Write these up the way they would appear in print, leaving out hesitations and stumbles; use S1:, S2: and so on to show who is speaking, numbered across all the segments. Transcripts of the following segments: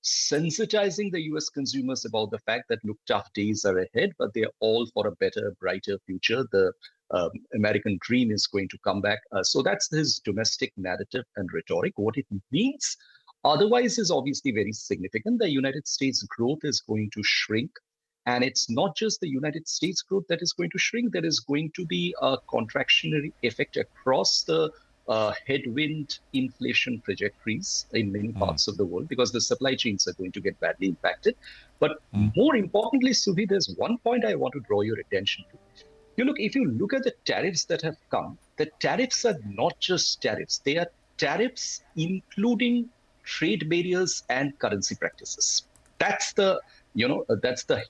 S1: sensitizing the US consumers about the fact that, look, tough days are ahead, but they're all for a better, brighter future. The American dream is going to come back. So that's his domestic narrative and rhetoric. What it means otherwise is obviously very significant. The United States growth is going to shrink. And it's not just the United States growth that is going to shrink. There is going to be a contractionary effect across the headwind inflation trajectories in many parts of the world, because the supply chains are going to get badly impacted. But more importantly, Subi, there's one point I want to draw your attention to. If you look at the tariffs that have come, the tariffs are not just tariffs. They are tariffs including trade barriers and currency practices. That's the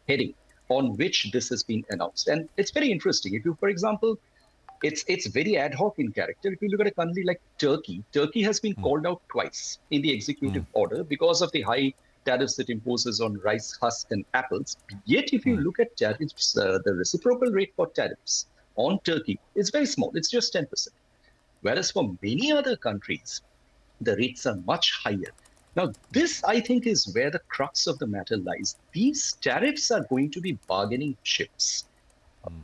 S1: heading on which this has been announced. And it's very interesting. If you, for example, it's very ad hoc in character. If you look at a country like Turkey, Turkey has been called out twice in the executive order because of the high tariffs it imposes on rice husk and apples. Yet, if you look at tariffs, the reciprocal rate for tariffs on Turkey is very small. It's just 10%. Whereas for many other countries, the rates are much higher. Now, this, I think, is where the crux of the matter lies. These tariffs are going to be bargaining chips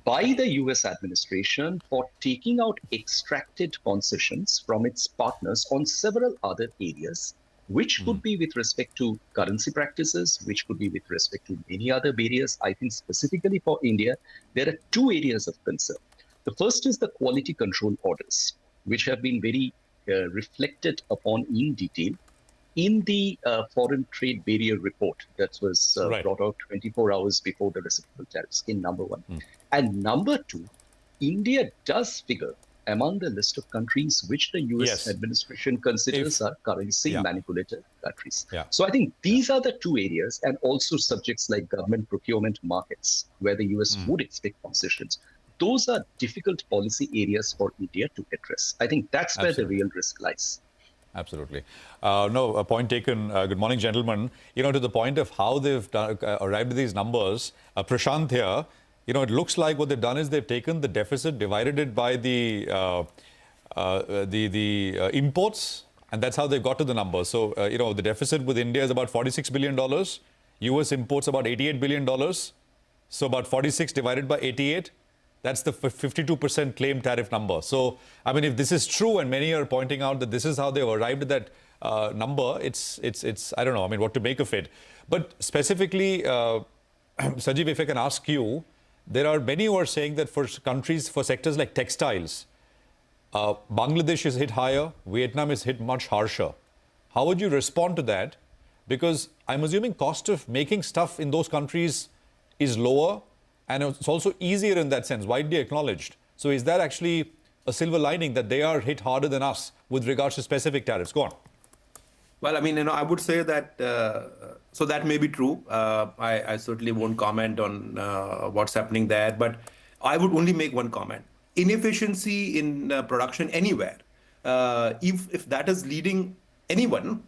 S1: by the US administration for taking out extracted concessions from its partners on several other areas, which could be with respect to currency practices, which could be with respect to many other barriers. I think specifically for India, there are two areas of concern. The first is the quality control orders, which have been very reflected upon in detail in the foreign trade barrier report that was brought out 24 hours before the reciprocal tariffs in number one. And number two, India does figure among the list of countries which the US administration considers are currency manipulated countries. So I think these are the two areas, and also subjects like government procurement markets, where the US would expect concessions. Those are difficult policy areas for India to address. I think that's where the real risk lies.
S2: Absolutely. No, a point taken. Good morning, gentlemen. To the point of how they've arrived at these numbers, Prashant here, it looks like what they've done is they've taken the deficit, divided it by the imports, and that's how they got to the number. So, the deficit with India is about $46 billion. US imports about $88 billion. So about 46 divided by 88. That's the 52% claim tariff number. So, I mean, if this is true, and many are pointing out that this is how they've arrived at that number, it's I don't know, I mean, what to make of it. But specifically, Sanjeev, if I can ask you, there are many who are saying that for countries, for sectors like textiles, Bangladesh is hit higher, Vietnam is hit much harsher. How would you respond to that? Because I'm assuming cost of making stuff in those countries is lower, and it's also easier in that sense, widely acknowledged. So is that actually a silver lining that they are hit harder than us with regards to specific tariffs? Go on.
S3: Well, I mean, I would say that, so that may be true. I certainly won't comment on what's happening there, but I would only make one comment. Inefficiency in production anywhere, if that is leading anyone,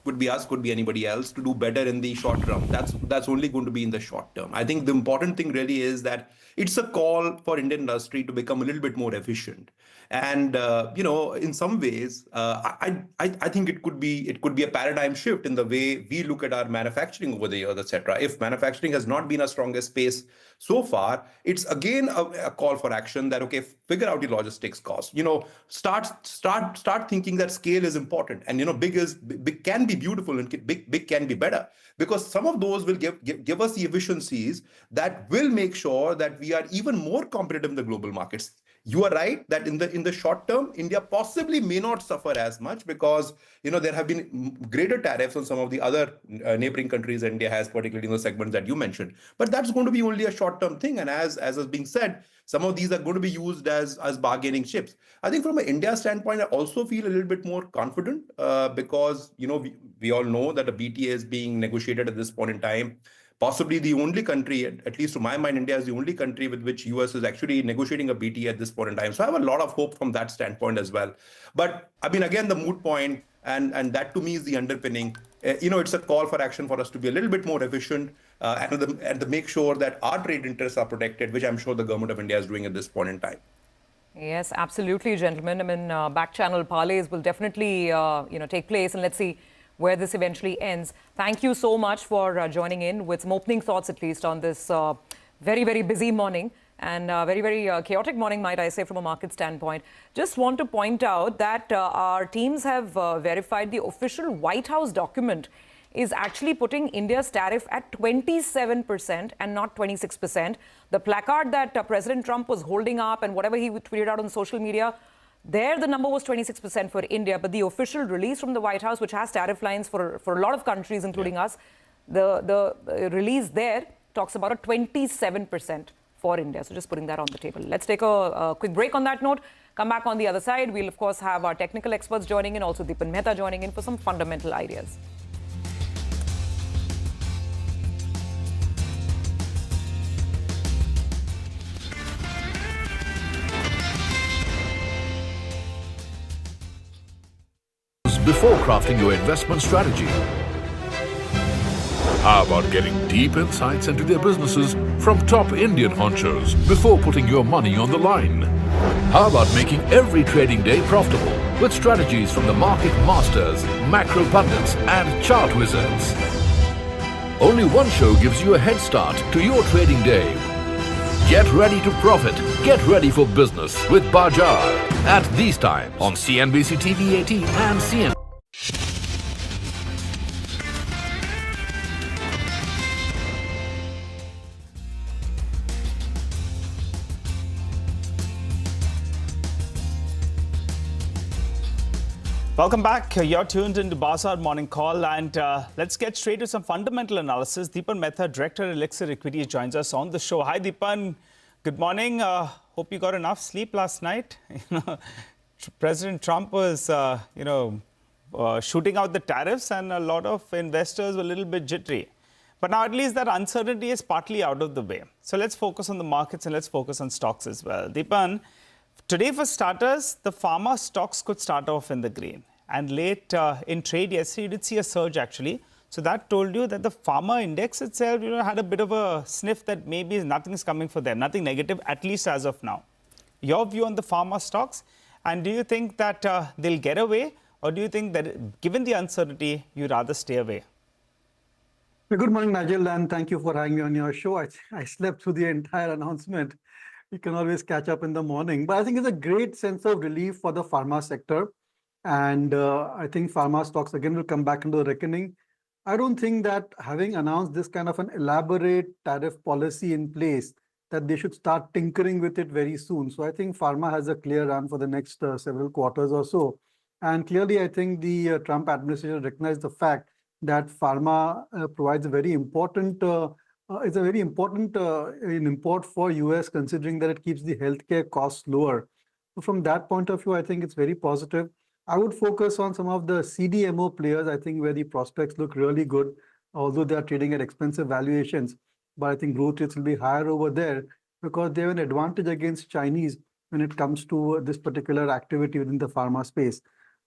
S3: could be us, could be anybody else, to do better in the short term. That's only going to be in the short term. I think the important thing really is that it's a call for Indian industry to become a little bit more efficient. And in some ways, I think it could be a paradigm shift in the way we look at our manufacturing over the years, etc. If manufacturing has not been our strongest space so far, it's again a call for action that, okay, figure out the logistics cost. Start thinking that scale is important, and big can be beautiful and big can be better, because some of those will give us the efficiencies that will make sure that we are even more competitive in the global markets. You are right that in the short term, India possibly may not suffer as much, because there have been greater tariffs on some of the other neighboring countries India has, particularly in the segments that you mentioned. But that's going to be only a short-term thing, and as is being said, some of these are going to be used as bargaining chips. I think from an India standpoint, I also feel a little bit more confident because we all know that the BTA is being negotiated at this point in time. Possibly the only country, at least to my mind, India is the only country with which US is actually negotiating a BTA at this point in time. So I have a lot of hope from that standpoint as well. But I mean, again, the moot point, and that to me is the underpinning. It's a call for action for us to be a little bit more efficient and to make sure that our trade interests are protected, which I'm sure the government of India is doing at this point in time.
S4: Yes, absolutely, gentlemen. I mean, back channel parlays will definitely, take place, and let's see where this eventually ends. Thank you so much for joining in with some opening thoughts, at least, on this very, very busy morning and very, very chaotic morning, might I say, from a market standpoint. Just want to point out that our teams have verified the official White House document is actually putting India's tariff at 27% and not 26%. The placard that President Trump was holding up and whatever he tweeted out on social media, there the number was 26% for India. But the official release from the White House, which has tariff lines for a lot of countries, including us, the release there talks about a 27% for India. So just putting that on the table. Let's take a quick break on that note. Come back on the other side. We'll, of course, have our technical experts joining in, also Deepan Mehta joining in for some fundamental ideas.
S5: Before crafting your investment strategy. How about getting deep insights into their businesses from top Indian honchos before putting your money on the line? How about making every trading day profitable with strategies from the market masters, macro pundits and chart wizards? Only one show gives you a head start to your trading day. Get ready to profit. Get ready for business with Bajaj at these times on CNBC TV 18 and CNBC.
S6: Welcome back. You're tuned into Bazaar Morning Call, and let's get straight to some fundamental analysis. Deepan Mehta, Director Elixir Equities, joins us on the show. Hi, Deepan. Good morning. Hope you got enough sleep last night. President Trump was, shooting out the tariffs, and a lot of investors were a little bit jittery. But now at least that uncertainty is partly out of the way. So let's focus on the markets and let's focus on stocks as well. Deepan, today for starters, the pharma stocks could start off in the green. And late in trade yesterday, you did see a surge actually. So that told you that the pharma index itself, had a bit of a sniff that maybe nothing is coming for them, nothing negative, at least as of now. Your view on the pharma stocks, and do you think that they'll get away, or do you think that given the uncertainty, you'd rather stay away?
S7: Good morning, Nigel, and thank you for having me on your show. I slept through the entire announcement. You can always catch up in the morning. But I think it's a great sense of relief for the pharma sector. And I think pharma stocks again will come back into the reckoning. I don't think that having announced this kind of an elaborate tariff policy in place, that they should start tinkering with it very soon. So I think pharma has a clear run for the next several quarters or so. And clearly, I think the Trump administration recognized the fact that pharma provides a very important it's a very important import for US, considering that it keeps the healthcare costs lower. So from that point of view, I think it's very positive. I would focus on some of the CDMO players, I think, where the prospects look really good, although they are trading at expensive valuations. But I think growth rates will be higher over there because they have an advantage against Chinese when it comes to this particular activity within the pharma space.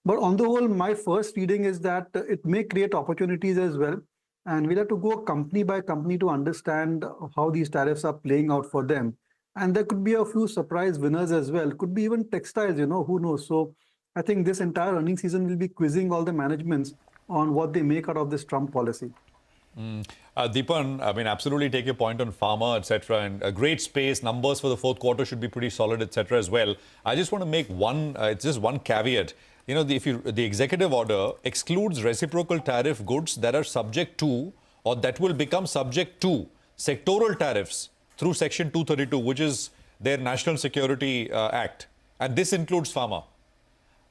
S7: But on the whole, my first reading is that it may create opportunities as well. And we'll have to go company by company to understand how these tariffs are playing out for them. And there could be a few surprise winners as well. Could be even textiles, who knows. So I think this entire earnings season will be quizzing all the managements on what they make out of this Trump policy.
S2: Deepan, I mean, absolutely take your point on pharma, etc. And a great space. Numbers for the fourth quarter should be pretty solid, etc. as well. I just want to make it's just one caveat. The executive order excludes reciprocal tariff goods that are subject to or that will become subject to sectoral tariffs through Section 232, which is their National Security Act. And this includes pharma.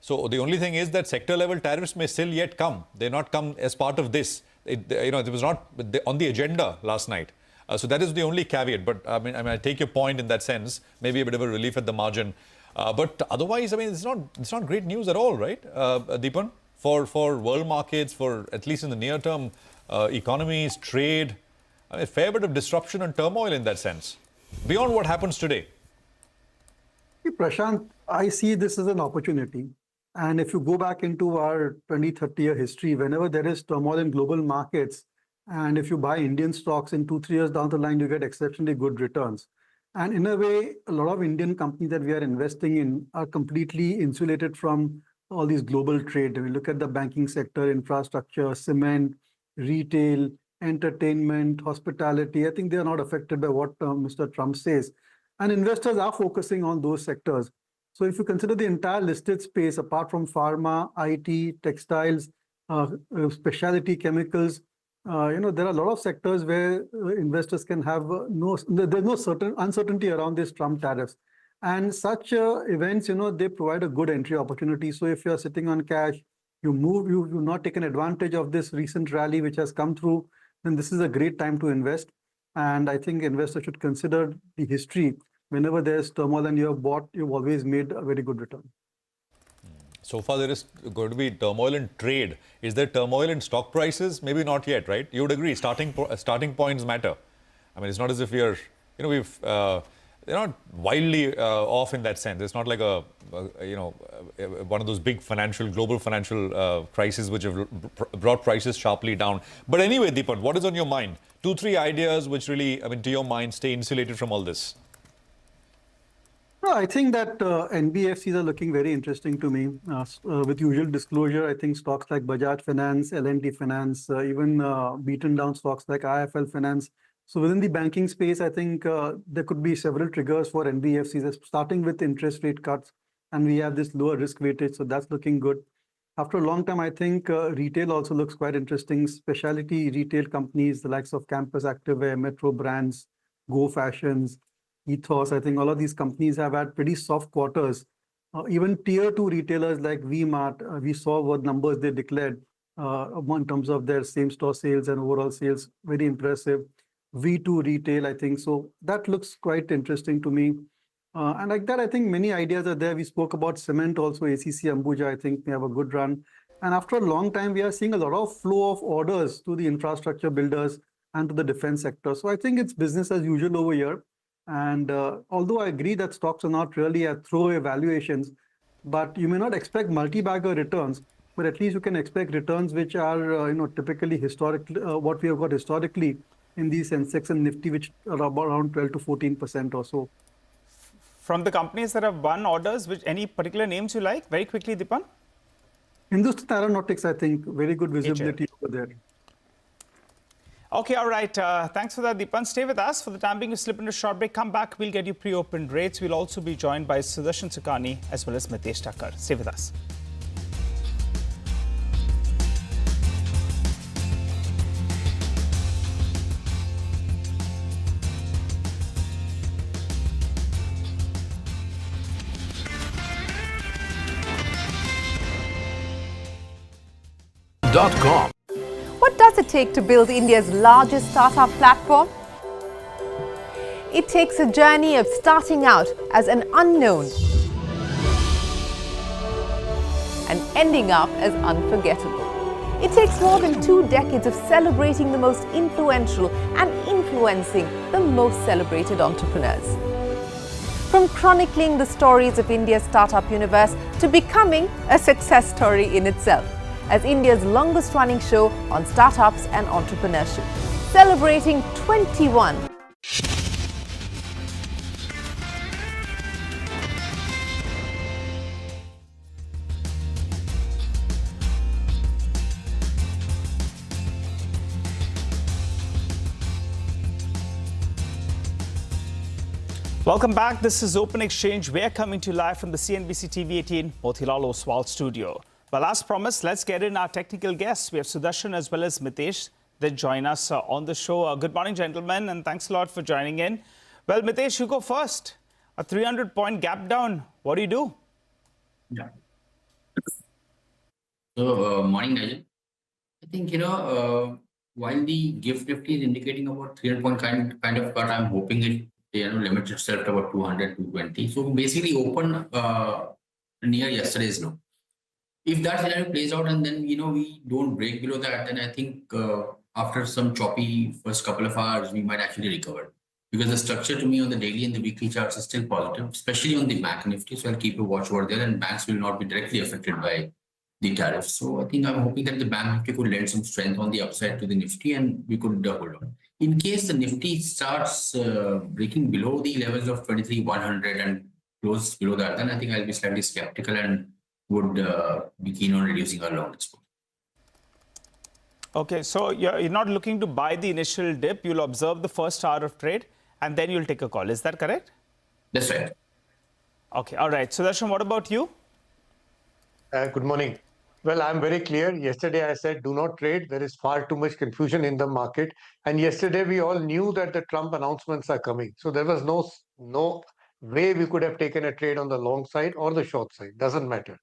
S2: So the only thing is that sector level tariffs may still yet come. They not come as part of this. It was not on the agenda last night. So that is the only caveat. But I mean, I take your point in that sense. Maybe a bit of a relief at the margin. But otherwise, I mean, it's not great news at all, right, Deepan? For world markets, for at least in the near term, economies, trade, a fair bit of disruption and turmoil in that sense, beyond what happens today.
S7: Prashant, I see this as an opportunity. And if you go back into our 20-30-year history, whenever there is turmoil in global markets, and if you buy Indian stocks in 2-3 years down the line, you get exceptionally good returns. And in a way, a lot of Indian companies that we are investing in are completely insulated from all these global trade. When we look at the banking sector, infrastructure, cement, retail, entertainment, hospitality, I think they are not affected by what Mr. Trump says. And investors are focusing on those sectors. So if you consider the entire listed space, apart from pharma, IT, textiles, specialty chemicals, there are a lot of sectors where investors can have there's no certain uncertainty around these Trump tariffs. And such events, they provide a good entry opportunity. So if you're sitting on cash, you've not taken advantage of this recent rally which has come through, then this is a great time to invest. And I think investors should consider the history. Whenever there's turmoil and you have bought, you've always made a very good return.
S2: So far, there is going to be turmoil in trade. Is there turmoil in stock prices? Maybe not yet, right? You would agree, starting points matter. I mean, it's not as if we're they're not wildly off in that sense. It's not like one of those big global financial crises which have brought prices sharply down. But anyway, Deepan, what is on your mind? 2-3 ideas which really, to your mind, stay insulated from all this.
S7: No, I think that NBFCs are looking very interesting to me. With usual disclosure, I think stocks like Bajaj Finance, L&T Finance, even beaten down stocks like IIFL Finance. So within the banking space, I think there could be several triggers for NBFCs, starting with interest rate cuts. And we have this lower risk weightage, so that's looking good. After a long time, I think retail also looks quite interesting. Specialty retail companies, the likes of Campus Activewear, Metro Brands, Go Fashions, Ethos, I think all of these companies have had pretty soft quarters. Even tier 2 retailers like V-Mart, we saw what numbers they declared in terms of their same-store sales and overall sales, very impressive. V2 retail, I think. So that looks quite interesting to me. And like that, I think many ideas are there. We spoke about cement also, ACC Ambuja, I think they have a good run. And after a long time, we are seeing a lot of flow of orders to the infrastructure builders and to the defense sector. So I think it's business as usual over here. And although I agree that stocks are not really at throwaway valuations, but you may not expect multi-bagger returns, but at least you can expect returns which are typically historically what we have got historically in the Sensex and Nifty, which are around 12 to 14% or so.
S6: From the companies that have won orders, any particular names you like? Very quickly, Deepan.
S7: Hindustan Aeronautics, I think, very good visibility over there.
S6: Okay, all right. Thanks for that, Deepan. Stay with us. For the time being, you slip into a short break. Come back. We'll get you pre-opened rates. We'll also be joined by Sudarshan Sukhani as well as Mitesh Thakkar. Stay with us.
S5: .com.
S8: What does it take to build India's largest startup platform? It takes a journey of starting out as an unknown and ending up as unforgettable. It takes more than 2 decades of celebrating the most influential and influencing the most celebrated entrepreneurs. From chronicling the stories of India's startup universe to becoming a success story in itself, as India's longest running show on startups and entrepreneurship, celebrating 21.
S6: Welcome back. This is Open Exchange. We're coming to you live from the CNBC TV 18 Motilal Oswal studio. Well, as promised, let's get in our technical guests. We have Sudarshan as well as Mitesh that join us on the show. Good morning, gentlemen, and thanks a lot for joining in. Well, Mitesh, you go first. A 300-point gap down. What do you do?
S9: Yeah. So, morning, Nigel. I think, while the GIFT Nifty is indicating about 300-point kind of cut, I'm hoping it limits itself to about 200, 220. So, basically open near yesterday's low. If that scenario plays out and then, we don't break below that, then I think after some choppy first couple of hours, we might actually recover. Because the structure to me on the daily and the weekly charts is still positive, especially on the Bank Nifty. So I'll keep a watch over there, and banks will not be directly affected by the tariffs. So I think I'm hoping that the Bank Nifty could lend some strength on the upside to the Nifty and we could hold on. In case the Nifty starts breaking below the levels of 23,100 and close below that, then I think I'll be slightly skeptical and would be keen on reducing our long exposure.
S6: Okay, so you're not looking to buy the initial dip. You'll observe the first hour of trade, and then you'll take a call. Is that correct?
S9: That's right.
S6: Okay, all right. Sudarshan, what about you?
S10: Good morning. Well, I'm very clear. Yesterday I said do not trade. There is far too much confusion in the market. And yesterday we all knew that the Trump announcements are coming. So there was no way we could have taken a trade on the long side or the short side. Doesn't matter.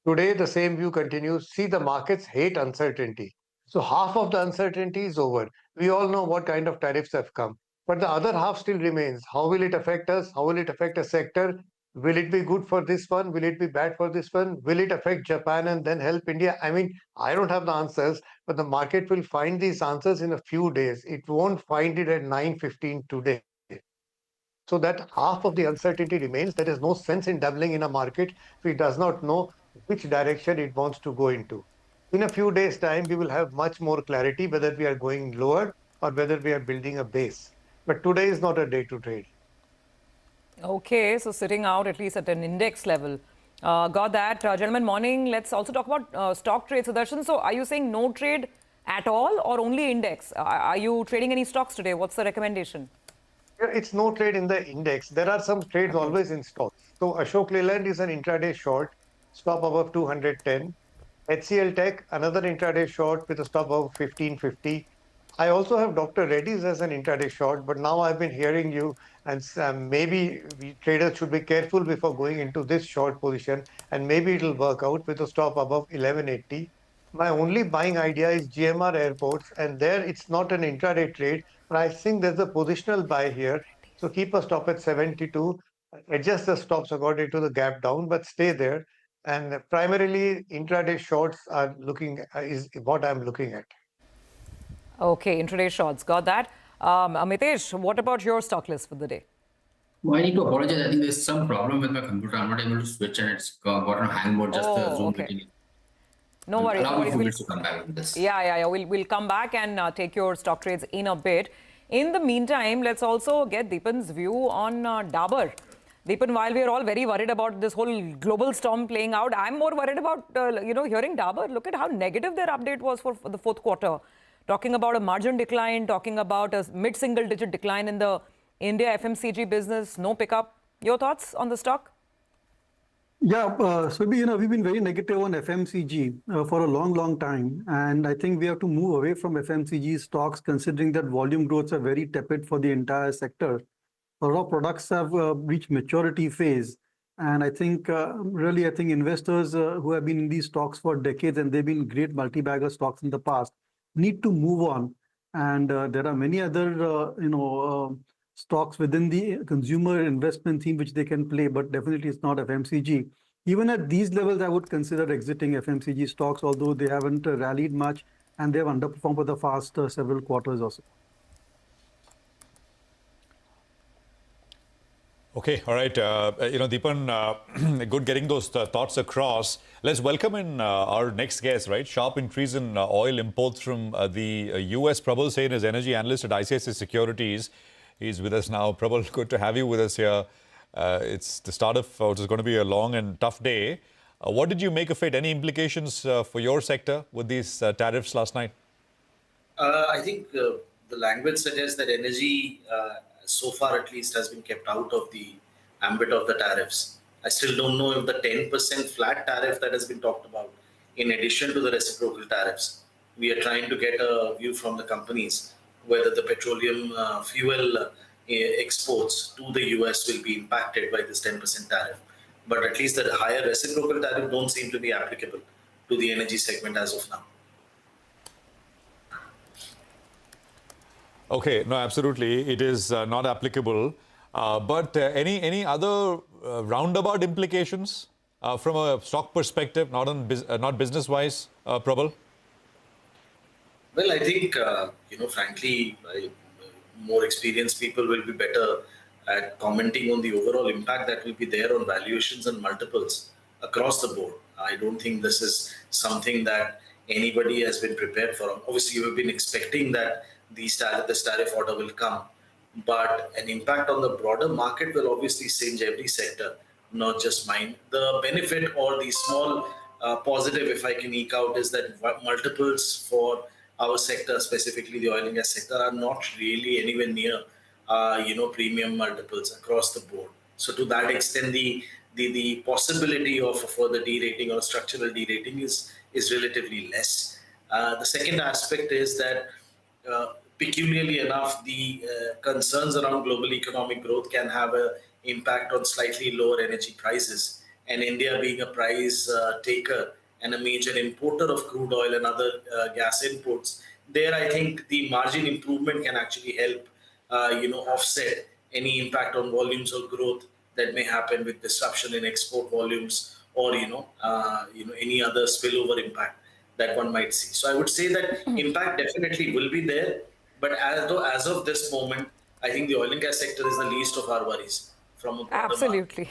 S10: Today the same view continues. See, the markets hate uncertainty. So half of the uncertainty is over. We all know what kind of tariffs have come. But the other half still remains. How will it affect us? How will it affect a sector? Will it be good for this one? Will it be bad for this one? Will it affect Japan and then help India? I mean, I don't have the answers, but the market will find these answers in a few days. It won't find it at 9:15 today. So that half of the uncertainty remains. There is no sense in doubling in a market if it does not know which direction it wants to go into. In a few days' time, we will have much more clarity whether we are going lower or whether we are building a base. But today is not a day to trade.
S4: Okay, so sitting out at least at an index level. Got that. Gentlemen, morning. Let's also talk about stock trade. Sudarshan, so are you saying no trade at all or only index? Are you trading any stocks today? What's the recommendation?
S10: Yeah, it's no trade in the index. There are some trades always in stocks. So Ashok Leyland is an intraday short, stop above 210. HCL Tech, another intraday short with a stop above 1550. I also have Dr. Reddy's as an intraday short, but now I've been hearing you, and maybe traders should be careful before going into this short position, and maybe it'll work out with a stop above 1180. My only buying idea is GMR Airports, and there it's not an intraday trade, but I think there's a positional buy here. So keep a stop at 72, adjust the stops according to the gap down, but stay there. And primarily intraday shorts are is what I'm looking at.
S4: Okay, intraday shorts. Got that. Amitesh, what about your stock list for the day?
S9: Well, I need to apologize. I think there's some problem with my computer. I'm not able to switch and it's got on hang mode, just the Zoom meeting.
S4: No worries.
S9: Allow me 4 minutes to come back with this.
S4: Yeah. We'll come back and take your stock trades in a bit. In the meantime, let's also get Deepan's view on Dabur. Deepan, while we are all very worried about this whole global storm playing out, I'm more worried about, hearing Dabur. Look at how negative their update was for the fourth quarter. Talking about a margin decline, talking about a mid-single digit decline in the India FMCG business, no pickup. Your thoughts on the stock?
S7: Yeah, so we've been very negative on FMCG for a long time. And I think we have to move away from FMCG stocks, considering that volume growths are very tepid for the entire sector. A lot of products have reached maturity phase. And I think, I think investors who have been in these stocks for decades, and they've been great multi-bagger stocks in the past, need to move on. And there are many other, stocks within the consumer investment theme which they can play, but definitely it's not FMCG. Even at these levels, I would consider exiting FMCG stocks, although they haven't rallied much and they've underperformed for the past several quarters or so.
S2: Okay, all right. Deepan, good getting those thoughts across. Let's welcome in our next guest, right? Sharp increase in oil imports from the US. Prabal Sen is energy analyst at ICICI Securities. He's with us now. Prabal, good to have you with us here. It's the start of what is going to be a long and tough day. What did you make of it? Any implications for your sector with these tariffs last night?
S11: I think the language suggests that energy, so far at least, has been kept out of the ambit of the tariffs. I still don't know if the 10% flat tariff that has been talked about, in addition to the reciprocal tariffs, we are trying to get a view from the companies whether the petroleum fuel exports to the US will be impacted by this 10% tariff. But at least the higher reciprocal tariff don't seem to be applicable to the energy segment as of now.
S2: Okay, no, absolutely. It is not applicable. But any other roundabout implications from a stock perspective, not business-wise, Prabal?
S11: Well, I think, frankly, more experienced people will be better at commenting on the overall impact that will be there on valuations and multiples across the board. I don't think this is something that anybody has been prepared for. Obviously, you have been expecting that this tariff order will come, but an impact on the broader market will obviously change every sector. not just mine. The benefit or the small positive, if I can eke out, is that multiples for our sector, specifically the oil and gas sector, are not really anywhere near, premium multiples across the board. So to that extent, the possibility of a further derating or a structural derating is relatively less. The second aspect is that, peculiarly enough, the concerns around global economic growth can have an impact on slightly lower energy prices. And India being a price taker and a major importer of crude oil and other gas inputs, there I think the margin improvement can actually help, offset any impact on volumes or growth that may happen with disruption in export volumes or any other spillover impact that one might see. So I would say that impact definitely will be there, but as of this moment, I think the oil and gas sector is the least of our worries from a broader
S4: Absolutely.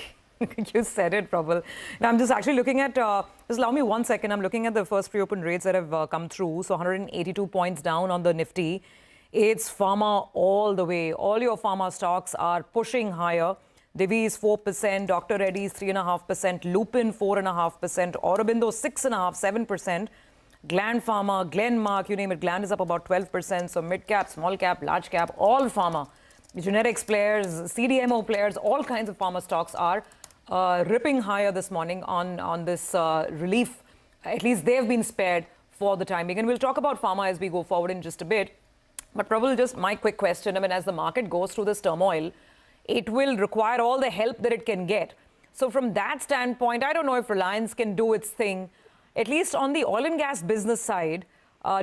S4: You said it, Prabal. Now, I'm just actually looking at, just allow me 1 second. I'm looking at the first pre-open rates that have come through. So 182 points down on the Nifty. It's Pharma all the way. All your Pharma stocks are pushing higher. Divi's 4%, Dr. Reddy's 3.5%, Lupin 4.5%, Aurobindo 6.5%, 7%. Gland Pharma, Glenmark, you name it, Gland is up about 12%. So mid cap, small cap, large cap, all Pharma. Generics players, CDMO players, all kinds of Pharma stocks are ripping higher this morning on this relief. At least they've been spared for the time being. And we'll talk about Pharma as we go forward in just a bit. But probably just my quick question, I mean, as the market goes through this turmoil, it will require all the help that it can get. So from that standpoint, I don't know if Reliance can do its thing. At least on the oil and gas business side,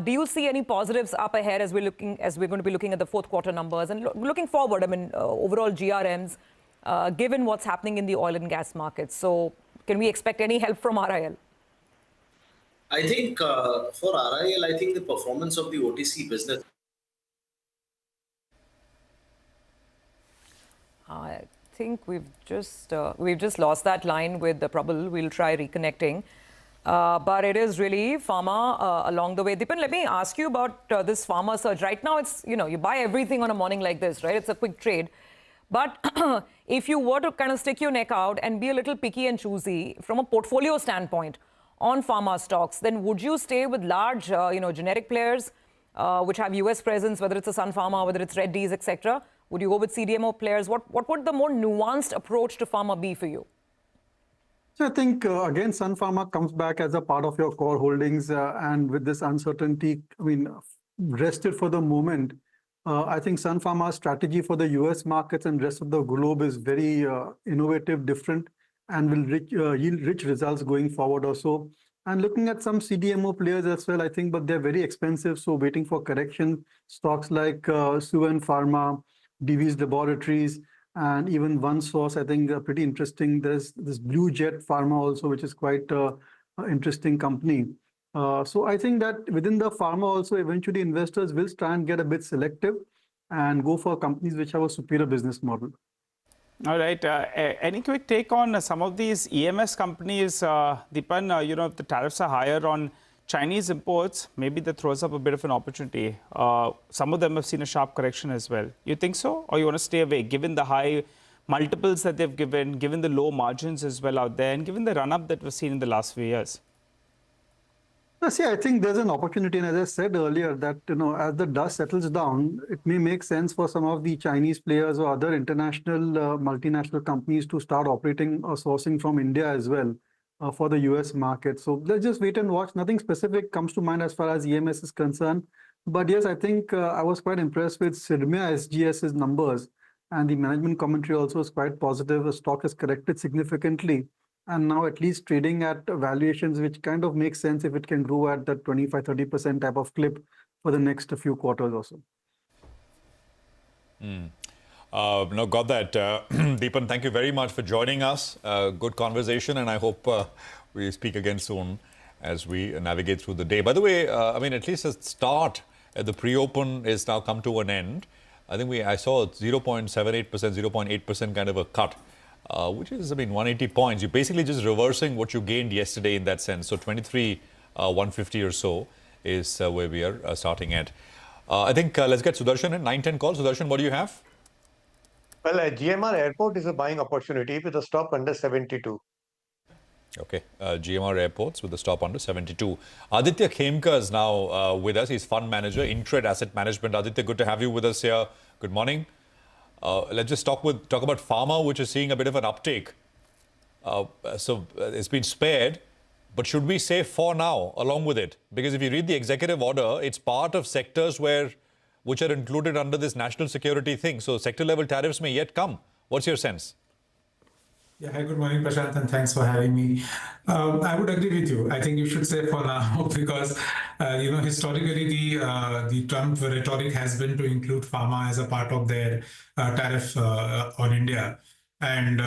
S4: do you see any positives up ahead as we're going to be looking at the fourth quarter numbers and looking forward? I mean, overall GRMs, given what's happening in the oil and gas markets. So, can we expect any help from RIL?
S11: I think for RIL, I think the performance of the OTC business.
S4: I think we've just lost that line with the Prabal. We'll try reconnecting. But it is really Pharma along the way. Deepan, let me ask you about this Pharma surge. Right now, it's, you buy everything on a morning like this, right? It's a quick trade. But if you were to kind of stick your neck out and be a little picky and choosy from a portfolio standpoint on Pharma stocks, then would you stay with large, generic players which have US presence, whether it's a Sun Pharma, whether it's Reddy's, etc.? Would you go with CDMO players? What would the more nuanced approach to Pharma be for you?
S7: So I think, again, Sun Pharma comes back as a part of your core holdings. And with this uncertainty, rested for the moment, I think Sun Pharma's strategy for the US markets and rest of the globe is very innovative, different, and will yield rich results going forward also. And looking at some CDMO players as well, I think, but they're very expensive. So waiting for correction, stocks like Suven Pharma, Divi's Laboratories, and even OneSource, I think, pretty interesting. There's this Blue Jet Pharma also, which is quite an interesting company. So I think that within the Pharma also, eventually investors will try and get a bit selective and go for companies which have a superior business model.
S6: All right. Any quick take on some of these EMS companies, Deepan? If the tariffs are higher on Chinese imports, maybe that throws up a bit of an opportunity. Some of them have seen a sharp correction as well. You think so? Or you want to stay away, given the high multiples that they've given the low margins as well out there, and given the run-up that we've seen in the last few years?
S7: See, I think there's an opportunity, and as I said earlier, that as the dust settles down, it may make sense for some of the Chinese players or other international multinational companies to start operating or sourcing from India as well for the US market. So let's just wait and watch. Nothing specific comes to mind as far as EMS is concerned. But yes, I think I was quite impressed with Syrmia SGS's numbers, and the management commentary also is quite positive. The stock has corrected significantly, and now at least trading at valuations which kind of makes sense if it can grow at that 25-30% type of clip for the next few quarters or so.
S2: No, got that. Deepan, thank you very much for joining us. Good conversation, and I hope we speak again soon as we navigate through the day. By the way, at least the start at the pre-open is now come to an end. I think I saw 0.78%, 0.8% kind of a cut, which is, 180 points. You're basically just reversing what you gained yesterday in that sense. So 23,150 or so is where we are starting at. I think let's get Sudarshan in 9:10 call. Sudarshan, what do you have?
S10: Well, GMR Airport is a buying opportunity with a stop under 72.
S2: Okay, GMR Airports with a stop under 72. Aditya Khemka is now with us. He's fund manager, Intred Asset Management. Aditya, good to have you with us here. Good morning. Let's just talk about Pharma, which is seeing a bit of an uptake. So it's been spared, but should we say for now along with it? Because if you read the executive order, it's part of sectors which are included under this national security thing. So sector level tariffs may yet come. What's your sense?
S12: Yeah, hi, good morning, Prashant, and thanks for having me. I would agree with you. I think you should say for now because, historically the Trump rhetoric has been to include pharma as a part of their tariff on India. And,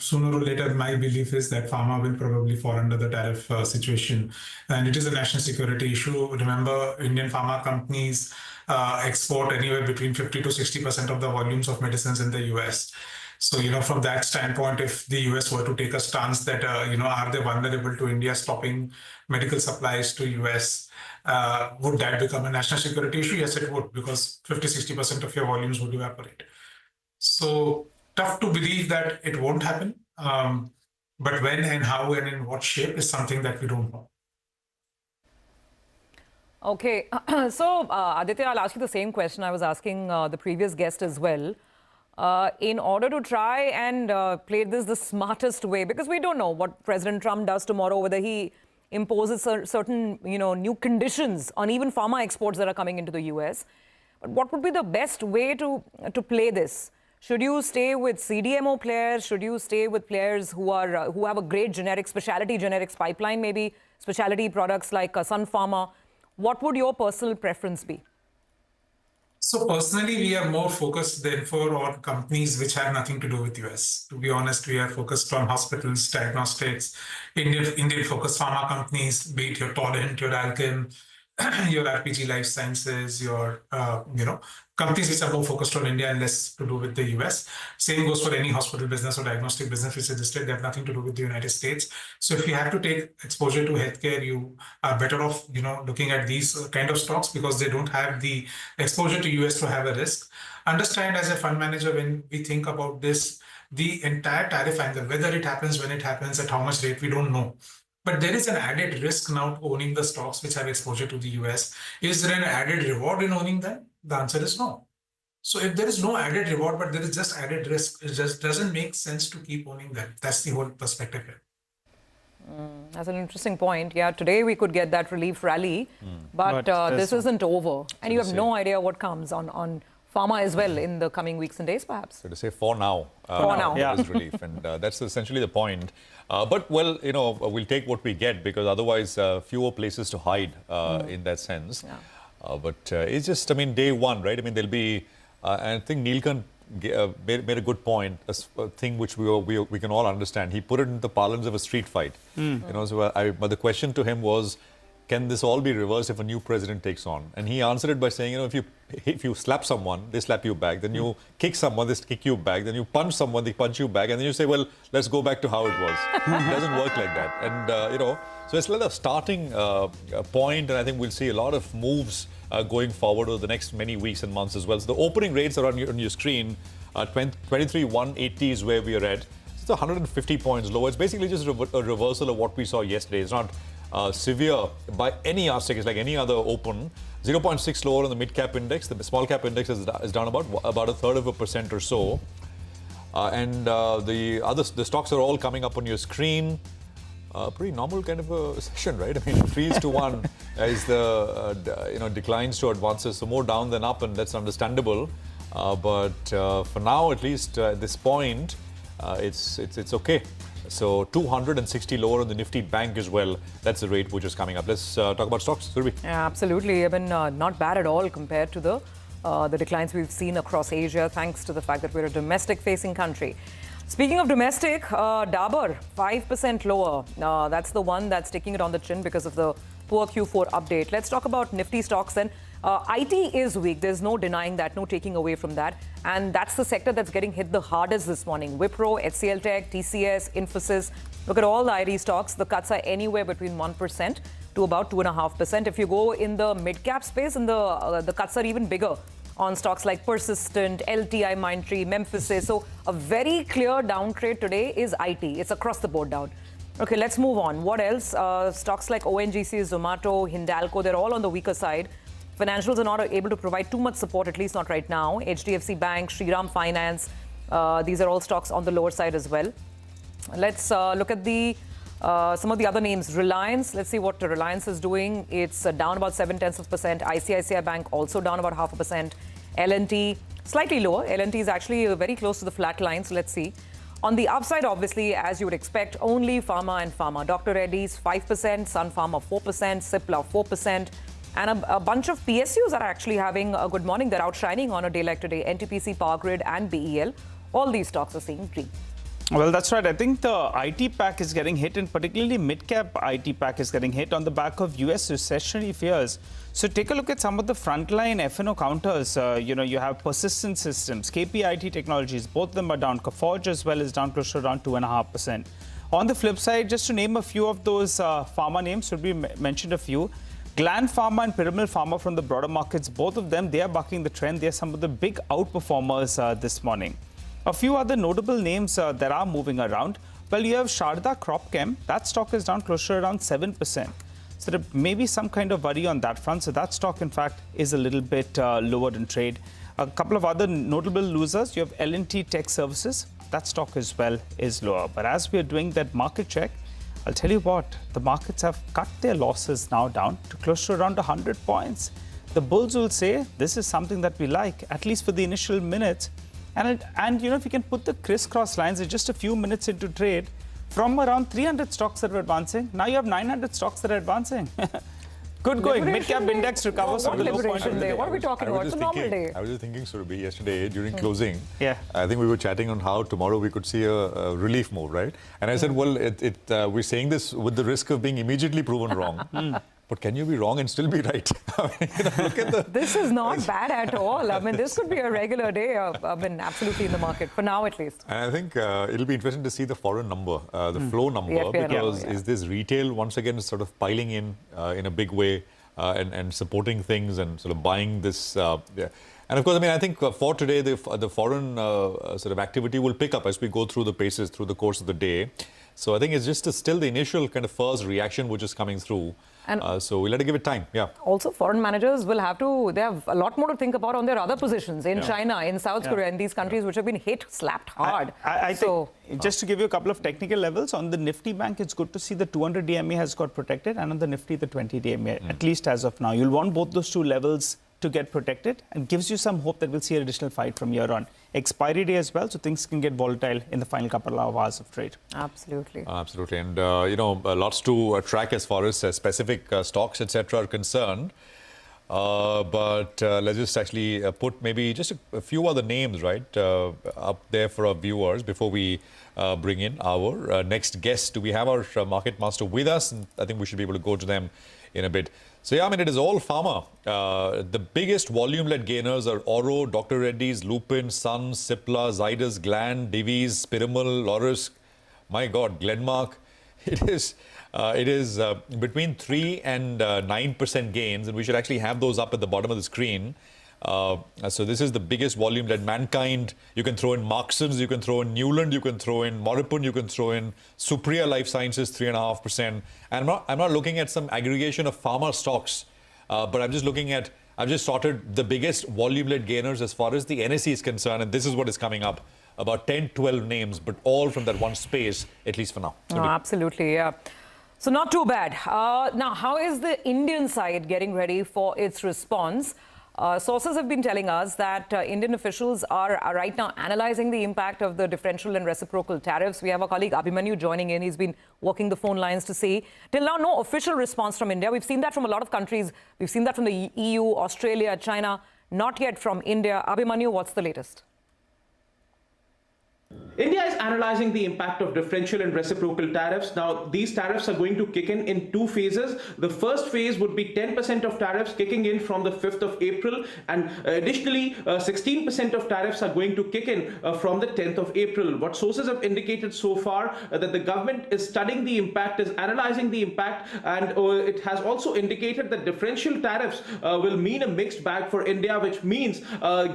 S12: sooner or later, my belief is that pharma will probably fall under the tariff situation. And it is a national security issue. Remember, Indian pharma companies export anywhere between 50 to 60% of the volumes of medicines in the US. So, from that standpoint, if the US were to take a stance that, are they vulnerable to India stopping medical supplies to US, would that become a national security issue? Yes, it would, because 50-60% of your volumes would evaporate. So tough to believe that it won't happen. But when and how and in what shape is something that we don't know.
S4: Okay, so Aditya, I'll ask you the same question I was asking the previous guest as well. In order to try and play this the smartest way, because we don't know what President Trump does tomorrow, whether he imposes certain, new conditions on even pharma exports that are coming into the US. But what would be the best way to play this? Should you stay with CDMO players? Should you stay with players who have a great specialty generics pipeline, maybe specialty products like Sun Pharma? What would your personal preference be?
S12: So personally, we are more focused therefore on companies which have nothing to do with US. To be honest, we are focused on hospitals, diagnostics, Indian-focused pharma companies, be it your Torrent, your Alchem, your RPG Life Sciences, your, companies which are more focused on India and less to do with the US. Same goes for any hospital business or diagnostic business which is listed. They have nothing to do with the United States. So if you have to take exposure to healthcare, you are better off, looking at these kind of stocks because they don't have the exposure to US to have a risk. Understand as a fund manager, when we think about this, the entire tariff angle, whether it happens, when it happens, at how much rate, we don't know. But there is an added risk now to owning the stocks which have exposure to the US. Is there an added reward in owning them? The answer is no. So if there is no added reward, but there is just added risk, it just doesn't make sense to keep owning them. That's the whole perspective here.
S4: That's an interesting point. Yeah, today we could get that relief rally, but this isn't over. And you have no idea what comes on pharma as well in the coming weeks and days, perhaps.
S2: So to say for now.
S4: For now.
S2: There is relief. And that's essentially the point. But, well, we'll take what we get because otherwise fewer places to hide in that sense. Yeah. But it's just, day one, right? There'll be, and I think Neelkan made a good point, a thing which we can all understand. He put it in the parlance of a street fight. But the question to him was, can this all be reversed if a new president takes on? And he answered it by saying, if you slap someone, they slap you back. Then you kick someone, they kick you back. Then you punch someone, they punch you back. And then you say, well, let's go back to how it was. It doesn't work like that. And, so it's like a starting point. And I think we'll see a lot of moves going forward over the next many weeks and months as well. So the opening rates are on your screen. 23,180 is where we are at. It's 150 points lower. It's basically just a reversal of what we saw yesterday. It's not severe by any yardstick. It's like any other open. 0.6 lower on the mid-cap index. The small-cap index is down about 0.33% or so. And the stocks are all coming up on your screen. Pretty normal kind of a session, right? 3:1 is the declines to advances. So more down than up, and that's understandable. But for now, at least at this point, it's okay. So 260 lower on the Nifty Bank as well. That's the rate which is coming up. Let's talk about stocks, Surabhi.
S4: Yeah, absolutely. Not bad at all compared to the declines we've seen across Asia, thanks to the fact that we're a domestic-facing country. Speaking of domestic, Dabur, 5% lower. That's the one that's taking it on the chin because of the poor Q4 update. Let's talk about Nifty stocks then. IT is weak. There's no denying that, no taking away from that. And that's the sector that's getting hit the hardest this morning. Wipro, HCL Tech, TCS, Infosys. Look at all the IT stocks. The cuts are anywhere between 1% to about 2.5%. If you go in the mid-cap space, and the cuts are even bigger. on stocks like Persistent, LTI Mindtree, Memphis. So a very clear down trade today is IT. It's across the board down. Okay, let's move on. What else? Stocks like ONGC, Zomato, Hindalco, they're all on the weaker side. Financials are not able to provide too much support, at least not right now. HDFC Bank, Shriram Finance, these are all stocks on the lower side as well. Let's look at the some of the other names. Reliance, let's see what Reliance is doing. It's down about 0.7%. ICICI Bank also down about 0.5%. L&T, slightly lower. L&T is actually very close to the flat line, so let's see. On the upside, obviously, as you would expect, only Pharma and Pharma. Dr. Reddy's 5%, Sun Pharma 4%, Cipla 4%. And a bunch of PSUs are actually having a good morning. They're outshining on a day like today. NTPC, Power Grid and BEL. All these stocks are seeing green.
S6: Well, that's right. I think the IT pack is getting hit, and particularly mid-cap IT pack is getting hit on the back of US recessionary fears. So take a look at some of the frontline F&O counters. You have Persistent Systems, KPIT Technologies. Both of them are down. Coforge as well is down close to around 2.5%. On the flip side, just to name a few of those pharma names, should we mentioned a few. Gland Pharma and Pyramid Pharma from the broader markets, both of them, they are bucking the trend. They are some of the big outperformers this morning. A few other notable names that are moving around. Well, you have Sharda Cropchem. That stock is down close to around 7%. So there may be some kind of worry on that front. So that stock, in fact, is a little bit lower in trade. A couple of other notable losers. You have L&T Tech Services. That stock as well is lower. But as we are doing that market check, I'll tell you what, the markets have cut their losses now down to close to around 100 points. The bulls will say this is something that we like, at least for the initial minutes. And if you can put the crisscross lines, it's just a few minutes into trade, from around 300 stocks that were advancing, now you have 900 stocks that are advancing. Good going. Mid-cap index recovers from the low point of the day.
S4: What are we talking about? It's a normal day.
S2: I was just thinking, Surabhi, yesterday during closing, I think we were chatting on how tomorrow we could see a relief move, right? And I said, well, we're saying this with the risk of being immediately proven wrong. But can you be wrong and still be right? Look at the...
S4: This is not bad at all. I mean, this could be a regular day. Absolutely in the market, for now at least.
S2: And I think it'll be interesting to see the foreign number, the flow number, because is this retail once again sort of piling in a big way and supporting things and sort of buying this... And of course, I mean, I think for today, the foreign sort of activity will pick up as we go through the paces through the course of the day. So I think it's just still the initial kind of first reaction which is coming through. And so we'll have to give it time.
S4: Also, foreign managers will have to, they have a lot more to think about on their other positions in China, in South Korea, in these countries which have been slapped hard.
S6: I think, just to give you a couple of technical levels, on the Nifty Bank, it's good to see the 200 DMA has got protected, and on the Nifty, the 20 DMA, at least as of now. You'll want both those two levels to get protected, and gives you some hope that we'll see an additional fight from here on. Expiry day as well, so things can get volatile in the final couple of hours of trade.
S4: Absolutely.
S2: Absolutely. And, lots to track as far as specific stocks, etc. are concerned. But let's just actually put maybe just a few other names, right, up there for our viewers before we bring in our next guest. Do we have our market master with us? And I think we should be able to go to them in a bit. So, I mean, it is all pharma. The biggest volume-led gainers are Oro, Dr. Reddy's, Lupin, Sun, Cipla, Zydus, Gland, Divi's, Piramal, Laurus. My God, Glenmark. It is between 3 and 9% gains, and we should actually have those up at the bottom of the screen. So this is the biggest volume-led. Mankind, you can throw in Marksons, you can throw in Newland, you can throw in Moripun, you can throw in Supriya Life Sciences, 3.5%. And I'm not looking at some aggregation of pharma stocks, but I'm just looking at, I've just sorted the biggest volume-led gainers as far as the NSE is concerned, and this is what is coming up. About 10, 12 names, but all from that one space, at least for now.
S4: Absolutely, yeah. So not too bad. Now, how is the Indian side getting ready for its response? Sources have been telling us that Indian officials are right now analyzing the impact of the differential and reciprocal tariffs. We have our colleague Abhimanyu joining in. He's been working the phone lines to see. Till now, no official response from India. We've seen that from a lot of countries. We've seen that from the EU, Australia, China. Not yet from India. Abhimanyu, what's the latest?
S13: India is analyzing the impact of differential and reciprocal tariffs. Now, these tariffs are going to kick in two phases. The first phase would be 10% of tariffs kicking in from the 5th of April, and additionally, 16% of tariffs are going to kick in from the 10th of April. What sources have indicated so far that the government is studying the impact, is analyzing the impact, and it has also indicated that differential tariffs will mean a mixed bag for India, which means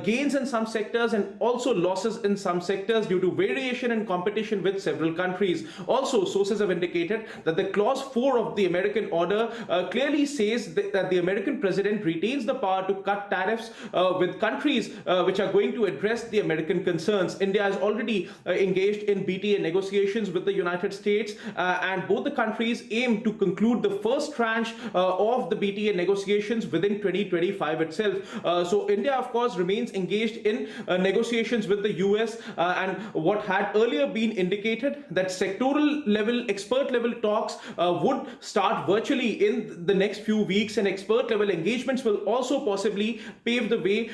S13: gains in some sectors and also losses in some sectors due to variation in competition with several countries. Also, sources have indicated that the clause 4 of the American order clearly says that the American president retains the power to cut tariffs with countries which are going to address the American concerns. India is already engaged in BTA negotiations with the United States, and both the countries aim to conclude the first tranche of the BTA negotiations within 2025 itself. So India, of course, remains engaged in negotiations with the US, and what had earlier been indicated that sectoral level, expert level talks would start virtually in the next few weeks, and expert level engagements will also possibly pave the way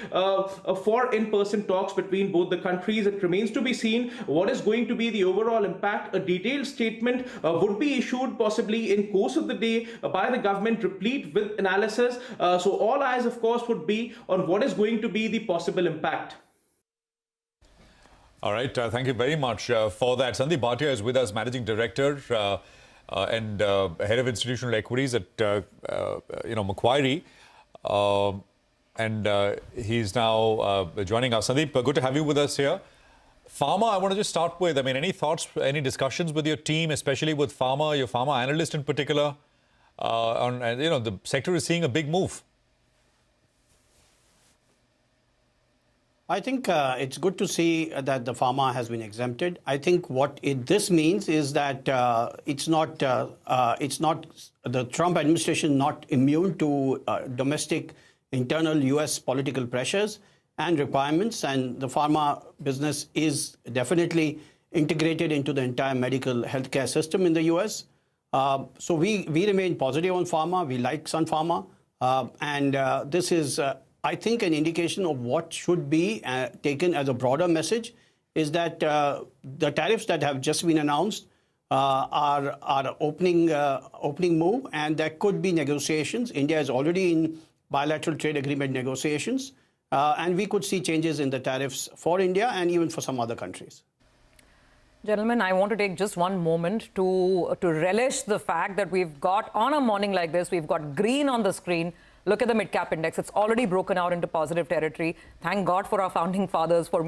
S13: for in-person talks between both the countries. It remains to be seen what is going to be the overall impact. A detailed statement would be issued possibly in course of the day by the government, replete with analysis. So all eyes, of course, would be on what is going to be the possible impact.
S2: All right, thank you very much for that. Sandeep Bhatia is with us, Managing Director and Head of Institutional Equities at Macquarie, and he's now joining us. Sandeep, good to have you with us here. Pharma, I want to just start with, I mean, any thoughts, any discussions with your team, especially with Pharma, your Pharma analyst in particular, on, the sector is seeing a big move.
S14: I think it's good to see that the pharma has been exempted. I think what this means is that it's not the Trump administration not immune to domestic internal U.S. political pressures and requirements, and the pharma business is definitely integrated into the entire medical healthcare system in the U.S. So we remain positive on pharma. We like Sun Pharma, and this is. I think an indication of what should be taken as a broader message is that the tariffs that have just been announced are opening move, and there could be negotiations. India is already in bilateral trade agreement negotiations, and we could see changes in the tariffs for India and even for some other countries.
S4: Gentlemen, I want to take just one moment to relish the fact that we've got, on a morning like this, we've got green on the screen. Look at the mid-cap index. It's already broken out into positive territory. Thank God for our founding fathers for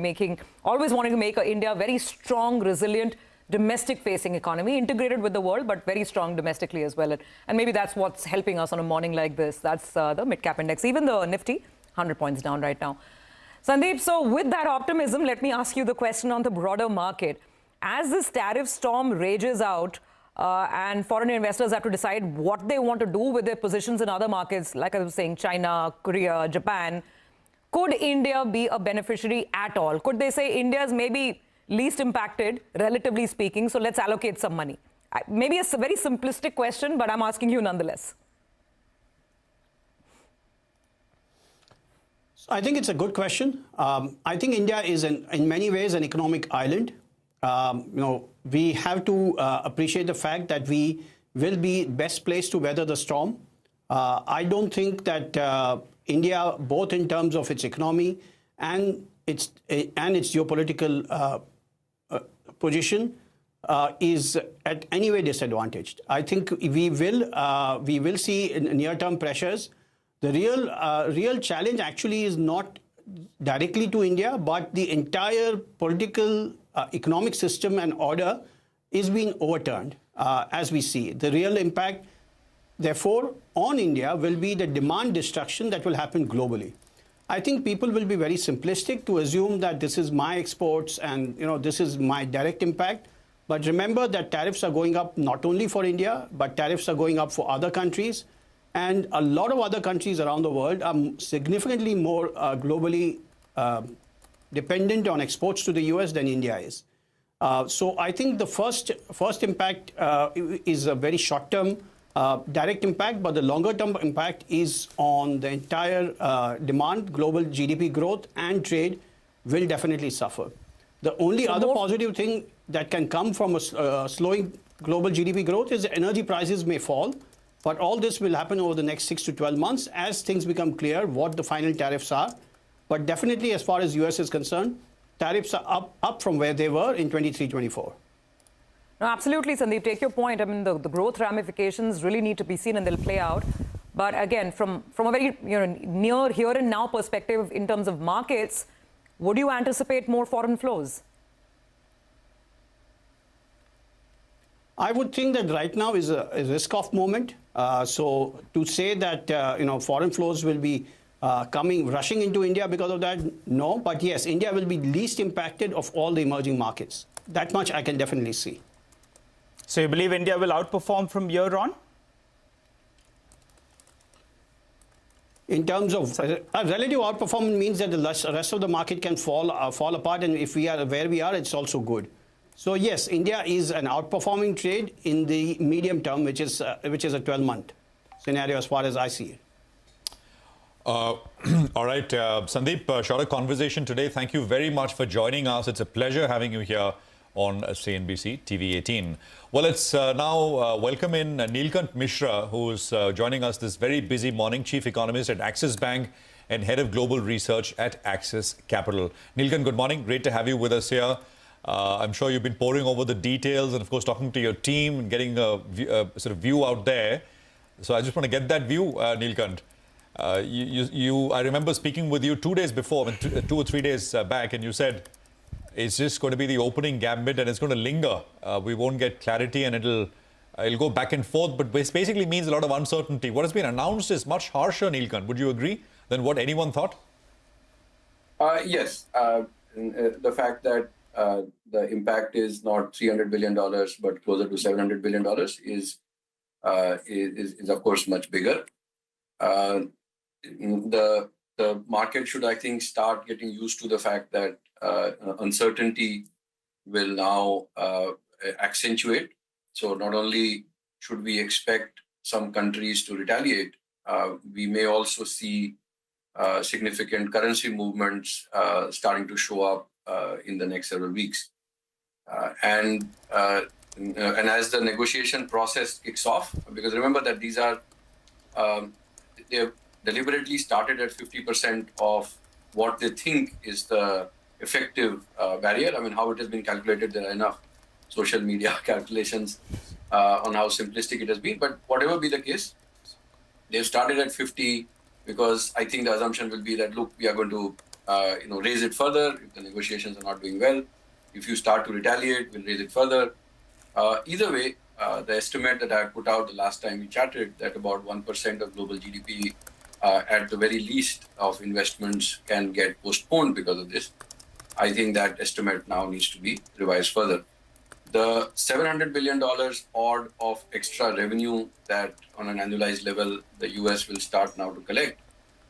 S4: always wanting to make India a very strong, resilient, domestic-facing economy, integrated with the world, but very strong domestically as well. And maybe that's what's helping us on a morning like this. That's the mid-cap index. Even the Nifty, 100 points down right now. Sandeep, so with that optimism, let me ask you the question on the broader market. As this tariff storm rages out, and foreign investors have to decide what they want to do with their positions in other markets, like I was saying, China, Korea, Japan. Could India be a beneficiary at all? Could they say India is maybe least impacted, relatively speaking, so let's allocate some money? Maybe it's a very simplistic question, but I'm asking you nonetheless.
S14: I think it's a good question. I think India is in many ways an economic island. We have to appreciate the fact that we will be best placed to weather the storm. I don't think that India, both in terms of its economy and its geopolitical position, is at any way disadvantaged. I think we will see near-term pressures. The real challenge actually is not directly to India, but the entire political economic system and order is being overturned as we see. The real impact, therefore, on India will be the demand destruction that will happen globally. I think people will be very simplistic to assume that this is my exports and this is my direct impact. But remember that tariffs are going up not only for India, but tariffs are going up for other countries. And a lot of other countries around the world are significantly more globally dependent on exports to the US than India is. So I think the first impact is a very short-term direct impact, but the longer-term impact is on the entire demand, global GDP growth and trade will definitely suffer. The only other positive thing that can come from a slowing global GDP growth is energy prices may fall. But all this will happen over the next 6 to 12 months as things become clear what the final tariffs are. But definitely, as far as US is concerned, tariffs are up from where they were in 23-24.
S4: No, absolutely, Sandeep. Take your point. I mean, the growth ramifications really need to be seen and they'll play out. But again, from a very near here and now perspective in terms of markets, would you anticipate more foreign flows?
S14: I would think that right now is a risk-off moment. So to say that foreign flows will be rushing into India because of that, no. But yes, India will be least impacted of all the emerging markets. That much I can definitely see.
S6: So you believe India will outperform from here on?
S14: In terms of a relative outperformance means that the rest of the market can fall apart, and if we are where we are, it's also good. So yes, India is an outperforming trade in the medium term, which is a 12-month scenario as far as I see it.
S2: All right, Sandeep, shorter conversation today. Thank you very much for joining us. It's a pleasure having you here on CNBC TV 18. Well, let's now welcome in Neelkant Mishra, who's joining us this very busy morning, Chief Economist at Axis Bank and Head of Global Research at Axis Capital. Neelkant, good morning. Great to have you with us here. I'm sure you've been poring over the details and, of course, talking to your team and getting a sort of view out there. So I just want to get that view, Neelkant. I remember speaking with you 2 days before, 2 or 3 days back, and you said it's just going to be the opening gambit and it's going to linger. We won't get clarity and it'll go back and forth, but this basically means a lot of uncertainty. What has been announced is much harsher, Neelkant. Would you agree than what anyone thought?
S15: Yes. The fact that the impact is not $300 billion, but closer to $700 billion is of course much bigger. The market should, I think, start getting used to the fact that uncertainty will now accentuate. So not only should we expect some countries to retaliate, we may also see significant currency movements starting to show up in the next several weeks. And as the negotiation process kicks off, because remember that these are, they have deliberately started at 50% of what they think is the effective barrier. I mean, how it has been calculated, there are enough social media calculations on how simplistic it has been. But whatever be the case, they've started at 50 because I think the assumption will be that, look, we are going to raise it further if the negotiations are not doing well. If you start to retaliate, we'll raise it further. Either way, the estimate that I put out the last time we chatted, that about 1% of global GDP at the very least of investments can get postponed because of this. I think that estimate now needs to be revised further. The $700 billion odd of extra revenue that on an annualized level the US will start now to collect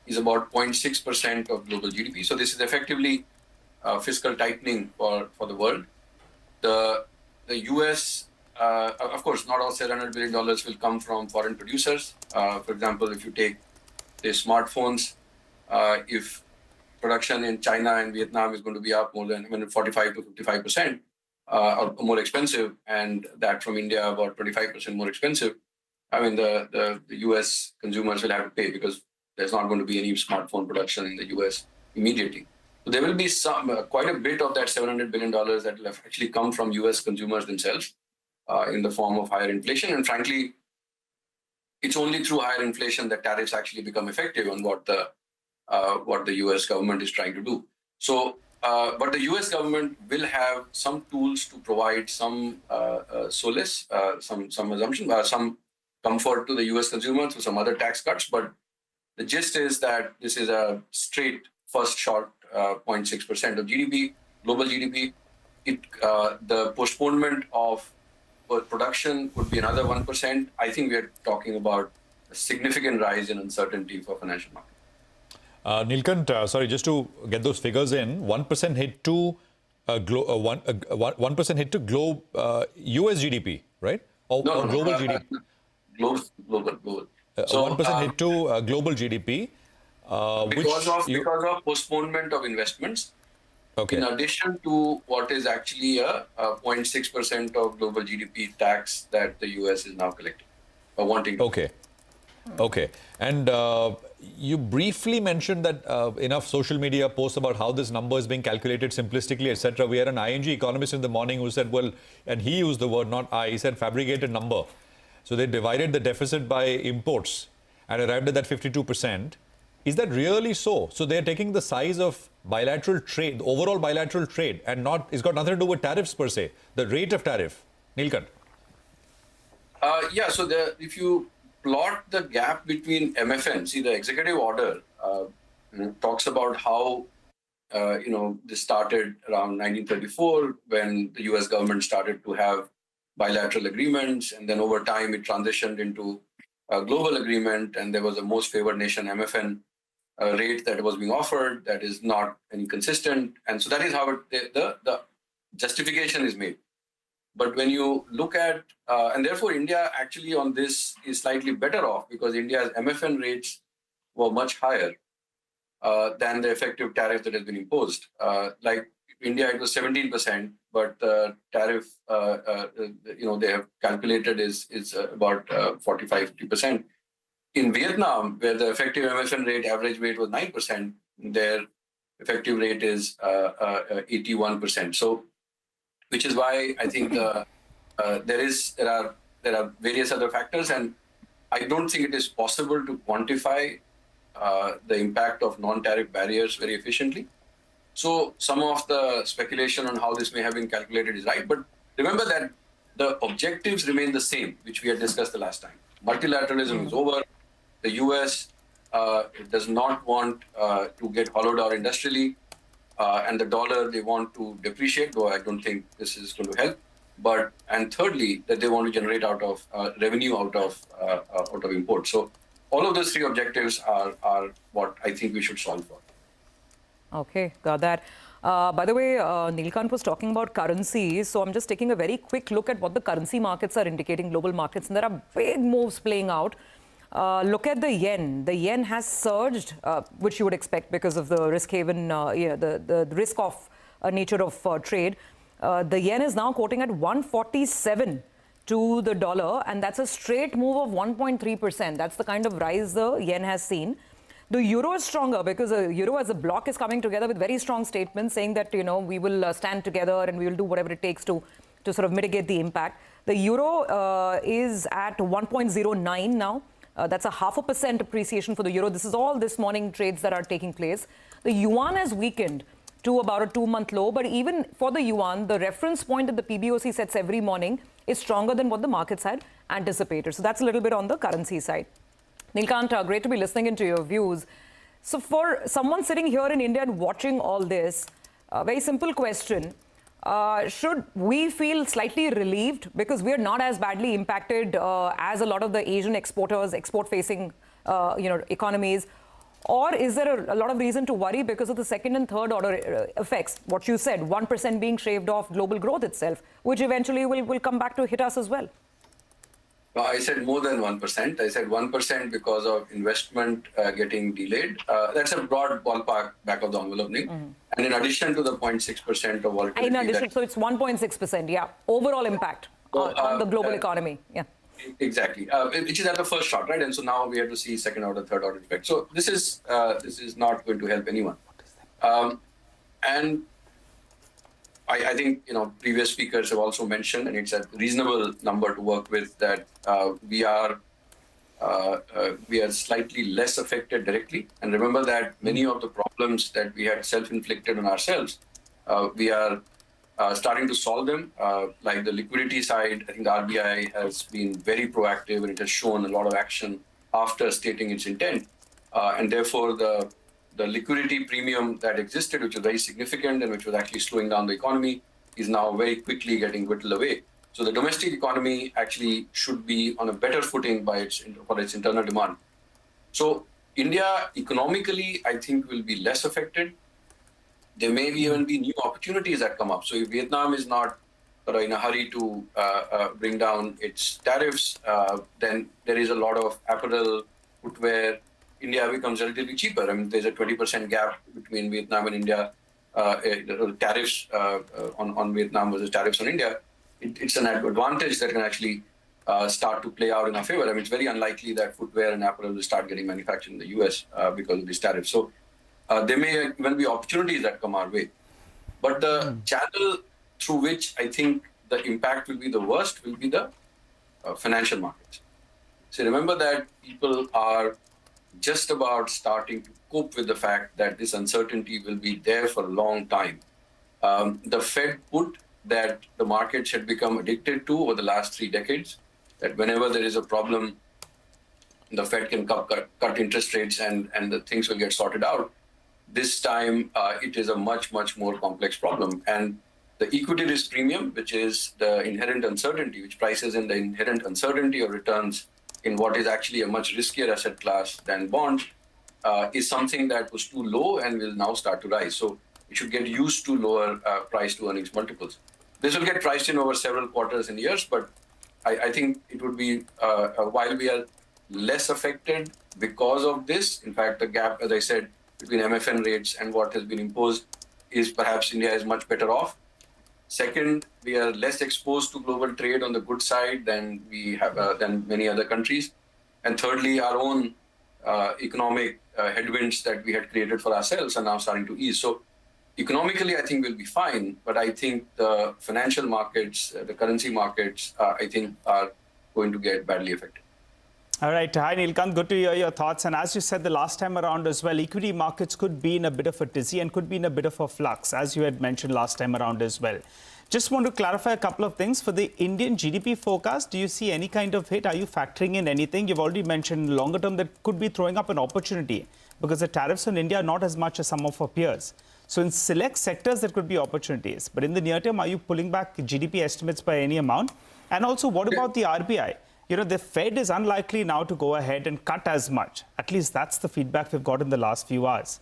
S15: is about 0.6% of global GDP. So this is effectively fiscal tightening for the world. The US, of course, not all $700 billion will come from foreign producers. For example, if you take the smartphones, if production in China and Vietnam is going to be up more than 45 to 55%, or more expensive, and that from India about 25% more expensive, I mean, the US consumers will have to pay because there's not going to be any smartphone production in the US immediately. So there will be quite a bit of that $700 billion that will actually come from US consumers themselves in the form of higher inflation. And frankly, it's only through higher inflation that tariffs actually become effective on what the US government is trying to do. So, but the US government will have some tools to provide some solace, some assumption, some comfort to the US consumer through some other tax cuts. But the gist is that this is a straight first shot 0.6% of GDP, global GDP. The postponement of production could be another 1%. I think we are talking about a significant rise in uncertainty for financial markets.
S2: Neelkant, sorry, just to get those figures in, 1% hit to 1% hit to US GDP, right? Or global GDP?
S15: Global. So
S2: 1% hit to global GDP.
S15: Because of postponement of investments,
S2: Okay.
S15: In addition to what is actually a 0.6% of global GDP tax that the US is now collecting or wanting to.
S2: Okay. Okay. And you briefly mentioned that enough social media posts about how this number is being calculated simplistically, etc. We had an ING economist in the morning who said, well, and he used the word, not I, he said fabricated number. So they divided the deficit by imports and arrived at that 52%. Is that really so? So they're taking the size of bilateral trade, the overall bilateral trade, and it's got nothing to do with tariffs per se, the rate of tariff. Neelkant.
S15: Yeah, so if you plot the gap between MFN, see the executive order talks about how, this started around 1934 when the US government started to have bilateral agreements, and then over time it transitioned into a global agreement, and there was a most favored nation MFN rate that was being offered that is not any consistent, and so that is how the justification is made. But when you look at, and therefore India actually on this is slightly better off because India's MFN rates were much higher than the effective tariff that has been imposed. Like India, it was 17%, but the tariff, they have calculated is about 45-50%. In Vietnam, where the effective MFN rate, average rate was 9%, their effective rate is 81%. So, which is why I think there are various other factors, and I don't think it is possible to quantify the impact of non-tariff barriers very efficiently. So some of the speculation on how this may have been calculated is right, but remember that the objectives remain the same, which we had discussed the last time. Multilateralism is over. The US does not want to get hollowed out industrially, and the dollar they want to depreciate, though I don't think this is going to help. And thirdly, that they want to generate out of revenue out of import. So all of those three objectives are what I think we should solve for.
S4: Okay, got that. By the way, Neelkant was talking about currencies. So I'm just taking a very quick look at what the currency markets are indicating, global markets, and there are big moves playing out. Look at the yen. The yen has surged, which you would expect because of the risk haven, the risk off nature of trade. The yen is now quoting at 147 to the dollar, and that's a straight move of 1.3%. That's the kind of rise the yen has seen. The euro is stronger because the euro as a bloc is coming together with very strong statements saying that, we will stand together and we will do whatever it takes to sort of mitigate the impact. The euro is at 1.09 now. That's a 0.5% appreciation for the euro. This is all this morning trades that are taking place. The yuan has weakened to about a 2-month low, but even for the yuan, the reference point that the PBOC sets every morning is stronger than what the markets had anticipated. So that's a little bit on the currency side. Neelkant, great to be listening into your views. So for someone sitting here in India and watching all this, a very simple question. Should we feel slightly relieved because we are not as badly impacted as a lot of the Asian exporters, export-facing economies? Or is there a lot of reason to worry because of the second and third order effects? What you said, 1% being shaved off global growth itself, which eventually will come back to hit us as well.
S15: No, I said more than 1%. I said 1% because of investment getting delayed. That's a broad ballpark back of the envelope, Nick. And in addition to the 0.6% of volatility.
S4: In addition, so it's 1.6%, yeah. Overall impact on the global economy, yeah.
S15: Exactly, which is at the first shot, right? And so now we have to see second order, third order effect. So this is not going to help anyone. And I think previous speakers have also mentioned, and it's a reasonable number to work with, that we are slightly less affected directly. And remember that many of the problems that we had self-inflicted on ourselves, we are starting to solve them. Like the liquidity side, I think the RBI has been very proactive and it has shown a lot of action after stating its intent. And therefore, the liquidity premium that existed, which was very significant and which was actually slowing down the economy, is now very quickly getting whittled away. So the domestic economy actually should be on a better footing for its internal demand. So India economically, I think, will be less affected. There may even be new opportunities that come up. So if Vietnam is not in a hurry to bring down its tariffs, then there is a lot of apparel, footwear. India becomes relatively cheaper. I mean, there's a 20% gap between Vietnam and India tariffs on Vietnam versus tariffs on India, it's an advantage that can actually start to play out in our favor. I mean, it's very unlikely that footwear and apparel will start getting manufactured in the US because of these tariffs. So there may even be opportunities that come our way. But the channel through which I think the impact will be the worst will be the financial markets. So remember that people are just about starting to cope with the fact that this uncertainty will be there for a long time. The Fed put that the markets had become addicted to over the last 3 decades, that whenever there is a problem, the Fed can cut interest rates and the things will get sorted out. This time, it is a much, much more complex problem. And the equity risk premium, which is the inherent uncertainty, which prices in the inherent uncertainty of returns in what is actually a much riskier asset class than bonds, is something that was too low and will now start to rise. So it should get used to lower price to earnings multiples. This will get priced in over several quarters and years, but I think it would be, while we are less affected because of this, in fact, the gap, as I said, between MFN rates and what has been imposed is perhaps India is much better off. Second, we are less exposed to global trade on the good side than we have than many other countries. And thirdly, our own economic headwinds that we had created for ourselves are now starting to ease. So economically, I think we'll be fine, but I think the financial markets, the currency markets, I think are going to get badly affected.
S6: All right. Hi, Nilkant. Good to hear your thoughts. And as you said the last time around as well, equity markets could be in a bit of a dizzy and could be in a bit of a flux, as you had mentioned last time around as well. Just want to clarify a couple of things. For the Indian GDP forecast, do you see any kind of hit? Are you factoring in anything? You've already mentioned longer term that could be throwing up an opportunity because the tariffs on India are not as much as some of our peers. So in select sectors, there could be opportunities. But in the near term, are you pulling back GDP estimates by any amount? And also, what about the RBI? You know, the Fed is unlikely now to go ahead and cut as much. At least that's the feedback we've got in the last few hours.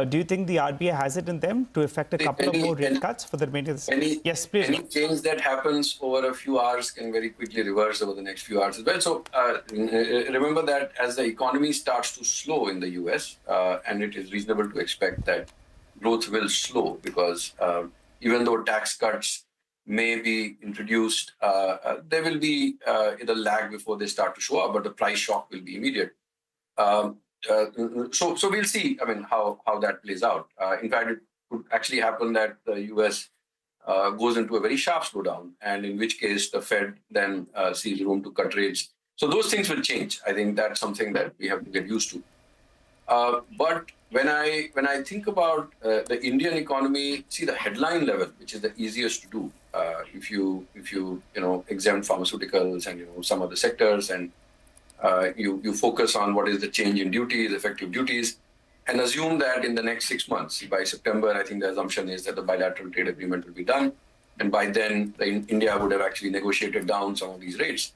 S6: Do you think the RBI has it in them to effect a couple of more rate cuts for the remainder of the Yes, please.
S15: Any change that happens over a few hours can very quickly reverse over the next few hours as well. So remember that as the economy starts to slow in the US, and it is reasonable to expect that growth will slow because even though tax cuts may be introduced, there will be a lag before they start to show up, but the price shock will be immediate. So we'll see, I mean, how that plays out. In fact, it could actually happen that the US goes into a very sharp slowdown, and in which case the Fed then sees room to cut rates. So those things will change. I think that's something that we have to get used to. But when I think about the Indian economy, see the headline level, which is the easiest to do, if you exempt pharmaceuticals and some other sectors, and you focus on what is the change in duties, effective duties, and assume that in the next 6 months, by September, I think the assumption is that the bilateral trade agreement will be done, and by then India would have actually negotiated down some of these rates.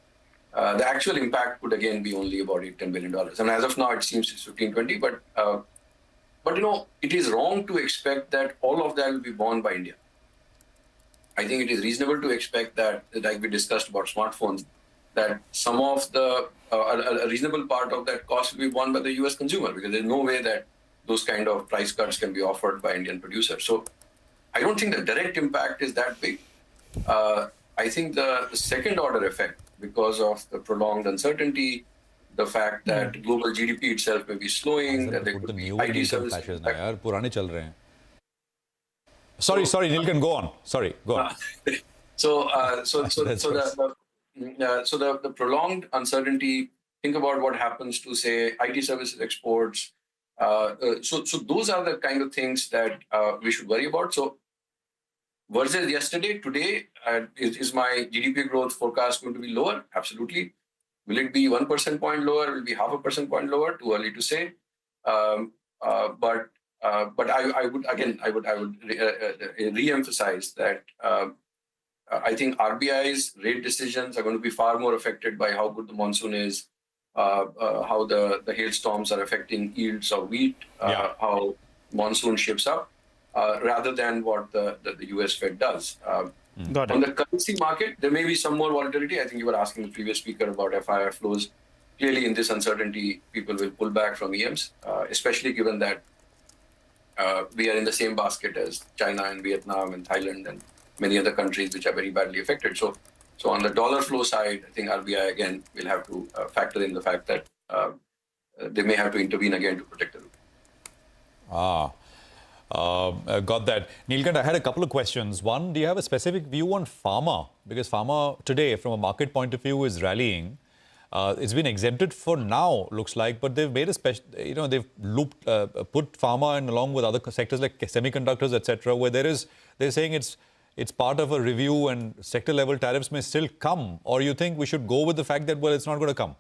S15: The actual impact could again be only about $8-10 billion. And as of now, it seems it's 15-20. But it is wrong to expect that all of that will be borne by India. I think it is reasonable to expect that, like we discussed about smartphones, that some of the a reasonable part of that cost will be borne by the US consumer, because there's no way that those kind of price cuts can be offered by Indian producers. So I don't think the direct impact is that big. I think the second order effect, because of the prolonged uncertainty, the fact that global GDP itself may be slowing, that there could be IT services.
S2: Sorry, Nilkant, go on. Sorry, go on.
S15: So the prolonged uncertainty, think about what happens to, say, IT services exports. So those are the kind of things that we should worry about. So versus yesterday, today, is my GDP growth forecast going to be lower? Absolutely. Will it be 1 percentage point lower? Will it be 0.5 percentage point lower? Too early to say. But I would re-emphasize that I think RBI's rate decisions are going to be far more affected by how good the monsoon is, how the hailstorms are affecting yields of wheat, how monsoon shapes up, rather than what the US Fed does. On the currency market, there may be some more volatility. I think you were asking the previous speaker about FII flows. Clearly, in this uncertainty, people will pull back from EMs, especially given that we are in the same basket as China and Vietnam and Thailand and many other countries which are very badly affected. So on the dollar flow side, I think RBI again will have to factor in the fact that they may have to intervene again to protect the rupee.
S2: Got that. Neelkant, I had a couple of questions. One, do you have a specific view on Pharma? Because Pharma today, from a market point of view, is rallying. It's been exempted for now, looks like, but they've made a special, they've put Pharma in along with other sectors like semiconductors, etc., where they're saying it's part of a review and sector level tariffs may still come. Or you think we should go with the fact that, well, it's not going to come?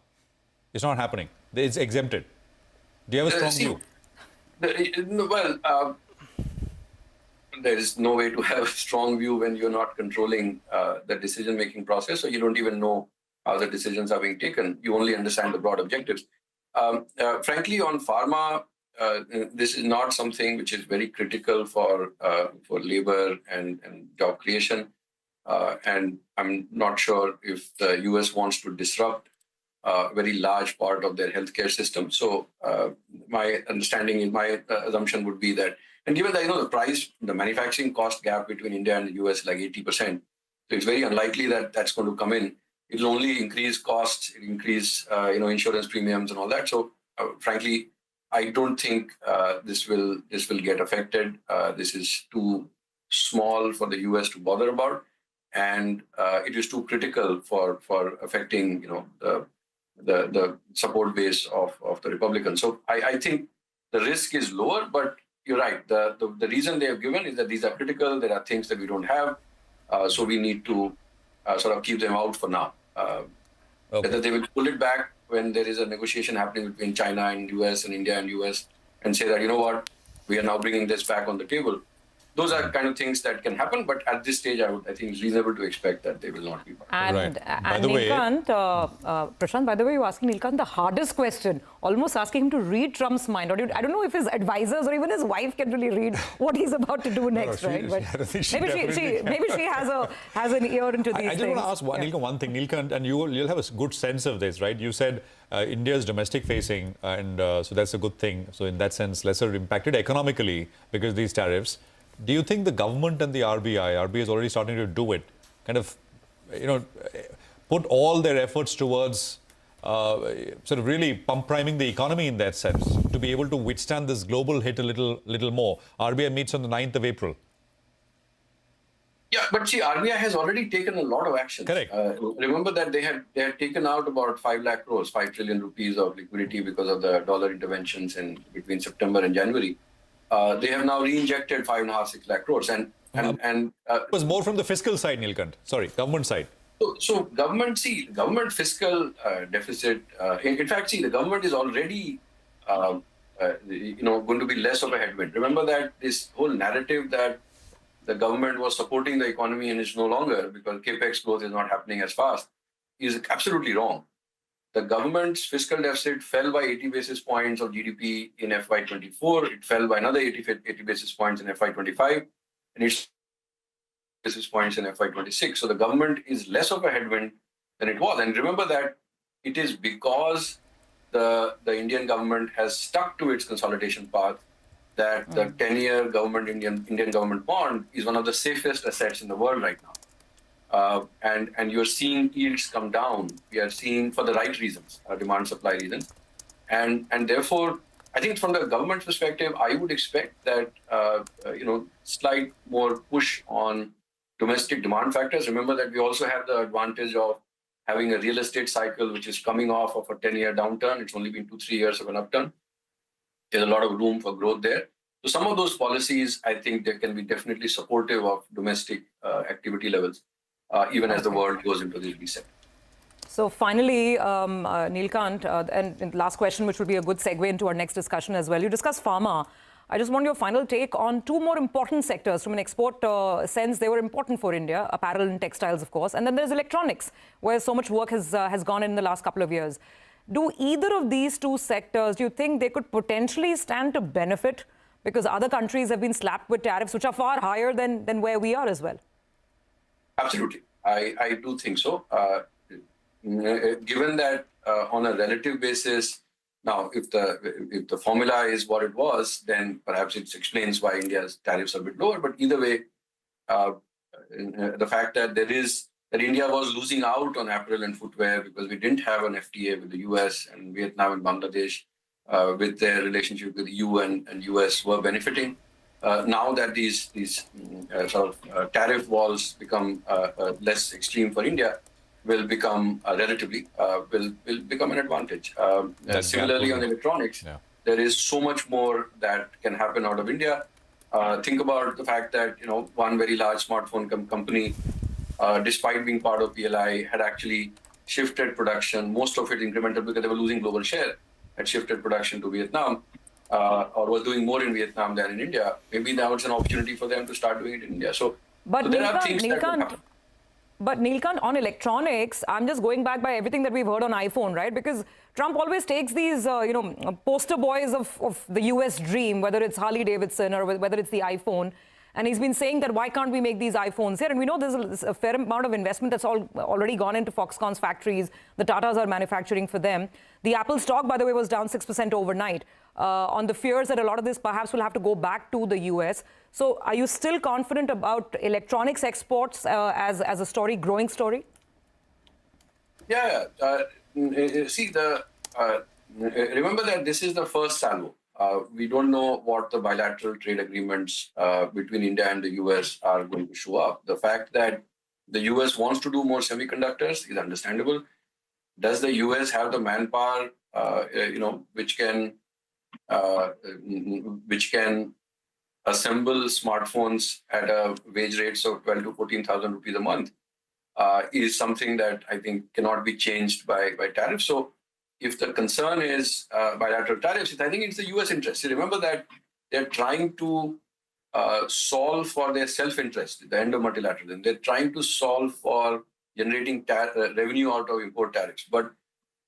S2: It's not happening. It's exempted. Do you have a strong view?
S15: There is no way to have a strong view when you're not controlling the decision-making process, so you don't even know how the decisions are being taken. You only understand the broad objectives. Frankly, on Pharma, this is not something which is very critical for labor and job creation. And I'm not sure if the US wants to disrupt a very large part of their healthcare system. So my assumption would be that, and given that, the manufacturing cost gap between India and the US is like 80%, so it's very unlikely that that's going to come in. It'll only increase costs, increase insurance premiums and all that. So frankly, I don't think this will get affected. This is too small for the US to bother about, and it is too critical for affecting the support base of the Republicans. So I think the risk is lower, but you're right. The reason they have given is that these are critical. There are things that we don't have, so we need to sort of keep them out for now. Whether they will pull it back when there is a negotiation happening between China and US and India and US and say that, you know what, we are now bringing this back on the table. Those are kind of things that can happen, but at this stage, I think it's reasonable to expect that they will not be.
S4: And Neelkant, Prashant, by the way, you're asking Neelkant the hardest question, almost asking him to read Trump's mind. I don't know if his advisors or even his wife can really read what he's about to do next, right? But maybe she has an ear into these things.
S2: I just want to ask Neelkant one thing, Neelkant, and you'll have a good sense of this, right? You said India is domestic facing, and so that's a good thing. So in that sense, lesser impacted economically because of these tariffs. Do you think the government and the RBI is already starting to do it, kind of, put all their efforts towards sort of really priming the economy in that sense to be able to withstand this global hit a little more? RBI meets on the 9th of April.
S15: Yeah, but see, RBI has already taken a lot of action.
S2: Correct.
S15: Remember that they had taken out about 5 lakh crores, 5 trillion rupees of liquidity because of the dollar interventions between September and January. They have now re-injected 5.5-6 lakh crores, and
S2: it was more from the fiscal side, Neelkant. Sorry, government side.
S15: So government fiscal deficit. In fact, the government is already going to be less of a headwind. Remember that this whole narrative that the government was supporting the economy and is no longer because capex growth is not happening as fast is absolutely wrong. The government's fiscal deficit fell by 80 basis points of GDP in FY24. It fell by another 80 basis points in FY25, and it's basis points in FY26. So the government is less of a headwind than it was. And remember that it is because the Indian government has stuck to its consolidation path that the 10-year Indian government bond is one of the safest assets in the world right now. And you're seeing yields come down. We are seeing for the right reasons, demand-supply reasons. And therefore, I think from the government perspective, I would expect that, slight more push on domestic demand factors. Remember that we also have the advantage of having a real estate cycle, which is coming off of a 10-year downturn. It's only been 2-3 years of an upturn. There's a lot of room for growth there. So some of those policies, I think they can be definitely supportive of domestic activity levels. Even as the world goes into this reset.
S4: So finally, Neelkant, and last question, which would be a good segue into our next discussion as well. You discussed Pharma. I just want your final take on two more important sectors from an export sense. They were important for India, apparel and textiles, of course. And then there's electronics, where so much work has gone in the last couple of years. Do either of these two sectors, do you think they could potentially stand to benefit? Because other countries have been slapped with tariffs, which are far higher than where we are as well.
S15: Absolutely. I do think so. Given that on a relative basis, Now, if the formula is what it was, then perhaps it explains why India's tariffs are a bit lower. But either way, the fact that India was losing out on apparel and footwear because we didn't have an FTA with the US and Vietnam and Bangladesh with their relationship with the EU and US were benefiting. Now that these sort of tariff walls become less extreme for India, will become relatively will become an advantage. Similarly, on electronics, there is so much more that can happen out of India. Think about the fact that one very large smartphone company, despite being part of PLI, had actually shifted production, most of it incremental because they were losing global share, had shifted production to Vietnam, or was doing more in Vietnam than in India. Maybe now it's an opportunity for them to start doing it in India. So there are things that can happen.
S4: But Neelkant, on electronics, I'm just going back by everything that we've heard on iPhone, right? Because Trump always takes these, poster boys of the US dream, whether it's Harley Davidson or whether it's the iPhone. And he's been saying that why can't we make these iPhones here? And we know there's a fair amount of investment that's already gone into Foxconn's factories. The Tatas are manufacturing for them. The Apple stock, by the way, was down 6% overnight on the fears that a lot of this perhaps will have to go back to the US. So are you still confident about electronics exports as a story, growing story?
S15: Yeah. See, remember that this is the first salvo. We don't know what the bilateral trade agreements between India and the US are going to show up. The fact that the US wants to do more semiconductors is understandable. Does the US have the manpower, which can assemble smartphones at a wage rates of 12 to 14,000 rupees a month? Is something that I think cannot be changed by tariffs. So if the concern is bilateral tariffs, I think it's the US interest. Remember that they're trying to solve for their self-interest, the end of multilateralism. They're trying to solve for generating revenue out of import tariffs. But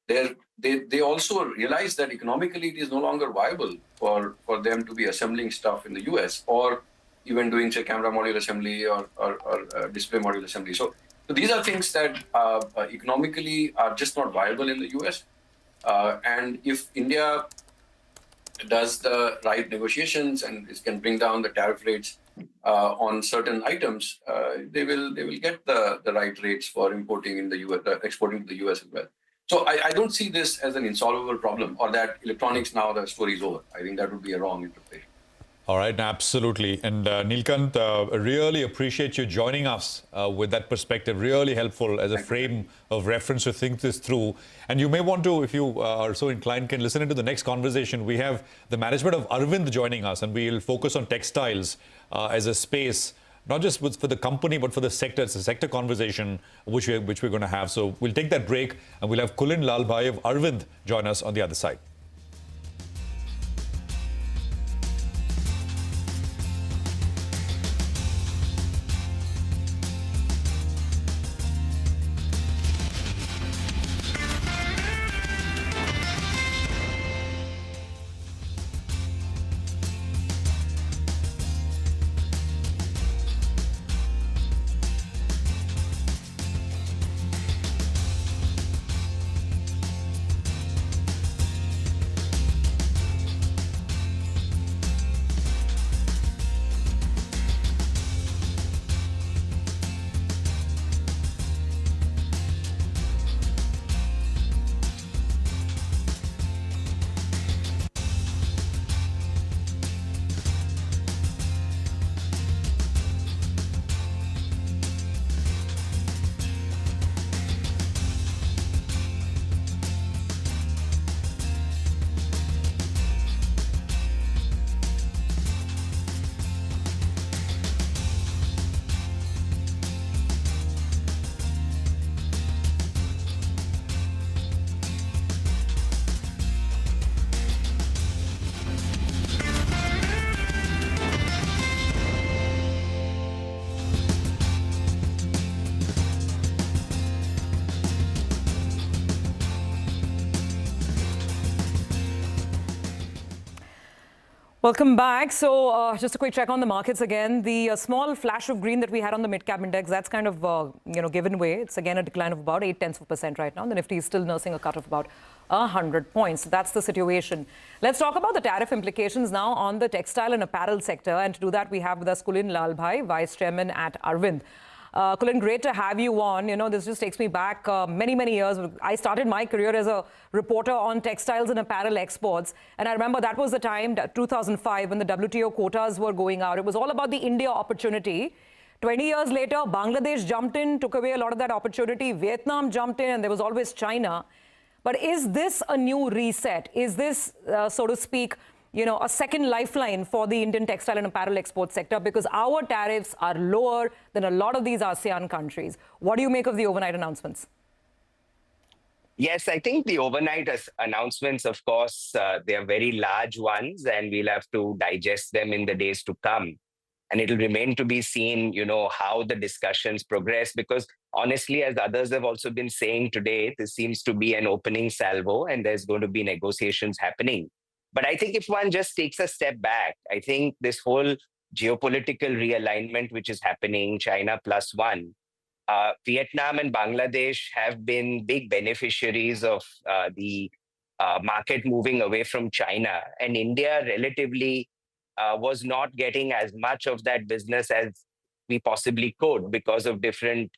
S15: they also realize that economically it is no longer viable for them to be assembling stuff in the US or even doing, say, camera module assembly or display module assembly. So these are things that economically are just not viable in the US. And if India does the right negotiations and can bring down the tariff rates on certain items, they will get the right rates for importing in the US, exporting to the US as well. So I don't see this as an insolvable problem or that electronics now the story is over. I think that would be a wrong interpretation.
S2: All right, absolutely. And Neelkant, really appreciate you joining us with that perspective. Really helpful as a frame of reference to think this through. And you may want to, if you are so inclined, can listen into the next conversation. We have the management of Arvind joining us, and we'll focus on textiles as a space, not just for the company, but for the sector. It's a sector conversation which we're going to have. So we'll take that break, and we'll have Kulin Lalbhai of Arvind join us on the other side.
S4: Welcome back. So just a quick check on the markets again. The small flash of green that we had on the mid-cap index, that's kind of, given way. It's again a decline of about 0.8% right now. The Nifty is still nursing a cut of about 100 points. That's the situation. Let's talk about the tariff implications now on the textile and apparel sector. And to do that, we have with us Kulin Lalbhai, Vice Chairman at Arvind. Kulin, great to have you on. This just takes me back many, many years. I started my career as a reporter on textiles and apparel exports. And I remember that was the time, 2005, when the WTO quotas were going out. It was all about the India opportunity. 20 years later, Bangladesh jumped in, took away a lot of that opportunity. Vietnam jumped in, and there was always China. But is this a new reset? Is this, so to speak, a second lifeline for the Indian textile and apparel export sector, because our tariffs are lower than a lot of these ASEAN countries? What do you make of the overnight announcements?
S16: Yes, I think the overnight announcements, of course, they are very large ones, and we'll have to digest them in the days to come. And it'll remain to be seen, how the discussions progress, because honestly, as others have also been saying today, this seems to be an opening salvo, and there's going to be negotiations happening. But I think if one just takes a step back, I think this whole geopolitical realignment which is happening, China plus one, Vietnam and Bangladesh have been big beneficiaries of the market moving away from China. And India relatively was not getting as much of that business as we possibly could because of different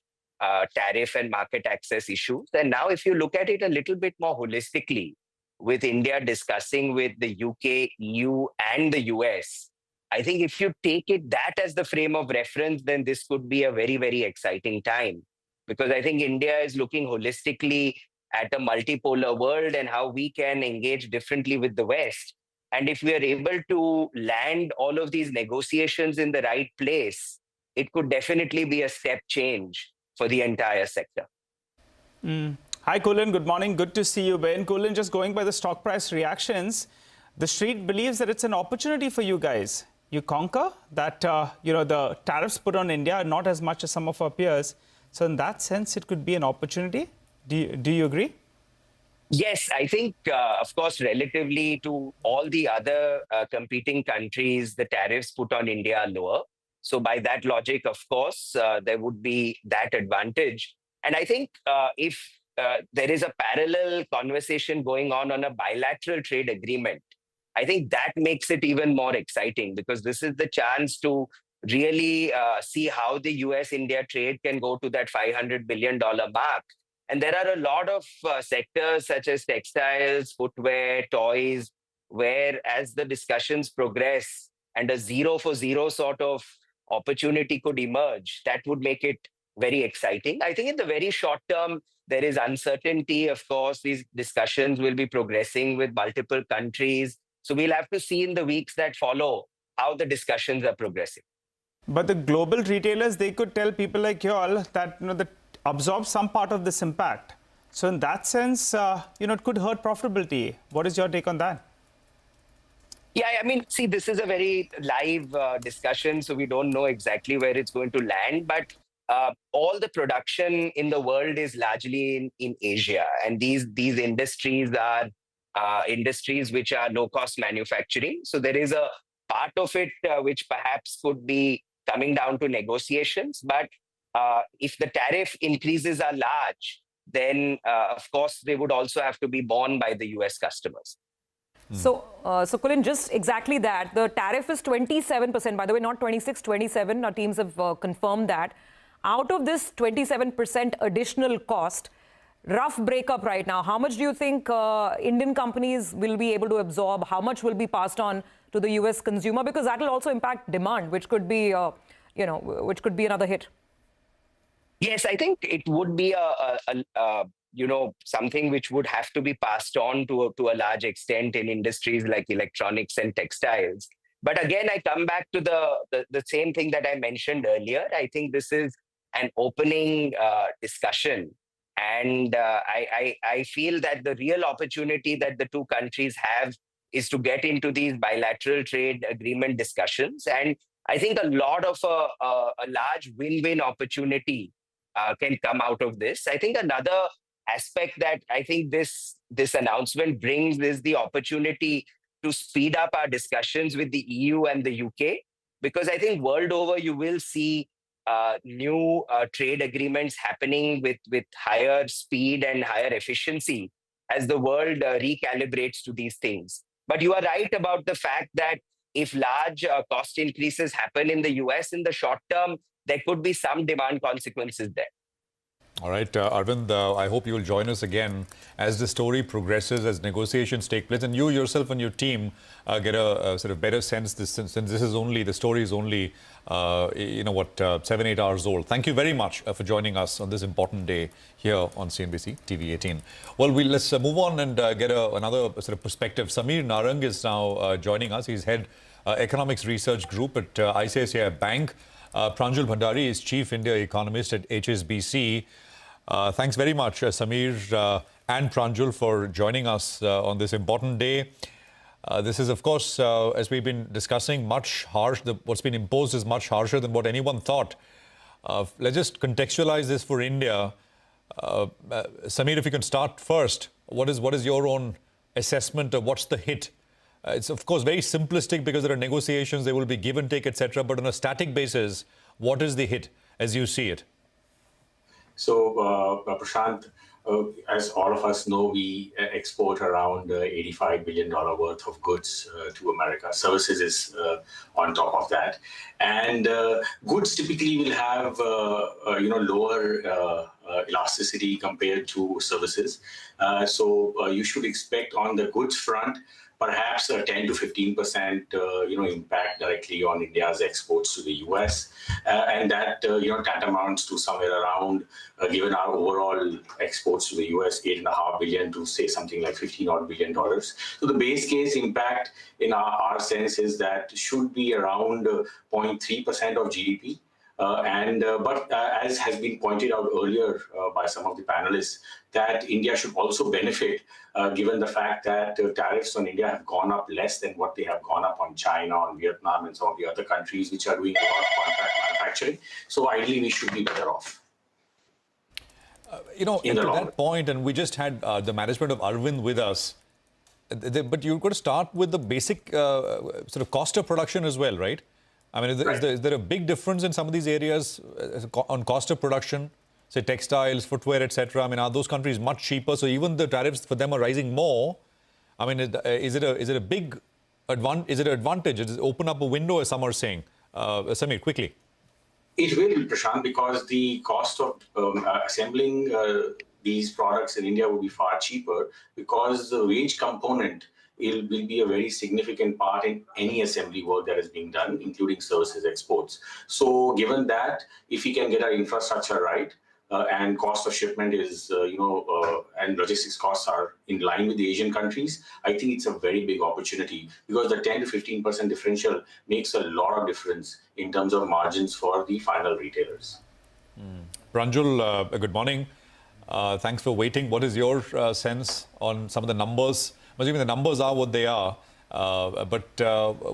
S16: tariff and market access issues. And now if you look at it a little bit more holistically, with India discussing with the UK, EU, and the US, I think if you take that as the frame of reference, then this could be a very, very exciting time. Because I think India is looking holistically at a multipolar world and how we can engage differently with the West. And if we are able to land all of these negotiations in the right place, it could definitely be a step change for the entire sector.
S6: Hi, Kulin. Good morning. Good to see you, Ben. Kulin, just going by the stock price reactions, the street believes that it's an opportunity for you guys. You conquer that, the tariffs put on India are not as much as some of our peers. So in that sense, it could be an opportunity. Do you agree?
S16: Yes, I think, of course, relatively to all the other competing countries, the tariffs put on India are lower. So by that logic, of course, there would be that advantage. And I think if there is a parallel conversation going on a bilateral trade agreement, I think that makes it even more exciting, because this is the chance to really see how the US-India trade can go to that $500 billion mark. And there are a lot of sectors such as textiles, footwear, toys, where as the discussions progress and a zero for zero sort of opportunity could emerge, that would make it very exciting. I think in the very short term, there is uncertainty. Of course, these discussions will be progressing with multiple countries. So we'll have to see in the weeks that follow how the discussions are progressing.
S6: But the global retailers, they could tell people like you all that, that absorb some part of this impact. So in that sense, it could hurt profitability. What is your take on that?
S16: Yeah, I mean, see, this is a very live discussion, so we don't know exactly where it's going to land. But all the production in the world is largely in Asia. And these industries are industries which are low-cost manufacturing. So there is a part of it which perhaps could be coming down to negotiations. But if the tariff increases are large, then, of course, they would also have to be borne by the US customers.
S4: So Kulin, just exactly that. The tariff is 27%, by the way, not 26, 27. Our teams have confirmed that. Out of this 27% additional cost, rough breakup right now, how much do you think Indian companies will be able to absorb? How much will be passed on to the US consumer? Because that will also impact demand, which could be, which could be another hit.
S16: Yes, I think it would be something which would have to be passed on to a large extent in industries like electronics and textiles. But again, I come back to the same thing that I mentioned earlier. I think this is an opening discussion. And I feel that the real opportunity that the two countries have is to get into these bilateral trade agreement discussions. And I think a lot of a large win-win opportunity can come out of this. I think another aspect that I think this announcement brings is the opportunity to speed up our discussions with the EU and the UK, because I think world over you will see new trade agreements happening with higher speed and higher efficiency as the world recalibrates to these things. But you are right about the fact that if large cost increases happen in the US in the short term, there could be some demand consequences there.
S2: All right, Arvind, I hope you will join us again as the story progresses, as negotiations take place, and you yourself and your team get a sort of better sense since this is only, the story is only, 7-8 hours old. Thank you very much for joining us on this important day here on CNBC TV 18. Well, let's move on and get another sort of perspective. Samir Narang is now joining us. He's head economics research group at ICICI Bank. Pranjul Bhandari is chief India economist at HSBC. Thanks very much, Samir and Pranjul, for joining us on this important day. This is, of course, as we've been discussing, much harsh. What's been imposed is much harsher than what anyone thought. Let's just contextualize this for India. Samir, if you can start first, what is your own assessment of what's the hit? It's, of course, very simplistic because there are negotiations, there will be give and take, etc. But on a static basis, what is the hit as you see it?
S17: So, Prashant, as all of us know, we export around $85 billion worth of goods to America. Services is on top of that. And goods typically will have, lower elasticity compared to services. So you should expect on the goods front, perhaps a 10 to 15% impact directly on India's exports to the US, and that tantamounts to somewhere around, given our overall exports to the US, $8.5 billion to say something like $15 billion. So the base case impact in our sense is that should be around 0.3% of GDP. But as has been pointed out earlier by some of the panelists, that India should also benefit given the fact that tariffs on India have gone up less than what they have gone up on China, on Vietnam, and some of the other countries which are doing a lot of contract manufacturing. So ideally, we should be better off.
S2: To that point, and we just had the management of Arvind with us, but you've got to start with the basic sort of cost of production as well, right? I mean, is there a big difference in some of these areas on cost of production, say textiles, footwear, etc.? I mean, are those countries much cheaper? So even the tariffs for them are rising more. I mean, is it a big advantage? Is it an advantage? Does it open up a window, as some are saying? Samir, quickly.
S17: It will, Prashant, because the cost of assembling these products in India will be far cheaper because the wage component will be a very significant part in any assembly work that is being done, including services exports. So given that, if we can get our infrastructure right, and cost of shipment is, and logistics costs are in line with the Asian countries, I think it's a very big opportunity because the 10 to 15% differential makes a lot of difference in terms of margins for the final retailers.
S2: Pranjul, good morning. Thanks for waiting. What is your sense on some of the numbers? Assuming the numbers are what they are, but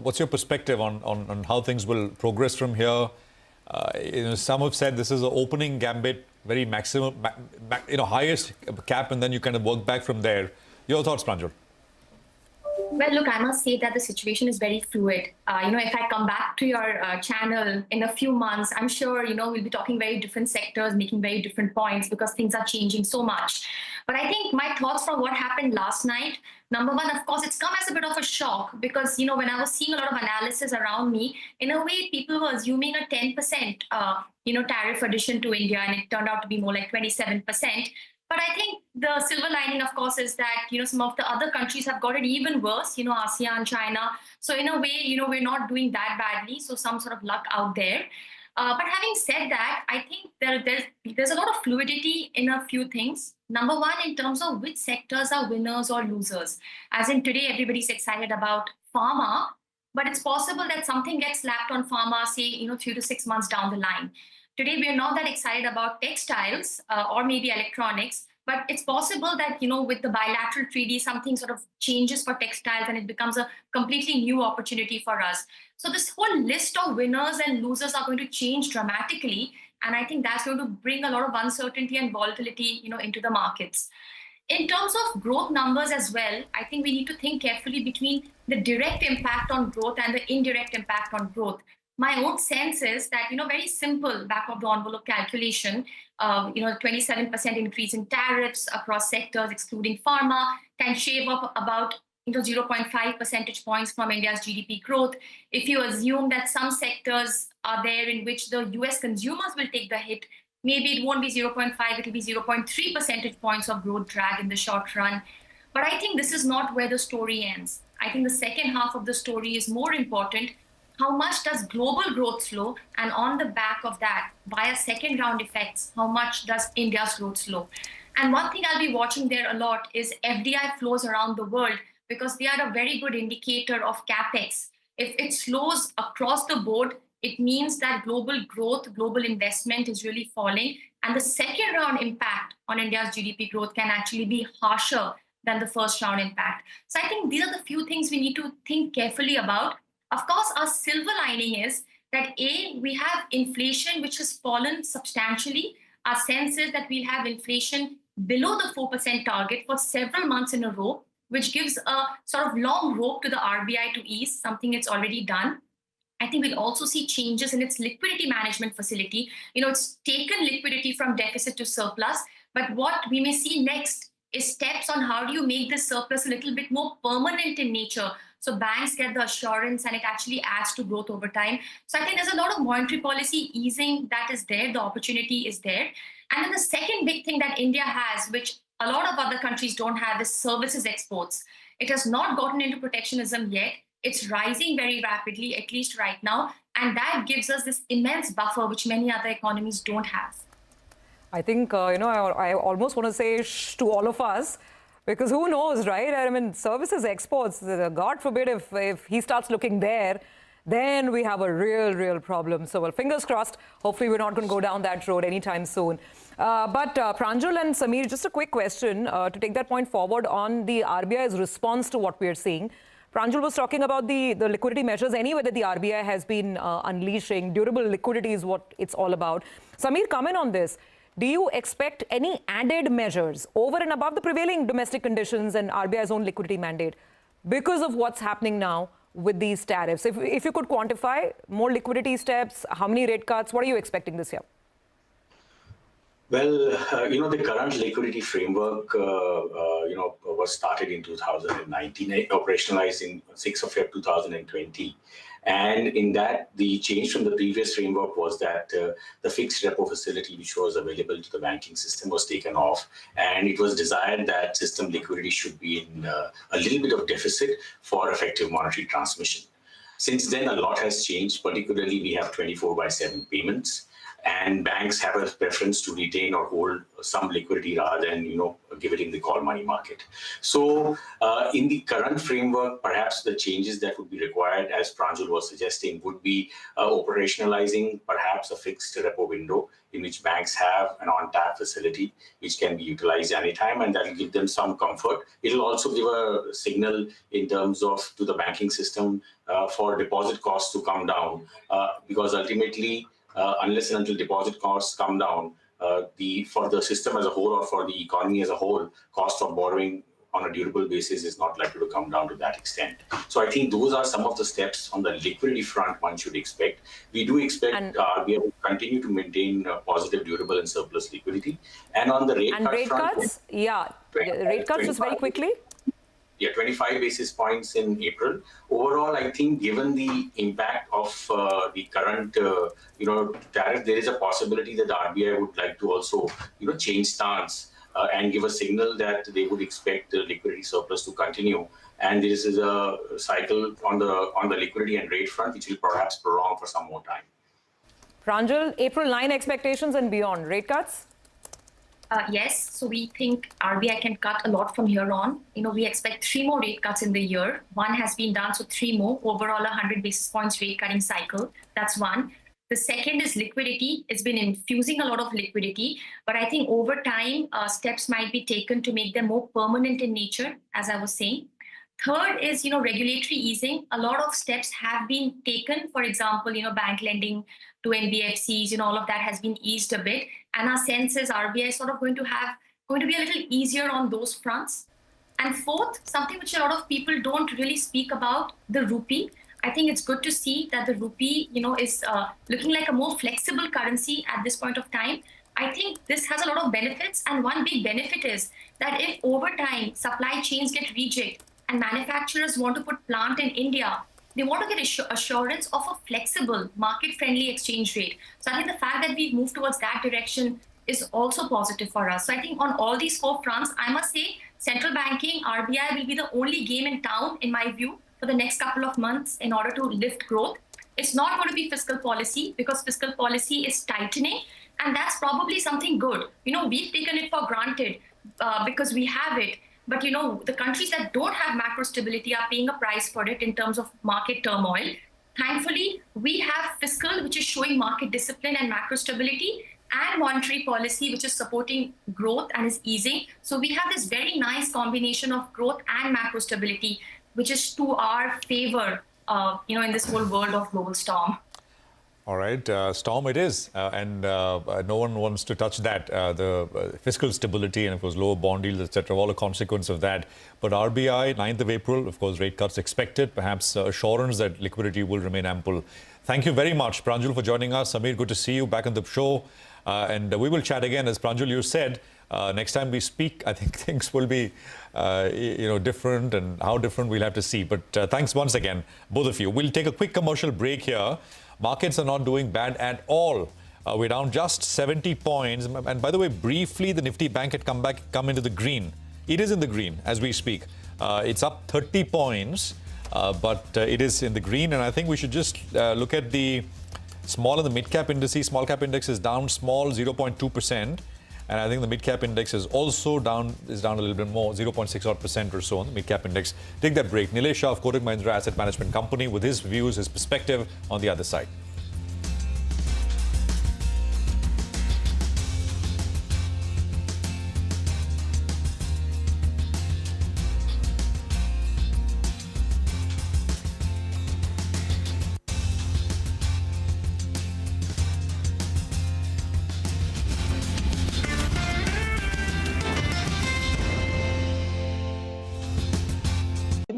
S2: what's your perspective on how things will progress from here? Some have said this is an opening gambit, very maximum, highest cap, and then you kind of work back from there. Your thoughts, Pranjul?
S18: Well, look, I must say that the situation is very fluid. If I come back to your channel in a few months, I'm sure, we'll be talking very different sectors, making very different points because things are changing so much. But I think my thoughts from what happened last night, number one, of course, it's come as a bit of a shock because, when I was seeing a lot of analysis around me, in a way, people were assuming a 10%, tariff addition to India, and it turned out to be more like 27%. But I think the silver lining, of course, is that, some of the other countries have got it even worse, ASEAN, China. So in a way, we're not doing that badly. So some sort of luck out there. But having said that, I think there's a lot of fluidity in a few things. Number one, in terms of which sectors are winners or losers. As in today, everybody's excited about pharma, but it's possible that something gets slapped on pharma, say, 3 to 6 months down the line. Today, we are not that excited about textiles or maybe electronics, but it's possible that, with the bilateral treaty, something sort of changes for textiles and it becomes a completely new opportunity for us. So this whole list of winners and losers are going to change dramatically. And I think that's going to bring a lot of uncertainty and volatility, into the markets. in terms of growth numbers as well, I think we need to think carefully between the direct impact on growth and the indirect impact on growth. My own sense is that, very simple back of the envelope calculation, 27% increase in tariffs across sectors, excluding pharma, can shave up about 0.5 percentage points from India's GDP growth. If you assume that some sectors are there in which the US consumers will take the hit, maybe it won't be 0.5, it will be 0.3 percentage points of growth drag in the short run. But I think this is not where the story ends. I think the second half of the story is more important. How much does global growth slow? And on the back of that, via second round effects, how much does India's growth slow? And one thing I'll be watching there a lot is FDI flows around the world, because they are a very good indicator of capex. If it slows across the board, it means that global growth, global investment is really falling. And the second round impact on India's GDP growth can actually be harsher than the first round impact. So I think these are the few things we need to think carefully about. Of course, our silver lining is that A, we have inflation which has fallen substantially. Our sense is that we'll have inflation below the 4% target for several months in a row, which gives a sort of long rope to the RBI to ease, something it's already done. I think we'll also see changes in its liquidity management facility. It's taken liquidity from deficit to surplus, but what we may see next is steps on how do you make this surplus a little bit more permanent in nature. So banks get the assurance and it actually adds to growth over time. So I think there's a lot of monetary policy easing that is there. The opportunity is there. And then the second big thing that India has, which a lot of other countries don't have, is services exports. It has not gotten into protectionism yet. It's rising very rapidly, at least right now. And that gives us this immense buffer, which many other economies don't have.
S4: I think, I almost want to say shh to all of us, because who knows, right? I mean, services exports, God forbid if he starts looking there, then we have a real problem. So, well, fingers crossed. Hopefully, we're not going to go down that road anytime soon. But Pranjal and Samir, just a quick question to take that point forward on the RBI's response to what we're seeing. Pranjal was talking about the liquidity measures anyway that the RBI has been unleashing. Durable liquidity is what it's all about. Samir, comment on this. Do you expect any added measures over and above the prevailing domestic conditions and RBI's own liquidity mandate because of what's happening now with these tariffs? If you could quantify more liquidity steps, how many rate cuts, what are you expecting this year?
S17: Well, the current liquidity framework, was started in 2019, operationalized in 6th of February 2020. And in that, the change from the previous framework was that the fixed repo facility, which was available to the banking system, was taken off. And it was desired that system liquidity should be in a little bit of deficit for effective monetary transmission. Since then, a lot has changed. Particularly, we have 24/7 payments. And banks have a preference to retain or hold some liquidity rather than, give it in the call money market. So in the current framework, perhaps the changes that would be required, as Pranjal was suggesting, would be operationalizing perhaps a fixed repo window in which banks have an on-tap facility which can be utilized anytime, and that will give them some comfort. It will also give a signal in terms of to the banking system for deposit costs to come down, because ultimately, unless and until deposit costs come down, for the system as a whole or for the economy as a whole, cost of borrowing on a durable basis is not likely to come down to that extent. So I think those are some of the steps on the liquidity front one should expect. We do expect RBI will continue to maintain positive, durable and surplus liquidity. And on the rate
S4: cuts, rate cuts just very quickly.
S17: Yeah, 25 basis points in April. Overall, I think given the impact of the current, tariff, there is a possibility that the RBI would like to also, change stance and give a signal that they would expect the liquidity surplus to continue. And this is a cycle on the liquidity and rate front, which will perhaps prolong for some more time.
S4: Pranjal, April 9 expectations and beyond, rate cuts?
S18: Yes, so we think RBI can cut a lot from here on. We expect 3 more rate cuts in the year. 1 has been done, so 3 more. Overall, 100 basis points rate cutting cycle. That's 1. The second is liquidity. It's been infusing a lot of liquidity, but I think over time, steps might be taken to make them more permanent in nature, as I was saying. Third is, regulatory easing. A lot of steps have been taken. For example, bank lending to NBFCs, all of that has been eased a bit. And our sense is RBI is sort of going to have going to be a little easier on those fronts. And fourth, something which a lot of people don't really speak about, the rupee. I think it's good to see that the rupee, is looking like a more flexible currency at this point of time. I think this has a lot of benefits, and one big benefit is that if over time supply chains get rejig and manufacturers want to put plant in India, they want to get assurance of a flexible, market-friendly exchange rate. So I think the fact that we've moved towards that direction is also positive for us. So I think on all these four fronts, I must say, central banking, RBI will be the only game in town, in my view, for the next couple of months in order to lift growth. It's not going to be fiscal policy, because fiscal policy is tightening, and that's probably something good. We've taken it for granted because we have it. But, the countries that don't have macro stability are paying a price for it in terms of market turmoil. Thankfully, we have fiscal, which is showing market discipline and macro stability, and monetary policy, which is supporting growth and is easing. So we have this very nice combination of growth and macro stability, which is to our favor, in this whole world of global storm.
S2: All right, storm it is, and no one wants to touch that. The fiscal stability and, of course, lower bond yields, etc., all a consequence of that. But RBI, 9th of April, of course, rate cuts expected, perhaps assurance that liquidity will remain ample. Thank you very much, Pranjul, for joining us. Samir, good to see you back on the show. And we will chat again. As Pranjul, you said, next time we speak, I think things will be, different, and how different we'll have to see. But thanks once again, both of you. We'll take a quick commercial break here. Markets are not doing bad at all. We're down just 70 points. And by the way, briefly, the Nifty Bank had come into the green. It is in the green as we speak. It's up 30 points, but it is in the green. And I think we should just look at the small and the mid-cap indices. Small cap index is down small, 0.2%. And I think the mid-cap index is also down a little bit more, 0.6% or so on the mid-cap index. Take that break. Nilesh Shah of Kotak Mahindra Asset Management Company with his views, his perspective on the other side.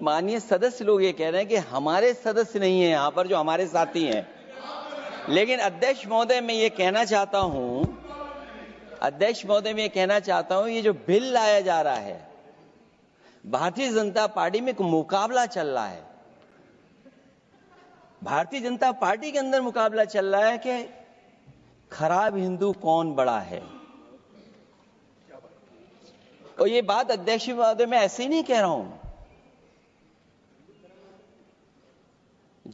S19: माननीय सदस्य लोग ये कह रहे हैं कि हमारे सदस्य नहीं है यहाँ पर जो हमारे साथी हैं, लेकिन अध्यक्ष महोदय मैं ये कहना चाहता हूँ ये जो बिल लाया जा रहा है, भारतीय जनता पार्टी में एक मुकाबला चल रहा है। भारतीय जनता पार्टी के अंदर मुकाबला चल रहा है कि खराब हिंदू कौन बड़ा है। और ये बात अध्यक्ष महोदय मैं ऐसे ही नहीं कह रहा हूं।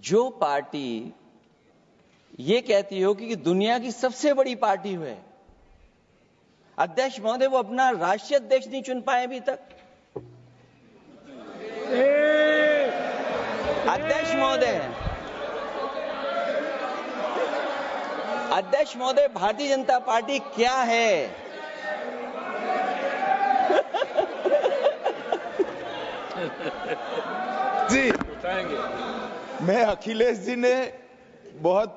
S19: जो पार्टी ये कहती हो कि दुनिया की सबसे बड़ी पार्टी है, अध्यक्ष महोदय वो अपना राष्ट्रीय अध्यक्ष नहीं चुन पाए अभी तक। अध्यक्ष महोदय भारतीय जनता पार्टी क्या है?
S20: जी मैं अखिलेश जी ने बहुत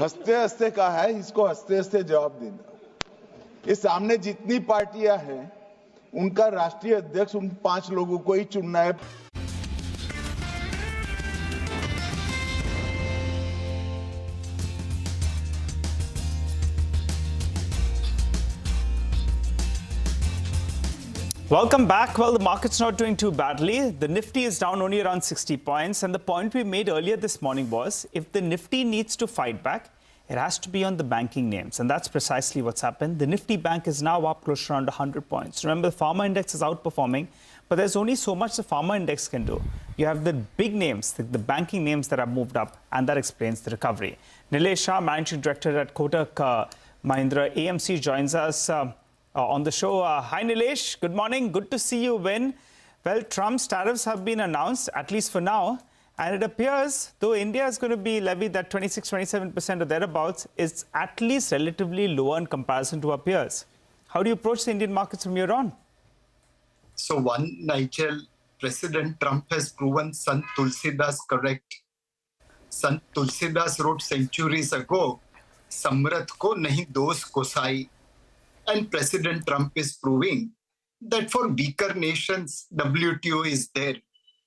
S20: हंसते हंसते कहा है, इसको हंसते हंसते जवाब देना। इस सामने जितनी पार्टियां हैं उनका राष्ट्रीय अध्यक्ष उन 5 लोगों को ही चुनना है।
S6: Welcome back. Well, the market's not doing too badly. The Nifty is down only around 60 points. And the point we made earlier this morning was, if the Nifty needs to fight back, it has to be on the banking names. And that's precisely what's happened. The Nifty Bank is now up close to around 100 points. Remember, the Pharma index is outperforming, but there's only so much the Pharma index can do. You have the big names, the banking names that have moved up, and that explains the recovery. Nilesh Shah, Managing Director at Kotak Mahindra AMC, joins us on the show. Hi, Nilesh. Good morning. Good to see you win. Well, Trump's tariffs have been announced, at least for now. And it appears, though India is going to be levied that 26-27% or thereabouts, is at least relatively lower in comparison to our peers. How do you approach the Indian markets from here on?
S21: So one, Nigel, President Trump has proven Sant Tulsidas correct. Sant Tulsidas wrote centuries ago, Samrat ko nahi dos kosai. And President Trump is proving that for weaker nations, WTO is there.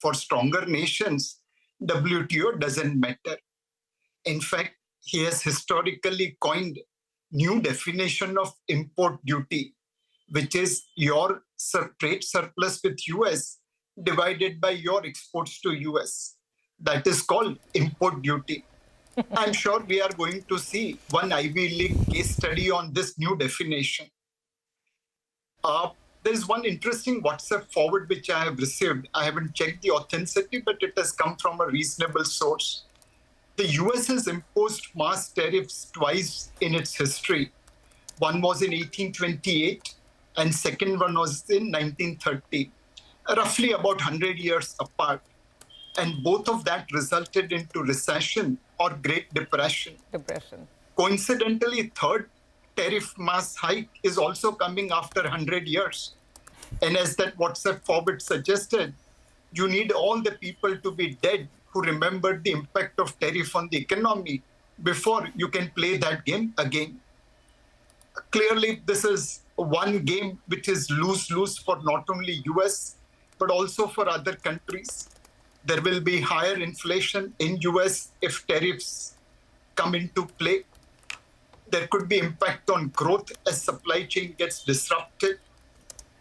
S21: For stronger nations, WTO doesn't matter. In fact, he has historically coined new definition of import duty, which is your trade surplus with US divided by your exports to US. That is called import duty. I'm sure we are going to see one Ivy League case study on this new definition. There's one interesting WhatsApp forward which I have received. I haven't checked the authenticity, but it has come from a reasonable source. The US has imposed mass tariffs twice in its history. One was in 1828 and second one was in 1930, roughly about 100 years apart. And both of that resulted into recession or Great Depression. Coincidentally, third tariff mass hike is also coming after 100 years. And as that WhatsApp forward suggested, you need all the people to be dead who remembered the impact of tariff on the economy before you can play that game again. Clearly, this is one game which is lose-lose for not only US, but also for other countries. There will be higher inflation in US if tariffs come into play. There could be impact on growth as supply chain gets disrupted.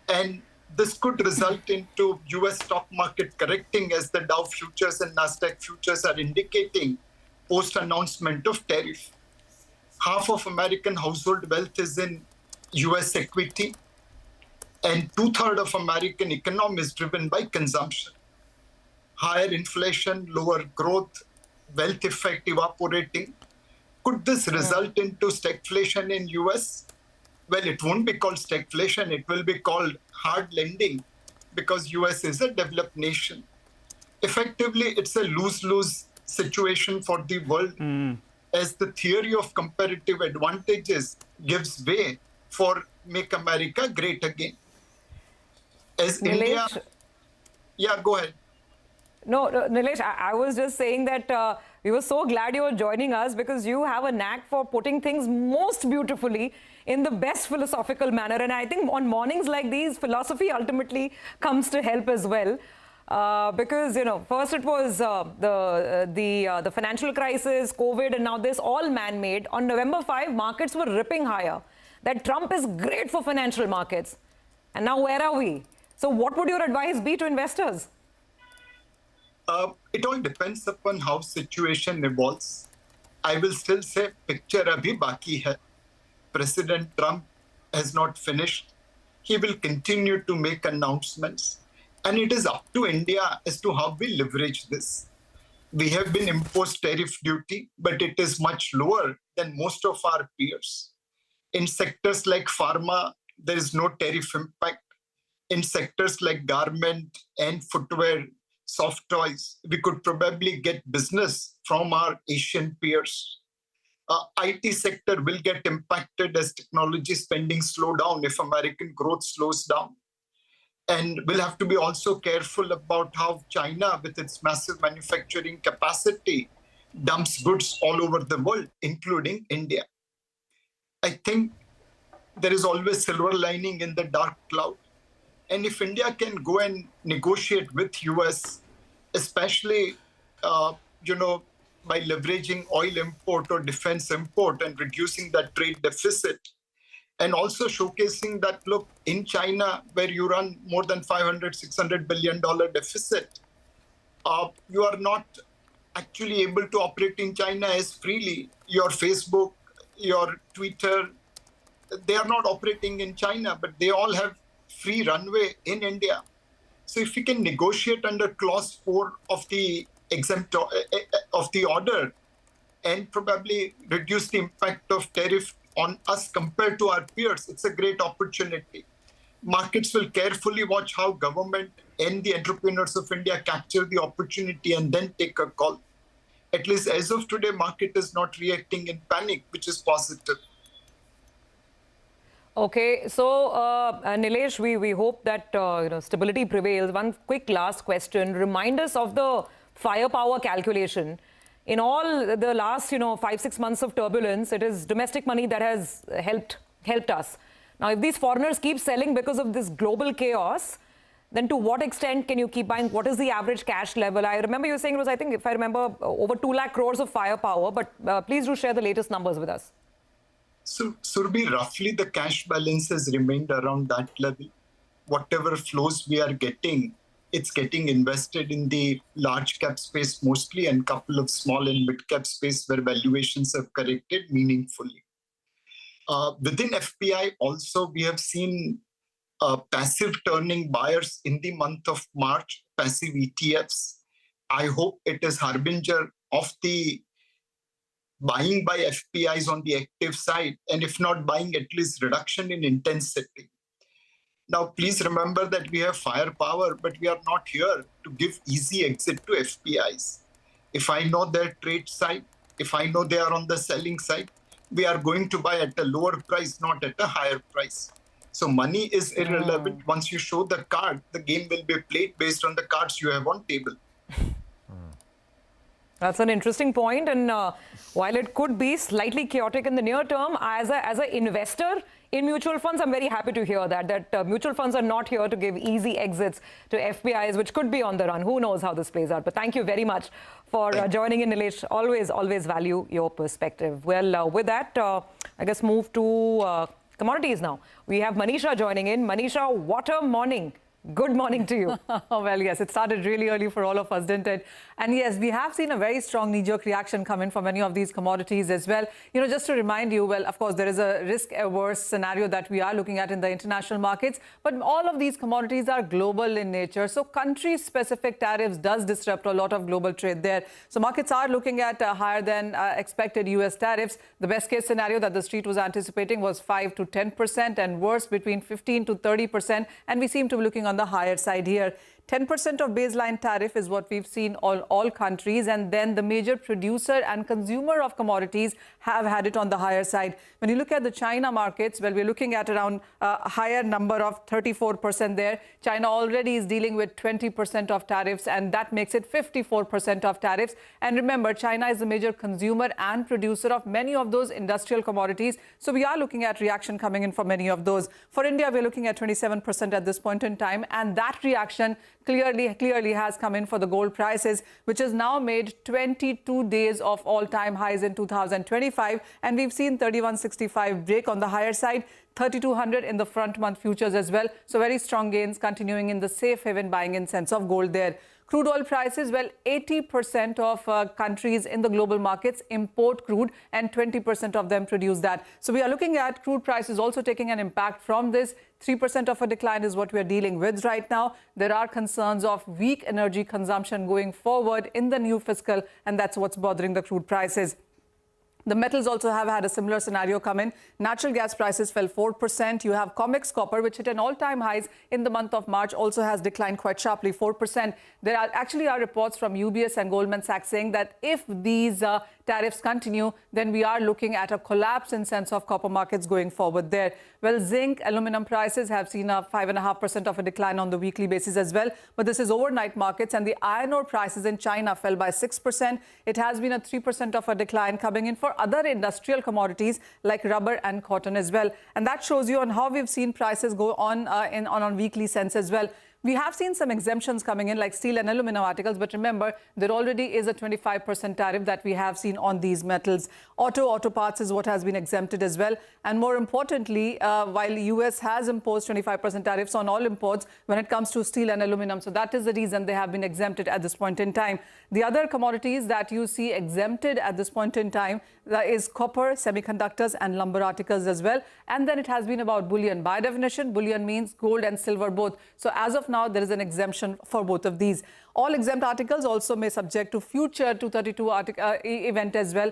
S21: And this could result into US stock market correcting as the Dow futures and Nasdaq futures are indicating post-announcement of tariff. Half of American household wealth is in US equity, and 2/3 of American economy is driven by consumption. Higher inflation, lower growth, wealth effect evaporating. Could this result into stagflation in US? Well, it won't be called stagflation. It will be called hard landing because US is a developed nation. Effectively, it's a lose-lose situation for the world as the theory of comparative advantages gives way for Make America Great Again. As India... Yeah, go ahead.
S4: No, Nilesh, I was just saying that we were so glad you were joining us because you have a knack for putting things most beautifully in the best philosophical manner. And I think on mornings like these, philosophy ultimately comes to help as well. Because, you know, first it was the financial crisis, COVID, and now this all man-made. On November 5, markets were ripping higher. That Trump is great for financial markets. And now where are we? So what would your advice be to investors?
S21: It all depends upon how situation evolves. I will still say picture abhi baki hai. President Trump has not finished. He will continue to make announcements. And it is up to India as to how we leverage this. We have been imposed tariff duty, but it is much lower than most of our peers. In sectors like pharma, there is no tariff impact. In sectors like garment and footwear, soft toys, we could probably get business from our Asian peers. IT sector will get impacted as technology spending slow down if American growth slows down. And we'll have to be also careful about how China, with its massive manufacturing capacity, dumps goods all over the world, including India. I think there is always silver lining in the dark cloud. And if India can go and negotiate with US, especially, by leveraging oil import or defense import and reducing that trade deficit, and also showcasing that, look, in China, where you run more than $500-600 billion deficit, you are not actually able to operate in China as freely. Your Facebook, your Twitter, they are not operating in China, but they all have free runway in India. So if we can negotiate under clause 4 of the exempt of the order and probably reduce the impact of tariff on us compared to our peers, it's a great opportunity. Markets will carefully watch how government and the entrepreneurs of India capture the opportunity and then take a call. At least as of today, market is not reacting in panic, which is positive.
S4: Okay, so Nilesh, we hope that stability prevails. One quick last question. Remind us of the firepower calculation. In all the last 5-6 months of turbulence, it is domestic money that has helped us. Now, if these foreigners keep selling because of this global chaos, then to what extent can you keep buying? What is the average cash level? I remember you saying it was, I think, if I remember, over 2 lakh crores of firepower. But please do share the latest numbers with us.
S21: So, Surabhi, roughly the cash balance has remained around that level. Whatever flows we are getting, it's getting invested in the large cap space mostly, and couple of small and mid cap space where valuations have corrected meaningfully. Within FPI also, we have seen passive turning buyers in the month of March, passive ETFs. I hope it is harbinger of the buying by FPIs on the active side, and if not buying, at least reduction in intensity. Now, please remember that we have firepower, but we are not here to give easy exit to FPIs. If I know their trade side, if I know they are on the selling side, we are going to buy at a lower price, not at a higher price. So money is irrelevant. Once you show the card, the game will be played based on the cards you have on table.
S4: That's an interesting point. And while it could be slightly chaotic in the near term, as an investor in mutual funds, I'm very happy to hear that mutual funds are not here to give easy exits to FPIs, which could be on the run. Who knows how this plays out? But thank you very much for joining in, Nilesh. Always value your perspective. Well, with that, I guess move to commodities now. We have Manisha joining in. Manisha, what a morning. Good morning to you.
S1: Well, yes, it started really early for all of us, didn't it? And yes, we have seen a very strong knee-jerk reaction come in for many of these commodities as well. You know, just to remind you, well, of course, there is a risk-averse scenario that we are looking at in the international markets, but all of these commodities are global in nature. So country-specific tariffs does disrupt a lot of global trade there. So markets are looking at higher than expected US tariffs. The best-case scenario that the street was anticipating was 5 to 10% and worse between 15 to 30%. And we seem to be looking on the higher side here. 10% of baseline tariff is what we've seen all countries, and then the major producer and consumer of commodities have had it on the higher side. When you look at the China markets, well, we're looking at around a higher number of 34% there. China already is dealing with 20% of tariffs, and that makes it 54% of tariffs. And remember, China is the major consumer and producer of many of those industrial commodities. So we are looking at reaction coming in for many of those. For India, we're looking at 27% at this point in time, and that reaction clearly has come in for the gold prices, which has now made 22 days of all-time highs in 2025. And we've seen 3165 break on the higher side, 3200 in the front month futures as well. So very strong gains continuing in the safe haven buying in sense of gold there. Crude oil prices, well, 80% of countries in the global markets import crude and 20% of them produce that. So we are looking at crude prices also taking an impact from this. 3% of a decline is what we are dealing with right now. There are concerns of weak energy consumption going forward in the new fiscal, and that's what's bothering the crude prices. The metals also have had a similar scenario come in. Natural gas prices fell 4%. You have COMEX copper, which hit an all-time highs in the month of March, also has declined quite sharply, 4%. There are reports from UBS and Goldman Sachs saying that if these tariffs continue, then we are looking at a collapse in sense of copper markets going forward there. Well, zinc, aluminum prices have seen a 5.5% of a decline on the weekly basis as well. But this is overnight markets, and the iron ore prices in China fell by 6%. It has been a 3% of a decline coming in for other industrial commodities like rubber and cotton as well. And that shows you on how we've seen prices go on on weekly sense as well. We have seen some exemptions coming in like steel and aluminum articles, but remember, there already is a 25% tariff that we have seen on these metals. Auto parts is what has been exempted as well. And more importantly, while US has imposed 25% tariffs on all imports when it comes to steel and aluminum, so that is the reason they have been exempted at this point in time. The other commodities that you see exempted at this point in time is copper, semiconductors, and lumber articles as well. And then it has been about bullion. By definition, bullion means gold and silver both. So as of now, there is an exemption for both of these. All exempt articles also may subject to future 232 event as well.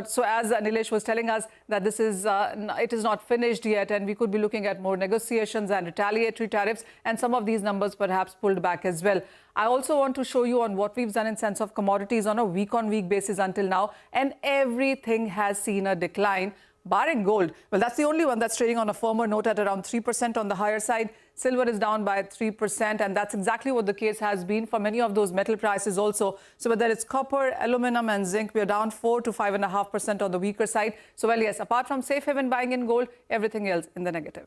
S1: So as Nilesh was telling us that this is it is not finished yet, and we could be looking at more negotiations and retaliatory tariffs, and some of these numbers perhaps pulled back as well. I also want to show you on what we've done in sense of commodities on a week-on-week basis until now, and everything has seen a decline. Barring gold, well, that's the only one that's trading on a firmer note at around 3% on the higher side. Silver is down by 3%, and that's exactly what the case has been for many of those metal prices also. So whether it's copper, aluminum and zinc, we're down 4 to 5.5% on the weaker side. So, well, yes, apart from safe haven buying in gold, everything else in the negative.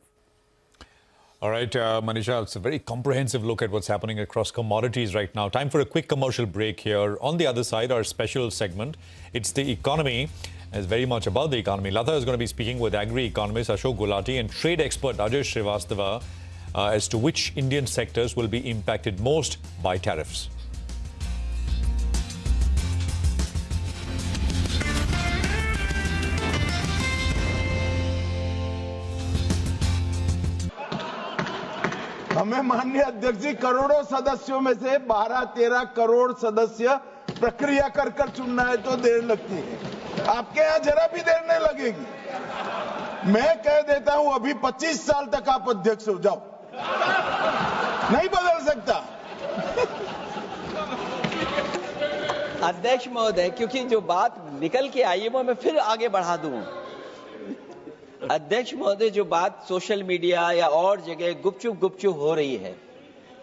S2: All right, Manisha, it's a very comprehensive look at what's happening across commodities right now. Time for a quick commercial break here. On the other side, our special segment, it's the economy. It's very much about the economy. Lata is going to be speaking with agri-economist Ashok Gulati and trade expert Ajay Srivastava as to which Indian sectors will be impacted most by tariffs.
S20: हमें माननीय अध्यक्ष जी करोड़ों सदस्यों में से 12-13 करोड़ सदस्य प्रक्रिया कर कर चुनना है तो देर लगती है। आपके यहाँ जरा भी देर नहीं लगेगी। मैं कह देता हूं अभी 25 साल तक आप अध्यक्ष हो जाओ, नहीं बदल सकता।
S19: अध्यक्ष महोदय, क्योंकि जो बात निकल के आई है वो मैं फिर आगे बढ़ा दूं। अध्यक्ष महोदय, जो बात सोशल मीडिया या और जगह गुपचुप हो रही है,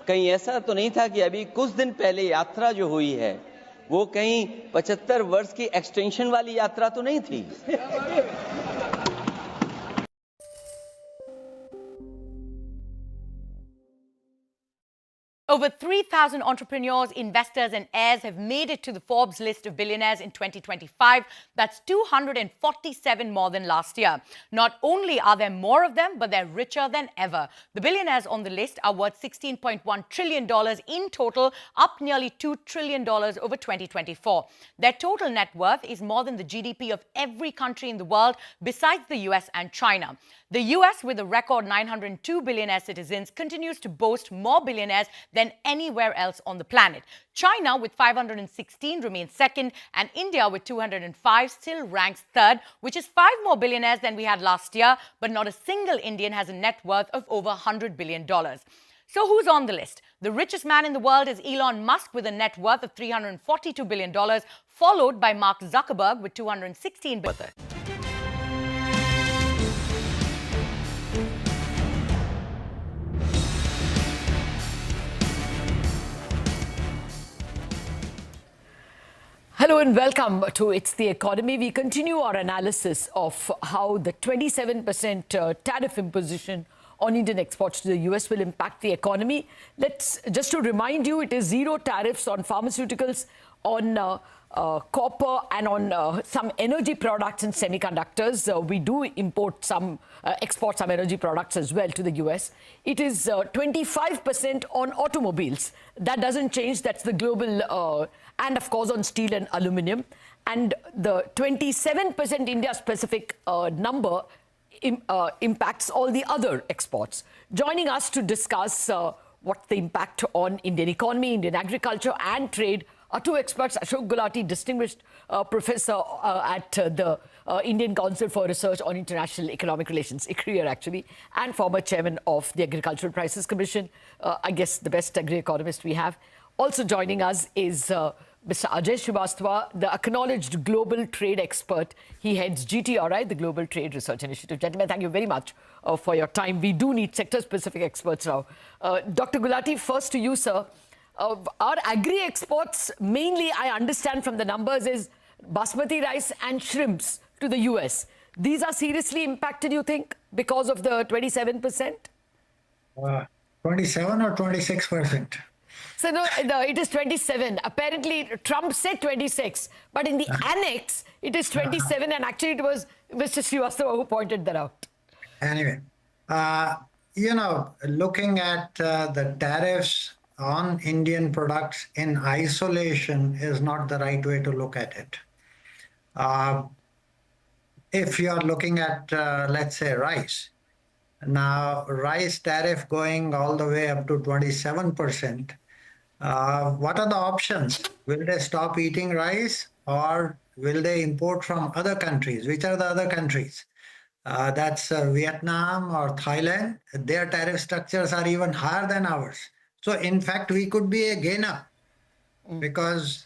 S19: कहीं ऐसा तो नहीं था कि अभी कुछ दिन पहले यात्रा जो हुई है वो कहीं 75 वर्ष की एक्सटेंशन वाली यात्रा तो नहीं थी?
S3: Over 3,000 entrepreneurs, investors and heirs have made it to the Forbes list of billionaires in 2025. That's 247 more than last year. Not only are there more of them, but they're richer than ever. The billionaires on the list are worth $16.1 trillion in total, up nearly $2 trillion over 2024. Their total net worth is more than the GDP of every country in the world besides the US and China. The US, with a record 902 billionaire citizens, continues to boast more billionaires than anywhere else on the planet. China, with 516, remains second, and India, with 205, still ranks third, which is 5 more billionaires than we had last year, but not a single Indian has a net worth of over $100 billion. So who's on the list? The richest man in the world is Elon Musk with a net worth of $342 billion, followed by Mark Zuckerberg with $216 billion.
S1: Hello and welcome to It's the Economy. We continue our analysis of how the 27% tariff imposition on Indian exports to the US will impact the economy. Just to remind you, it is zero tariffs on pharmaceuticals, on copper and on some energy products and semiconductors. We do export some energy products as well to the US. It is 25% on automobiles. That doesn't change. That's the global, and of course on steel and aluminum. And the 27% India-specific number impacts all the other exports. Joining us to discuss what's the impact on Indian economy, Indian agriculture and trade are two experts: Ashok Gulati, distinguished professor at the Indian Council for Research on International Economic Relations, ICRIER actually, and former chairman of the Agricultural Prices Commission, I guess the best agri-economist we have. Also joining us is Mr. Ajay Srivastava, the acknowledged global trade expert. He heads GTRI, the Global Trade Research Initiative. Gentlemen, thank you very much for your time. We do need sector-specific experts now. Dr. Gulati, first to you, sir. Our agri-exports, mainly, I understand from the numbers, is basmati rice and shrimps to the US. These are seriously impacted, you think, because of the 27%?
S22: 27 or 26%?
S1: So no, it is 27. Apparently, Trump said 26, but in the annex, it is 27, and actually it was Mr. Srivastava who pointed that out.
S22: Anyway, looking at the tariffs on Indian products in isolation is not the right way to look at it. If you are looking at, let's say, rice, now rice tariff going all the way up to 27%, what are the options? Will they stop eating rice, or will they import from other countries? Which are the other countries? That's Vietnam or Thailand. Their tariff structures are even higher than ours. So in fact, we could be a gainer because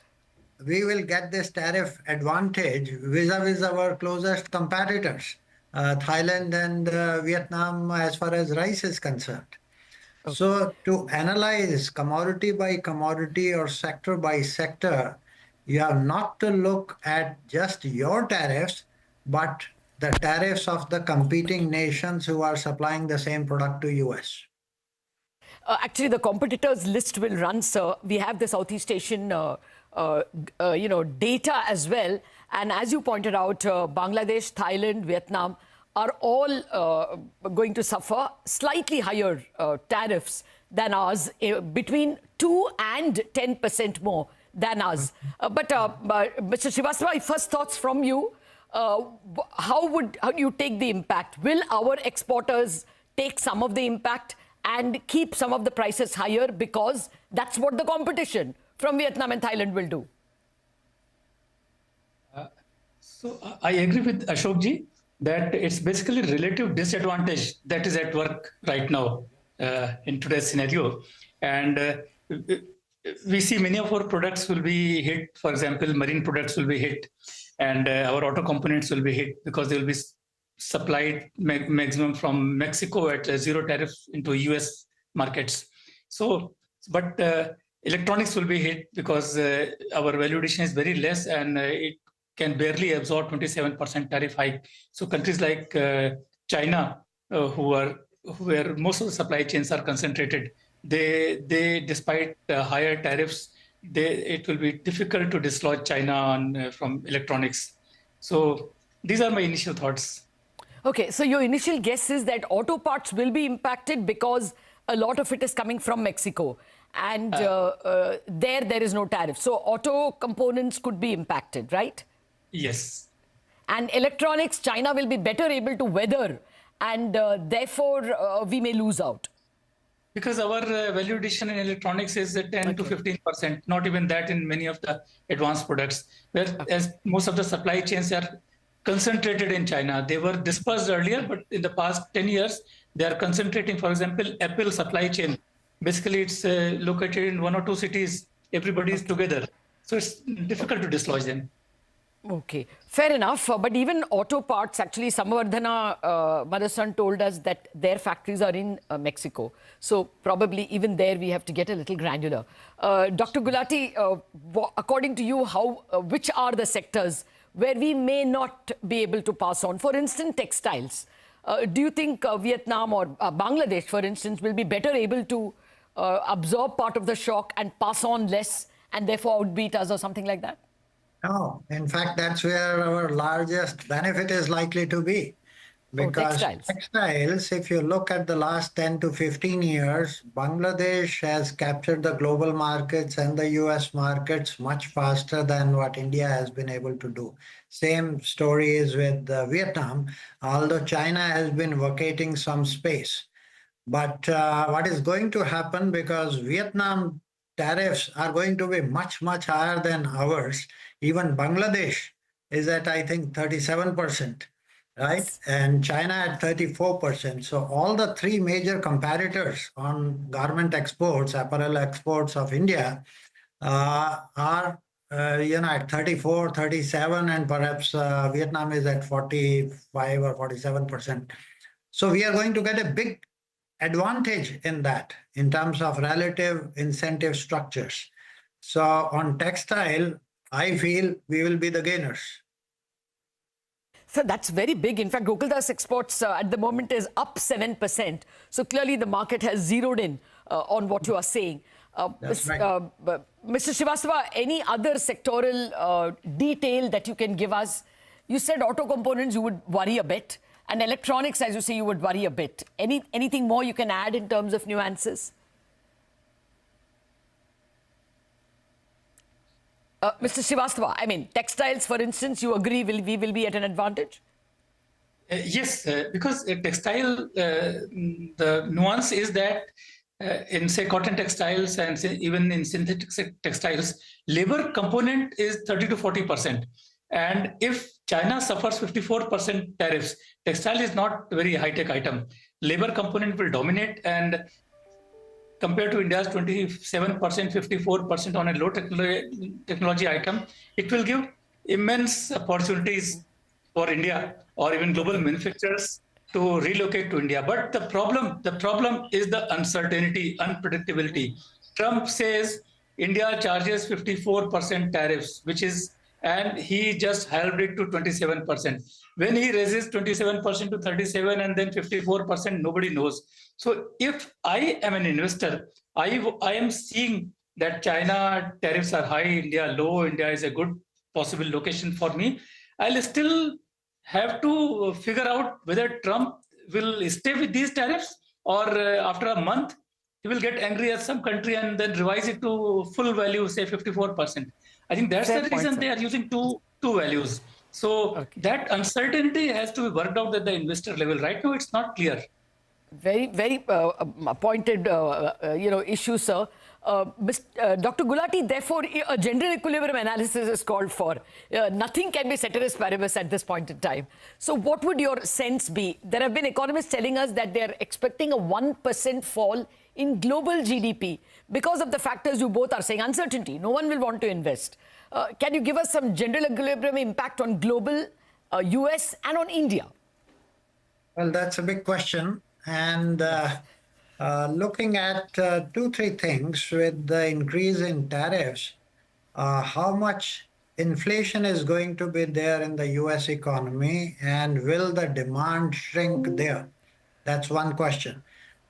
S22: we will get this tariff advantage vis-a-vis our closest competitors. Thailand and Vietnam as far as rice is concerned. So to analyze commodity by commodity or sector by sector, you have not to look at just your tariffs, but the tariffs of the competing nations who are supplying the same product to US.
S3: Actually, the competitors list will run, sir. We have the Southeast Asian, data as well. And as you pointed out, Bangladesh, Thailand, Vietnam are all going to suffer slightly higher tariffs than ours, between 2 and 10% more than us. But Mr. Srivastava, first thoughts from you. How do you take the impact? Will our exporters take some of the impact and keep some of the prices higher, because that's what the competition from Vietnam and Thailand will do?
S5: So I agree with Ashokji that it's basically relative disadvantage that is at work right now in today's scenario. And we see many of our products will be hit. For example, marine products will be hit, and our auto components will be hit because they will be supplied maximum from Mexico at zero tariff into US markets. So, but electronics will be hit because our value addition is very less, and it can barely absorb 27% tariff hike. So countries like China, where most of the supply chains are concentrated, they despite higher tariffs, it will be difficult to dislodge China from electronics. So these are my initial thoughts.
S3: Okay, so your initial guess is that auto parts will be impacted because a lot of it is coming from Mexico, and there is no tariff. So auto components could be impacted, right?
S5: Yes.
S3: And electronics, China will be better able to weather, and therefore we may lose out.
S5: Because our value addition in electronics is 10 to 15%, not even that in many of the advanced products, whereas most of the supply chains are concentrated in China. They were dispersed earlier, but in the past 10 years, they are concentrating. For example, Apple supply chain, basically it's located in 1 or 2 cities. Everybody is together. So it's difficult to dislodge them.
S3: Okay, fair enough. But even auto parts, actually, Samvardhana Motherson told us that their factories are in Mexico. So probably even there we have to get a little granular. Dr. Gulati, according to you, which are the sectors where we may not be able to pass on? For instance, textiles. Do you think Vietnam or Bangladesh, for instance, will be better able to absorb part of the shock and pass on less and therefore outbeat us or something like that?
S22: No, in fact, that's where our largest benefit is likely to be. Because textiles, if you look at the last 10 to 15 years, Bangladesh has captured the global markets and the US markets much faster than what India has been able to do. Same story is with Vietnam, although China has been vacating some space. But what is going to happen, because Vietnam tariffs are going to be much, much higher than ours. Even Bangladesh is at, I think, 37%, right? And China at 34%. So all the 3 major competitors on garment exports, apparel exports of India are, at 34, 37, and perhaps Vietnam is at 45 or 47%. So we are going to get a big advantage in that, in terms of relative incentive structures. So on textile, I feel we will be the gainers.
S3: So that's very big. In fact, Gokuldas exports at the moment is up 7%. So clearly the market has zeroed in on what you are saying.
S22: That's right.
S3: Mr. Srivastava, any other sectoral detail that you can give us? You said auto components you would worry a bit, and electronics, as you say, you would worry a bit. Anything more you can add in terms of nuances? Mr. Srivastava, I mean, textiles, for instance, you agree we will be at an advantage?
S5: Yes, because textile, the nuance is that in, say, cotton textiles and even in synthetic textiles, labor component is 30 to 40%. And if China suffers 54% tariffs, textile is not a very high-tech item. Labor component will dominate, and compared to India's 27%, 54% on a low technology item, it will give immense opportunities for India or even global manufacturers to relocate to India. But the problem is the uncertainty, unpredictability. Trump says India charges 54% tariffs, and he just halved it to 27%. When he raises 27% to 37 and then 54%, nobody knows. So if I am an investor, I am seeing that China tariffs are high, India low, India is a good possible location for me. I'll still have to figure out whether Trump will stay with these tariffs or after a month, he will get angry at some country and then revise it to full value, say 54%. I think that's the reason they are using two values. So that uncertainty has to be worked out at the investor level. Right now, it's not clear.
S3: Very, very pointed, issue, sir. Dr. Gulati, therefore, a general equilibrium analysis is called for. Nothing can be ceteris paribus at this point in time. So what would your sense be? There have been economists telling us that they're expecting a 1% fall in global GDP because of the factors you both are saying. Uncertainty. No one will want to invest. Can you give us some general equilibrium impact on global, US and on India?
S22: Well, that's a big question. And looking at 2-3 things with the increase in tariffs, how much inflation is going to be there in the US economy, and will the demand shrink there? That's one question.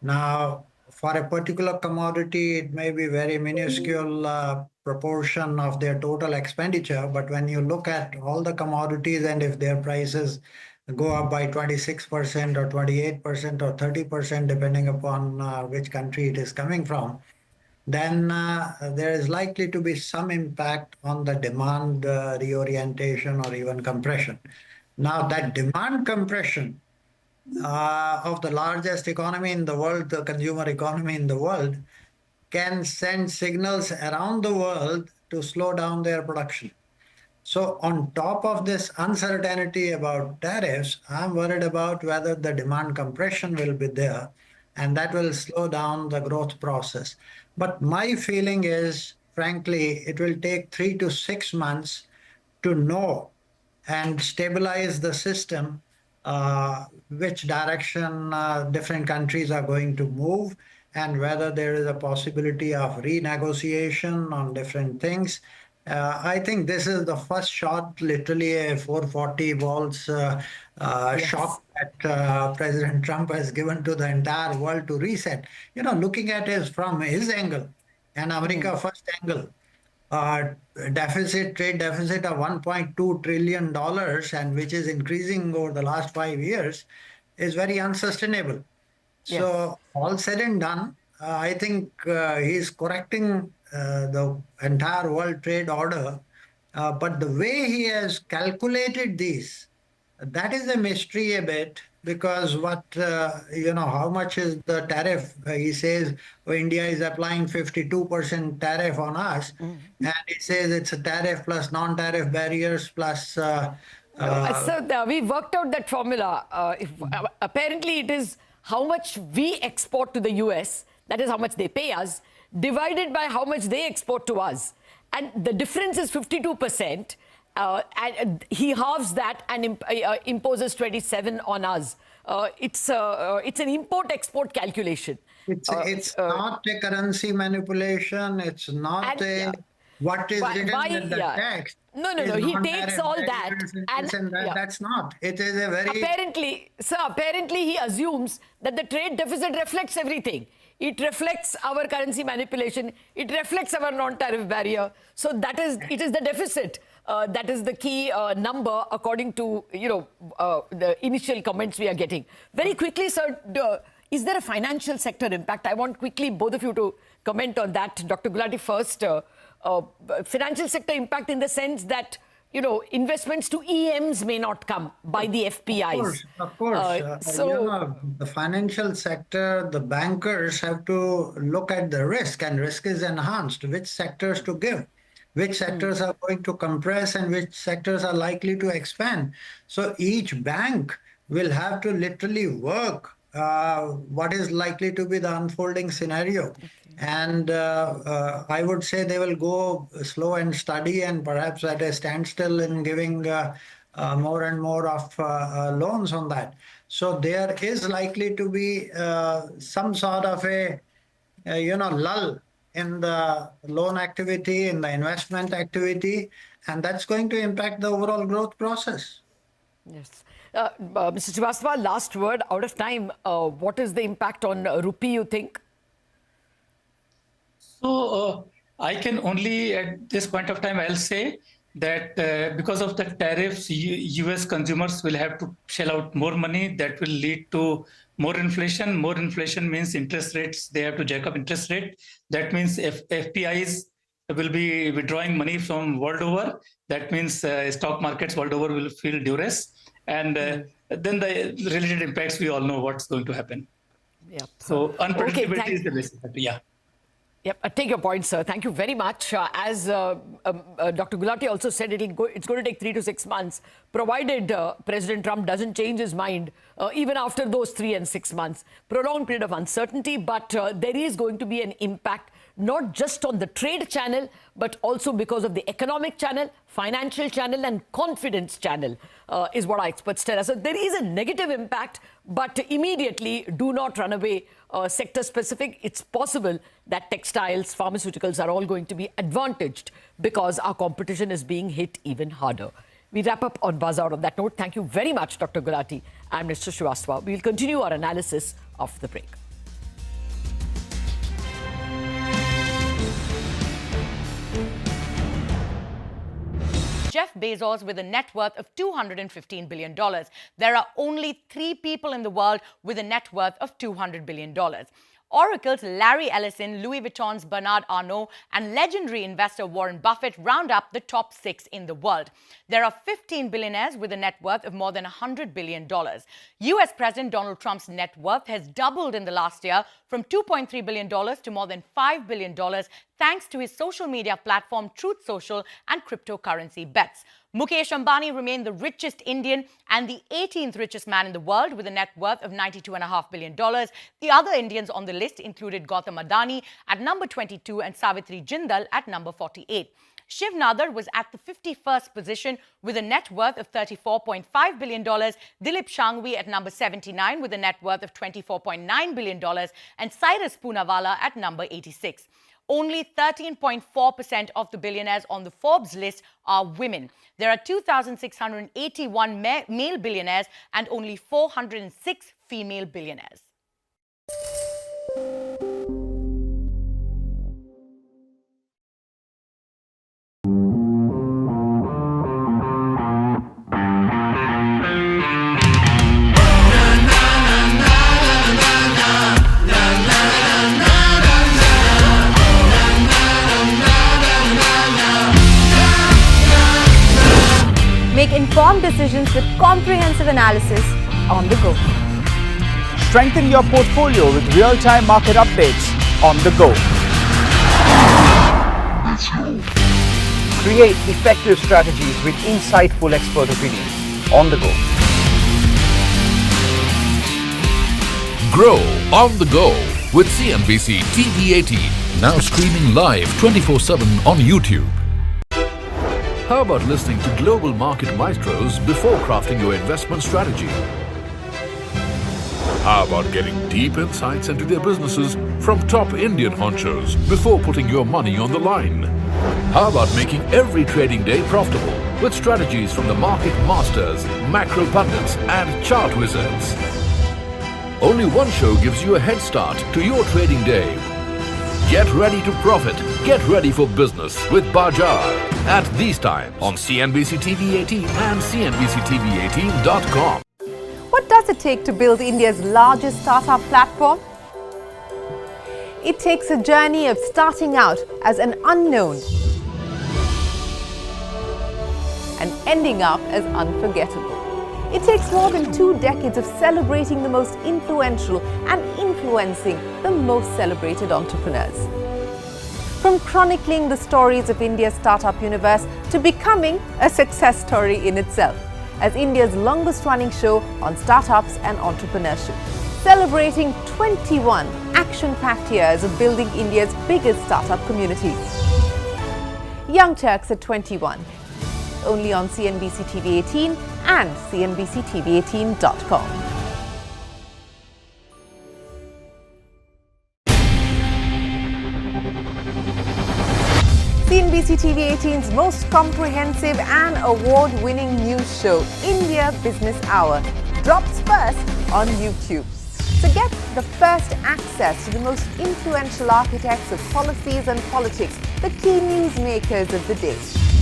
S22: Now, for a particular commodity, it may be very minuscule proportion of their total expenditure, but when you look at all the commodities and if their prices go up by 26% or 28% or 30%, depending upon which country it is coming from, then there is likely to be some impact on the demand reorientation or even compression. Now, that demand compression of the largest economy in the world, the consumer economy in the world, can send signals around the world to slow down their production. So on top of this uncertainty about tariffs, I'm worried about whether the demand compression will be there, and that will slow down the growth process. But my feeling is, frankly, it will take 3 to 6 months to know and stabilize the system which direction different countries are going to move, and whether there is a possibility of renegotiation on different things. I think this is the first shot, literally a 440 volts shock that President Trump has given to the entire world to reset. You know, looking at it from his angle and America first angle, trade deficit of $1.2 trillion, and which is increasing over the last 5 years, is very unsustainable. Yes. So all said and done, I think he's correcting the entire world trade order, but the way he has calculated these, that is a mystery a bit, because how much is the tariff? He says India is applying 52% tariff on us, and he says it's a tariff plus non-tariff barriers plus...
S3: So we worked out that formula. Apparently it is how much we export to the US, that is how much they pay us, divided by how much they export to us. And the difference is 52%. And he halves that and imposes 27 on us. It's an import-export calculation.
S22: It's not a currency manipulation. It's not what is written in the text.
S3: No. He takes all that.
S22: That's not. It is a very...
S3: Apparently he assumes that the trade deficit reflects everything. It reflects our currency manipulation. It reflects our non-tariff barrier. So it is the deficit. That is the key number, according to the initial comments we are getting. Very quickly, sir, is there a financial sector impact? I want quickly both of you to comment on that. Dr. Gulati first. Financial sector impact in the sense that investments to EMs may not come by the FPIs.
S22: Of course. The financial sector, the bankers have to look at the risk, and risk is enhanced. Which sectors to give? Which sectors are going to compress and which sectors are likely to expand? So each bank will have to literally work what is likely to be the unfolding scenario. And I would say they will go slow and steady and perhaps at a standstill in giving more and more of loans on that. So there is likely to be some sort of a lull in the loan activity, in the investment activity, and that's going to impact the overall growth process.
S8: Yes. Mr. Srivastava, last word, out of time. What is the impact on rupee, you think?
S5: So I can only, at this point of time, I'll say that because of the tariffs, US consumers will have to shell out more money. That will lead to more inflation. More inflation means interest rates. They have to jack up interest rate. That means if FPIs will be withdrawing money from world over, that means stock markets world over will feel duress. And then the related impacts, we all know what's going to happen.
S8: Yeah.
S5: So unpredictability is the basic factor. Yeah.
S8: Yep, I take your point, sir. Thank you very much. As Dr. Gulati also said, it's going to take 3 to 6 months, provided President Trump doesn't change his mind, even after those 3 and 6 months. Prolonged period of uncertainty, but there is going to be an impact, not just on the trade channel, but also because of the economic channel, financial channel, and confidence channel, is what our experts tell us. So there is a negative impact, but immediately do not run away. Sector specific, it's possible that textiles, pharmaceuticals are all going to be advantaged because our competition is being hit even harder. We wrap up on Bazaar on that note. Thank you very much, Dr. Gulati and Mr. Srivastava. We will continue our analysis after the break.
S3: Jeff Bezos with a net worth of $215 billion. There are only 3 people in the world with a net worth of $200 billion. Oracle's Larry Ellison, Louis Vuitton's Bernard Arnault, and legendary investor Warren Buffett round up the top 6 in the world. There are 15 billionaires with a net worth of more than $100 billion. US President Donald Trump's net worth has doubled in the last year from $2.3 billion to more than $5 billion thanks to his social media platform Truth Social and cryptocurrency bets. Mukesh Ambani remained the richest Indian and the 18th richest man in the world with a net worth of $92.5 billion. The other Indians on the list included Gautam Adani at number 22 and Savitri Jindal at number 48. Shiv Nadar was at the 51st position with a net worth of $34.5 billion. Dilip Shangvi at number 79 with a net worth of $24.9 billion. And Cyrus Poonawalla at number 86. Only 13.4% of the billionaires on the Forbes list are women. There are 2,681 male billionaires and only 406 female billionaires.
S9: Make informed decisions with comprehensive analysis on the go.
S6: Strengthen your portfolio with real-time market updates on the go.
S23: Create effective strategies with insightful expert opinions on the go.
S24: Grow on the go with CNBC TV 18, now streaming live 24/7 on YouTube. How about listening to global market maestros before crafting your investment strategy? How about getting deep insights into their businesses from top Indian honchos before putting your money on the line? How about making every trading day profitable with strategies from the market masters, macro pundits, and chart wizards? Only one show gives you a head start to your trading day. Get ready to profit. Get ready for business with Bajaj at these times on CNBC TV 18 and CNBCTV18.com.
S9: What does it take to build India's largest startup platform? It takes a journey of starting out as an unknown and ending up as unforgettable. It takes more than 2 decades of celebrating the most influential and influencing the most celebrated entrepreneurs. From chronicling the stories of India's startup universe to becoming a success story in itself as India's longest running show on startups and entrepreneurship. Celebrating 21 action-packed years of building India's biggest startup community. Young Turks at 21. only on CNBC TV 18 and CNBCTV18.com. CNBC TV 18's most comprehensive and award-winning news show, India Business Hour, drops first on YouTube. So get the first access to the most influential architects of policies and politics, the key newsmakers of the day.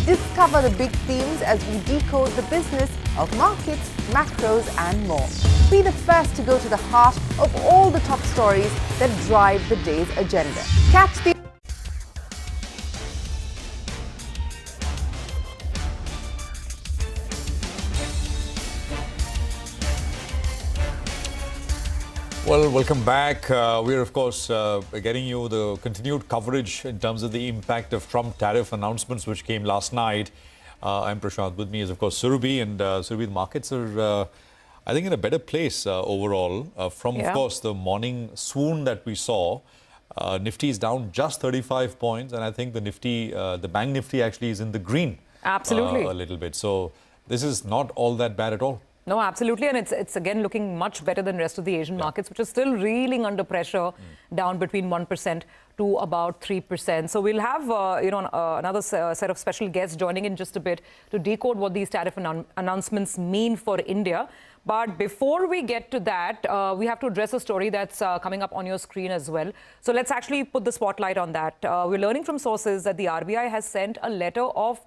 S9: Discover the big themes as we decode the business of markets, macros and more. Be the first to go to the heart of all the top stories that drive the day's agenda. Catch the
S2: Well, welcome back. We're, of course, getting you the continued coverage in terms of the impact of Trump tariff announcements, which came last night. I'm Prashant. With me is, of course, Surabhi. And Surabhi, the markets are, I think, in a better place overall. Of course, the morning swoon that we saw. Nifty is down just 35 points. And I think the Nifty, the Bank Nifty actually is in the green.
S4: Absolutely.
S2: A little bit. So this is not all that bad at all.
S4: No, absolutely. And it's again looking much better than the rest of the Asian markets, which are still reeling under pressure, down between 1% to about 3%. So we'll have, another set of special guests joining in just a bit to decode what these tariff announcements mean for India. But before we get to that, we have to address a story that's coming up on your screen as well. So let's actually put the spotlight on that. We're learning from sources that the RBI has sent a letter of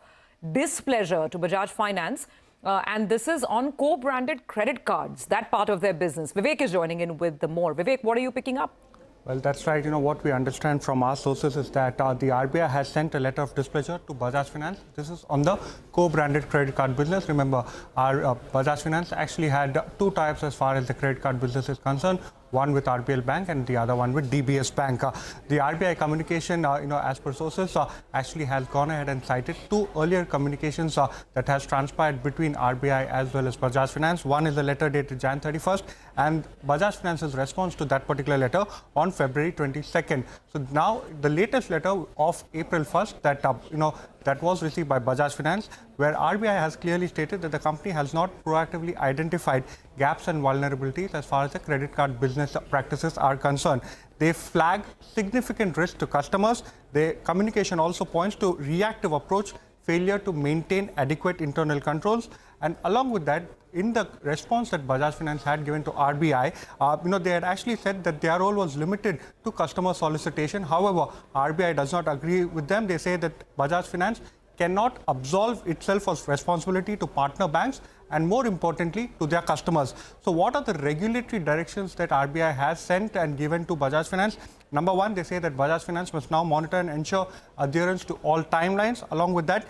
S4: displeasure to Bajaj Finance. And this is on co-branded credit cards, that part of their business. Vivek is joining in with the more. Vivek, what are you picking up?
S7: Well, that's right. What we understand from our sources is that the RBI has sent a letter of displeasure to Bajaj Finance. This is on the co-branded credit card business. Remember, our Bajaj Finance actually had two types as far as the credit card business is concerned. One with RBL Bank and the other one with DBS Bank. The RBI communication, as per sources, actually has gone ahead and cited two earlier communications that has transpired between RBI as well as Bajaj Finance. One is a letter dated Jan 31st and Bajaj Finance's response to that particular letter on February 22nd. So now the latest letter of April 1st that, that was received by Bajaj Finance, where RBI has clearly stated that the company has not proactively identified gaps and vulnerabilities as far as the credit card business practices are concerned. They flag significant risk to customers. Their communication also points to reactive approach, failure to maintain adequate internal controls. And along with that, in the response that Bajaj Finance had given to RBI, they had actually said that their role was limited to customer solicitation. However, RBI does not agree with them. They say that Bajaj Finance cannot absolve itself of responsibility to partner banks and, more importantly, to their customers. So what are the regulatory directions that RBI has sent and given to Bajaj Finance? Number one, they say that Bajaj Finance must now monitor and ensure adherence to all timelines. Along with that,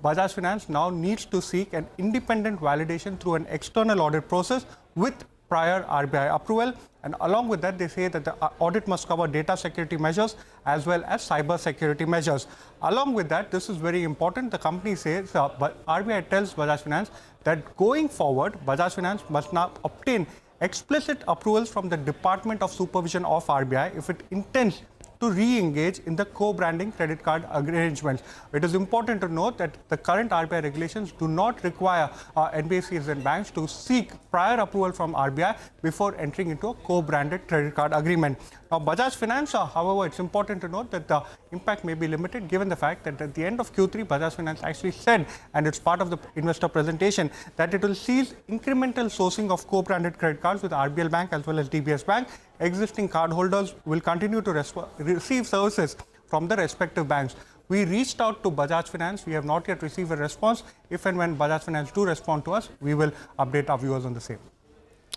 S7: Bajaj Finance now needs to seek an independent validation through an external audit process with prior RBI approval. And along with that, they say that the audit must cover data security measures as well as cyber security measures. Along with that, this is very important. The company says, RBI tells Bajaj Finance that going forward, Bajaj Finance must now obtain explicit approvals from the Department of Supervision of RBI if it intends to re-engage in the co-branding credit card arrangements. It is important to note that the current RBI regulations do not require NBFCs and banks to seek prior approval from RBI before entering into a co-branded credit card agreement. Now, Bajaj Finance, however, it's important to note that the impact may be limited given the fact that at the end of Q3, Bajaj Finance actually said, and it's part of the investor presentation, that it will cease incremental sourcing of co-branded credit cards with RBL Bank as well as DBS Bank. Existing cardholders will continue to receive services from the respective banks. We reached out to Bajaj Finance. We have not yet received a response. If and when Bajaj Finance do respond to us, we will update our viewers on the same.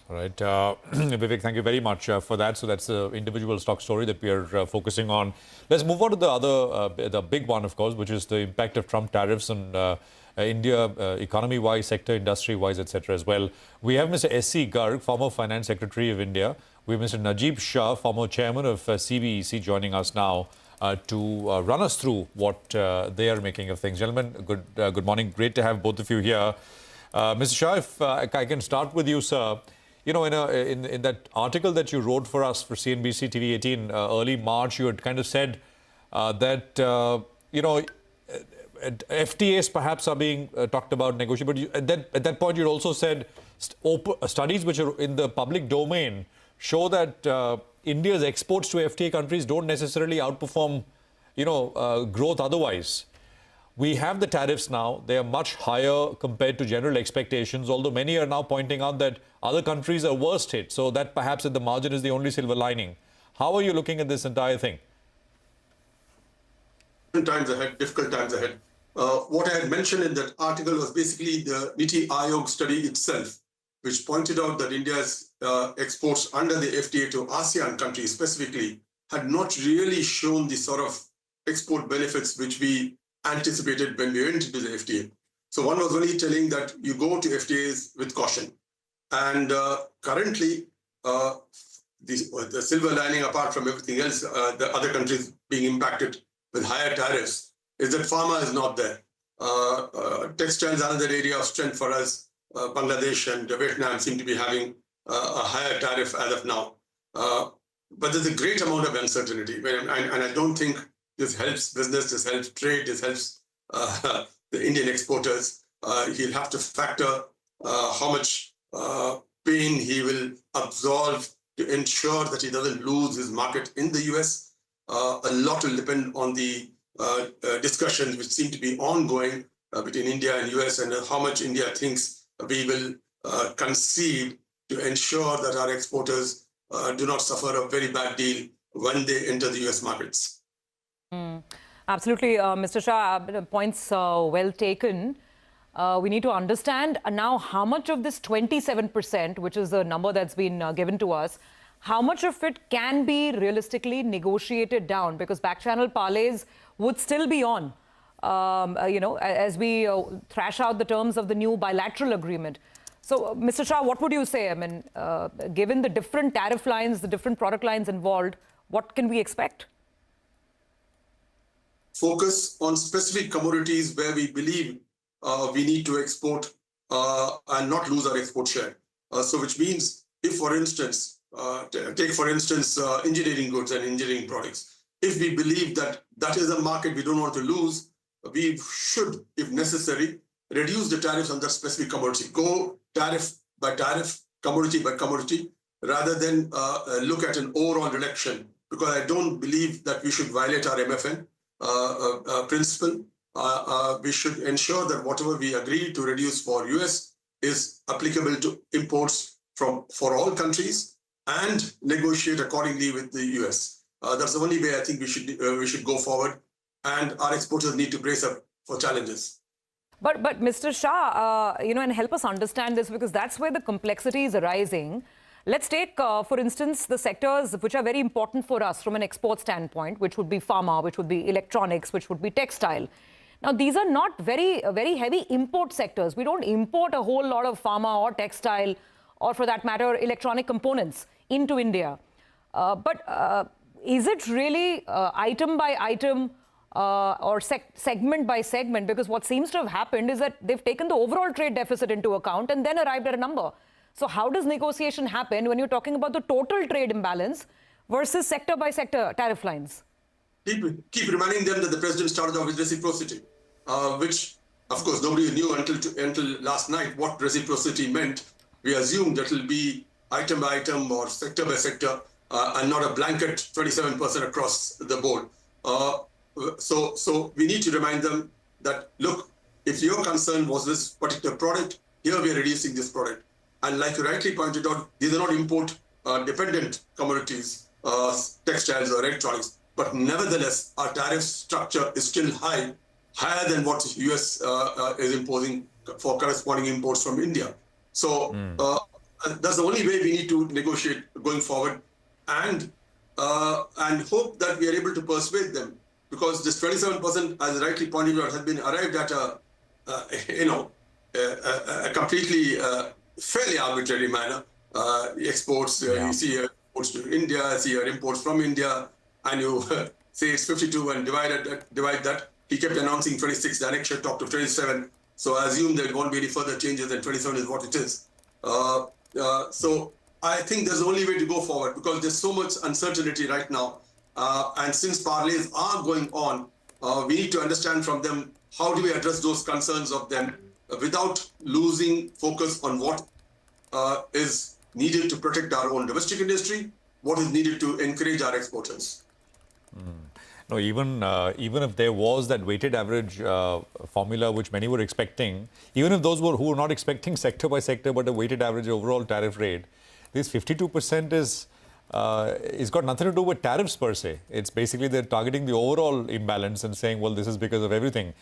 S2: All right. Vivek, thank you very much for that. So that's the individual stock story that we are focusing on. Let's move on to the other, the big one, of course, which is the impact of Trump tariffs on India, economy-wise, sector, industry-wise, etc. as well. We have Mr. S.C. Garg, former Finance Secretary of India. We have Mr. Najib Shah, former chairman of CBEC, joining us now to run us through what they are making of things. Gentlemen, good morning. Great to have both of you here. Mr. Shah, if I can start with you, sir. In that article that you wrote for us for CNBC TV 18 early March, you had kind of said that, FTAs perhaps are being talked about, negotiated. But at that point, you also said studies which are in the public domain show that India's exports to FTA countries don't necessarily outperform, growth otherwise. We have the tariffs now. They are much higher compared to general expectations, although many are now pointing out that other countries are worst hit. So that perhaps at the margin is the only silver lining. How are you looking at this entire thing?
S10: Times ahead, difficult times ahead. What I had mentioned in that article was basically the Niti Aayog study itself, which pointed out that India's exports under the FTA to ASEAN countries specifically had not really shown the sort of export benefits which we anticipated when we went into the FTA. So one was only telling that you go to FTAs with caution. And currently, the silver lining, apart from everything else, the other countries being impacted with higher tariffs, is that Pharma is not there. Textiles are another area of strength for us. Bangladesh and Vietnam seem to be having a higher tariff as of now. But there's a great amount of uncertainty. And I don't think this helps business, this helps trade, this helps the Indian exporters. He'll have to factor how much pain he will absorb to ensure that he doesn't lose his market in the US. A lot will depend on the discussions which seem to be ongoing between India and US, and how much India thinks we will concede to ensure that our exporters do not suffer a very bad deal when they enter the US markets.
S4: Absolutely, Mr. Shah, points well taken. We need to understand now how much of this 27%, which is the number that's been given to us, how much of it can be realistically negotiated down? Because back-channel parlays would still be on, as we thrash out the terms of the new bilateral agreement. So, Mr. Shah, what would you say? I mean, given the different tariff lines, the different product lines involved, what can we expect?
S10: Focus on specific commodities where we believe we need to export and not lose our export share. So which means if, for instance, take for instance engineering goods and engineering products. If we believe that that is a market we don't want to lose, we should, if necessary, reduce the tariffs on that specific commodity. Go tariff by tariff, commodity by commodity, rather than look at an overall reduction, because I don't believe that we should violate our MFN principle. We should ensure that whatever we agree to reduce for US is applicable to imports for all countries, and negotiate accordingly with the US. That's the only way I think we should go forward, and our exporters need to brace up for challenges.
S4: But Mr. Shah, and help us understand this, because that's where the complexity is arising. Let's take, for instance, the sectors which are very important for us from an export standpoint, which would be pharma, which would be electronics, which would be textile. Now, these are not very heavy import sectors. We don't import a whole lot of pharma or textile, or for that matter, electronic components into India. But is it really item by item or segment by segment? Because what seems to have happened is that they've taken the overall trade deficit into account and then arrived at a number. So how does negotiation happen when you're talking about the total trade imbalance versus sector by sector tariff lines?
S10: Keep reminding them that the president started off with reciprocity, which, of course, nobody knew until last night what reciprocity meant. We assumed that it will be item by item or sector by sector, and not a blanket 27% across the board. So we need to remind them that, look, if your concern was this particular product, here we are reducing this product. And like you rightly pointed out, these are not import-dependent commodities, textiles or electronics. But nevertheless, our tariff structure is still higher than what US is imposing for corresponding imports from India. So that's the only way we need to negotiate going forward, and hope that we are able to persuade them, because this 27%, as rightly pointed out, has been arrived at a completely fairly arbitrary manner. Exports, you see exports to India, see your imports from India, and you say it's 52 and divide that. He kept announcing 26, the next year talked to 27. So I assume there won't be any further changes, and 27 is what it is. So I think there's the only way to go forward, because there's so much uncertainty right now. And since parlays are going on, we need to understand from them how do we address those concerns of them without losing focus on what is needed to protect our own domestic industry, what is needed to encourage our exporters?
S2: No, even if there was that weighted average formula which many were expecting, even if those who were not expecting sector by sector but a weighted average overall tariff rate, this 52% is got nothing to do with tariffs per se. It's basically they're targeting the overall imbalance and saying, well, this is because of everything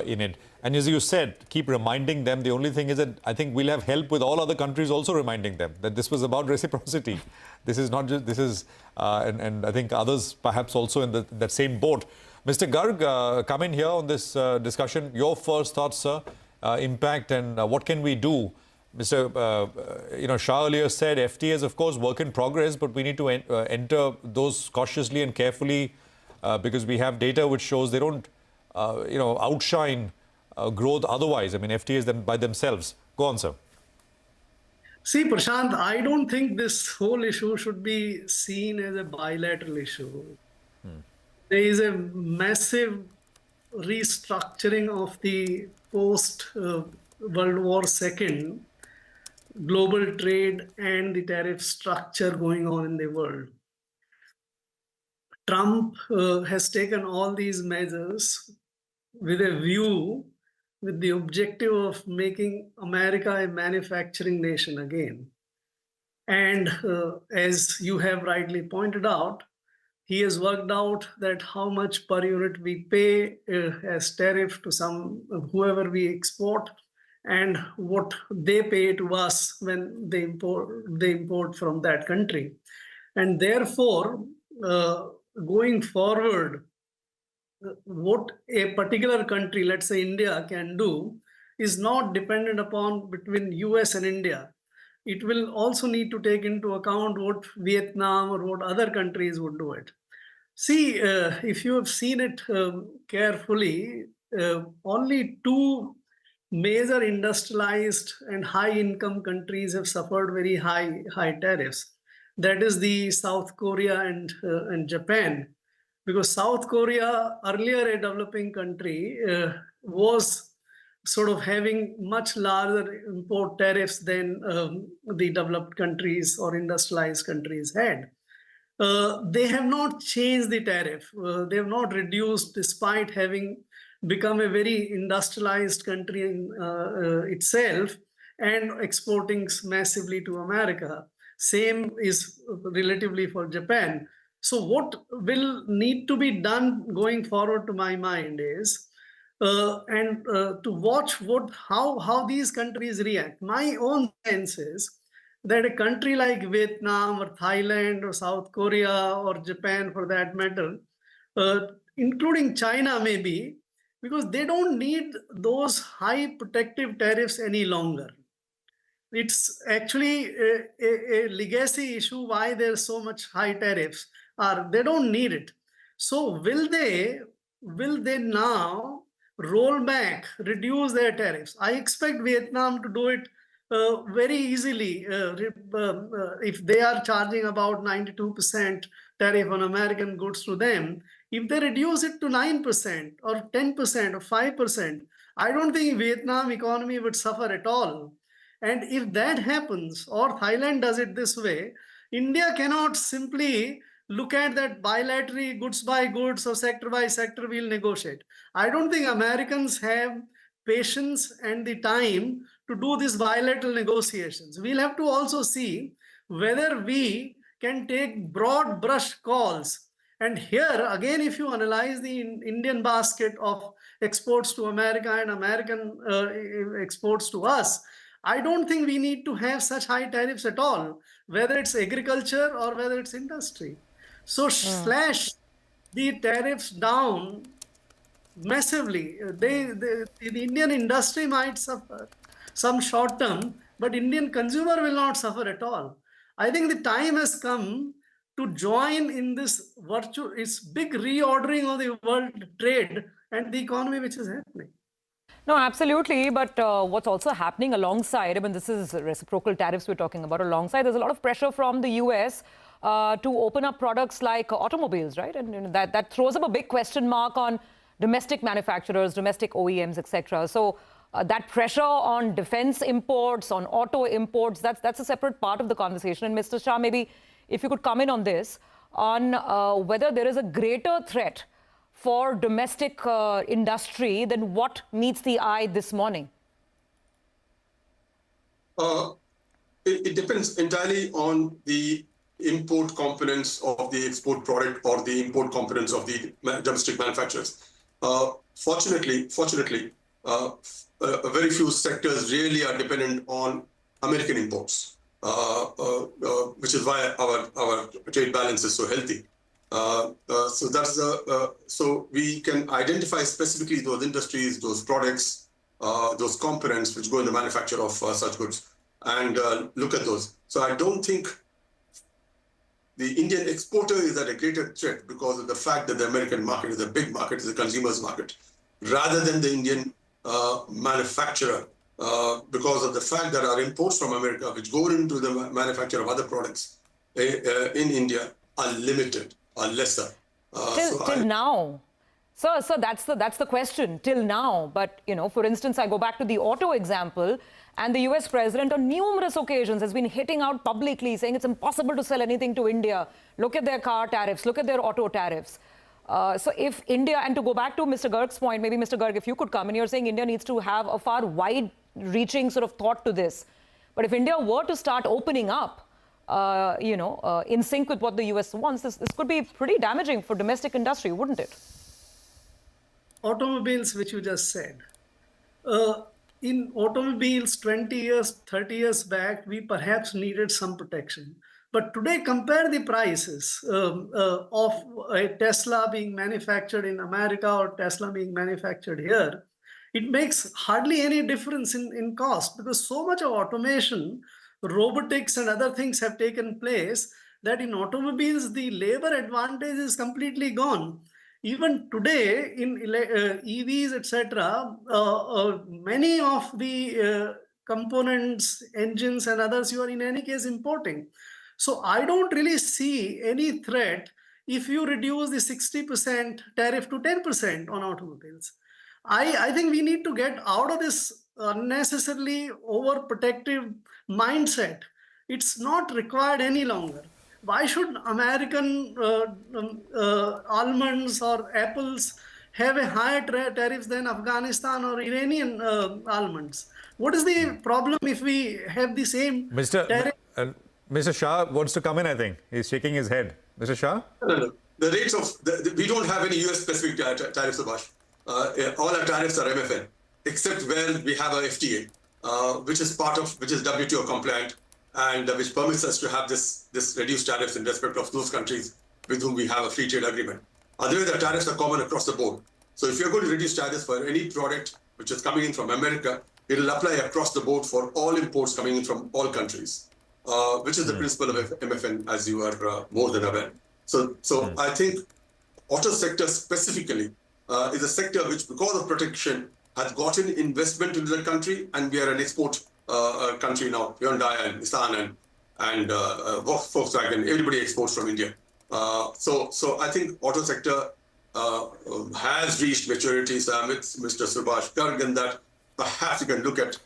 S2: in it. And as you said, keep reminding them. The only thing is that I think we'll have help with all other countries also reminding them that this was about reciprocity. This is not just, this is, and I think others perhaps also in that same boat. Mr. Garg, come in here on this discussion. Your first thoughts, sir, impact and what can we do? Mr. Shah earlier said FTA is, of course, work in progress, but we need to enter those cautiously and carefully because we have data which shows they don't, outshine growth otherwise. I mean, FTAs then by themselves. Go on, sir.
S11: See, Prashant, I don't think this whole issue should be seen as a bilateral issue. There is a massive restructuring of the post-World War II global trade and the tariff structure going on in the world. Trump has taken all these measures with a view, with the objective of making America a manufacturing nation again. And as you have rightly pointed out, he has worked out that how much per unit we pay as tariff to whoever we export, and what they pay to us when they import from that country. And therefore, going forward, what a particular country, let's say India, can do is not dependent upon between US and India. It will also need to take into account what Vietnam or what other countries would do it. See, if you have seen it carefully, only two major industrialized and high-income countries have suffered very high tariffs. That is the South Korea and Japan. Because South Korea, earlier a developing country, was sort of having much larger import tariffs than the developed countries or industrialized countries had. They have not changed the tariff. They have not reduced despite having become a very industrialized country in itself and exporting massively to America. Same is relatively for Japan. So what will need to be done going forward, to my mind, is to watch how these countries react. My own sense is that a country like Vietnam or Thailand or South Korea or Japan, for that matter, including China maybe, because they don't need those high protective tariffs any longer. It's actually a legacy issue why there's so much high tariffs. They don't need it. So will they now roll back, reduce their tariffs? I expect Vietnam to do it very easily. If they are charging about 92% tariff on American goods to them, if they reduce it to 9% or 10% or 5%, I don't think Vietnam economy would suffer at all. And if that happens, or Thailand does it this way, India cannot simply look at that bilaterally, goods by goods or sector by sector, we'll negotiate. I don't think Americans have patience and the time to do these bilateral negotiations. We'll have to also see whether we can take broad brush calls. And here, again, if you analyze the Indian basket of exports to America and American exports to us, I don't think we need to have such high tariffs at all, whether it's agriculture or whether it's industry. So slash the tariffs down massively. The Indian industry might suffer some short term, but Indian consumer will not suffer at all. I think the time has come to join in this it's big reordering of the world trade and the economy which is happening.
S4: No, absolutely. But what's also happening alongside, I mean, this is reciprocal tariffs we're talking about. Alongside, there's a lot of pressure from the US to open up products like automobiles, right? And that throws up a big question mark on domestic manufacturers, domestic OEMs, etc. So that pressure on defense imports, on auto imports, that's a separate part of the conversation. And Mr. Shah, maybe if you could come in on this, on whether there is a greater threat for domestic industry than what meets the eye this morning.
S10: It depends entirely on the import components of the export product or the import components of the domestic manufacturers. Fortunately, very few sectors really are dependent on American imports, which is why our trade balance is so healthy. So we can identify specifically those industries, those products, those components which go in the manufacture of such goods, and look at those. So I don't think the Indian exporter is at a greater threat because of the fact that the American market is a big market, is a consumer's market, rather than the Indian manufacturer, because of the fact that our imports from America, which go into the manufacture of other products in India, are limited, are lesser.
S4: Till now. So that's the question, till now. But, you know, for instance, I go back to the auto example, and the US president on numerous occasions has been hitting out publicly, saying it's impossible to sell anything to India. Look at their car tariffs, look at their auto tariffs. So if India, and to go back to Mr. Garg's point, maybe Mr. Garg, if you could come in, you're saying India needs to have a far wide-reaching sort of thought to this. But if India were to start opening up, in sync with what the US wants, this could be pretty damaging for domestic industry, wouldn't it?
S11: Automobiles, which you just said. In automobiles 20 years, 30 years back, we perhaps needed some protection. But today, compare the prices of a Tesla being manufactured in America or Tesla being manufactured here. It makes hardly any difference in cost, because so much of automation, robotics and other things have taken place that in automobiles, the labor advantage is completely gone. Even today, in EVs, etc., many of the components, engines, and others, you are in any case importing. So I don't really see any threat if you reduce the 60% tariff to 10% on automobiles. I think we need to get out of this unnecessarily overprotective mindset. It's not required any longer. Why should American almonds or apples have a higher tariff than Afghanistan or Iranian almonds? What is the problem if we have the same tariff?
S2: Mr. Shah wants to come in, I think. He's shaking his head. Mr. Shah?
S10: No. The rates of, we don't have any US-specific tariffs, Subhash. All our tariffs are MFN, except where we have a FTA, which is WTO compliant, and which permits us to have this reduced tariffs in respect of those countries with whom we have a free trade agreement. Otherwise, the tariffs are common across the board. So if you're going to reduce tariffs for any product which is coming in from America, it'll apply across the board for all imports coming in from all countries, which is the principle of MFN, as you are more than aware. So I think auto sector specifically is a sector which, because of protection, has gotten investment into the country, and we are an export country now. Hyundai and Nissan and Volkswagen, everybody exports from India. So I think auto sector has reached maturity. So amidst Mr. Subhash Garg, and that perhaps you can look at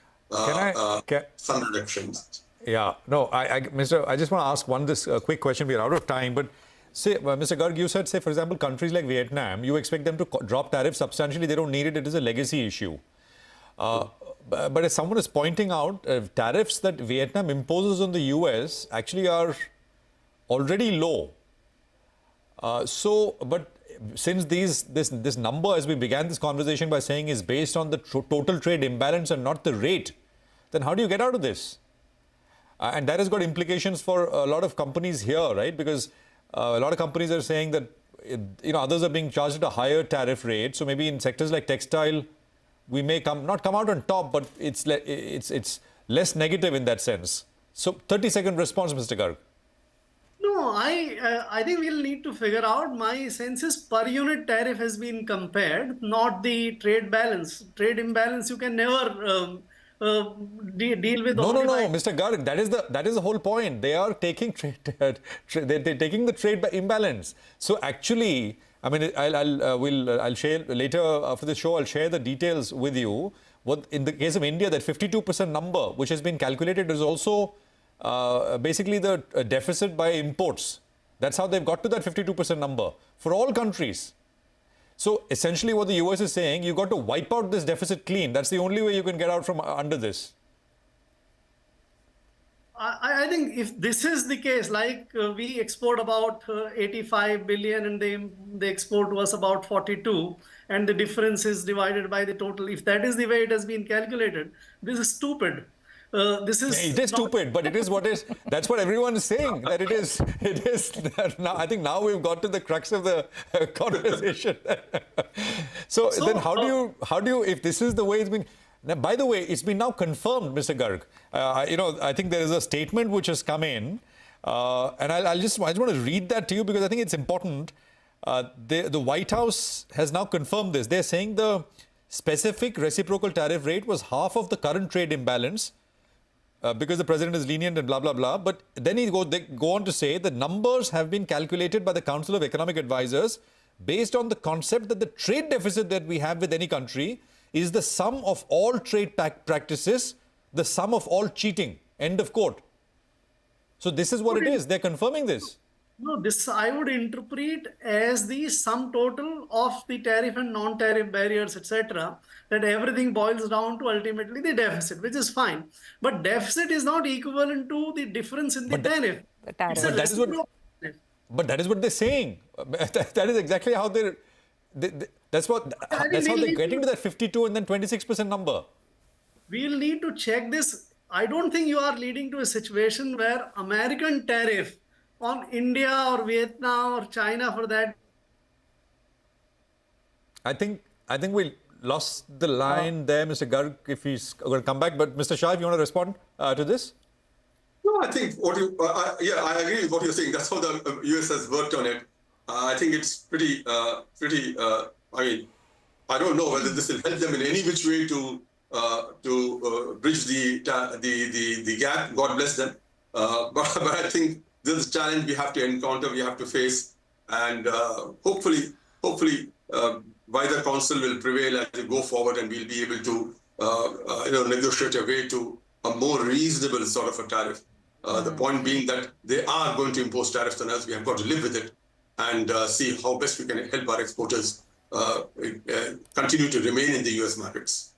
S10: some reductions.
S2: Yeah, no, I just want to ask one quick question. We're out of time, but say, Mr. Garg, you said, say, for example, countries like Vietnam, you expect them to drop tariffs substantially. They don't need it. It is a legacy issue. But as someone is pointing out, tariffs that Vietnam imposes on the US actually are already low. But since this number, as we began this conversation by saying, is based on the total trade imbalance and not the rate, then how do you get out of this? And that has got implications for a lot of companies here, right? Because a lot of companies are saying that others are being charged at a higher tariff rate. So maybe in sectors like textile, we may not come out on top, but it's less negative in that sense. So 30-second response, Mr. Garg.
S11: No, I think we'll need to figure out. My sense is per unit tariff has been compared, not the trade balance. Trade imbalance you can never deal with.
S2: No, Mr. Garg, that is the whole point. They are taking they're taking the trade imbalance. So actually, I mean, I'll share later after the show. I'll share the details with you. What in the case of India, that 52% number, which has been calculated, is also basically the deficit by imports. That's how they've got to that 52% number for all countries. So essentially, what the US is saying, you've got to wipe out this deficit clean. That's the only way you can get out from under this.
S11: I think if this is the case, like we export about 85 billion and they export to us about 42, and the difference is divided by the total. If that is the way it has been calculated, this is stupid. It
S2: is stupid, but it is what is. That's what everyone is saying. That it is. It is. Now, I think now we've got to the crux of the conversation. so then, how do you? If this is the way it's been. Now, by the way, it's been now confirmed, Mr. Garg. I think there is a statement which has come in, and I just want to read that to you because I think it's important. The White House has now confirmed this. They're saying the specific reciprocal tariff rate was half of the current trade imbalance because the president is lenient and blah, blah, blah. But then they go on to say the numbers have been calculated by the Council of Economic Advisors based on the concept that the trade deficit that we have with any country is the sum of all trade practices, the sum of all cheating. End of quote. So this is what it is. They're confirming this.
S11: No, this I would interpret as the sum total of the tariff and non-tariff barriers, etc. That everything boils down to ultimately the deficit, which is fine. But deficit is not equivalent to the difference in the tariff.
S2: But that is what they're saying. That is exactly how that's how they're getting to that 52 and then 26% number.
S11: We'll need to check this. I don't think you are leading to a situation where American tariff on India or Vietnam or China for that.
S2: I think we lost the line there, Mr. Garg, if he's going to come back. But Mr. Shah, if you want to respond to this?
S10: No, I think what you, I agree with what you're saying. That's how the US has worked on it. I think it's pretty, I mean, I don't know whether this will help them in any which way to bridge the gap. God bless them. But I think this is a challenge we have to encounter, we have to face, and hopefully, wider council will prevail as we go forward, and we'll be able to, negotiate a way to a more reasonable sort of a tariff. The point being that they are going to impose tariffs on us. We have got to live with it and see how best we can help our exporters continue to remain in the US markets.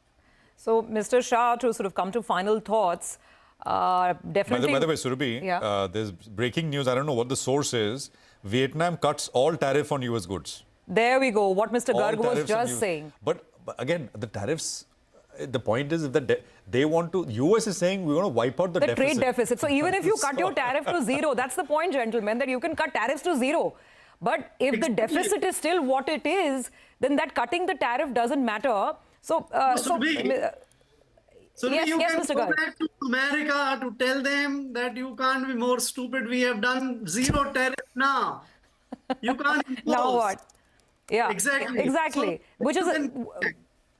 S4: So, Mr. Shah, to sort of come to final thoughts, definitely.
S2: By the way, Surabhi, there's breaking news. I don't know what the source is. Vietnam cuts all tariff on US goods.
S4: There we go. What Mr. Garg was just saying.
S2: But again, the tariffs. The point is that they want to. US is saying we want to wipe out the deficit.
S4: Trade deficit. So even if you cut your tariff to zero, that's the point, gentlemen, that you can cut tariffs to zero. But if the deficit is still what it is, then that cutting the tariff doesn't matter. So,
S11: So
S4: yes,
S11: you can
S4: Mr.
S11: go
S4: Garg.
S11: back to America to tell them that you can't be more stupid. We have done zero tariff now. You can't impose.
S4: Now what? Yeah,
S11: exactly.
S4: So,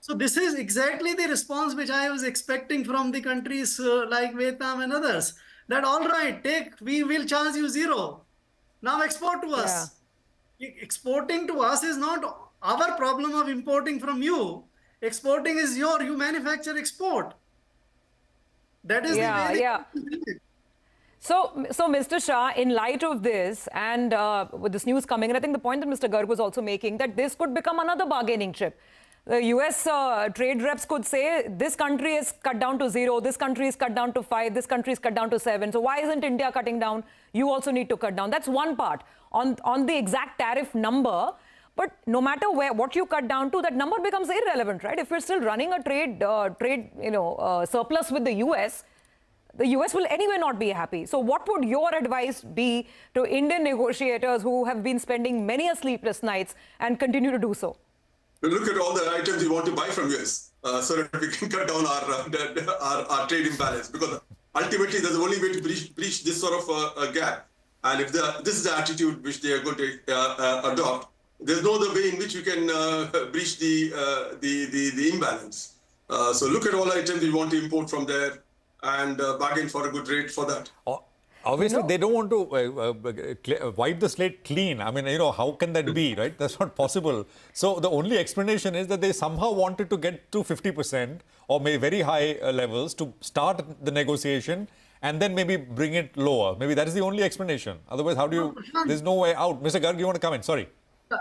S11: so this is exactly the response which I was expecting from the countries like Vietnam and others. That all right, we will charge you zero. Now export to us. Exporting to us is not our problem of importing from you. Exporting is you manufacture, export. That is the way.
S4: So, Mr. Shah, in light of this and with this news coming, and I think the point that Mr. Garg was also making, that this could become another bargaining chip. The US trade reps could say, this country is cut down to zero, this country is cut down to 5, this country is cut down to 7. So why isn't India cutting down? You also need to cut down. That's one part. On the exact tariff number, but no matter what you cut down to, that number becomes irrelevant, right? If we're still running a trade surplus with the US will anyway not be happy. So what would your advice be to Indian negotiators who have been spending many sleepless nights and continue to do so?
S10: We look at all the items we want to buy from US so that we can cut down our trade imbalance, because ultimately there's the only way to breach this sort of a gap. And if this is the attitude which they are going to adopt, there's no other way in which we can breach the imbalance. So look at all items we want to import from there and bargain for a good rate for that.
S2: Obviously, they don't want to wipe the slate clean. I mean, how can that be, right? That's not possible. So the only explanation is that they somehow wanted to get to 50% or maybe very high levels to start the negotiation and then maybe bring it lower. Maybe that is the only explanation. Otherwise, how do you... There's no way out. Mr. Garg, you want to comment? Sorry.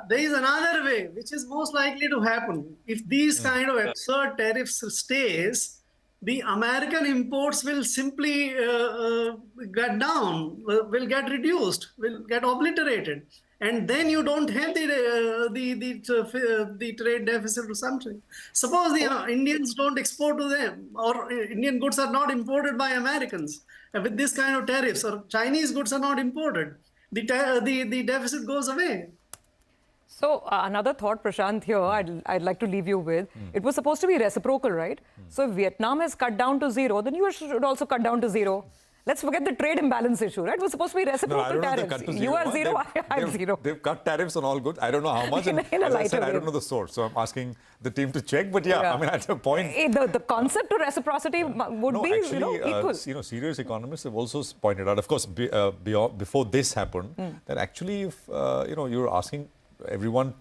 S11: There is another way, which is most likely to happen. If these kind of absurd tariffs stays, the American imports will simply get down, will get reduced, will get obliterated. And then you don't have the trade deficit or something. Suppose the Indians don't export to them, or Indian goods are not imported by Americans with this kind of tariffs, or Chinese goods are not imported. The deficit goes away.
S4: So another thought, Prashant, here I'd like to leave you with. It was supposed to be reciprocal, right? So if Vietnam has cut down to zero, then US should also cut down to zero. Let's forget the trade imbalance issue, right? It was supposed to be reciprocal tariffs. You are zero, I'm zero.
S2: They've cut tariffs on all goods. I don't know how much. And as I said, I don't know the source. So I'm asking the team to check. But yeah, I mean, at a point...
S4: The concept of reciprocity would be equal.
S2: Serious economists have also pointed out, of course, before this happened, that actually if, you're asking everyone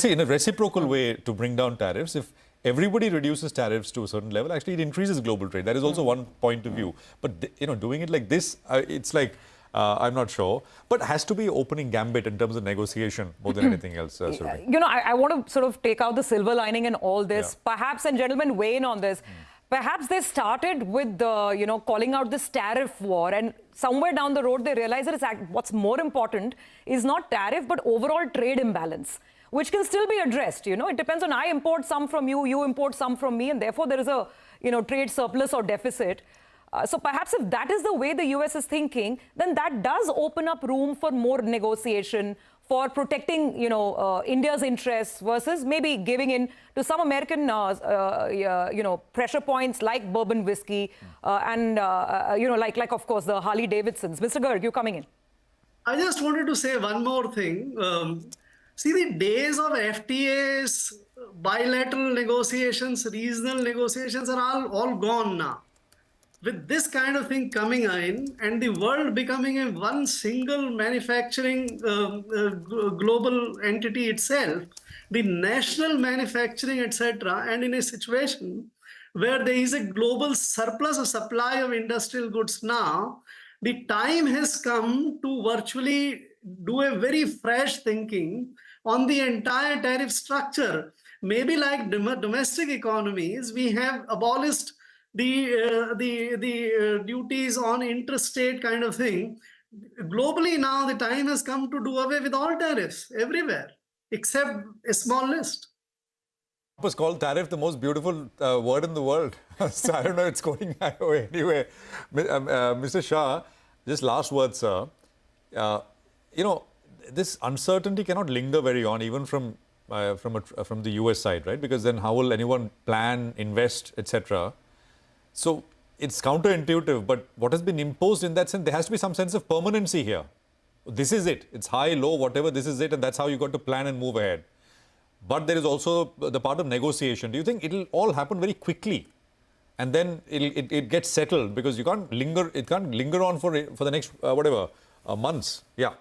S2: in a reciprocal way to bring down tariffs, if everybody reduces tariffs to a certain level, actually it increases global trade. That is also one point of view. But doing it like this, it's like I'm not sure, but has to be opening gambit in terms of negotiation more than anything else.
S4: I want to sort of take out the silver lining in all this. Perhaps, and gentlemen, weigh in on this. Perhaps they started with calling out this tariff war, and somewhere down the road they realize that what's more important is not tariff but overall trade imbalance, which can still be addressed. It depends on I import some from you, you import some from me, and therefore there is a trade surplus or deficit. So perhaps if that is the way the US is thinking, then that does open up room for more negotiation, for protecting, India's interests versus maybe giving in to some American, pressure points like bourbon whiskey and, like of course, the Harley Davidsons. Mr. Garg, you coming in?
S11: I just wanted to say one more thing. See, the days of FTAs, bilateral negotiations, regional negotiations are all gone now. With this kind of thing coming in and the world becoming a one single manufacturing global entity itself, the national manufacturing, etc., and in a situation where there is a global surplus of supply of industrial goods now, the time has come to virtually do a very fresh thinking on the entire tariff structure. Maybe like domestic economies, we have abolished the duties on interstate kind of thing. Globally now, the time has come to do away with all tariffs everywhere, except a small list.
S2: Trump was called tariff the most beautiful word in the world. So I don't know, it's going away. Anyway, Mr. Shah, just last word, sir. This uncertainty cannot linger very on, even from the US side, right? Because then how will anyone plan, invest, etc.? So it's counterintuitive, but what has been imposed in that sense, there has to be some sense of permanency here. This is it. It's high, low, whatever, this is it, and that's how you got to plan and move ahead. But there is also the part of negotiation. Do you think it'll all happen very quickly? And then it gets settled, because you can't linger, it can't linger on for the next, months. Yeah.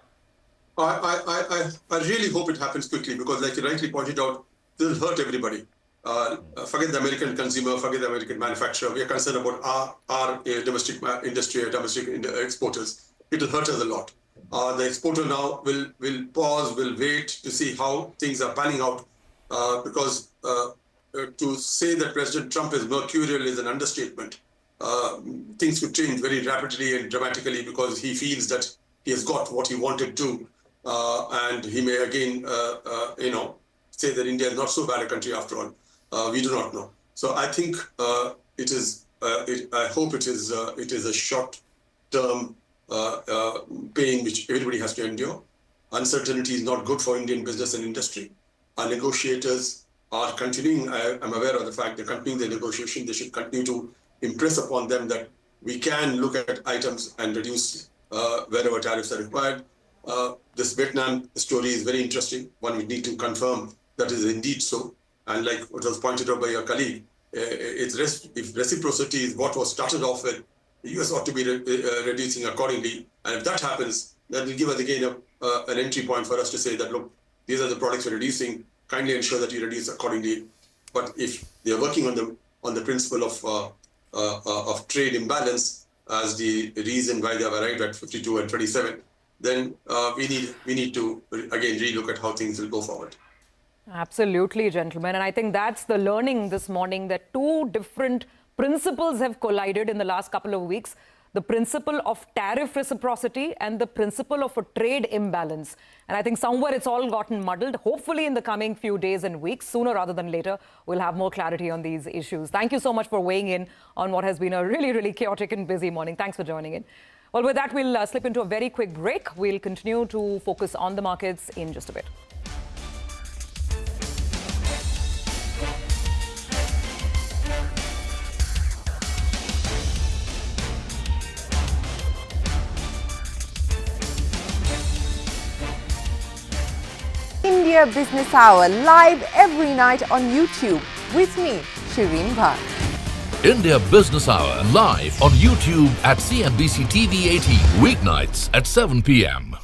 S10: I really hope it happens quickly, because like you rightly pointed out, this will hurt everybody. Forget the American consumer, forget the American manufacturer. We are concerned about our domestic industry, domestic exporters. It will hurt us a lot. The exporter now will pause, will wait to see how things are panning out, because to say that President Trump is mercurial is an understatement. Things could change very rapidly and dramatically because he feels that he has got what he wanted to, and he may again, say that India is not so bad a country after all. We do not know. So I think it is. I hope it is a short-term pain which everybody has to endure. Uncertainty is not good for Indian business and industry. Our negotiators are continuing. I'm aware of the fact they're continuing the negotiation. They should continue to impress upon them that we can look at items and reduce wherever tariffs are required. This Vietnam story is very interesting. One would need to confirm that is indeed so. And like what was pointed out by your colleague, if reciprocity is what was started off with, the US ought to be reducing accordingly. And if that happens, that will give us again an entry point for us to say that, look, these are the products we're reducing. Kindly ensure that you reduce accordingly. But if they're working on the principle of trade imbalance as the reason why they have arrived at 52 and 27, then we need to again relook at how things will go forward.
S4: Absolutely, gentlemen. And I think that's the learning this morning, that two different principles have collided in the last couple of weeks. The principle of tariff reciprocity and the principle of a trade imbalance. And I think somewhere it's all gotten muddled. Hopefully in the coming few days and weeks, sooner rather than later, we'll have more clarity on these issues. Thank you so much for weighing in on what has been a really, really chaotic and busy morning. Thanks for joining in. Well, with that, we'll slip into a very quick break. We'll continue to focus on the markets in just a bit.
S9: India Business Hour, live every night on YouTube. With me, Shireen Bhatt.
S24: India Business Hour, live on YouTube at CNBC TV 18, weeknights at 7 p.m.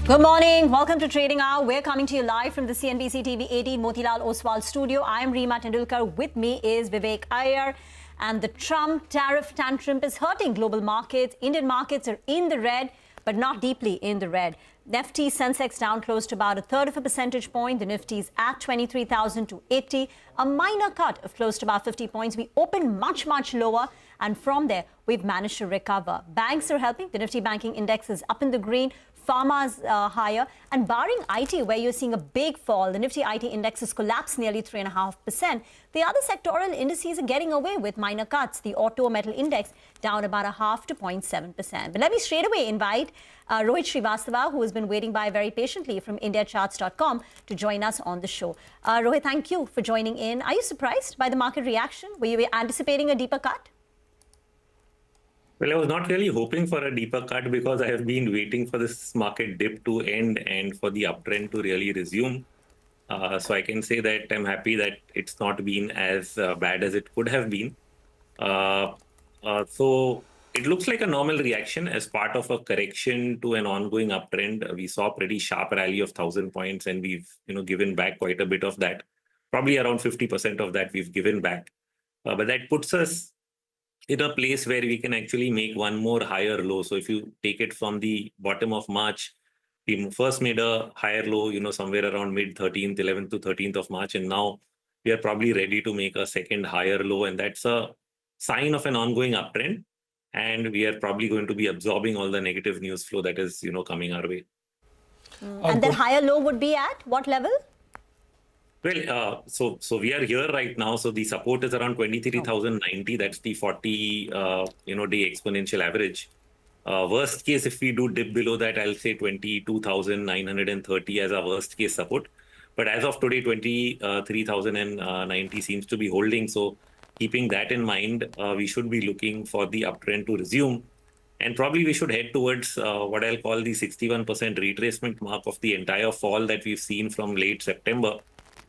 S12: Good morning. Welcome to Trading Hour. We're coming to you live from the CNBC TV 18 Motilal Oswal studio. I am Reema Tendulkar. With me is Vivek Iyer. And the Trump tariff tantrum is hurting global markets. Indian markets are in the red, but not deeply in the red. Nifty Sensex down close to about 1/3 of a percentage point. The Nifty is at 23,280. A minor cut of close to about 50 points. We opened much, much lower. And from there, we've managed to recover. Banks are helping. The Nifty banking index is up in the green. Pharma is higher. And barring IT, where you're seeing a big fall, the Nifty IT index has collapsed nearly 3.5%. The other sectoral indices are getting away with minor cuts. The auto metal index down about 0.5 to 0.7%. But let me straight away invite Rohit Srivastava, who has been waiting by very patiently from IndiaCharts.com to join us on the show. Rohit, thank you for joining in. Are you surprised by the market reaction? Were you anticipating a deeper cut?
S13: Well, I was not really hoping for a deeper cut because I have been waiting for this market dip to end and for the uptrend to really resume. So I can say that I'm happy that it's not been as bad as it could have been. So it looks like a normal reaction as part of a correction to an ongoing uptrend. We saw a pretty sharp rally of 1,000 points, and we've given back quite a bit of that. Probably around 50% of that we've given back. But that puts us in a place where we can actually make one more higher low. So if you take it from the bottom of March, we first made a higher low, somewhere around mid-13th, 11th to 13th of March, and now we are probably ready to make a second higher low, and that's a sign of an ongoing uptrend. And we are probably going to be absorbing all the negative news flow that is, coming our way.
S12: And that higher low would be at what level?
S13: Well, so we are here right now. So the support is around 23,090. That's the 40, day exponential average. Worst case, if we do dip below that, I'll say 22,930 as our worst case support. But as of today, 23,090 seems to be holding. So keeping that in mind, we should be looking for the uptrend to resume. And probably we should head towards what I'll call the 61% retracement mark of the entire fall that we've seen from late September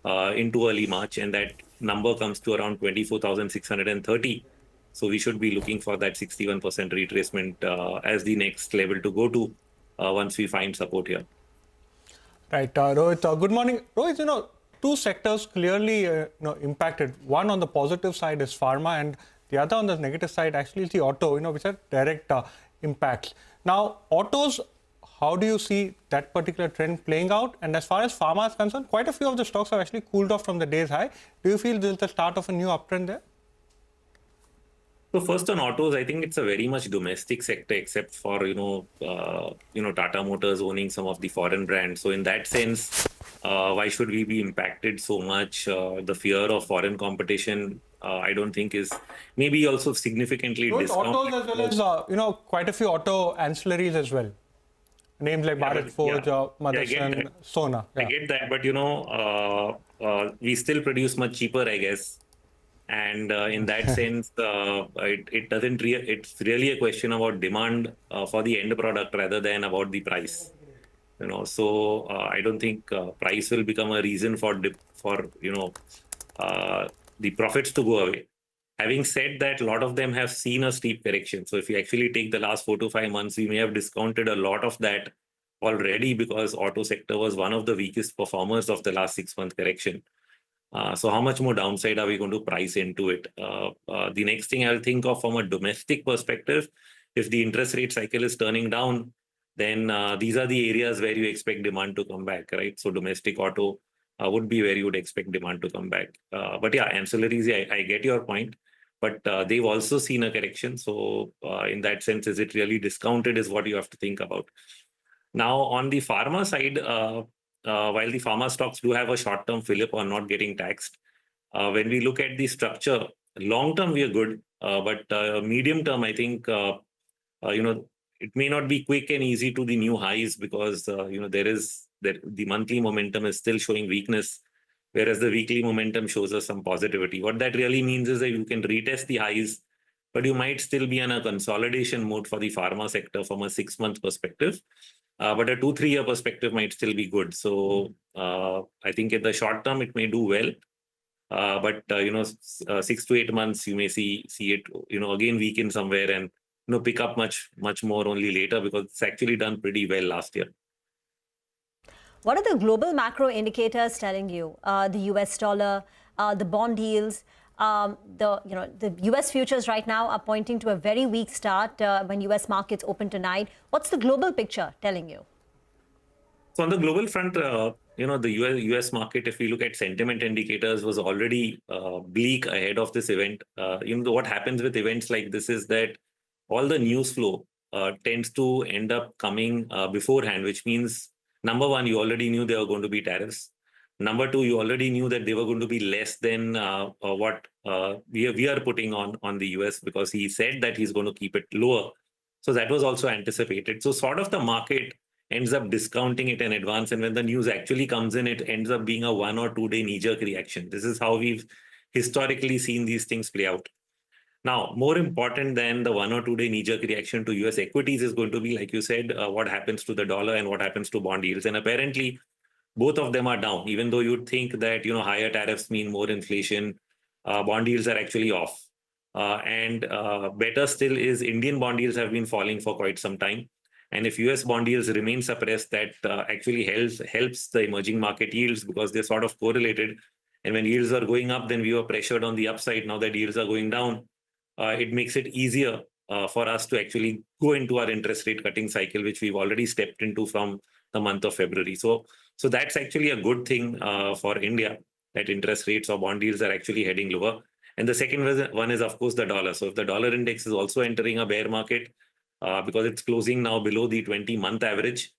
S13: into early March. And that number comes to around 24,630. So we should be looking for that 61% retracement as the next level to go to once we find support here.
S7: Right, Rohit, good morning. Rohit, two sectors clearly impacted. One on the positive side is pharma, and the other on the negative side actually is the auto, which are direct impacts. Now, autos, how do you see that particular trend playing out? And as far as pharma is concerned, quite a few of the stocks have actually cooled off from the day's high. Do you feel this is the start of a new uptrend there?
S13: So first on autos, I think it's a very much domestic sector, except for Tata Motors owning some of the foreign brands. So in that sense, why should we be impacted so much? The fear of foreign competition, I don't think is maybe also significantly discounted.
S7: Autos as well as quite a few auto ancillaries as well. Names like Bharat Forge, Motherson, Sona.
S13: I get that, but we still produce much cheaper, I guess. And in that sense, it's really a question about demand for the end product rather than about the price. So I don't think price will become a reason for the profits to go away. Having said that, a lot of them have seen a steep correction. So if you actually take the last 4 to 5 months, we may have discounted a lot of that already because auto sector was one of the weakest performers of the last 6-month correction. So how much more downside are we going to price into it? The next thing I'll think of from a domestic perspective, if the interest rate cycle is turning down, then these are the areas where you expect demand to come back, right? So domestic auto would be where you would expect demand to come back. But yeah, ancillaries, I get your point. But they've also seen a correction. So in that sense, is it really discounted is what you have to think about. Now, on the pharma side, while the pharma stocks do have a short-term fillip on not getting taxed, when we look at the structure, long-term we are good, but medium-term, I think, it may not be quick and easy to the new highs because, the monthly momentum is still showing weakness, whereas the weekly momentum shows us some positivity. What that really means is that you can retest the highs, but you might still be in a consolidation mode for the pharma sector from a 6-month perspective. But a 2-3 year perspective might still be good. So I think in the short term, it may do well. But 6 to 8 months, you may see it, again weaken somewhere and pick up much more only later because it's actually done pretty well last year.
S12: What are the global macro indicators telling you? The US dollar, the bond yields, the US futures right now are pointing to a very weak start when US markets open tonight. What's the global picture telling you?
S13: So on the global front, the US market, if we look at sentiment indicators, was already bleak ahead of this event. What happens with events like this is that all the news flow tends to end up coming beforehand, which means, number one, you already knew there were going to be tariffs. Number two, you already knew that they were going to be less than what we are putting on the US because he said that he's going to keep it lower. So that was also anticipated. So sort of the market ends up discounting it in advance. And when the news actually comes in, it ends up being a 1 or 2 day knee-jerk reaction. This is how we've historically seen these things play out. Now, more important than the 1 or 2 day knee-jerk reaction to US equities is going to be, like you said, what happens to the dollar and what happens to bond yields. And apparently, both of them are down, even though you'd think that, higher tariffs mean more inflation. Bond yields are actually off. And better still is Indian bond yields have been falling for quite some time. And if US bond yields remain suppressed, that actually helps the emerging market yields because they're sort of correlated. And when yields are going up, then we were pressured on the upside. Now that yields are going down, it makes it easier for us to actually go into our interest rate cutting cycle, which we've already stepped into from the month of February. So that's actually a good thing for India, that interest rates or bond yields are actually heading lower. And the second one is, of course, the dollar. So if the dollar index is also entering a bear market, because it's closing now below the 20-month average,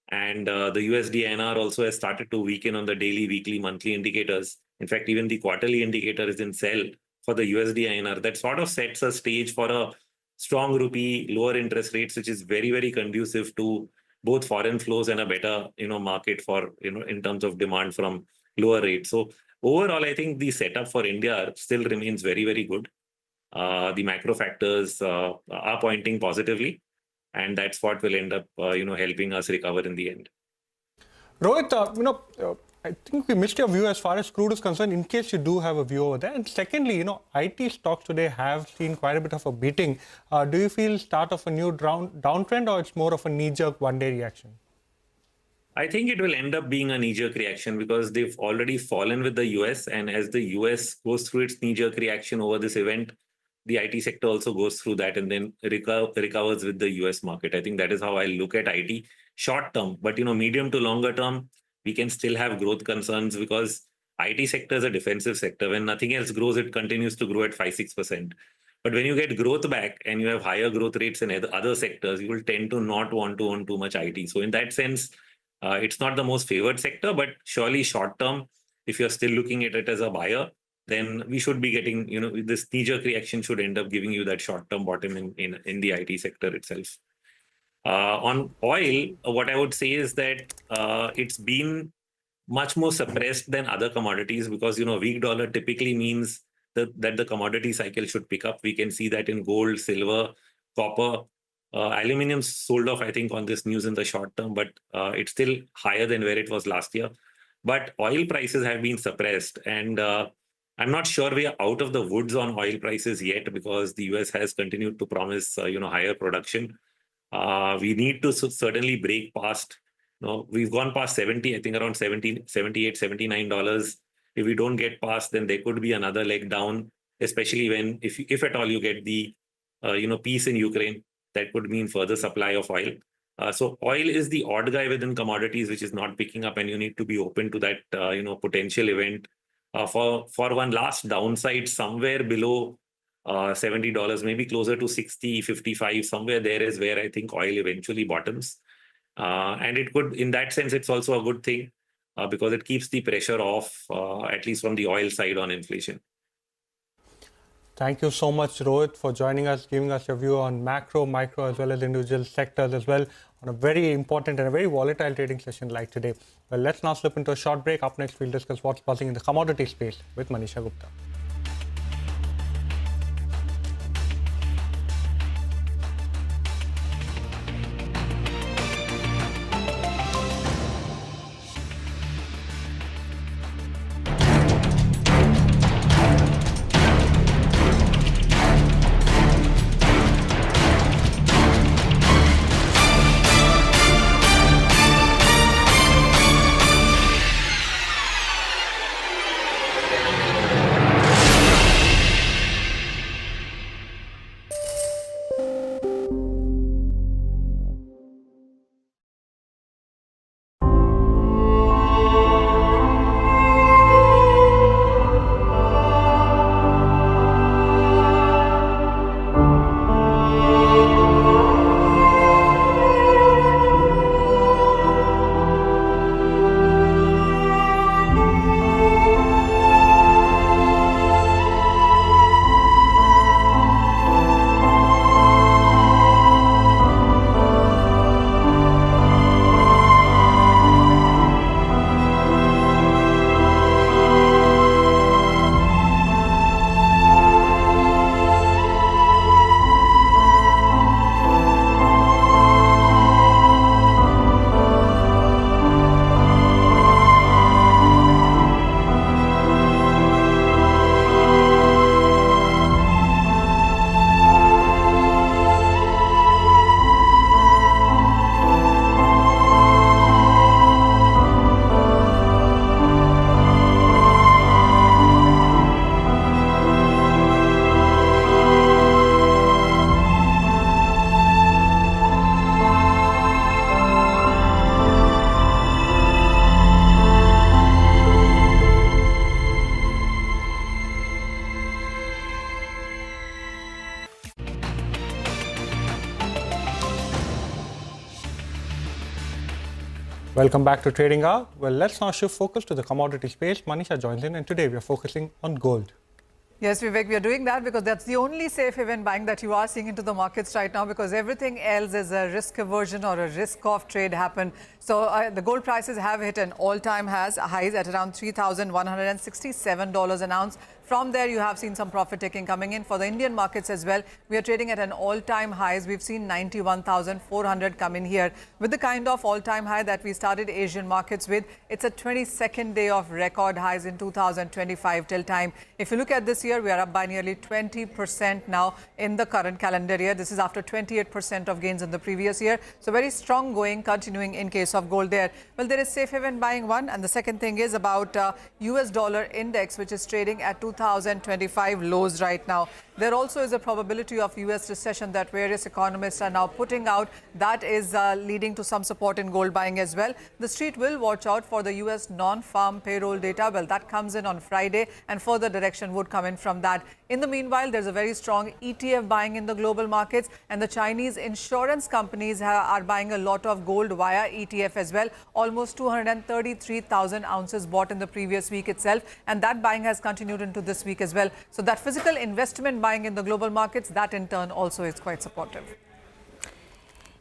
S13: and the USD INR also has started to weaken on the daily, weekly, monthly indicators. In fact, even the quarterly indicator is in sell for the USD INR. That sort of sets a stage for a strong rupee, lower interest rates, which is very, very conducive to both foreign flows and a better, market for, in terms of demand from lower rates. So overall, I think the setup for India still remains very, very good. The macro factors are pointing positively, and that's what will end up, helping us recover in the end.
S7: Rohit, I think we missed your view as far as crude is concerned, in case you do have a view over there. And secondly, IT stocks today have seen quite a bit of a beating. Do you feel start of a new downtrend, or it's more of a knee-jerk one-day reaction?
S13: I think it will end up being a knee-jerk reaction because they've already fallen with the US. And as the US goes through its knee-jerk reaction over this event, the IT sector also goes through that and then recovers with the US market. I think that is how I look at IT short term. But, medium to longer term, we can still have growth concerns because IT sector is a defensive sector. When nothing else grows, it continues to grow at 5-6%. But when you get growth back and you have higher growth rates in other sectors, you will tend to not want to own too much IT. So in that sense, it's not the most favored sector, but surely short term, if you're still looking at it as a buyer, then we should be getting, this knee-jerk reaction should end up giving you that short-term bottom in the IT sector itself. On oil, what I would say is that it's been much more suppressed than other commodities because, weak dollar typically means that the commodity cycle should pick up. We can see that in gold, silver, copper. Aluminium sold off, I think, on this news in the short term, but it's still higher than where it was last year. But oil prices have been suppressed, and I'm not sure we are out of the woods on oil prices yet because the US has continued to promise, higher production. We need to certainly break past, we've gone past 70, I think around $78, $79. If we don't get past, then there could be another leg down, especially when, if at all you get the, peace in Ukraine, that could mean further supply of oil. So oil is the odd guy within commodities, which is not picking up, and you need to be open to that, potential event. For one last downside, somewhere below $70, maybe closer to 60, 55, somewhere there is where I think oil eventually bottoms. And it could, in that sense, it's also a good thing because it keeps the pressure off, at least from the oil side on inflation.
S7: Thank you so much, Rohit, for joining us, giving us your view on macro, micro, as well as individual sectors as well on a very important and a very volatile trading session like today. Well, let's now slip into a short break. Up next, we'll discuss what's buzzing in the commodity space with Manisha Gupta. Welcome back to Trading Hour. Well, let's now shift focus to the commodity space. Manisha joins in, and today we are focusing on gold.
S1: Yes, Vivek, we are doing that because that's the only safe haven buying that you are seeing into the markets right now, because everything else is a risk aversion or a risk-off trade happen. So the gold prices have hit an all-time highs at around $3,167 an ounce. From there, you have seen some profit taking coming in. For the Indian markets as well, we are trading at an all-time highs. We've seen 91,400 come in here. With the kind of all-time high that we started Asian markets with, it's a 22nd day of record highs in 2025 till time. If you look at this year, we are up by nearly 20% now in the current calendar year. This is after 28% of gains in the previous year. So very strong going, continuing in case of gold there. Well, there is safe haven buying one. And the second thing is about US dollar index, which is trading at 2025 lows right now. There also is a probability of US recession that various economists are now putting out. That is leading to some support in gold buying as well. The street will watch out for the US non-farm payroll data. Well, that comes in on Friday, and further direction would come in from that. In the meanwhile, there's a very strong ETF buying in the global markets, and the Chinese insurance companies are buying a lot of gold via ETF as well. Almost 233,000 ounces bought in the previous week itself, and that buying has continued into this week as well. So that physical investment buying in the global markets, that in turn also is quite supportive.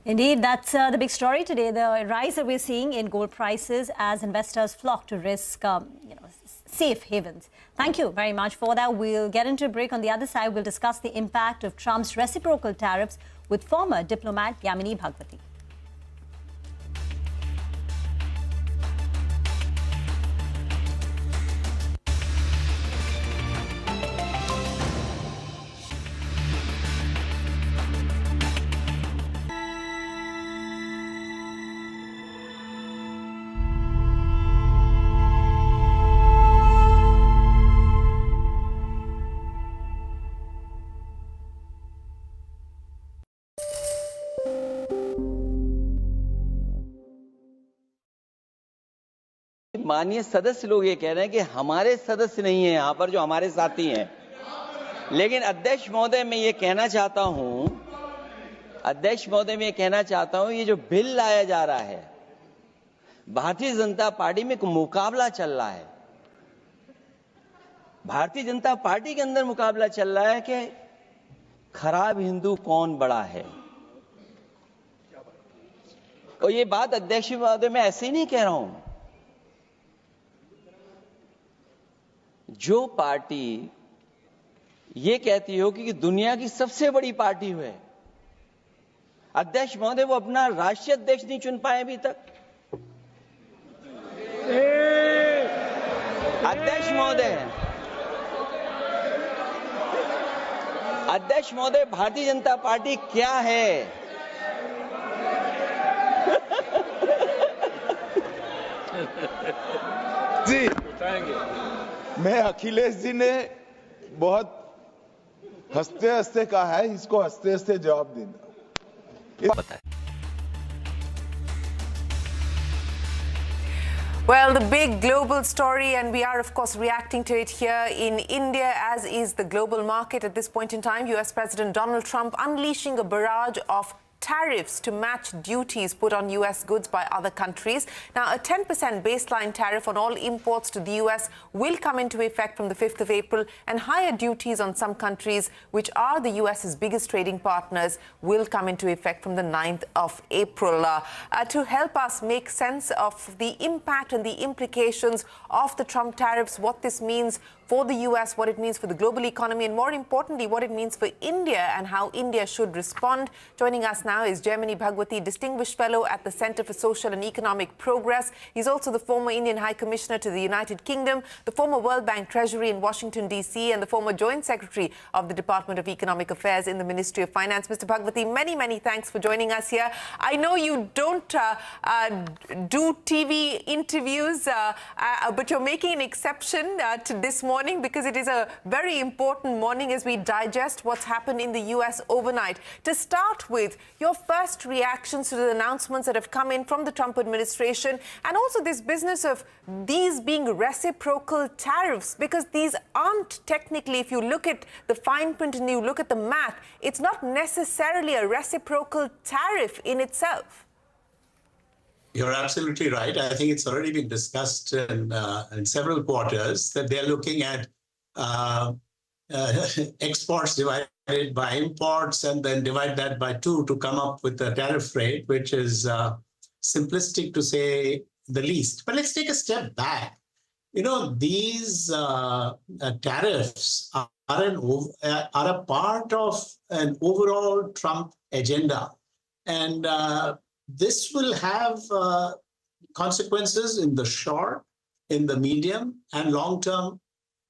S12: Indeed, that's the big story today, the rise that we're seeing in gold prices as investors flock to risk safe havens. Thank you very much for that. We'll get into a break. On the other side, we'll discuss the impact of Trump's reciprocal tariffs with former diplomat Yamini Bhagwati.
S19: माननीय सदस्य लोग ये कह रहे हैं कि हमारे सदस्य नहीं है यहाँ पर जो हमारे साथी हैं, लेकिन अध्यक्ष महोदय मैं ये कहना चाहता हूँ ये जो बिल लाया जा रहा है, भारतीय जनता पार्टी में एक मुकाबला चल रहा है। भारतीय जनता पार्टी के अंदर मुकाबला चल रहा है कि खराब हिंदू कौन बड़ा है। और ये बात अध्यक्ष महोदय मैं ऐसे ही नहीं कह रहा हूं। जो पार्टी ये कहती हो कि दुनिया की सबसे बड़ी पार्टी है, अध्यक्ष महोदय वो अपना राष्ट्रीय अध्यक्ष नहीं चुन पाए अभी तक। अध्यक्ष महोदय भारतीय जनता पार्टी क्या है?
S20: जी मैं अखिलेश जी ने बहुत हंसते हंसते कहा है, इसको हंसते हंसते जवाब देना।
S9: Well, the big global story, and we are, of course, reacting to it here in India, as is the global market at this point in time. US President Donald Trump unleashing a barrage of tariffs to match duties put on US goods by other countries. Now, a 10% baseline tariff on all imports to the US will come into effect from the 5th of April, and higher duties on some countries, which are the US's biggest trading partners, will come into effect from the 9th of April. To help us make sense of the impact and the implications of the Trump tariffs, what this means for the US, what it means for the global economy, and more importantly, what it means for India and how India should respond. Joining us now is Yamini Bhagwati, Distinguished Fellow at the Center for Social and Economic Progress. He's also the former Indian High Commissioner to the United Kingdom, the former World Bank Treasury in Washington, D.C., and the former Joint Secretary of the Department of Economic Affairs in the Ministry of Finance. Mr. Bhagwati, many, many thanks for joining us here. I know you don't do TV interviews, but you're making an exception to this morning, because it is a very important morning as we digest what's happened in the US overnight. To start with, your first reactions to the announcements that have come in from the Trump administration, and also this business of these being reciprocal tariffs, because these aren't technically, if you look at the fine print and you look at the math, it's not necessarily a reciprocal tariff in itself.
S14: You're absolutely right. I think it's already been discussed in several quarters that they're looking at exports divided by imports and then divide that by 2 to come up with the tariff rate, which is simplistic to say the least. But let's take a step back. You know, these tariffs are a part of an overall Trump agenda. And this will have consequences in the short, in the medium, and long term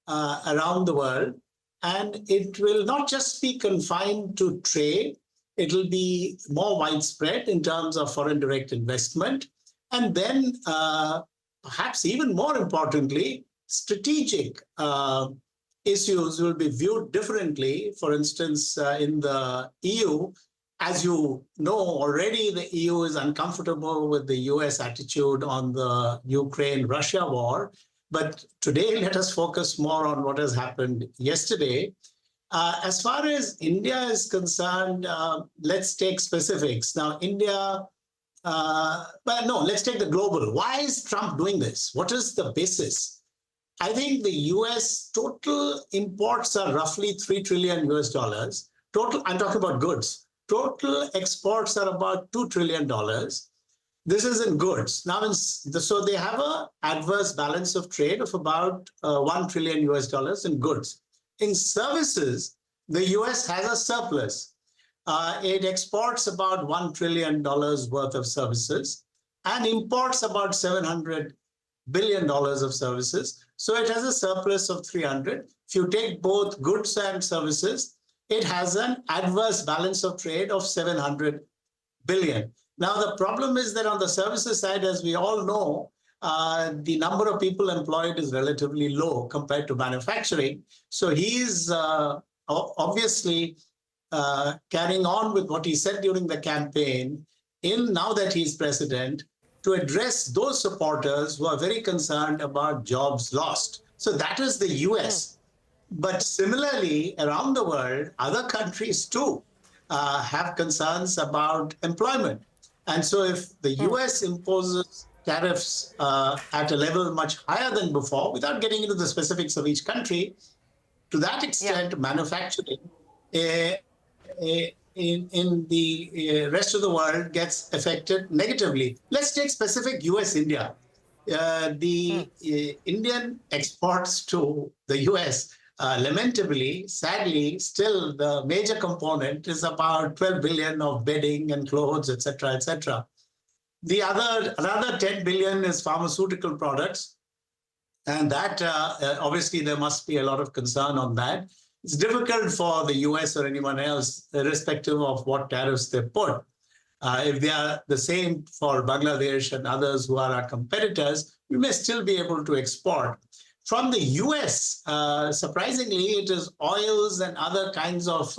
S14: around the world. And it will not just be confined to trade, it will be more widespread in terms of foreign direct investment. And then, perhaps even more importantly, strategic issues will be viewed differently. For instance, in the EU, as you know already, the EU is uncomfortable with the US attitude on the Ukraine-Russia war. But today, let us focus more on what has happened yesterday. As far as India is concerned, let's take specifics. Now, India, but no, let's take the global. Why is Trump doing this? What is the basis? I think the US total imports are roughly $3 trillion US. Total, I'm talking about goods. Total exports are about $2 trillion. This is in goods. Now, so they have an adverse balance of trade of about $1 trillion US in goods. In services, the US has a surplus. It exports about $1 trillion worth of services and imports about $700 billion of services. So it has a surplus of 300. If you take both goods and services, it has an adverse balance of trade of 700 billion. Now, the problem is that on the services side, as we all know, the number of people employed is relatively low compared to manufacturing. So he's obviously carrying on with what he said during the campaign, now that he's president, to address those supporters who are very concerned about jobs lost. So that is the US. But similarly, around the world, other countries too have concerns about employment. And so if the US imposes tariffs at a level much higher than before, without getting into the specifics of each country, to that extent, manufacturing in the rest of the world gets affected negatively. Let's take specific US-India. The Indian exports to the US, lamentably, sadly, still the major component is about 12 billion of bedding and clothes, etc., etc. Another 10 billion is pharmaceutical products. And that, obviously, there must be a lot of concern on that. It's difficult for the US or anyone else, irrespective of what tariffs they put. If they are the same for Bangladesh and others who are our competitors, we may still be able to export. From the US, surprisingly, it is oils and other kinds of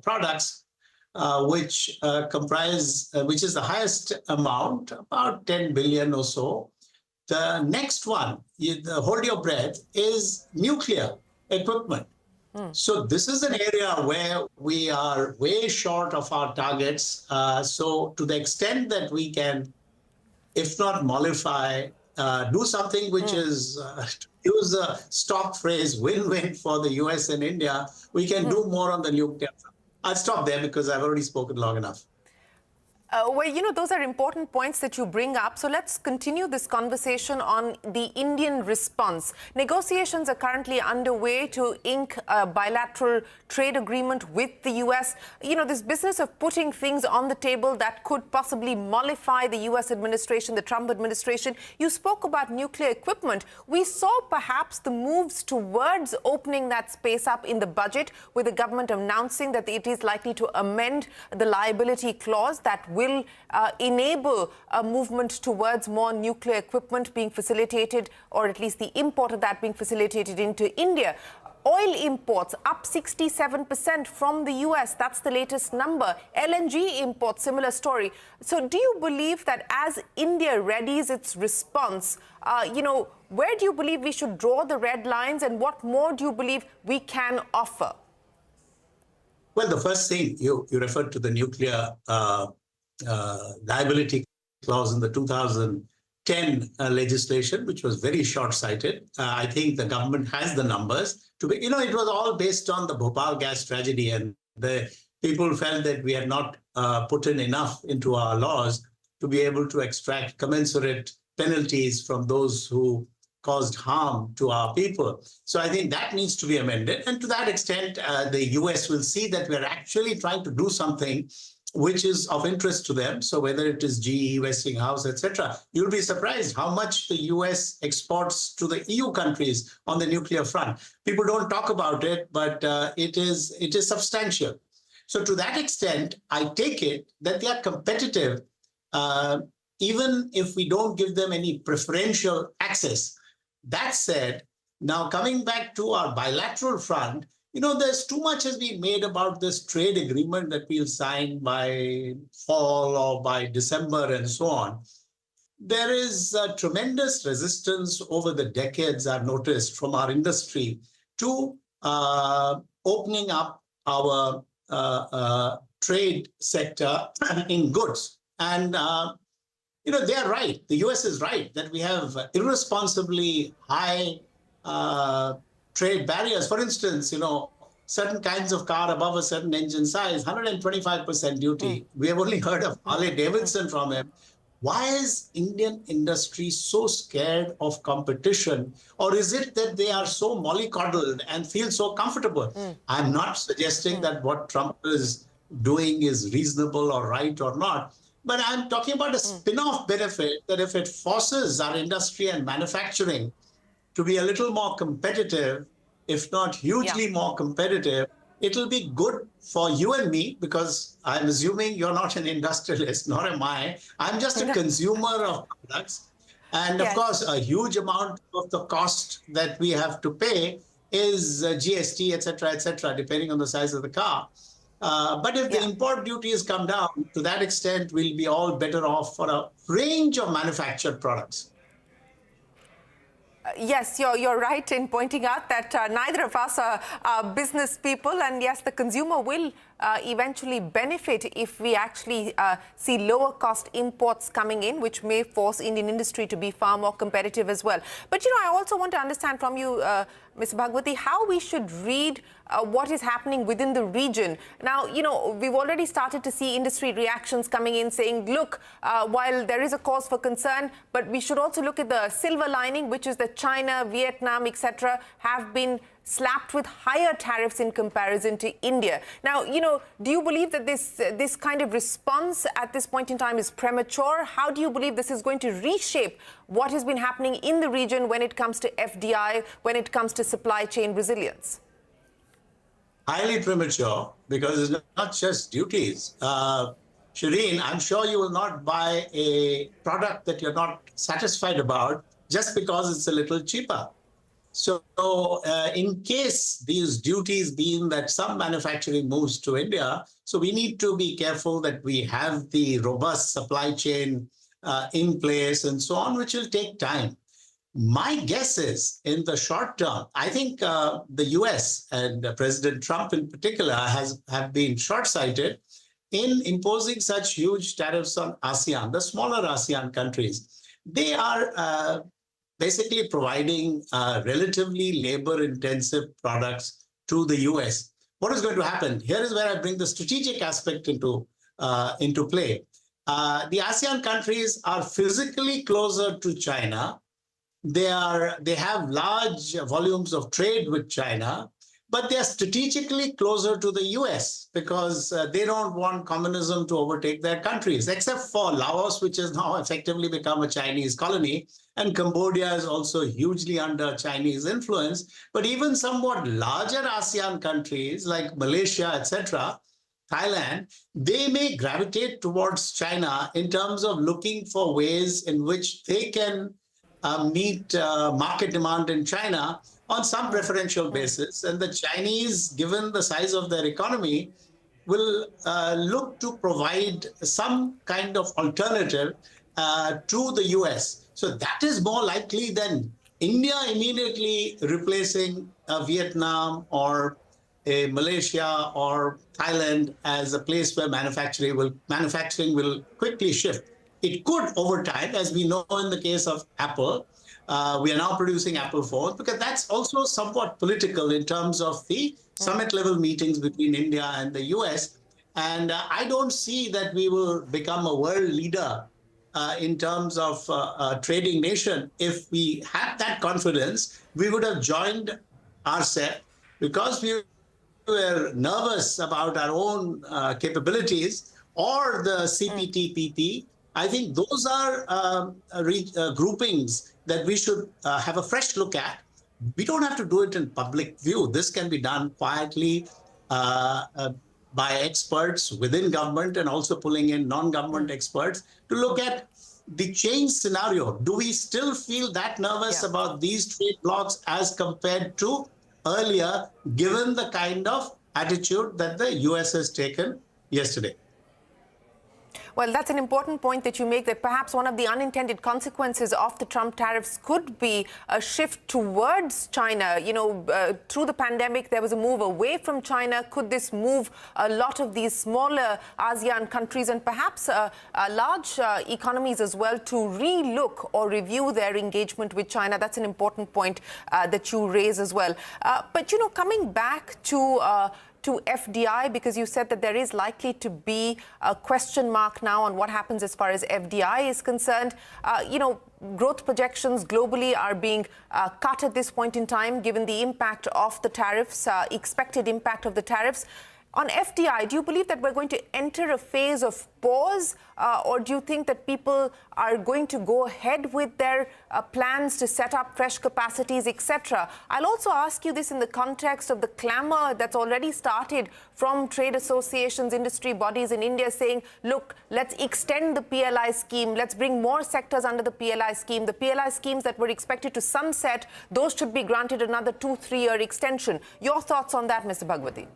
S14: products which comprise, which is the highest amount, about 10 billion or so. The next one, hold your breath, is nuclear equipment. So this is an area where we are way short of our targets. So to the extent that we can, if not mollify, do something which is, to use the stock phrase, win-win for the US and India, we can do more on the nuclear front. I'll stop there because I've already spoken long enough.
S9: Well, you know, those are important points that you bring up. So let's continue this conversation on the Indian response. Negotiations are currently underway to ink a bilateral trade agreement with the US. You know, this business of putting things on the table that could possibly mollify the US administration, the Trump administration. You spoke about nuclear equipment. We saw perhaps the moves towards opening that space up in the budget, with the government announcing that it is likely to amend the liability clause that will enable a movement towards more nuclear equipment being facilitated, or at least the import of that being facilitated into India. Oil imports up 67% from the US. That's the latest number. LNG imports, similar story. So do you believe that as India readies its response, you know, where do you believe we should draw the red lines, and what more do you believe we can offer?
S14: Well, the first thing you referred to the nuclear liability clause in the 2010 legislation, which was very short-sighted. I think the government has the numbers to be, it was all based on the Bhopal gas tragedy, and the people felt that we had not put in enough into our laws to be able to extract commensurate penalties from those who caused harm to our people. So I think that needs to be amended. And to that extent, the US will see that we're actually trying to do something which is of interest to them. So whether it is GE, Westinghouse, etc., you'll be surprised how much the US exports to the EU countries on the nuclear front. People don't talk about it, but it is substantial. So to that extent, I take it that they are competitive, even if we don't give them any preferential access. That said, now coming back to our bilateral front, there's too much has been made about this trade agreement that we'll sign by fall or by December and so on. There is a tremendous resistance over the decades, I've noticed, from our industry to opening up our trade sector in goods. And they're right. The US is right that we have irresponsibly high trade barriers. For instance, certain kinds of car above a certain engine size, 125% duty. We have only heard of Harley Davidson from him. Why is Indian industry so scared of competition? Or is it that they are so mollycoddled and feel so comfortable? I'm not suggesting that what Trump is doing is reasonable or right or not. But I'm talking about a spin-off benefit that if it forces our industry and manufacturing to be a little more competitive, if not hugely more competitive, it'll be good for you and me, because I'm assuming you're not an industrialist, nor am I. I'm just a consumer of products. And of course, a huge amount of the cost that we have to pay is GST, et cetera, depending on the size of the car. But if the import duties come down, to that extent, we'll be all better off for a range of manufactured products.
S9: Yes, you're right in pointing out that neither of us are business people, and yes, the consumer will eventually benefit if we actually see lower cost imports coming in, which may force Indian industry to be far more competitive as well. But, I also want to understand from you, Mr. Bhagwati, how we should read what is happening within the region. Now, we've already started to see industry reactions coming in saying, look, while there is a cause for concern, but we should also look at the silver lining, which is that China, Vietnam, etc., have been slapped with higher tariffs in comparison to India. Now, do you believe that this kind of response at this point in time is premature? How do you believe this is going to reshape what has been happening in the region when it comes to FDI, when it comes to supply chain resilience?
S14: Highly premature, because it's not just duties. Shireen, I'm sure you will not buy a product that you're not satisfied about just because it's a little cheaper. So in case these duties mean that some manufacturing moves to India, so we need to be careful that we have the robust supply chain in place and so on, which will take time. My guess is, in the short term, I think the US and President Trump in particular have been short-sighted in imposing such huge tariffs on ASEAN, the smaller ASEAN countries. They are basically providing relatively labor-intensive products to the US. What is going to happen? Here is where I bring the strategic aspect into play. The ASEAN countries are physically closer to China. They have large volumes of trade with China, but they are strategically closer to the US because they don't want communism to overtake their countries, except for Laos, which has now effectively become a Chinese colony, and Cambodia is also hugely under Chinese influence. But even somewhat larger ASEAN countries like Malaysia, etc., Thailand, they may gravitate towards China in terms of looking for ways in which they can meet market demand in China on some preferential basis. And the Chinese, given the size of their economy, will look to provide some kind of alternative to the US. So that is more likely than India immediately replacing Vietnam or Malaysia or Thailand as a place where manufacturing will quickly shift. It could over time, as we know in the case of Apple. We are now producing Apple phones because that's also somewhat political in terms of the summit level meetings between India and the US. And I don't see that we will become a world leader in terms of a trading nation. If we had that confidence, we would have joined RCEP because we were nervous about our own capabilities, or the CPTPP. I think those are groupings that we should have a fresh look at. We don't have to do it in public view. This can be done quietly by experts within government and also pulling in non-government experts to look at the change scenario. Do we still feel that nervous about these trade blocks as compared to earlier, given the kind of attitude that the US has taken yesterday?
S9: Well, that's an important point that you make, that perhaps one of the unintended consequences of the Trump tariffs could be a shift towards China. You know, through the pandemic, there was a move away from China. Could this move a lot of these smaller ASEAN countries and perhaps large economies as well to relook or review their engagement with China? That's an important point that you raise as well. But, you know, coming back to FDI, because you said that there is likely to be a question mark now on what happens as far as FDI is concerned. You know, growth projections globally are being cut at this point in time, given the impact of the tariffs, expected impact of the tariffs. On FDI, do you believe that we're going to enter a phase of pause, or do you think that people are going to go ahead with their plans to set up fresh capacities, etc.? I'll also ask you this in the context of the clamor that's already started from trade associations, industry bodies in India saying, look, let's extend the PLI scheme, let's bring more sectors under the PLI scheme. The PLI schemes that were expected to sunset, those should be granted another 2-3 year extension. Your thoughts on that, Mr. Bhagwati?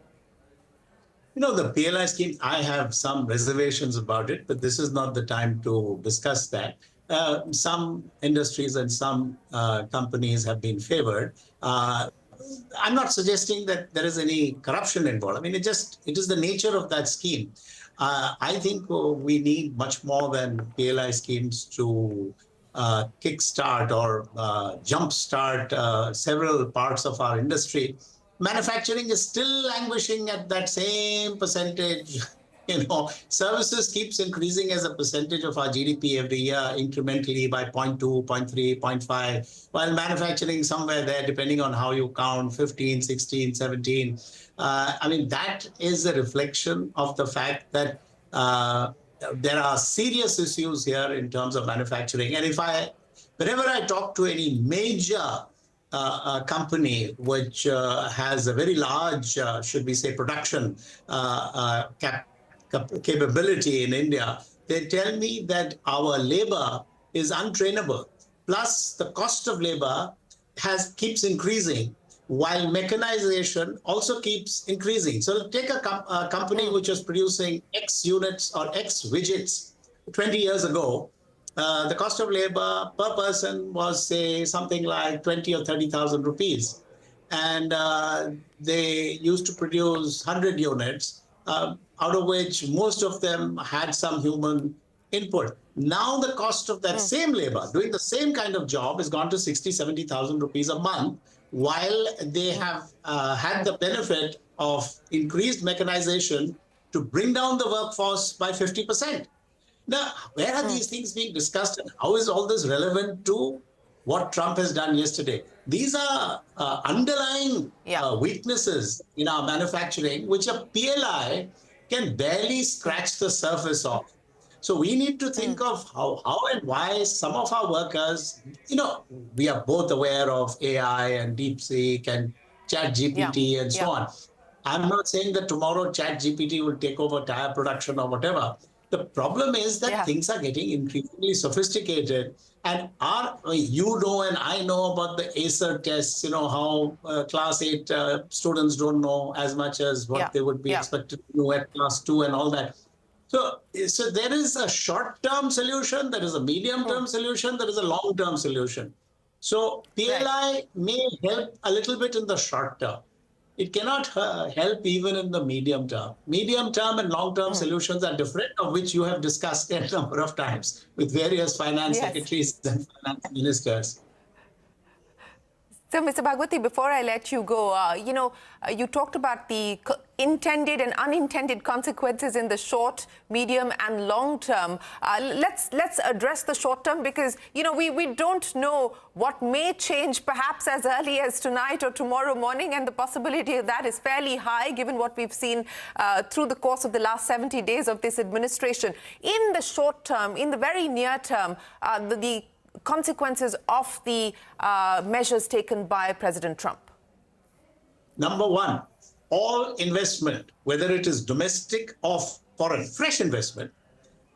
S14: You know, the PLI scheme, I have some reservations about it, but this is not the time to discuss that. Some industries and some companies have been favored. I'm not suggesting that there is any corruption involved. I mean, it is the nature of that scheme. I think we need much more than PLI schemes to kickstart or jumpstart several parts of our industry. Manufacturing is still languishing at that same percentage. You know, services keeps increasing as a percentage of our GDP every year, incrementally by 0.2, 0.3, 0.5, while manufacturing somewhere there, depending on how you count, 15, 16, 17. I mean, that is a reflection of the fact that there are serious issues here in terms of manufacturing. And whenever I talk to any major a company which has a very large, should we say, production capability in India, they tell me that our labor is untrainable. Plus, the cost of labor keeps increasing, while mechanization also keeps increasing. So take a company which was producing X units or X widgets 20 years ago. The cost of labor per person was, say, something like 20 or 30,000 rupees. And they used to produce 100 units, out of which most of them had some human input. Now the cost of that same labor, doing the same kind of job, has gone to 60, 70,000 rupees a month, while they have had the benefit of increased mechanization to bring down the workforce by 50%. Now, where are these things being discussed, and how is all this relevant to what Trump has done yesterday? These are underlying weaknesses in our manufacturing, which a PLI can barely scratch the surface of. So we need to think of how and why some of our workers, you know, we are both aware of AI and DeepSeek and ChatGPT and so on. I'm not saying that tomorrow ChatGPT will take over tire production or whatever. The problem is that things are getting increasingly sophisticated, and you know and I know about the Acer tests, you know, how class 8 students don't know as much as what they would be expected to know at class 2 and all that. So there is a short-term solution, there is a medium-term solution, there is a long-term solution. So PLI may help a little bit in the short term, it cannot help even in the medium term. Medium term and long term solutions are different, of which you have discussed a number of times with various finance secretaries and finance ministers.
S9: So, Mr. Bhagwati, before I let you go, you talked about the intended and unintended consequences in the short, medium and long term. Let's address the short term because, we don't know what may change perhaps as early as tonight or tomorrow morning, and the possibility of that is fairly high given what we've seen through the course of the last 70 days of this administration. In the short term, in the very near term, the consequences of the measures taken by President Trump?
S14: Number one, all investment, whether it is domestic or foreign, fresh investment,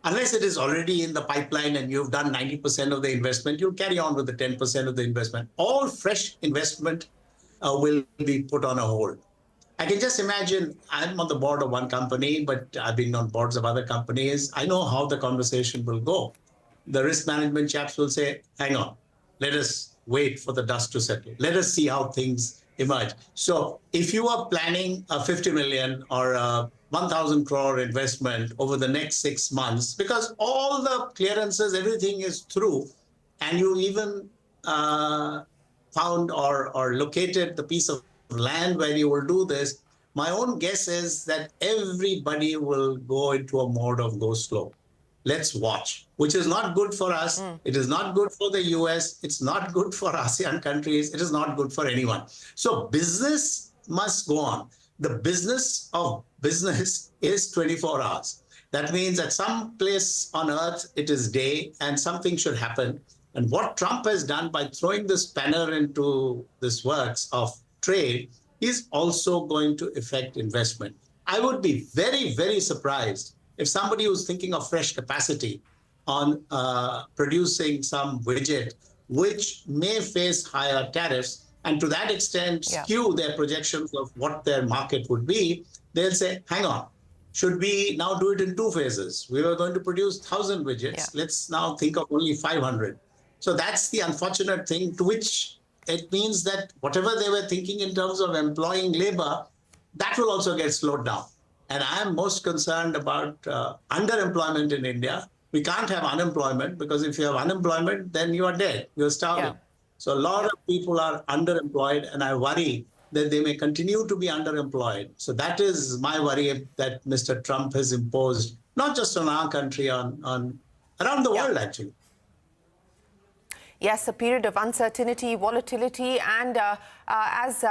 S14: unless it is already in the pipeline and you've done 90% of the investment, you'll carry on with the 10% of the investment. All fresh investment will be put on a hold. I can just imagine, I'm on the board of one company, but I've been on boards of other companies. I know how the conversation will go. The risk management chaps will say, hang on, let us wait for the dust to settle. Let us see how things emerge. So if you are planning a 50 million or a 1,000 crore investment over the next 6 months, because all the clearances, everything is through, and you even found or located the piece of land where you will do this, my own guess is that everybody will go into a mode of go slow. Let's watch, which is not good for us. It is not good for the US. It's not good for ASEAN countries. It is not good for anyone. So business must go on. The business of business is 24 hours. That means at some place on earth, it is day and something should happen. And what Trump has done by throwing this spanner into this works of trade is also going to affect investment. I would be very, very surprised if somebody who's thinking of fresh capacity on producing some widget, which may face higher tariffs, and to that extent skew their projections of what their market would be, they'll say, hang on, should we now do it in 2 phases? We were going to produce 1,000 widgets. Let's now think of only 500. So that's the unfortunate thing, to which it means that whatever they were thinking in terms of employing labor, that will also get slowed down. And I am most concerned about underemployment in India. We can't have unemployment because if you have unemployment, then you are dead. You're starving. So a lot of people are underemployed, and I worry that they may continue to be underemployed. So that is my worry that Mr. Trump has imposed, not just on our country, on around the world, actually.
S9: Yes, a period of uncertainty, volatility, and as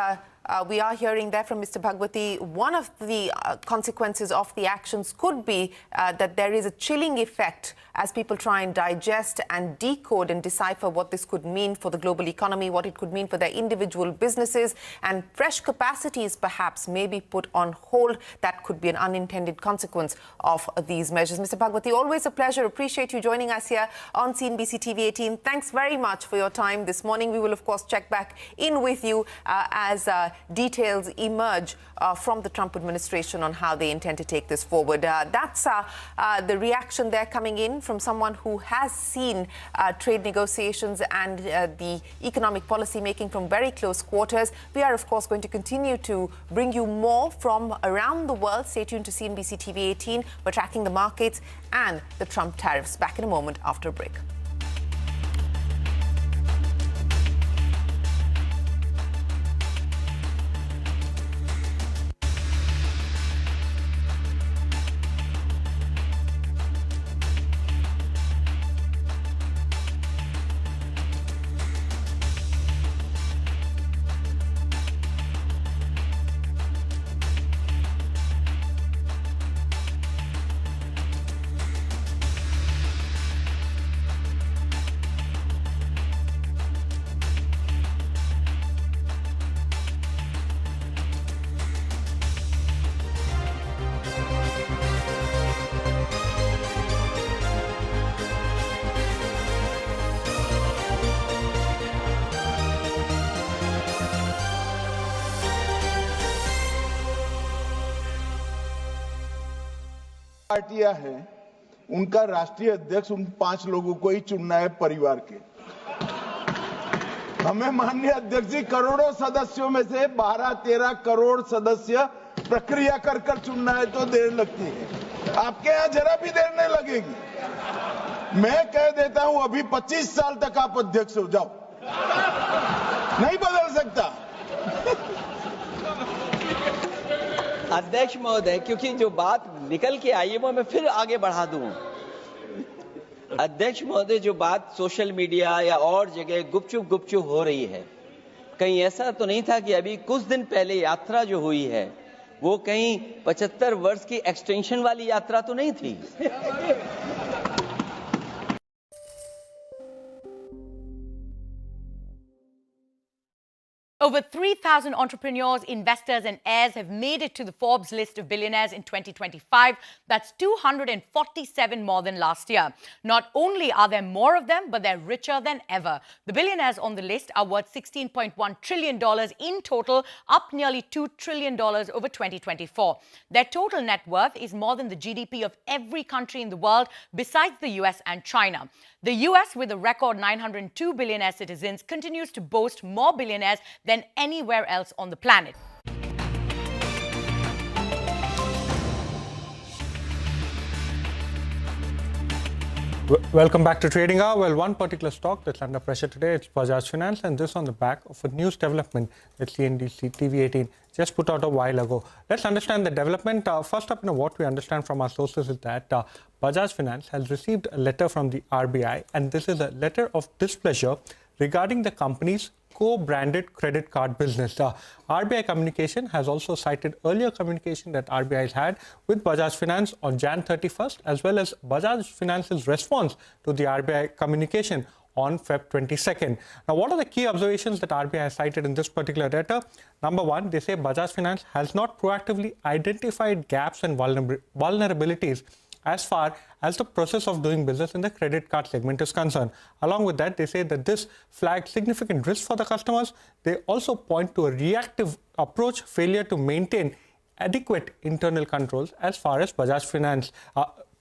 S9: we are hearing there from Mr. Bhagwati, one of the consequences of the actions could be that there is a chilling effect as people try and digest and decode and decipher what this could mean for the global economy, what it could mean for their individual businesses, and fresh capacities perhaps may be put on hold. That could be an unintended consequence of these measures. Mr. Bhagwati, always a pleasure. Appreciate you joining us here on CNBC TV 18. Thanks very much for your time this morning. We will, of course, check back in with you as details emerge from the Trump administration on how they intend to take this forward. That's the reaction there coming in from someone who has seen trade negotiations and the economic policy making from very close quarters. We are, of course, going to continue to bring you more from around the world. Stay tuned to CNBC TV 18. We're tracking the markets and the Trump tariffs. Back in a moment after a break.
S20: पार्टियां हैं, उनका राष्ट्रीय अध्यक्ष उन 5 लोगों को ही चुनना है परिवार के। हमें माननीय अध्यक्ष जी करोड़ों सदस्यों में से 12-13 करोड़ सदस्य प्रक्रिया कर कर चुनना है तो देर लगती है। आपके यहाँ जरा भी देर नहीं लगेगी। मैं कह देता हूं अभी 25 साल तक आप अध्यक्ष हो जाओ, नहीं बदल सकता।
S19: अध्यक्ष महोदय, क्योंकि जो बात निकल के आई है वो मैं फिर आगे बढ़ा दूं। अध्यक्ष महोदय, जो बात सोशल मीडिया या और जगह गुपचुप हो रही है, कहीं ऐसा तो नहीं था कि अभी कुछ दिन पहले यात्रा जो हुई है वो कहीं 75 वर्ष की एक्सटेंशन वाली यात्रा तो नहीं थी?
S3: Over 3,000 entrepreneurs, investors, and heirs have made it to the Forbes list of billionaires in 2025. That's 247 more than last year. Not only are there more of them, but they're richer than ever. The billionaires on the list are worth $16.1 trillion in total, up nearly $2 trillion over 2024. Their total net worth is more than the GDP of every country in the world besides the US and China. The US, with a record 902 billionaire citizens, continues to boast more billionaires than anywhere else on the planet.
S7: Welcome back to Trading Hour. Well, one particular stock that's under pressure today, it's Bajaj Finance, and this on the back of a news development that CNBC TV18 just put out a while ago. Let's understand the development. First up, what we understand from our sources is that Bajaj Finance has received a letter from the RBI, and this is a letter of displeasure regarding the company's co-branded credit card business. RBI communication has also cited earlier communication that RBI has had with Bajaj Finance on Jan 31st, as well as Bajaj Finance's response to the RBI communication on Feb 22nd. Now, what are the key observations that RBI has cited in this particular letter? Number one, they say Bajaj Finance has not proactively identified gaps and vulnerabilities as far as the process of doing business in the credit card segment is concerned. Along with that, they say that this flags significant risk for the customers. They also point to a reactive approach, failure to maintain adequate internal controls as far as Bajaj Finance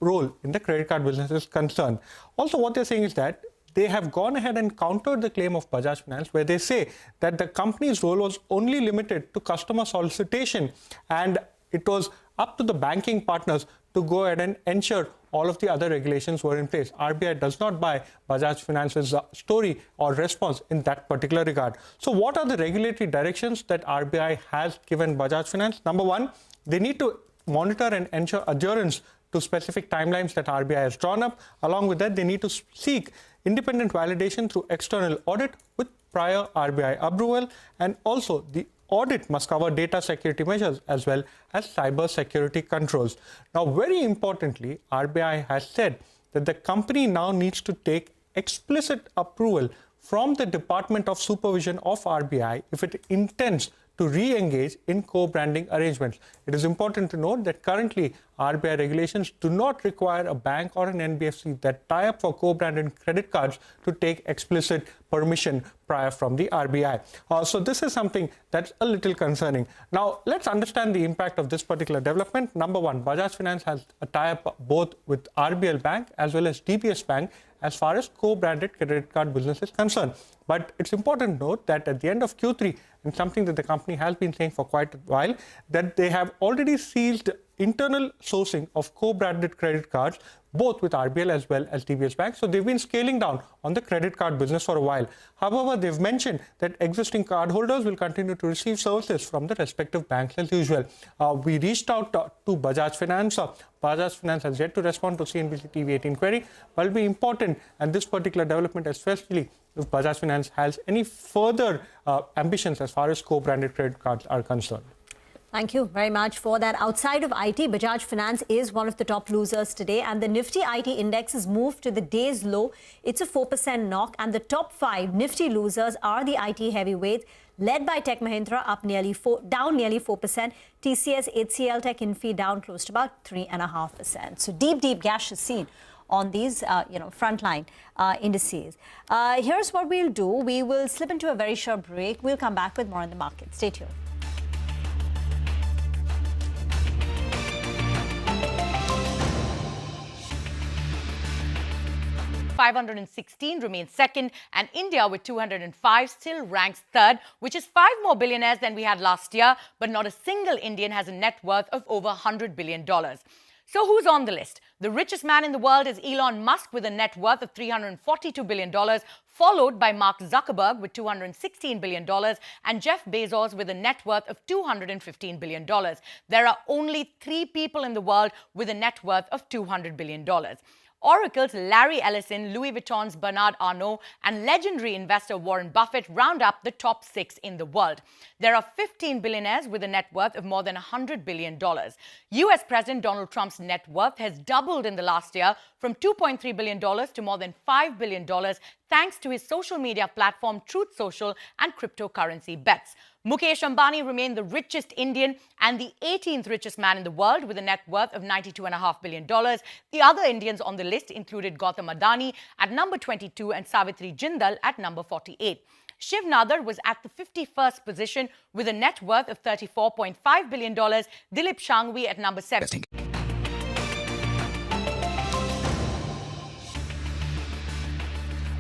S7: role in the credit card business is concerned. Also, what they're saying is that they have gone ahead and countered the claim of Bajaj Finance, where they say that the company's role was only limited to customer solicitation, and it was up to the banking partners to go ahead and ensure all of the other regulations were in place. RBI does not buy Bajaj Finance's story or response in that particular regard. So what are the regulatory directions that RBI has given Bajaj Finance? Number one, they need to monitor and ensure adherence to specific timelines that RBI has drawn up. Along with that, they need to seek independent validation through external audit with prior RBI approval, and also the audit must cover data security measures as well as cyber security controls. Now, very importantly, RBI has said that the company now needs to take explicit approval from the Department of Supervision of RBI if it intends to re-engage in co-branding arrangements. It is important to note that currently RBI regulations do not require a bank or an NBFC that tie up for co-branded credit cards to take explicit permission prior from the RBI. So this is something that's a little concerning. Now, let's understand the impact of this particular development. Number one, Bajaj Finance has a tie-up both with RBL Bank as well as DBS Bank as far as co-branded credit card business is concerned. But it's important to note that at the end of Q3, and something that the company has been saying for quite a while, that they have already ceased internal sourcing of co-branded credit cards, both with RBL as well as DBS Bank. So they've been scaling down on the credit card business for a while. However, they've mentioned that existing cardholders will continue to receive services from the respective banks as usual. We reached out to Bajaj Finance. Bajaj Finance has yet to respond to CNBC TV18 query, but it'll be important, and this particular development, especially if Bajaj Finance has any further ambitions as far as co-branded credit cards are concerned.
S12: Thank you very much for that. Outside of IT, Bajaj Finance is one of the top losers today, and the Nifty IT index has moved to the day's low. It's a 4% knock, and the top 5 Nifty losers are the IT heavyweights, led by Tech Mahindra, down nearly 4%. TCS, HCL Tech, Infi down close to about 3.5%. So deep gash is seen on these, frontline indices. Here's what we'll do. We will slip into a very short break. We'll come back with more on the market. Stay tuned.
S3: 516 remains second, and India with 205 still ranks third, which is 5 more billionaires than we had last year, but not a single Indian has a net worth of over $100 billion. So who's on the list? The richest man in the world is Elon Musk with a net worth of $342 billion, followed by Mark Zuckerberg with $216 billion and Jeff Bezos with a net worth of $215 billion. There are only 3 people in the world with a net worth of $200 billion. Oracle's Larry Ellison, Louis Vuitton's Bernard Arnault, and legendary investor Warren Buffett round up the top 6 in the world. There are 15 billionaires with a net worth of more than $100 billion. US President Donald Trump's net worth has doubled in the last year from $2.3 billion to more than $5 billion thanks to his social media platform Truth Social and cryptocurrency bets. Mukesh Ambani remained the richest Indian and the 18th richest man in the world with a net worth of $92.5 billion. The other Indians on the list included Gautam Adani at number 22 and Savitri Jindal at number 48. Shiv Nadar was at the 51st position with a net worth of $34.5 billion. Dilip Shangvi at number 7.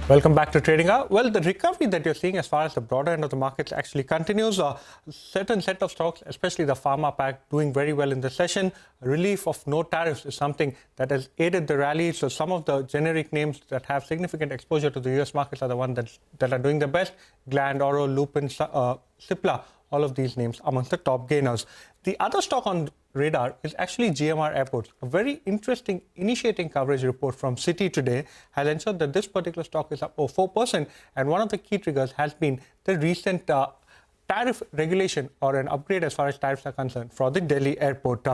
S7: Welcome back to Trading Hour. Well, the recovery that you're seeing as far as the broader end of the markets actually continues. A certain set of stocks, especially the Pharma pack, doing very well in the session. Relief of no tariffs is something that has aided the rally. So some of the generic names that have significant exposure to the US markets are the ones that are doing the best. Gland, Oro, Lupin, Cipla, all of these names amongst the top gainers. The other stock on radar is actually GMR Airports. A very interesting initiating coverage report from Citi today has ensured that this particular stock is up over 4%, and one of the key triggers has been the recent tariff regulation or an upgrade as far as tariffs are concerned for the Delhi airport.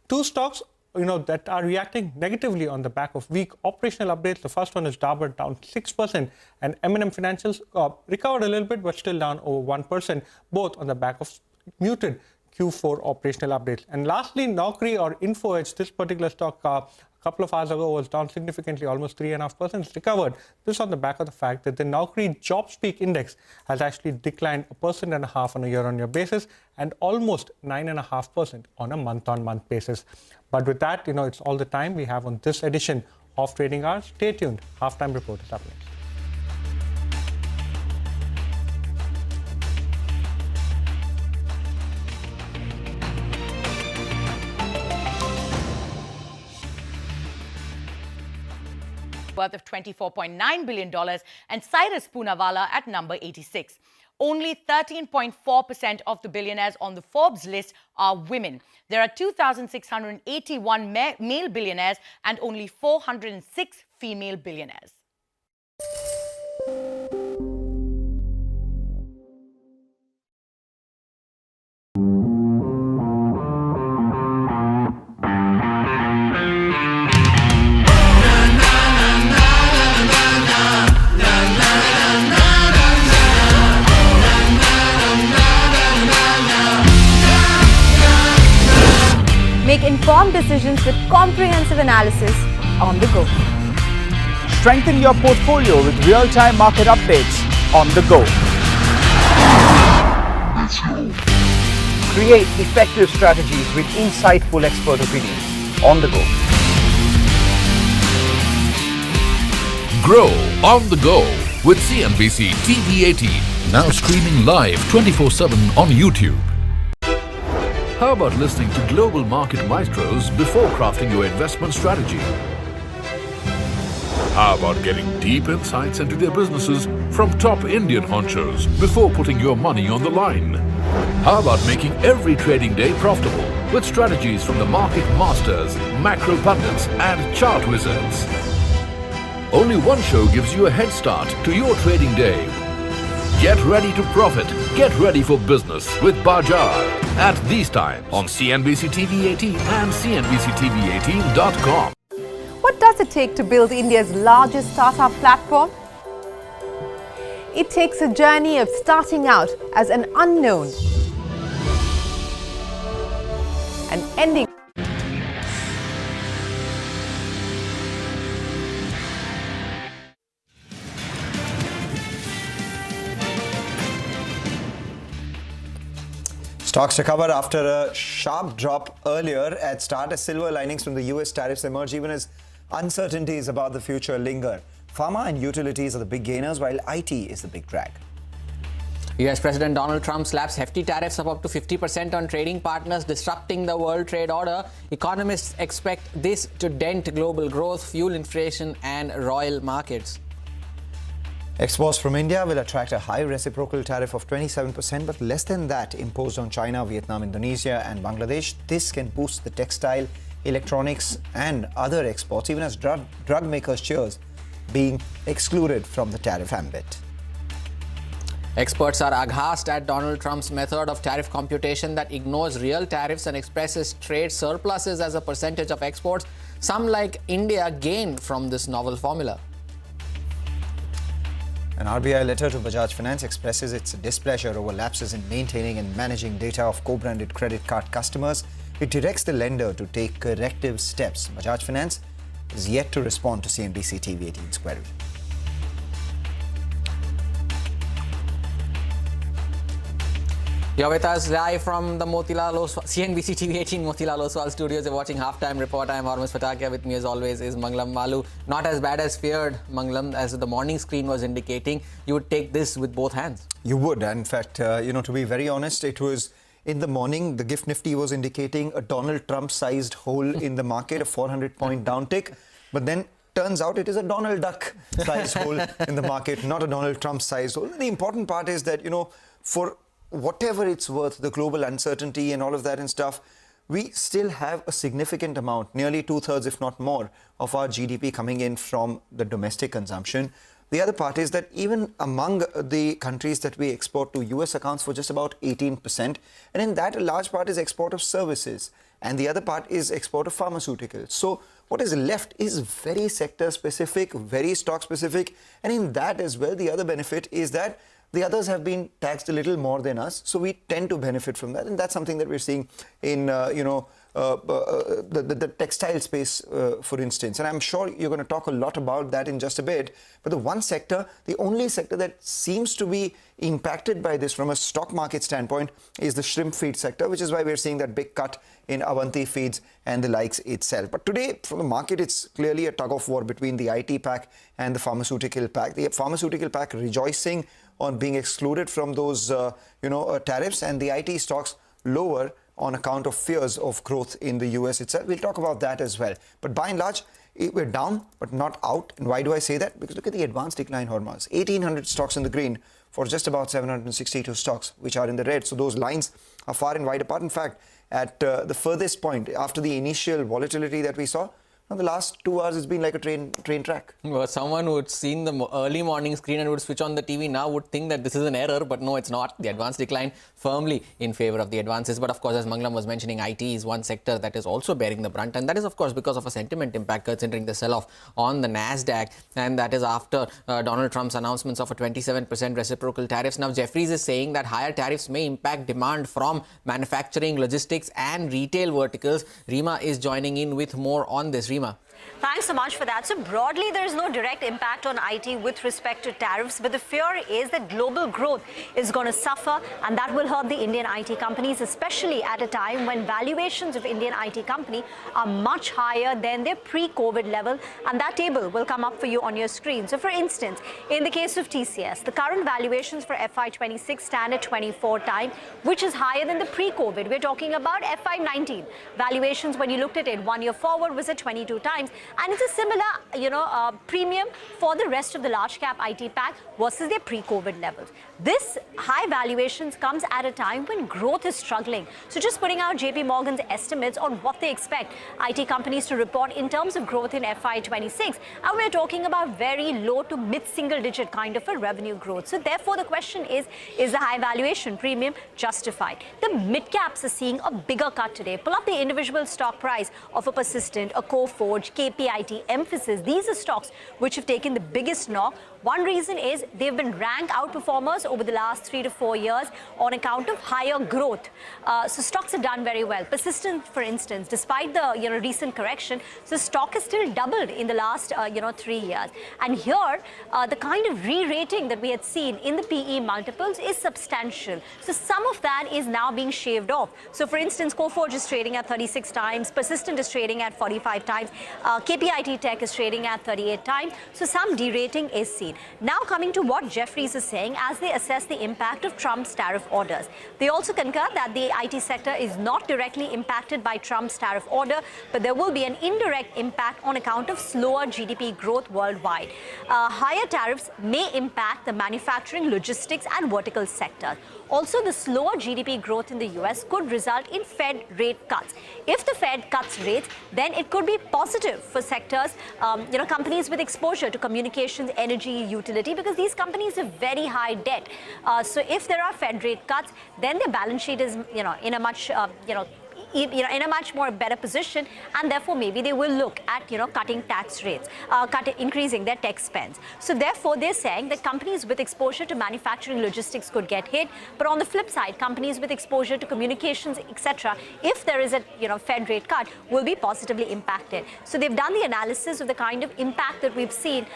S7: 2 stocks that are reacting negatively on the back of weak operational updates. The first one is Dabur, down 6%, and M&M Financials recovered a little bit but still down over 1%, both on the back of muted Q4 operational updates. And lastly, Naukri or InfoEdge, this particular stock a couple of hours ago was down significantly, almost 3.5%. It's recovered. This on the back of the fact that the Naukri JobsPeak index has actually declined 1.5% on a year-on-year basis and almost 9.5% on a month-on-month basis. But with that, it's all the time we have on this edition of Trading Hours. Stay tuned. Halftime report is up next.
S3: Worth of $24.9 billion and Cyrus Poonawalla at number 86. Only 13.4% of the billionaires on the Forbes list are women. There are 2,681 male billionaires and only 406 female billionaires.
S9: Make informed decisions with comprehensive analysis on the go.
S6: Strengthen your portfolio with real-time market updates on the go.
S23: Create effective strategies with insightful expert opinions on the go.
S24: Grow on the go with CNBC TV 18, now streaming live 24/7 on YouTube. How about listening to global market maestros before crafting your investment strategy? How about getting deep insights into their businesses from top Indian honchos before putting your money on the line? How about making every trading day profitable with strategies from the market masters, macro pundits, and chart wizards? Only one show gives you a head start to your trading day. Get ready to profit. Get ready for business with Bajaj at these times on CNBC TV 18 and CNBCTV18.com.
S9: What does it take to build India's largest startup platform? It takes a journey of starting out as an unknown and ending.
S15: Stocks recovered after a sharp drop earlier at start as silver linings from the US tariffs emerge even as uncertainties about the future linger. Pharma and utilities are the big gainers, while IT is the big drag.
S16: US President Donald Trump slaps hefty tariffs of up to 50% on trading partners, disrupting the world trade order. Economists expect this to dent global growth, fuel inflation and roil markets.
S15: Exports from India will attract a high reciprocal tariff of 27%, but less than that imposed on China, Vietnam, Indonesia and Bangladesh. This can boost the textile, electronics and other exports, even as drug makers cheers being excluded from the tariff ambit.
S16: Experts are aghast at Donald Trump's method of tariff computation that ignores real tariffs and expresses trade surpluses as a percentage of exports. Some, like India, gain from this novel formula.
S15: An RBI letter to Bajaj Finance expresses its displeasure over lapses in maintaining and managing data of co-branded credit card customers. It directs the lender to take corrective steps. Bajaj Finance is yet to respond to CNBC TV 18's query.
S16: You're with us live from the CNBC TV 18 Motilal Oswal studios. You're watching Halftime Report. I'm Hormuz Patakia. With me as always is Manglam Malu. Not as bad as feared, Manglam, as the morning screen was indicating. You would take this with both hands.
S15: You would. In fact, to be very honest, it was in the morning, the GIFT Nifty was indicating a Donald Trump-sized hole in the market, a 400-point downtick. But then turns out it is a Donald Duck-sized hole in the market, not a Donald Trump-sized hole. The important part is that, for whatever it's worth, the global uncertainty and all of that and stuff, we still have a significant amount, nearly 2/3, if not more, of our GDP coming in from the domestic consumption. The other part is that even among the countries that we export to, US accounts for just about 18%. And in that, a large part is export of services. And the other part is export of pharmaceuticals. So what is left is very sector specific, very stock specific. And in that as well, the other benefit is that the others have been taxed a little more than us, so we tend to benefit from that, and that's something that we're seeing in the textile space, for instance. And I'm sure you're going to talk a lot about that in just a bit. But the one sector, the only sector that seems to be impacted by this from a stock market standpoint is the shrimp feed sector, which is why we're seeing that big cut in Avanti Feeds and the likes itself. But today, from the market, it's clearly a tug of war between the IT pack and the pharmaceutical pack. The pharmaceutical pack rejoicing on being excluded from those, tariffs, and the IT stocks lower on account of fears of growth in the US itself. We'll talk about that as well. But by and large, we're down, but not out. And why do I say that? Because look at the advanced decline, Hormuz. 1,800 stocks in the green for just about 762 stocks, which are in the red. So those lines are far and wide apart. In fact, at the furthest point, after the initial volatility that we saw, the last 2 hours, it's been like a train track.
S16: Well, someone who had seen the early morning screen and would switch on the TV now would think that this is an error, but no, it's not. The advance decline firmly in favor of the advances. But of course, as Manglam was mentioning, IT is one sector that is also bearing the brunt. And that is, of course, because of a sentiment impact considering the sell-off on the Nasdaq. And that is after Donald Trump's announcements of a 27% reciprocal tariffs. Now, Jeffries is saying that higher tariffs may impact demand from manufacturing, logistics and retail verticals. Rima is joining in with more on this. Rima.
S12: Thanks so much for that. So broadly, there is no direct impact on IT with respect to tariffs, but the fear is that global growth is going to suffer, and that will hurt the Indian IT companies, especially at a time when valuations of Indian IT company are much higher than their pre-COVID level, and that table will come up for you on your screen. So for instance, in the case of TCS, the current valuations for FY26 stand at 24 times, which is higher than the pre-COVID. We're talking about FY19 valuations. When you looked at it 1 year forward, was at 22 times. And it's a similar, premium for the rest of the large cap IT pack versus their pre-COVID levels. This high valuations comes at a time when growth is struggling. So just putting out JP Morgan's estimates on what they expect IT companies to report in terms of growth in FY26. And we're talking about very low to mid-single digit kind of a revenue growth. So therefore, the question is the high valuation premium justified? The mid-caps are seeing a bigger cut today. Pull up the individual stock price of a Persistent, a Coforge, KPIT, Emphasis. These are stocks which have taken the biggest knock One reason is they've been ranked outperformers over the last 3 to 4 years on account of higher growth. So stocks have done very well. Persistent, for instance, despite the recent correction, so stock has still doubled in the last 3 years. And here, the kind of re-rating that we had seen in the PE multiples is substantial. So some of that is now being shaved off. So for instance, Coforge is trading at 36 times, Persistent is trading at 45 times, KPIT Tech is trading at 38 times. So some derating is seen. Now coming to what Jefferies is saying as they assess the impact of Trump's tariff orders. They also concur that the IT sector is not directly impacted by Trump's tariff order, but there will be an indirect impact on account of slower GDP growth worldwide. Higher tariffs may impact the manufacturing, logistics and vertical sectors. Also, the slower GDP growth in the US could result in Fed rate cuts. If the Fed cuts rates, then it could be positive for sectors, companies with exposure to communications, energy, utility, because these companies have very high debt. So if there are Fed rate cuts, then their balance sheet is, in a much, in a much more better position, and therefore maybe they will look at cutting tax rates, increasing their tech spends. So therefore they're saying that companies with exposure to manufacturing, logistics could get hit, but on the flip side, companies with exposure to communications, etc., if there is a Fed rate cut, will be positively impacted. So they've done the analysis of the kind of impact that we've seen,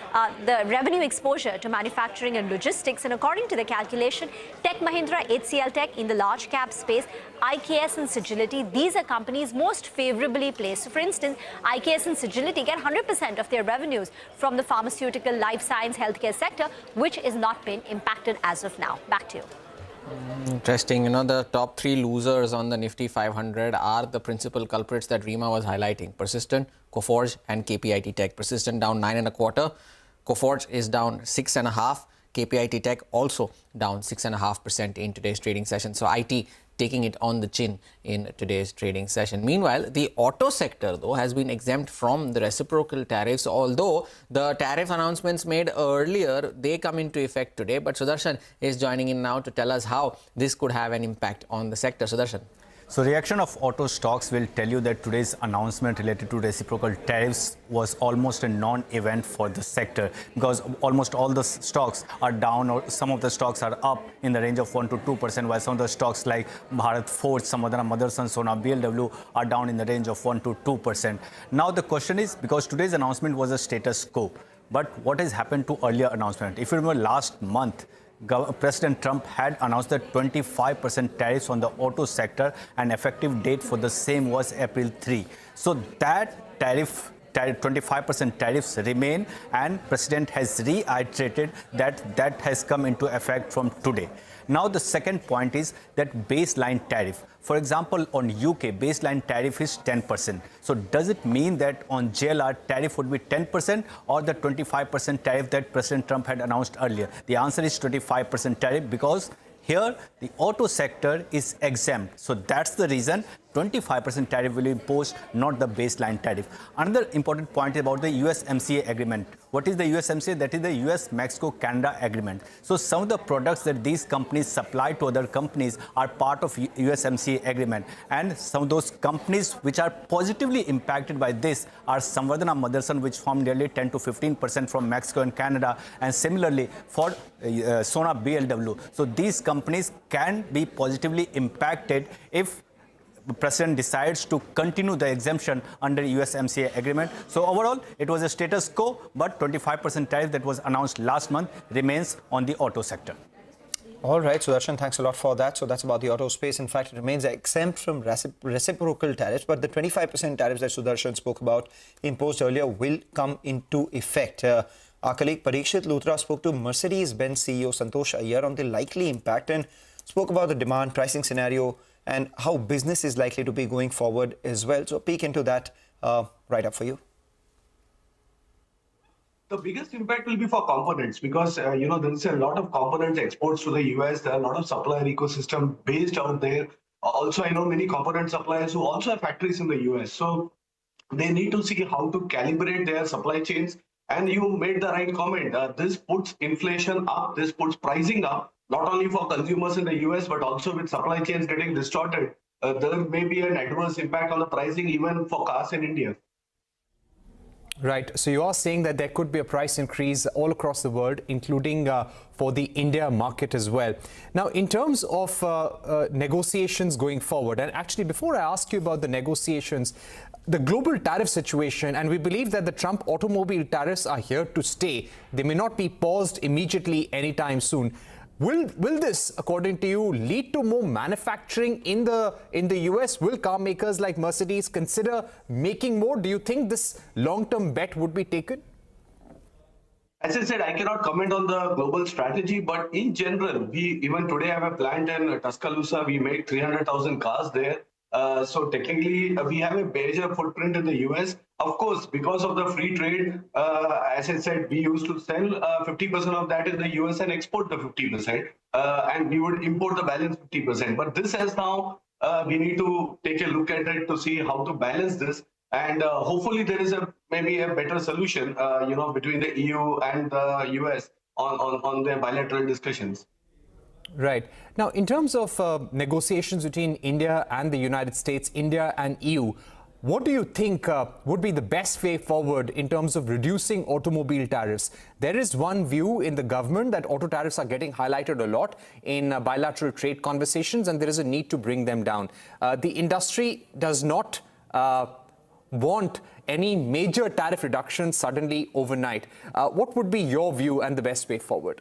S12: the revenue exposure to manufacturing and logistics, and according to the calculation, Tech Mahindra, HCL Tech in the large cap space, IKS and Sagility, these are companies most favorably placed. So for instance, IKS and Sagility get 100% of their revenues from the pharmaceutical, life science, healthcare sector, which is not been impacted as of now. Back to you.
S16: Interesting. The top 3 losers on the Nifty 500 are the principal culprits that Rima was highlighting. Persistent, Coforge and KPIT Tech. Persistent down 9.25%. Coforge is down 6.5%. KPIT Tech also down 6.5% in today's trading session. So IT taking it on the chin in today's trading session. Meanwhile, the auto sector, though, has been exempt from the reciprocal tariffs, although the tariff announcements made earlier, they come into effect today. But Sudarshan is joining in now to tell us how this could have an impact on the sector. Sudarshan.
S17: So reaction of auto stocks will tell you that today's announcement related to reciprocal tariffs was almost a non-event for the sector, because almost all the stocks are down, or some of the stocks are up in the range of 1 to 2%, while some of the stocks like Bharat Forge, Samadana Motherson, Sona BLW are down in the range of 1 to 2%. Now the question is, because today's announcement was a status quo, but what has happened to earlier announcement? If you remember last month, President Trump had announced that 25% tariffs on the auto sector, and effective date for the same was April 3. So that 25% tariffs remain, and President has reiterated that that has come into effect from today. Now the second point is that baseline tariff. For example, on UK, baseline tariff is 10%. So does it mean that on JLR tariff would be 10% or the 25% tariff that President Trump had announced earlier? The answer is 25% tariff, because here the auto sector is exempt. So that's the reason 25% tariff will be imposed, not the baseline tariff. Another important point about the USMCA agreement. What is the USMCA? That is the US-Mexico-Canada agreement. So some of the products that these companies supply to other companies are part of USMCA agreement. And some of those companies which are positively impacted by this are Samvardhana Motherson, which formed nearly 10 to 15% from Mexico and Canada. And similarly for Sona BLW. So these companies can be positively impacted if the President decides to continue the exemption under USMCA agreement. So overall, it was a status quo, but 25% tariff that was announced last month remains on the auto sector.
S15: All right, Sudarshan, thanks a lot for that. So that's about the auto space. In fact, it remains exempt from reciprocal tariffs, but the 25% tariffs that Sudarshan spoke about imposed earlier will come into effect. Our colleague Parikshit Luthra spoke to Mercedes-Benz CEO Santosh Iyer on the likely impact and spoke about the demand pricing scenario and how business is likely to be going forward as well. So a peek into that right up for you.
S18: The biggest impact will be for components, because there is a lot of components exports to the US. There are a lot of supplier ecosystem based out there. Also, I know many component suppliers who also have factories in the US. So they need to see how to calibrate their supply chains. And you made the right comment. This puts inflation up. This puts pricing up, not only for consumers in the US, but also with supply chains getting distorted. There may be an adverse impact on the pricing even for cars in India.
S5: Right. So you are saying that there could be a price increase all across the world, including for the India market as well. Now, in terms of negotiations going forward, and actually before I ask you about the negotiations, the global tariff situation, and we believe that the Trump automobile tariffs are here to stay. They may not be paused immediately anytime soon. Will this, according to you, lead to more manufacturing in the US? Will car makers like Mercedes consider making more? Do you think this long-term bet would be taken?
S18: As I said, I cannot comment on the global strategy, but in general, we even today have a plant in Tuscaloosa. We make 300,000 cars there. So technically, we have a major footprint in the US. Of course, because of the free trade, as I said, we used to sell 50% of that in the US and export the 50%, and we would import the balance 50%. But this has now, we need to take a look at it to see how to balance this. And hopefully there is maybe a better solution, between the EU and the US on their bilateral discussions.
S5: Right. Now, in terms of negotiations between India and the United States, India and EU, what do you think would be the best way forward in terms of reducing automobile tariffs? There is one view in the government that auto tariffs are getting highlighted a lot in bilateral trade conversations, and there is a need to bring them down. The industry does not want any major tariff reductions suddenly overnight. What would be your view and the best way forward?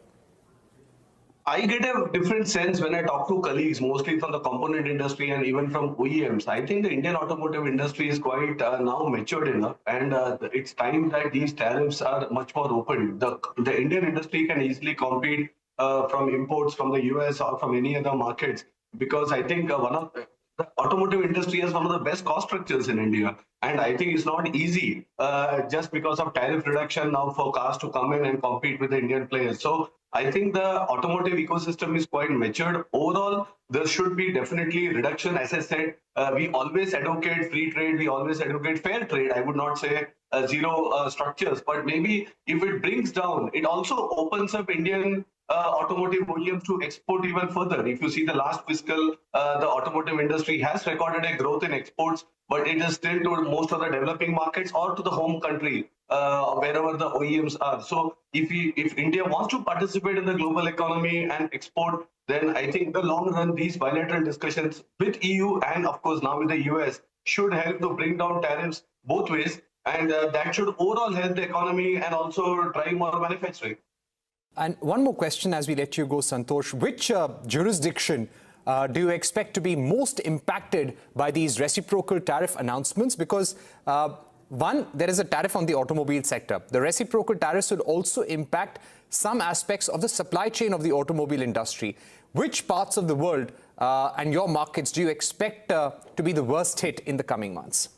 S18: I get a different sense when I talk to colleagues, mostly from the component industry and even from OEMs. I think the Indian automotive industry is quite now matured enough, and it's time that these tariffs are much more open. The Indian industry can easily compete from imports from the US or from any other markets, because I think the automotive industry has one of the best cost structures in India. And I think it's not easy just because of tariff reduction now for cars to come in and compete with the Indian players. So I think the automotive ecosystem is quite matured. Overall, there should be definitely reduction. As I said, we always advocate free trade. We always advocate fair trade. I would not say zero structures, but maybe if it brings down, it also opens up Indian automotive OEMs to export even further. If you see the last fiscal, the automotive industry has recorded a growth in exports, but it is still to most of the developing markets or to the home country, wherever the OEMs are. So if India wants to participate in the global economy and export, then I think the long run, these bilateral discussions with EU and of course now with the US should help to bring down tariffs both ways. And that should overall help the economy and also drive more manufacturing.
S5: And one more question as we let you go, Santosh. Which jurisdiction do you expect to be most impacted by these reciprocal tariff announcements? Because one, there is a tariff on the automobile sector. The reciprocal tariffs would also impact some aspects of the supply chain of the automobile industry. Which parts of the world and your markets do you expect to be the worst hit in the coming months?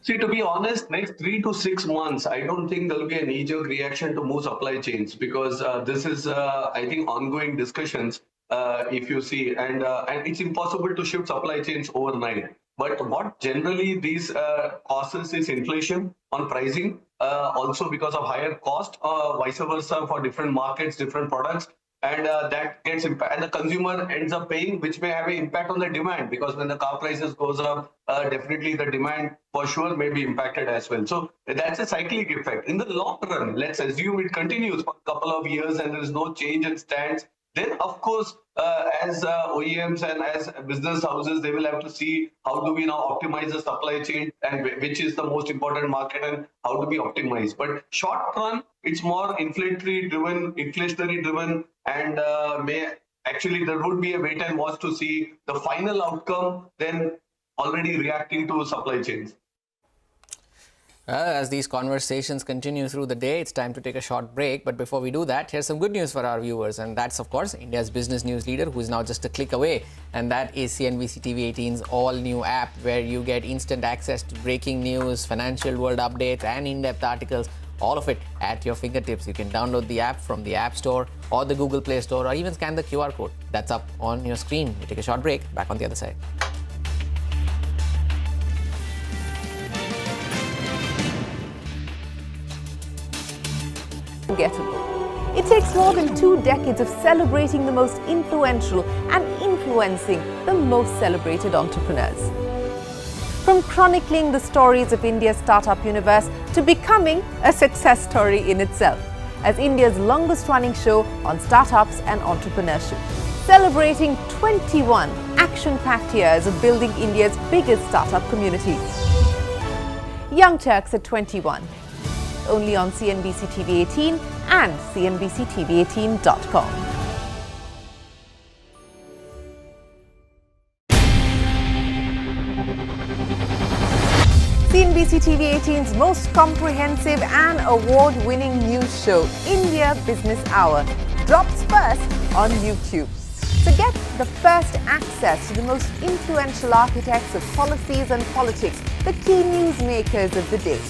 S18: See, to be honest, next 3 to 6 months, I don't think there will be a knee-jerk reaction to move supply chains, because this is, I think, ongoing discussions, if you see, and it's impossible to shift supply chains overnight. But what generally these causes is inflation on pricing, also because of higher cost, vice versa for different markets, different products. And that gets impact, and the consumer ends up paying, which may have an impact on the demand, because when the car prices goes up, definitely the demand for sure may be impacted as well. So that's a cyclic effect. In the long run, let's assume it continues for a couple of years and there is no change in stance. Then, of course, as OEMs and as business houses, they will have to see how do we now optimize the supply chain and which is the most important market and how do we optimize. But short run, it's more inflationary driven, and actually there would be a wait and watch to see the final outcome, then already reacting to supply chains.
S16: As these conversations continue through the day, it's time to take a short break. But before we do that, here's some good news for our viewers. And that's, of course, India's business news leader, who is now just a click away. And that is CNBC TV 18's all-new app, where you get instant access to breaking news, financial world updates, and in-depth articles. All of it at your fingertips. You can download the app from the App Store or the Google Play Store, or even scan the QR code that's up on your screen. We take a short break. Back on the other side.
S9: Unforgettable. It takes more than 2 decades of celebrating the most influential and influencing the most celebrated entrepreneurs. From and chronicling the stories of India's startup universe to becoming a success story in itself, as India's longest-running show on startups and entrepreneurship, celebrating 21 action-packed years of building India's biggest startup community. Young Turks at 21, only on CNBC TV 18 and CNBCTV18.com. CNBC TV 18's most comprehensive and award-winning news show, India Business Hour, drops first on YouTube. So get the first access to the most influential architects of policies and politics, the key newsmakers of the day.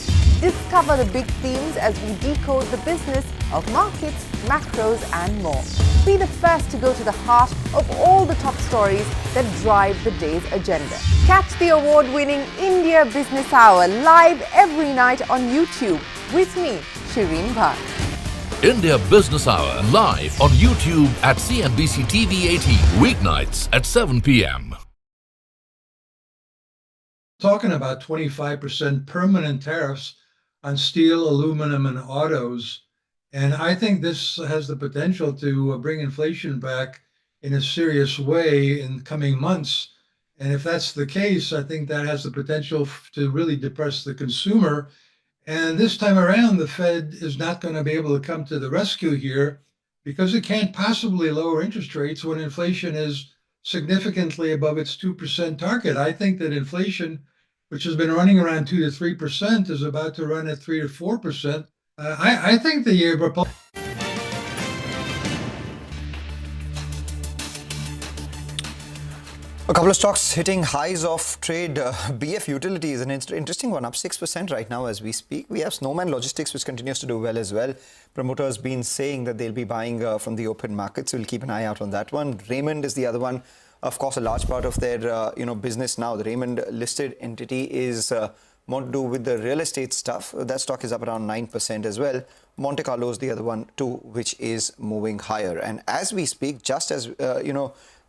S9: Discover the big themes as we decode the business of markets, macros and more. Be the first to go to the heart of all the top stories that drive the day's agenda. Catch the award-winning India Business Hour live every night on YouTube with me, Shireen Bhatt.
S24: India Business Hour live on YouTube at CNBC TV 18, weeknights at 7 p.m.
S8: Talking about 25% permanent tariffs on steel, aluminum, and autos. And I think this has the potential to bring inflation back in a serious way in coming months. And if that's the case, I think that has the potential to really depress the consumer. And this time around, the Fed is not going to be able to come to the rescue here because it can't possibly lower interest rates when inflation is significantly above its 2% target. I think that inflation, which has been running around 2 to 3%, is about to run at 3 to 4%. I think the
S15: A couple of stocks hitting highs of trade. BF Utilities, an interesting one, up 6% right now as we speak. We have Snowman Logistics, which continues to do well as well. Promoters been saying that they'll be buying from the open market, so we'll keep an eye out on that one. Raymond is the other one. Of course, a large part of their business now, the Raymond listed entity, is more to do with the real estate stuff. That stock is up around 9% as well. Monte Carlo is the other one too, which is moving higher. And as we speak, just as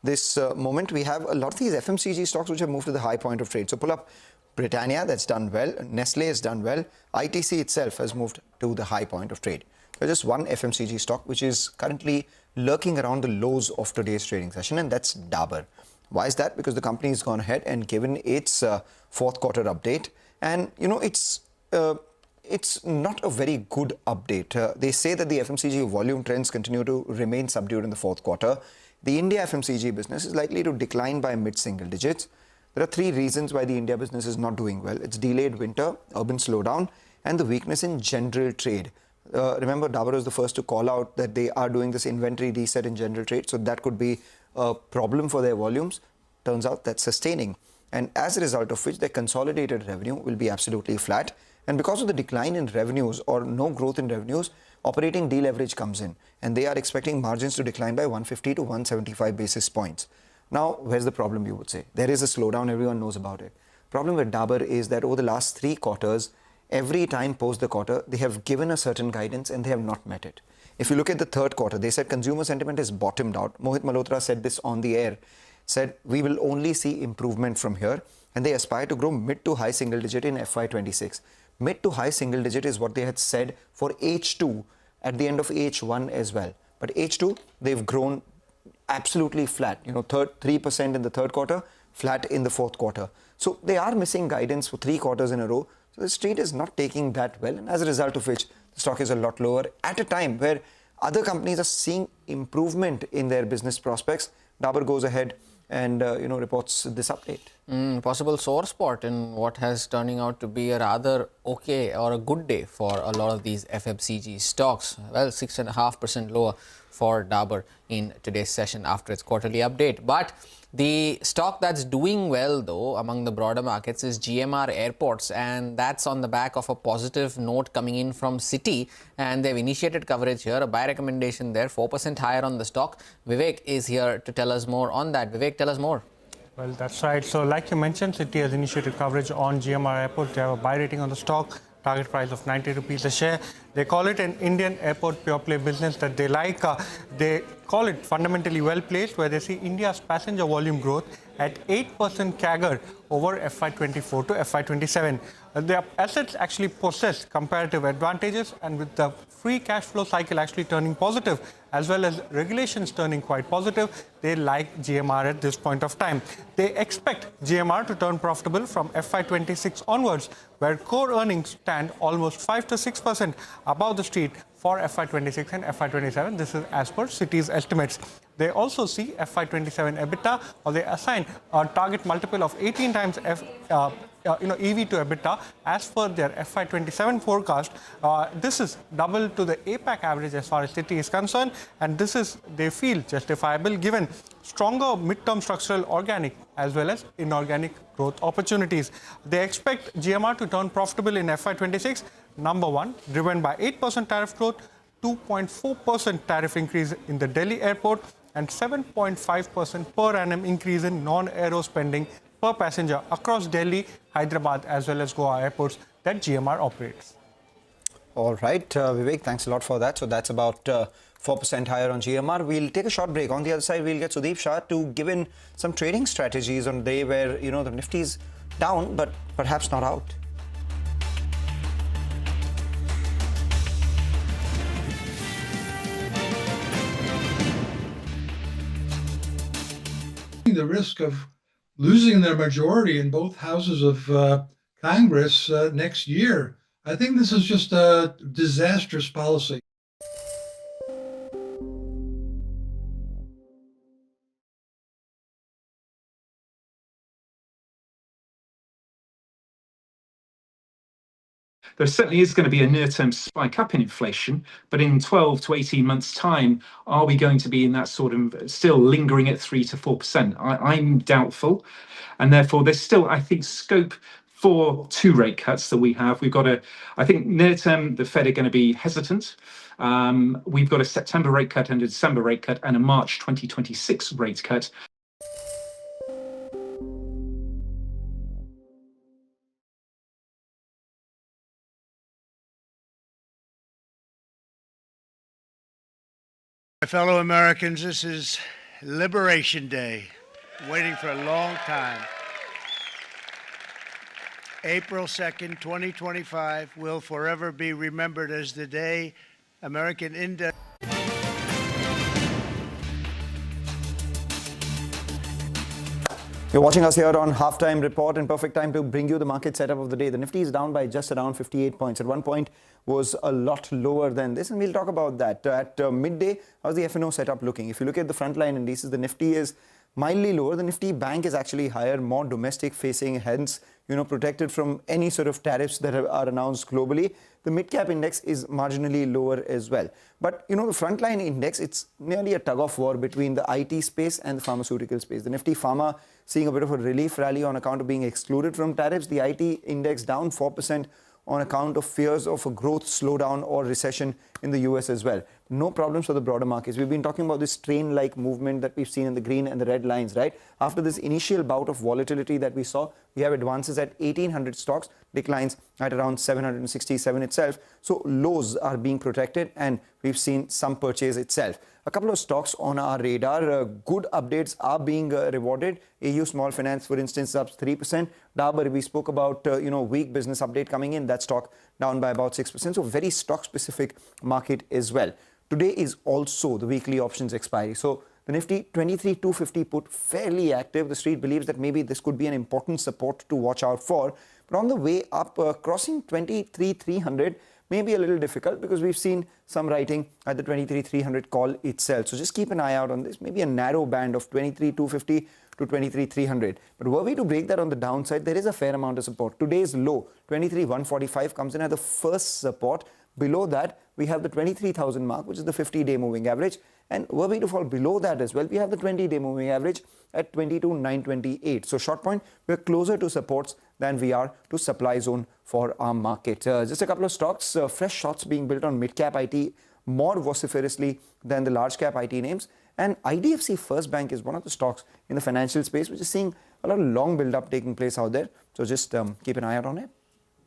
S15: this moment, we have a lot of these FMCG stocks which have moved to the high point of trade. So pull up Britannia, that's done well. Nestle has done well. ITC itself has moved to the high point of trade. There's just one FMCG stock which is currently lurking around the lows of today's trading session, and that's Dabur. Why is that? Because the company has gone ahead and given its fourth quarter update, and it's not a very good update. They say that the FMCG volume trends continue to remain subdued in the fourth quarter. The India FMCG business is likely to decline by mid-single digits. There are three reasons why the India business is not doing well. It's delayed winter, urban slowdown, and the weakness in general trade. Remember, Dabur was the first to call out that they are doing this inventory reset in general trade, so that could be a problem for their volumes. Turns out that's sustaining, and as a result of which their consolidated revenue will be absolutely flat. And because of the decline in revenues or no growth in revenues, operating deleverage comes in, and they are expecting margins to decline by 150 to 175 basis points. Now, where's the problem, you would say? There is a slowdown, everyone knows about it. Problem with Dabur is that over the last 3 quarters, every time post the quarter, they have given a certain guidance and they have not met it. If you look at the third quarter, they said consumer sentiment has bottomed out. Mohit Malhotra said this on the air, said we will only see improvement from here, and they aspire to grow mid to high single digit in FY26. Mid to high single digit is what they had said for H2 at the end of H1 as well. But H2, they've grown absolutely flat. 3% in the third quarter, flat in the fourth quarter. So they are missing guidance for 3 quarters in a row. So the street is not taking that well, and as a result of which the stock is a lot lower at a time where other companies are seeing improvement in their business prospects. Dabur goes ahead and reports this update.
S16: Possible sore spot in what has turning out to be a rather okay or a good day for a lot of these FMCG stocks. Well, 6.5% lower for Dabur in today's session after its quarterly update. But the stock that's doing well, though, among the broader markets is GMR Airports, and that's on the back of a positive note coming in from Citi, and they've initiated coverage here, a buy recommendation there, 4% higher on the stock. Vivek is here to tell us more on that. Vivek, tell us more.
S7: Well, that's right. So like you mentioned, Citi has initiated coverage on GMR Airport. They have a buy rating on the stock, target price of 90 rupees a share. They call it an Indian airport pure play business that they like. They call it fundamentally well placed, where they see India's passenger volume growth at 8% CAGR over FY24 to FY27. Their assets actually possess comparative advantages, and with the free cash flow cycle actually turning positive, as well as regulations turning quite positive, they like GMR at this point of time. They expect GMR to turn profitable from FY26 onwards, where core earnings stand almost 5 to 6% above the street for FY26 and FY27. This is as per Citi's estimates. They also see FY27 EBITDA, or they assign a target multiple of 18 times EV to EBITDA as per their FY27 forecast. This is double to the APAC average as far as Citi is concerned, and this is, they feel, justifiable given stronger midterm structural organic as well as inorganic growth opportunities. They expect GMR to turn profitable in FY26, number one, driven by 8% tariff growth, 2.4% tariff increase in the Delhi airport, and 7.5% per annum increase in non-aero spending per passenger across Delhi, Hyderabad, as well as Goa airports that GMR operates.
S15: All right, Vivek, thanks a lot for that. So that's about 4% higher on GMR. We'll take a short break. On the other side, we'll get Sudeep Shah to give in some trading strategies on a day where, the Nifty's down, but perhaps not out.
S8: The risk of losing their majority in both houses of Congress next year. I think this is just a disastrous policy.
S2: There certainly is going to be a near-term spike up in inflation, but in 12 to 18 months' time, are we going to be in that sort of still lingering at 3 to 4%? I'm doubtful, and therefore there's still, I think, scope for 2 rate cuts that we have. We've got I think near-term, the Fed are going to be hesitant. We've got a September rate cut and a December rate cut and a March 2026 rate cut.
S11: My fellow Americans, this is Liberation Day, waiting for a long time. April 2nd, 2025 will forever be remembered as the day American index.
S15: You're watching us here on Halftime Report, and perfect time to bring you the market setup of the day. The Nifty is down by just around 58 points. At one point was a lot lower than this, and we'll talk about that. At midday, how's the F&O setup looking? If you look at the frontline indices, the Nifty is mildly lower. The Nifty Bank is actually higher, more domestic facing, hence, protected from any sort of tariffs that are announced globally. The mid-cap index is marginally lower as well. But, the frontline index, it's nearly a tug-of-war between the IT space and the pharmaceutical space. The Nifty Pharma seeing a bit of a relief rally on account of being excluded from tariffs. The IT index down 4% on account of fears of a growth slowdown or recession in the US as well. No problems for the broader markets. We've been talking about this train-like movement that we've seen in the green and the red lines, right? After this initial bout of volatility that we saw, we have advances at 1,800 stocks, declines at around 767 itself. So lows are being protected, and we've seen some purchase itself. A couple of stocks on our radar. Good updates are being rewarded. AU Small Finance, for instance, up 3%. Dabur, we spoke about, weak business update coming in. That stock down by about 6%. So very stock-specific market as well. Today is also the weekly options expiry. So the Nifty 23,250 put fairly active. The street believes that maybe this could be an important support to watch out for. But on the way up, crossing 23,300 may be a little difficult because we've seen some writing at the 23,300 call itself. So just keep an eye out on this. Maybe a narrow band of 23,250 to 23,300. But were we to break that on the downside, there is a fair amount of support. Today's low, 23,145, comes in at the first support. Below that, we have the 23,000 mark, which is the 50-day moving average. And were we to fall below that as well, we have the 20-day moving average at 22,928. So short point, we're closer to supports than we are to supply zone for our market. Just a couple of stocks, fresh shots being built on mid-cap IT more vociferously than the large-cap IT names. And IDFC First Bank is one of the stocks in the financial space which is seeing a lot of long build-up taking place out there. So just keep an eye out on it.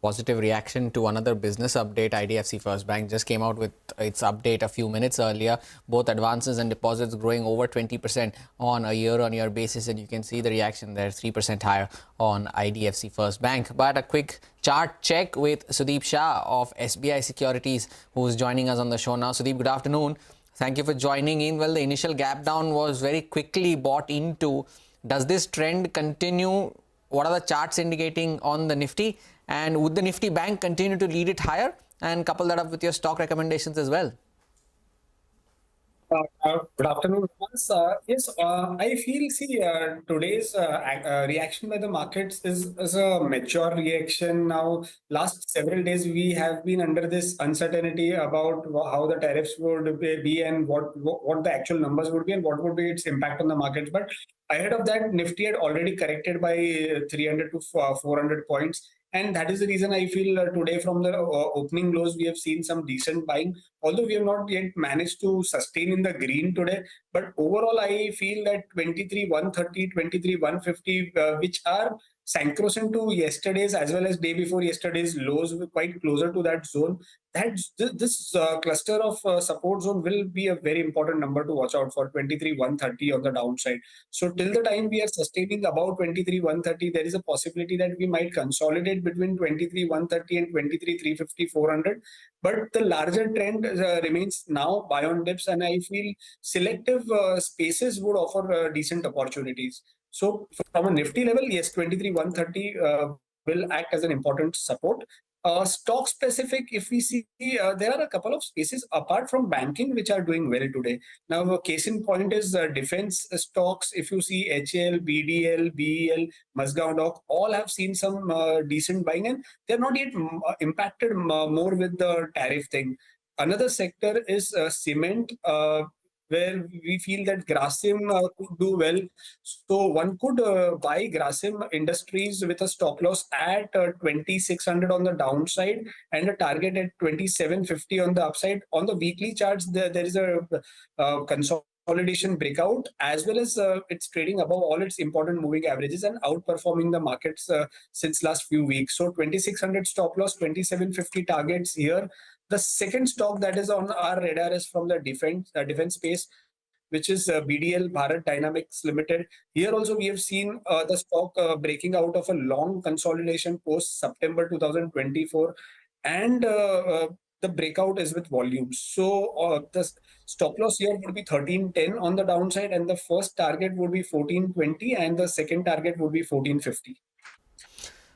S16: positive reaction to another business update. IDFC First Bank just came out with its update a few minutes earlier. Both advances and deposits growing over 20% on a year-on-year basis, and you can see the reaction there, 3% higher on IDFC First Bank. But a quick chart check with Sudeep Shah of SBI Securities, who is joining us on the show now. Sudeep, good afternoon. Thank you for joining in. Well, the initial gap down was very quickly bought into. Does this trend continue? What are the charts indicating on the Nifty? And would the Nifty Bank continue to lead it higher? And couple that up with your stock recommendations as well.
S4: Good afternoon. Yes, I feel, today's reaction by the markets is a mature reaction now. Last several days, we have been under this uncertainty about how the tariffs would be and what the actual numbers would be and what would be its impact on the markets. But ahead of that, Nifty had already corrected by 300 to 400 points. And that is the reason I feel today from the opening lows, we have seen some decent buying. Although we have not yet managed to sustain in the green today. But overall, I feel that 23,130, 23,150, which are sacrosanct to yesterday's as well as day before yesterday's lows, were quite closer to that zone. This cluster of support zone will be a very important number to watch out for, 23,130 on the downside. So till the time we are sustaining above 23,130, there is a possibility that we might consolidate between 23,130 and 23,350, 400. But the larger trend remains now buy on dips, and I feel selective spaces would offer decent opportunities. So from a Nifty level, yes, 23,130 will act as an important support. Stock specific, if we see, there are a couple of spaces apart from banking which are doing well today. Now, a case in point is defense stocks. If you see HL, BDL, BEL, Mazgaon Dock, all have seen some decent buying, and they're not yet impacted more with the tariff thing. Another sector is cement, where we feel that Grasim could do well. So one could buy Grasim Industries with a stop loss at 2,600 on the downside and a target at 2,750 on the upside. On the weekly charts, there is a consolidation breakout, as well as it's trading above all its important moving averages and outperforming the markets since last few weeks. So 2,600 stop loss, 2,750 targets here. The second stock that is on our radar is from the defense space, which is BDL, Bharat Dynamics Limited. Here also we have seen the stock breaking out of a long consolidation post September 2024, and the breakout is with volumes. So the stop loss here would be 1310 on the downside, and the first target would be 1420, and the second target would be 1450.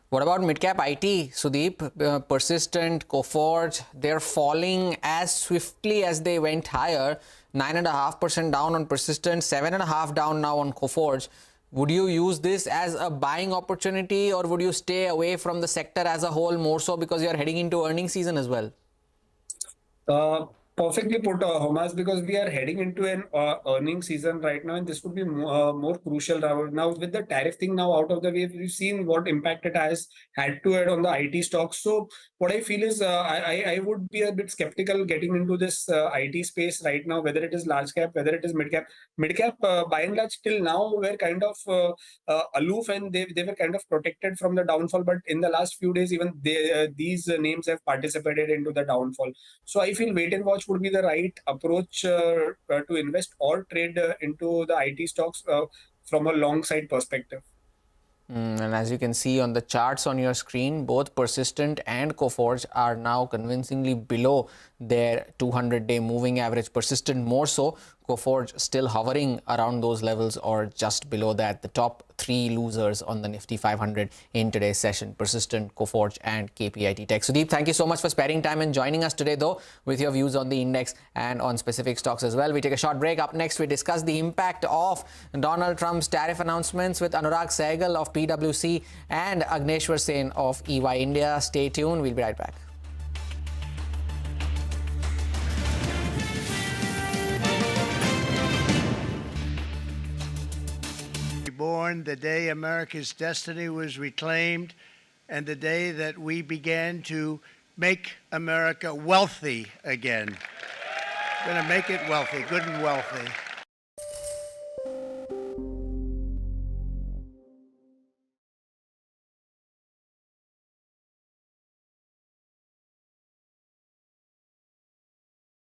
S16: What about mid-cap IT, Sudeep? Persistent, Coforge, they're falling as swiftly as they went higher. 9.5% down on Persistent, 7.5% down now on Coforge. Would you use this as a buying opportunity, or would you stay away from the sector as a whole, more so because you're heading into earnings season as well?
S4: Perfectly put, Homas, because we are heading into an earnings season right now, and this would be more crucial now with the tariff thing now out of the way. We've seen what impact it has had to add on the IT stocks. So what I feel is I would be a bit skeptical getting into this IT space right now, whether it is large cap, whether it is mid cap. Mid cap, by and large, till now were kind of aloof, and they were kind of protected from the downfall. But in the last few days, even these names have participated into the downfall. So I feel wait and watch would be the right approach to invest or trade into the IT stocks from a long side perspective.
S16: And as you can see on the charts on your screen, both Persistent and Coforge are now convincingly below their 200-day moving average. Persistent more so, Coforge still hovering around those levels or just below that. The top three losers on the Nifty 500 in today's session: Persistent, Coforge and KPIT Tech. Sudeep, thank you so much for sparing time and joining us today, though, with your views on the index and on specific stocks as well. We take a short break. Up next, we discuss the impact of Donald Trump's tariff announcements with Anurag Sehgal of PwC and Agneshwar Sen of EY India. Stay tuned. We'll be right back.
S11: Born the day America's destiny was reclaimed, and the day that we began to make America wealthy again. We're going to make it wealthy, good and wealthy.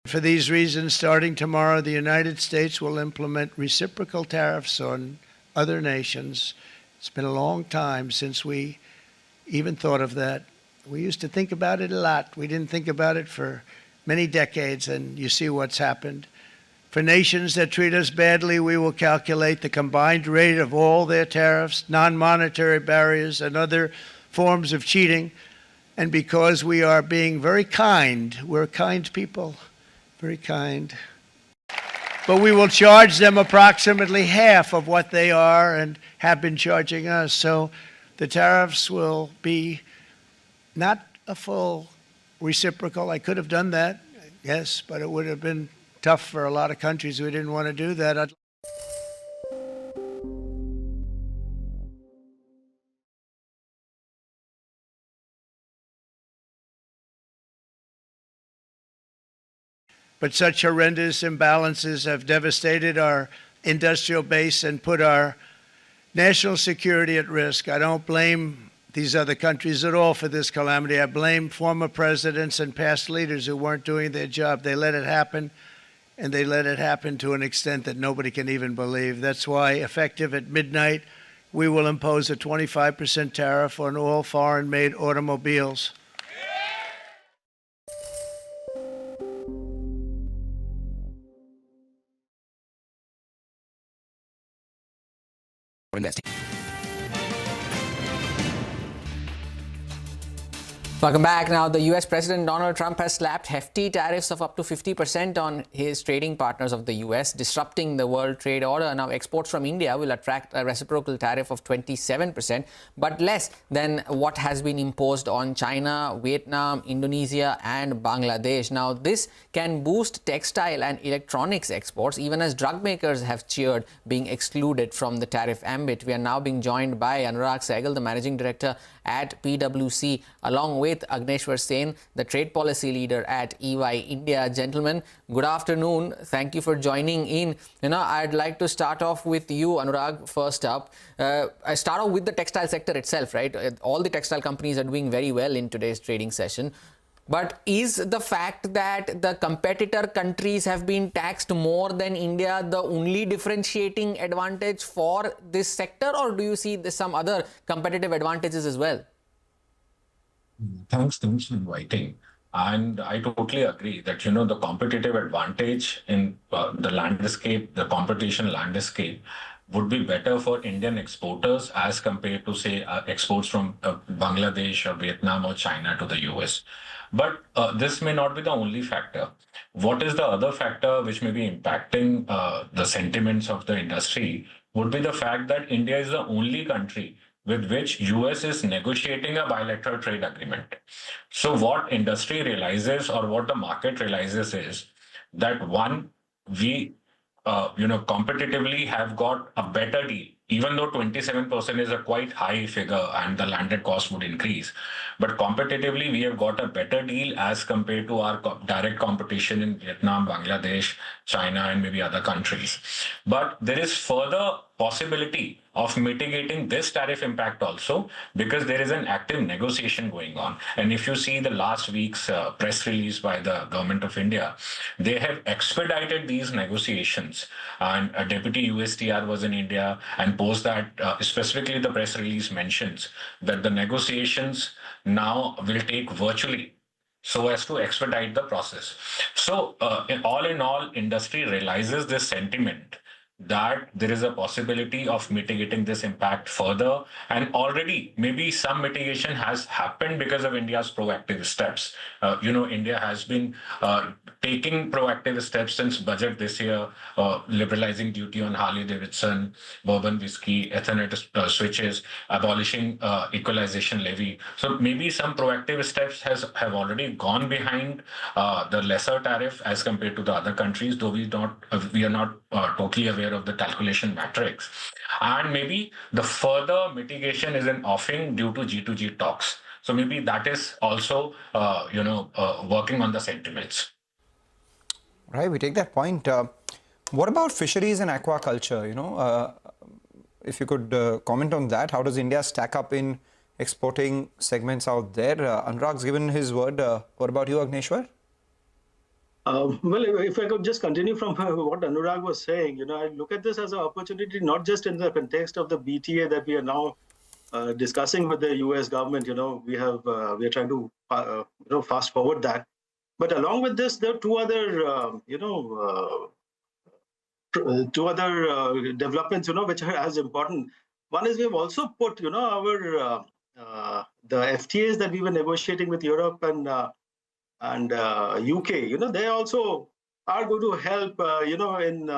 S11: For these reasons, starting tomorrow, the United States will implement reciprocal tariffs on other nations. It's been a long time since we even thought of that. We used to think about it a lot. We didn't think about it for many decades, and you see what's happened. For nations that treat us badly, we will calculate the combined rate of all their tariffs, non-monetary barriers, and other forms of cheating. And because we are being very kind, we're kind people, very kind. But we will charge them approximately half of what they are and have been charging us. So the tariffs will be not a full reciprocal. I could have done that, yes, but it would have been tough for a lot of countries who didn't want to do that. But such horrendous imbalances have devastated our industrial base and put our national security at risk. I don't blame these other countries at all for this calamity. I blame former presidents and past leaders who weren't doing their job. They let it happen, and they let it happen to an extent that nobody can even believe. That's why, effective at midnight, we will impose a 25% tariff on all foreign-made automobiles.
S16: Investing. Welcome back. Now, the US President Donald Trump has slapped hefty tariffs of up to 50% on his trading partners of the US, disrupting the world trade order. Now, exports from India will attract a reciprocal tariff of 27%, but less than what has been imposed on China, Vietnam, Indonesia, and Bangladesh. Now, this can boost textile and electronics exports, even as drug makers have cheered being excluded from the tariff ambit. We are now being joined by Anurag Sehgal, the Managing Director at PwC, along with Agneshwar Sen, the trade policy leader at EY India. Gentlemen, good afternoon. Thank you for joining in. I'd like to start off with you, Anurag, first up. I start off with the textile sector itself, right? All the textile companies are doing very well in today's trading session. But is the fact that the competitor countries have been taxed more than India the only differentiating advantage for this sector, or do you see some other competitive advantages as well?
S10: Thanks for inviting. And I totally agree that, the competitive advantage in the landscape, the competition landscape, would be better for Indian exporters as compared to, say, exports from Bangladesh or Vietnam or China to the US. But this may not be the only factor. What is the other factor which may be impacting the sentiments of the industry would be the fact that India is the only country with which US is negotiating a bilateral trade agreement. So what industry realizes, or what the market realizes, is that one, we competitively have got a better deal, even though 27% is a quite high figure and the landed cost would increase. But competitively, we have got a better deal as compared to our direct competition in Vietnam, Bangladesh, China, and maybe other countries. But there is further possibility of mitigating this tariff impact also, because there is an active negotiation going on. And if you see the last week's press release by the government of India, they have expedited these negotiations. And a deputy USTR was in India, and post that, specifically the press release mentions that the negotiations now will take virtually, so as to expedite the process. So all in all, industry realizes this sentiment that there is a possibility of mitigating this impact further. And already maybe some mitigation has happened because of India's proactive steps. India has been taking proactive steps since budget this year, liberalizing duty on Harley-Davidson, bourbon whiskey, Ethernet switches, abolishing equalization levy. So maybe some proactive steps have already gone behind the lesser tariff as compared to the other countries, though we are not totally aware of the calculation matrix. And maybe the further mitigation is in offing due to G2G talks. So maybe that is also, working on the sentiments.
S15: Right, we take that point. What about fisheries and aquaculture? If you could comment on that, how does India stack up in exporting segments out there? Anurag's given his word. What about you, Agneshwar?
S1: Well, if I could just continue from what Anurag was saying, I look at this as an opportunity, not just in the context of the BTA that we are now discussing with the US government. We are trying to, fast forward that. But along with this, there are two other, developments, which are as important. One is we have also put, our the FTAs that we were negotiating with Europe and UK, they also are going to help, in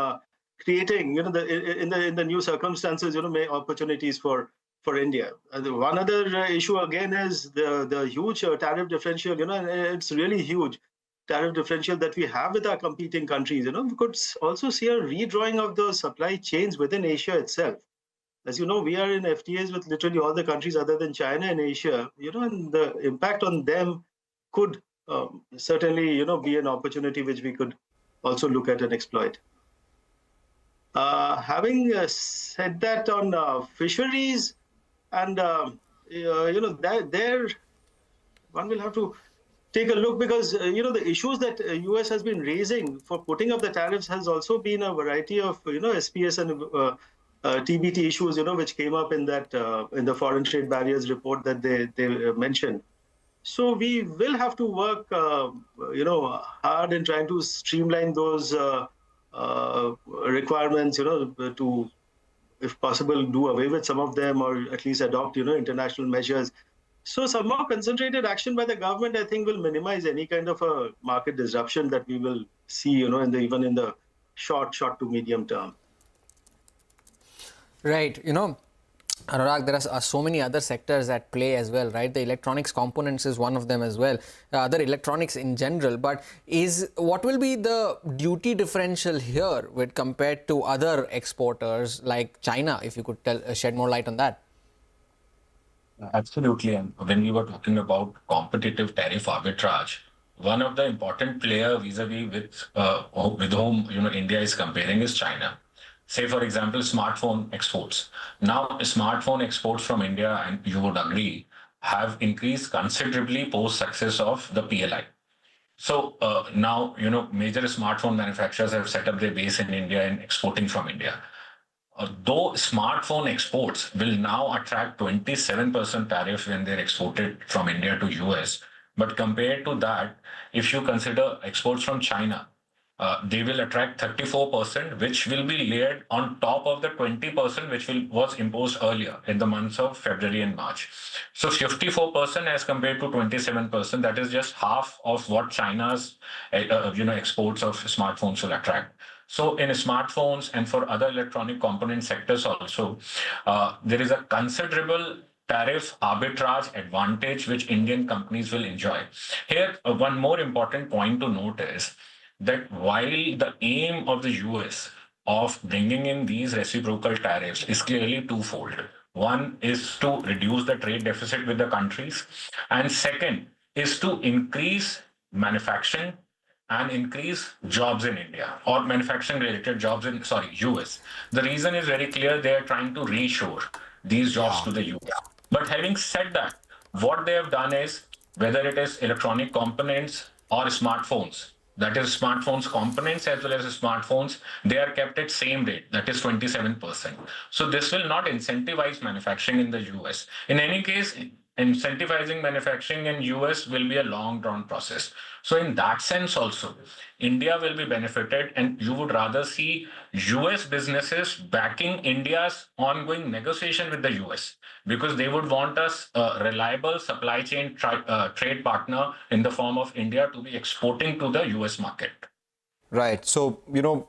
S1: creating, in the new circumstances, opportunities for India. One other issue again is the huge tariff differential, and it's really huge tariff differential that we have with our competing countries. We could also see a redrawing of the supply chains within Asia itself. As you know, we are in FTAs with literally all the countries other than China and Asia, and the impact on them could certainly, be an opportunity which we could also look at and exploit. Having said that, on fisheries and there one will have to take a look, because the issues that US has been raising for putting up the tariffs has also been a variety of SPS and TBT issues, which came up in that in the foreign trade barriers report that they mentioned. So we will have to work, hard in trying to streamline those requirements, to, if possible, do away with some of them, or at least adopt, international measures. So some more concentrated action by the government, I think, will minimize any kind of a market disruption that we will see, even in the short to medium term.
S16: Right. Anurag, there are so many other sectors at play as well, right? The electronics components is one of them as well. Other electronics in general, but what will be the duty differential here with compared to other exporters like China? If you could shed more light on that.
S10: Absolutely. And when we were talking about competitive tariff arbitrage, one of the important player vis-a-vis with whom India is comparing is China. Say, for example, smartphone exports. Now, smartphone exports from India, and you would agree, have increased considerably post success of the PLI. So now, major smartphone manufacturers have set up their base in India and exporting from India. Though smartphone exports will now attract 27% tariff when they're exported from India to US, but compared to that, if you consider exports from China, they will attract 34%, which will be layered on top of the 20% which was imposed earlier in the months of February and March. So 54% as compared to 27%, that is just half of what China's exports of smartphones will attract. So in smartphones and for other electronic component sectors also, there is a considerable tariff arbitrage advantage which Indian companies will enjoy. Here, one more important point to note is that while the aim of the US of bringing in these reciprocal tariffs is clearly twofold. One is to reduce the trade deficit with the countries, and second is to increase manufacturing and increase jobs in India, or manufacturing related jobs in, US. The reason is very clear. They are trying to reshore these jobs to the US. But having said that, what they have done is, whether it is electronic components or smartphones, that is smartphones components as well as smartphones, they are kept at same rate, that is 27%. So this will not incentivize manufacturing in the US. In any case, incentivizing manufacturing in US will be a long drawn process. So in that sense also, India will be benefited, and you would rather see US businesses backing India's ongoing negotiation with the US, because they would want us a reliable supply chain trade partner in the form of India to be exporting to the US market.
S15: Right. So,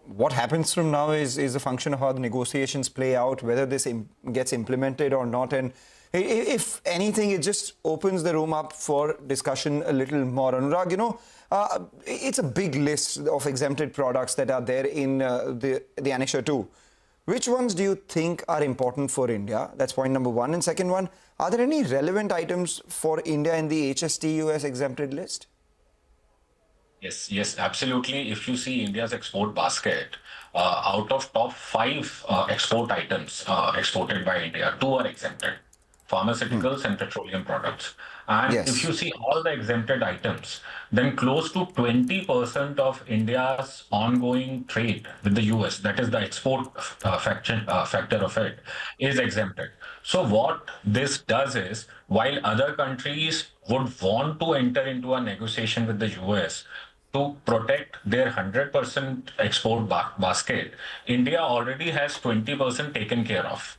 S15: what happens from now is a function of how the negotiations play out, whether this gets implemented or not. And if anything, it just opens the room up for discussion a little more. Anurag, it's a big list of exempted products that are there in the Annexure 2. Which ones do you think are important for India? That's point number one. And second one, are there any relevant items for India in the HST-US exempted list?
S10: Yes, absolutely. If you see India's export basket, out of top 5 export items exported by India, 2 are exempted. pharmaceuticals and petroleum products. And
S15: Yes.
S10: if you see all the exempted items, then close to 20% of India's ongoing trade with the US, that is the export factor of it, is exempted. So what this does is, while other countries would want to enter into a negotiation with the US to protect their 100% export basket, India already has 20% taken care of.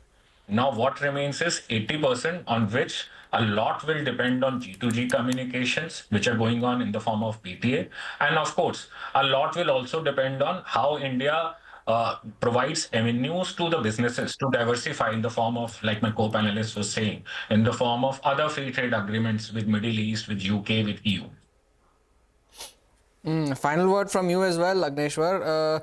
S10: Now, what remains is 80%, on which a lot will depend on G2G communications, which are going on in the form of BTA. And of course, a lot will also depend on how India provides avenues to the businesses to diversify in the form of, like my co-panelist was saying, in the form of other free trade agreements with Middle East, with UK, with EU.
S16: Final word from you as well, Agneshwar.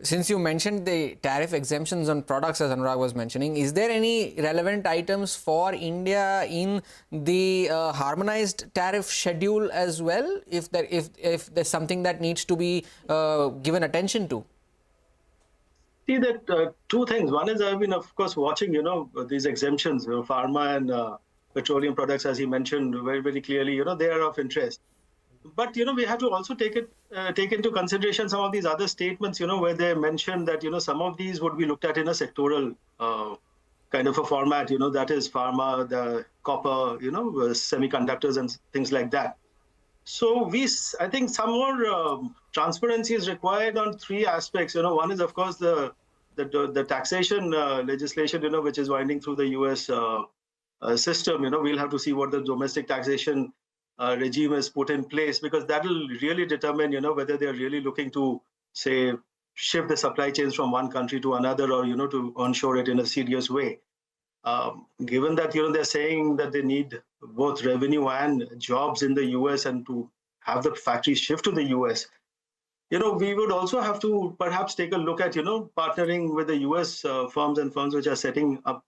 S16: Since you mentioned the tariff exemptions on products, as Anurag was mentioning, is there any relevant items for India in the harmonized tariff schedule as well, if there's something that needs to be given attention to?
S1: See that two things. One is I've been, of course, watching, these exemptions, pharma and petroleum products, as he mentioned very, very clearly, they are of interest. But, we have to also take into consideration some of these other statements, where they mentioned that, some of these would be looked at in a sectoral kind of a format, that is pharma, the copper, semiconductors and things like that. So I think some more transparency is required on three aspects. One is, of course, the taxation legislation, which is winding through the US system. We'll have to see what the domestic taxation regime is put in place, because that will really determine, whether they're really looking to, say, shift the supply chains from one country to another, or, to onshore it in a serious way. Given that, they're saying that they need both revenue and jobs in the US and to have the factories shift to the US, we would also have to perhaps take a look at, partnering with the US firms and firms which are setting up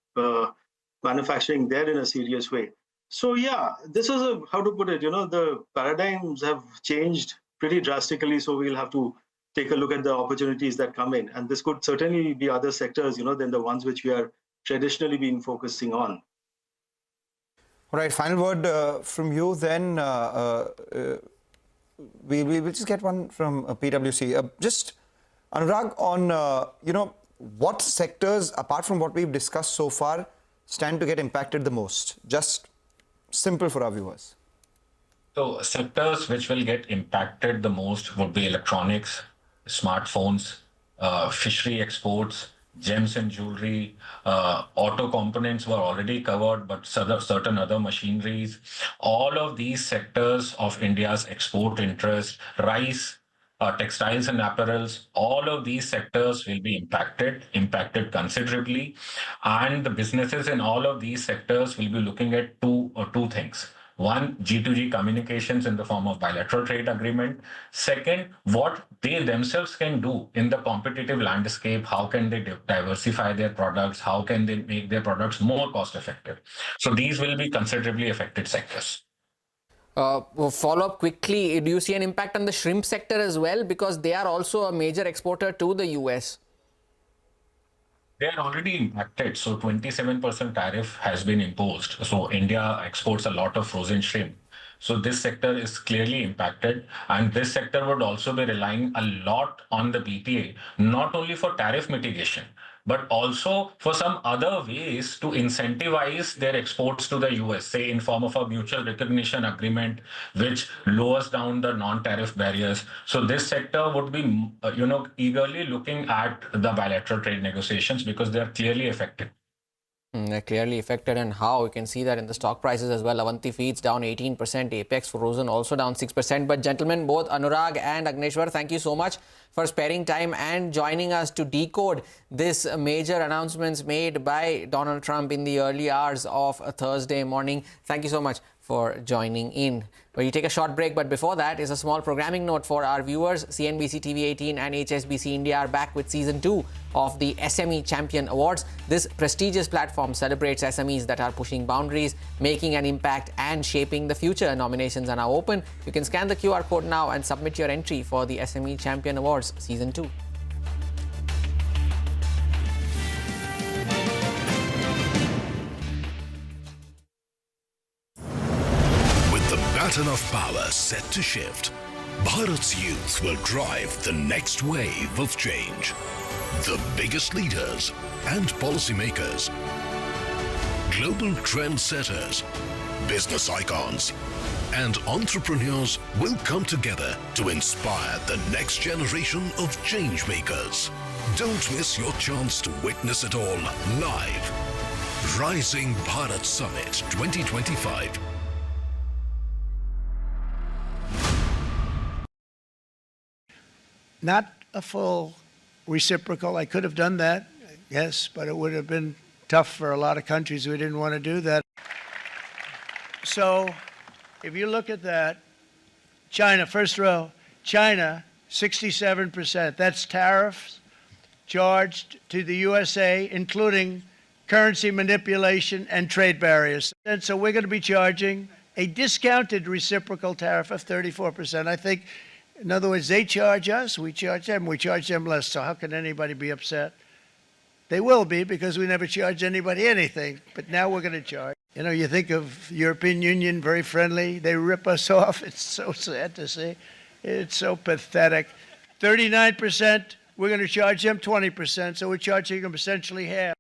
S1: manufacturing there in a serious way. So yeah, this is how to put it, the paradigms have changed pretty drastically. So we'll have to take a look at the opportunities that come in. And this could certainly be other sectors, than the ones which we are traditionally been focusing on.
S15: All right, final word from you then. We'll just get one from PwC. Just, Anurag, on, what sectors, apart from what we've discussed so far, stand to get impacted the most? Just simple for our viewers.
S10: So sectors which will get impacted the most would be electronics, smartphones, fishery exports, gems and jewelry, auto components were already covered, but certain other machineries. All of these sectors of India's export interest, rice, textiles and apparels, all of these sectors will be impacted considerably. And the businesses in all of these sectors will be looking at two things. One, G2G communications in the form of bilateral trade agreement. Second, what they themselves can do in the competitive landscape. How can they diversify their products? How can they make their products more cost effective? So these will be considerably affected sectors.
S16: Follow up quickly, do you see an impact on the shrimp sector as well? Because they are also a major exporter to the US.
S10: They are already impacted. So 27% tariff has been imposed. So India exports a lot of frozen shrimp. So this sector is clearly impacted. And this sector would also be relying a lot on the BTA, not only for tariff mitigation, but also for some other ways to incentivize their exports to the US, say in form of a mutual recognition agreement, which lowers down the non-tariff barriers. So this sector would be, eagerly looking at the bilateral trade negotiations because they are clearly affected.
S16: They're clearly affected, and how you can see that in the stock prices as well. Avanti Feeds down 18%, Apex Frozen also down 6%. But gentlemen, both Anurag and Agneshwar, thank you so much for sparing time and joining us to decode this major announcements made by Donald Trump in the early hours of a Thursday morning. Thank you so much for joining in. We take a short break, but before that is a small programming note for our viewers. CNBC TV 18 and HSBC India are back with Season 2 of the SME Champion Awards. This prestigious platform celebrates SMEs that are pushing boundaries, making an impact and shaping the future. Nominations are now open. You can scan the QR code now and submit your entry for the SME Champion Awards Season 2.
S13: baton of power set to shift, Bharat's youth will drive the next wave of change. The biggest leaders and policymakers, global trendsetters, business icons, and entrepreneurs will come together to inspire the next generation of change makers. Don't miss your chance to witness it all live. Rising Bharat Summit 2025.
S11: Not a full reciprocal. I could have done that, yes, but it would have been tough for a lot of countries. We didn't want to do that. So if you look at that, China, first row, China, 67%. That's tariffs charged to the USA, including currency manipulation and trade barriers. And so we're going to be charging a discounted reciprocal tariff of 34%. I think, in other words, they charge us, we charge them less. So how can anybody be upset? They will be, because we never charge anybody anything, but now we're going to charge. You know, you think of European Union, very friendly. They rip us off. It's so sad to see. It's so pathetic. 39%, we're going to charge them 20%, so we're charging them essentially half.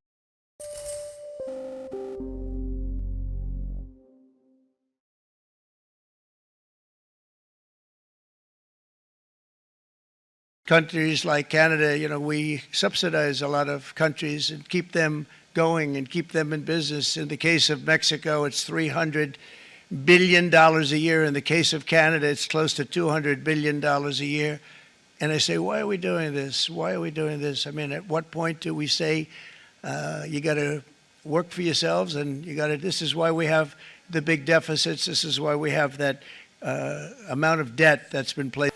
S11: Countries like Canada, you know, we subsidize a lot of countries and keep them going and keep them in business. In the case of Mexico, it's $300 billion a year. In the case of Canada, it's close to $200 billion a year. And I say, why are we doing this? Why are we doing this? I mean, at what point do we say, you got to work for yourselves and you got to, this is why we have the big deficits. This is why we have that amount of debt that's been placed.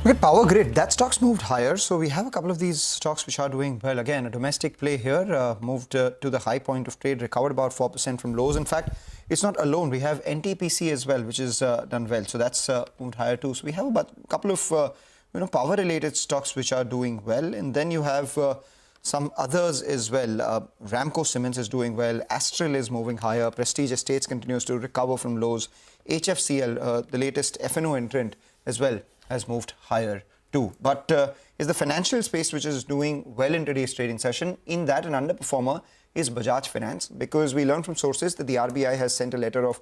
S15: Look at Power Grid. That stock's moved higher. So we have a couple of these stocks which are doing well. Again, a domestic play here, moved to the high point of trade, recovered about 4% from lows. In fact, it's not alone. We have NTPC as well, which has done well. So that's moved higher too. So we have about a couple of power-related stocks which are doing well. And then you have some others as well. Ramco Cements is doing well. Astral is moving higher. Prestige Estates continues to recover from lows. HFCL, the latest F&O entrant as well, has moved higher too. But is the financial space which is doing well in today's trading session. In that, an underperformer is Bajaj Finance, because we learned from sources that the RBI has sent a letter of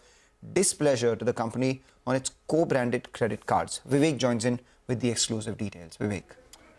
S15: displeasure to the company on its co-branded credit cards. Vivek joins in with the exclusive details. Vivek.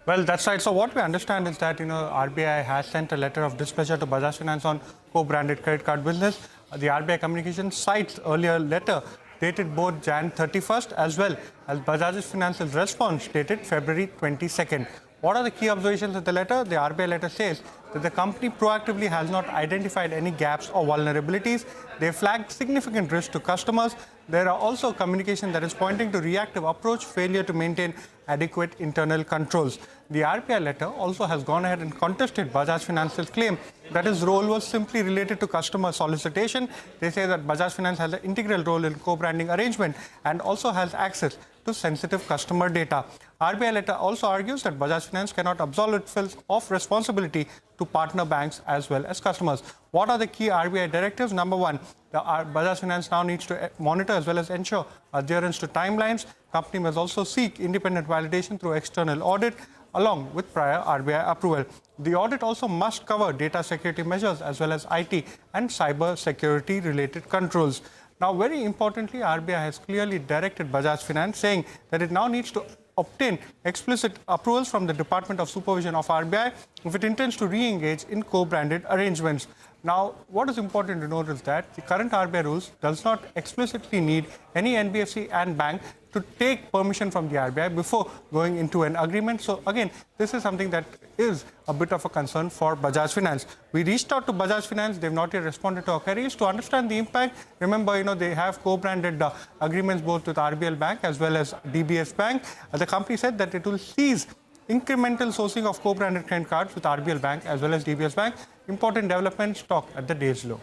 S7: Well, that's right. So what we understand is that, RBI has sent a letter of displeasure to Bajaj Finance on co-branded credit card business. The RBI communication cites earlier letter dated both Jan 31st as well as Bajaj Finance's response dated February 22nd. What are the key observations of the letter? The RBI letter says that the company proactively has not identified any gaps or vulnerabilities. They flagged significant risk to customers. There are also communication that is pointing to reactive approach, failure to maintain adequate internal controls. The RBI letter also has gone ahead and contested Bajaj Finance's claim that his role was simply related to customer solicitation. They say that Bajaj Finance has an integral role in co-branding arrangement and also has access to sensitive customer data. RBI letter also argues that Bajaj Finance cannot absolve itself of responsibility to partner banks as well as customers. What are the key RBI directives? Number one, the Bajaj Finance now needs to monitor as well as ensure adherence to timelines. Company must also seek independent validation through external audit along with prior RBI approval. The audit also must cover data security measures as well as IT and cyber security related controls. Now, very importantly, RBI has clearly directed Bajaj Finance, saying that it now needs to obtain explicit approvals from the Department of Supervision of RBI if it intends to re-engage in co-branded arrangements. Now, what is important to note is that the current RBI rules does not explicitly need any NBFC and bank to take permission from the RBI before going into an agreement. So again, this is something that is a bit of a concern for Bajaj Finance. We reached out to Bajaj Finance. They've not yet responded to our queries to understand the impact. Remember, they have co-branded agreements both with RBL Bank as well as DBS Bank. The company said that it will cease incremental sourcing of co-branded credit cards with RBL Bank as well as DBS Bank. Important development stock at the day's low.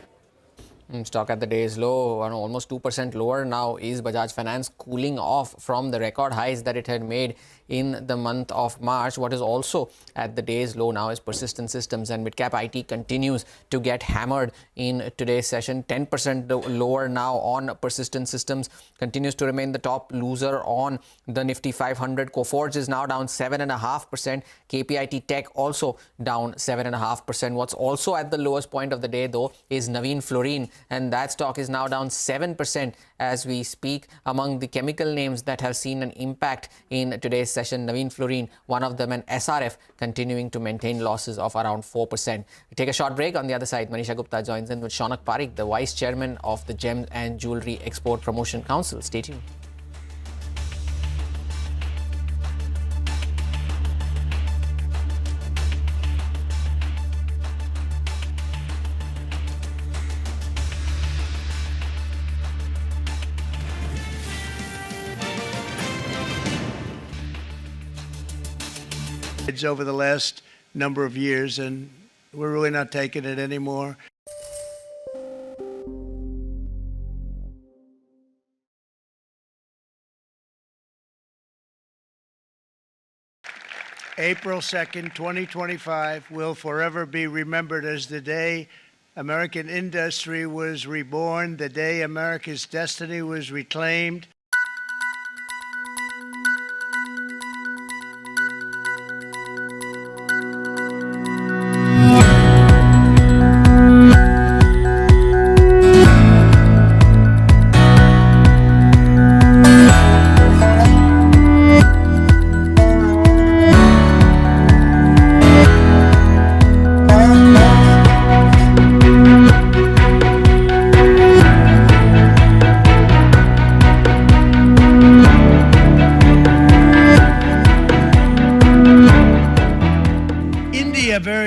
S16: Stock at the day's low, almost 2% lower now, is Bajaj Finance, cooling off from the record highs that it had made in the month of March. What is also at the day's low now is Persistent Systems, and midcap IT continues to get hammered in today's session. 10% lower now on Persistent Systems, continues to remain the top loser on the Nifty 500. Coforge is now down 7.5%. KPIT Tech also down 7.5%. What's also at the lowest point of the day, though, is Navin Fluorine, and that stock is now down 7% as we speak. Among the chemical names that have seen an impact in today's session, Navin Fluorine, one of them, and SRF continuing to maintain losses of around 4%. We take a short break. On the other side, Manisha Gupta joins in with Shaunak Parikh, the Vice Chairman of the Gems and Jewellery Export Promotion Council. Stay tuned.
S11: Over the last number of years, and we're really not taking it anymore. April 2nd, 2025 will forever be remembered as the day American industry was reborn, the day America's destiny was reclaimed.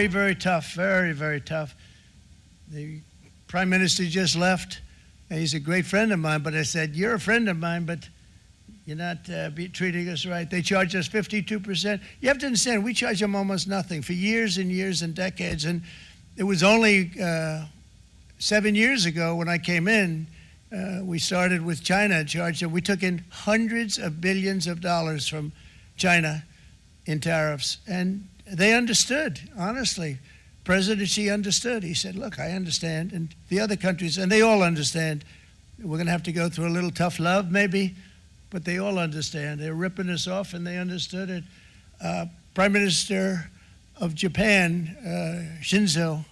S11: Very tough, very tough. The Prime Minister just left. He's a great friend of mine, but I said, you're a friend of mine, but you're not treating us right. They charge us 52%. You have to understand, we charge them almost nothing for years and years and decades. And it was only 7 years ago when I came in, we started with China and charged them. We took in hundreds of billions of dollars from China in tariffs. And they understood, honestly. President Xi understood. He said, look, I understand. And the other countries, and they all understand. We're going to have to go through a little tough love, maybe, but they all understand. They're ripping us off, and they understood it. Prime Minister of Japan, Shinzo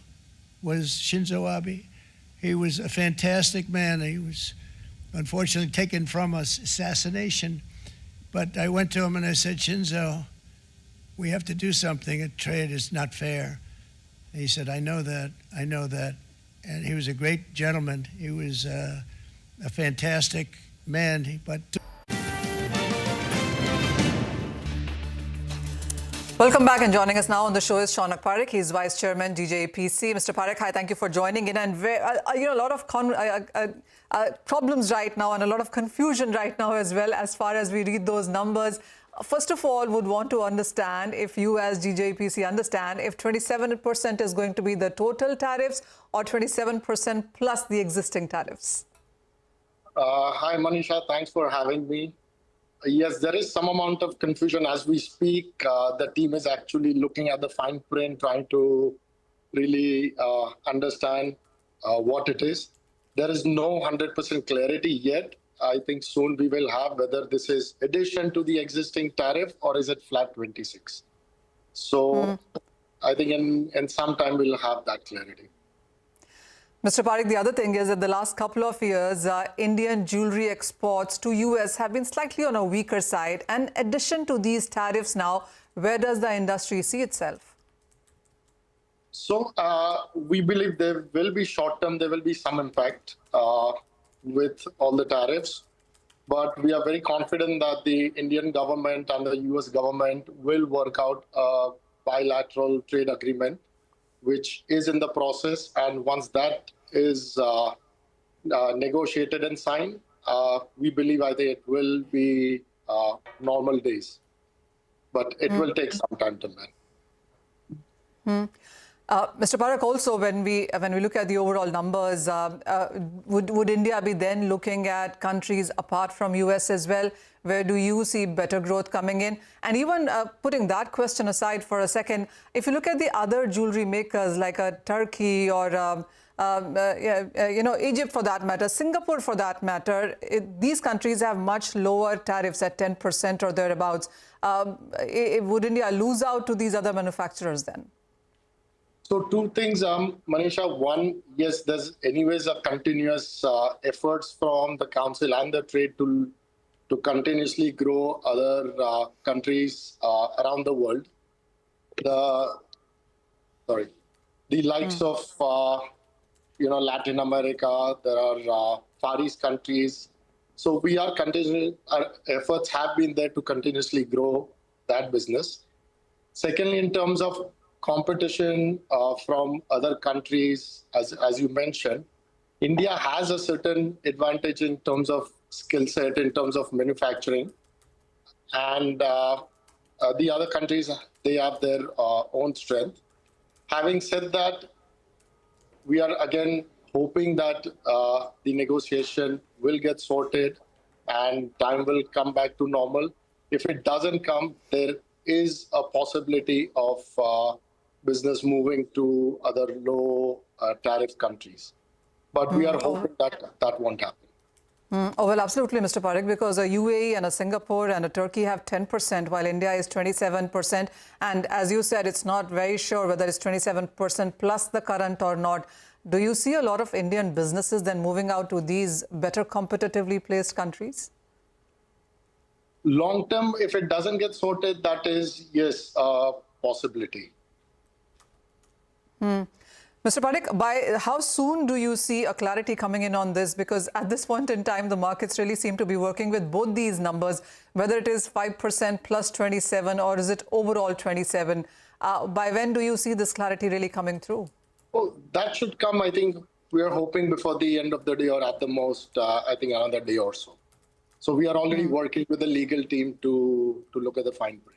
S11: Abe. He was a fantastic man. He was unfortunately taken from us, assassination. But I went to him and I said, Shinzo, we have to do something. A trade is not fair. And he said, I know that. And he was a great gentleman. He was a fantastic man. But
S14: welcome back, and joining us now on the show is Shaunak Parikh. He's Vice Chairman, DJPC. Mr. Parikh, hi, thank you for joining in. And a lot of problems right now and a lot of confusion right now as well as far as we read those numbers. First of all, would want to understand if you as DJPC understand if 27% is going to be the total tariffs or 27% plus the existing tariffs.
S20: Hi, Manisha. Thanks for having me. Yes, there is some amount of confusion as we speak. The team is actually looking at the fine print, trying to really understand what it is. There is no 100% clarity yet. I think soon we will have whether this is addition to the existing tariff or is it flat 26. So I think in some time we'll have that clarity.
S14: Mr. Parikh, the other thing is that the last couple of years, Indian jewelry exports to US have been slightly on a weaker side. And in addition to these tariffs now, where does the industry see itself?
S20: So we believe there will be short term, there will be some impact with all the tariffs. But we are very confident that the Indian government and the US government will work out a bilateral trade agreement, which is in the process. And once that is negotiated and signed, we believe I think it will be normal days. But it will take some time to man.
S14: Mr. Parakh, also when we look at the overall numbers, would India be then looking at countries apart from US as well? Where do you see better growth coming in? And even putting that question aside for a second, if you look at the other jewelry makers like Turkey or Egypt for that matter, Singapore for that matter, these countries have much lower tariffs at 10% or thereabouts. Would India lose out to these other manufacturers then?
S20: So two things, Manisha. One, yes, there's anyways a continuous efforts from the council and the trade to continuously grow other countries around the world. The likes of Latin America, there are Far East countries. So we are continuing. Our efforts have been there to continuously grow that business. Secondly, in terms of competition from other countries, as you mentioned, India has a certain advantage in terms of skill set, in terms of manufacturing, and the other countries, they have their own strength. Having said that, we are again hoping that the negotiation will get sorted and time will come back to normal. If it doesn't come, there is a possibility of business moving to other low tariff countries. But we are hoping that won't happen.
S14: Oh, well, absolutely, Mr. Parakh, because a UAE and a Singapore and a Turkey have 10%, while India is 27%. And as you said, it's not very sure whether it's 27% plus the current or not. Do you see a lot of Indian businesses then moving out to these better competitively placed countries?
S20: Long term, if it doesn't get sorted, that is, yes, a possibility.
S14: Mr. Parakh, by how soon do you see a clarity coming in on this? Because at this point in time, the markets really seem to be working with both these numbers, whether it is 5% plus 27 or is it overall 27. By when do you see this clarity really coming through?
S20: Well, that should come, I think, we are hoping before the end of the day or at the most, I think another day or so. So we are already working with the legal team to look at the fine print.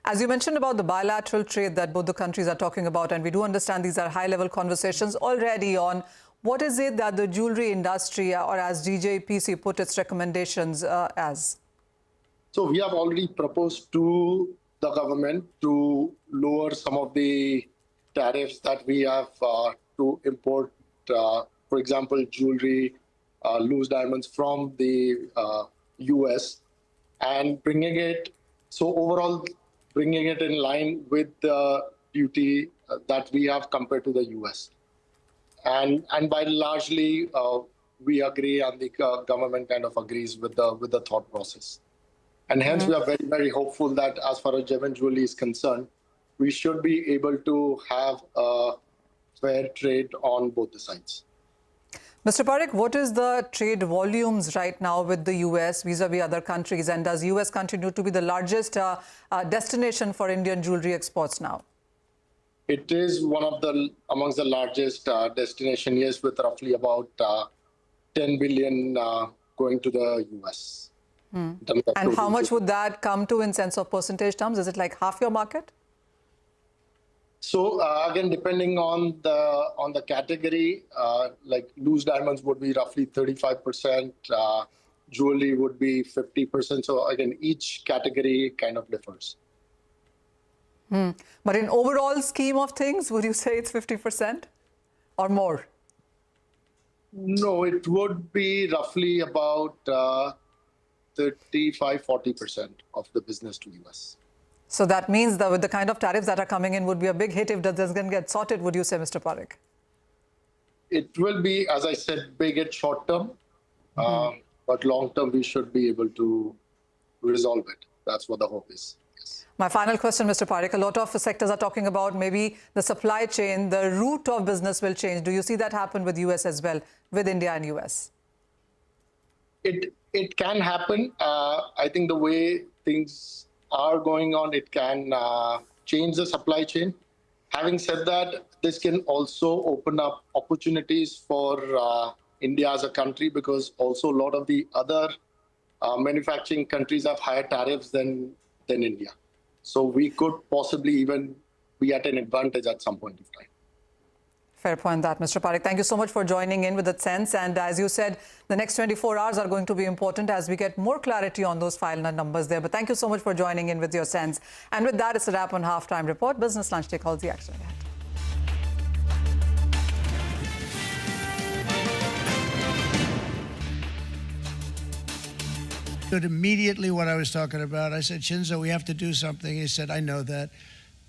S14: As you mentioned about the bilateral trade that both the countries are talking about, and we do understand these are high-level conversations already on, what is it that the jewelry industry, or as DJPC put its recommendations as?
S20: So we have already proposed to the government to lower some of the tariffs that we have to import, for example, jewelry, loose diamonds from the US, and bringing it, so overall bringing it in line with the duty that we have compared to the US. And by largely, we agree, and the government kind of agrees with the thought process. And hence we are very, very hopeful that as far as gem and jewelry is concerned, we should be able to have a fair trade on both the sides.
S14: Mr. Parakh, what is the trade volumes right now with the US vis-a-vis other countries? And does US continue to be the largest destination for Indian jewelry exports now?
S20: It is one of the amongst the largest destination, yes, with roughly about 10 billion going to the US.
S14: And how much would that come to in sense of percentage terms? Is it like half your market?
S20: So again, depending on the category, like loose diamonds would be roughly 35%, jewelry would be 50%. So again, each category kind of differs.
S14: But in overall scheme of things, would you say it's 50% or more?
S20: No, it would be roughly about 35-40% of the business to US.
S14: So that means that with the kind of tariffs that are coming in would be a big hit if that doesn't get sorted, would you say, Mr. Parakh?
S20: It will be, as I said, big at short term, but long term we should be able to resolve it. That's what the hope is. Yes.
S14: My final question, Mr. Parakh, a lot of sectors are talking about maybe the supply chain, the route of business will change. Do you see that happen with US as well, with India and US?
S20: It can happen. I think the way things are going on, it can change the supply chain. Having said that, this can also open up opportunities for India as a country, because also a lot of the other manufacturing countries have higher tariffs than India. So we could possibly even be at an advantage at some point of time.
S14: Fair point that, Mr. Parekh. Thank you so much for joining in with that sense. And as you said, the next 24 hours are going to be important as we get more clarity on those final numbers there. But thank you so much for joining in with your sense. And with that, it's a wrap on Halftime Report. Business Lunch Take calls the action ahead.
S11: Immediately what I was talking about, I said, Shinzo, we have to do something. He said, I know that.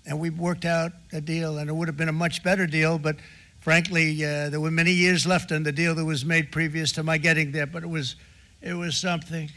S11: And we worked out a deal, and it would have been a much better deal, but frankly, there were many years left in the deal that was made previous to my getting there, but it was something.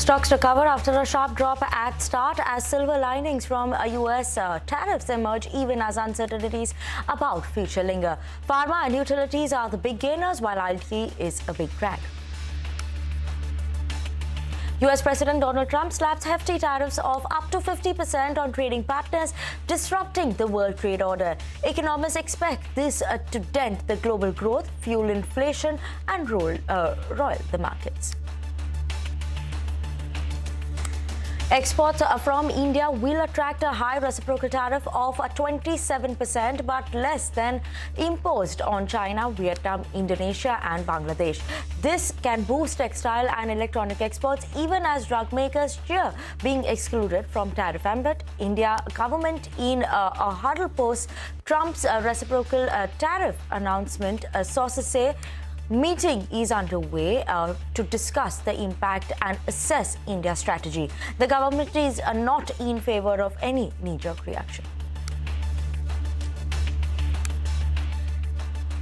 S3: Stocks recover after a sharp drop at start as silver linings from US tariffs emerge even as uncertainties about future linger. Pharma and utilities are the big gainers while IT is a big drag. US President Donald Trump slaps hefty tariffs of up to 50% on trading partners, disrupting the world trade order. Economists expect this to dent the global growth, fuel inflation, and roil the markets. Exports from India will attract a high reciprocal tariff of 27%, but less than imposed on China, Vietnam, Indonesia, and Bangladesh. This can boost textile and electronic exports, even as drug makers cheer being excluded from tariff ambit. India government in a huddle post Trump's reciprocal tariff announcement. Sources say meeting is underway to discuss the impact and assess India's strategy. The government is not in favor of any knee-jerk reaction.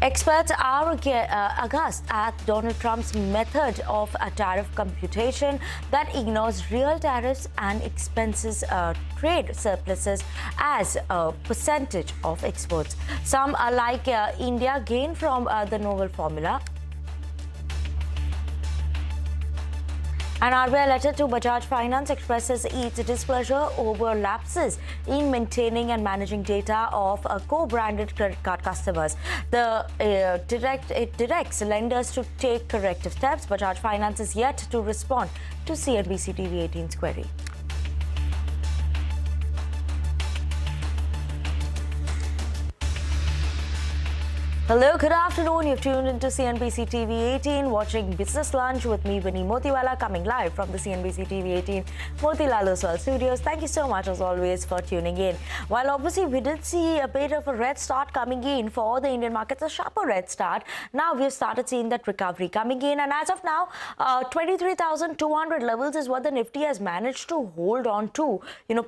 S3: Experts are aghast at Donald Trump's method of tariff computation that ignores real tariffs and expenses trade surpluses as a percentage of exports. Some, like India, gain from the novel formula. An RBI letter to Bajaj Finance expresses its displeasure over lapses in maintaining and managing data of co-branded credit card customers. It directs lenders to take corrective steps. Bajaj Finance is yet to respond to CNBC TV 18's query. Hello, good afternoon. You've tuned into CNBC TV 18, watching Business Lunch with me, Vinny Motiwala, coming live from the CNBC TV 18 Motilal Oswal studios. Thank you so much, as always, for tuning in. While obviously we did see a bit of a red start coming in for the Indian markets, a sharper red start, now we've started seeing that recovery coming in. And as of now, 23,200 levels is what the Nifty has managed to hold on to,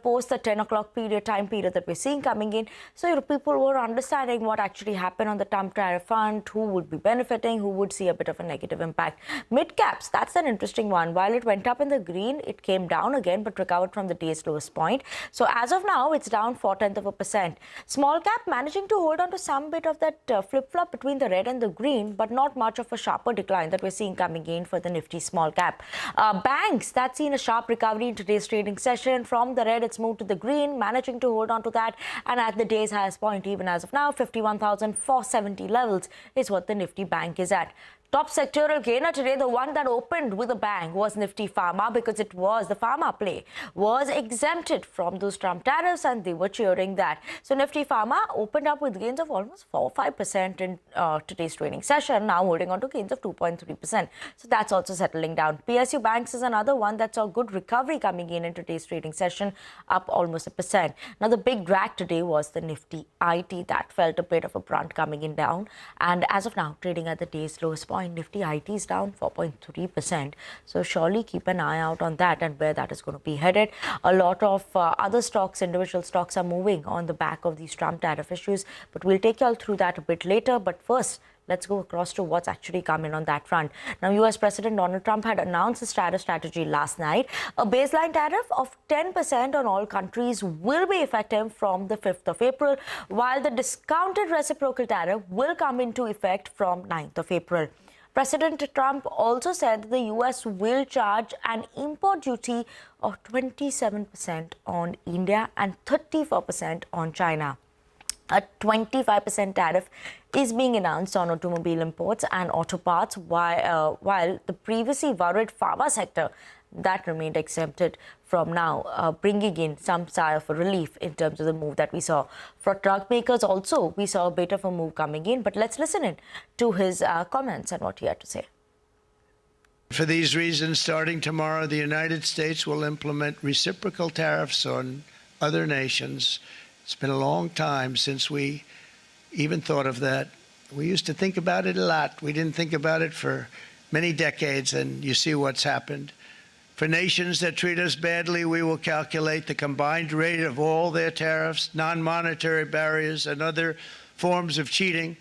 S3: post the 10 o'clock time period that we're seeing coming in. So, people were understanding what actually happened on the Trump tariff front, who would be benefiting, who would see a bit of a negative impact. Mid caps, that's an interesting one. While it went up in the green, it came down again, but recovered from the day's lowest point. So as of now, it's down 0.4%. Small cap managing to hold on to some bit of that flip-flop between the red and the green, but not much of a sharper decline that we're seeing coming in for the Nifty small cap. Banks, that's seen a sharp recovery in today's trading session. From the red, it's moved to the green, managing to hold on to that. And at the day's highest point, even as of now, 51,470 levels is what the Nifty bank is at. Top sectoral gainer today, the one that opened with a bang, was Nifty Pharma, because it was the pharma play was exempted from those Trump tariffs, and they were cheering that. So Nifty Pharma opened up with gains of almost 4-5% in today's trading session, now holding on to gains of 2.3%. So that's also settling down. PSU Banks is another one that saw good recovery coming in today's trading session, up almost 1%. Now the big drag today was the Nifty IT that felt a bit of a brunt coming in down, and as of now trading at the day's lowest point. Nifty IT is down 4.3%. So surely keep an eye out on that and where that is going to be headed. A lot of other stocks, individual stocks, are moving on the back of these Trump tariff issues, but we'll take you all through that a bit later. But first, let's go across to what's actually coming on that front. Now, US President Donald Trump had announced his tariff strategy last night. A baseline tariff of 10% on all countries will be effective from the 5th of April, while the discounted reciprocal tariff will come into effect from 9th of April. President Trump also said that the U.S. will charge an import duty of 27% on India and 34% on China. A 25% tariff is being announced on automobile imports and auto parts, while the previously worried pharma sector that remained exempted from now, bringing in some sigh of a relief in terms of the move that we saw. For truck makers also, we saw a bit of a move coming in, but let's listen in to his comments and what he had to say.
S11: For these reasons, starting tomorrow, the United States will implement reciprocal tariffs on other nations. It's been a long time since we even thought of that. We used to think about it a lot. We didn't think about it for many decades, and you see what's happened. For nations that treat us badly, we will calculate the combined rate of all their tariffs, non-monetary barriers, and other forms of cheating.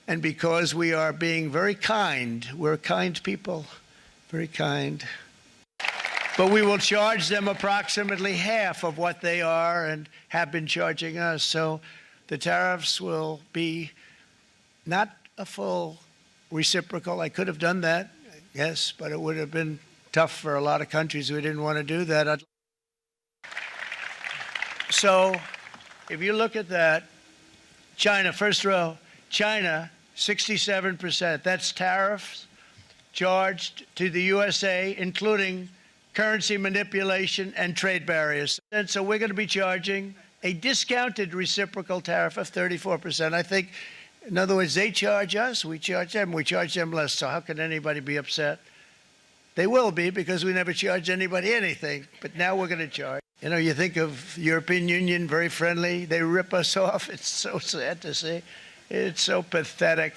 S11: And because we are being very kind, we're kind people, very kind. But we will charge them approximately half of what they are and have been charging us. So the tariffs will be not a full reciprocal. I could have done that, yes, but it would have been tough for a lot of countries who didn't want to do that. So if you look at that, China, first row, China, 67%. That's tariffs charged to the USA, including currency manipulation and trade barriers. And so we're going to be charging a discounted reciprocal tariff of 34%. I think, in other words, they charge us, we charge them less. So how can anybody be upset? They will be, because we never charge anybody anything, but now we're going to charge. You know, you think of European Union, very friendly. They rip us off. It's so sad to see. It's so pathetic.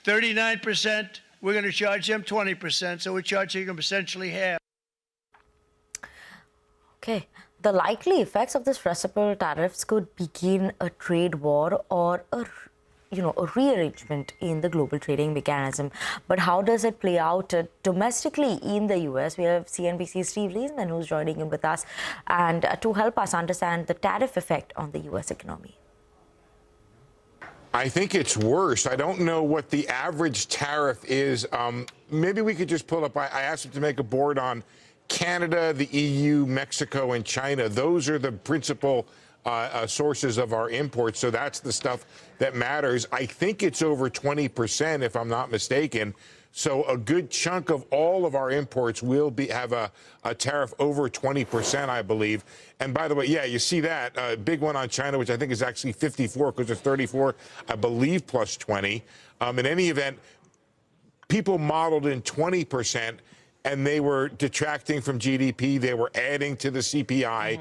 S11: 39%, we're going to charge them 20%, so we're charging them essentially half.
S3: Okay, the likely effects of this reciprocal tariffs could begin a trade war or a rearrangement in the global trading mechanism. But how does it play out domestically in the US? We have CNBC's Steve Leisman, who's joining in with us, and to help us understand the tariff effect on the US economy.
S6: I think it's worse. I don't know what the average tariff is. Maybe we could just pull up. I asked them to make a board on Canada, the EU, Mexico, and China. Those are the principal sources of our imports. So that's the stuff that matters. I think it's over 20%, if I'm not mistaken. So a good chunk of all of our imports will have a tariff over 20%, I believe. And by the way, yeah, you see that big one on China, which I think is actually 54, because it's 34, I believe, plus 20. In any event, people modeled in 20%, and they were detracting from GDP. They were adding to the CPI.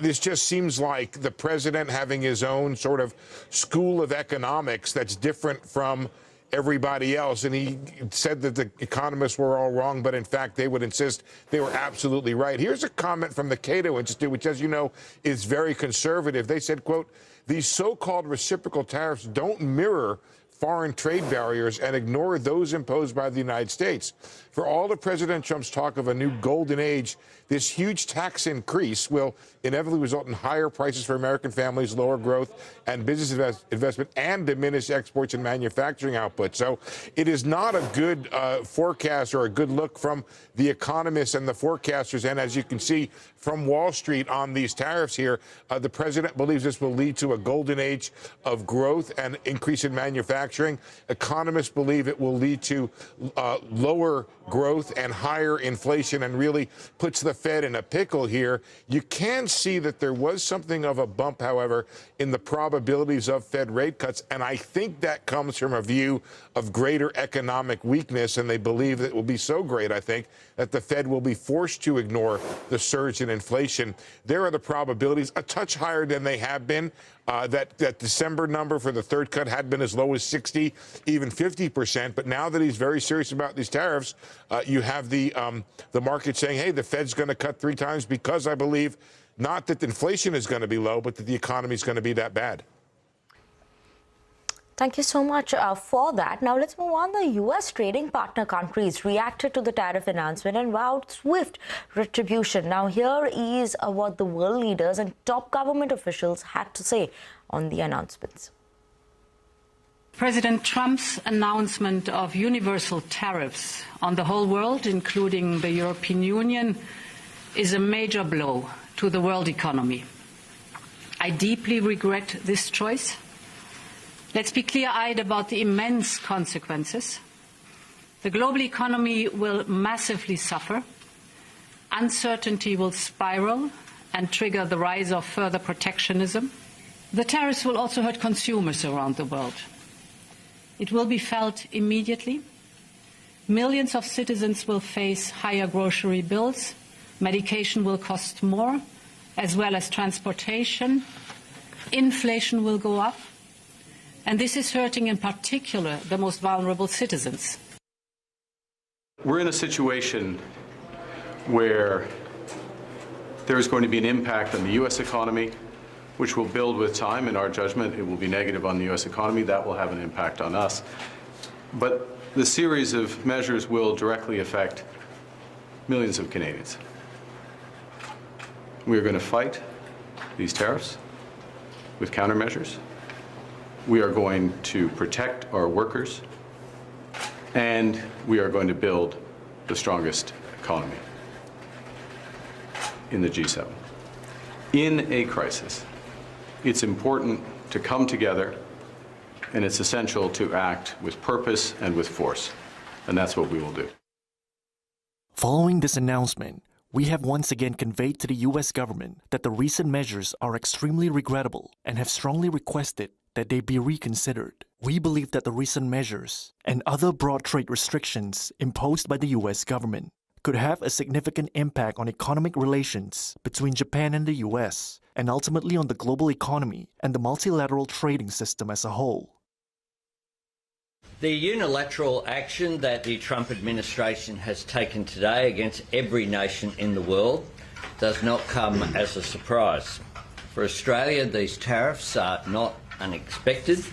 S6: This just seems like the president having his own sort of school of economics that's different from everybody else. And he said that the economists were all wrong, but in fact, they would insist they were absolutely right. Here's a comment from the Cato Institute, which, as you know, is very conservative. They said, quote, "These so-called reciprocal tariffs don't mirror foreign trade barriers and ignore those imposed by the United States. For all of President Trump's talk of a new golden age, this huge tax increase will inevitably result in higher prices for American families, lower growth and business investment, and diminish exports and manufacturing output. So it is not a good forecast or a good look from the economists and the forecasters. And as you can see from Wall Street on these tariffs here, the president believes this will lead to a golden age of growth and increase in manufacturing. Economists believe it will lead to lower growth and higher inflation, and really puts the Fed in a pickle here. You can see that there was something of a bump, however, in the probabilities of Fed rate cuts, and I think that comes from a view of greater economic weakness, and they believe that it will be so great, I think, that the Fed will be forced to ignore the surge in inflation. There are the probabilities a touch higher than they have been. That December number for the third cut had been as low as 60, even 50%. But now that he's very serious about these tariffs, you have the market saying, hey, the Fed's going to cut 3 times because I believe not that inflation is going to be low, but that the economy is going to be that bad.
S3: Thank you so much for that. Now let's move on. The U.S. trading partner countries reacted to the tariff announcement and vowed swift retribution. Now here is what the world leaders and top government officials had to say on the announcements.
S19: President Trump's announcement of universal tariffs on the whole world, including the European Union, is a major blow to the world economy. I deeply regret this choice. Let's be clear-eyed about the immense consequences. The global economy will massively suffer. Uncertainty will spiral and trigger the rise of further protectionism. The tariffs will also hurt consumers around the world. It will be felt immediately. Millions of citizens will face higher grocery bills. Medication will cost more, as well as transportation. Inflation will go up. And this is hurting in particular the most vulnerable citizens.
S21: We're in a situation where there is going to be an impact on the U.S. economy, which will build with time. In our judgment, it will be negative on the U.S. economy. That will have an impact on us. But the series of measures will directly affect millions of Canadians. We are going to fight these tariffs with countermeasures. We are going to protect our workers, and we are going to build the strongest economy in the G7. In a crisis, it's important to come together, and it's essential to act with purpose and with force, and that's what we will do.
S22: Following this announcement, we have once again conveyed to the U.S. government that the recent measures are extremely regrettable and have strongly requested that they be reconsidered. We believe that the recent measures and other broad trade restrictions imposed by the U.S. government could have a significant impact on economic relations between Japan and the U.S., and ultimately on the global economy and the multilateral trading system as a whole.
S23: The unilateral action that the Trump administration has taken today against every nation in the world does not come as a surprise. For Australia, these tariffs are not unexpected,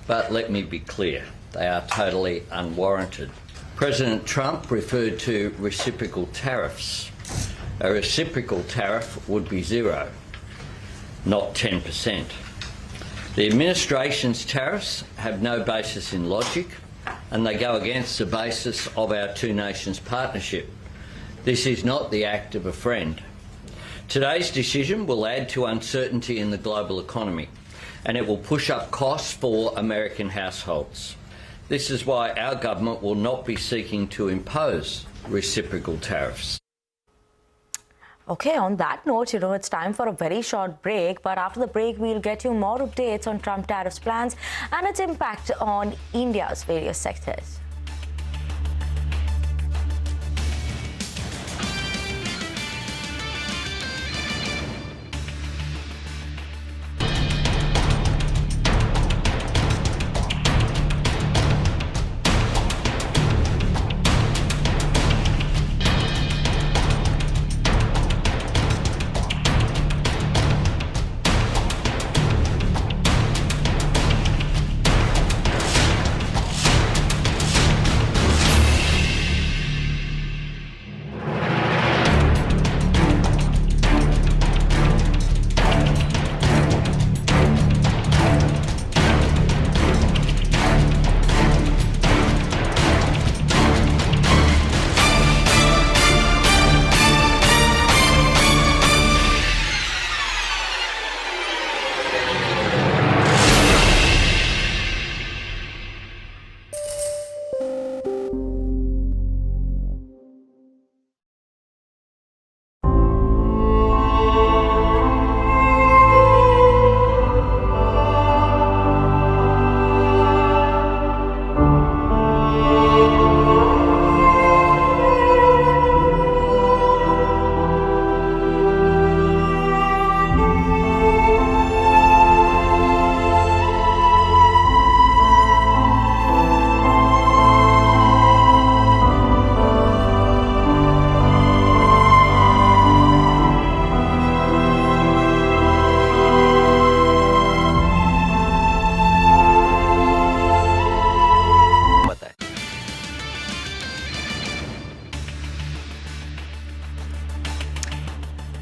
S23: but let me be clear, they are totally unwarranted. President Trump referred to reciprocal tariffs. A reciprocal tariff would be 0, not 10%. The administration's tariffs have no basis in logic, and they go against the basis of our two nations partnership. This is not the act of a friend. Today's decision will add to uncertainty in the global economy, and it will push up costs for American households. This is why our government will not be seeking to impose reciprocal tariffs.
S3: Okay, on that note, it's time for a very short break. But after the break, we'll get you more updates on Trump tariffs plans and its impact on India's various sectors.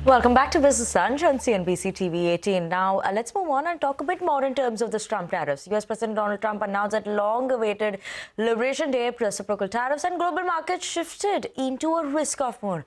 S3: Welcome back to Business Lunch on CNBC TV 18. Now, let's move on and talk a bit more in terms of the Trump tariffs. US President Donald Trump announced that long-awaited Liberation Day reciprocal tariffs, and global markets shifted into a risk-off mode.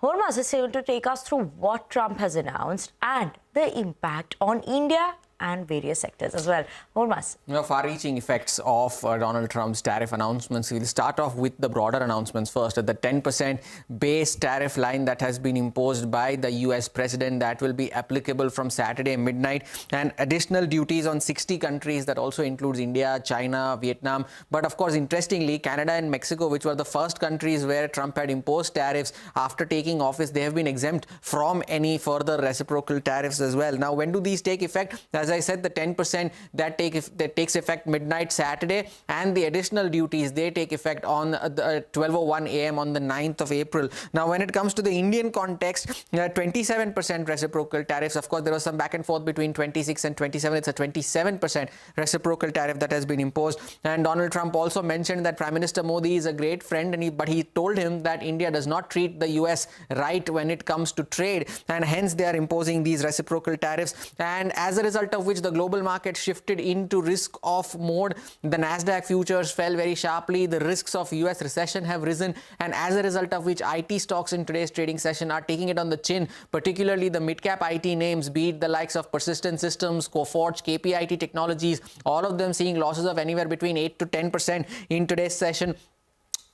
S3: Hormaz is able to take us through what Trump has announced and the impact on India and various sectors as well. Hormaz.
S16: Far-reaching effects of Donald Trump's tariff announcements. We'll start off with the broader announcements first. The 10% base tariff line that has been imposed by the US president, that will be applicable from Saturday midnight, and additional duties on 60 countries that also includes India, China, Vietnam. But of course, interestingly, Canada and Mexico, which were the first countries where Trump had imposed tariffs after taking office, they have been exempt from any further reciprocal tariffs as well. Now, when do these take effect? As I said, the 10% that takes effect midnight Saturday, and the additional duties, they take effect on the 12:01 a.m. on the 9th of April. Now, when it comes to the Indian context, 27% reciprocal tariffs. Of course, there was some back and forth between 26 and 27. It's a 27% reciprocal tariff that has been imposed. And Donald Trump also mentioned that Prime Minister Modi is a great friend, but he told him that India does not treat the US right when it comes to trade, and hence they are imposing these reciprocal tariffs. And as a result of which the global market shifted into risk-off mode. The Nasdaq futures fell very sharply. The risks of US recession have risen, and as a result of which IT stocks in today's trading session are taking it on the chin, particularly the mid-cap IT names, be it the likes of Persistent Systems, Coforge, KPIT Technologies, all of them seeing losses of anywhere between 8 to 10% in today's session.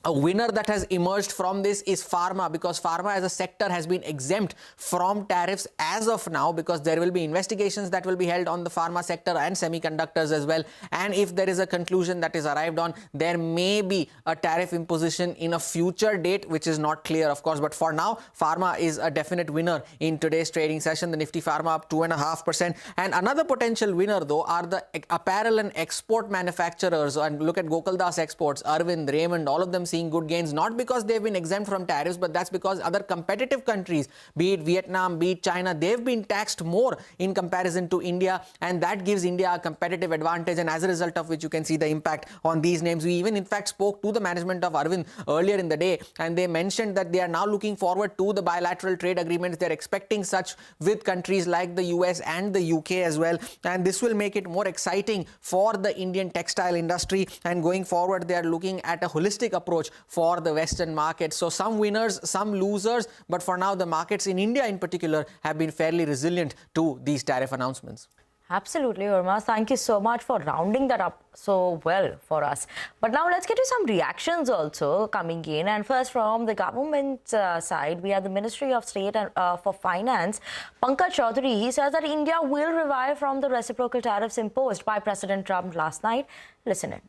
S16: A winner that has emerged from this is Pharma, because Pharma as a sector has been exempt from tariffs as of now, because there will be investigations that will be held on the pharma sector and semiconductors as well. And if there is a conclusion that is arrived on, there may be a tariff imposition in a future date, which is not clear, of course. But for now, Pharma is a definite winner in today's trading session. The Nifty Pharma up 2.5%. And another potential winner, though, are the apparel and export manufacturers. And look at Gokaldas Exports, Arvind, Raymond, all of them seeing good gains, not because they've been exempt from tariffs, but that's because other competitive countries, be it Vietnam, be it China, they've been taxed more in comparison to India, and that gives India a competitive advantage, and as a result of which you can see the impact on these names. We even in fact spoke to the management of Arvind earlier in the day, and they mentioned that they are now looking forward to the bilateral trade agreements. They're expecting such with countries like the US and the UK as well, and this will make it more exciting for the Indian textile industry, and going forward they are looking at a holistic approach for the Western market. So some winners, some losers, but for now the markets in India in particular have been fairly resilient to these tariff announcements.
S3: Absolutely, Hormaz. Thank you so much for rounding that up so well for us. But now let's get to some reactions also coming in. And first, from the government side, we have the Ministry of State and, for Finance, Pankaj Chaudhary. He says that India will revive from the reciprocal tariffs imposed by President Trump last night. Listen in.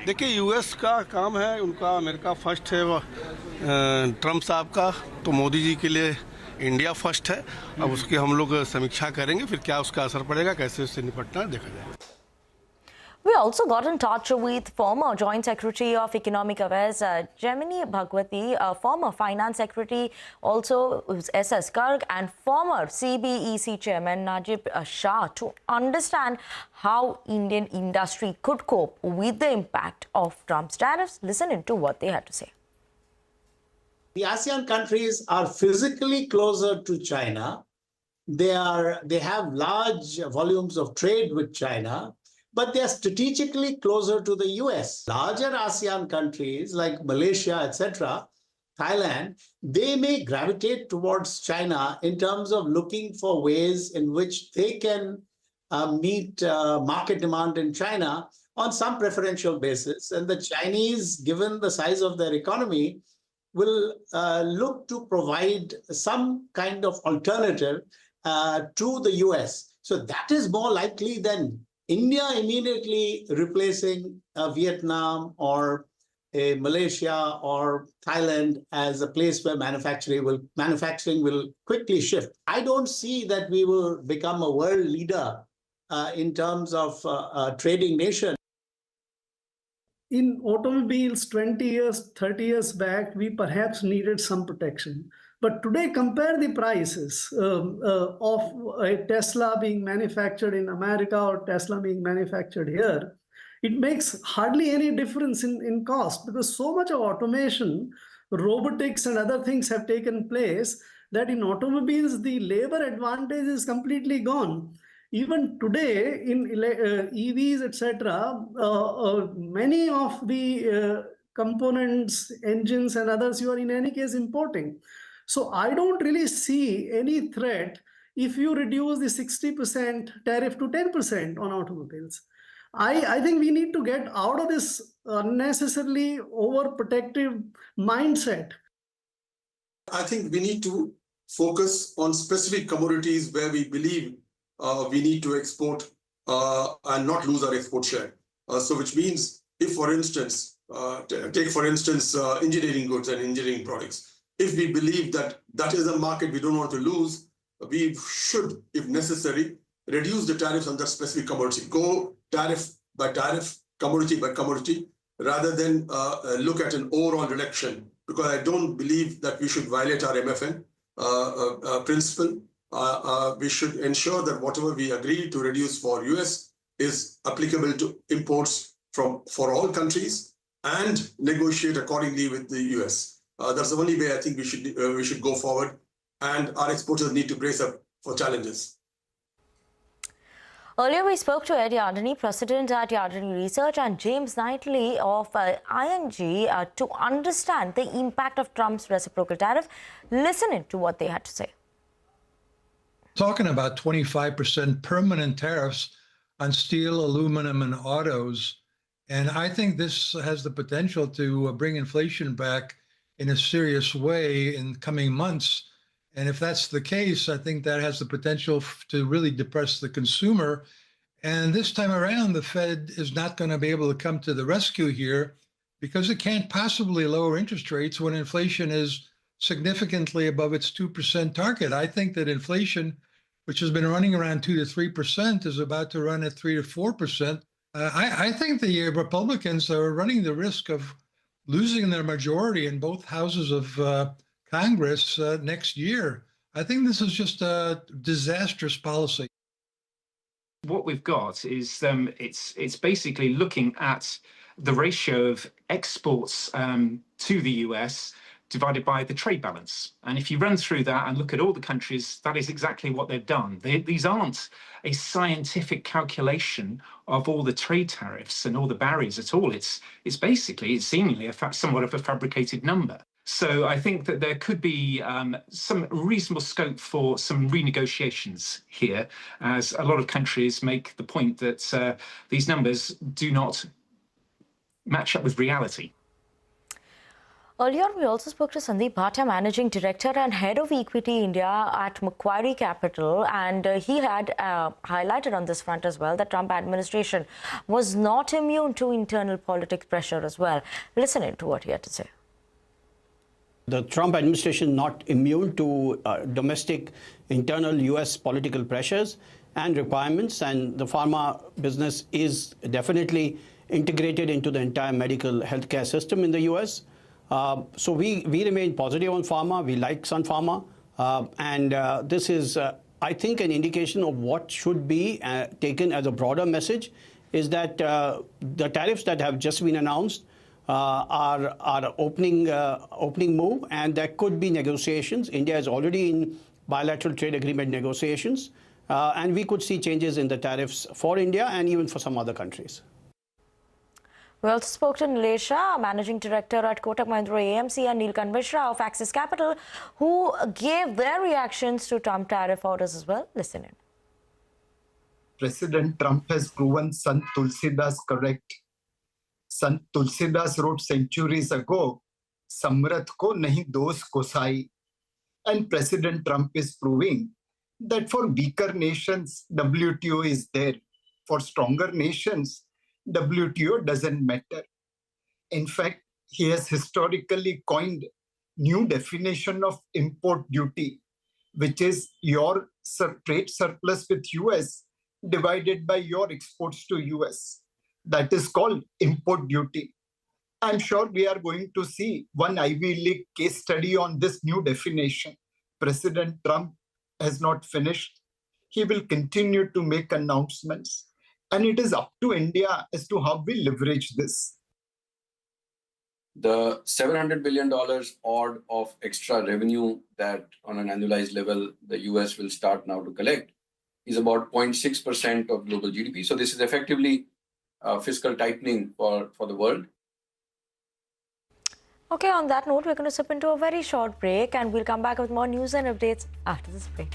S5: देखिए US का काम है, उनका America first है Trump साहब का, तो मोदी जी के लिए इंडिया फर्स्ट है. अब उसकी हम लोग समीक्षा करेंगे, फिर क्या उसका असर पड़ेगा, कैसे उससे निपटना है देखा जाएगा.
S3: We also got in touch with former Joint Secretary of Economic Affairs, Gemini Bhagwati, former Finance Secretary, also SS Garg, and former CBEC Chairman Najib Shah to understand how Indian industry could cope with the impact of Trump's tariffs. Listen into what they had to say.
S12: The ASEAN countries are physically closer to China. They have large volumes of trade with China, but they are strategically closer to the US. Larger ASEAN countries like Malaysia, etc., Thailand, they may gravitate towards China in terms of looking for ways in which they can meet market demand in China on some preferential basis. And the Chinese, given the size of their economy, will look to provide some kind of alternative to the US. So that is more likely than India immediately replacing Vietnam or Malaysia or Thailand as a place where manufacturing will quickly shift. I don't see that we will become a world leader in terms of a trading nation.
S17: In automobiles 20 years, 30 years back, we perhaps needed some protection. But today, compare the prices of a Tesla being manufactured in America or Tesla being manufactured here. It makes hardly any difference in cost, because so much of automation robotics and other things have taken place, that in automobiles, the labor advantage is completely gone. Even today, in EVs, etc., many of the components, engines, and others, you are in any case importing. So I don't really see any threat if you reduce the 60% tariff to 10% on automobiles. I think we need to get out of this unnecessarily overprotective mindset.
S8: I think we need to focus on specific commodities where we believe we need to export and not lose our export share. So which means if, for instance, take for instance engineering goods and engineering products, if we believe that that is a market we don't want to lose, we should, if necessary, reduce the tariffs on that specific commodity. Go tariff by tariff, commodity by commodity, rather than look at an overall reduction, because I don't believe that we should violate our MFN principle. We should ensure that whatever we agree to reduce for US is applicable to imports for all countries and negotiate accordingly with the US. That's the only way I think we should go forward, and our exporters need to brace up for challenges.
S3: Earlier, we spoke to Ed Yardeni, President at Yardeni Research, and James Knightley of ING to understand the impact of Trump's reciprocal tariff. Listen to what they had to say.
S9: Talking about 25% permanent tariffs on steel, aluminum, and autos. And I think this has the potential to bring inflation back in a serious way in coming months. And if that's the case, I think that has the potential to really depress the consumer. And this time around, the Fed is not going to be able to come to the rescue here because it can't possibly lower interest rates when inflation is significantly above its 2% target. I think that inflation, which has been running around 2 to 3%, is about to run at 3 to 4%. I think the Republicans are running the risk of losing their majority in both houses of Congress next year. I think this is just a disastrous policy.
S2: What we've got is it's basically looking at the ratio of exports to the US divided by the trade balance. And if you run through that and look at all the countries, that is exactly what they've done. These aren't a scientific calculation of all the trade tariffs and all the barriers at all. It's basically, it's seemingly somewhat of a fabricated number. So I think that there could be some reasonable scope for some renegotiations here, as a lot of countries make the point that these numbers do not match up with reality.
S3: Earlier, we also spoke to Sandeep Bhatia, Managing Director and Head of Equity India at Macquarie Capital, and he had highlighted on this front as well that Trump administration was not immune to internal politics pressure as well. Listen to what he had to say.
S18: The Trump administration not immune to domestic internal US political pressures and requirements, and the pharma business is definitely integrated into the entire medical healthcare system in the US. So we remain positive on pharma. We like Sun Pharma. And this is, I think, an indication of what should be taken as a broader message, is that the tariffs that have just been announced are opening move, and there could be negotiations. India is already in bilateral trade agreement negotiations, and we could see changes in the tariffs for India and even for some other countries.
S3: We also spoke to Nilesh Shah, Managing Director at Kotak Mahindra AMC, and Neelkanth Mishra of Axis Capital, who gave their reactions to Trump tariff orders as well. Listen in.
S24: President Trump has proven Sant Tulsidas correct. Sant Tulsidas wrote centuries ago, Samrat ko nahi dos kosai. And President Trump is proving that for weaker nations, WTO is there. For stronger nations, WTO doesn't matter. In fact, he has historically coined new definition of import duty, which is your trade surplus with US divided by your exports to US. That is called import duty. I'm sure we are going to see one Ivy League case study on this new definition. President Trump has not finished. He will continue to make announcements. And it is up to India as to how we leverage this.
S1: The $700 billion odd of extra revenue that on an annualized level the US will start now to collect is about 0.6% of global GDP. So this is effectively fiscal tightening for the world.
S3: Okay, on that note, we're going to slip into a very short break and we'll come back with more news and updates after this break.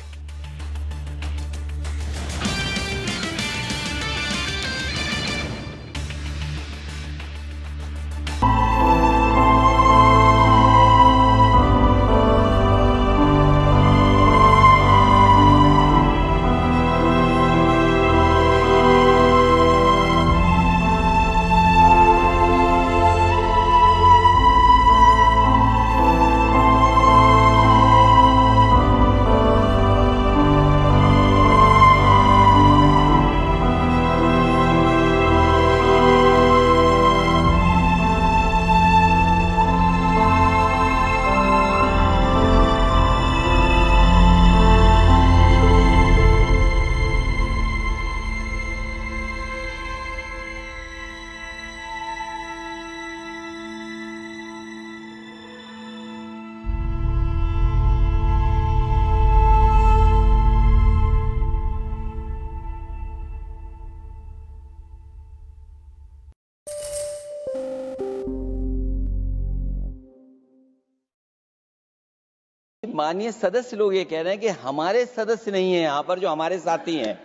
S4: माननीय सदस्य लोग ये कह रहे हैं कि हमारे सदस्य नहीं है यहाँ पर जो हमारे साथी हैं,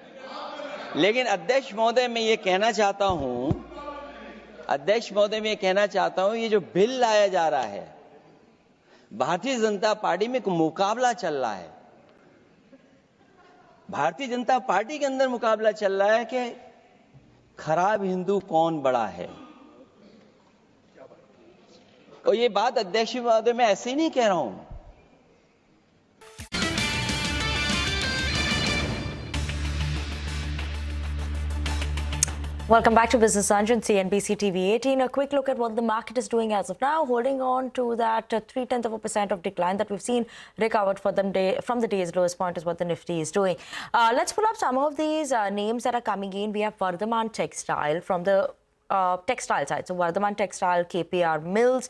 S4: लेकिन अध्यक्ष महोदय मैं ये कहना चाहता हूँ ये जो बिल लाया जा रहा है, भारतीय जनता पार्टी में एक मुकाबला चल रहा है। भारतीय जनता पार्टी के अंदर मुकाबला चल रहा है कि खराब हिंदू कौन बड़ा है। और ये बात अध्यक्ष महोदय मैं ऐसे ही नहीं कह रहा हूं।
S3: Welcome back to Business Lunch on CNBC TV 18. A quick look at what the market is doing as of now, holding on to that 0.3% of decline that we've seen recovered from the day's lowest point is what the Nifty is doing. Let's pull up some of these names that are coming in. We have Vardhaman Textile from the textile side. So Vardhaman Textile, KPR Mills,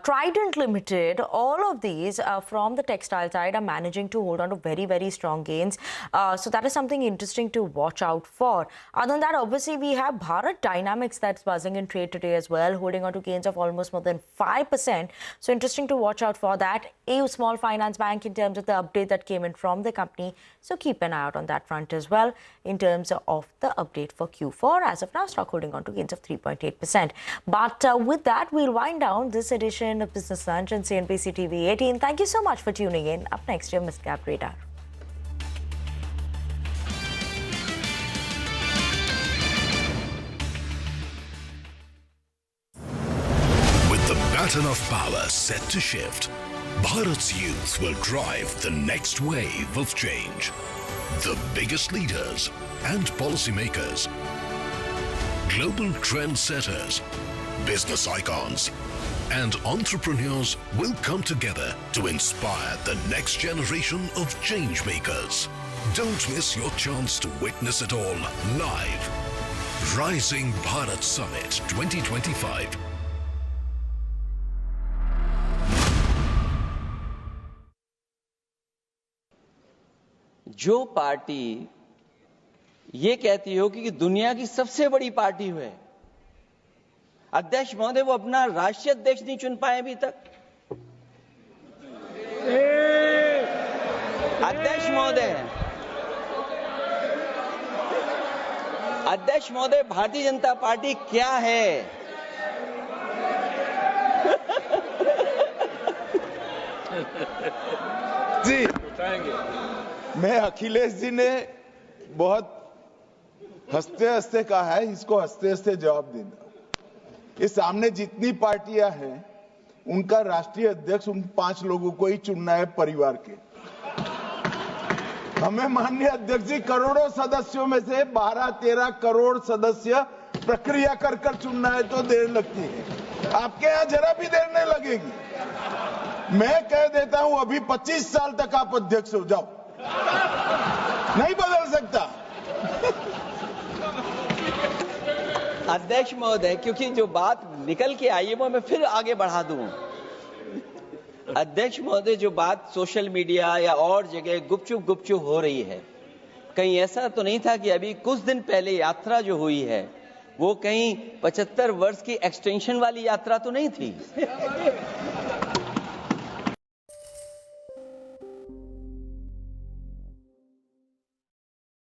S3: Trident Limited, all of these from the textile side are managing to hold on to very, very strong gains. So that is something interesting to watch out for. Other than that, obviously, we have Bharat Dynamics that's buzzing in trade today as well, holding on to gains of almost more than 5%. So interesting to watch out for that. AU Small Finance Bank in terms of the update that came in from the company. So keep an eye out on that front as well in terms of the update for Q4. As of now, stock holding on to gains of 3.8%. But with that, we'll wind down this edition of Business Lunch on CNBC TV 18. Thank you so much for tuning in. Up next, your Mid-Cap Radar.
S10: With the baton of power set to shift, Bharat's youth will drive the next wave of change. The biggest leaders and policymakers, global trendsetters, business icons, and entrepreneurs will come together to inspire the next generation of change makers. Don't miss your chance to witness it all live. Rising Bharat Summit 2025.
S4: जो party ये कहती हो कि दुनिया की सबसे बड़ी party है, अध्यक्ष महोदय वो अपना राष्ट्रीय अध्यक्ष नहीं चुन पाए अभी तक। अध्यक्ष महोदय भारतीय जनता पार्टी क्या है?
S13: जी मैं अखिलेश जी ने बहुत हंसते हंसते कहा है, इसको हंसते हंसते जवाब देना। इस सामने जितनी पार्टियां हैं उनका राष्ट्रीय अध्यक्ष उन 5 लोगों को ही चुनना है परिवार के। हमें माननीय अध्यक्ष जी करोड़ों सदस्यों में से 12-13 करोड़ सदस्य प्रक्रिया कर कर चुनना है तो देर लगती है, आपके यहाँ जरा भी देर नहीं लगेगी। मैं कह देता हूं अभी 25 साल तक आप अध्यक्ष हो जाओ, नहीं बदल सकता।
S4: अध्यक्ष महोदय, क्योंकि जो बात निकल के आई है वो मैं फिर आगे बढ़ा दूं। अध्यक्ष महोदय, जो बात सोशल मीडिया या और जगह गुपचुप हो रही है, कहीं ऐसा तो नहीं था कि अभी कुछ दिन पहले यात्रा जो हुई है वो कहीं 75 वर्ष की एक्सटेंशन वाली यात्रा तो नहीं थी?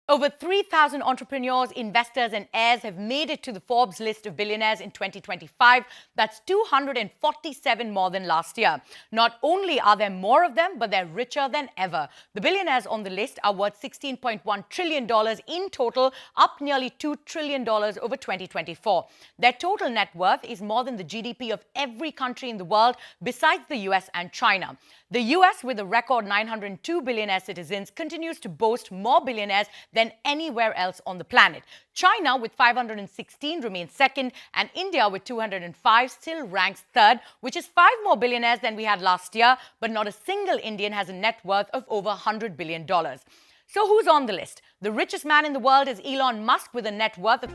S7: Over 3,000 entrepreneurs, investors, and heirs have made it to the Forbes list of billionaires in 2025. That's 247 more than last year. Not only are there more of them, but they're richer than ever. The billionaires on the list are worth $16.1 trillion in total, up nearly $2 trillion over 2024. Their total net worth is more than the GDP of every country in the world besides the US and China. The US, with a record 902 billionaire citizens, continues to boast more billionaires than anywhere else on the planet. China, with 516, remains second, and India, with 205, still ranks third, which is 5 more billionaires than we had last year, but not a single Indian has a net worth of over $100 billion. So who's on the list? The richest man in the world is Elon Musk, with a net worth of...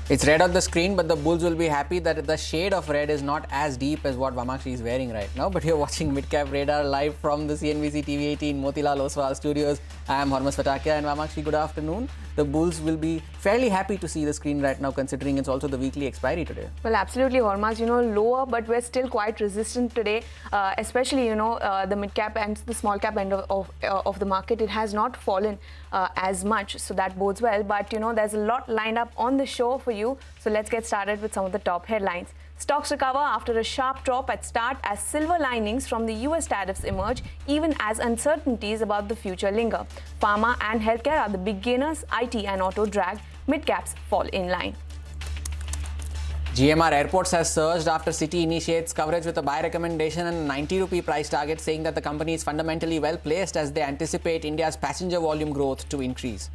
S16: It's red on the screen, but the bulls will be happy that the shade of red is not as deep as what Vamakshi is wearing right now. But you're watching Midcap Radar live from the CNBC TV 18 Motilal Oswal studios. I am Hormuz Patakia and Vamakshi, good afternoon. The bulls will be fairly happy to see the screen right now, considering it's also the weekly expiry today.
S14: Well, absolutely, Hormuz, lower, but we're still quite resistant today, especially, the mid-cap and the small-cap end of the market. It has not fallen as much, so that bodes well. But, there's a lot lined up on the show for you. So let's get started with some of the top headlines. Stocks recover after a sharp drop at start as silver linings from the US tariffs emerge, even as uncertainties about the future linger. Pharma and healthcare are the big gainers. IT and auto drag. Mid-caps fall in line.
S16: GMR Airports has surged after Citi initiates coverage with a buy recommendation and a 90 rupee price target, saying that the company is fundamentally well placed as they anticipate India's passenger volume growth to increase.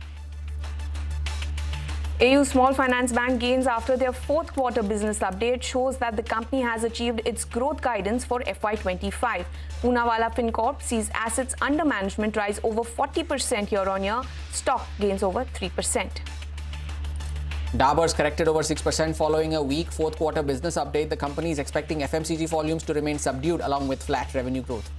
S14: AU Small Finance Bank gains after their fourth quarter business update shows that the company has achieved its growth guidance for FY25. Poonawalla FinCorp sees assets under management rise over 40% year-on-year. Stock gains over 3%.
S16: Dabur's corrected over 6% following a weak fourth quarter business update. The company is expecting FMCG volumes to remain subdued along with flat revenue growth.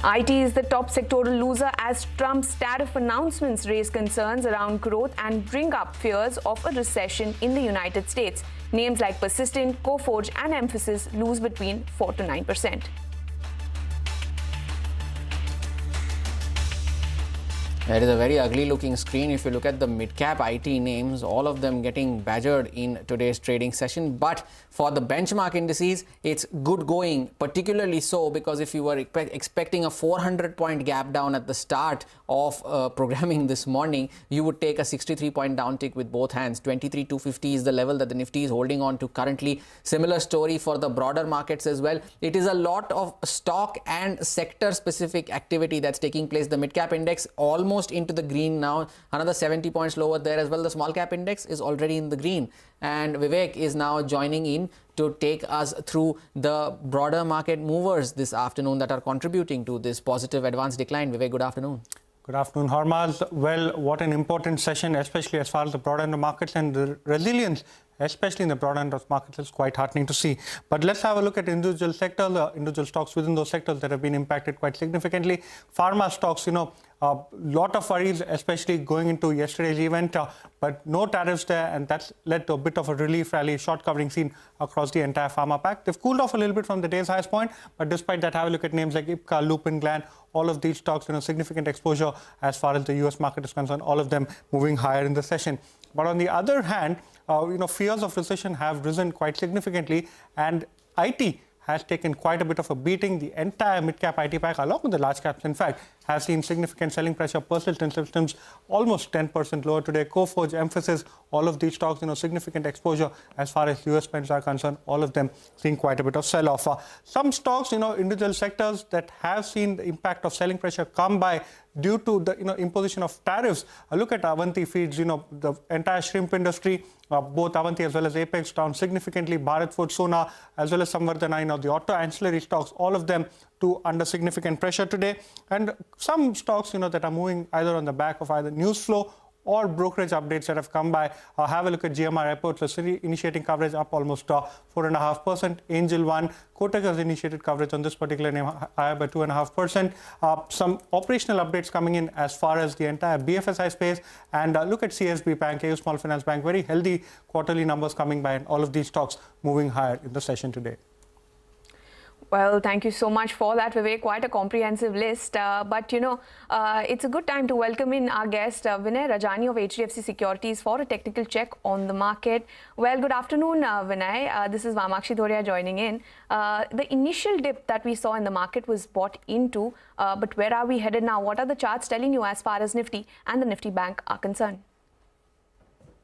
S14: IT is the top sectoral loser as Trump's tariff announcements raise concerns around growth and bring up fears of a recession in the United States. Names like Persistent, Coforge and Emphasis lose between 4 to 9%.
S16: That is a very ugly looking screen. If you look at the mid-cap IT names, all of them getting badgered in today's trading session. But for the benchmark indices, it's good going, particularly so because if you were expecting a 400-point gap down at the start of programming this morning, you would take a 63-point downtick with both hands. 23,250 is the level that the Nifty is holding on to currently. Similar story for the broader markets as well. It is a lot of stock and sector-specific activity that's taking place. The mid-cap index almost into the green now, another 70 points lower there as well. The small cap index is already in the green, and Vivek is now joining in to take us through the broader market movers this afternoon that are contributing to this positive advance decline. Vivek, good afternoon.
S15: Good afternoon, Hormaz. Well, what an important session, especially as far as the broad end of markets, and the resilience, especially in the broad end of markets, is quite heartening to see. But let's have a look at individual sectors, individual stocks within those sectors that have been impacted quite significantly. Pharma stocks, a lot of worries, especially going into yesterday's event, but no tariffs there, and that's led to a bit of a relief rally, short covering seen across the entire pharma pack. They've cooled off a little bit from the day's highest point, but despite that, have a look at names like Ipca, Lupin, Gland, all of these stocks, significant exposure as far as the US market is concerned, all of them moving higher in the session. But on the other hand, fears of recession have risen quite significantly, and IT has taken quite a bit of a beating. The entire mid-cap IT pack, along with the large caps, in fact, have seen significant selling pressure. Persistent Systems almost 10% lower today. Coforge, Emphasis, all of these stocks, significant exposure as far as US spends are concerned, all of them seeing quite a bit of sell-off. Some stocks, individual sectors that have seen the impact of selling pressure come by due to the imposition of tariffs. Look at Avanti Feeds, the entire shrimp industry, both Avanti as well as Apex down significantly, Bharat Foods, Sona, as well as Samvardhana, the auto ancillary stocks, all of them under significant pressure today. And some stocks, that are moving either on the back of either news flow or brokerage updates that have come by. Have a look at GMR Airports, the city initiating coverage up almost 4.5%. Angel One, Kotak has initiated coverage on this particular name higher by 2.5%. Some operational updates coming in as far as the entire BFSI space. And look at CSB Bank, AU Small Finance Bank, very healthy quarterly numbers coming by, and all of these stocks moving higher in the session today.
S14: Well, thank you so much for that, Vivek. Quite a comprehensive list. But it's a good time to welcome in our guest, Vinay Rajani of HDFC Securities, for a technical check on the market. Well, good afternoon, Vinay. This is Vamakshi Thoria joining in. The initial dip that we saw in the market was bought into, but where are we headed now? What are the charts telling you as far as Nifty and the Nifty Bank are concerned?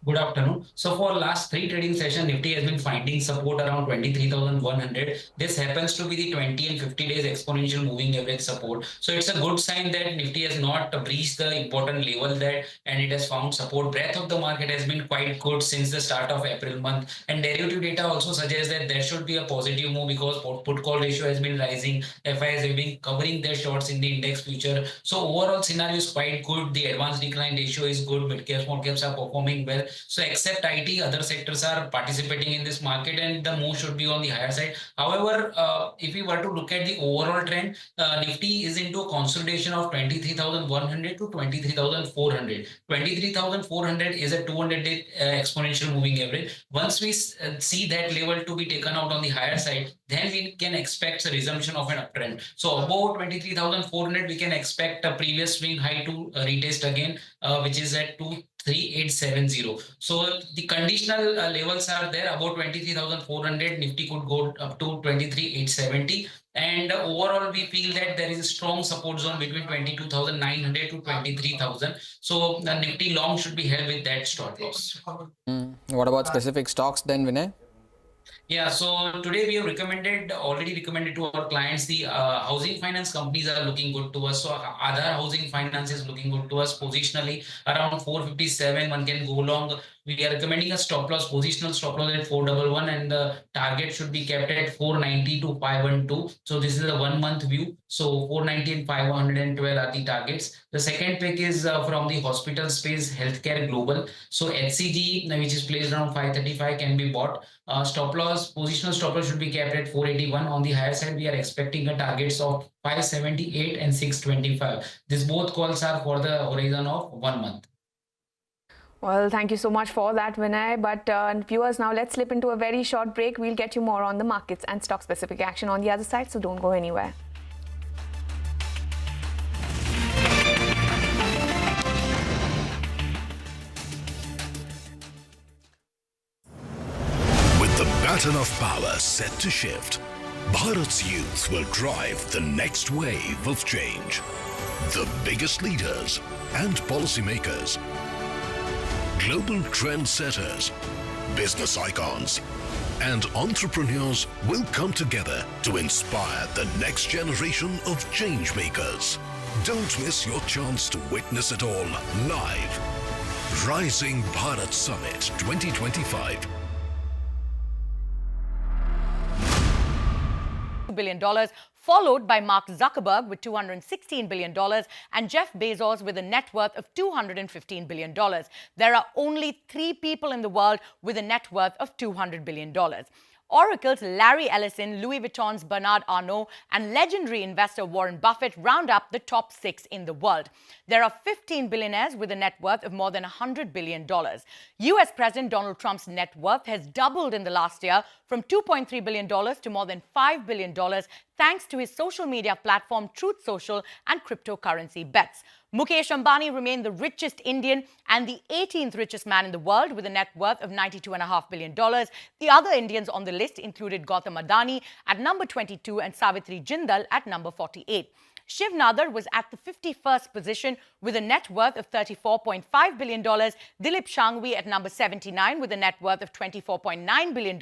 S6: Good afternoon. So for last 3 trading sessions, Nifty has been finding support around 23,100. This happens to be the 20 and 50 days exponential moving average support. So it's a good sign that Nifty has not breached the important level there, and it has found support. Breadth of the market has been quite good since the start of April month, and derivative data also suggests that there should be a positive move because put call ratio has been rising. FIs have been covering their shorts in the index future. So overall scenario is quite good. The advanced decline ratio is good. Mid caps, small caps are performing well. So except IT, other sectors are participating in this market, and the move should be on the higher side. However, if we were to look at the overall trend, Nifty is into a consolidation of 23,100 to 23,400. 23,400 is a 200-day exponential moving average. Once we see that level to be taken out on the higher side, then we can expect a resumption of an uptrend. So above 23,400, we can expect a previous swing high to retest again, which is at 23870. So the conditional levels are there. About 23,400, Nifty could go up to 23,870. And overall, we feel that there is a strong support zone between 22,900 to 23,000. So the Nifty long should be held with that stop loss.
S16: What about specific stocks then, Vinay?
S6: Yeah, so today we have already recommended to our clients, the housing finance companies are looking good to us. So other housing finance is looking good to us positionally around 457. One can go long. We are recommending a positional stop loss at 411, and the target should be kept at 490 to 512. So this is a 1 month view. So 490 and 512 are the targets. The second pick is from the hospital space, Healthcare Global. So HCG, which is placed around 535, can be bought. Positional stop loss should be kept at 481. On the higher side, we are expecting a targets of 578 and 625. These both calls are for the horizon of 1 month.
S14: Well, thank you so much for that, Vinay. But viewers, now let's slip into a very short break. We'll get you more on the markets and stock-specific action on the other side, so don't go anywhere.
S10: With the baton of power set to shift, Bharat's youth will drive the next wave of change. The biggest leaders and policymakers, global trendsetters, business icons, and entrepreneurs will come together to inspire the next generation of change makers. Don't miss your chance to witness it all live. Rising Bharat Summit 2025.
S7: $billion, followed by Mark Zuckerberg with $216 billion and Jeff Bezos with a net worth of $215 billion. There are only 3 people in the world with a net worth of $200 billion. Oracle's Larry Ellison, Louis Vuitton's Bernard Arnault, and legendary investor Warren Buffett round up the top 6 in the world. There are 15 billionaires with a net worth of more than $100 billion. US President Donald Trump's net worth has doubled in the last year from $2.3 billion to more than $5 billion thanks to his social media platform Truth Social and cryptocurrency bets. Mukesh Ambani remained the richest Indian and the 18th richest man in the world with a net worth of $92.5 billion. The other Indians on the list included Gautam Adani at number 22 and Savitri Jindal at number 48. Shiv Nadar was at the 51st position with a net worth of $34.5 billion. Dilip Shangvi at number 79 with a net worth of $24.9 billion.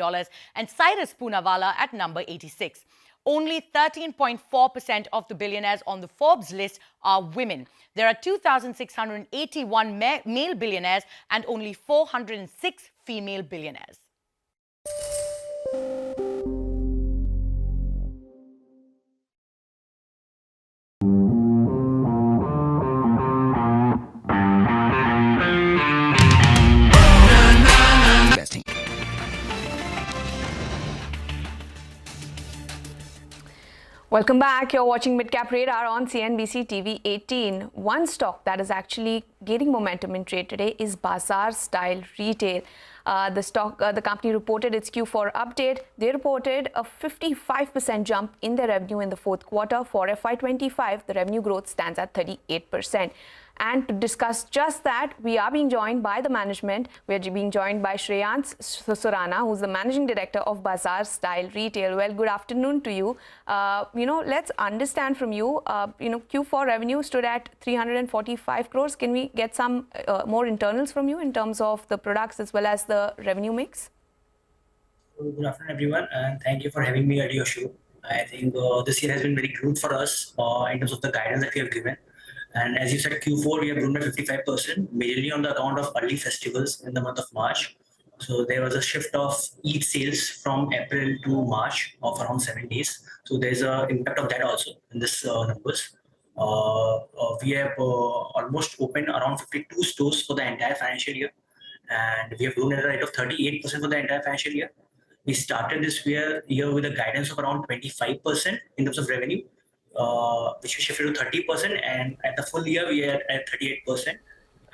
S7: And Cyrus Poonawalla at number 86. Only 13.4% of the billionaires on the Forbes list are women. There are 2,681 male billionaires and only 406 female billionaires.
S14: Welcome back. You're watching Midcap Radar on CNBC TV 18. One stock that is actually gaining momentum in trade today is Bajaj Retail. The company reported its Q4 update. They reported a 55% jump in their revenue in the fourth quarter. For FY25, the revenue growth stands at 38%. And to discuss just that, we are being joined by the management. We are being joined by Shreyans Surana, who's the managing director of Bajaj Retail. Well, good afternoon to you. Let's understand from you. Q4 revenue stood at 345 crores. Can we get some more internals from you in terms of the products as well as the revenue mix?
S11: Good afternoon, everyone, and thank you for having me at your show. I think this year has been very good for us in terms of the guidance that we have given. And as you said, Q4, we have grown by 55%, mainly on the account of early festivals in the month of March. So there was a shift of Eid sales from April to March of around 7 days. So there's an impact of that also in this numbers. We have almost opened around 52 stores for the entire financial year. And we have grown at a rate of 38% for the entire financial year. We started this year with a guidance of around 25% in terms of revenue. Which we shifted to 30%, and at the full year we are at 38%.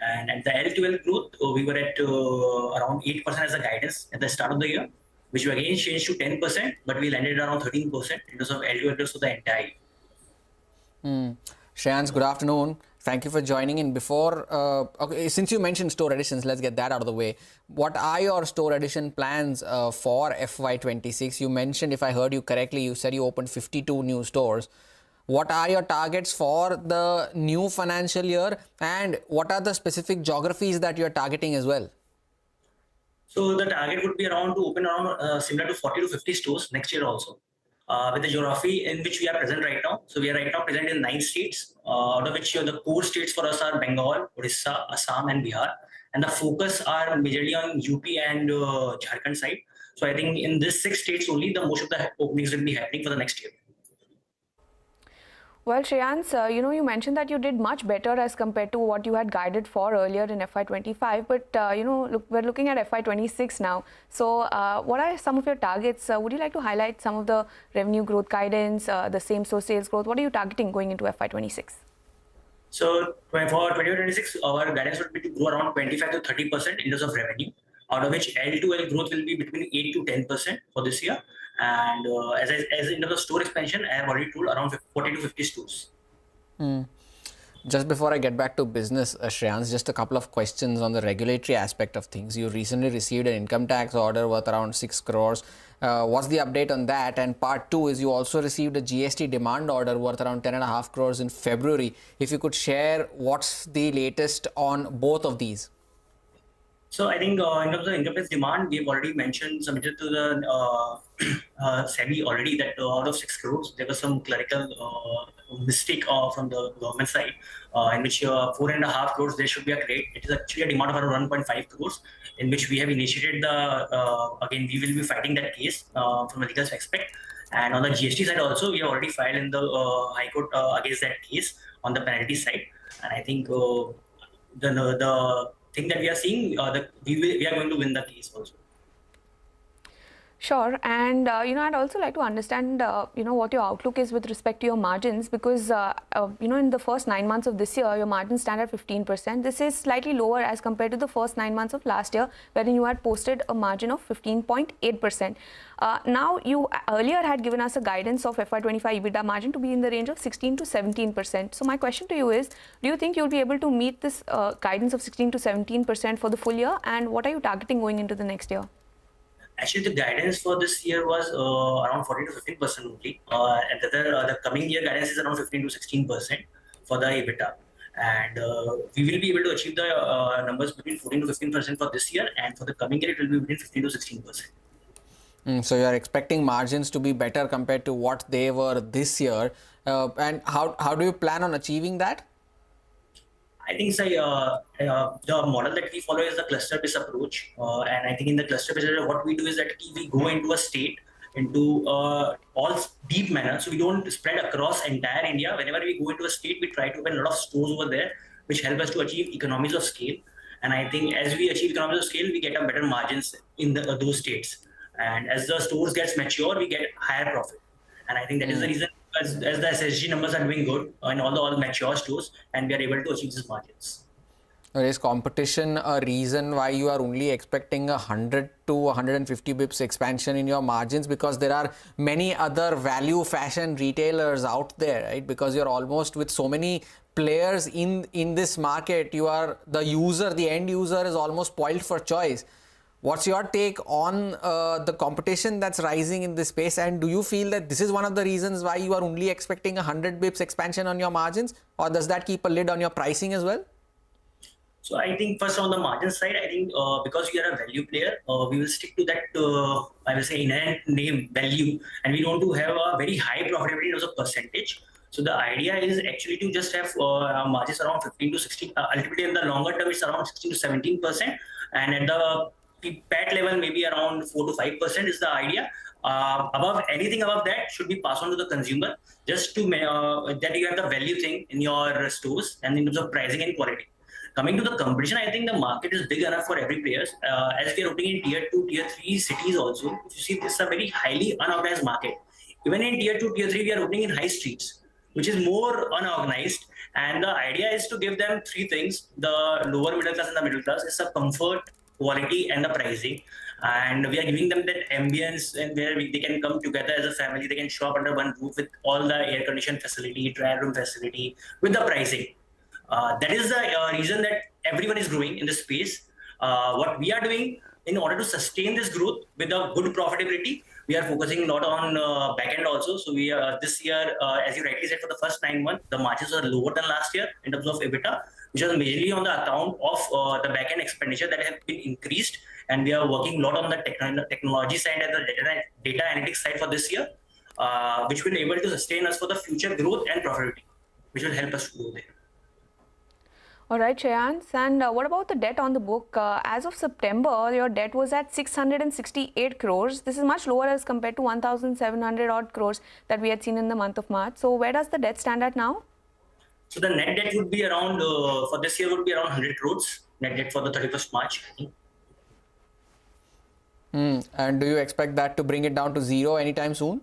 S11: And at the L12 growth, we were at around 8% as a guidance at the start of the year, which we again changed to 10%, but we landed around 13% in terms of L12 growth for the entire year.
S16: Shreyans, good afternoon. Thank you for joining in. Before, since you mentioned store additions, let's get that out of the way. What are your store addition plans for FY26? You mentioned, if I heard you correctly, you said you opened 52 new stores. What are your targets for the new financial year, and what are the specific geographies that you're targeting as well?
S11: So the target would be around to open around similar to 40 to 50 stores next year also, with the geography in which we are present right now. So we are right now present in 9 states, out of which the core states for us are Bengal, Odisha, Assam and Bihar. And the focus are majorly on UP and Jharkhand side. So I think in these 6 states only, the most of the openings will be happening for the next year.
S14: Well, Shreyans, you mentioned that you did much better as compared to what you had guided for earlier in FY25. But, we're looking at FY26 now. So what are some of your targets? Would you like to highlight some of the revenue growth guidance, the same-store sales growth? What are you targeting going into FY26?
S11: So for 2026, our guidance would be to grow around 25 to 30% in terms of revenue, out of which L2L growth will be between 8 to 10% for this year. And as in terms of store expansion, I have already told around 40 to 50 stores.
S16: Just before I get back to business, Shreyans, just a couple of questions on the regulatory aspect of things. You recently received an income tax order worth around 6 crores. What's the update on that? And part 2 is you also received a GST demand order worth around 10.5 crores in February. If you could share what's the latest on both of these.
S11: So I think in terms of income tax demand, we have already submitted to the SEBI already that out of 6 crores, there was some clerical mistake from the government side, in which 4.5 crores, there should be a credit. It is actually a demand of around 1.5 crores, in which we have initiated again, we will be fighting that case from a legal aspect. And on the GST side also, we have already filed in the High Court against that case on the penalty side. And I think the thing that we are seeing, we are going to win the case also.
S14: Sure. And, I'd also like to understand, what your outlook is with respect to your margins, because, in the first 9 months of this year, your margins stand at 15%. This is slightly lower as compared to the first 9 months of last year, wherein you had posted a margin of 15.8%. Now, you earlier had given us a guidance of FY25 EBITDA margin to be in the range of 16 to 17%. So my question to you is, do you think you'll be able to meet this guidance of 16 to 17% for the full year? And what are you targeting going into the next year?
S11: Actually, the guidance for this year was around 14 to 15% only. And the coming year guidance is around 15 to 16% for the EBITDA. And we will be able to achieve the numbers between 14 to 15% for this year, and for the coming year it will be between 15 to 16%.
S16: So you are expecting margins to be better compared to what they were this year. And how do you plan on achieving that?
S11: I think the model that we follow is the cluster-based approach. And I think in the cluster-based approach, what we do is that we go into a state, into all deep manner. So we don't spread across entire India. Whenever we go into a state, we try to open a lot of stores over there, which help us to achieve economies of scale. And I think as we achieve economies of scale, we get a better margins in those states. And as the stores gets mature, we get higher profit. And I think that is the reason, as the SSG numbers are doing good in all the mature stores, and we are able to achieve these margins.
S16: Is competition a reason why you are only expecting 100 to 150 bips expansion in your margins? Because there are many other value fashion retailers out there, right? Because you're almost with so many players in this market, you are the user, the end user is almost spoiled for choice. What's your take on the competition that's rising in this space? And do you feel that this is one of the reasons why you are only expecting 100 bips expansion on your margins? Or does that keep a lid on your pricing as well?
S11: So I think first on the margin side, I think because we are a value player, we will stick to that, I will say inherent name value. And we want to have a very high profitability as a percentage. So the idea is actually to just have margins around 15 to 16. Ultimately in the longer term, it's around 16 to 17%. And at the PAT level, maybe around 4 to 5% is the idea. Anything above that should be passed on to the consumer, just to that you have the value thing in your stores and in terms of pricing and quality. Coming to the competition, I think the market is big enough for every player. As we are opening in tier 2, tier 3 cities also, if you see, this is a very highly unorganized market. Even in tier 2, tier 3, we are opening in high streets, which is more unorganized. And the idea is to give them three things: the lower middle class and the middle class. It's a comfort, quality, and the pricing. And we are giving them that ambience and where they can come together as a family. They can shop under one roof with all the air conditioned facility, trial room facility, with the pricing. That is the reason that everyone is growing in this space. What we are doing in order to sustain this growth with a good profitability, we are focusing a lot on backend also. So we this year, as you rightly said, for the first 9 months, the margins are lower than last year in terms of EBITDA, which is mainly on the account of the backend expenditure that have been increased. And we are working a lot on the technology side and the data analytics side for this year, which will be able to sustain us for the future growth and profitability, which will help us to grow there.
S14: All right, Shreyans. And what about the debt on the book? As of September, your debt was at 668 crores. This is much lower as compared to 1,700 odd crores that we had seen in the month of March. So where does the debt stand at now?
S11: So the net debt would be around, for this year would be around 100 crores, net debt for the 31st March, I think.
S16: And do you expect that to bring it down to zero anytime soon?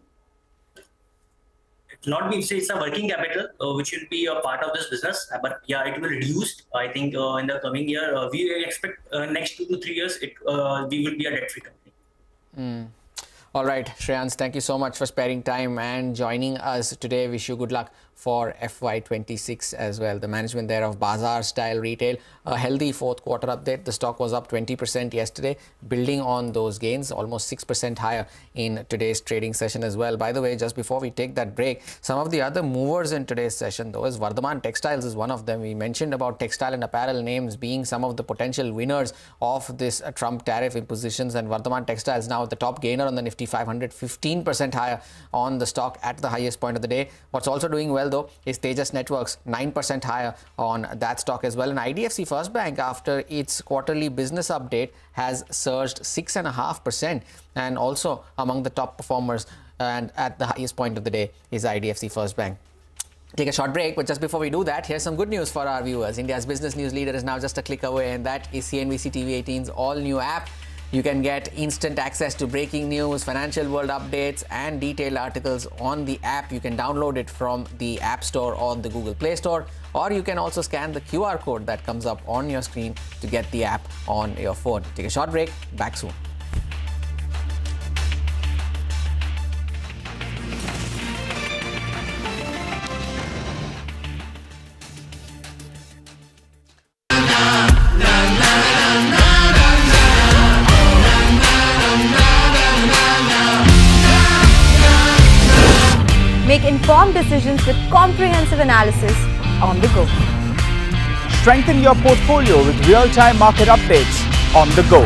S11: Not be, it's a working capital, which will be a part of this business. But yeah, it will reduce. I think in the coming year, we expect next 2 to 3 years, we will be a debt-free company.
S16: All right, Shreyans, thank you so much for sparing time and joining us today. Wish you good luck for FY26 as well. The management there of Bazaar Style Retail, a healthy fourth quarter update. The stock was up 20% yesterday, building on those gains, almost 6% higher in today's trading session as well. By the way, just before we take that break, some of the other movers in today's session though is Vardhaman Textiles is one of them. We mentioned about textile and apparel names being some of the potential winners of this Trump tariff impositions, and Vardhaman Textiles now the top gainer on the Nifty 500, 15% higher on the stock at the highest point of the day. What's also doing well though is Tejas Networks, 9% higher on that stock as well. And IDFC First Bank, after its quarterly business update, has surged 6.5%, and also among the top performers and at the highest point of the day is IDFC First Bank. Take a short break, but just before we do that, here's some good news for our viewers. India's business news leader is now just a click away, and that is CNBC TV 18's all-new app. You can get instant access to breaking news, financial world updates, and detailed articles on the app. You can download it from the App Store or the Google Play Store, or you can also scan the QR code that comes up on your screen to get the app on your phone. Take a short break, back soon.
S19: Make informed decisions with comprehensive analysis on the go.
S20: Strengthen your portfolio with real-time market updates on the go.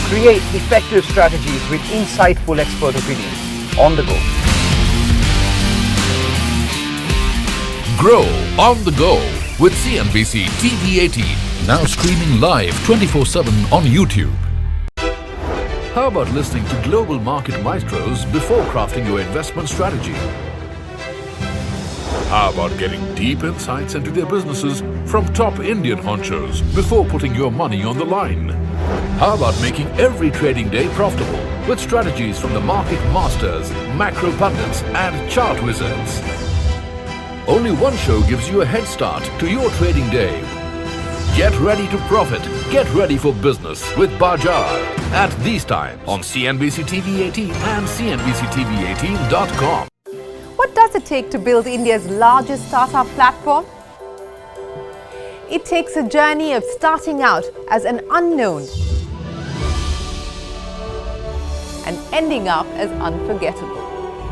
S20: Create effective strategies with insightful expert opinions on the go.
S21: Grow on the go with CNBC TV 18, now streaming live 24/7 on YouTube. How about listening to global market maestros before crafting your investment strategy? How about getting deep insights into their businesses from top Indian honchos before putting your money on the line? How about making every trading day profitable with strategies from the market masters, macro pundits and chart wizards? Only one show gives you a head start to your trading day. Get ready to profit. Get ready for business with Bajaj at these times on CNBC TV 18 and CNBCTV18.com.
S19: What does it take to build India's largest startup platform? It takes a journey of starting out as an unknown and ending up as unforgettable.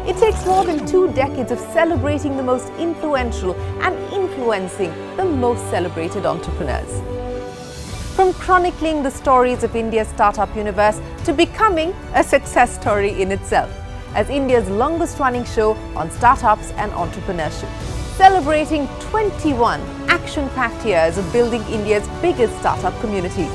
S19: It takes more than 2 decades of celebrating the most influential and influencing the most celebrated entrepreneurs. From chronicling the stories of India's startup universe to becoming a success story in itself, as India's longest running show on startups and entrepreneurship, celebrating 21 action-packed years of building India's biggest startup community.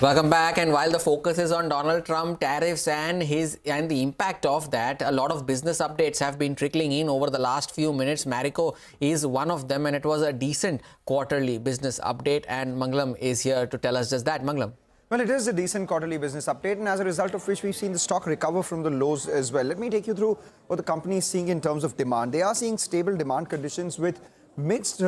S16: Welcome back. And while the focus is on Donald Trump, tariffs and the impact of that, a lot of business updates have been trickling in over the last few minutes. Marico is one of them, and it was a decent quarterly business update. And Mangalam is here to tell us just that. Mangalam.
S20: Well, it is a decent quarterly business update, and as a result of which we've seen the stock recover from the lows as well. Let me take you through what the company is seeing in terms of demand. They are seeing stable demand conditions with mixed,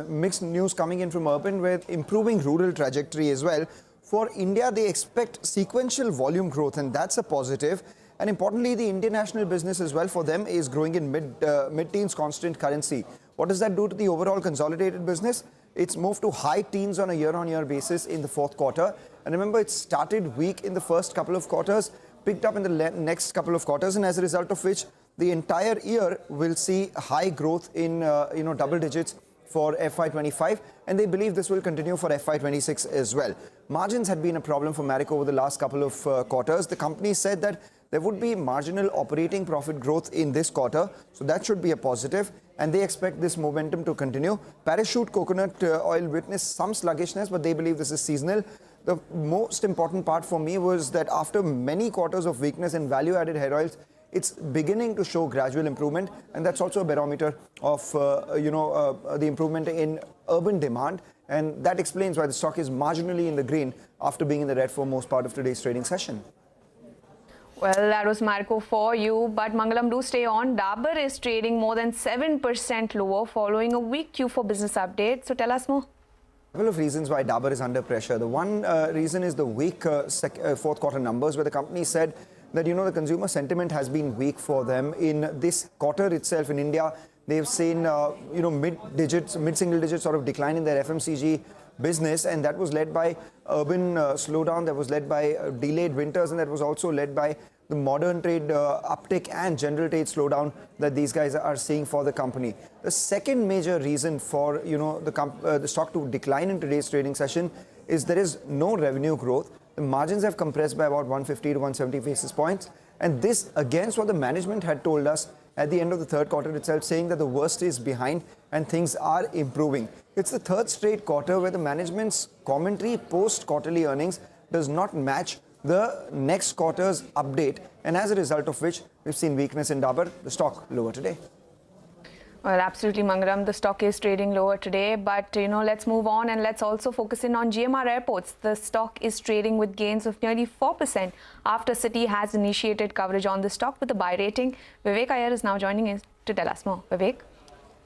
S20: mixed news coming in from urban with improving rural trajectory as well. For India, they expect sequential volume growth, and that's a positive. And importantly, the international business as well for them is growing in mid-teens constant currency. What does that do to the overall consolidated business? It's moved to high teens on a year-on-year basis in the fourth quarter. And remember, it started weak in the first couple of quarters, picked up in the next couple of quarters, and as a result of which, the entire year will see high growth in double digits for FY25, and they believe this will continue for FY26 as well. Margins had been a problem for Marico over the last couple of quarters. The company said that there would be marginal operating profit growth in this quarter, so that should be a positive, and they expect this momentum to continue. Parachute coconut oil witnessed some sluggishness, but they believe this is seasonal. The most important part for me was that after many quarters of weakness in value-added hair oils, it's beginning to show gradual improvement, and that's also a barometer of the improvement in urban demand, and that explains why the stock is marginally in the green after being in the red for most part of today's trading session.
S14: Well, that was Marco for you, but Mangalam, do stay on. Dabur is trading more than 7% lower following a weak Q4 business update. So tell us more.
S20: A couple of reasons why Dabur is under pressure. The one reason is the weak fourth quarter numbers, where the company said that, the consumer sentiment has been weak for them. In this quarter itself in India, they've seen, mid-single digits sort of decline in their FMCG business, and that was led by urban slowdown, that was led by delayed winters, and that was also led by the modern trade uptick and general trade slowdown that these guys are seeing for the company. The second major reason for, the stock to decline in today's trading session is there is no revenue growth. The margins have compressed by about 150 to 170 basis points, and this against what the management had told us at the end of the third quarter itself, saying that the worst is behind and things are improving. It's the third straight quarter where the management's commentary post-quarterly earnings does not match the next quarter's update, and as a result of which we've seen weakness in Dabur, the stock lower today.
S14: Well, absolutely, Mangaram. The stock is trading lower today, but let's move on and let's also focus in on GMR Airports. The stock is trading with gains of nearly 4% after Citi has initiated coverage on the stock with a buy rating. Vivek Iyer is now joining us to tell us more. Vivek?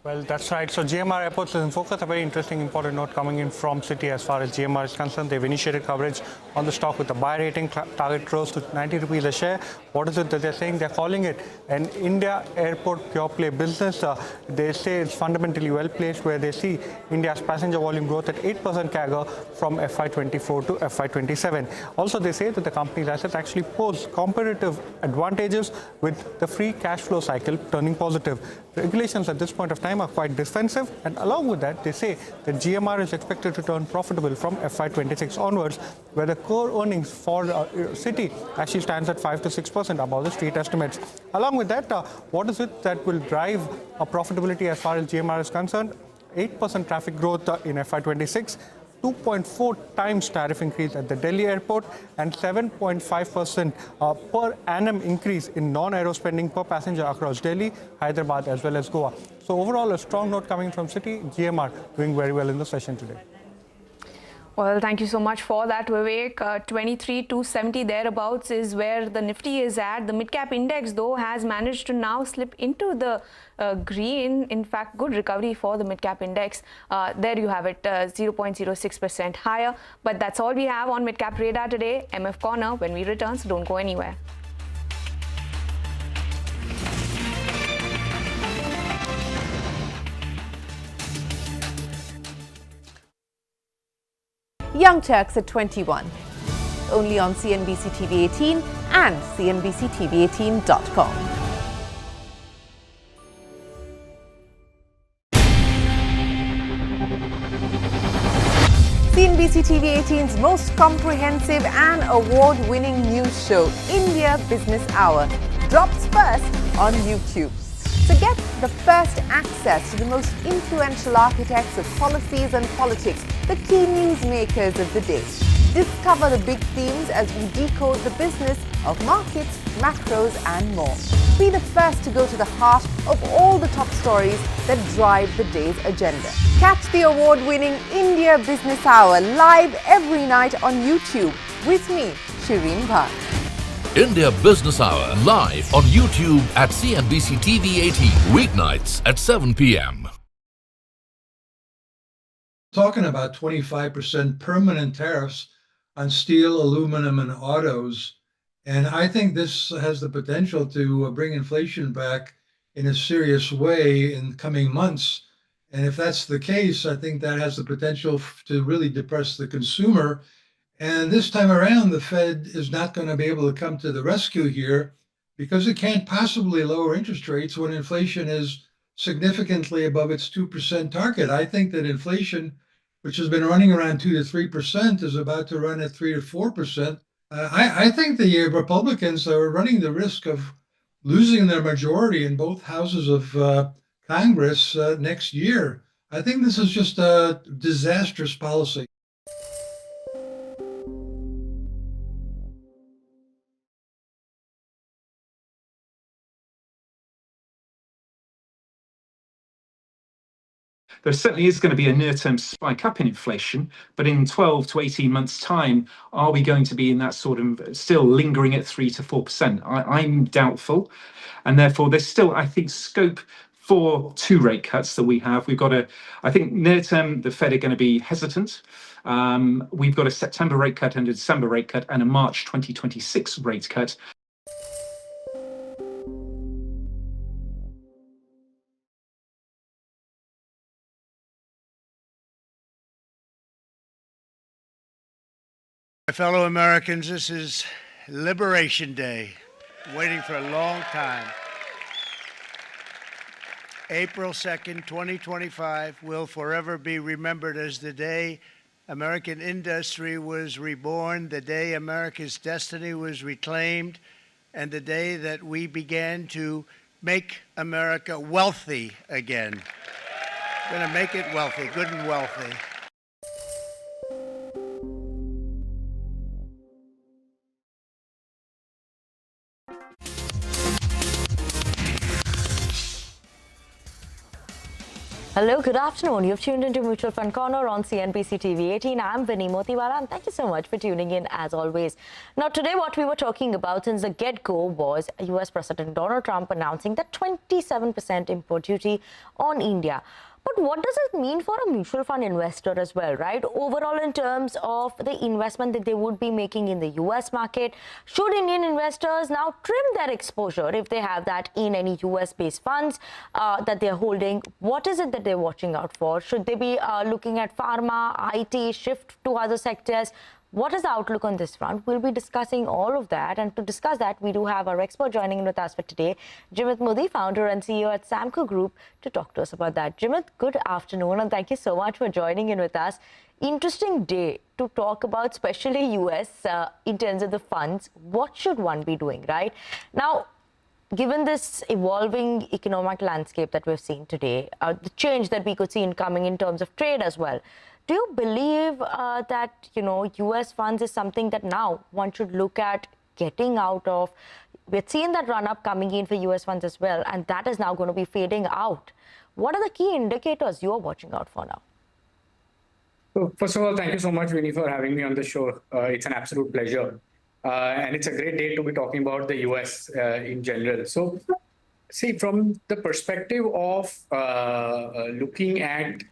S15: Well, that's right. So GMR Airports is in focus. A very interesting, important note coming in from Citi as far as GMR is concerned. They've initiated coverage on the stock with a buy rating, target close to 90 rupees a share. What is it that they're saying? They're calling it an India airport pure play business. They say it's fundamentally well placed, where they see India's passenger volume growth at 8% CAGR from FY24 to FY27. Also, they say that the company's assets actually pose competitive advantages with the free cash flow cycle turning positive. Regulations at this point of time are quite defensive, and along with that, they say that GMR is expected to turn profitable from FY26 onwards, where the core earnings for Citi actually stands at 5 to 6% above the street estimates. Along with that, what is it that will drive profitability as far as GMR is concerned? 8% traffic growth in FY26. 2.4 times tariff increase at the Delhi airport, and 7.5% per annum increase in non-aero spending per passenger across Delhi, Hyderabad as well as Goa. So overall, a strong note coming from Citi. GMR doing very well in the session today.
S14: Well, thank you so much for that, Vivek. 23,270 thereabouts is where the Nifty is at. The mid-cap index, though, has managed to now slip into the green. In fact, good recovery for the mid-cap index. There you have it, 0.06% higher. But that's all we have on Mid-Cap Radar today. MF Corner, when we return, so don't go anywhere.
S19: Young Turks at 21. Only on CNBC TV 18 and CNBCTV18.com. CNBC TV 18's most comprehensive and award-winning news show, India Business Hour, drops first on YouTube. So get the first access to the most influential architects of policies and politics, the key newsmakers of the day. Discover the big themes as we decode the business of markets, macros and more. Be the first to go to the heart of all the top stories that drive the day's agenda. Catch the award-winning India Business Hour live every night on YouTube with me, Shireen Bhatt.
S21: India Business Hour live on YouTube at CNBC TV 18, weeknights at 7 p.m.
S9: Talking about 25% permanent tariffs on steel, aluminum, and autos. And I think this has the potential to bring inflation back in a serious way in coming months. And if that's the case, I think that has the potential to really depress the consumer. And this time around, the Fed is not going to be able to come to the rescue here because it can't possibly lower interest rates when inflation is significantly above its 2% target. I think that inflation, which has been running around 2 to 3%, is about to run at 3 to 4%. I think the Republicans are running the risk of losing their majority in both houses of Congress next year. I think this is just a disastrous policy.
S2: There certainly is going to be a near-term spike up in inflation, but in 12 to 18 months' time, are we going to be in that sort of still lingering at 3 to 4%? I'm doubtful, and therefore there's still, I think, scope for 2 rate cuts that we have. We've got I think near-term, the Fed are going to be hesitant. We've got a September rate cut and a December rate cut and a March 2026 rate cut.
S5: My fellow Americans, this is Liberation Day, waiting for a long time. April 2nd, 2025 will forever be remembered as the day American industry was reborn, the day America's destiny was reclaimed, and the day that we began to make America wealthy again. We're going to make it wealthy, good and wealthy.
S3: Hello, good afternoon. You've tuned into Mutual Fund Corner on CNBC TV 18. I'm Vinny Motiwala, and thank you so much for tuning in as always. Now, today what we were talking about since the get-go was US President Donald Trump announcing that 27% import duty on India. But what does it mean for a mutual fund investor as well, right? Overall, in terms of the investment that they would be making in the US market, should Indian investors now trim their exposure if they have that in any US-based funds that they're holding? What is it that they're watching out for? Should they be looking at pharma, IT, shift to other sectors? What is the outlook on this front? We'll be discussing all of that. And to discuss that, we do have our expert joining in with us for today, Jimit Modi, founder and CEO at Samco Group, to talk to us about that. Jimit, good afternoon, and thank you so much for joining in with us. Interesting day to talk about, especially US, in terms of the funds. What should one be doing, right? Now, given this evolving economic landscape that we've seen today, the change that we could see coming in terms of trade as well, do you believe that, US funds is something that now one should look at getting out of? We've seen that run-up coming in for US funds as well, and that is now going to be fading out. What are the key indicators you are watching out for now?
S12: So first of all, thank you so much, Vinny, for having me on the show. It's an absolute pleasure. And it's a great day to be talking about the US in general. So, see, from the perspective of looking at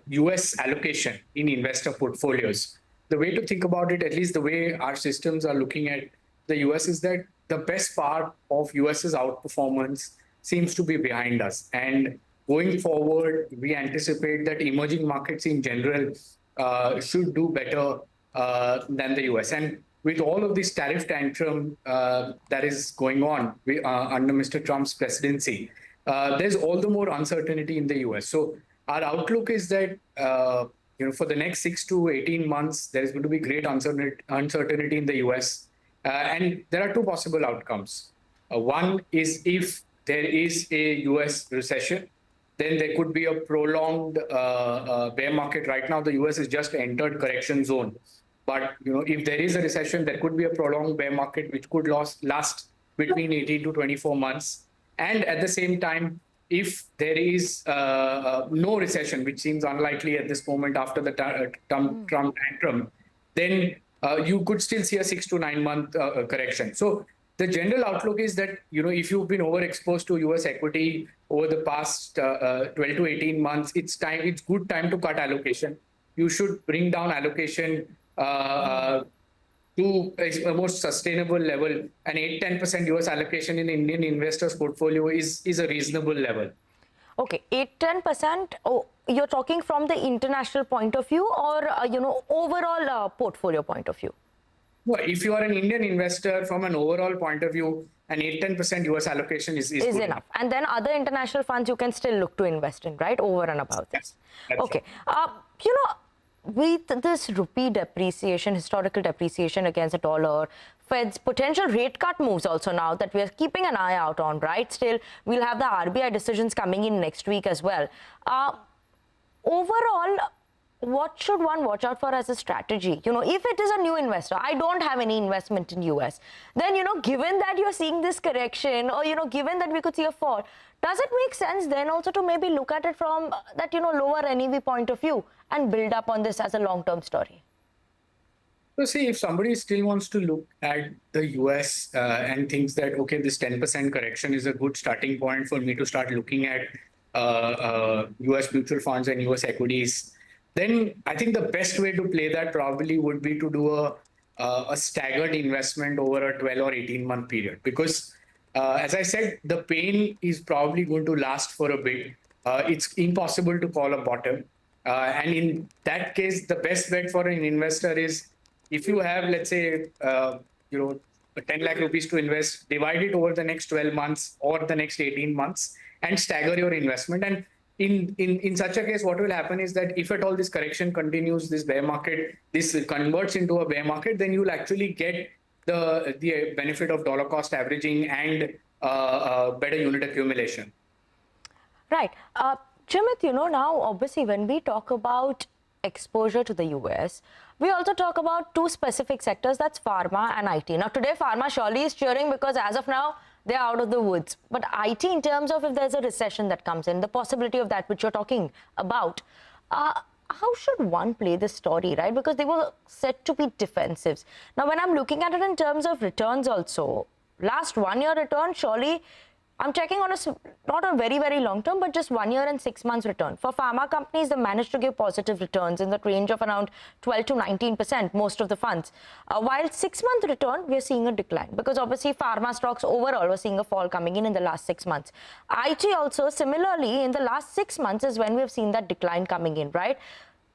S12: US allocation in investor portfolios, the way to think about it, at least the way our systems are looking at the US, is that the best part of US's outperformance seems to be behind us. And going forward, we anticipate that emerging markets in general should do better than the US. And with all of this tariff tantrum that is going on under Mr. Trump's presidency, there's all the more uncertainty in the US. So our outlook is that for the next 6 to 18 months, there is going to be great uncertainty in the US. And there are two possible outcomes. One is if there is a US recession, then there could be a prolonged bear market. Right now, the US has just entered correction zone. But if there is a recession, there could be a prolonged bear market, which could last between 18 to 24 months. And at the same time, if there is no recession, which seems unlikely at this moment after the Trump tantrum, then you could still see a 6 to 9 month correction. So the general outlook is that, if you've been overexposed to US equity over the past 12 to 18 months, it's good time to cut allocation. You should bring down allocation to a more sustainable level. An 8-10% US allocation in Indian investors' portfolio is a reasonable level.
S3: Okay, 8-10%. Oh, you're talking from the international point of view, or overall portfolio point of view?
S12: Well, if you are an Indian investor, from an overall point of view, an 8-10% US allocation is
S3: enough.
S12: Enough.
S3: And then other international funds you can still look to invest in, right? Over and above this.
S12: Yes,
S3: okay. With this rupee depreciation, historical depreciation against the dollar, Fed's potential rate cut moves also now that we're keeping an eye out on, right? Still, we'll have the RBI decisions coming in next week as well. Overall, what should one watch out for as a strategy? If it is a new investor, I don't have any investment in US, then, given that you're seeing this correction, or, given that we could see a fall, does it make sense then also to maybe look at it from that, lower NEV point of view and build up on this as a long-term story?
S12: So see, if somebody still wants to look at the US and thinks that, okay, this 10% correction is a good starting point for me to start looking at US mutual funds and US equities, then I think the best way to play that probably would be to do a staggered investment over a 12 or 18-month period. Because as I said, the pain is probably going to last for a bit. It's impossible to call a bottom. And in that case, the best bet for an investor is, if you have, let's say, 10 lakh rupees to invest, divide it over the next 12 months or the next 18 months and stagger your investment. And in such a case, what will happen is that if at all this correction continues, this bear market, this converts into a bear market, then you'll actually get the benefit of dollar cost averaging and better unit accumulation.
S3: Right. Jimit, now obviously when we talk about exposure to the US, we also talk about two specific sectors, that's pharma and IT. Now today, pharma surely is cheering because as of now, they're out of the woods. But IT, in terms of if there's a recession that comes in, the possibility of that which you're talking about, how should one play this story, right? Because they were said to be defensives. Now, when I'm looking at it in terms of returns also, last 1 year return, surely I'm checking on not a very, very long term, but just 1 year and 6 months return. For pharma companies, they managed to give positive returns in the range of around 12 to 19%, most of the funds. While 6-month return, we're seeing a decline because obviously pharma stocks overall were seeing a fall coming in the last 6 months. IT also, similarly, in the last 6 months is when we've seen that decline coming in, right?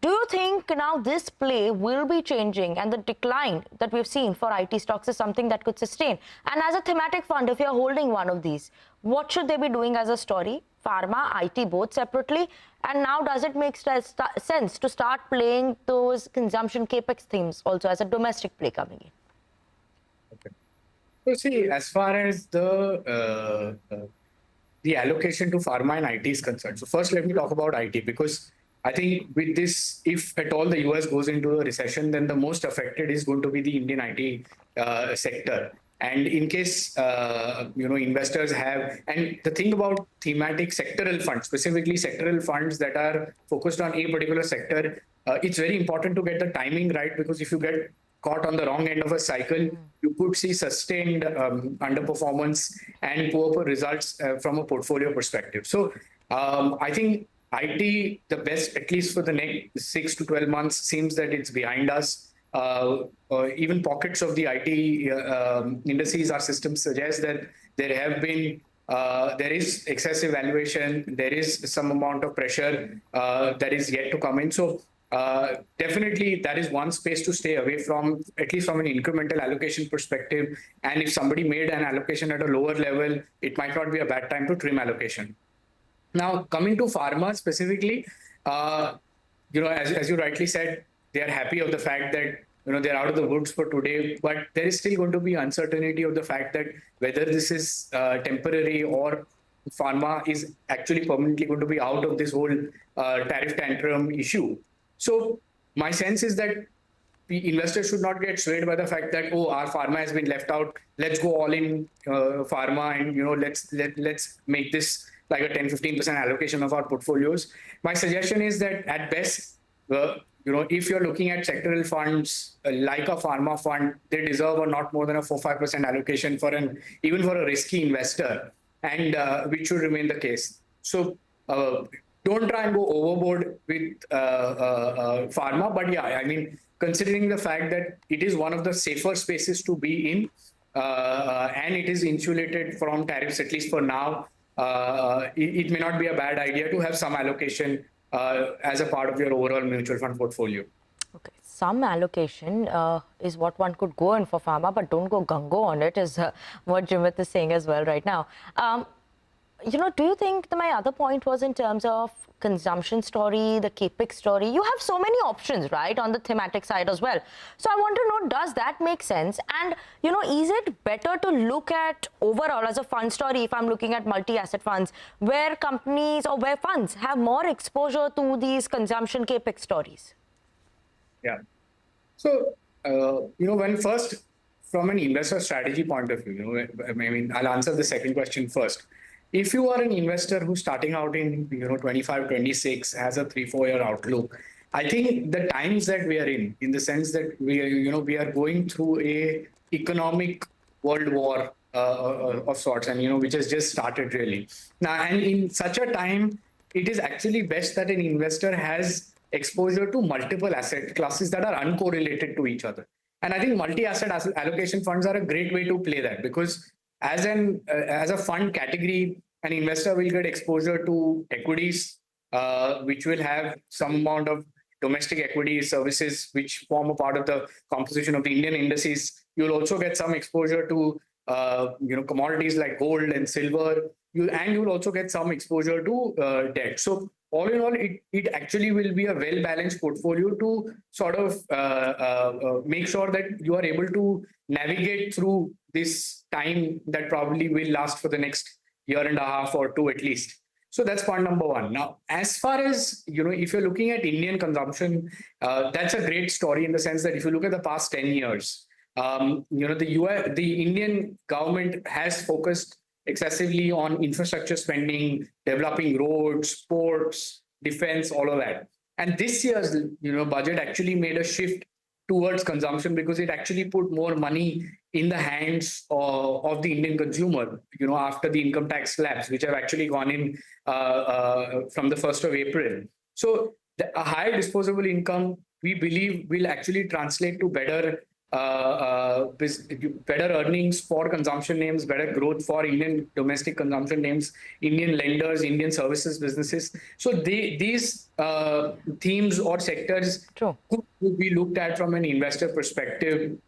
S3: Do you think now this play will be changing and the decline that we've seen for IT stocks is something that could sustain? And as a thematic fund, if you're holding one of these, what should they be doing as a story? Pharma, IT, both separately? And now does it make sense to start playing those consumption capex themes also as a domestic play coming in?
S12: Okay. So see, as far as the allocation to pharma and IT is concerned. So first, let me talk about IT because I think with this, if at all the US goes into a recession, then the most affected is going to be the Indian IT sector. And in case, investors have, and the thing about thematic sectoral funds, specifically sectoral funds that are focused on a particular sector, it's very important to get the timing right, because if you get caught on the wrong end of a cycle, you could see sustained underperformance and poor results from a portfolio perspective. So I think IT, the best, at least for the next 6 to 12 months, seems that it's behind us. Even pockets of the IT indices, our systems suggest that there is excessive valuation, there is some amount of pressure that is yet to come in. So definitely that is one space to stay away from, at least from an incremental allocation perspective. And if somebody made an allocation at a lower level, it might not be a bad time to trim allocation. Now, coming to pharma specifically, as you rightly said, they are happy of the fact that they're out of the woods for today, but there is still going to be uncertainty of the fact that whether this is temporary or pharma is actually permanently going to be out of this whole tariff tantrum issue. So my sense is that the investors should not get swayed by the fact that, oh, our pharma has been left out, let's go all in pharma and let's make this like a 10-15% allocation of our portfolios. My suggestion is that at best, if you're looking at sectoral funds like a pharma fund, they deserve a not more than a 4-5% allocation even for a risky investor, and which should remain the case. So don't try and go overboard with pharma, but yeah, I mean, considering the fact that it is one of the safer spaces to be in, and it is insulated from tariffs, at least for now, it may not be a bad idea to have some allocation as a part of your overall mutual fund portfolio.
S3: Okay, some allocation is what one could go in for pharma, but don't go gung-ho on it, is what Jimit is saying as well right now. Do you think that my other point was in terms of consumption story, the capex story? You have so many options, right, on the thematic side as well. So I want to know, does that make sense? And, is it better to look at overall as a fund story, if I'm looking at multi-asset funds, where companies or where funds have more exposure to these consumption capex stories?
S12: Yeah. So, when first, from an investor strategy point of view, I'll answer the second question first. If you are an investor who's starting out in 25, 26, has a 3-4 year outlook, I think the times that we are in the sense that we are going through a economic world war of sorts, and which has just started really. Now, and in such a time, it is actually best that an investor has exposure to multiple asset classes that are uncorrelated to each other. And I think multi-asset allocation funds are a great way to play that, because as a fund category, an investor will get exposure to equities, which will have some amount of domestic equity services, which form a part of the composition of the Indian indices. You'll also get some exposure to commodities like gold and silver. You'll also get some exposure to debt. So all in all, it actually will be a well-balanced portfolio to sort of make sure that you are able to navigate through this time that probably will last for the next year and a half or two at least. So that's point number one. Now, as far as, if you're looking at Indian consumption, that's a great story in the sense that if you look at the past 10 years, the Indian government has focused excessively on infrastructure spending, developing roads, ports, defense, all of that. And this year's budget actually made a shift towards consumption because it actually put more money in the hands of the Indian consumer, after the income tax slabs, which have actually gone in from the 1st of April. So a higher disposable income, we believe, will actually translate to better earnings for consumption names, better growth for Indian domestic consumption names, Indian lenders, Indian services businesses. So these themes or sectors could be looked at from an investor perspective.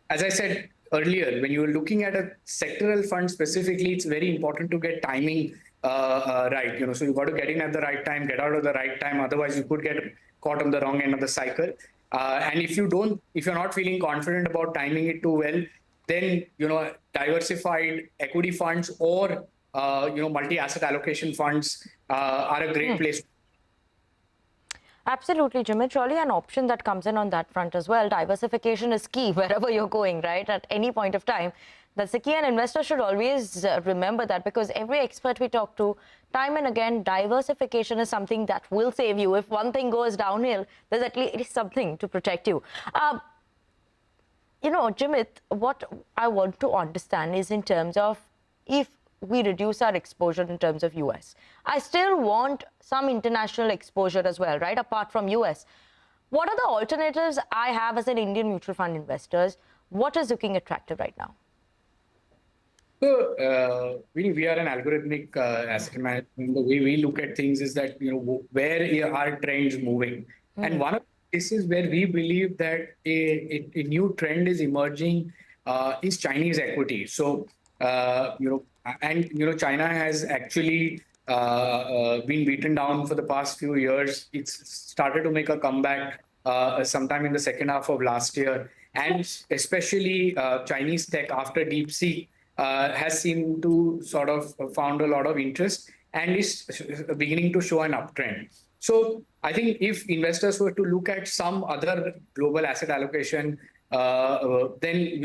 S12: As I said earlier, when you're looking at a sectoral fund specifically, it's very important to get timing right. So you've got to get in at the right time, get out at the right time. Otherwise, you could get caught on the wrong end of the cycle. And if you're not feeling confident about timing it too well, then diversified equity funds or multi-asset allocation funds are a great place.
S3: Absolutely, Jimit. Surely an option that comes in on that front as well. Diversification is key wherever you're going, right? At any point of time. That's the key, and investors should always remember that, because every expert we talk to, time and again, diversification is something that will save you. If one thing goes downhill, there's at least something to protect you. Jimit, what I want to understand is in terms of if we reduce our exposure in terms of US. I still want some international exposure as well, right? Apart from US. What are the alternatives I have as an Indian mutual fund investors? What is looking attractive right now?
S12: So, we are an algorithmic asset management. The way we look at things is that, where are trends moving? And one of the cases where we believe that a new trend is emerging is Chinese equity. So, China has actually been beaten down for the past few years. It's started to make a comeback sometime in the second half of last year. And especially Chinese tech after DeepSeek has seemed to sort of found a lot of interest and is beginning to show an uptrend. So I think if investors were to look at some other global asset allocation, then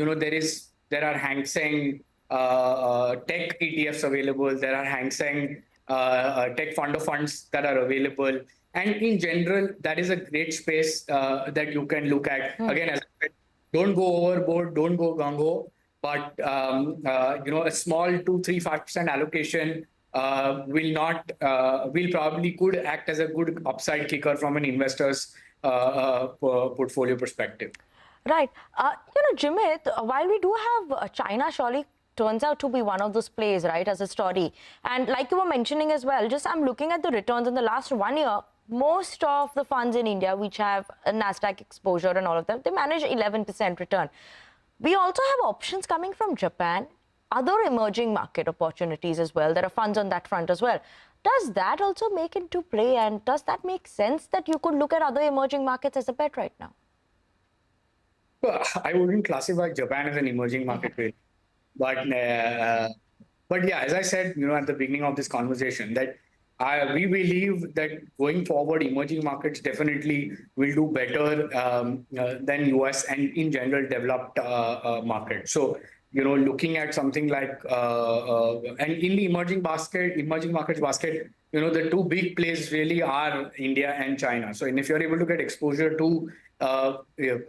S12: there are Hang Seng tech ETFs available. There are Hang Seng tech fund of funds that are available. And in general, that is a great space that you can look at. Again, as I said, don't go overboard, don't go gung-ho. But a small 2-3-5% allocation will probably could act as a good upside kicker from an investor's portfolio perspective.
S3: Right. Jimit, while we do have China, surely turns out to be one of those plays, right, as a story. And like you were mentioning as well, just I'm looking at the returns in the last 1 year. Most of the funds in India, which have a Nasdaq exposure and all of them, they manage 11% return. We also have options coming from Japan, other emerging market opportunities as well. There are funds on that front as well. Does that also make into play, and does that make sense that you could look at other emerging markets as a bet right now?
S12: Well, I wouldn't classify Japan as an emerging market really. But yeah, as I said, at the beginning of this conversation, that we believe that going forward, emerging markets definitely will do better than US and in general developed markets. So, looking at something like, and in the emerging markets basket, the two big plays really are India and China. So, and if you're able to get exposure to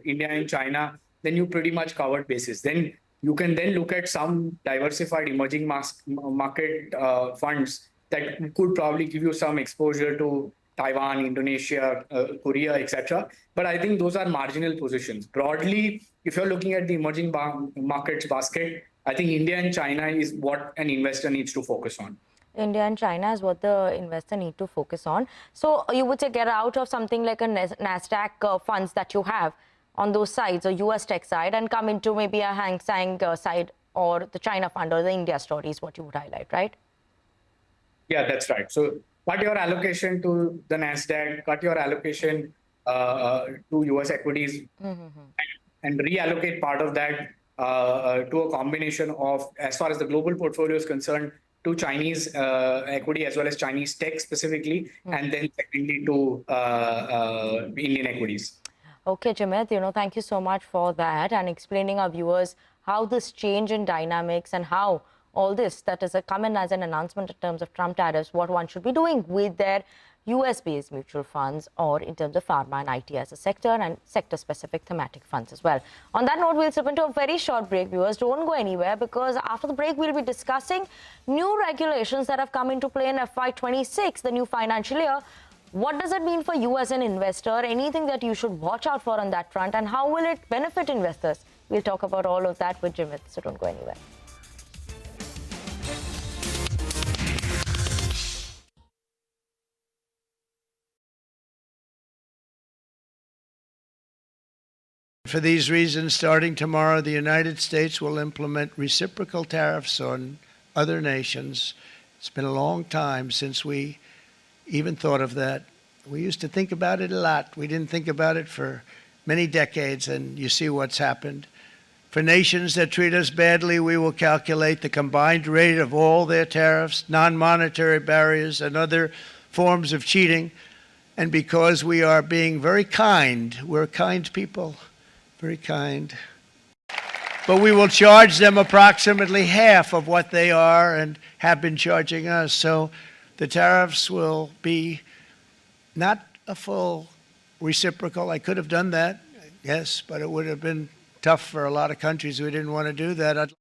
S12: India and China, then you pretty much covered bases. Then you can then look at some diversified emerging market funds that could probably give you some exposure to Taiwan, Indonesia, Korea, etc. But I think those are marginal positions. Broadly, if you're looking at the emerging markets basket, I think India and China is what an investor needs to focus on.
S3: India and China is what the investor need to focus on. So you would say get out of something like a Nasdaq funds that you have on those sides, or US tech side, and come into maybe a Hang Seng side or the China fund or the India story is what you would highlight, right?
S12: Yeah, that's right. So cut your allocation to the Nasdaq, cut your allocation to US equities, and reallocate part of that to a combination of, as far as the global portfolio is concerned, to Chinese equity as well as Chinese tech specifically, and then secondly to Indian equities.
S3: Okay, Jimit, thank you so much for that and explaining our viewers how this change in dynamics and how all this that is coming as an announcement in terms of Trump tariffs, what one should be doing with their US-based mutual funds or in terms of pharma and IT as a sector and sector-specific thematic funds as well. On that note, we'll slip into a very short break. Viewers, don't go anywhere because after the break, we'll be discussing new regulations that have come into play in FY26, the new financial year. What does it mean for you as an investor? Anything that you should watch out for on that front? And how will it benefit investors? We'll talk about all of that with Jimit, so don't go anywhere.
S5: For these reasons, starting tomorrow, the United States will implement reciprocal tariffs on other nations. It's been a long time since we even thought of that. We used to think about it a lot. We didn't think about it for many decades, and you see what's happened. For nations that treat us badly, we will calculate the combined rate of all their tariffs, non-monetary barriers, and other forms of cheating. And because we are being very kind, we're kind people, very kind. But we will charge them approximately half of what they are and have been charging us. So the tariffs will be not a full reciprocal. I could have done that, yes, but it would have been tough for a lot of countries who didn't want to do that.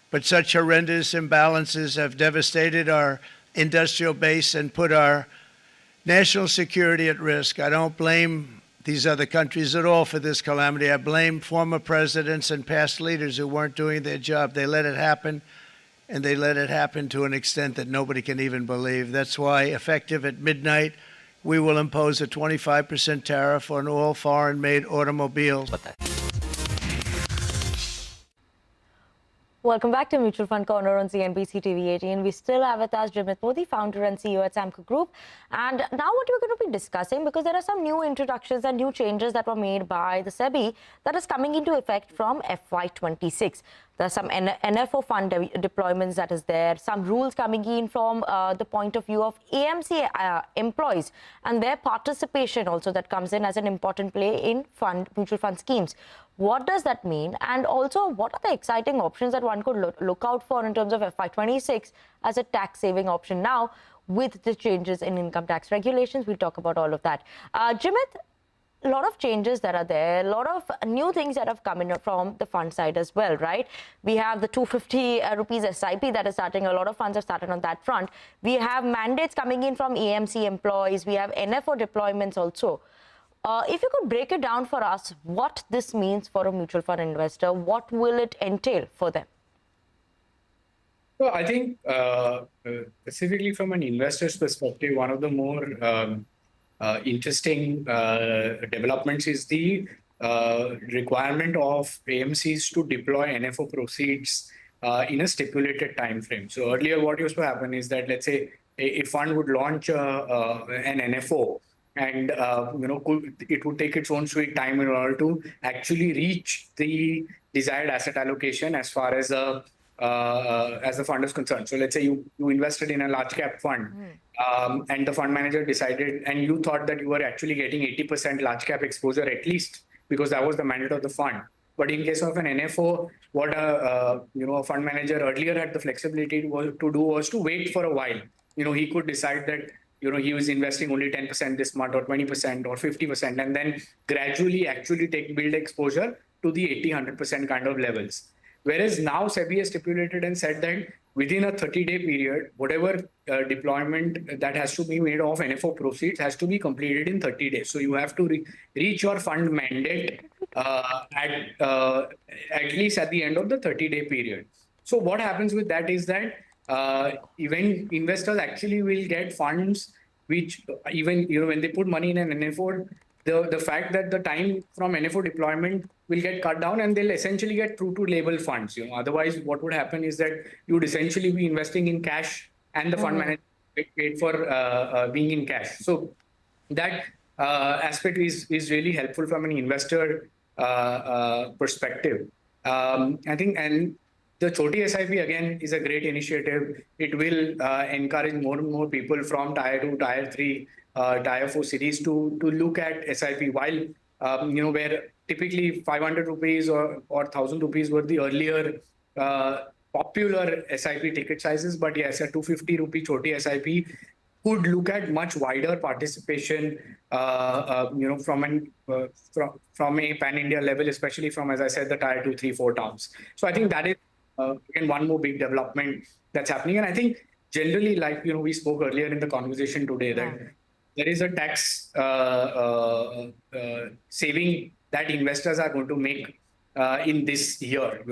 S5: But such horrendous imbalances have devastated our industrial base and put our national security at risk. I don't blame these other countries at all for this calamity. I blame former presidents and past leaders who weren't doing their job. They let it happen, and they let it happen to an extent that nobody can even believe. That's why, effective at midnight, we will impose a 25% tariff on all foreign-made automobiles.
S3: Welcome back to Mutual Fund Corner on CNBC TV 18. We still have with us Jimit Modi, founder and CEO at Samco Group. And now what we're going to be discussing, because there are some new introductions and new changes that were made by the SEBI that is coming into effect from FY26. There's some NFO fund deployments that is there, some rules coming in from the point of view of AMC employees and their participation also that comes in as an important play in mutual fund schemes. What does that mean? And also, what are the exciting options that one could look out for in terms of FY26 as a tax saving option now with the changes in income tax regulations? We'll talk about all of that. Jimit, a lot of changes that are there, a lot of new things that have come in from the fund side as well, right? We have the 250 rupees SIP that is starting. A lot of funds have started on that front. We have mandates coming in from AMC employees. We have NFO deployments also. If you could break it down for us, what this means for a mutual fund investor, what will it entail for them?
S12: Well, I think specifically from an investor's perspective, one of the more interesting developments is the requirement of AMCs to deploy NFO proceeds in a stipulated time frame. So earlier, what used to happen is that, let's say, a fund would launch an NFO, and it would take its own sweet time in order to actually reach the desired asset allocation as far as the fund is concerned. So let's say you invested in a large cap fund, and the fund manager decided, and you thought that you were actually getting 80% large cap exposure at least, because that was the mandate of the fund. But in case of an NFO, what a fund manager earlier had the flexibility to do was to wait for a while. He could decide that he was investing only 10% this month, or 20% or 50%, and then gradually actually build exposure to the 80-100% kind of levels. Whereas now SEBI has stipulated and said that within a 30-day period, whatever deployment that has to be made of NFO proceeds has to be completed in 30 days. So you have to reach your fund mandate at least at the end of the 30-day period. So what happens with that is that even investors actually will get funds which, even when they put money in an NFO, the fact that the time from NFO deployment will get cut down, and they'll essentially get true to label funds. Otherwise, what would happen is that you would essentially be investing in cash, and the fund manager paid for being in cash. So that aspect is really helpful from an investor perspective. I think, and The Choti SIP again is a great initiative. It will encourage more and more people from Tier 2, Tier 3, Tier 4 cities to look at SIP. While where typically 500 rupees or 1000 rupees were the earlier popular SIP ticket sizes, but yes, a 250 rupee Choti SIP could look at much wider participation, from a pan-India level, especially from, as I said, the Tier 2, 3, 4 towns. So I think that is again one more big development that's happening. And I think generally, like we spoke earlier in the conversation today, that there is a tax saving that investors are going to make in this year.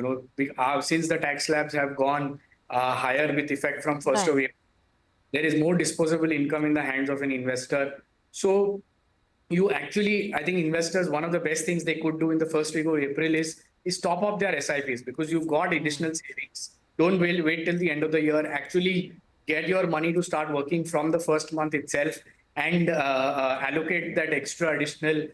S12: Since the tax slabs have gone higher with effect from 1st of April, there is more disposable income in the hands of an investor. So you actually, I think investors, one of the best things they could do in the first week of April is top up their SIPs, because you've got additional savings. Don't wait till the end of the year. Actually get your money to start working from the first month itself, and allocate that extra additional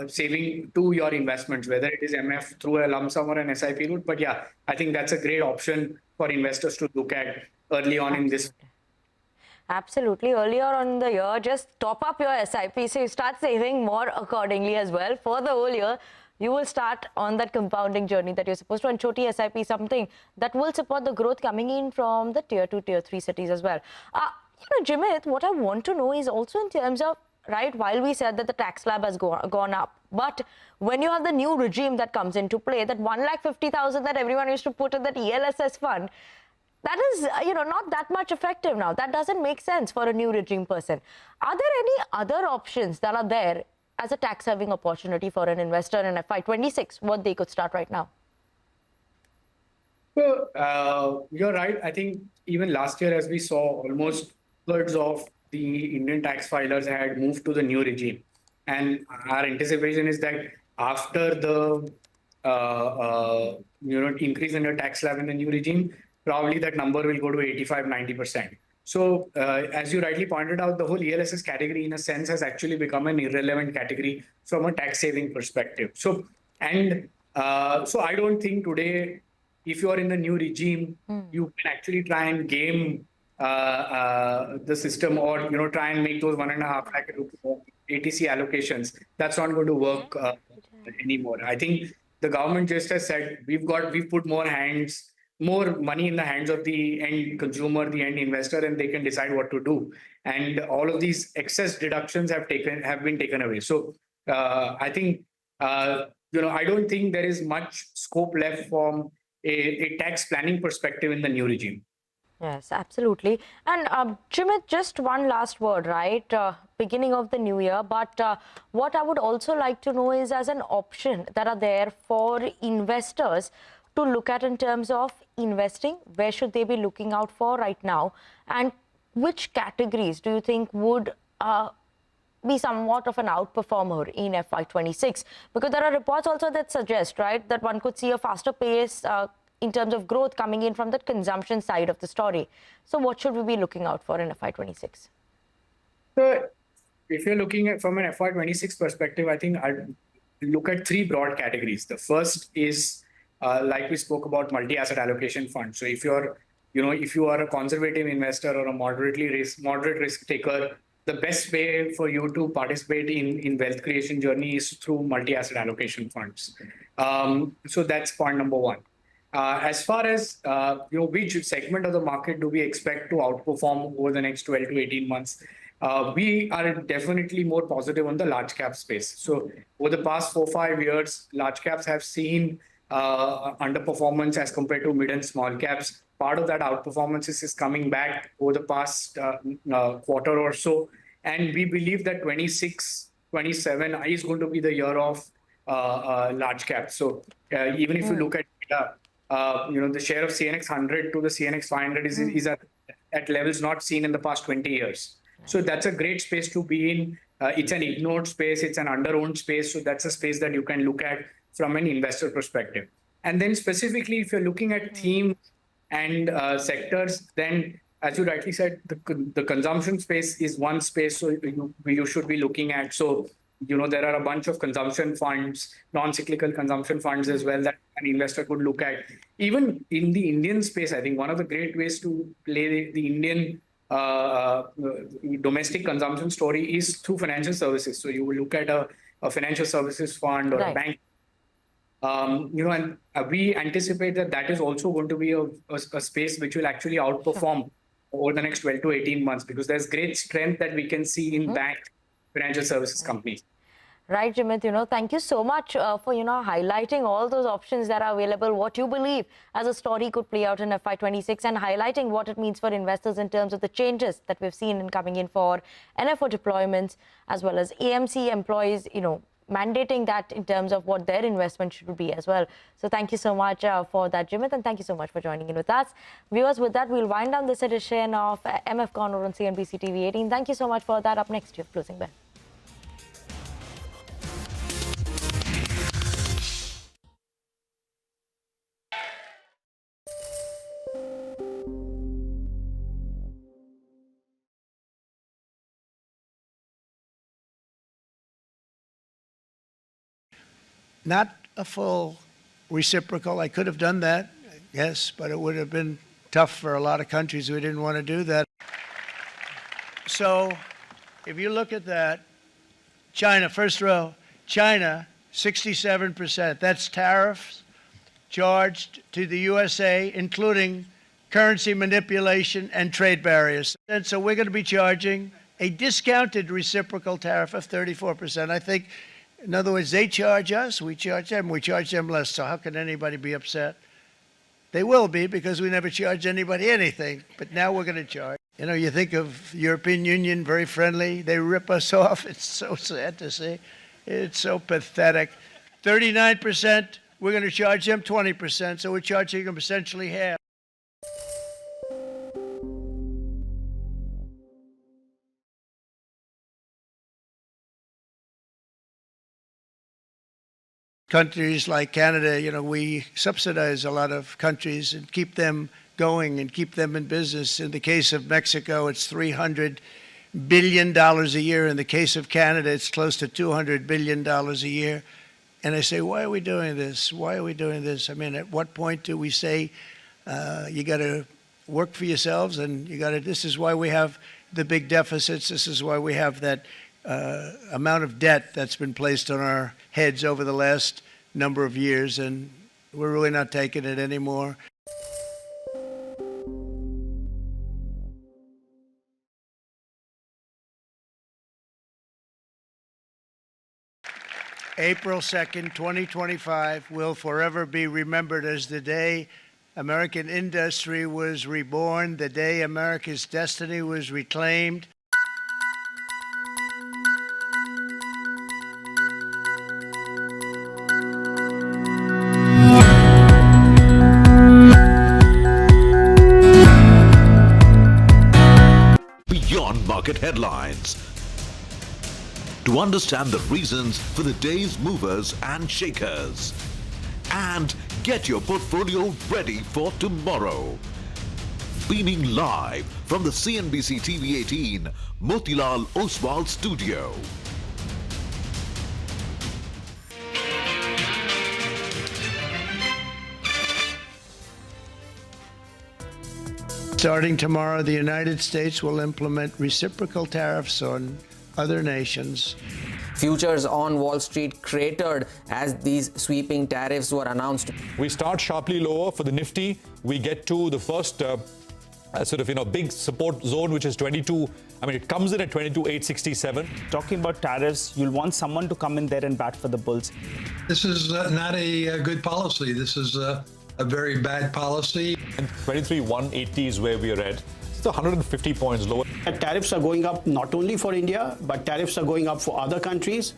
S12: saving to your investments, whether it is MF through a lump sum or an SIP route. But yeah, I think that's a great option for investors to look at early on in this.
S3: Absolutely. Earlier on in the year, just top up your SIP, so you start saving more accordingly as well. For the whole year, you will start on that compounding journey that you're supposed to. And Choti SIP, something that will support the growth coming in from the Tier 2, Tier 3 cities as well. Jimit, what I want to know is also in terms of, right, while we said that the tax slab has gone up, but when you have the new regime that comes into play, that 1,50,000 that everyone used to put in that ELSS fund, that is, not that much effective now. That doesn't make sense for a new regime person. Are there any other options that are there as a tax saving opportunity for an investor in FY26, what they could start right now?
S12: So, you're right. I think even last year, as we saw, almost thirds of the Indian tax filers had moved to the new regime. And our anticipation is that after the increase in the tax slab in the new regime, probably that number will go to 85-90%. So as you rightly pointed out, the whole ELSS category in a sense has actually become an irrelevant category from a tax saving perspective. So I don't think today, if you are in the new regime, you can actually try and game the system, or try and make those 1.5 lakh ATC allocations. That's not going to work anymore. I think the government just has said we've put more money in the hands of the end consumer, the end investor, and they can decide what to do. And all of these excess deductions have been taken away. So I think I don't think there is much scope left from a tax planning perspective in the new regime.
S3: Yes, absolutely. And Jimit, just one last word, right? Beginning of the new year. But what I would also like to know is, as an option that are there for investors to look at in terms of investing, where should they be looking out for right now? And which categories do you think would be somewhat of an outperformer in FY26? Because there are reports also that suggest, right, that one could see a faster pace in terms of growth coming in from the consumption side of the story. So what should we be looking out for in FY26?
S12: So if you're looking at from an FY26 perspective, I think I'd look at three broad categories. The first is, like we spoke about, multi-asset allocation funds. So if you're, if you are a conservative investor or a moderate risk taker, the best way for you to participate in wealth creation journey is through multi-asset allocation funds. So that's point number one. As far as which segment of the market do we expect to outperform over the next 12 to 18 months, we are definitely more positive on the large cap space. So over the past 4-5 years, large caps have seen underperformance as compared to mid and small caps. Part of that outperformance is coming back over the past quarter or so. And we believe that 26-27 is going to be the year of large caps. So even if you look at data, the share of CNX 100 to the CNX 500 is at levels not seen in the past 20 years. So that's a great space to be in. It's an ignored space. It's an under-owned space. So that's a space that you can look at from an investor perspective. And then specifically, if you're looking at themes and sectors, then as you rightly said, the consumption space is one space so you should be looking at. So There are a bunch of consumption funds, non-cyclical consumption funds as well that an investor could look at. Even in the Indian space, I think one of the great ways to play the Indian domestic consumption story is through financial services. So you will look at a financial services fund or a bank. And we anticipate that is also going to be a space which will actually outperform over the next 12 to 18 months, because there's great strength that we can see in banked financial services companies.
S3: Right, Jimit, thank you so much for, highlighting all those options that are available, what you believe as a story could play out in FY26, and highlighting what it means for investors in terms of the changes that we've seen in coming in for NFO deployments, as well as AMC employees, mandating that in terms of what their investment should be as well. So thank you so much for that, Jimit, and thank you so much for joining in with us. Viewers, with that, we'll wind down this edition of MF Corner on CNBC TV 18. Thank you so much for that. Up next, you have Closing Bell.
S5: Not a full reciprocal. I could have done that, yes, but it would have been tough for a lot of countries who didn't want to do that. So if you look at that, China, first row, China, 67%. That's tariffs charged to the USA, including currency manipulation and trade barriers. And so we're going to be charging a discounted reciprocal tariff of 34%. I think, in other words, they charge us, we charge them less. So how can anybody be upset? They will be, because we never charge anybody anything. But now we're going to charge. You think of European Union, very friendly. They rip us off. It's so sad to see. It's so pathetic. 39%, we're going to charge them 20%. So we're charging them essentially half. Countries like Canada, we subsidize a lot of countries and keep them going and keep them in business. In the case of Mexico, it's $300 billion a year. In the case of Canada, it's close to $200 billion a year. And I say, why are we doing this? Why are we doing this? I mean, at what point do we say, you got to work for yourselves, and this is why we have the big deficits. This is why we have that amount of debt that's been placed on our heads over the last number of years, and we're really not taking it anymore. April 2nd, 2025 will forever be remembered as the day American industry was reborn, the day America's destiny was reclaimed.
S10: Beyond market headlines, to understand the reasons for the day's movers and shakers, and get your portfolio ready for tomorrow. Beaming live from the CNBC TV 18 Motilal Oswal studio.
S5: Starting tomorrow, the United States will implement reciprocal tariffs on other nations.
S16: Futures on Wall Street cratered as these sweeping tariffs were announced.
S8: We start sharply lower for the Nifty. We get to the first big support zone, which is 22. I mean, it comes in at 22,867.
S17: Talking about tariffs, you'll want someone to come in there and bat for the bulls.
S9: This is not a good policy. This is a very bad policy.
S8: And 23,180 is where we are at. It's 150 points lower.
S18: Tariffs are going up not only for India, but tariffs are going up for other countries.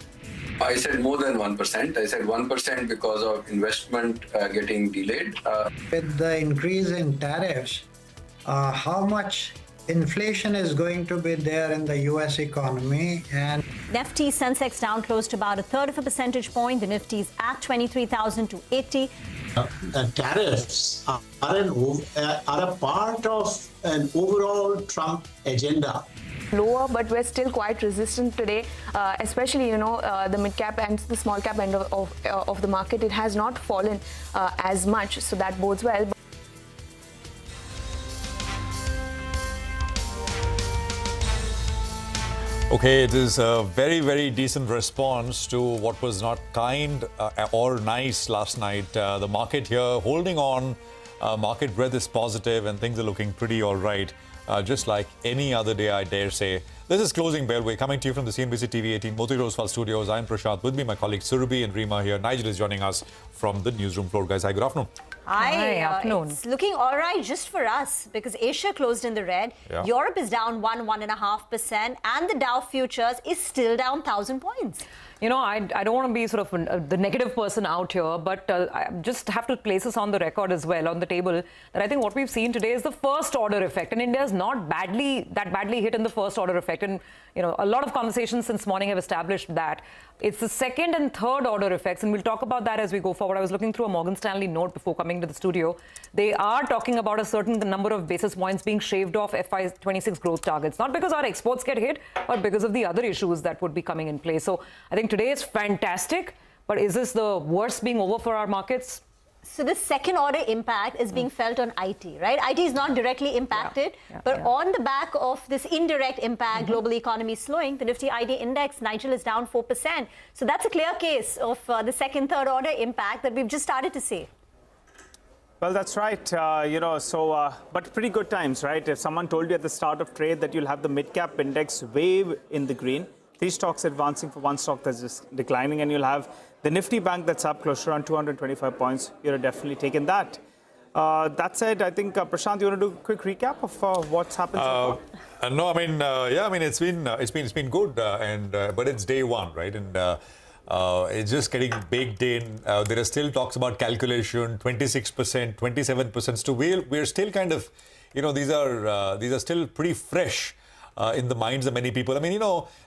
S1: I said more than 1%. I said 1% because of investment getting delayed.
S22: With the increase in tariffs, how much inflation is going to be there in the U.S. economy? And
S23: Nifty Sensex down close to about 1/3 of a percentage point. The Nifty's at 23,280.
S25: Tariffs are a part of an overall Trump agenda.
S14: Lower, but we're still quite resistant today, especially the mid cap and the small cap end of the market. It has not fallen as much, so that bodes well.
S8: Okay, it is a very, very decent response to what was not kind or nice last night. The market here holding on, market breadth is positive and things are looking pretty all right. Just like any other day, I dare say. This is Closing Bell. We're coming to you from the CNBC TV 18 Moti Rosewal studios. I'm Prashant. With me, my colleagues Surabhi and Rima here. Nigel is joining us from the newsroom floor. Guys, hi, good afternoon.
S23: Hi,
S3: afternoon.
S23: It's looking all right just for us because Asia closed in the red.
S8: Yeah.
S23: Europe is down 1.5%, and the Dow futures is still down 1,000 points.
S4: I don't want to be sort of the negative person out here, but I just have to place this on the record as well, on the table, that I think what we've seen today is the first order effect. And India is not that badly hit in the first order effect. And, a lot of conversations since morning have established that. It's the second and third order effects, and we'll talk about that as we go forward. I was looking through a Morgan Stanley note before coming to the studio. They are talking about a certain number of basis points being shaved off FY26 growth targets, not because our exports get hit, but because of the other issues that would be coming in place. So I think today is fantastic, but is this the worst being over for our markets?
S23: So the second order impact is being felt on IT, right? IT is not directly impacted, but on the back of this indirect impact, global economy slowing, the Nifty IT index, Nigel, is down 4%. So that's a clear case of the second, third order impact that we've just started to see.
S17: Well, that's right. But pretty good times, right? If someone told you at the start of trade that you'll have the mid-cap index wave in the green, 3 stocks advancing for 1 stock that's just declining, and you'll have the Nifty bank that's up close to around 225 points. You're definitely taking that. That said, I think, Prashant, you want to do a quick recap of what's happened so far?
S8: No, it's been good, but it's day one, right? And it's just getting baked in. There are still talks about calculation, 26%, 27%. So we're still kind of, these are still pretty fresh in the minds of many people. I mean,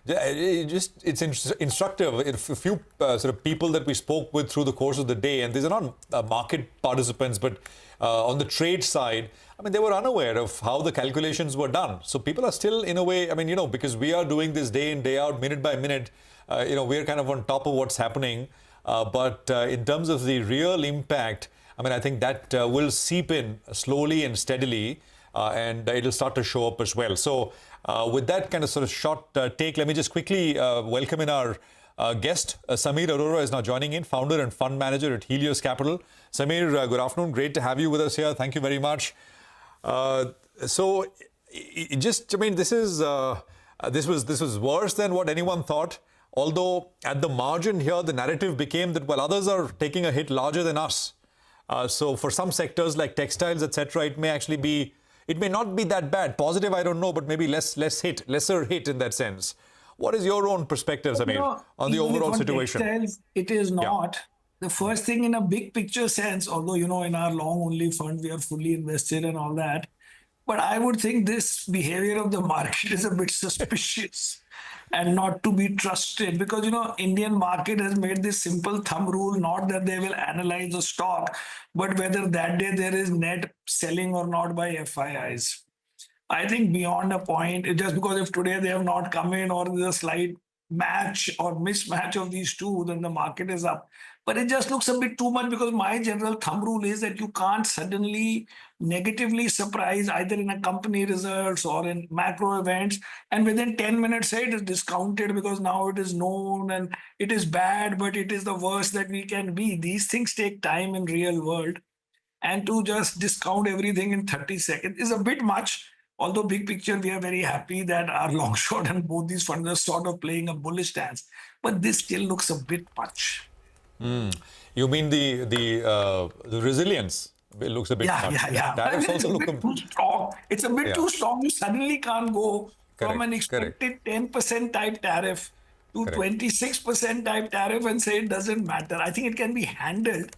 S8: it's instructive. A few sort of people that we spoke with through the course of the day, and these are not market participants, but on the trade side, I mean, they were unaware of how the calculations were done. So people are still, in a way, I mean, because we are doing this day in, day out, minute by minute, we're kind of on top of what's happening. But in terms of the real impact, I mean, I think that will seep in slowly and steadily, and it'll start to show up as well. So with that kind of sort of short take, let me just quickly welcome in our guest. Samir Arora is now joining in, founder and fund manager at Helios Capital. Samir, good afternoon. Great to have you with us here. Thank you very much. This was worse than what anyone thought. Although at the margin here, the narrative became that, well, others are taking a hit larger than us. So for some sectors like textiles, etc., it may not be that bad. Positive, I don't know, but maybe lesser hit in that sense. What is your own perspective, Samir, on the overall situation?
S6: Textiles, it is not. The first thing in a big picture sense, although, in our long-only fund, we are fully invested and all that. But I would think this behavior of the market is a bit suspicious and not to be trusted because, Indian market has made this simple thumb rule, not that they will analyze the stock, but whether that day there is net selling or not by FIIs. I think beyond a point, just because if today they have not come in or there's a slight match or mismatch of these two, then the market is up. But it just looks a bit too much because my general thumb rule is that you can't suddenly negatively surprise either in a company results or in macro events. And within 10 minutes, say it is discounted because now it is known and it is bad, but it is the worst that we can be. These things take time in real world. And to just discount everything in 30 seconds is a bit much. Although big picture, we are very happy that our long short and both these funds are sort of playing a bullish stance. But this still looks a bit much.
S8: You mean the resilience? It looks a bit much.
S6: Yeah.
S8: Tariffs also look
S6: too strong. It's a bit too strong. You suddenly can't go from an expected 10% type tariff to 26% type tariff and say it doesn't matter. I think it can be handled.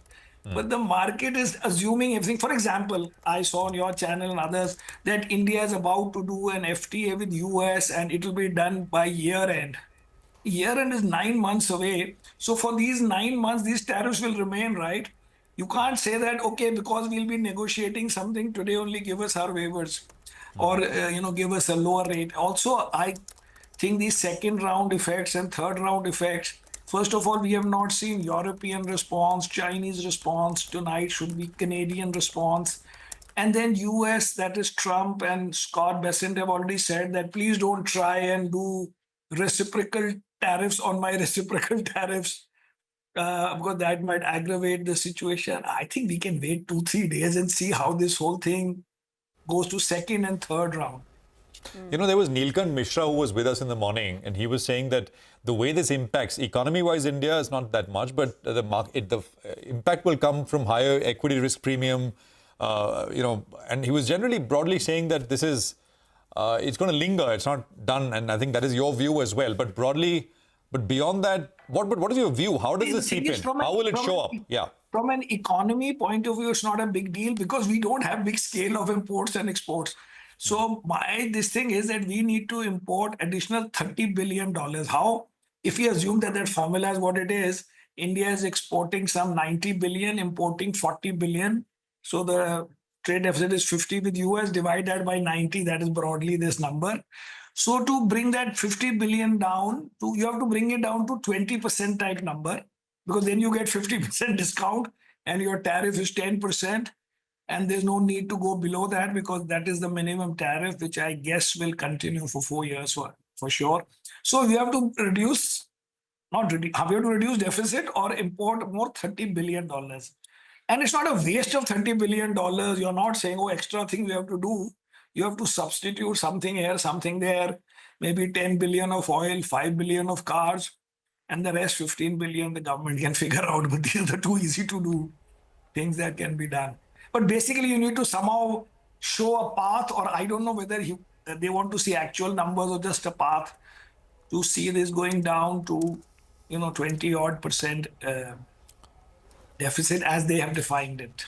S6: But the market is assuming everything. For example, I saw on your channel and others that India is about to do an FTA with US and it will be done by year end. Year end is 9 months away. So for these 9 months, these tariffs will remain, right? You can't say that, okay, because we'll be negotiating something today, only give us our waivers. or give us a lower rate. Also, I think these second round effects and third round effects. First of all, we have not seen European response, Chinese response. Tonight should be Canadian response. And then US, that is Trump and Scott Bessent have already said that please don't try and do reciprocal tariffs on my reciprocal tariffs because that might aggravate the situation. I think we can wait 2-3 days and see how this whole thing goes to second and third round.
S8: You know, there was Neelkant Mishra who was with us in the morning, and he was saying that the way this impacts economy-wise India is not that much, but the impact will come from higher equity risk premium. And he was generally broadly saying that this is it's going to linger. It's not done, and I think that is your view as well. But broadly, but beyond that, what is your view? How does this seep in? How will it show up? Yeah.
S6: From an economy point of view, it's not a big deal because we don't have big scale of imports and exports. So this thing is that we need to import additional $30 billion. How? If we assume that formula is what it is, India is exporting some 90 billion, importing 40 billion. So the trade deficit is 50 with US, divide that by 90, that is broadly this number. So to bring that 50 billion down, you have to bring it down to 20% type number, because then you get 50% discount and your tariff is 10%. And there's no need to go below that because that is the minimum tariff, which I guess will continue for 4 years for sure. So we have to reduce deficit or import more $30 billion. And it's not a waste of $30 billion. You're not saying, oh, extra thing we have to do. You have to substitute something here, something there, maybe 10 billion of oil, 5 billion of cars, and the rest 15 billion the government can figure out. But these are too easy to do things that can be done. But basically, you need to somehow show a path, or I don't know whether they want to see actual numbers or just a path to see this going down to, 20-odd% deficit as they have defined it.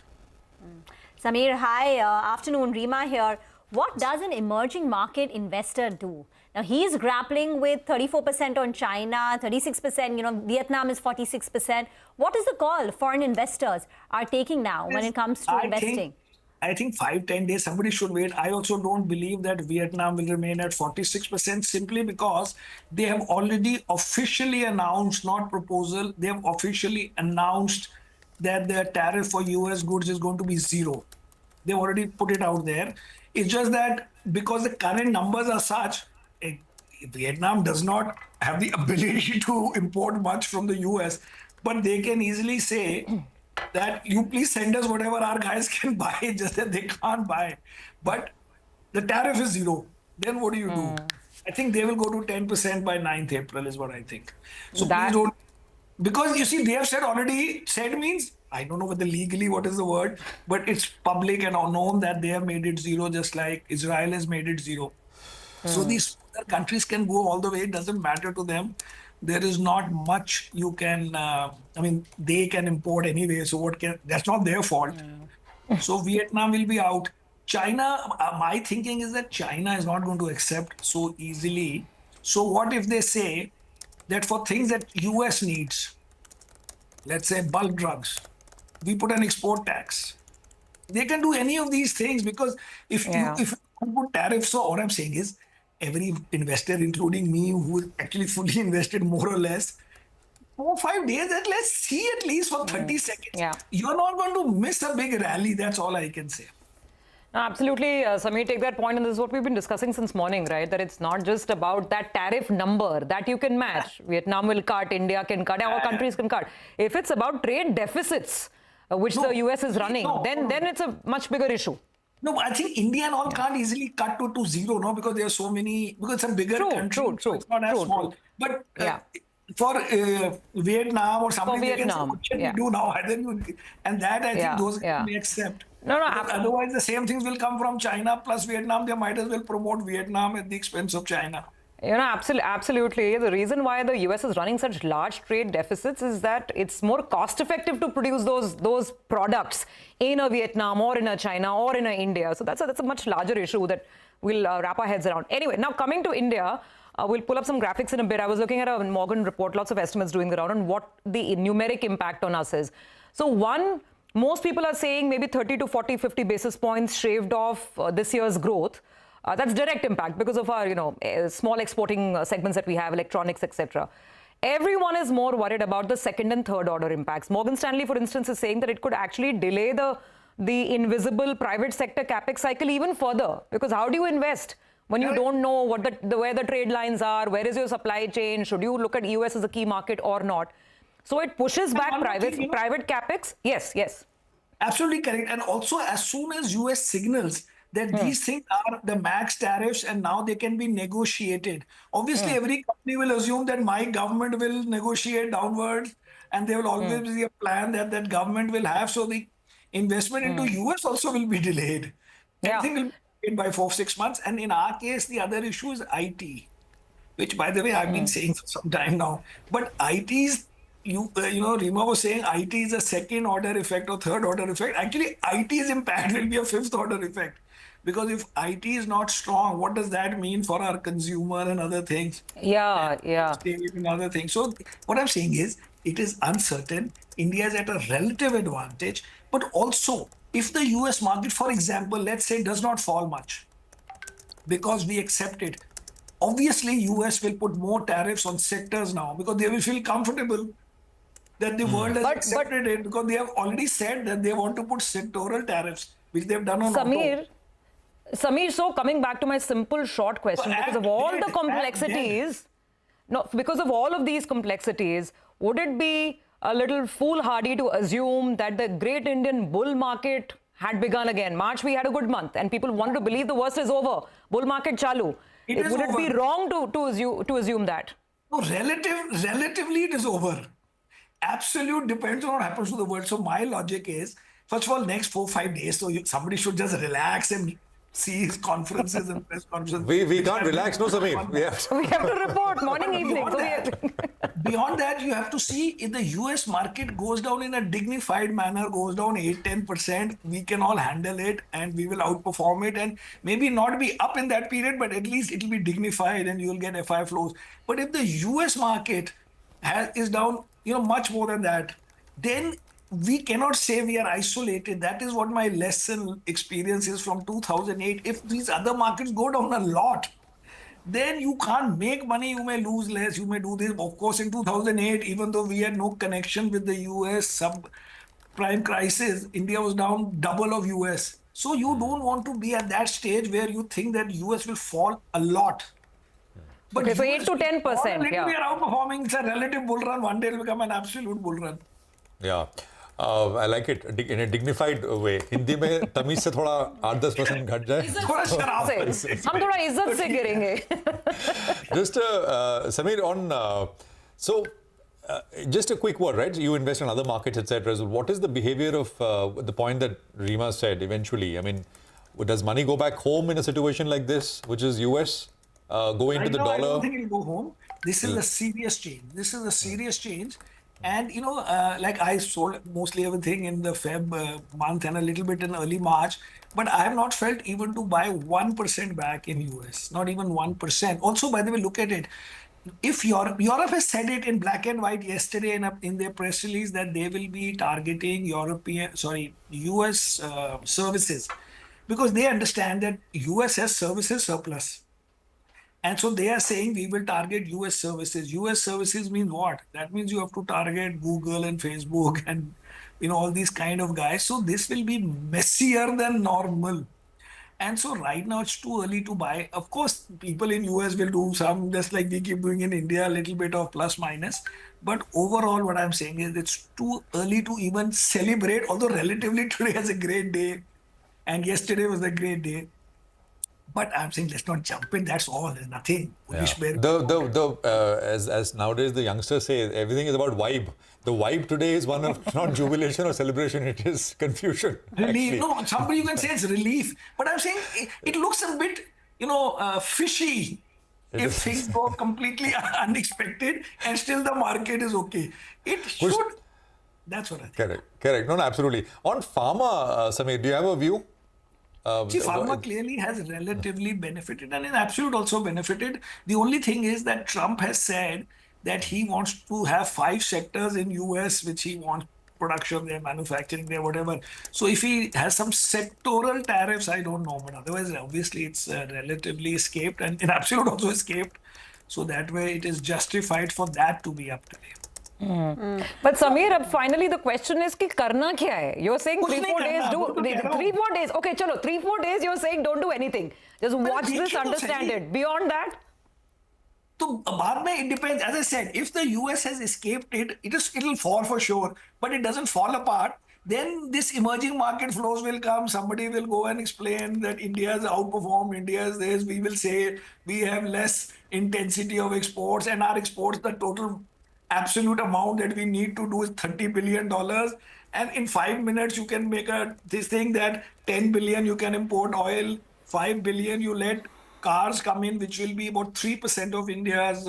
S23: Samir, hi. Afternoon. Rima here. What does an emerging market investor do? Now, he's grappling with 34% on China, 36%, Vietnam is 46%. What is the call foreign investors are taking now when it comes to investing?
S6: I think 5-10 days, somebody should wait. I also don't believe that Vietnam will remain at 46% simply because they have already officially announced, not proposal, they have officially announced that the tariff for US goods is going to be 0. They've already put it out there. It's just that because the current numbers are such, Vietnam does not have the ability to import much from the US, but they can easily say that you please send us whatever our guys can buy, just that they can't buy. But the tariff is 0. Then what do you do? I think they will go to 10% by 9th April is what I think. So please don't, because you see, they have said means, I don't know whether legally what is the word, but it's public and known that they have made it 0, just like Israel has made it 0. So these other countries can go all the way. It doesn't matter to them. There is not much you can, they can import anyway. So that's not their fault. So Vietnam will be out. China, my thinking is that China is not going to accept so easily. So what if they say that for things that US needs, let's say bulk drugs, we put an export tax. They can do any of these things because if you put tariffs, so what I'm saying is every investor, including me, who actually fully invested more or less, 4 or 5 days, let's see at least for 30 seconds.
S4: Yeah.
S6: You're not going to miss a big rally. That's all I can say.
S4: No, absolutely, Samir, take that point, and this is what we've been discussing since morning, right? That it's not just about that tariff number that you can match. Vietnam will cut, India can cut, all countries can cut. If it's about trade deficits, which the US is running, then it's a much bigger issue.
S6: No, I think India and all can't easily cut to 0, no, because there are so many, because it's a bigger country, so it's not as small. But for Vietnam or something, they can say, what should we do now? And that I think those may accept. Otherwise, the same things will come from China plus Vietnam. They might as well promote Vietnam at the expense of China.
S4: Absolutely. The reason why the US is running such large trade deficits is that it's more cost effective to produce those products in a Vietnam or in a China or in a India. So that's a much larger issue that we'll wrap our heads around. Anyway, now coming to India, we'll pull up some graphics in a bit. I was looking at a Morgan report, lots of estimates doing the round on what the numeric impact on us is. So most people are saying maybe 30 to 40, 50 basis points shaved off this year's growth. That's direct impact because of our, small exporting segments that we have, electronics, etc. Everyone is more worried about the second and third order impacts. Morgan Stanley, for instance, is saying that it could actually delay the invisible private sector capex cycle even further. Because how do you invest when you don't know what where the trade lines are, where is your supply chain, should you look at US as a key market or not? So it pushes back private capex. Yes.
S6: Absolutely correct. And also, as soon as US signals that these things are the max tariffs and now they can be negotiated, obviously every company will assume that my government will negotiate downwards, and there will always be a plan that that government will have. So the investment into US also will be delayed. Everything will be delayed by 4-6 months. And in our case, the other issue is IT, which, by the way, I've been saying for some time now. But IT is, Rima was saying IT is a second order effect or third order effect. Actually, IT's impact will be a fifth order effect. Because if IT is not strong, what does that mean for our consumer and other things? And other things. So what I'm saying is, it is uncertain. India is at a relative advantage. But also, if the US market, for example, let's say does not fall much because we accept it, obviously US will put more tariffs on sectors now because they will feel comfortable that the world has accepted it, because they have already said that they want to put sectoral tariffs, which they've done on
S4: Samir, so coming back to my simple short question, because of all the complexities, because of all of these complexities, would it be a little foolhardy to assume that the great Indian bull market had begun again? March, we had a good month, and people wanted to believe the worst is over. Bull market chalu. Would it be wrong to assume that?
S6: No, relatively it is over. Absolute depends on what happens to the world. So my logic is, first of all, next 4-5 days, so somebody should just relax and see his conferences and press conferences.
S8: We can't relax, no, Samir. We have
S4: to report morning, evening.
S6: Beyond that, you have to see if the US market goes down in a dignified manner, goes down 8-10%, we can all handle it and we will outperform it, and maybe not be up in that period, but at least it will be dignified and you will get FI flows. But if the US market is down, much more than that, then we cannot say we are isolated. That is what my lesson experience is from 2008. If these other markets go down a lot, then you can't make money, you may lose less, you may do this. Of course, in 2008, even though we had no connection with the US subprime crisis, India was down double of US. So you don't want to be at that stage where you think that US will fall a lot. But
S4: okay, so 8 to 10%.
S6: We are outperforming. It's a relative bull run. One day it will become an absolute bull run.
S8: Yeah. I like it in a dignified way. Hindi में तमीज से थोड़ा 8-10% घट जाए.
S4: हम थोड़ा इज्जत से गिरेंगे.
S8: Just Samir, on just a quick word, right? You invest in other markets, etc. So what is the behavior of the point that Rima said eventually? I mean, does money go back home in a situation like this, which is US, go into the dollar?
S6: I don't think it will go home. This is a serious change. And, like I sold mostly everything in the Feb month and a little bit in early March, but I have not felt even to buy 1% back in US, not even 1%. Also, by the way, look at it. If Europe has said it in black and white yesterday in their press release that they will be targeting US services, because they understand that US has services surplus. And so they are saying we will target US services. US services means what? That means you have to target Google and Facebook and all these kind of guys. So this will be messier than normal. And so right now it's too early to buy. Of course, people in US will do some, just like we keep doing in India, a little bit of plus minus. But overall, what I'm saying is it's too early to even celebrate, although relatively today is a great day. And yesterday was a great day. But I'm saying let's not jump in. That's all. There's nothing.
S8: Yeah. As nowadays the youngsters say, everything is about vibe. The vibe today is one of not jubilation or celebration. It is confusion.
S6: Relief. No, somebody you can say it's relief. But I'm saying it looks a bit, fishy if things go completely unexpected and still the market is okay. It should. That's what I think.
S8: Correct. No, absolutely. On Pharma, Samir, do you have a view?
S6: See, Pharma clearly has relatively benefited and in absolute also benefited. The only thing is that Trump has said that he wants to have 5 sectors in US which he wants production, their manufacturing, their whatever. So if he has some sectoral tariffs, I don't know. But otherwise, obviously, it's relatively escaped, and in absolute also escaped. So that way, it is justified for that to be up today.
S4: But Samir, finally the question is कि करना क्या है? You're saying 3-4 days do 3-4 days. Okay, chalo 3-4 days. You're saying don't do anything. Just watch this, understand it. Beyond that.
S6: So it depends. As I said, if the US has escaped it, it'll fall for sure. But it doesn't fall apart. Then this emerging market flows will come. Somebody will go and explain that India has outperformed. India is this. We will say we have less intensity of exports, and our exports, the total absolute amount that we need to do is $30 billion. And in 5 minutes, you can make this thing that 10 billion you can import oil, 5 billion you let cars come in, which will be about 3% of India's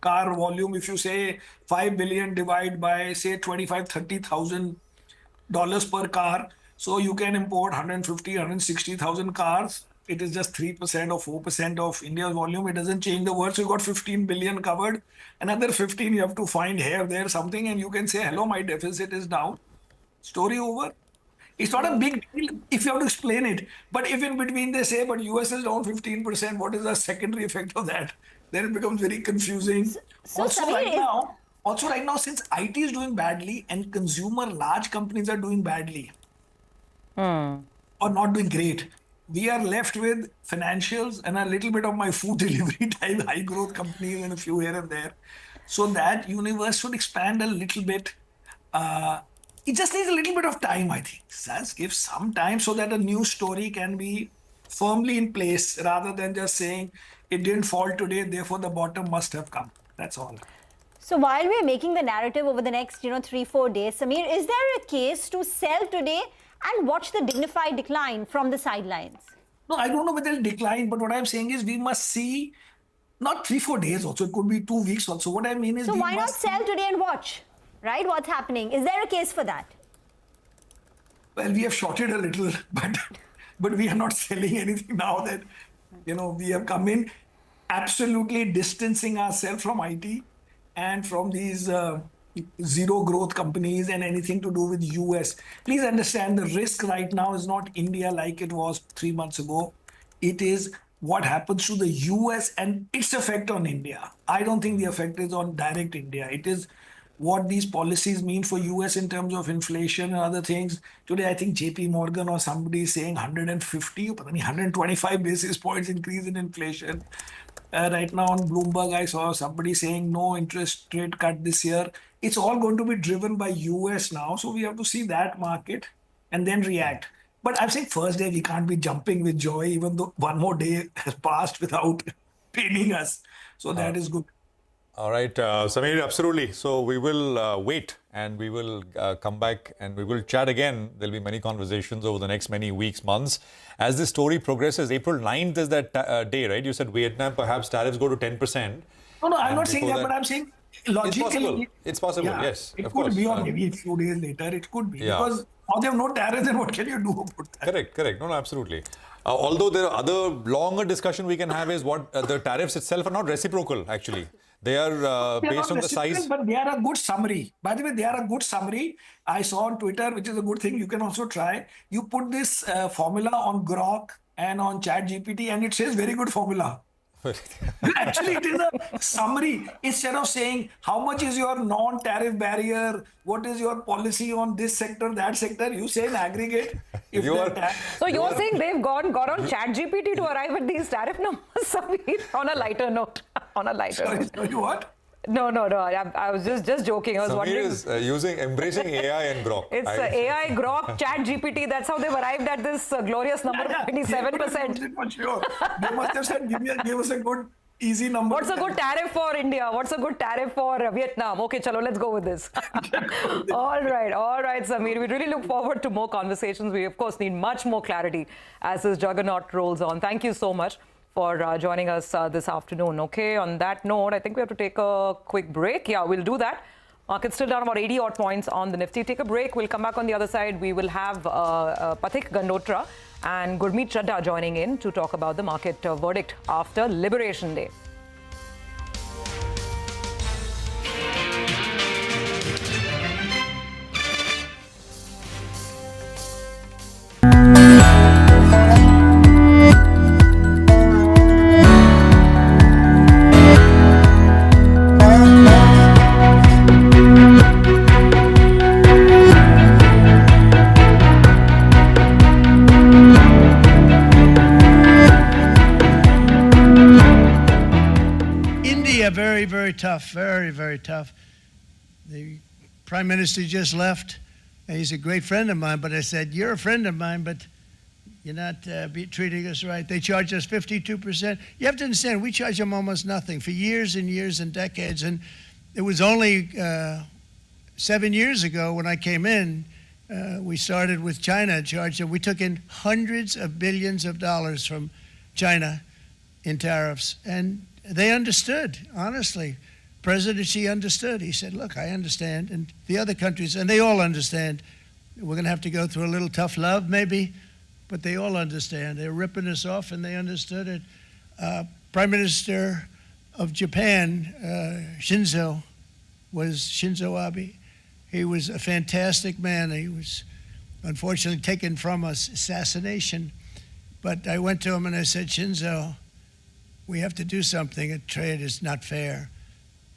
S6: car volume. If you say 5 billion divide by say $25,000-$30,000 per car, so you can import 160,000 cars. It is just 3% or 4% of India's volume. It doesn't change the world. So you got 15 billion covered. Another 15 you have to find here, there, something, and you can say, hello, my deficit is down. Story over. It's not a big deal if you have to explain it. But if in between they say, but US is down 15%, what is the secondary effect of that? Then it becomes very confusing. Also right now, since IT is doing badly and consumer large companies are doing badly or not doing great, we are left with financials and a little bit of my food delivery type high growth companies and a few here and there. So that universe should expand a little bit. It just needs a little bit of time, I think. Just give some time so that a new story can be firmly in place rather than just saying it didn't fall today, therefore the bottom must have come. That's all.
S23: So while we're making the narrative over the next 3-4 days, Samir, is there a case to sell today and watch the dignified decline from the sidelines?
S6: No, I don't know whether it'll decline, but what I'm saying is we must see not 3-4 days also, it could be 2 weeks also. What I mean is,
S23: so why not sell today and watch, right? What's happening? Is there a case for that?
S6: Well, we have shorted a little, but we are not selling anything now that, we have come in absolutely distancing ourselves from IT and from these zero growth companies and anything to do with US. Please understand, the risk right now is not India like it was 3 months ago. It is what happens to the US and its effect on India. I don't think the effect is on direct India. It is what these policies mean for US in terms of inflation and other things. Today, I think JP Morgan or somebody is saying 150 or 125 basis points increase in inflation. Right now on Bloomberg, I saw somebody saying no interest rate cut this year. It's all going to be driven by US now. So we have to see that market and then react. But I'm saying first day, we can't be jumping with joy, even though one more day has passed without paining us. So that is good.
S8: All right, Samir, absolutely. So we will wait and we will come back and we will chat again. There'll be many conversations over the next many weeks, months. As this story progresses, April 9th is that day, right? You said Vietnam, perhaps tariffs go to 10%.
S6: No, I'm not saying that, but I'm saying logically.
S8: It's possible, yes.
S6: It could be, or maybe a few days later, it could be. Because now they have no tariffs, then what can you do about that?
S8: Correct. No, absolutely. Although there are other longer discussion we can have is what the tariffs itself are not reciprocal, actually. They are based on the size.
S6: But they are a good summary. By the way, they are a good summary. I saw on Twitter, which is a good thing. You can also try. You put this formula on Grok and on ChatGPT, and it says very good formula. Actually, it is a summary. Instead of saying how much is your non-tariff barrier, what is your policy on this sector, that sector, you say in aggregate.
S4: So you're saying they've got on ChatGPT to arrive at these tariff numbers, Samir, on a lighter note.
S6: Sorry, what?
S4: No. I was just joking. I was wondering.
S8: Is embracing AI and Grok.
S4: It's AI, Grok, ChatGPT. That's how they've arrived at this glorious number of 27%.
S6: For sure. They must have said, give us a good, easy number.
S4: What's a good tariff for India? What's a good tariff for Vietnam? Okay, chalo, let's go with this. All right, Samir. We really look forward to more conversations. We, of course, need much more clarity as this juggernaut rolls on. Thank you so much for joining us this afternoon. Okay, on that note, I think we have to take a quick break. Yeah, we'll do that. Market's still down about 80 odd points on the Nifty. Take a break. We'll come back on the other side. We will have Pathik Gandotra and Gurmeet Chadha joining in to talk about the market verdict after Liberation Day.
S5: very, very tough, very, very tough. The Prime Minister just left, and he's a great friend of mine, but I said, you're a friend of mine, but you're not treating us right. They charge us 52%. You have to understand, we charge them almost nothing for years and years and decades, and it was only 7 years ago when I came in, we started with China charged. We took in hundreds of billions of dollars from China in tariffs, and they understood, honestly. President Xi understood. He said, look, I understand, and the other countries, and they all understand. We're going to have to go through a little tough love, maybe, but they all understand. They're ripping us off, and they understood it. Prime Minister of Japan, Shinzo Abe. He was a fantastic man. He was unfortunately taken from us, assassination. But I went to him and I said, Shinzo, we have to do something. A trade is not fair.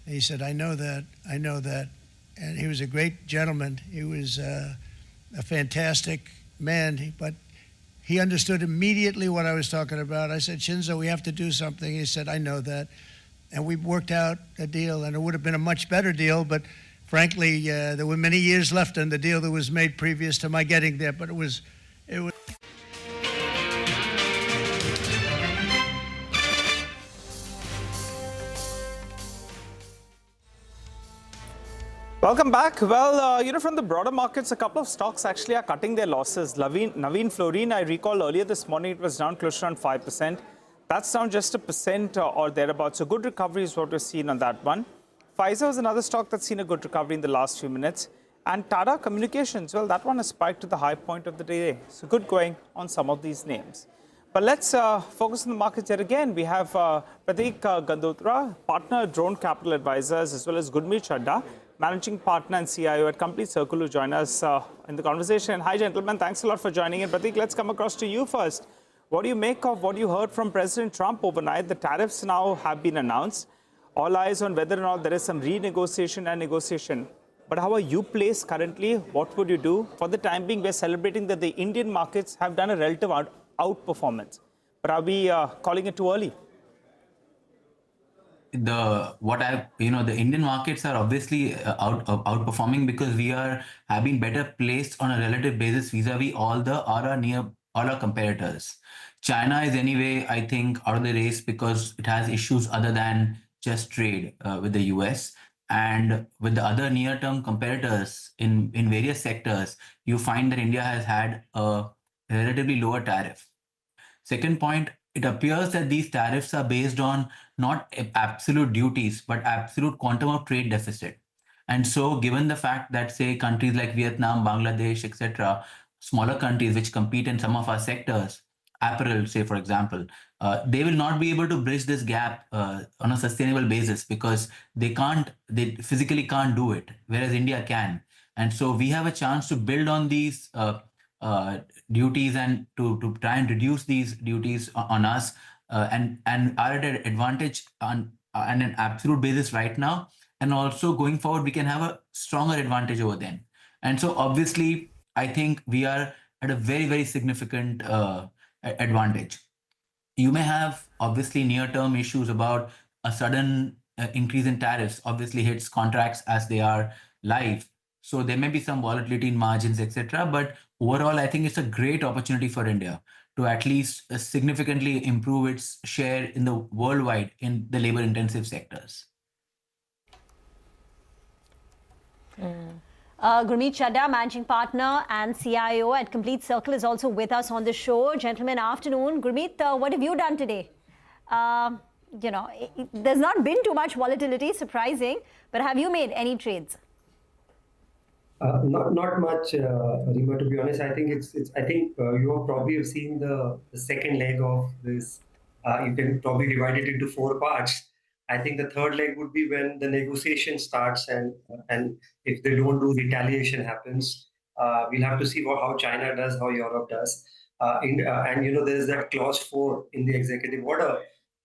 S5: And he said, I know that, I know that. And he was a great gentleman. He was a fantastic man, but he understood immediately what I was talking about. I said, Shinzo, we have to do something. He said, I know that. And we worked out a deal, and it would have been a much better deal, but frankly, there were many years left in the deal that was made previous to my getting there, but it was.
S17: Welcome back. Well, from the broader markets, a couple of stocks actually are cutting their losses. Naveen Fluorine, I recall earlier this morning, it was down close to around 5%. That's down just 1% or thereabouts. So good recovery is what we're seeing on that one. Pfizer is another stock that's seen a good recovery in the last few minutes. And Tata Communications, well, that one has spiked to the high point of the day. So good going on some of these names. But let's focus on the markets yet again. We have Pratik Gandotra, partner at Drone Capital Advisors, as well as Gurmeet Chadda, managing partner and CIO at Complete Circle, who join us in the conversation. Hi, gentlemen. Thanks a lot for joining in. Pratik, let's come across to you first. What do you make of what you heard from President Trump overnight? The tariffs now have been announced. All eyes on whether or not there is some renegotiation and negotiation. But how are you placed currently? What would you do? For the time being, we're celebrating that the Indian markets have done a relative outperformance. But are we calling it too early?
S7: The Indian markets are obviously outperforming because we have been better placed on a relative basis vis-a-vis all our competitors. China is anyway, I think, out of the race because it has issues other than just trade with the US. And with the other near-term competitors in various sectors, you find that India has had a relatively lower tariff. Second point, it appears that these tariffs are based on not absolute duties, but absolute quantum of trade deficit. And so given the fact that, say, countries like Vietnam, Bangladesh, etc., smaller countries which compete in some of our sectors, Apparel, say, for example, they will not be able to bridge this gap on a sustainable basis because they physically can't do it, whereas India can. And so we have a chance to build on these duties and to try and reduce these duties on us and are at an advantage on an absolute basis right now. And also going forward, we can have a stronger advantage over them. And so obviously, I think we are at a very, very significant advantage. You may have obviously near-term issues about a sudden increase in tariffs, obviously hits contracts as they are live. So there may be some volatility in margins, etc. But overall, I think it's a great opportunity for India to at least significantly improve its share in the worldwide in the labor-intensive sectors.
S23: Gurmeet Chadda, Managing Partner and CIO at Complete Circle, is also with us on the show. Gentlemen, afternoon. Gurmeet, what have you done today? There's not been too much volatility, surprising, but have you made any trades?
S11: Not much, Rima, to be honest. I think I think you have probably seen the second leg of this. You can probably divide it into 4 parts. I think the third leg would be when the negotiation starts, and if they don't do, retaliation happens. We'll have to see how China does, how Europe does, and there's that clause 4 in the executive order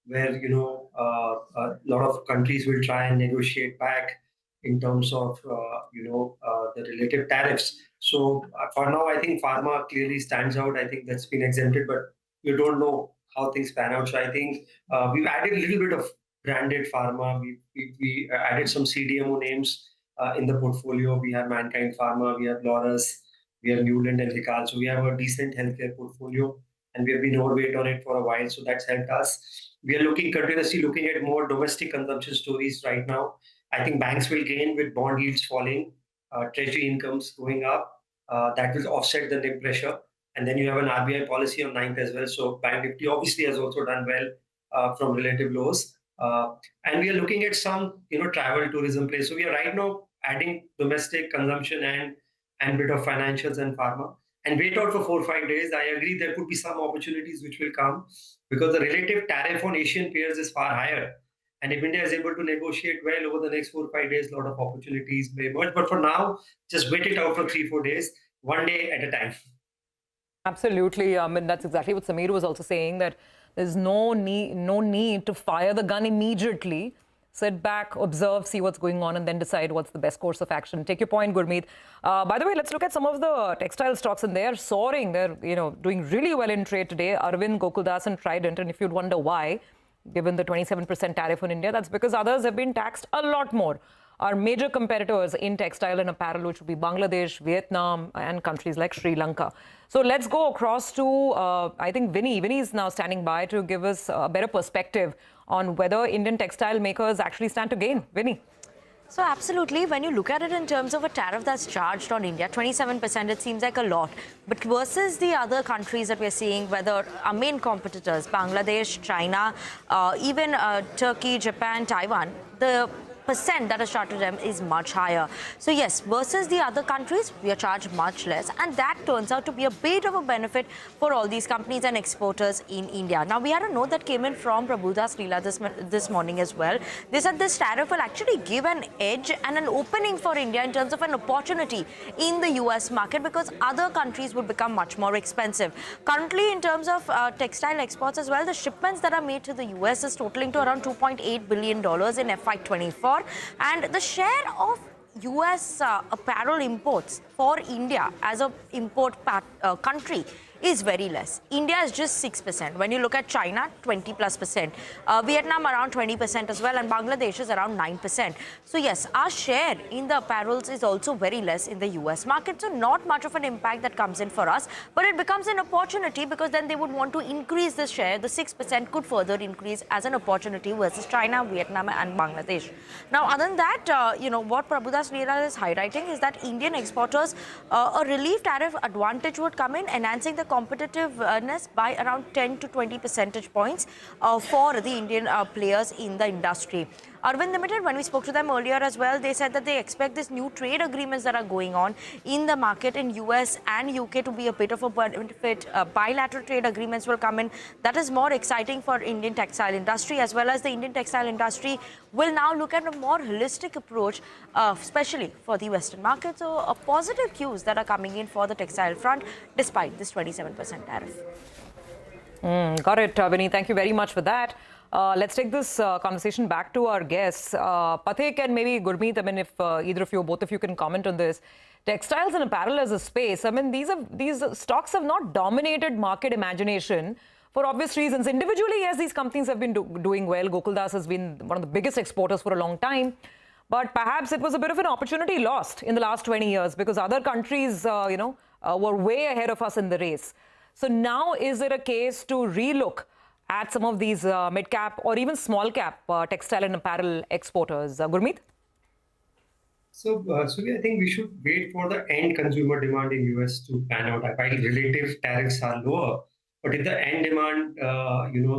S11: where a lot of countries will try and negotiate back in terms of the relative tariffs. So for now, I think Pharma clearly stands out. I think that's been exempted, but you don't know how things pan out. So I think we've added a little bit of branded pharma. We added some CDMO names in the portfolio. We have Mankind Pharma, we have Laurus, we have Newland and Hikal. So we have a decent healthcare portfolio, and we have been overweight on it for a while. So that's helped us. We are continuously looking at more domestic consumption stories right now. I think banks will gain with bond yields falling, treasury incomes going up. That will offset the NIM pressure. And then you have an RBI policy on 9th as well. So Bank Nifty obviously has also done well from relative lows. And we are looking at some, travel tourism plays. So we are right now adding domestic consumption and bit of financials and pharma. And wait out for 4 or 5 days. I agree there could be some opportunities which will come because the relative tariff on Asian peers is far higher. And if India is able to negotiate well over the next 4 or 5 days, a lot of opportunities may emerge. But for now, just wait it out for 3 or 4 days, one day at a time.
S4: Absolutely. I mean, that's exactly what Samir was also saying, that there's no need to fire the gun immediately. Sit back, observe, see what's going on, and then decide what's the best course of action. Take your point, Gurmeet. By the way, let's look at some of the textile stocks, and they're soaring. They're doing really well in trade today. Arvind, Gokuldas, and Trident. And if you'd wonder why, given the 27% tariff on India, that's because others have been taxed a lot more. Our major competitors in textile and apparel, which would be Bangladesh, Vietnam, and countries like Sri Lanka. So let's go across to, I think, Vinny. Vinny is now standing by to give us a better perspective on whether Indian textile makers actually stand to gain. Vinny.
S3: So absolutely, when you look at it in terms of a tariff that's charged on India, 27%, it seems like a lot. But versus the other countries that we're seeing, whether our main competitors, Bangladesh, China, even Turkey, Japan, Taiwan, the percent that is charged to them is much higher. So yes, versus the other countries, we are charged much less, and that turns out to be a bit of a benefit for all these companies and exporters in India. Now, we had a note that came in from Prabhudas Leela this morning as well. They said this tariff will actually give an edge and an opening for India in terms of an opportunity in the US market, because other countries would become much more expensive. Currently, in terms of textile exports as well, the shipments that are made to the US is totaling to around $2.8 billion in FY24. And the share of US apparel imports for India as an import country is very less. India is just 6%. When you look at China, 20+%. Vietnam around 20% as well, and Bangladesh is around 9%. So yes, our share in the apparels is also very less in the US market. So not much of an impact that comes in for us, but it becomes an opportunity because then they would want to increase the share. The 6% could further increase as an opportunity versus China, Vietnam, and Bangladesh. Now, other than that, what Prabhudas Leela is highlighting is that Indian exporters, a relief tariff advantage would come in, enhancing the competitiveness by around 10 to 20 percentage points for the Indian players in the industry. Arvind Limited, when we spoke to them earlier as well, they said that they expect these new trade agreements that are going on in the market in US and UK to be a bit of a benefit. Bilateral trade agreements will come in. That is more exciting for Indian textile industry, as well as the Indian textile industry will now look at a more holistic approach, especially for the Western market. So positive cues that are coming in for the textile front, despite this 27% tariff.
S4: Got it, Vinny. Thank you very much for that. Let's take this conversation back to our guests. Pathik and maybe Gurmeet, I mean, if either of you or both of you can comment on this. Textiles and apparel as a space, I mean, these stocks have not dominated market imagination for obvious reasons. Individually, yes, these companies have been doing well. Gokuldas has been one of the biggest exporters for a long time. But perhaps it was a bit of an opportunity lost in the last 20 years because other countries, were way ahead of us in the race. So now is it a case to relook at some of these mid-cap or even small-cap textile and apparel exporters? Gurmeet?
S11: So, I think we should wait for the end consumer demand in US to pan out. While relative tariffs are lower, but if the end demand,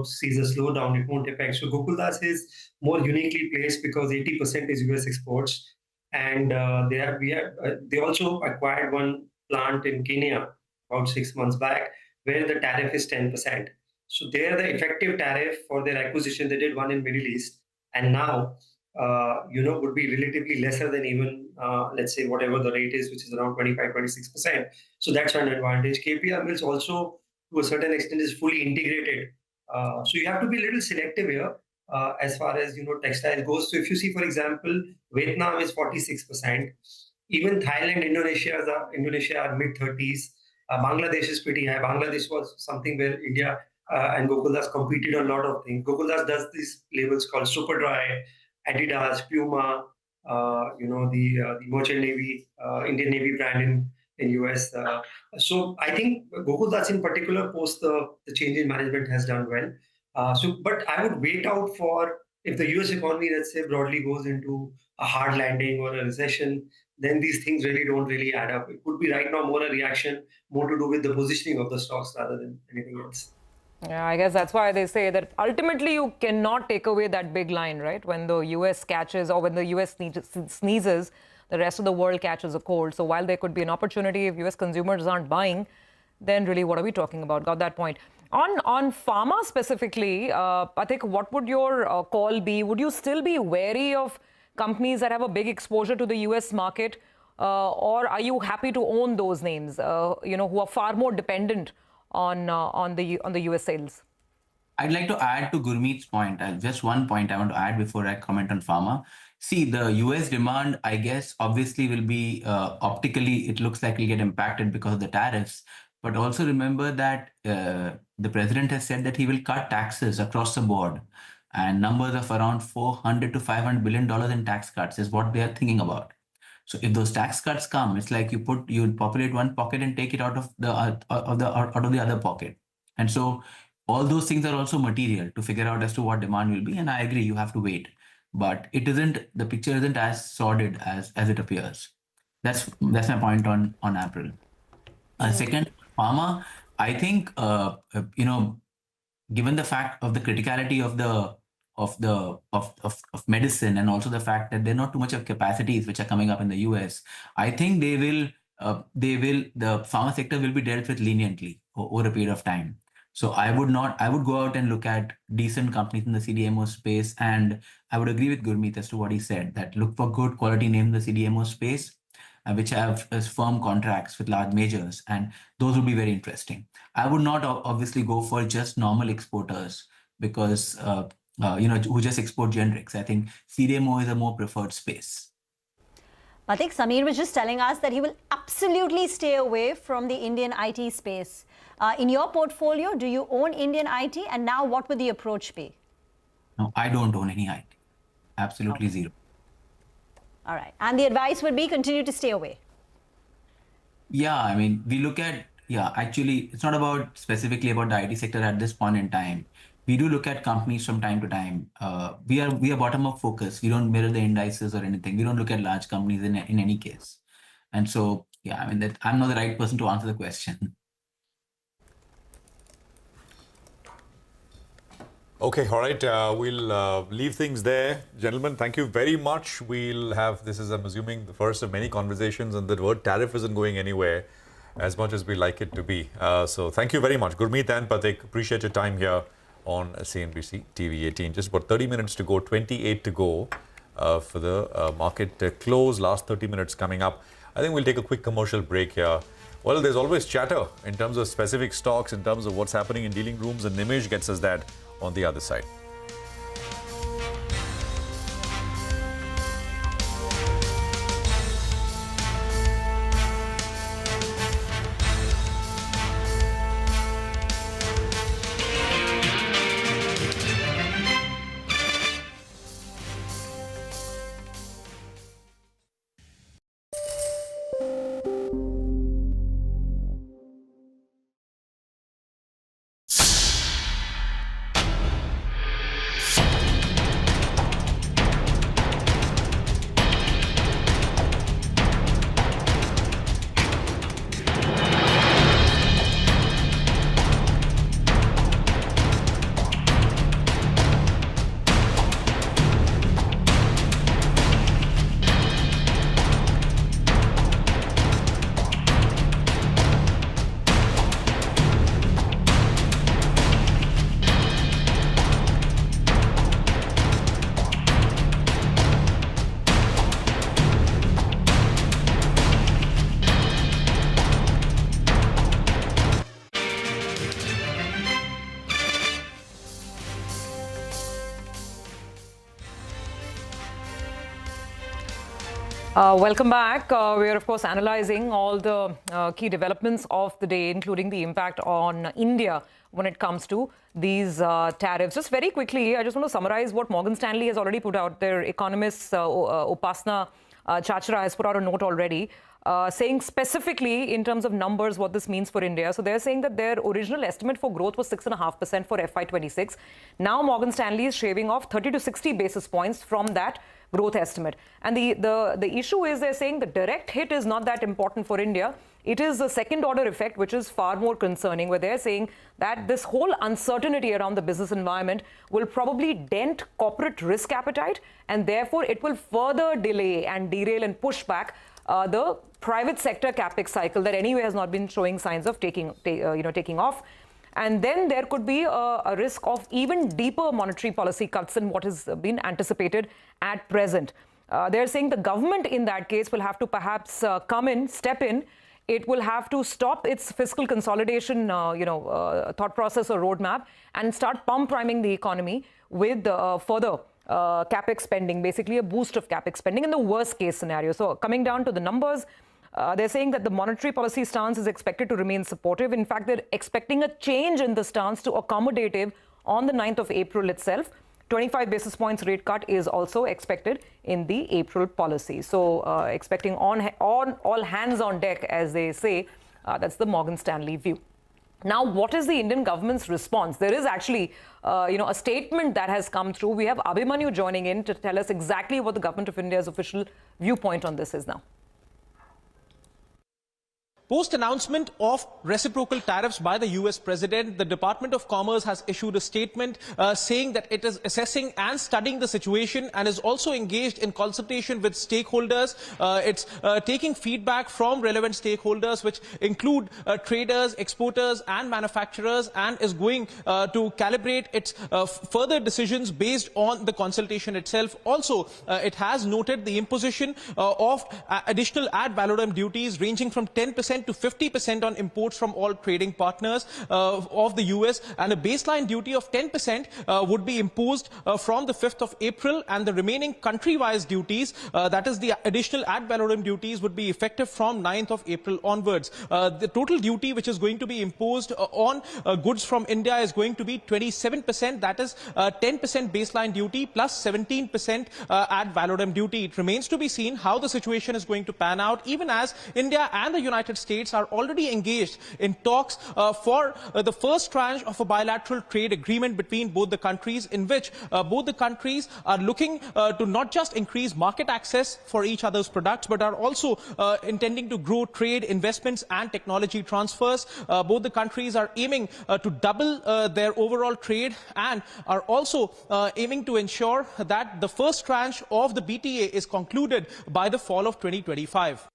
S11: sees a slowdown, it won't affect. So Gokuldas is more uniquely placed because 80% is US exports, and they also acquired one plant in Kenya about 6 months back, where the tariff is 10%. So there, the effective tariff for their acquisition, they did one in Middle East, and now, would be relatively lesser than even, let's say, whatever the rate is, which is around 25-26%. So that's an advantage. KPR Mills also, to a certain extent, is fully integrated. So you have to be a little selective here as far as, textile goes. So if you see, for example, Vietnam is 46%. Even Thailand, Indonesia are mid-30s. Bangladesh is pretty high. Bangladesh was something where India and Gokuldas competed on a lot of things. Gokuldas does these labels called Superdry, Adidas, Puma, the Merchant Navy, Indian Navy brand in US. So I think Gokuldas in particular, post the change in management, has done well. But I would wait out for, if the US economy, let's say, broadly goes into a hard landing or a recession, then these things don't really add up. It could be right now more a reaction, more to do with the positioning of the stocks rather than anything else.
S4: Yeah, I guess that's why they say that ultimately you cannot take away that big line, right? When the US catches, or when the US sneezes, the rest of the world catches a cold. So while there could be an opportunity if US consumers aren't buying, then really what are we talking about? Got that point. On pharma specifically, I think what would your call be? Would you still be wary of companies that have a big exposure to the US market? Or are you happy to own those names, who are far more dependent on the US sales?
S7: I'd like to add to Gurmeet's point. Just one point I want to add before I comment on pharma. See, the US demand, I guess, obviously will be optically, it looks like will get impacted because of the tariffs. But also remember that the president has said that he will cut taxes across the board. And numbers of around $400 to $500 billion in tax cuts is what they are thinking about. So if those tax cuts come, it's like you populate one pocket and take it out of the other pocket. And so all those things are also material to figure out as to what demand will be. And I agree, you have to wait. But the picture isn't as sordid as it appears. That's my point on Apparel. Second, pharma, I think given the fact of the criticality of medicine, and also the fact that there are not too much of capacities which are coming up in the US, I think the pharma sector will be dealt with leniently over a period of time. So I would go out and look at decent companies in the CDMO space, and I would agree with Gurmeet as to what he said, that look for good quality names in the CDMO space, which have firm contracts with large majors, and those would be very interesting. I would not obviously go for just normal exporters because who just export generics. I think CDMO is a more preferred space.
S23: I think Samir was just telling us that he will absolutely stay away from the Indian IT space. In your portfolio, do you own Indian IT? And now what would the approach be?
S7: No, I don't own any IT. Absolutely zero.
S23: All right. And the advice would be continue to stay away.
S7: Yeah, I mean, we look at, actually, it's not specifically about the IT sector at this point in time. We do look at companies from time to time. We are bottom-up focused. We don't mirror the indices or anything. We don't look at large companies in any case. And so, I mean, I'm not the right person to answer the question.
S8: Okay, all right. We'll leave things there. Gentlemen, thank you very much. This is, I'm assuming, the first of many conversations, and the word tariff isn't going anywhere as much as we like it to be. So thank you very much. Gurmeet and Pathik, appreciate your time here on CNBC TV 18. Just about 30 minutes to go, 28 to go for the market close. Last 30 minutes coming up. I think we'll take a quick commercial break here. Well, there's always chatter in terms of specific stocks, in terms of what's happening in dealing rooms, and Nimish gets us that on the other side.
S4: Welcome back. We are, of course, analyzing all the key developments of the day, including the impact on India, when it comes to these tariffs. Just very quickly, I just want to summarize what Morgan Stanley has already put out. Their economist, Upasna Chachra, has put out a note already saying specifically in terms of numbers what this means for India. So they're saying that their original estimate for growth was 6.5% for FY26. Now Morgan Stanley is shaving off 30 to 60 basis points from that growth estimate. And the issue is they're saying the direct hit is not that important for India. It is the second order effect, which is far more concerning, where they're saying that this whole uncertainty around the business environment will probably dent corporate risk appetite, and therefore it will further delay and derail and push back the private sector capex cycle that anyway has not been showing signs of taking off. And then there could be a risk of even deeper monetary policy cuts than what has been anticipated at present. They're saying the government in that case will have to perhaps step in. It will have to stop its fiscal consolidation, thought process or roadmap and start pump priming the economy with further capex spending, basically a boost of capex spending in the worst case scenario. So coming down to the numbers, they're saying that the monetary policy stance is expected to remain supportive. In fact, they're expecting a change in the stance to accommodative on the 9th of April itself. 25 basis points rate cut is also expected in the April policy. So expecting on all hands on deck, as they say. That's the Morgan Stanley view. Now, what is the Indian government's response? There is actually, a statement that has come through. We have Abhimanyu joining in to tell us exactly what the government of India's official viewpoint on this is now.
S13: Post-announcement of reciprocal tariffs by the US president, the Department of Commerce has issued a statement saying that it is assessing and studying the situation and is also engaged in consultation with stakeholders. It's taking feedback from relevant stakeholders, which include traders, exporters and manufacturers, and is going to calibrate its further decisions based on the consultation itself. Also, it has noted the imposition of additional ad valorem duties ranging from 10% to 50% on imports from all trading partners of the US, and a baseline duty of 10% would be imposed from the 5th of April, and the remaining country-wise duties, that is the additional ad valorem duties, would be effective from 9th of April onwards. The total duty which is going to be imposed on goods from India is going to be 27%, that is 10% baseline duty plus 17% ad valorem duty. It remains to be seen how the situation is going to pan out, even as India and the United States are already engaged in talks for the first tranche of a bilateral trade agreement between both the countries, in which both the countries are looking to not just increase market access for each other's products, but are also intending to grow trade, investments and technology transfers. Both the countries are aiming to double their overall trade and are also aiming to ensure that the first tranche of the BTA is concluded by the fall of 2025.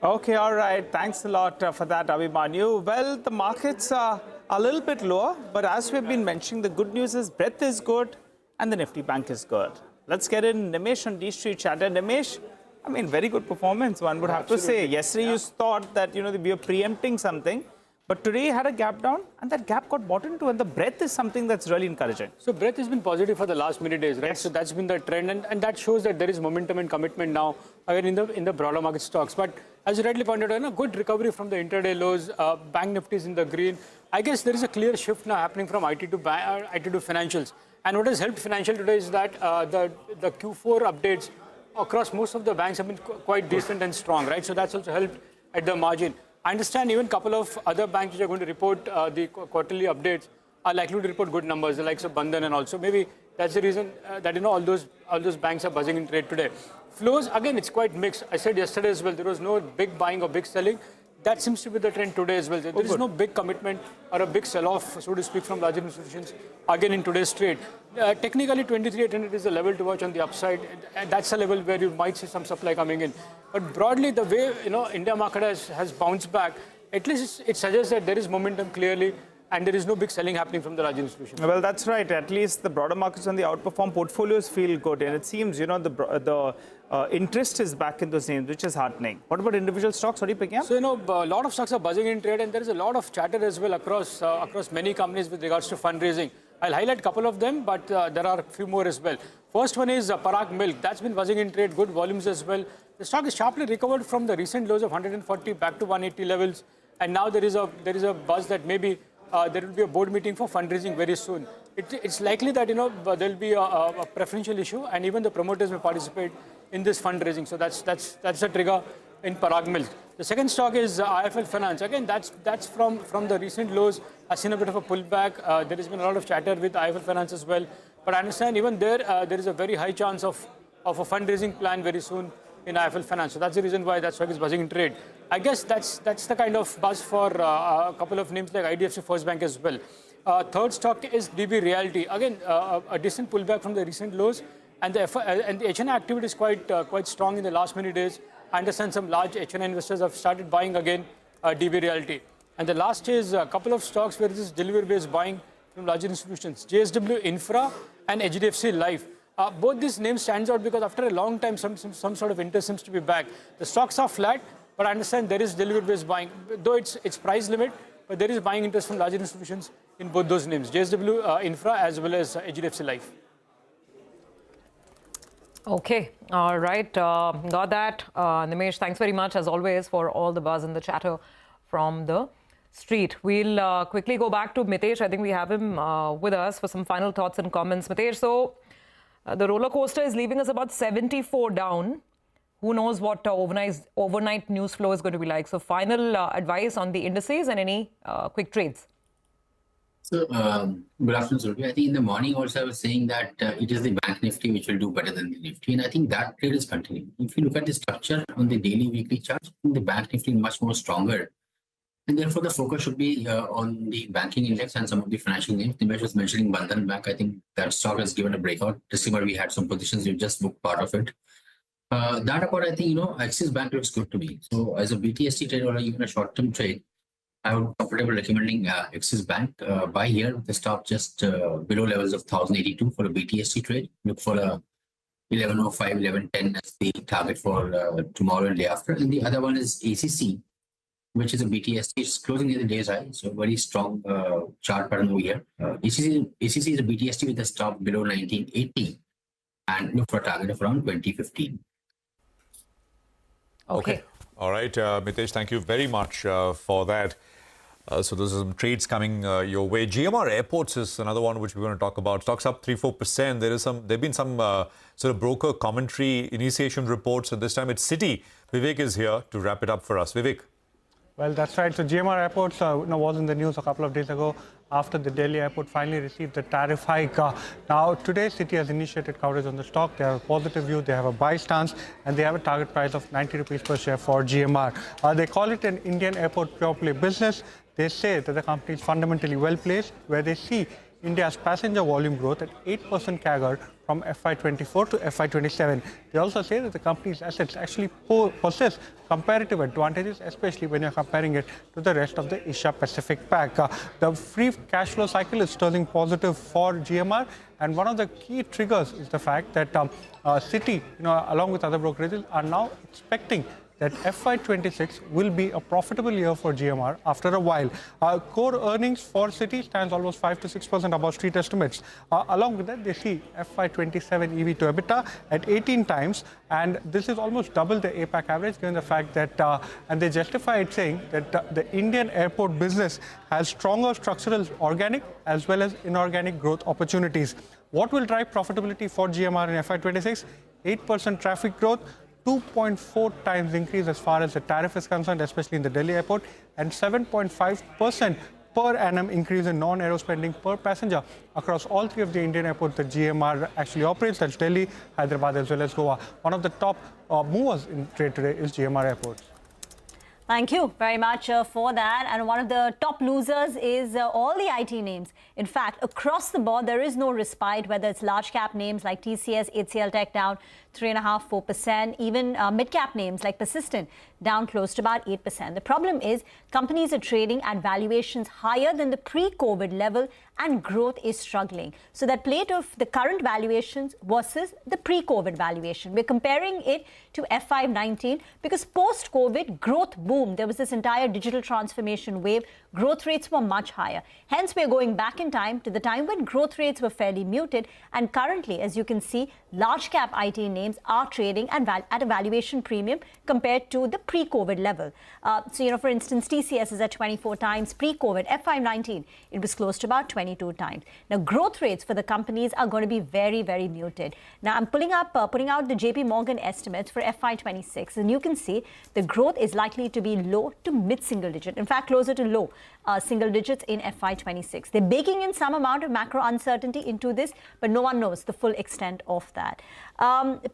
S17: Okay, all right. Thanks a lot for that, Abhimanyu. Well, the markets are a little bit lower, but as we've been mentioning, the good news is breadth is good and the Nifty Bank is good. Let's get in Nimesh on D Street Chatter. Nimesh, I mean, very good performance, one would have to say. Yesterday you thought that, we were preempting something, but today had a gap down and that gap got bought into, and the breadth is something that's really encouraging.
S15: So breadth has been positive for the last many days, right? Yes. So that's been the trend, and that shows that there is momentum and commitment now again in the broader market stocks. But as you rightly pointed out, good recovery from the intraday lows. Bank Nifty is in the green. I guess there is a clear shift now happening from IT to financials. And what has helped financial today is that the Q4 updates across most of the banks have been quite decent and strong, right? So that's also helped at the margin. I understand even a couple of other banks which are going to report the quarterly updates are likely to report good numbers, the likes of Bandhan and also. Maybe that's the reason that all those banks are buzzing in trade today. Flows, again, it's quite mixed. I said yesterday as well, there was no big buying or big selling. That seems to be the trend today as well. There is no big commitment or a big sell-off, so to speak, from larger institutions again in today's trade. Technically, 23,800 is the level to watch on the upside. And that's a level where you might see some supply coming in. But broadly, the way India market has bounced back, at least it suggests that there is momentum clearly, and there is no big selling happening from the large institutions.
S17: Well, that's right. At least the broader markets on the outperform portfolios feel good, and it seems the interest is back in those names, which is heartening. What about individual stocks? What are you picking up?
S15: So a lot of stocks are buzzing in trade, and there is a lot of chatter as well across many companies with regards to fundraising. I'll highlight a couple of them, but there are a few more as well. First one is Parag Milk. That's been buzzing in trade, good volumes as well. The stock is sharply recovered from the recent lows of 140 back to 180 levels, and now there is a buzz that maybe there will be a board meeting for fundraising very soon. It's likely that, there will be a preferential issue, and even the promoters will participate in this fundraising. So that's the trigger in Parag Milk. The second stock is IIFL Finance. Again, that's from the recent lows. I've seen a bit of a pullback. There has been a lot of chatter with IIFL Finance as well. But I understand even there is a very high chance of a fundraising plan very soon in IIFL Finance. So that's the reason why that stock is buzzing in trade. I guess that's the kind of buzz for a couple of names like IDFC First Bank as well. Third stock is DB Realty. Again, a decent pullback from the recent lows, and the HNI activity is quite strong in the last many days. I understand some large HNI investors have started buying again DB Realty. And the last is a couple of stocks where this is delivery-based buying from larger institutions, JSW Infra and HDFC Life. Both these names stands out because after a long time, some sort of interest seems to be back. The stocks are flat, but I understand there is delivery-based buying. Though it's price limit, but there is buying interest from larger institutions in both those names, JSW Infra as well as HDFC Life.
S4: Okay, all right, got that. Nimesh, thanks very much as always for all the buzz and the chatter from the street. We'll quickly go back to Mitesh. I think we have him with us for some final thoughts and comments. Mitesh, so the roller coaster is leaving us about 74 down. Who knows what overnight news flow is going to be like. So final advice on the indices and any quick trades.
S2: So, good afternoon, Surabhi. I think in the morning also I was saying that it is the Bank Nifty which will do better than the Nifty, and I think that trade is continuing. If you look at the structure on the daily, weekly chart, the Bank Nifty is much more stronger, and therefore the focus should be on the banking index and some of the financial names. Nimesh was mentioning Bandhan Bank. I think that stock has given a breakout. December we had some positions. We just booked part of it. That apart, I think Axis Bank looks good to me. So as a BTST trade or even a short-term trade, I would be comfortable recommending Axis Bank. Buy here with the stop just below levels of 1082 for a BTST trade. Look for a 1105, 1110 as the target for tomorrow and day after. And the other one is ACC, which is a BTST. It's closing near the day's high, so very strong chart pattern over here. ACC is a BTST with a stop below 1980 and look for a target of around 2015.
S4: Okay.
S8: All right, Mitesh, thank you very much for that. So those are some trades coming your way. GMR Airports is another one which we're going to talk about. Stocks up 3-4%. There've been some sort of broker commentary initiation reports, and this time it's Citi. Vivek is here to wrap it up for us. Vivek.
S19: Well, that's right. So GMR Airports was in the news a couple of days ago after the Delhi airport finally received the tariff hike. Now, today, Citi has initiated coverage on the stock. They have a positive view. They have a buy stance, and they have a target price of 90 rupees per share for GMR. They call it an Indian airport pure play business. They say that the company is fundamentally well placed, where they see India's passenger volume growth at 8% CAGR from FY24 to FY27. They also say that the company's assets actually possess comparative advantages, especially when you're comparing it to the rest of the Asia Pacific pack. The free cash flow cycle is turning positive for GMR, and one of the key triggers is the fact that Citi, along with other brokerages, are now expecting that FY26 will be a profitable year for GMR after a while. Core earnings for Citi stands almost 5 to 6% above street estimates. Along with that, they see FY27 EV to EBITDA at 18 times, and this is almost double the APAC average, given the fact that, and they justify it saying that the Indian airport business has stronger structural organic as well as inorganic growth opportunities. What will drive profitability for GMR in FY26? 8% traffic growth, 2.4 times increase as far as the tariff is concerned, especially in the Delhi airport, and 7.5% per annum increase in non-aero spending per passenger across all three of the Indian airports that GMR actually operates. That's Delhi, Hyderabad, as well as Goa. One of the top movers in trade today is GMR Airports.
S23: Thank you very much for that. And one of the top losers is all the IT names. In fact, across the board, there is no respite, whether it's large cap names like TCS, HCL Tech down 3.5–4%, even mid-cap names like Persistent down close to about 8%. The problem is companies are trading at valuations higher than the pre-COVID level and growth is struggling. So that plate of the current valuations versus the pre-COVID valuation. We're comparing it to FY19 because post-COVID growth boomed boom. There was this entire digital transformation wave. Growth rates were much higher. Hence, we're going back in time to the time when growth rates were fairly muted. And currently, as you can see, large cap IT names are trading at a valuation premium compared to the pre-COVID level. So, for instance, TCS is at 24 times. Pre-COVID, FY19, it was close to about 22 times. Now, growth rates for the companies are going to be very, very muted. Now, I'm putting out the JP Morgan estimates for FY26, and you can see the growth is likely to be low to mid-single digit. In fact, closer to low single digits in FY26. They're baking in some amount of macro uncertainty into this, but no one knows the full extent of that.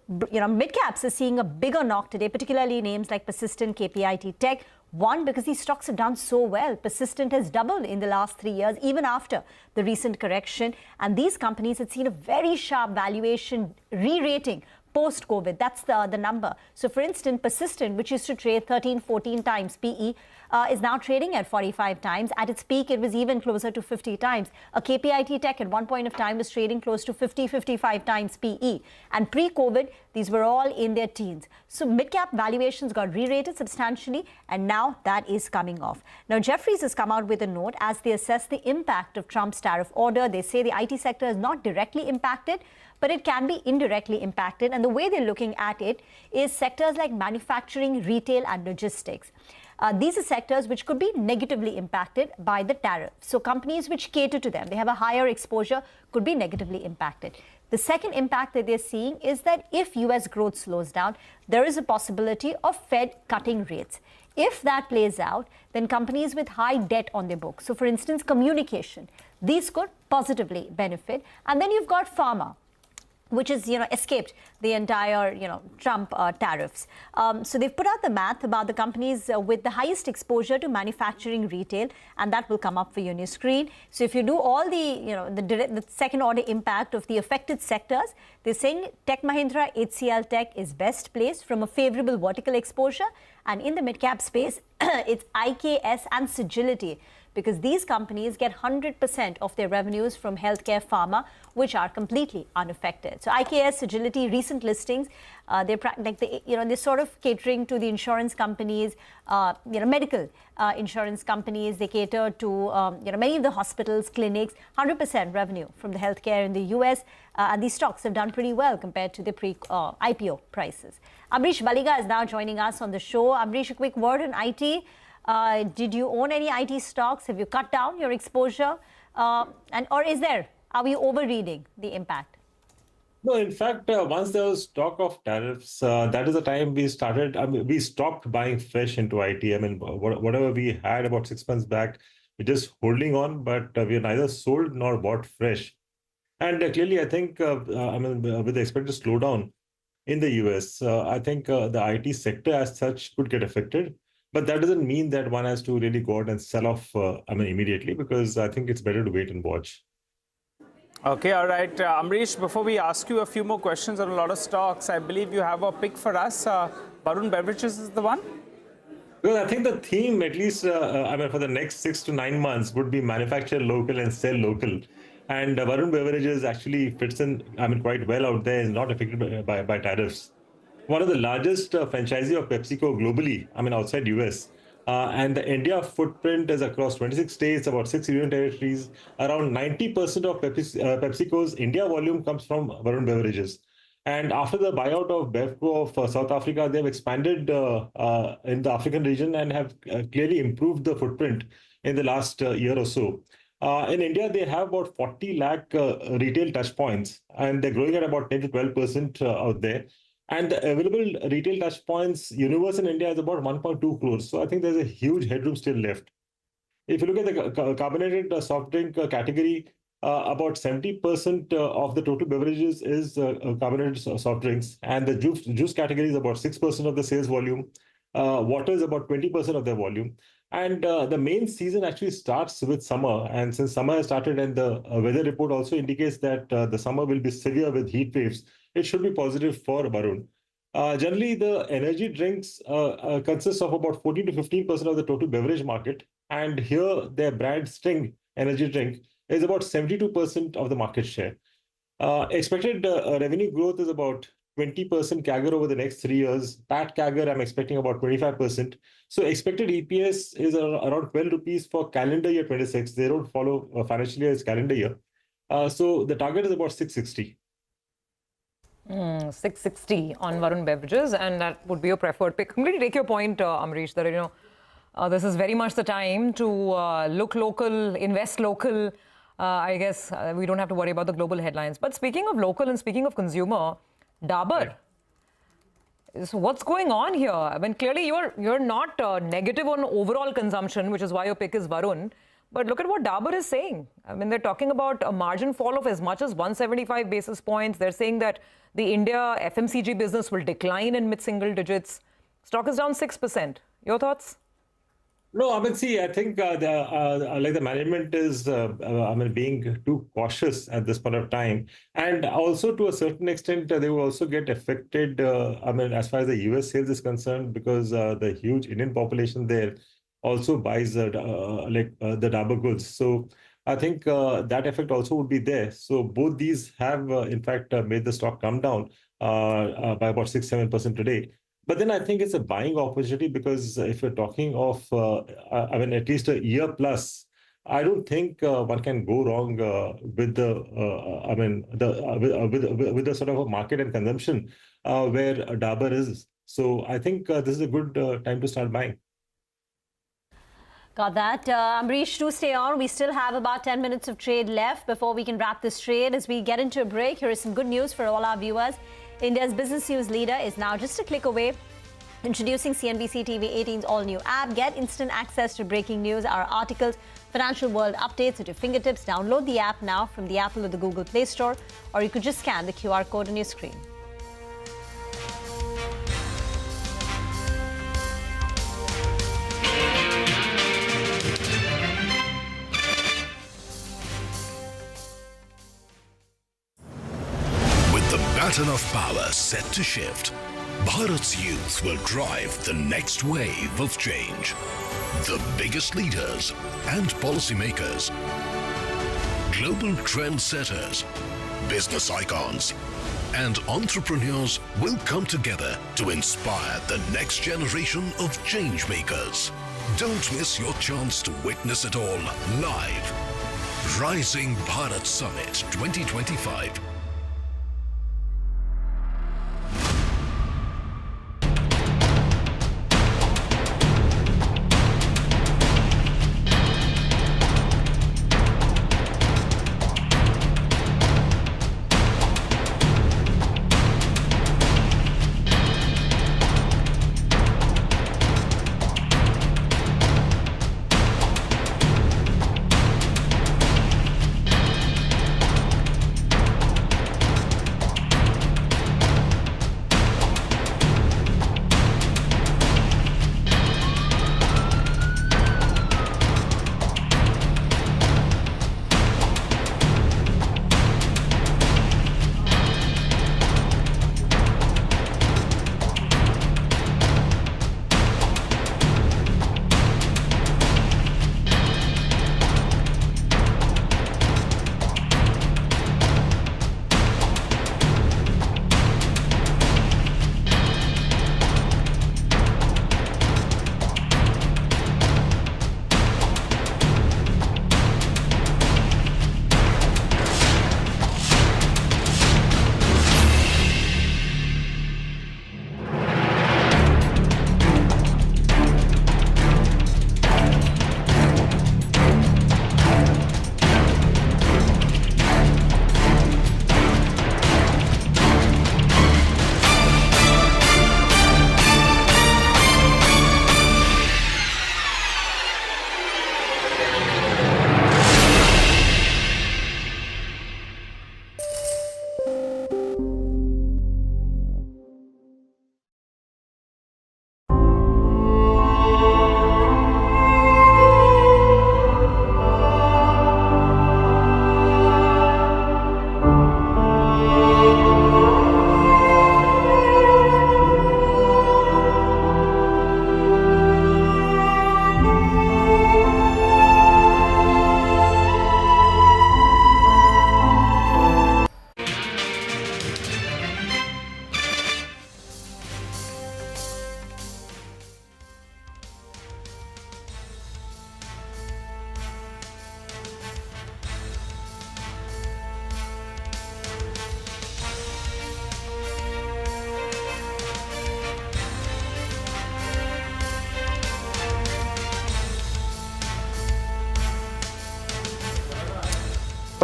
S23: Mid-caps are seeing a bigger knock today, particularly names like Persistent, KPIT Tech. One, because these stocks have done so well. Persistent has doubled in the last 3 years, even after the recent correction. And these companies had seen a very sharp valuation re-rating post-COVID. That's the number. So, for instance, Persistent, which used to trade 13, 14 times PE, is now trading at 45 times. At its peak, it was even closer to 50 times. A KPIT Tech at one point of time was trading close to 50, 55 times PE. And pre-COVID, these were all in their teens. So mid-cap valuations got re-rated substantially, and now that is coming off. Now, Jefferies has come out with a note as they assess the impact of Trump's tariff order. They say the IT sector is not directly impacted, but it can be indirectly impacted. And the way they're looking at it is sectors like manufacturing, retail, and logistics. These are sectors which could be negatively impacted by the tariff. So companies which cater to them, they have a higher exposure, could be negatively impacted. The second impact that they're seeing is that if US growth slows down, there is a possibility of Fed cutting rates. If that plays out, then companies with high debt on their books, so for instance, communication, these could positively benefit. And then you've got pharma, which is, escaped the entire, Trump tariffs. So they've put out the math about the companies with the highest exposure to manufacturing retail, and that will come up for you on your screen. So if you do all the second order impact of the affected sectors, they're saying Tech Mahindra, HCL Tech is best placed from a favorable vertical exposure. And in the mid-cap space, it's IKS and Sagility, because these companies get 100% of their revenues from healthcare pharma, which are completely unaffected. So IKS, Sagility, recent listings, they're sort of catering to the insurance companies, medical insurance companies. They cater to many of the hospitals, clinics, 100% revenue from the healthcare in the US. And these stocks have done pretty well compared to the pre-IPO prices. Amrish Baliga is now joining us on the show. Amrish, a quick word on IT. Did you own any IT stocks? Have you cut down your exposure? Are we overreading the impact?
S10: No, in fact, once there was talk of tariffs, that is the time we started. We stopped buying fresh into IT. Whatever we had about 6 months back, we're just holding on, but we are neither sold nor bought fresh. And clearly, I think, with the expected slowdown in the US, I think the IT sector as such could get affected. But that doesn't mean that one has to really go out and sell off, immediately, because I think it's better to wait and watch.
S17: Okay, all right. Amrish, before we ask you a few more questions on a lot of stocks, I believe you have a pick for us. Varun Beverages is the one?
S10: Well, I think the theme, at least, for the next 6 to 9 months, would be manufacture local and sell local. And Varun Beverages actually fits in, quite well out there, is not affected by tariffs. One of the largest franchisee of PepsiCo globally, outside US. And the India footprint is across 26 states, about 6 union territories. Around 90% of PepsiCo's India volume comes from Varun Beverages. And after the buyout of Bevco of South Africa, they've expanded in the African region and have clearly improved the footprint in the last year or so. In India, they have about 40 lakh retail touchpoints, and they're growing at about 10 to 12% out there. And the available retail touchpoints universe in India is about 1.2 crores. So I think there's a huge headroom still left. If you look at the carbonated soft drink category, about 70% of the total beverages is carbonated soft drinks. And the juice category is about 6% of the sales volume. Water is about 20% of their volume. And the main season actually starts with summer. And since summer has started and the weather report also indicates that the summer will be severe with heat waves, it should be positive for Varun. Generally, the energy drinks consist of about 14 to 15% of the total beverage market. And here, their brand Sting energy drink is about 72% of the market share. Expected revenue growth is about 20% CAGR over the next 3 years. PAT CAGR, I'm expecting about 25%. So expected EPS is around 12 rupees for calendar year 26. They don't follow financial year, it's calendar year. So the target is about 660.
S4: 660 on Varun Beverages, and that would be your preferred pick. Completely take your point, Amrish, that, this is very much the time to look local, invest local. I guess we don't have to worry about the global headlines. But speaking of local and speaking of consumer, Dabur. So what's going on here? I mean, clearly you're not negative on overall consumption, which is why your pick is Varun. But look at what Dabur is saying. I mean, they're talking about a margin fall of as much as 175 basis points. They're saying that the India FMCG business will decline in mid-single digits. Stock is down 6%. Your thoughts?
S10: No, I mean, see, I think the management is, being too cautious at this point of time. And also, to a certain extent, they will also get affected, as far as the US sales is concerned, because the huge Indian population there also buys the Dabur goods. So I think that effect also would be there. So both these have, in fact, made the stock come down by about 6-7% today. But then I think it's a buying opportunity, because if you're talking of, at least a year plus, I don't think one can go wrong with the, with the sort of a market and consumption where Dabur is. So I think this is a good time to start buying.
S23: Got that. Amrish, do stay on. We still have about 10 minutes of trade left before we can wrap this trade. As we get into a break, here is some good news for all our viewers. India's business news leader is now just a click away. Introducing CNBC TV 18's all-new app. Get instant access to breaking news, our articles, financial world updates at your fingertips. Download the app now from the Apple or the Google Play Store, or you could just scan the QR code on your screen.
S12: Baton of power set to shift, Bharat's youth will drive the next wave of change. The biggest leaders and policymakers, global trendsetters, business icons, and entrepreneurs will come together to inspire the next generation of change makers. Don't miss your chance to witness it all live. Rising Bharat Summit 2025.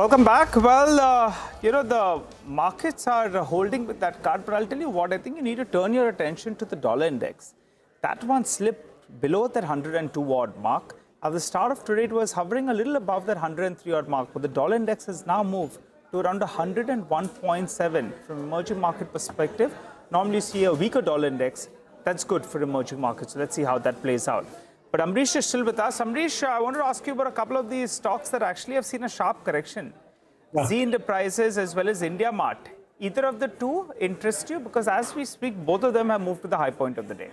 S17: Welcome back. Well, the markets are holding with that card, but I'll tell you what, I think you need to turn your attention to the dollar index. That one slipped below that 102 odd mark. At the start of today, it was hovering a little above that 103 odd mark, but the dollar index has now moved to around 101.7 from emerging market perspective. Normally you see a weaker dollar index. That's good for emerging markets. So let's see how that plays out. But Amrish is still with us. Amrish, I wanted to ask you about a couple of these stocks that actually have seen a sharp correction. Yeah. Z Enterprises as well as India Mart. Either of the two interest you? Because as we speak, both of them have moved to the high point of the day.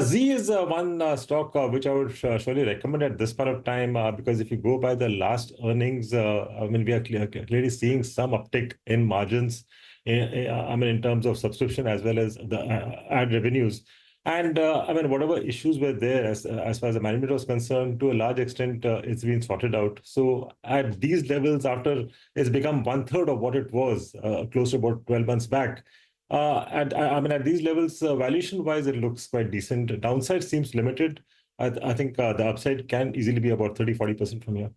S10: Z is one stock which I would surely recommend at this point of time because if you go by the last earnings, we are clearly seeing some uptick in margins, in terms of subscription as well as the ad revenues. And whatever issues were there as far as the management was concerned, to a large extent, it's been sorted out. So at these levels, after it's become 1/3 of what it was close to about 12 months back. At these levels, valuation-wise, it looks quite decent. Downside seems limited. I think the upside can easily be about 30-40% from here.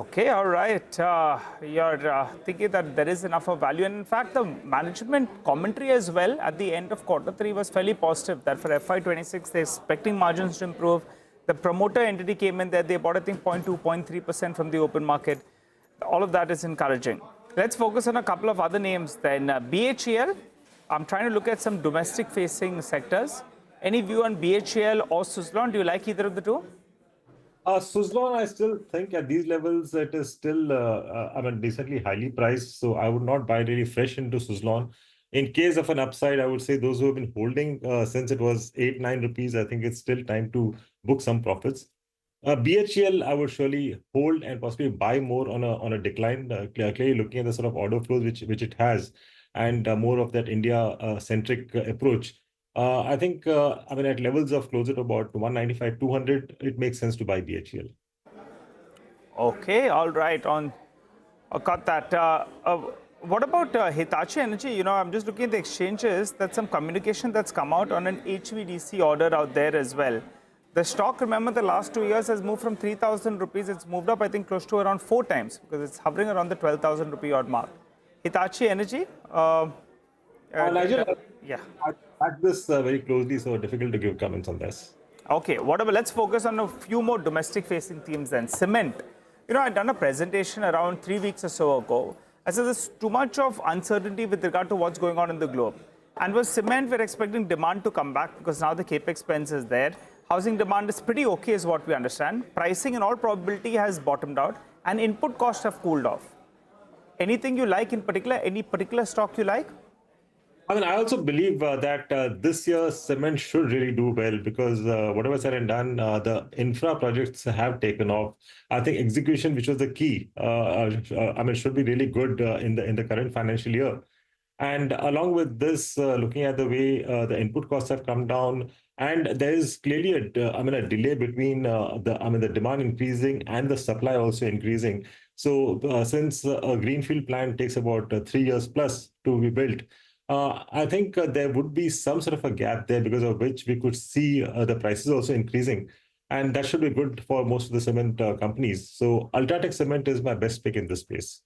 S17: Okay, all right. You're thinking that there is enough of value. And in fact, the management commentary as well at the end of Q3 was fairly positive that for FY26, they're expecting margins to improve. The promoter entity came in there. They bought, I think, 0.2, 0.3% from the open market. All of that is encouraging. Let's focus on a couple of other names then. BHEL, I'm trying to look at some domestic-facing sectors. Any view on BHEL or Suzlon? Do you like either of the two?
S10: Suzlon, I still think at these levels, it is still, decently highly priced. So I would not buy really fresh into Suzlon. In case of an upside, I would say those who have been holding since it was 8-9 rupees, I think it's still time to book some profits. BHEL, I would surely hold and possibly buy more on a decline. Clearly looking at the sort of order flows which it has, and more of that India-centric approach. I think, at levels of closer to about 195, 200, it makes sense to buy BHEL.
S17: Okay, all right. I got that. What about Hitachi Energy? I'm just looking at the exchanges. That's some communication that's come out on an HVDC order out there as well. The stock, remember, the last 2 years has moved from 3,000 rupees. It's moved up, I think, close to around 4 times because it's hovering around the 12,000 rupee odd mark. Hitachi Energy?
S10: Nigel,
S17: yeah.
S10: I track this very closely, so difficult to give comments on this.
S17: Okay, whatever. Let's focus on a few more domestic-facing themes then. Cement. I'd done a presentation around 3 weeks or so ago. I said there's too much of uncertainty with regard to what's going on in the globe. And with cement, we're expecting demand to come back because now the capex spends is there. Housing demand is pretty okay is what we understand. Pricing in all probability has bottomed out and input costs have cooled off. Anything you like in particular? Any particular stock you like?
S10: I also believe that this year cement should really do well because whatever said and done, the infra projects have taken off. I think execution, which was the key, should be really good in the current financial year. And along with this, looking at the way the input costs have come down, and there is clearly a delay between the demand increasing and the supply also increasing. So since a greenfield plant takes about 3 years plus to be built, I think there would be some sort of a gap there because of which we could see the prices also increasing. And that should be good for most of the cement companies. So Ultratech Cement is my best pick in this space.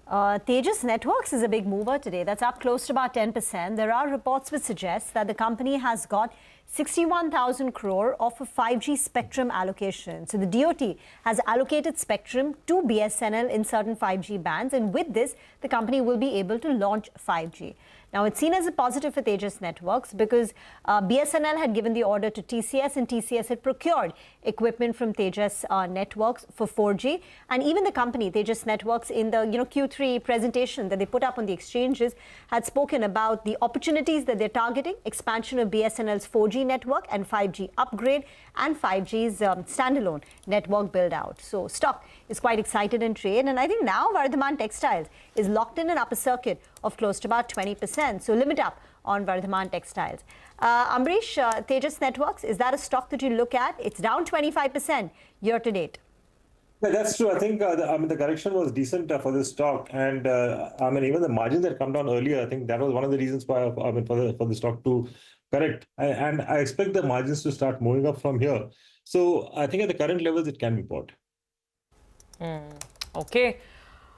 S23: Tejas Networks is a big mover today. That's up close to about 10%. There are reports which suggest that the company has got 61,000 crore of a 5G spectrum allocation. So the DoT has allocated spectrum to BSNL in certain 5G bands, and with this, the company will be able to launch 5G. Now, it's seen as a positive for Tejas Networks because BSNL had given the order to TCS, and TCS had procured equipment from Tejas Networks for 4G. And even the company, Tejas Networks, in the Q3 presentation that they put up on the exchanges, had spoken about the opportunities that they're targeting, expansion of BSNL's 4G network and 5G upgrade, and 5G's standalone network build out. So stock is quite excited in trade, and I think now Vardhaman Textiles is locked in an upper circuit of close to about 20%. So limit up on Vardhaman Textiles. Amrish, Tejas Networks, is that a stock that you look at? It's down 25% year to date.
S10: Yeah, that's true. I think the correction was decent for this stock, and even the margins that come down earlier. I think that was one of the reasons why for the stock to correct. And I expect the margins to start moving up from here. So I think at the current levels, it can be bought.
S4: Okay.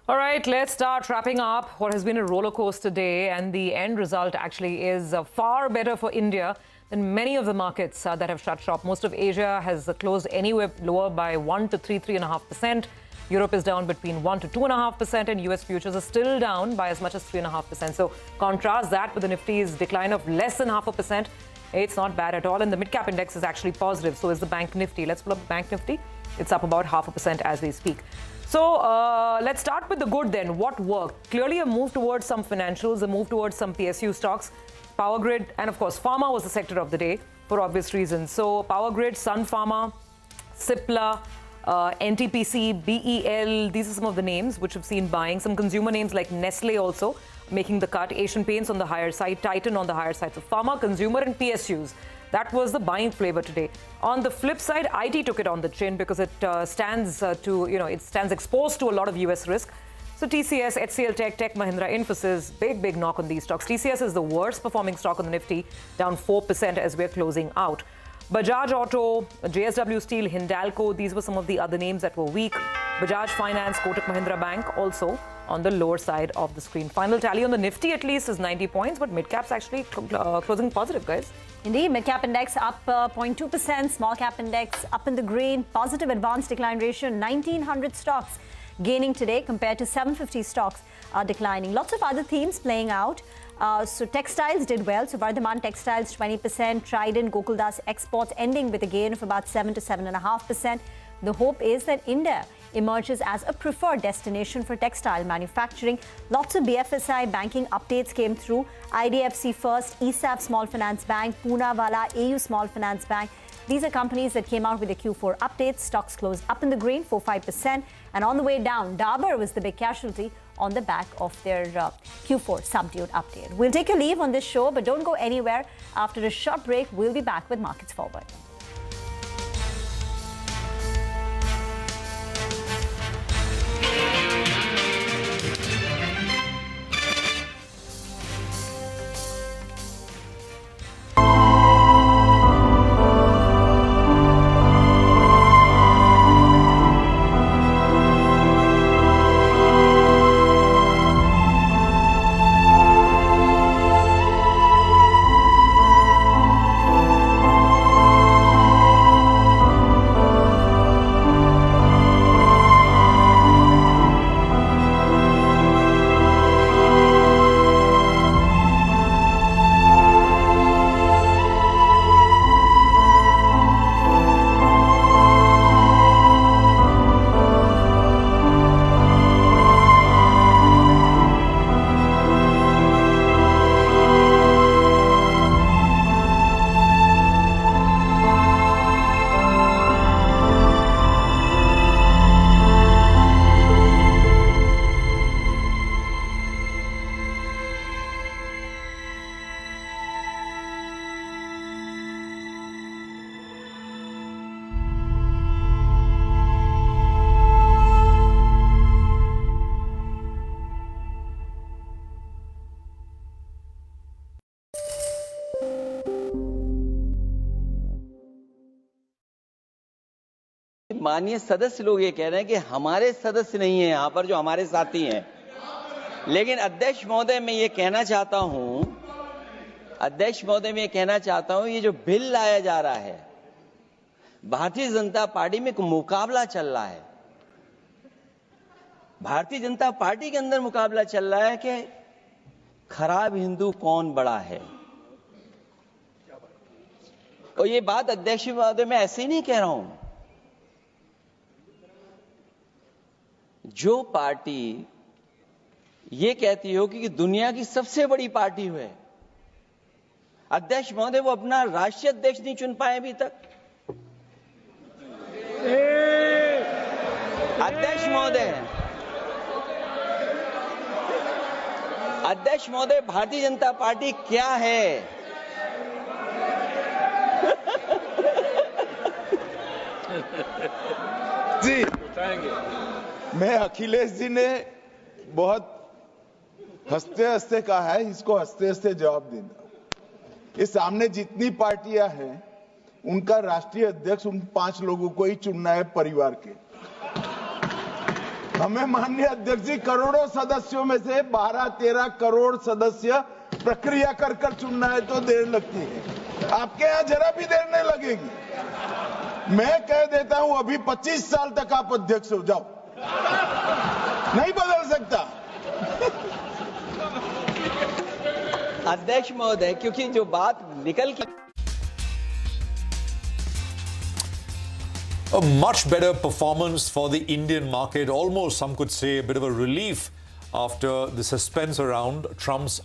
S4: All right, let's start wrapping up what has been a roller coaster day, and the end result actually is far better for India than many of the markets that have shut shop. Most of Asia has closed anywhere lower by 1 to 3.5%. Europe is down between 1 to 2.5%, and US futures are still down by as much as 3.5%. So contrast that with the Nifty's decline of less than 0.5%. It's not bad at all, and the mid-cap index is actually positive. So is the Bank Nifty. Let's pull up the Bank Nifty. It's up about 0.5% as we speak. So let's start with the good then. What worked? Clearly a move towards some financials, a move towards some PSU stocks, Power Grid, and of course Pharma was the sector of the day for obvious reasons. So Power Grid, Sun Pharma, Cipla, NTPC, BEL, these are some of the names which have seen buying. Some consumer names like Nestle also making the cut. Asian Paints on the higher side, Titan on the higher side. So Pharma, consumer and PSUs. That was the buying flavor today. On the flip side, IT took it on the chin because it stands exposed to a lot of US risk. So TCS, HCL Tech, Tech Mahindra, Infosys, big knock on these stocks. TCS is the worst performing stock on the Nifty, down 4% as we're closing out. Bajaj Auto, JSW Steel, Hindalco, these were some of the other names that were weak. Bajaj Finance, Kotak Mahindra Bank also on the lower side of the screen. Final tally on the Nifty at least is 90 points, but mid-cap's actually closing positive, guys.
S23: Indeed, mid-cap index up 0.2%, small-cap index up in the green, positive advanced decline ratio, 1,900 stocks gaining today compared to 750 stocks declining. Lots of other themes playing out. So Textiles did well. So Vardhaman Textiles 20%, Trident, Gokuldas Exports ending with a gain of about 7 to 7.5%. The hope is that India emerges as a preferred destination for textile manufacturing. Lots of BFSI banking updates came through. IDFC First, ESAB Small Finance Bank, Poonawalla, AU Small Finance Bank. These are companies that came out with the Q4 updates. Stocks closed up in the green, 4-5%. And on the way down, Dabur was the big casualty on the back of their Q4 subdued update. We'll take a leave on this show, but don't go anywhere. After a short break, we'll be back with Markets Forward.
S9: माननीय सदस्य लोग ये कह रहे हैं कि हमारे सदस्य नहीं है यहाँ पर जो हमारे साथी हैं, लेकिन अध्यक्ष महोदय मैं ये कहना चाहता हूँ ये जो बिल लाया जा रहा है, भारतीय जनता पार्टी में एक मुकाबला चल रहा है। भारतीय जनता पार्टी के अंदर मुकाबला चल रहा है कि खराब हिंदू कौन बड़ा है। और ये बात अध्यक्ष महोदय मैं ऐसे ही नहीं कह रहा हूं। जो पार्टी ये कहती हो कि दुनिया की सबसे बड़ी पार्टी है, अध्यक्ष महोदय वो अपना राष्ट्रीय अध्यक्ष नहीं चुन पाए अभी तक। अध्यक्ष महोदय भारतीय जनता पार्टी क्या है?
S16: जी मैं अखिलेश जी ने बहुत हंसते हंसते कहा है, इसको हंसते हंसते जवाब देना। ये सामने जितनी पार्टियां हैं उनका राष्ट्रीय अध्यक्ष उन 5 लोगों को ही चुनना है परिवार के। हमें माननीय अध्यक्ष जी करोड़ों सदस्यों में से 12-13 करोड़ सदस्य प्रक्रिया कर कर चुनना है तो देर लगती है। आपके यहाँ जरा भी देर नहीं लगेगी। मैं कह देता हूं अभी 25 साल तक आप अध्यक्ष हो जाओ, नहीं बदल सकता।
S9: अध्यक्ष महोदय, क्योंकि जो बात निकल के
S8: A much better performance for the Indian market, almost some could say a bit of a relief after the suspense around Trump's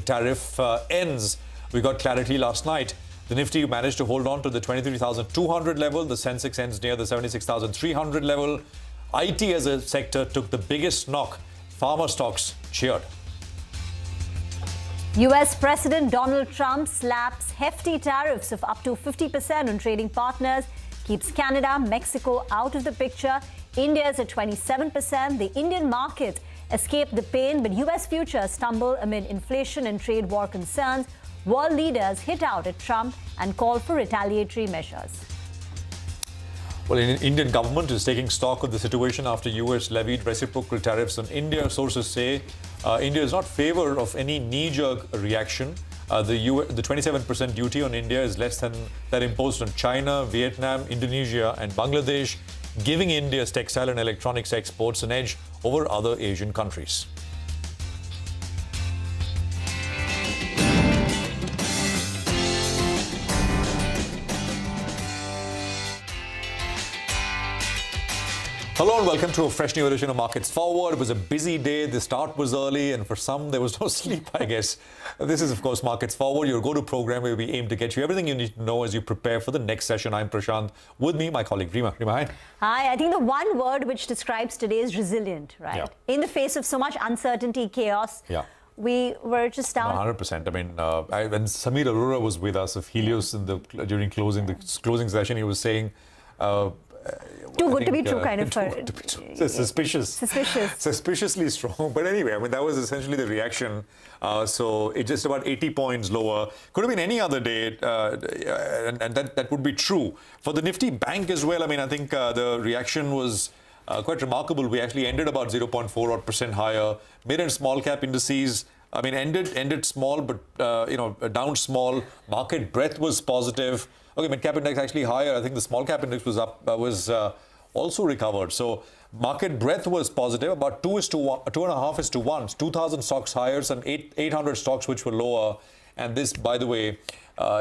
S8: tariff ends. We got clarity last night. The Nifty managed to hold on to the 23,200 level. The Sensex ends near the 76,300 level. IT as a sector took the biggest knock. Pharma stocks cheered.
S23: US President Donald Trump slaps hefty tariffs of up to 50% on trading partners, keeps Canada, Mexico out of the picture. India is at 27%. The Indian market escaped the pain, but US futures stumble amid inflation and trade war concerns. World leaders hit out at Trump and call for retaliatory measures.
S8: Well, the Indian government is taking stock of the situation after US levied reciprocal tariffs on India. Sources say India is not in favor of any knee-jerk reaction. The 27% duty on India is less than that imposed on China, Vietnam, Indonesia and Bangladesh, giving India's textile and electronics exports an edge over other Asian countries. Hello and welcome to a fresh new edition of Markets Forward. It was a busy day. The start was early and for some there was no sleep, I guess. This is, of course, Markets Forward, your go-to program where we aim to get you everything you need to know as you prepare for the next session. I'm Prashant. With me, my colleague Rima. Rima, hi.
S23: Hi. I think the one word which describes today is resilient, right?
S8: Yeah.
S23: In the face of so much uncertainty, chaos, we were just down.
S8: 100%. I mean, when Samir Arora was with us of Helios during the closing session, he was saying...
S23: too good to be true, kind of.
S8: Suspiciously strong. But anyway, I mean, that was essentially the reaction. So it's just about 80 points lower. Could have been any other day, and that would be true. For the Nifty Bank as well, I mean, I think the reaction was quite remarkable. We actually ended about 0.4% higher. Mid and small cap indices, I mean, ended small, but, down small. Market breadth was positive. Okay, mid-cap index actually higher. I think the small-cap index was up, also recovered. So market breadth was positive, about 2.5:1. 2,000 stocks higher, some 800 stocks which were lower. And this, by the way,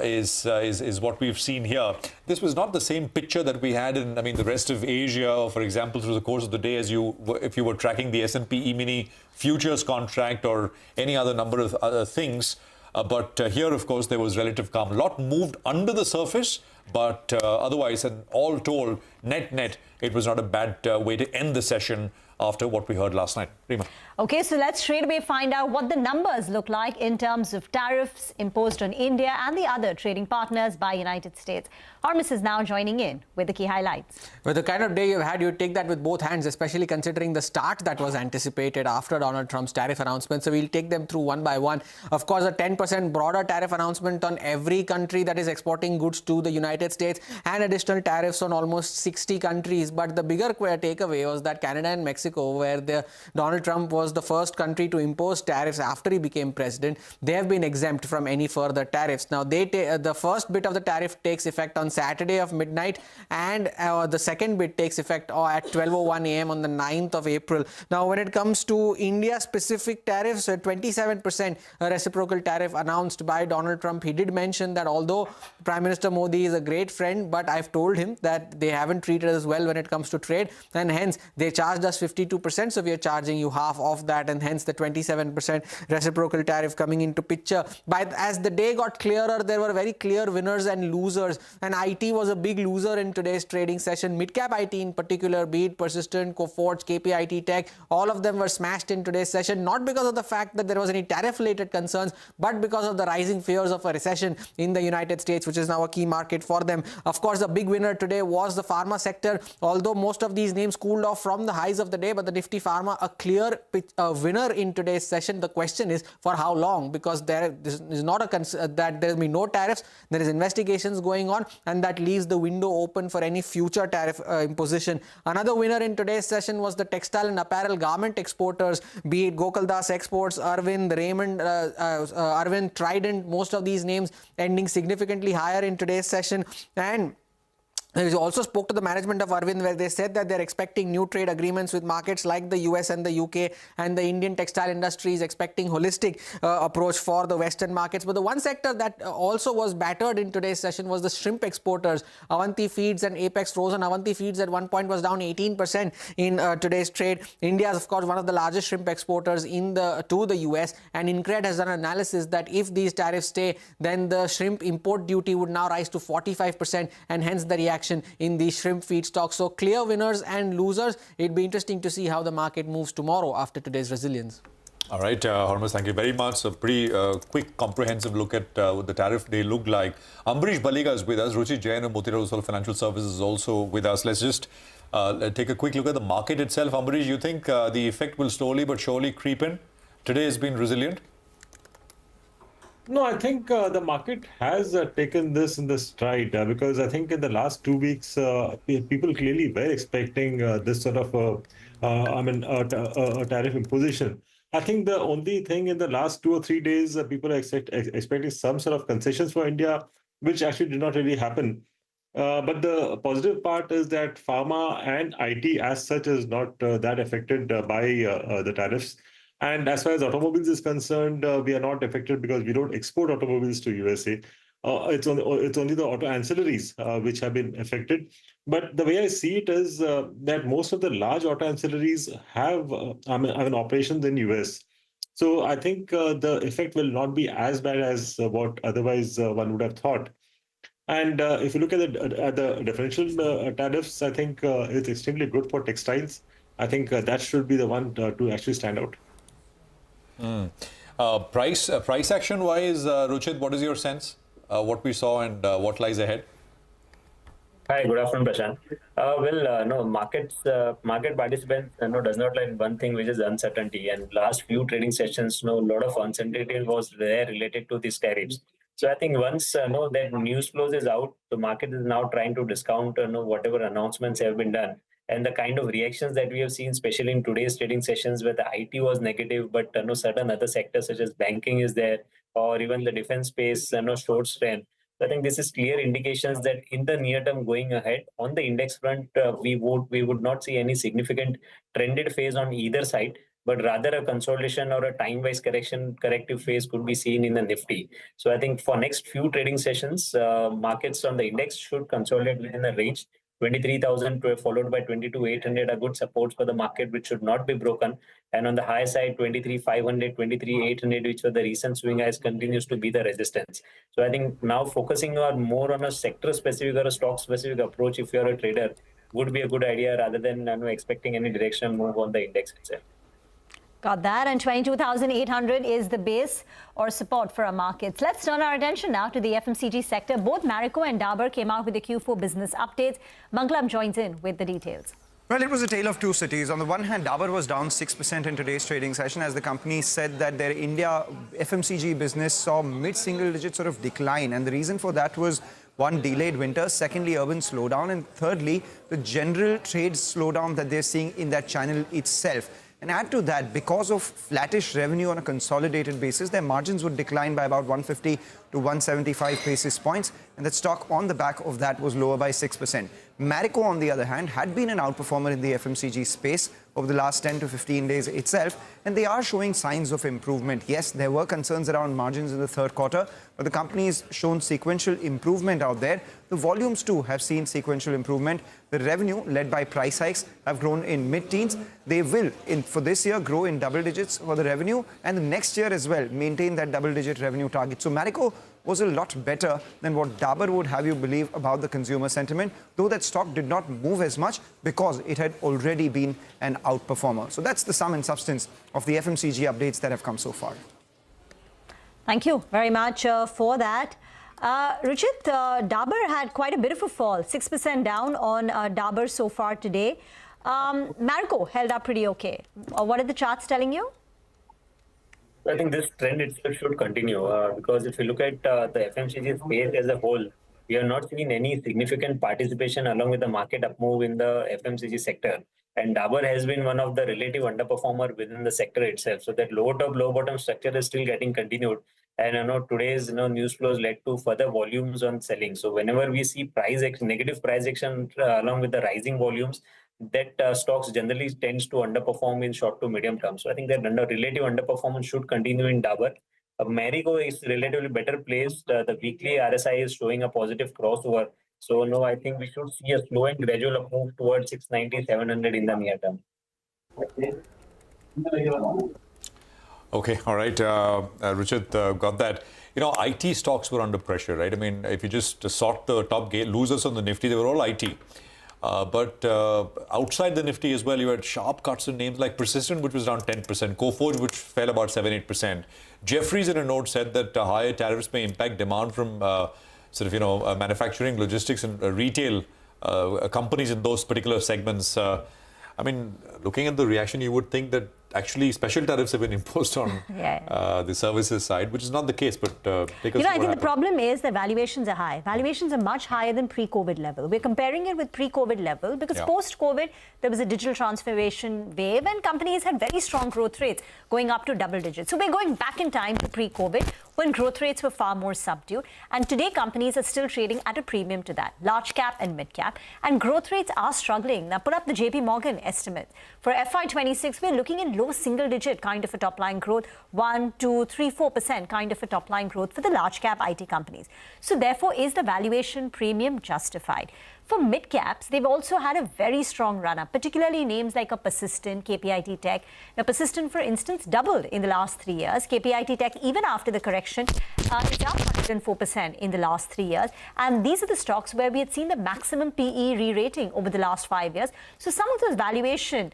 S8: is what we've seen here. This was not the same picture that we had in, the rest of Asia, for example, through the course of the day, if you were tracking the S&P E-mini futures contract or any other number of other things. But here, of course, there was relative calm. A lot moved under the surface, but otherwise, and all told, net, it was not a bad way to end the session after what we heard last night. Rima.
S23: Okay, so let's straight away find out what the numbers look like in terms of tariffs imposed on India and the other trading partners by United States. Harmis is now joining in with the key highlights.
S1: With the kind of day you've had, you take that with both hands, especially considering the start that was anticipated after Donald Trump's tariff announcement. So we'll take them through one by one. Of course, a 10% broader tariff announcement on every country that is exporting goods to the United States and additional tariffs on almost 60 countries. But the bigger takeaway was that Canada and Mexico, where Donald Trump was the first country to impose tariffs after he became president, they have been exempt from any further tariffs. Now, the first bit of the tariff takes effect on Saturday of midnight, and the second bit takes effect at 12:01 a.m. on the 9th of April. Now, when it comes to India-specific tariffs, 27% reciprocal tariff announced by Donald Trump. He did mention that although Prime Minister Modi is a great friend, but I've told him that they haven't treated us well when it comes to trade, and hence they charged us 52%, so we are charging you half of that, and hence the 27% reciprocal tariff coming into picture. As the day got clearer, there were very clear winners and losers, and IT was a big loser in today's trading session. Mid-cap IT in particular, be it Persistent, Coforge, KPIT Tech, all of them were smashed in today's session, not because of the fact that there was any tariff-related concerns, but because of the rising fears of a recession in the United States, which is now a key market for them. Of course, the big winner today was the pharma sector, although most of these names cooled off from the highs of the day, but the Nifty Pharma, a clear a winner in today's session. The question is for how long, because there is not that there will be no tariffs. There is investigations going on, and that leaves the window open for any future tariff imposition. Another winner in today's session was the textile and apparel garment exporters, be it Gokaldas Exports, Arvind, Raymond, Arvind, Trident, most of these names ending significantly higher in today's session. And they also spoke to the management of Arvind, where they said that they're expecting new trade agreements with markets like the US and the UK, and the Indian textile industry is expecting holistic approach for the Western markets. But the one sector that also was battered in today's session was the shrimp exporters. Avanti Feeds and Apex Frozen. Avanti Feeds at one point was down 18% in today's trade. India is, of course, one of the largest shrimp exporters to the US, and INCRED has done an analysis that if these tariffs stay, then the shrimp import duty would now rise to 45%, and hence the reaction in these shrimp feedstocks. So clear winners and losers. It'd be interesting to see how the market moves tomorrow after today's resilience.
S8: All right, Hormuz, thank you very much. A pretty quick, comprehensive look at what the tariff day looked like. Ambrish Baliga is with us. Ruchi Jain of Motilal Oswal Financial Services is also with us. Let's just take a quick look at the market itself. Ambrish, you think the effect will slowly but surely creep in? Today has been resilient?
S10: No, I think the market has taken this in the stride because I think in the last 2 weeks, people clearly were expecting this sort of a tariff imposition. I think the only thing in the last 2 or 3 days, people are expecting some sort of concessions for India, which actually did not really happen. But the positive part is that pharma and IT as such is not that affected by the tariffs. And as far as automobiles is concerned, we are not affected because we don't export automobiles to USA. It's only the auto ancillaries which have been affected. But the way I see it is that most of the large auto ancillaries have operations in US. So I think the effect will not be as bad as what otherwise one would have thought. And if you look at the differential tariffs, I think it's extremely good for textiles. I think that should be the one to actually stand out.
S8: Price action wise, Ruchit, what is your sense? What we saw and what lies ahead?
S18: Hi, good afternoon, Prashant. Market participants does not like one thing, which is uncertainty. And last few trading sessions, a lot of uncertainty was there related to these tariffs. So I think once that news flows is out, the market is now trying to discount whatever announcements have been done. And the kind of reactions that we have seen, especially in today's trading sessions, where the IT was negative, but certain other sectors such as banking is there, or even the defense space showed strength. So I think this is clear indications that in the near term going ahead, on the index front, we would not see any significant trended phase on either side, but rather a consolidation or a time-wise corrective phase could be seen in the Nifty. So I think for next few trading sessions, markets on the index should consolidate within the range. 23,000 followed by 22,800 are good supports for the market, which should not be broken. And on the high side, 23,500, 23,800, which were the recent swing highs, continues to be the resistance. So I think now focusing more on a sector-specific or a stock-specific approach, if you're a trader, would be a good idea rather than expecting any directional move on the index itself.
S23: Got that. And 22,800 is the base or support for our markets. Let's turn our attention now to the FMCG sector. Both Marico and Dabur came out with the Q4 business updates. Manglam joins in with the details.
S20: Well, it was a tale of two cities. On the one hand, Dabur was down 6% in today's trading session as the company said that their India FMCG business saw mid-single-digit sort of decline. And the reason for that was, one, delayed winter, secondly, urban slowdown, and thirdly, the general trade slowdown that they're seeing in that channel itself. And add to that, because of flattish revenue on a consolidated basis, their margins would decline by about 150 to 175 basis points, and that stock on the back of that was lower by 6%. Marico, on the other hand, had been an outperformer in the FMCG space over the last 10 to 15 days itself, and they are showing signs of improvement. Yes, there were concerns around margins in the third quarter, but the company has shown sequential improvement out there. The volumes too have seen sequential improvement. The revenue, led by price hikes, have grown in mid-teens. They will, for this year, grow in double digits for the revenue, and the next year as well, maintain that double-digit revenue target. So Marico was a lot better than what Dabur would have you believe about the consumer sentiment, though that stock did not move as much because it had already been an outperformer. So that's the sum and substance of the FMCG updates that have come so far.
S23: Thank you very much for that. Ruchit, Dabur had quite a bit of a fall, 6% down on Dabur so far today. Marico held up pretty okay. What are the charts telling you?
S18: I think this trend itself should continue because if you look at the FMCG space as a whole, we are not seeing any significant participation along with the market up move in the FMCG sector. And Dabur has been one of the relative underperformer within the sector itself. So that low top, low bottom structure is still getting continued. And I know today's news flows led to further volumes on selling. So whenever we see negative price action along with the rising volumes, that stocks generally tends to underperform in short to medium term. So I think that relative underperformance should continue in Dabur. Marico is relatively better placed. The weekly RSI is showing a positive crossover. So no, I think we should see a slow and gradual move towards 690, 700 in the near term.
S8: Okay, all right. Richard, got that. IT stocks were under pressure, right? I mean, if you just sort the top losers on the Nifty, they were all IT. But outside the Nifty as well, you had sharp cuts in names like Persistent, which was down 10%, Coforge, which fell about 7-8%. Jeffries in a note said that higher tariffs may impact demand from manufacturing, logistics and retail companies in those particular segments. I mean, looking at the reaction, you would think that actually special tariffs have been imposed on the services side, which is not the case. But take us
S23: I think the problem is that valuations are high. Valuations are much higher than pre-COVID level. We're comparing it with pre-COVID level because post-COVID, there was a digital transformation wave and companies had very strong growth rates going up to double digits. So we're going back in time to pre-COVID when growth rates were far more subdued. And today, companies are still trading at a premium to that, large cap and mid cap. And growth rates are struggling. Now, put up the JP Morgan estimate. For FY26, we're looking at low single digit kind of a top line growth, 1, 2, 3, 4% kind of a top line growth for the large cap IT companies. So therefore, is the valuation premium justified? For mid caps, they've also had a very strong run up, particularly names like a Persistent, KPIT Tech. Now, Persistent, for instance, doubled in the last 3 years. KPIT Tech, even after the correction, is up 104% in the last 3 years. And these are the stocks where we had seen the maximum PE re-rating over the last 5 years. So some of those valuation,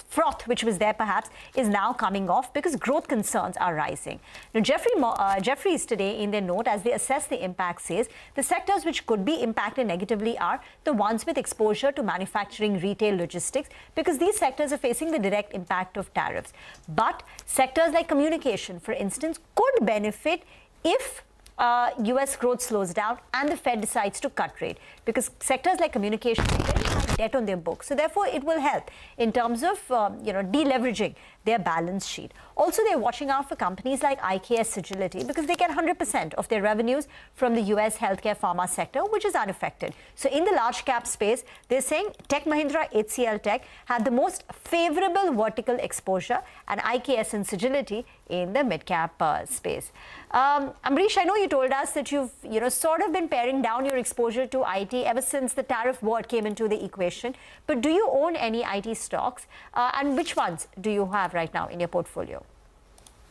S23: froth which was there perhaps is now coming off because growth concerns are rising. Now, Jeffries today in their note, as they assess the impact, says the sectors which could be impacted negatively are the ones with exposure to manufacturing, retail, logistics, because these sectors are facing the direct impact of tariffs. But sectors like communication, for instance, could benefit if US growth slows down and the Fed decides to cut rate, because sectors like communication already have debt on their books. So therefore, it will help in terms of deleveraging their balance sheet. Also, they're watching out for companies like IKS Sagility because they get 100% of their revenues from the US healthcare pharma sector, which is unaffected. So in the large cap space, they're saying Tech Mahindra, HCL Tech had the most favorable vertical exposure and IKS and Sagility in the mid cap space. Amrish, I know you told us that you've sort of been paring down your exposure to IT ever since the tariff word came into the equation. But do you own any IT stocks and which ones do you have right now in your portfolio?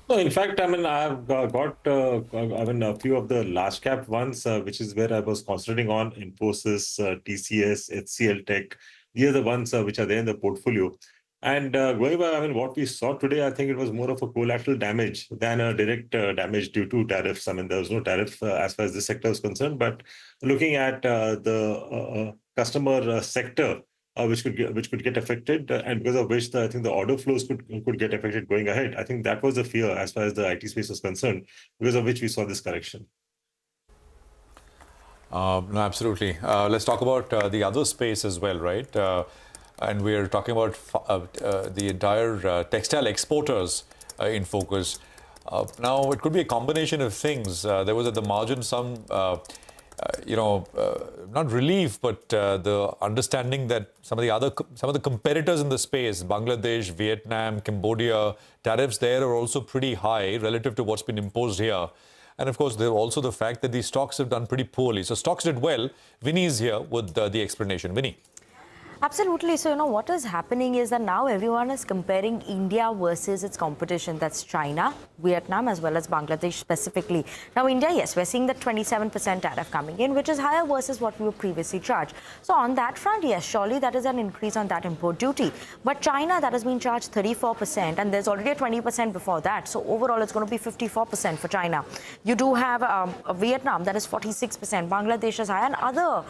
S10: No, in fact, I mean, I've got a few of the large cap ones, which is where I was concentrating on: Infosys, TCS, HCL Tech. These are the ones which are there in the portfolio. And going by, I mean, what we saw today, I think it was more of a collateral damage than a direct damage due to tariffs. I mean, there was no tariff as far as this sector is concerned. But looking at the customer sector, which could get affected, and because of which I think the order flows could get affected going ahead. I think that was the fear as far as the IT space was concerned, because of which we saw this correction.
S8: No, absolutely. Let's talk about the other space as well, right? And we're talking about the entire textile exporters in focus. Now, it could be a combination of things. There was at the margin some not relief, but the understanding that some of the competitors in the space, Bangladesh, Vietnam, Cambodia, tariffs there are also pretty high relative to what's been imposed here. And of course, there's also the fact that these stocks have done pretty poorly. So stocks did well. Vinny is here with the explanation. Vinny.
S3: Absolutely. So, what is happening is that now everyone is comparing India versus its competition. That's China, Vietnam, as well as Bangladesh specifically. Now, India, yes, we're seeing the 27% tariff coming in, which is higher versus what we were previously charged. So, on that front, yes, surely that is an increase on that import duty. But China, that has been charged 34%, and there's already a 20% before that. So, overall, it's going to be 54% for China. You do have Vietnam, that is 46%. Bangladesh is high, and other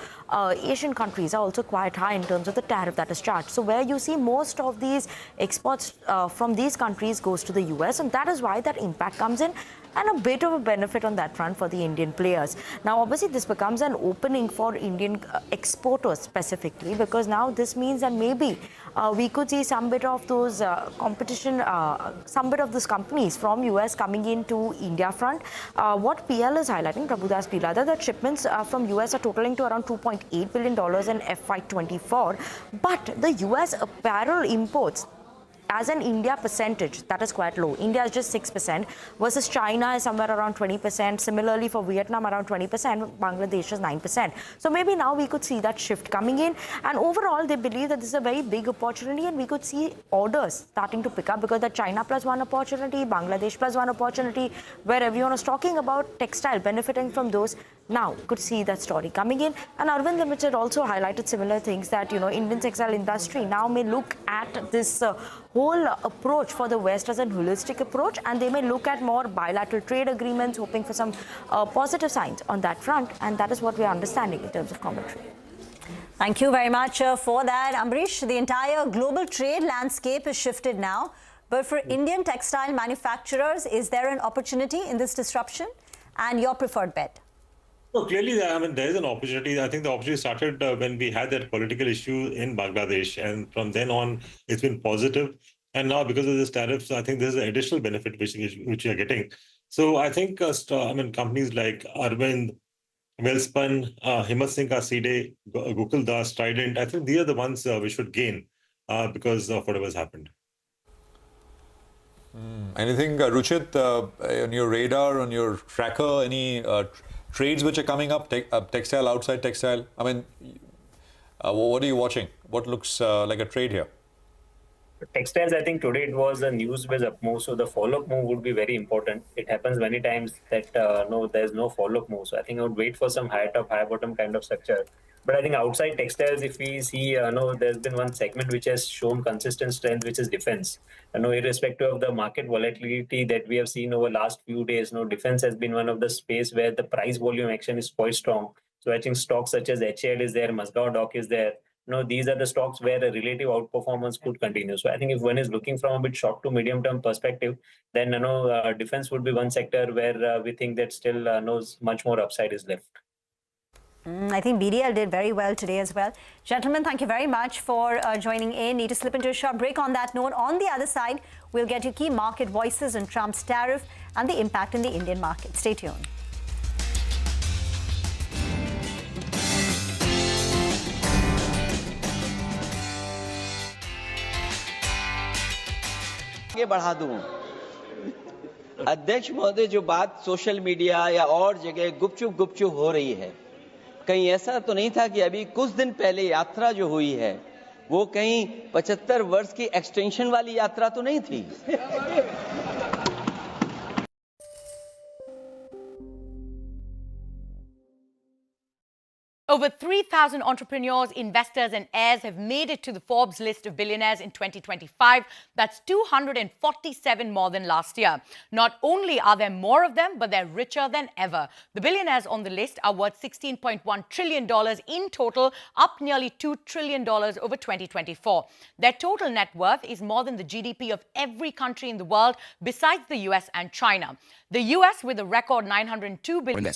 S3: Asian countries are also quite high in terms of the tariff that is charged. So where you see most of these exports from these countries goes to the US, and that is why that impact comes in, and a bit of a benefit on that front for the Indian players. Now, obviously, this becomes an opening for Indian exporters specifically, because now this means that maybe we could see some bit of those competition, some bit of those companies from US coming into India front. What PL is highlighting, Prabhudas Pilada, that shipments from US are totaling to around $2.8 billion in FY24, but the US apparel imports as an India percentage, that is quite low. India is just 6% versus China is somewhere around 20%. Similarly, for Vietnam, around 20%. Bangladesh is 9%. So maybe now we could see that shift coming in. And overall, they believe that this is a very big opportunity, and we could see orders starting to pick up because the China plus one opportunity, Bangladesh plus one opportunity, where everyone was talking about textile benefiting from those. Now, could see that story coming in. And Arvind Limited also highlighted similar things that, Indian textile industry now may look at this whole approach for the West as a holistic approach, and they may look at more bilateral trade agreements, hoping for some positive signs on that front. And that is what we're understanding in terms of commentary.
S23: Thank you very much for that, Ambrish. The entire global trade landscape is shifted now. But for Indian textile manufacturers, is there an opportunity in this disruption? And your preferred bet?
S10: So clearly, there is an opportunity. I think the opportunity started when we had that political issue in Bangladesh, and from then on, it's been positive. And now, because of this tariffs, I think there's an additional benefit which we are getting. So I think, companies like Arvind, Wellspun, Himatsingka, Side, Gokuldas, Trident, I think these are the ones we should gain because of whatever's happened.
S8: Anything, Ruchit, on your radar, on your tracker, any trades which are coming up, textile, outside textile? What are you watching? What looks like a trade here?
S18: Textiles, I think today it was a news-based up move, so the follow-up move would be very important. It happens many times that there's no follow-up move. So I think I would wait for some high top, high bottom kind of structure. But I think outside textiles, if we see, there's been one segment which has shown consistent strength, which is defense. Irrespective of the market volatility that we have seen over last few days, defense has been one of the space where the price volume action is quite strong. So I think stocks such as HAL is there, Mazgaon Dock is there. These are the stocks where a relative outperformance could continue. So I think if one is looking from a bit short to medium term perspective, then defense would be one sector where we think that still much more upside is left.
S23: I think BDL did very well today as well. Gentlemen, thank you very much for joining in. Need to slip into a short break on that note. On the other side, we'll get you key market voices on Trump's tariff and the impact in the Indian market. Stay tuned.
S9: आगे बढ़ा दूं, अध्यक्ष महोदय, जो बात social media या और जगह गुपचुप हो रही है, कहीं ऐसा तो नहीं था कि अभी कुछ दिन पहले यात्रा जो हुई है वो कहीं 75 वर्ष की एक्सटेंशन वाली यात्रा तो नहीं थी?
S14: Over 3,000 entrepreneurs, investors, and heirs have made it to the Forbes list of billionaires in 2025. That's 247 more than last year. Not only are there more of them, but they're richer than ever. The billionaires on the list are worth $16.1 trillion in total, up nearly $2 trillion over 2024. Their total net worth is more than the GDP of every country in the world besides the US and China. The US with a record $902 billion.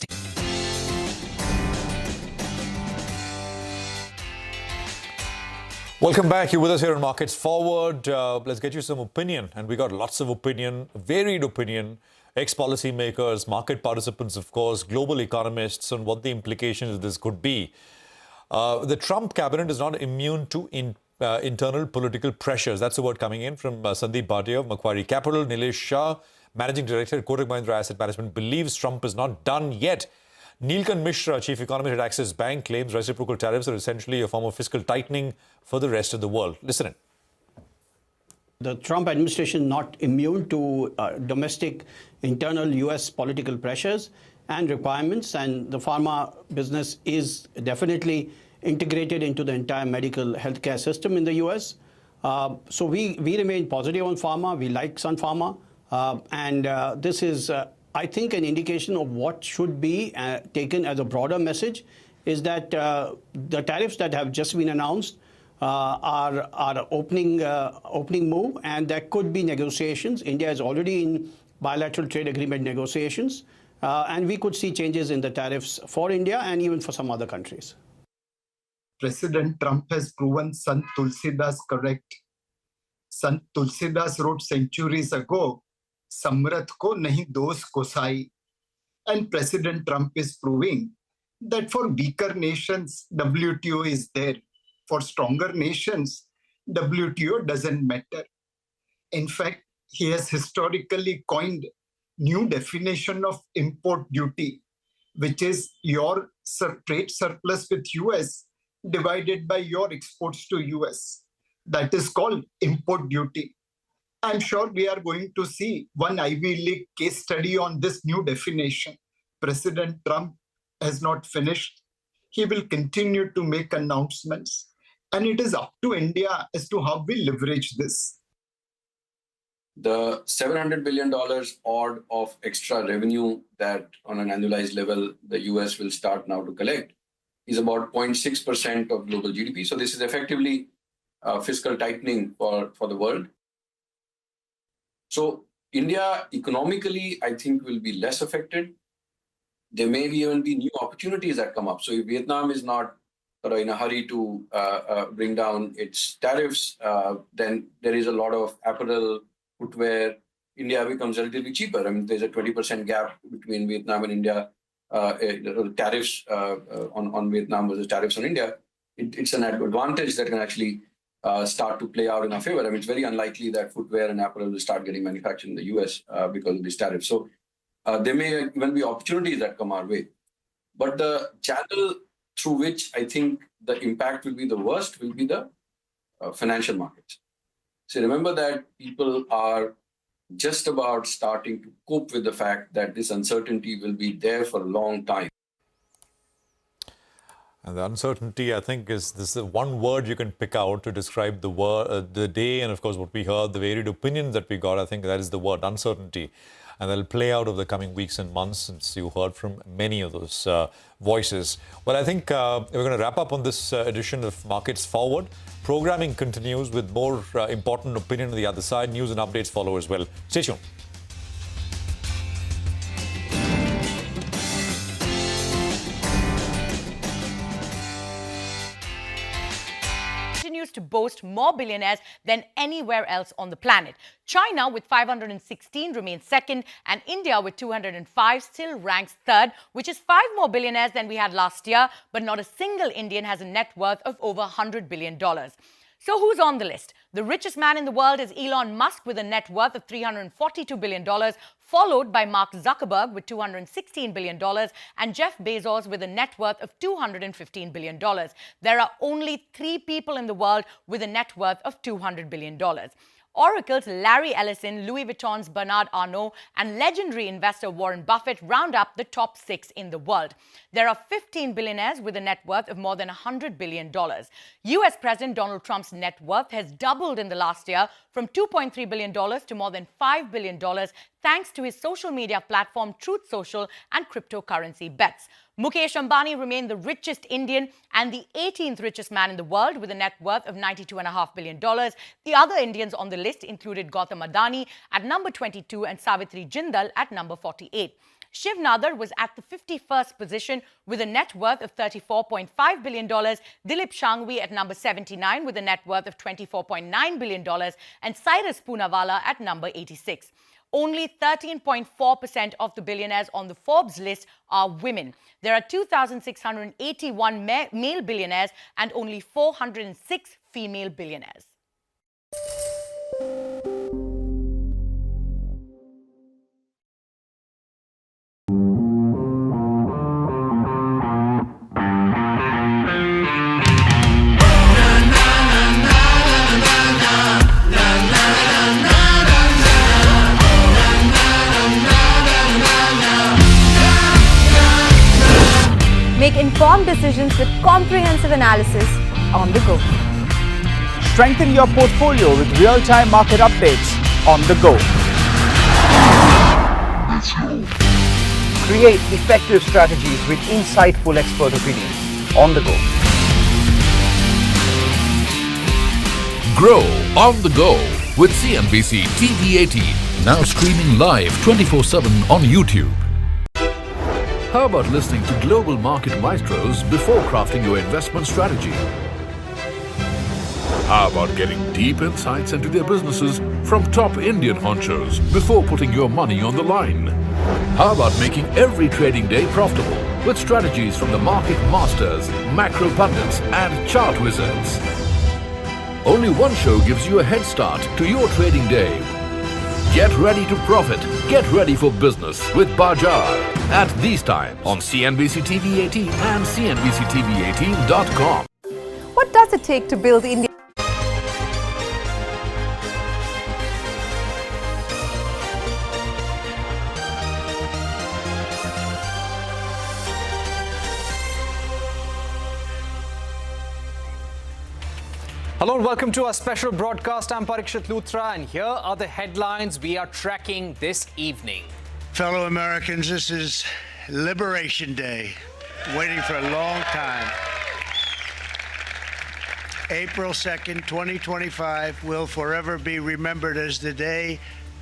S8: Welcome back. You're with us here on Markets Forward. Let's get you some opinion. And we got lots of opinion, varied opinion, ex-policy makers, market participants, of course, global economists on what the implications of this could be. The Trump cabinet is not immune to internal political pressures. That's the word coming in from Sandeep Bhatia of Macquarie Capital. Nilesh Shah, Managing Director at Kotak Mahindra Asset Management, believes Trump is not done yet. Neelkan Mishra, chief economist at Axis Bank, claims reciprocal tariffs are essentially a form of fiscal tightening for the rest of the world. Listen in.
S6: The Trump administration not immune to domestic internal U.S. political pressures and requirements, and the pharma business is definitely integrated into the entire medical healthcare system in the U.S. So we remain positive on pharma. We like Sun Pharma. And this is, I think, an indication of what should be taken as a broader message, is that the tariffs that have just been announced are opening move, and there could be negotiations. India is already in bilateral trade agreement negotiations, and we could see changes in the tariffs for India and even for some other countries.
S21: President Trump has proven Sant Tulsidas correct. Sant Tulsidas wrote centuries ago, Samrat ko nahi dos kosai. And President Trump is proving that for weaker nations, WTO is there. For stronger nations, WTO doesn't matter. In fact, he has historically coined new definition of import duty, which is your trade surplus with US divided by your exports to US. That is called import duty. I'm sure we are going to see one Ivy League case study on this new definition. President Trump has not finished. He will continue to make announcements. And it is up to India as to how we leverage this.
S22: The $700 billion odd of extra revenue that on an annualized level the US will start now to collect is about 0.6% of global GDP. So this is effectively fiscal tightening for the world. So India economically, I think, will be less affected. There may even be new opportunities that come up. So if Vietnam is not in a hurry to bring down its tariffs, then there is a lot of apparel, footwear. India becomes relatively cheaper. I mean, there's a 20% gap between Vietnam and India. Tariffs on Vietnam versus tariffs on India. It's an advantage that can actually start to play out in our favor. I mean, it's very unlikely that footwear and apparel will start getting manufactured in the US because of these tariffs. So there may even be opportunities that come our way. But the channel through which I think the impact will be the worst will be the financial markets. So remember that people are just about starting to cope with the fact that this uncertainty will be there for a long time.
S8: And the uncertainty, I think, is this one word you can pick out to describe the day, and of course what we heard, the varied opinions that we got. I think that is the word, uncertainty. And that'll play out over the coming weeks and months, since you heard from many of those voices. Well, I think we're going to wrap up on this edition of Markets Forward. Programming continues with more important opinion on the other side. News and updates follow as well. Stay tuned.
S14: To boast more billionaires than anywhere else on the planet. China with 516 remains second, and India with 205 still ranks third, which is 5 more billionaires than we had last year, but not a single Indian has a net worth of over $100 billion. So who's on the list? The richest man in the world is Elon Musk with a net worth of $342 billion, followed by Mark Zuckerberg with $216 billion and Jeff Bezos with a net worth of $215 billion. There are only 3 people in the world with a net worth of $200 billion. Oracle's Larry Ellison, Louis Vuitton's Bernard Arnault, and legendary investor Warren Buffett round up the top 6 in the world. There are 15 billionaires with a net worth of more than $100 billion. US President Donald Trump's net worth has doubled in the last year from $2.3 billion to more than $5 billion, thanks to his social media platform Truth Social and cryptocurrency bets. Mukesh Ambani remained the richest Indian and the 18th richest man in the world with a net worth of $92.5 billion. The other Indians on the list included Gautam Adani at number 22 and Savitri Jindal at number 48. Shiv Nadar was at the 51st position with a net worth of $34.5 billion, Dilip Shangvi at number 79 with a net worth of $24.9 billion, and Cyrus Poonawalla at number 86. Only 13.4% of the billionaires on the Forbes list are women. There are 2,681 male billionaires and only 406 female billionaires. Make informed decisions with comprehensive analysis on the go.
S17: Strengthen your portfolio with real-time market updates on the go.
S5: Create effective strategies with insightful expert opinions on the go.
S12: Grow on the go with CNBC TV 18, now streaming live 24/7 on YouTube. How about listening to global market maestros before crafting your investment strategy? How about getting deep insights into their businesses from top Indian honchos before putting your money on the line? How about making every trading day profitable with strategies from the market masters, macro pundits and chart wizards? Only one show gives you a head start to your trading day. Get ready to profit. Get ready for business with Bajaj at these times on CNBC TV 18 and CNBCTV18.com.
S7: What does it take to build India?
S11: Hello and welcome to our special broadcast. I'm Parikshit Luthra and here are the headlines we are tracking this evening.
S24: Fellow Americans, this is Liberation Day, waiting for a long time. April 2nd, 2025 will forever be remembered as the day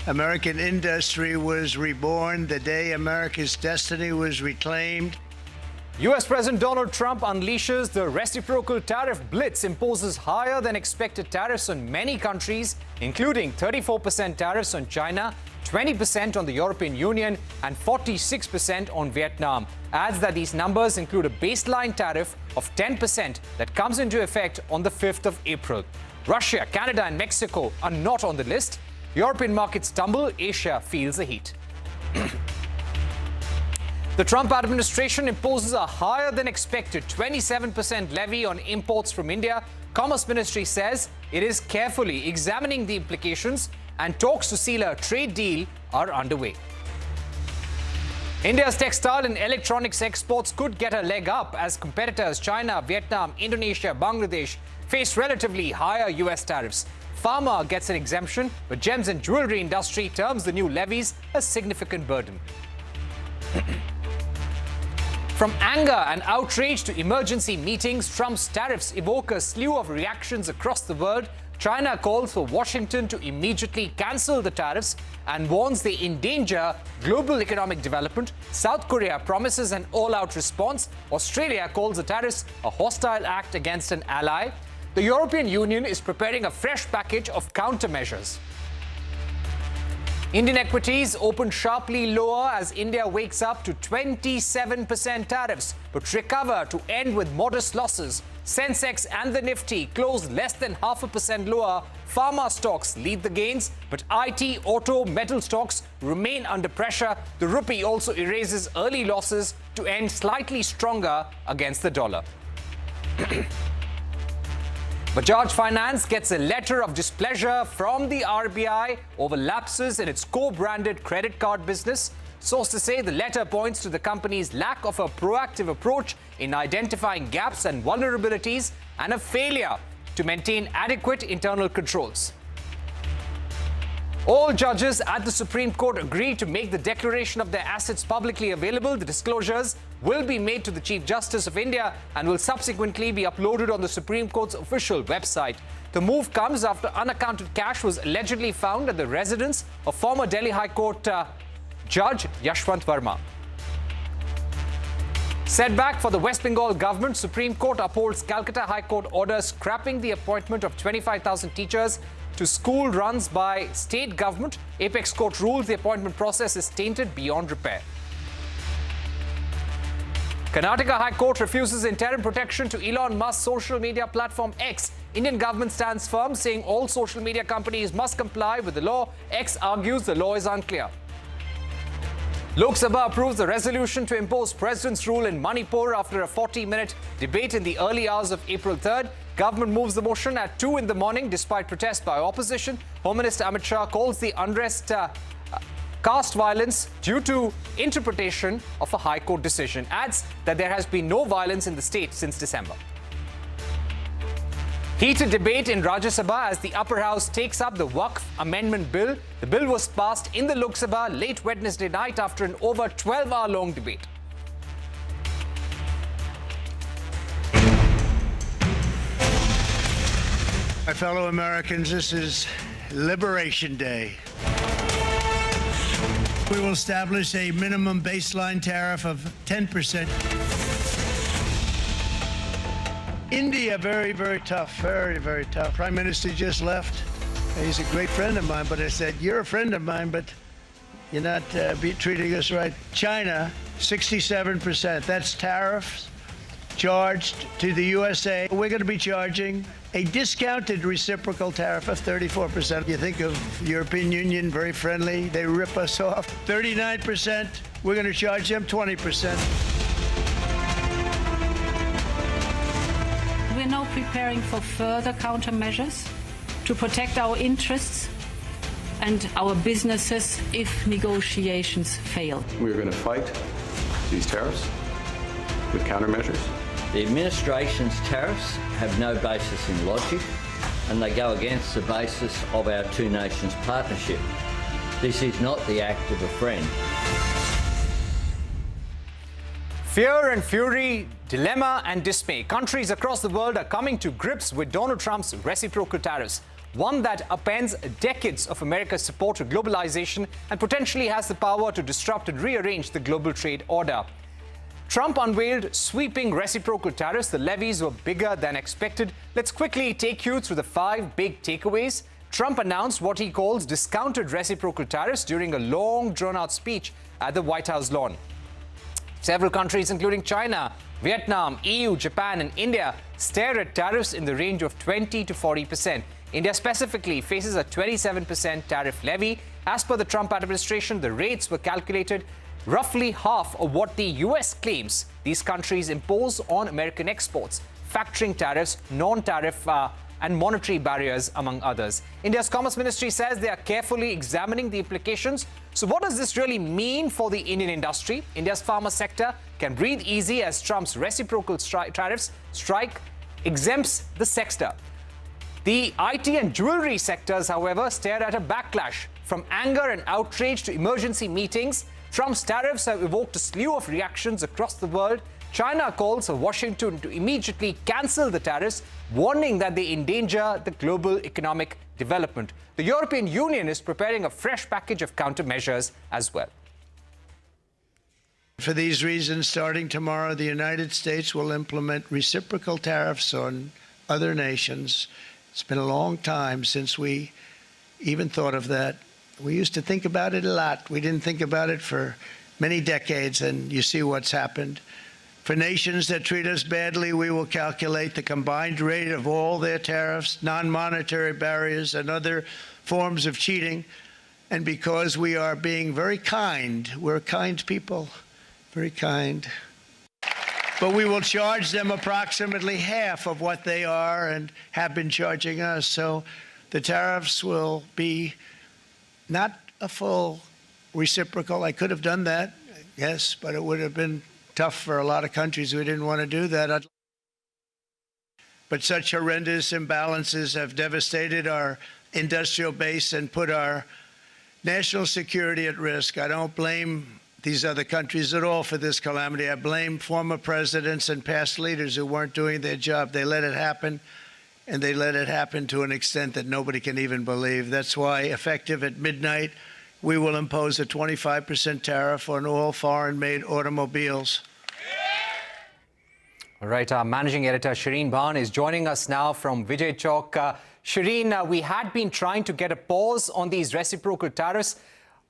S24: American industry was reborn, the day America's destiny was reclaimed.
S11: US President Donald Trump unleashes the reciprocal tariff blitz, imposes higher than expected tariffs on many countries, including 34% tariffs on China, 20% on the European Union, and 46% on Vietnam. Adds that these numbers include a baseline tariff of 10% that comes into effect on the 5th of April. Russia, Canada, and Mexico are not on the list. European markets tumble, Asia feels the heat. The Trump administration imposes a higher than expected 27% levy on imports from India. Commerce Ministry says it is carefully examining the implications and talks to seal a trade deal are underway. India's textile and electronics exports could get a leg up as competitors China, Vietnam, Indonesia, Bangladesh face relatively higher US tariffs. Pharma gets an exemption, but gems and jewelry industry terms the new levies a significant burden. From anger and outrage to emergency meetings, Trump's tariffs evoke a slew of reactions across the world. China calls for Washington to immediately cancel the tariffs and warns they endanger global economic development. South Korea promises an all-out response. Australia calls the tariffs a hostile act against an ally. The European Union is preparing a fresh package of countermeasures. Indian equities opened sharply lower as India wakes up to 27% tariffs, but recover to end with modest losses. Sensex and the Nifty closed less than 0.5% lower. Pharma stocks lead the gains, but IT, auto, metal stocks remain under pressure. The rupee also erases early losses to end slightly stronger against the dollar. Bajaj Finance gets a letter of displeasure from the RBI over lapses in its co-branded credit card business. Sources say the letter points to the company's lack of a proactive approach in identifying gaps and vulnerabilities and a failure to maintain adequate internal controls. All judges at the Supreme Court agreed to make the declaration of their assets publicly available. The disclosures will be made to the Chief Justice of India and will subsequently be uploaded on the Supreme Court's official website. The move comes after unaccounted cash was allegedly found at the residence of former Delhi High Court Judge Yashwant Verma. Setback for the West Bengal government. Supreme Court upholds Calcutta High Court order scrapping the appointment of 25,000 teachers to school runs by state government. Apex Court rules the appointment process is tainted beyond repair. Karnataka High Court refuses interim protection to Elon Musk's social media platform X. Indian government stands firm, saying all social media companies must comply with the law. X argues the law is unclear. Lok Sabha approves the resolution to impose President's rule in Manipur after a 40-minute debate in the early hours of April 3rd. Government moves the motion at 2 in the morning despite protests by opposition. Home Minister Amit Shah calls the unrest caste violence due to interpretation of a High Court decision. Adds that there has been no violence in the state since December. Heated debate in Rajya Sabha as the upper house takes up the Waqf Amendment Bill. The bill was passed in the Lok Sabha late Wednesday night after an over 12-hour-long debate.
S24: My fellow Americans, this is Liberation Day. We will establish a minimum baseline tariff of 10%. India, very, very tough, very, very tough. Prime Minister just left. He's a great friend of mine, but I said, you're a friend of mine, but you're not treating us right. China, 67%. That's tariffs charged to the USA. We're going to be charging a discounted reciprocal tariff of 34%. You think of European Union, very friendly. They rip us off. 39%. We're going to charge them 20%.
S2: We're now preparing for further countermeasures to protect our interests and our businesses if negotiations fail.
S13: We're going to fight these tariffs with countermeasures.
S15: The administration's tariffs have no basis in logic, and they go against the basis of our two nations partnership. This is not the act of a friend.
S11: Fear and fury, dilemma and dismay. Countries across the world are coming to grips with Donald Trump's reciprocal tariffs, one that upends decades of America's support to globalization and potentially has the power to disrupt and rearrange the global trade order. Trump unveiled sweeping reciprocal tariffs. The levies were bigger than expected. Let's quickly take you through the 5 big takeaways. Trump announced what he calls discounted reciprocal tariffs during a long, drawn-out speech at the White House lawn. Several countries, including China, Vietnam, EU, Japan, and India, stare at tariffs in the range of 20 to 40%. India specifically faces a 27% tariff levy. As per the Trump administration, the rates were calculated roughly half of what the US claims these countries impose on American exports, factoring tariffs, non-tariff and monetary barriers, among others. India's Commerce Ministry says they are carefully examining the implications. So what does this really mean for the Indian industry? India's pharma sector can breathe easy as Trump's reciprocal tariffs strike exempts the sector. The IT and jewelry sectors, however, stare at a backlash. From anger and outrage to emergency meetings, Trump's tariffs have evoked a slew of reactions across the world. China calls for Washington to immediately cancel the tariffs, warning that they endanger the global economic development. The European Union is preparing a fresh package of countermeasures as well.
S24: For these reasons, starting tomorrow, the United States will implement reciprocal tariffs on other nations. It's been a long time since we even thought of that. We used to think about it a lot. We didn't think about it for many decades, and you see what's happened. For nations that treat us badly, we will calculate the combined rate of all their tariffs, non-monetary barriers, and other forms of cheating. And because we are being very kind, we're kind people, very kind. But we will charge them approximately half of what they are and have been charging us. So the tariffs will be not a full reciprocal. I could have done that, yes, but it would have been tough for a lot of countries who didn't want to do that. But such horrendous imbalances have devastated our industrial base and put our national security at risk. I don't blame these other countries at all for this calamity. I blame former presidents and past leaders who weren't doing their job. They let it happen. And they let it happen to an extent that nobody can even believe. That's why, effective at midnight, we will impose a 25% tariff on all foreign-made automobiles.
S11: All right, our managing editor, Shireen Bhan, is joining us now from Vijay Chowk. Shireen, we had been trying to get a pause on these reciprocal tariffs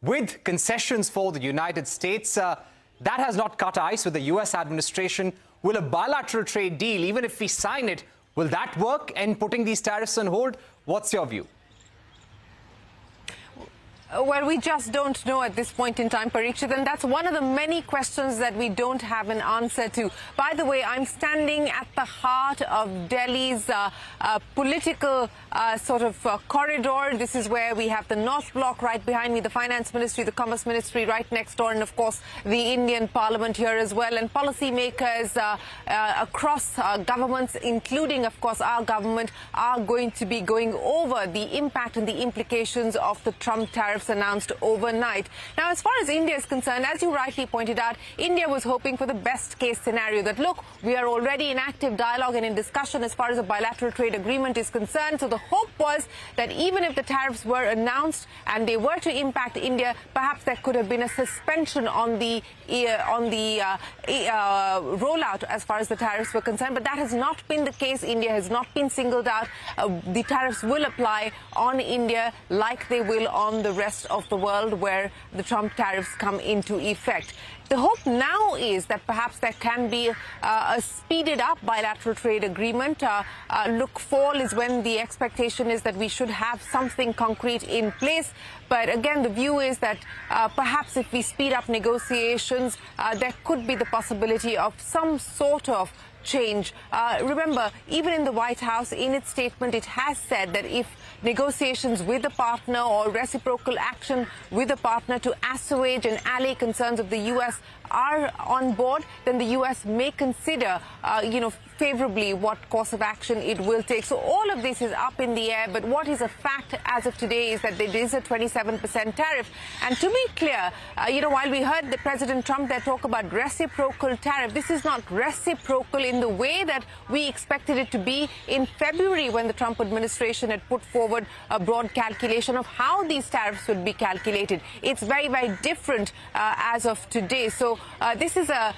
S11: with concessions for the United States. That has not cut ice with the US administration. Will a bilateral trade deal, even if we sign it, will that work in putting these tariffs on hold? What's your view?
S7: Well, we just don't know at this point in time, Parikshit, and that's one of the many questions that we don't have an answer to. By the way, I'm standing at the heart of Delhi's political corridor. This is where we have the North Block right behind me, the Finance Ministry, the Commerce Ministry right next door, and of course the Indian Parliament here as well. And policymakers across governments, including of course our government, are going to be going over the impact and the implications of the Trump tariffs announced overnight. Now, as far as India is concerned, as you rightly pointed out, India was hoping for the best case scenario, that look, we are already in active dialogue and in discussion as far as a bilateral trade agreement is concerned. So the hope was that even if the tariffs were announced and they were to impact India, perhaps there could have been a suspension on the rollout as far as the tariffs were concerned. But that has not been the case. India has not been singled out. The tariffs will apply on India like they will on the rest of the world where the Trump tariffs come into effect. The hope now is that perhaps there can be a speeded up bilateral trade agreement. Look, fall is when the expectation is that we should have something concrete in place. But again, the view is that perhaps if we speed up negotiations, there could be the possibility of some sort of change. Remember, even in the White House, in its statement, it has said that if negotiations with a partner or reciprocal action with a partner to assuage and allay concerns of the U.S. are on board, then the U.S. may consider, favorably what course of action it will take. So all of this is up in the air, but what is a fact as of today is that there is a 27% tariff. And to be clear, while we heard the President Trump there talk about reciprocal tariff, this is not reciprocal in the way that we expected it to be in February when the Trump administration had put forward a broad calculation of how these tariffs would be calculated. It's very, very different as of today. So this is a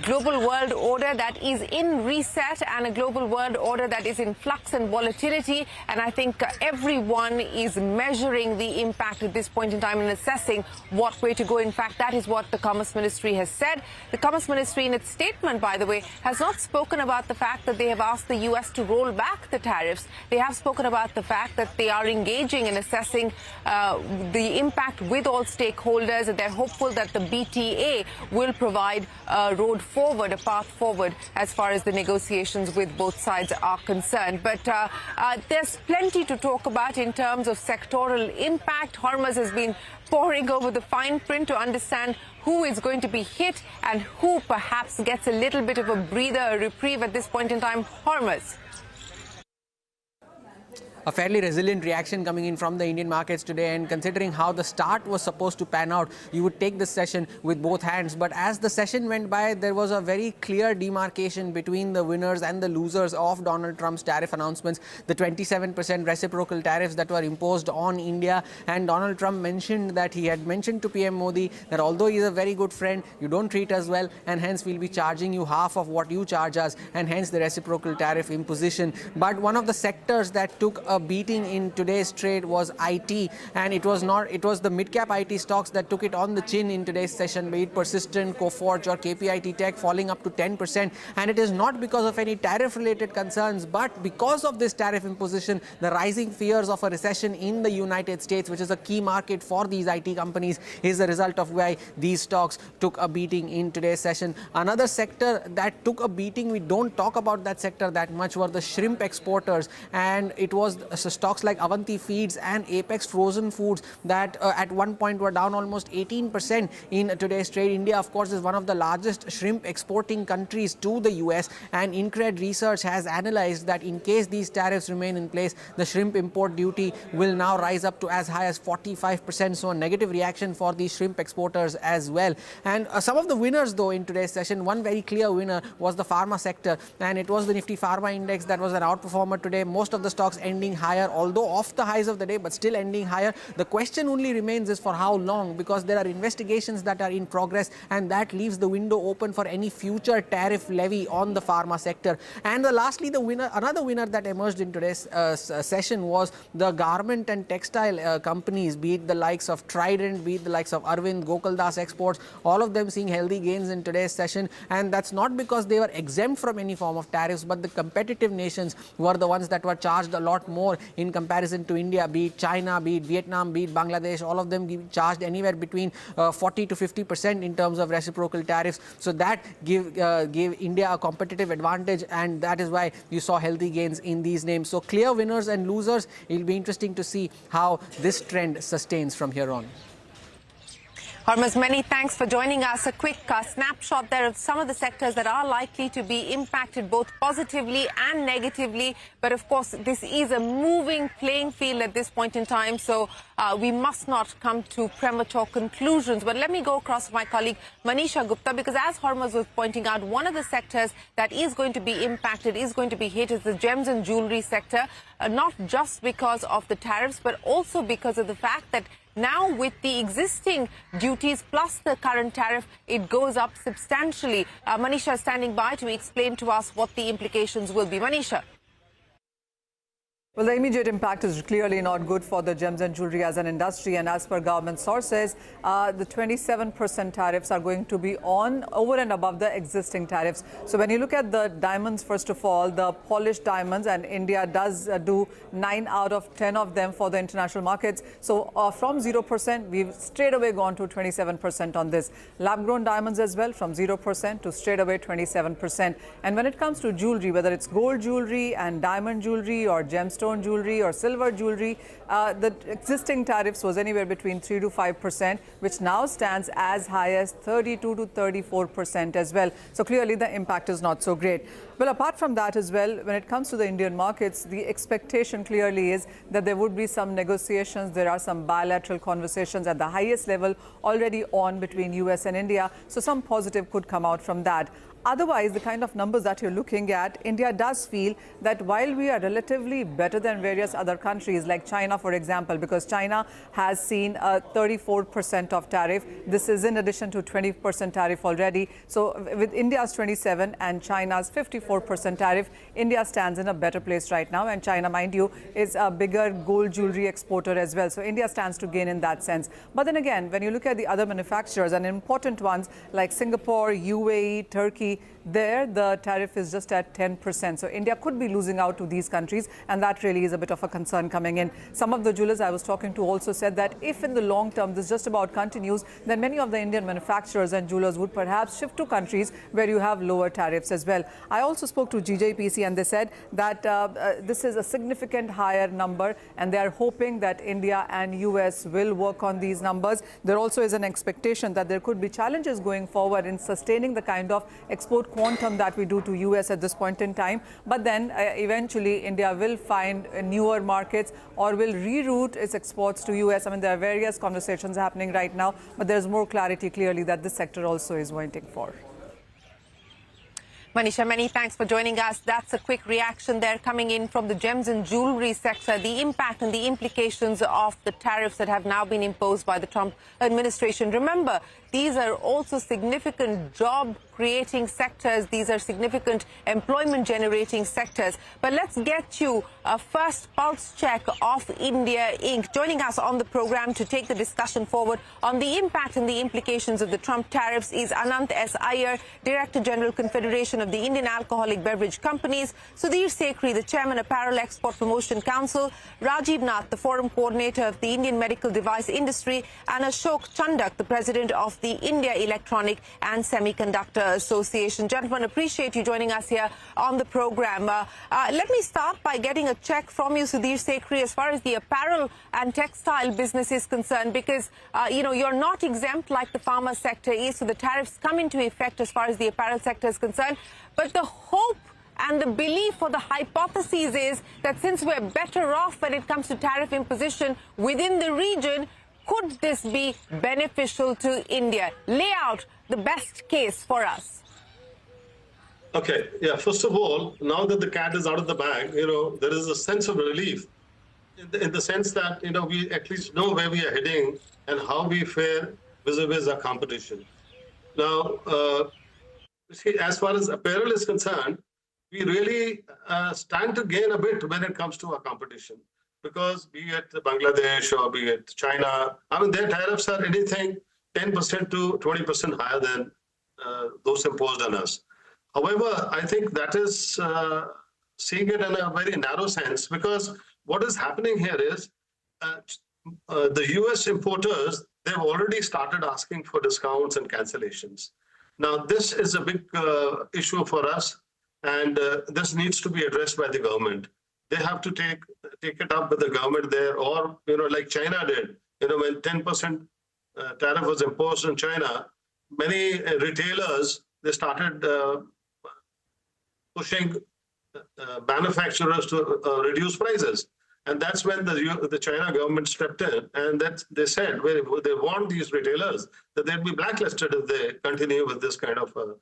S7: global world order that is in reset and a global world order that is in flux and volatility. And I think everyone is measuring the impact at this point in time and assessing what way to go. In fact, that is what the Commerce Ministry has said. The Commerce Ministry in its statement, by the way, has not spoken about the fact that they have asked the U.S. to roll back the tariffs. They have spoken about the fact that they are engaging in assessing the impact with all stakeholders, and they're hopeful that the BTA will provide a road forward, a path forward as far as the negotiations with both sides are concerned. But there's plenty to talk about in terms of sectoral impact. Hormuz has been poring over the fine print to understand who is going to be hit and who perhaps gets a little bit of a breather, a reprieve at this point in time. Hormuz.
S1: A fairly resilient reaction coming in from the Indian markets today, and considering how the start was supposed to pan out, you would take this session with both hands. But as the session went by, there was a very clear demarcation between the winners and the losers of Donald Trump's tariff announcements, the 27% reciprocal tariffs that were imposed on India. And Donald Trump mentioned that he had mentioned to PM Modi that although he is a very good friend, you don't treat us well, and hence we'll be charging you half of what you charge us, and hence the reciprocal tariff imposition. But one of the sectors that took a beating in today's trade was IT, and it was the mid-cap IT stocks that took it on the chin in today's session, be it Persistent, Coforge or KPIT Tech, falling up to 10%. And it is not because of any tariff-related concerns, but because of this tariff imposition, the rising fears of a recession in the United States, which is a key market for these IT companies, is the result of why these stocks took a beating in today's session. Another sector that took a beating, we don't talk about that sector that much, were the shrimp exporters, and it was stocks like Avanti Feeds and Apex Frozen Foods that at one point were down almost 18% in today's trade. India, of course, is one of the largest shrimp exporting countries to the US, and Incred Research has analyzed that in case these tariffs remain in place, the shrimp import duty will now rise up to as high as 45%. So a negative reaction for these shrimp exporters as well. And some of the winners, though, in today's session, one very clear winner was the pharma sector, and it was the Nifty Pharma Index that was an outperformer today. Most of the stocks ending higher, although off the highs of the day, but still ending higher. The question only remains is for how long, because there are investigations that are in progress, and that leaves the window open for any future tariff levy on the pharma sector. And lastly, another winner that emerged in today's session was the garment and textile companies, be it the likes of Trident, be it the likes of Arvind, Gokaldas Exports, all of them seeing healthy gains in today's session. And that's not because they were exempt from any form of tariffs, but the competitive nations were the ones that were charged a lot more more in comparison to India, be it China, be it Vietnam, be it Bangladesh, all of them charged anywhere between 40 to 50% in terms of reciprocal tariffs. So that gave India a competitive advantage, and that is why you saw healthy gains in these names. So clear winners and losers. It will be interesting to see how this trend sustains from here on.
S7: Hormuz, many thanks for joining us. A quick snapshot there of some of the sectors that are likely to be impacted both positively and negatively. But of course, this is a moving playing field at this point in time, so we must not come to premature conclusions. But let me go across to my colleague Manisha Gupta, because as Hormuz was pointing out, one of the sectors that is going to be impacted, is going to be hit, is the gems and jewelry sector, not just because of the tariffs, but also because of the fact that now, with the existing duties plus the current tariff, it goes up substantially. Manisha is standing by to explain to us what the implications will be. Manisha.
S4: Well, the immediate impact is clearly not good for the gems and jewelry as an industry, and as per government sources, the 27% tariffs are going to be on over and above the existing tariffs. So when you look at the diamonds, first of all, the polished diamonds, and India does do 9 out of 10 of them for the international markets. So from 0%, we've straight away gone to 27% on this. Lab-grown diamonds as well, from 0% to straight away 27%. And when it comes to jewelry, whether it's gold jewelry and diamond jewelry or gemstone jewelry or silver jewelry, the existing tariffs was anywhere between 3 to 5%, which now stands as high as 32 to 34% as well. So clearly the impact is not so great. Well, apart from that as well, when it comes to the Indian markets, the expectation clearly is that there would be some negotiations. There are some bilateral conversations at the highest level already on between US and India. So some positive could come out from that. Otherwise, the kind of numbers that you're looking at, India does feel that while we are relatively better than various other countries, like China, for example, because China has seen a 34% of tariff. This is in addition to 20% tariff already. So with India's 27 and China's 54% tariff, India stands in a better place right now. And China, mind you, is a bigger gold jewelry exporter as well. So India stands to gain in that sense. But then again, when you look at the other manufacturers and important ones like Singapore, UAE, Turkey, there the tariff is just at 10%. So India could be losing out to these countries, and that really is a bit of a concern coming in. Some of the jewelers I was talking to also said that if in the long term this just about continues, then many of the Indian manufacturers and jewelers would perhaps shift to countries where you have lower tariffs as well. I also spoke to GJPC, and they said that this is a significant higher number, and they are hoping that India and US will work on these numbers. There also is an expectation that there could be challenges going forward in sustaining the kind of export quantum that we do to US at this point in time. But then eventually India will find newer markets or will reroute its exports to US. I mean, there are various conversations happening right now, but there's more clarity clearly that this sector also is waiting for.
S7: Manisha, many thanks for joining us. That's a quick reaction there coming in from the gems and jewelry sector, the impact and the implications of the tariffs that have now been imposed by the Trump administration. Remember, these are also significant job-creating sectors. These are significant employment-generating sectors. But let's get you a first pulse check of India Inc. Joining us on the program to take the discussion forward on the impact and the implications of the Trump tariffs is Anant S. Iyer, Director General, Confederation of the Indian Alcoholic Beverage Companies, Sudhir Sekhri, the Chairman, Apparel Export Promotion Council, Rajiv Nath, the Forum Coordinator of the Indian Medical Device Industry, and Ashok Chandak, the President of the India Electronic and Semiconductor Association. Gentlemen, appreciate you joining us here on the program. Let me start by getting a check from you, Sudhir Sekhri, as far as the apparel and textile business is concerned, because, you're not exempt like the pharma sector is, so the tariffs come into effect as far as the apparel sector is concerned. But the hope and the belief or the hypothesis is that since we're better off when it comes to tariff imposition within the region, could this be beneficial to India? Lay out the best case for us.
S16: Okay, yeah, first of all, now that the cat is out of the bag, there is a sense of relief in the sense that, we at least know where we are heading and how we fare vis-a-vis our competition. Now, see, as far as apparel is concerned, we really stand to gain a bit when it comes to our competition. Because be it Bangladesh or be it China, I mean, their tariffs are anything 10% to 20% higher than those imposed on us. However, I think that is seeing it in a very narrow sense, because what is happening here is the US importers, they've already started asking for discounts and cancellations. Now, this is a big issue for us, and this needs to be addressed by the government. They have to take it up with the government there, or, like China did, when 10% tariff was imposed on China, many retailers, they started pushing manufacturers to reduce prices. And that's when the China government stepped in, and they said they warned these retailers that they'd be blacklisted if they continue with this kind of a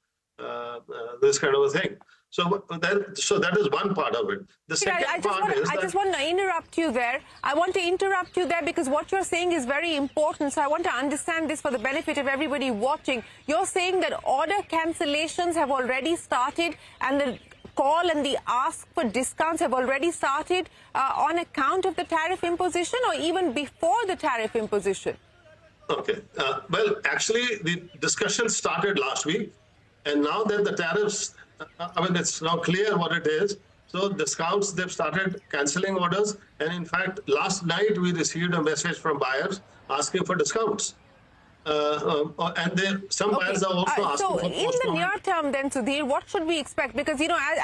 S16: thing. So that is one part of it. The second part is
S7: I just want to interrupt you there. I want to interrupt you there because what you're saying is very important. So I want to understand this for the benefit of everybody watching. You're saying that order cancellations have already started, and the call and the ask for discounts have already started on account of the tariff imposition, or even before the tariff imposition?
S16: Okay. Well, actually, the discussion started last week. And now that the tariffs, it's now clear what it is. So discounts, they've started canceling orders. And in fact, last night we received a message from buyers asking for discounts. And some buyers are also asking for postponement.
S7: So in the near term then, Sudhir, what should we expect? Because,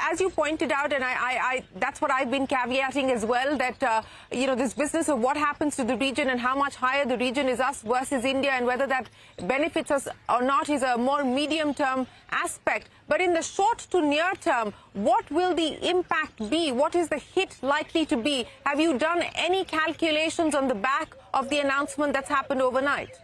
S7: as you pointed out, and I that's what I've been caveating as well, that, this business of what happens to the region and how much higher the region is us versus India, and whether that benefits us or not is a more medium-term aspect. But in the short to near term, what will the impact be? What is the hit likely to be? Have you done any calculations on the back of the announcement that's happened overnight?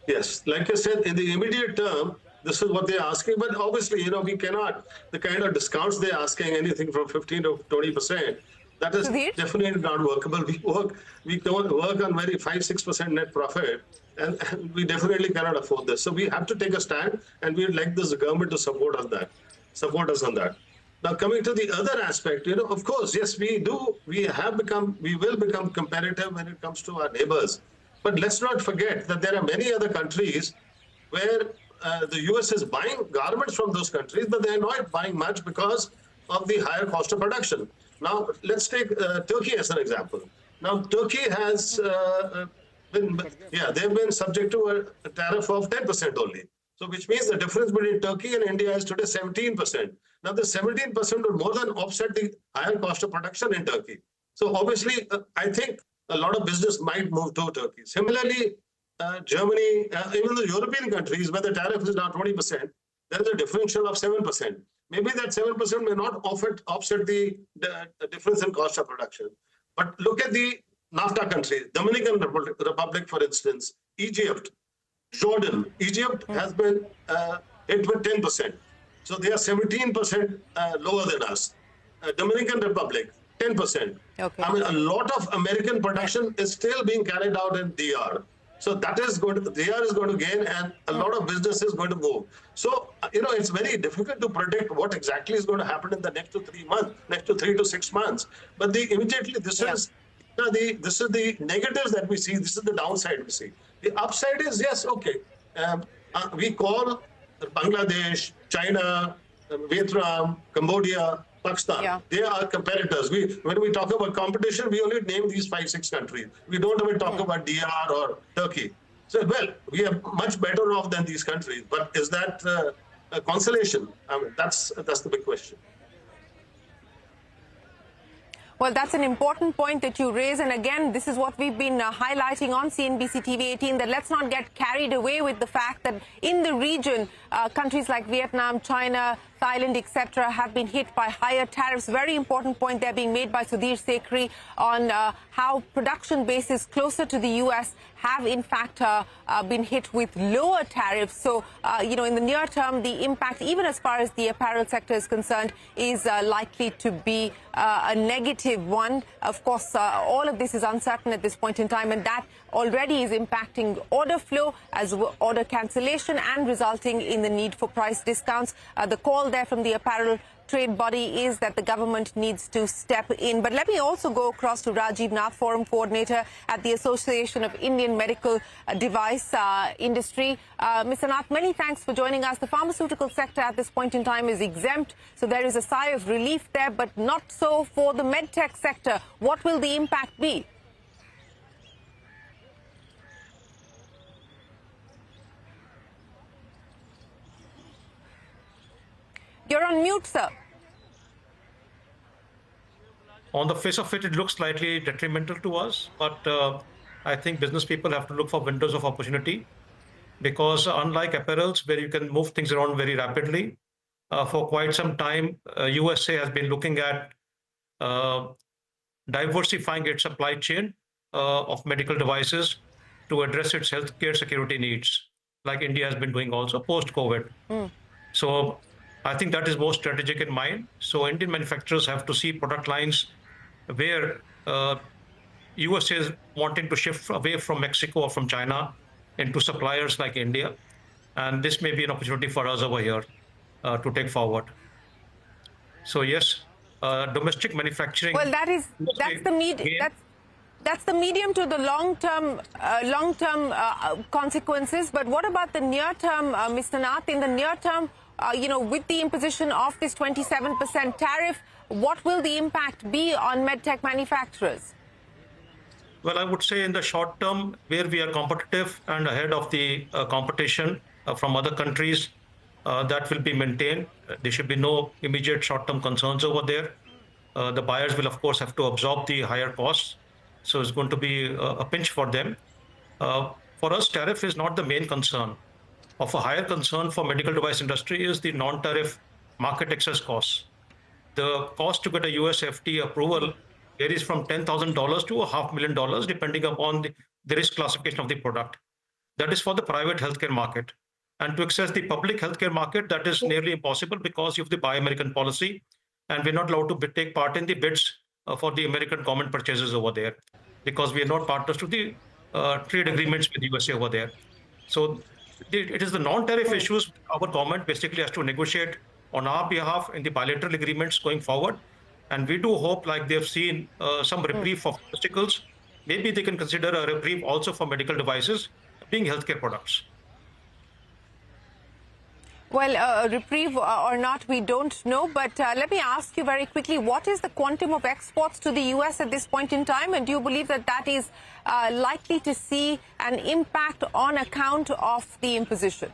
S16: Yes, like I said, in the immediate term, this is what they're asking. But obviously, we cannot, the kind of discounts they're asking, anything from 15 to 20%, that is definitely not workable. We don't work on very 5-6% net profit, and we definitely cannot afford this. So we have to take a stand, and we'd like this government to support us on that. Now, coming to the other aspect, of course, yes, we will become competitive when it comes to our neighbors. But let's not forget that there are many other countries where the US is buying garments from those countries, but they're not buying much because of the higher cost of production. Now, let's take Turkey as an example. Now, Turkey has they've been subject to a tariff of 10% only. So, which means the difference between Turkey and India is today 17%. Now, the 17% will more than offset the higher cost of production in Turkey. So, obviously, I think a lot of business might move to Turkey. Similarly, Germany, even the European countries where the tariff is now 20%, there is a differential of 7%. Maybe that 7% may not offset the difference in cost of production. But look at the NAFTA countries, Dominican Republic, for instance, Egypt, Jordan. Egypt has been hit with 10%. So they are 17% lower than us. Dominican Republic, 10%.
S7: Okay.
S16: I mean, a lot of American production is still being carried out in DR. So that is DR is going to gain, and a lot of business is going to move. So, it's very difficult to predict what exactly is going to happen in the next 3 to 6 months. But immediately, this is the negatives that we see. This is the downside we see. The upside is, yes, okay. We call Bangladesh, China, Vietnam, Cambodia, Pakistan. They are competitors. When we talk about competition, we only name these 5-6 countries. We don't even talk about DR or Turkey. So, we are much better off than these countries. But is that a consolation? I mean, that's the big question.
S7: Well, that's an important point that you raise. And again, this is what we've been highlighting on CNBC TV 18, that let's not get carried away with the fact that in the region, countries like Vietnam, China, Thailand, etc., have been hit by higher tariffs. Very important point there being made by Sudhir Sekhri on how production bases closer to the U.S. have, in fact, been hit with lower tariffs. So, in the near term, the impact, even as far as the apparel sector is concerned, is likely to be a negative one. Of course, all of this is uncertain at this point in time, and that already is impacting order flow as order cancellation and resulting in the need for price discounts. The call there from the apparel trade body is that the government needs to step in. But let me also go across to Rajiv Nath, Forum Coordinator at the Association of Indian Medical Device Industry. Mr. Nath, many thanks for joining us. The pharmaceutical sector at this point in time is exempt, so there is a sigh of relief there, but not so for the medtech sector. What will the impact be? You're on mute, sir.
S3: On the face of it, it looks slightly detrimental to us, but I think business people have to look for windows of opportunity, because unlike apparels, where you can move things around very rapidly, for quite some time, USA has been looking at diversifying its supply chain of medical devices to address its healthcare security needs, like India has been doing also post-COVID. So I think that is more strategic in mind. So Indian manufacturers have to see product lines where USA is wanting to shift away from Mexico or from China into suppliers like India. And this may be an opportunity for us over here to take forward. So yes, domestic manufacturing.
S7: Well, that's the medium to the long-term consequences. But what about the near term, Mr. Nath? In the near term, with the imposition of this 27% tariff, what will the impact be on medtech manufacturers?
S3: Well, I would say in the short term, where we are competitive and ahead of the competition from other countries, that will be maintained. There should be no immediate short-term concerns over there. The buyers will, of course, have to absorb the higher costs. So it's going to be a pinch for them. For us, tariff is not the main concern. Of a higher concern for medical device industry is the non-tariff market access costs. The cost to get a US FDA approval varies from $10,000 to $500,000, depending upon the risk classification of the product. That is for the private healthcare market. And to access the public healthcare market, that is nearly impossible because of the Buy American policy. And we're not allowed to take part in the bids for the American government purchases over there, because we are not partners to the trade agreements with USA over there. So it is the non-tariff issues our government basically has to negotiate on our behalf in the bilateral agreements going forward. And we do hope, like they've seen some reprieve for pharmaceuticals, maybe they can consider a reprieve also for medical devices being healthcare products.
S7: Well, reprieve or not, we don't know. But let me ask you very quickly, what is the quantum of exports to the US at this point in time? And do you believe that that is likely to see an impact on account of the imposition?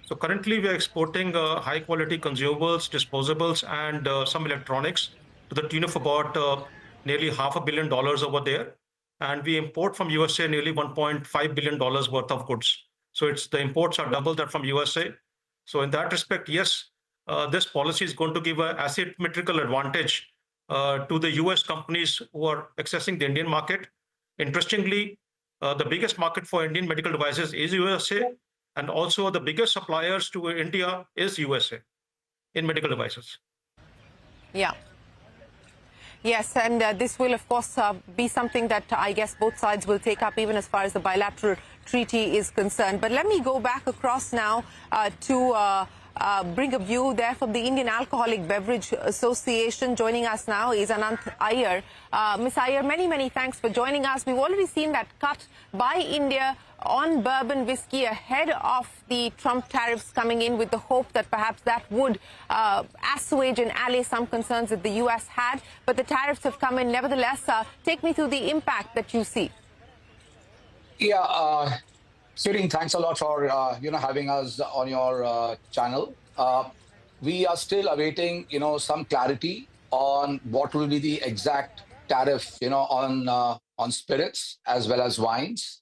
S3: So currently we are exporting high quality consumables, disposables, and some electronics to the tune of about nearly $500 million over there. And we import from USA nearly $1.5 billion worth of goods. So the imports are double that from USA. So in that respect, yes, this policy is going to give an asymmetrical advantage to the US companies who are accessing the Indian market. Interestingly, the biggest market for Indian medical devices is USA, and also the biggest suppliers to India is USA in medical devices.
S7: Yeah. Yes, and this will, of course, be something that I guess both sides will take up, even as far as the bilateral treaty is concerned. But let me go back across now to bring a view there from the Indian Alcoholic Beverage Association. Joining us now is Anant Iyer. Ms. Iyer, many thanks for joining us. We've already seen that cut by India on bourbon whiskey ahead of the Trump tariffs coming in, with the hope that perhaps that would assuage and allay some concerns that the U.S. had. But the tariffs have come in nevertheless. Take me through the impact that you see.
S10: Yeah, Sireen, thanks a lot for having us on your channel. We are still awaiting some clarity on what will be the exact tariff on spirits as well as wines.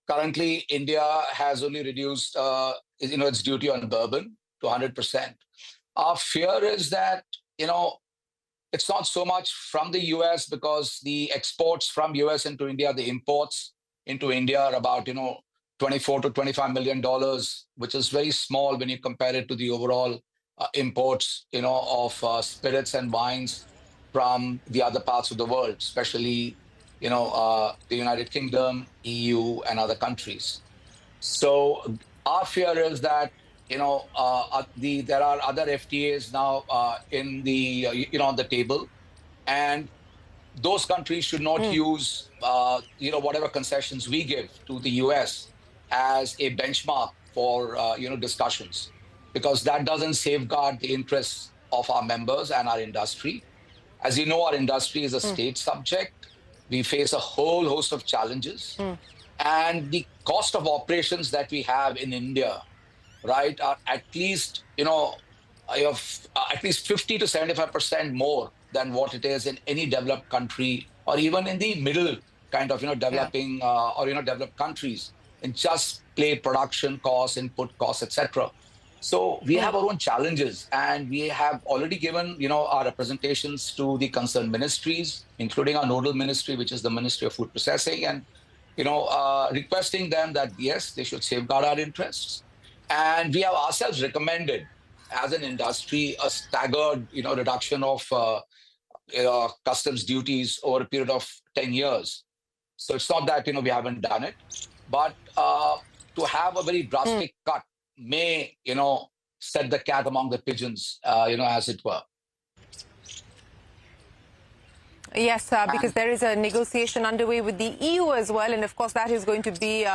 S10: Currently, India has only reduced its duty on bourbon to 100%. Our fear is that it's not so much from the US, because the exports from US into India, the imports into India are about $24 to $25 million, which is very small when you compare it to the overall imports of spirits and wines from the other parts of the world, especially the United Kingdom, EU, and other countries. So our fear is that there are other FTAs now in the on the table, and those countries should not use whatever concessions we give to the US as a benchmark for discussions, because that doesn't safeguard the interests of our members and our industry. As you know, our industry is a state subject. We face a whole host of challenges, and the cost of operations that we have in India, right, are at least at least 50 to 75% more than what it is in any developed country, or even in the middle kind of developing or developed countries, in just play production costs, input costs, etc. So we have our own challenges, and we have already given our representations to the concerned ministries, including our nodal ministry, which is the Ministry of Food Processing, and requesting them that yes, they should safeguard our interests. And we have ourselves recommended, as an industry, a staggered reduction of customs duties over a period of 10 years. So it's not that we haven't done it, but to have a very drastic cut may set the cat among the pigeons, as it were.
S7: Yes, because there is a negotiation underway with the EU as well, and of course that is going to be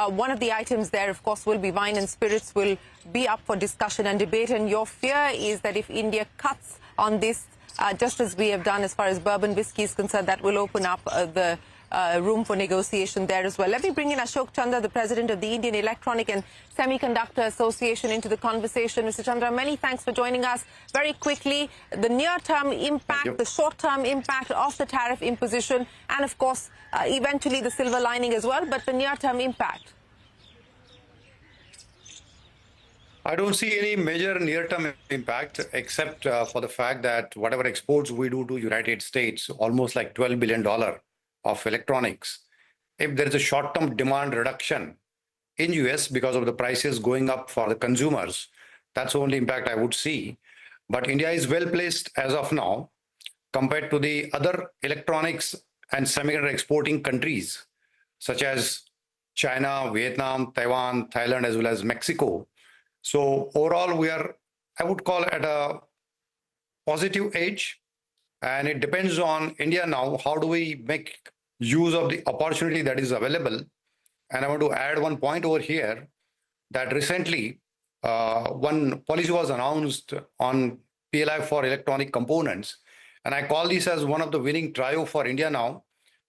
S7: one of the items there. Of course, will be wine and spirits will be up for discussion and debate, and your fear is that if India cuts on this, just as we have done as far as bourbon whiskey is concerned, that will open up the room for negotiation there as well. Let me bring in Ashok Chandra, the president of the Indian Electronic and Semiconductor Association, into the conversation. Mr. Chandra, many thanks for joining us. Very quickly, the near-term impact, the short-term impact of the tariff imposition, and of course, eventually the silver lining as well, but the near-term impact.
S18: I don't see any major near-term impact, except for the fact that whatever exports we do to United States, almost like $12 billion of electronics, if there is a short-term demand reduction in US because of the prices going up for the consumers, that's the only impact I would see. But India is well placed as of now compared to the other electronics and semiconductor exporting countries such as China, Vietnam, Taiwan, Thailand, as well as Mexico. So overall, we are, I would call, at a positive edge, and it depends on India now. How do we make use of the opportunity that is available? And I want to add one point over here, that recently one policy was announced on PLI for electronic components, and I call this as one of the winning trio for India now.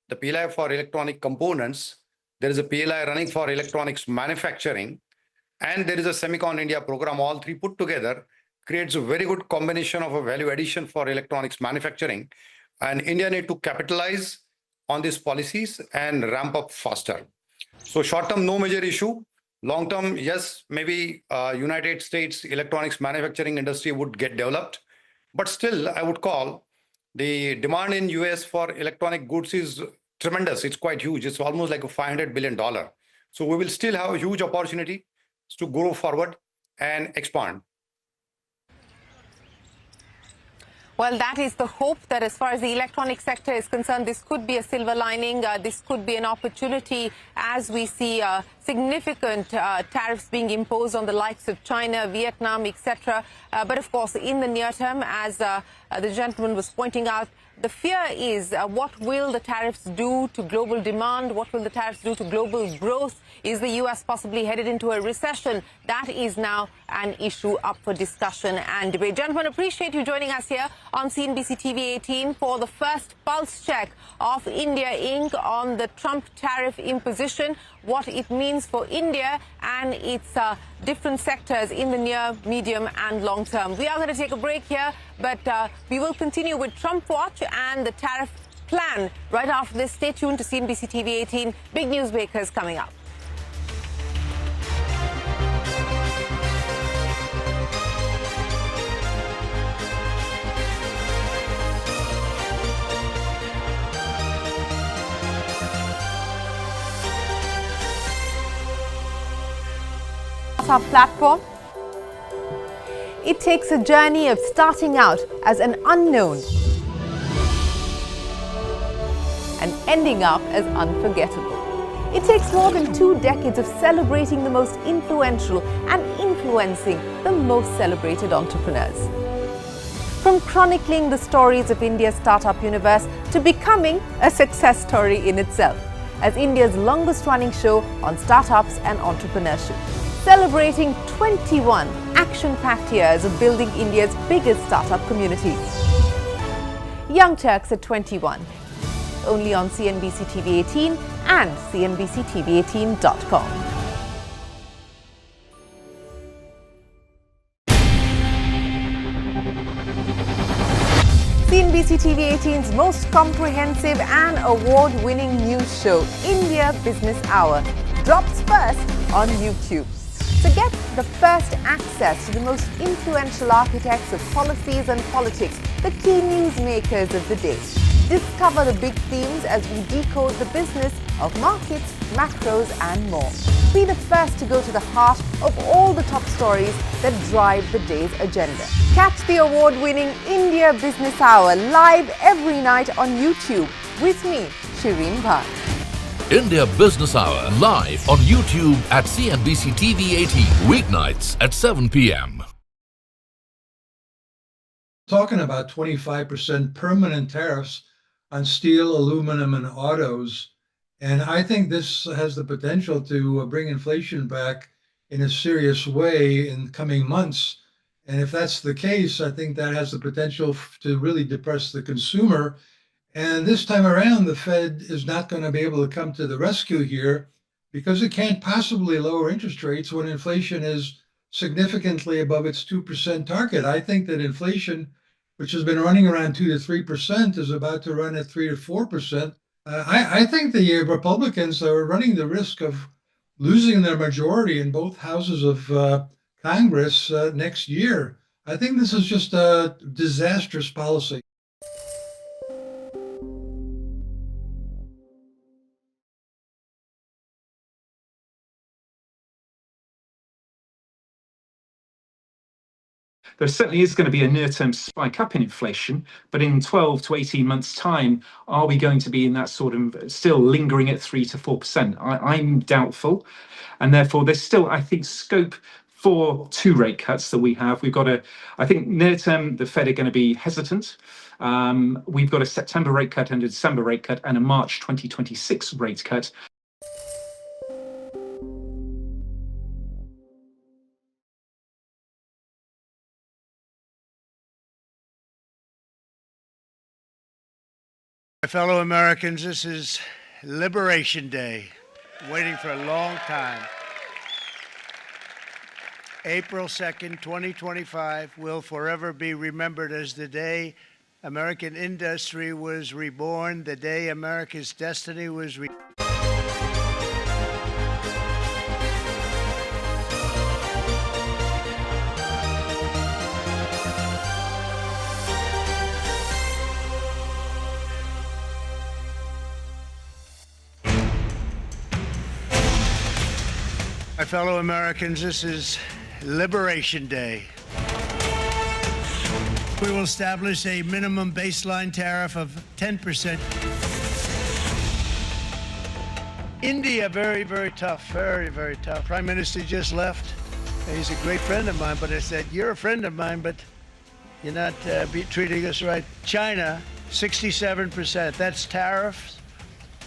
S18: The PLI for electronic components, there is a PLI running for electronics manufacturing, and there is a Semicon India program. All three put together creates a very good combination of a value addition for electronics manufacturing, and India need to capitalize on these policies and ramp up faster. So short term, no major issue. Long term, yes, maybe United States electronics manufacturing industry would get developed, but still I would call the demand in US for electronic goods is tremendous. It's quite huge. It's almost like a $500 billion. So we will still have a huge opportunity to grow forward and expand.
S7: Well, that is the hope, that as far as the electronic sector is concerned, this could be a silver lining. This could be an opportunity as we see significant tariffs being imposed on the likes of China, Vietnam, etc. But of course, in the near term, as the gentleman was pointing out, the fear is what will the tariffs do to global demand? What will the tariffs do to global growth? Is the U.S. possibly headed into a recession? That is now an issue up for discussion and debate. Gentlemen, appreciate you joining us here on CNBC TV 18 for the first pulse check of India Inc. on the Trump tariff imposition, what it means for India and its different sectors in the near, medium and long term. We are going to take a break here, but we will continue with Trump Watch and the tariff plan right after this. Stay tuned to CNBC TV 18. Big news breakers coming up.
S19: Our platform, it takes a journey of starting out as an unknown and ending up as unforgettable. It takes more than 2 decades of celebrating the most influential and influencing the most celebrated entrepreneurs. From chronicling the stories of India's startup universe to becoming a success story in itself, as India's longest-running show on startups and entrepreneurship, celebrating 21 action-packed years of building India's biggest startup community. Young Turks at 21, only on CNBC TV 18 and CNBCTV18.com. CNBC TV 18's most comprehensive and award-winning news show, India Business Hour, drops first on YouTube. So get the first access to the most influential architects of policies and politics, the key newsmakers of the day. Discover the big themes as we decode the business of markets, macros and more. Be the first to go to the heart of all the top stories that drive the day's agenda. Catch the award-winning India Business Hour live every night on YouTube with me, Shireen Bhatt.
S12: India Business Hour live on YouTube at CNBC TV 18 weeknights at 7 p.m.
S6: Talking about 25% permanent tariffs on steel, aluminum, and autos. And I think this has the potential to bring inflation back in a serious way in coming months. And if that's the case, I think that has the potential to really depress the consumer. And this time around, the Fed is not going to be able to come to the rescue here because it can't possibly lower interest rates when inflation is significantly above its 2% target. I think that inflation, which has been running around 2 to 3%, is about to run at 3 to 4%. I think the Republicans are running the risk of losing their majority in both houses of Congress next year. I think this is just a disastrous policy.
S9: There certainly is going to be a near-term spike up in inflation, but in 12 to 18 months' time, are we going to be in that sort of still lingering at 3 to 4%? I'm doubtful, and therefore there's still, I think, scope for 2 rate cuts that we have. We've got I think near-term, the Fed are going to be hesitant. We've got a September rate cut and a December rate cut and a March 2026 rate cut.
S24: My fellow Americans, this is Liberation Day, waiting for a long time. April 2nd, 2025 will forever be remembered as the day American industry was reborn, the day America's destiny was My fellow Americans, this is Liberation Day. We will establish a minimum baseline tariff of 10%. India, very, very tough, very, very tough. Prime Minister just left. He's a great friend of mine, but I said, you're a friend of mine, but you're not treating us right. China, 67%. That's tariffs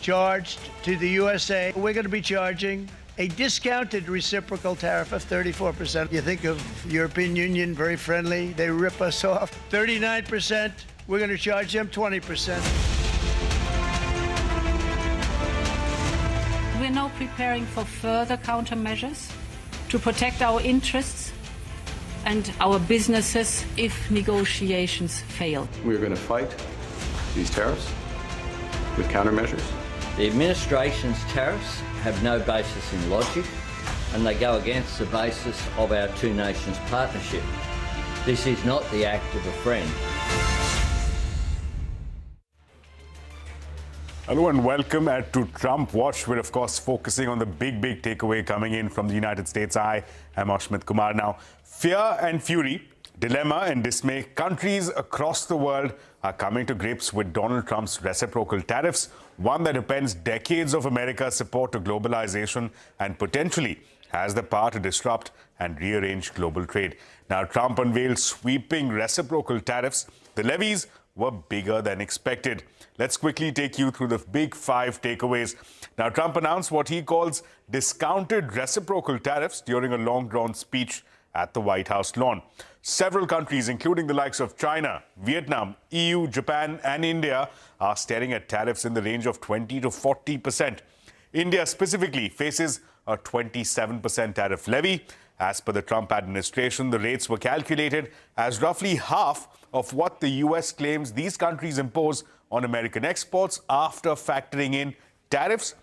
S24: charged to the USA. We're going to be charging a discounted reciprocal tariff of 34%. You think of European Union, very friendly. They rip us off. 39%. We're going to charge them 20%.
S2: We're now preparing for further countermeasures to protect our interests and our businesses if negotiations fail.
S13: We're going to fight these tariffs with countermeasures.
S15: The administration's tariffs have no basis in logic, and they go against the basis of our two nations partnership. This is not the act of a friend.
S20: Hello and welcome to Trump Watch. We're of course focusing on the big takeaway coming in from the United States. I am Ashmit Kumar. Now, fear and fury Dilemma and dismay. Countries across the world are coming to grips with Donald Trump's reciprocal tariffs, one that appends decades of America's support to globalization and potentially has the power to disrupt and rearrange global trade. Now, Trump unveiled sweeping reciprocal tariffs. The levies were bigger than expected. Let's quickly take you through the big 5 takeaways. Now, Trump announced what he calls discounted reciprocal tariffs during a long-drawn speech at the White House lawn. Several countries, including the likes of China, Vietnam, EU, Japan and India, are staring at tariffs in the range of 20 to 40%. India specifically faces a 27% tariff levy. As per the Trump administration, the rates were calculated as roughly half of what the US claims these countries impose on American exports after factoring in tariffs,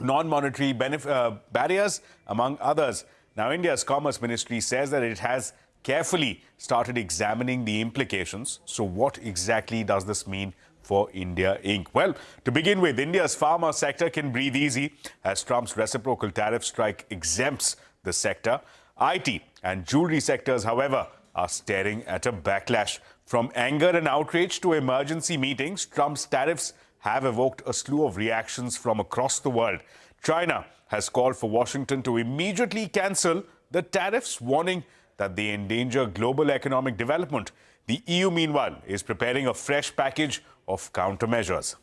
S20: non-monetary barriers, among others. Now, India's Commerce Ministry says that it has carefully started examining the implications. So what exactly does this mean for India Inc.? Well, to begin with, India's pharma sector can breathe easy as Trump's reciprocal tariff strike exempts the sector. IT and jewelry sectors, however, are staring at a backlash. From anger and outrage to emergency meetings, Trump's tariffs have evoked a slew of reactions from across the world. China has called for Washington to immediately cancel the tariffs, warning that they endanger global economic development. The EU, meanwhile, is preparing a fresh package of countermeasures.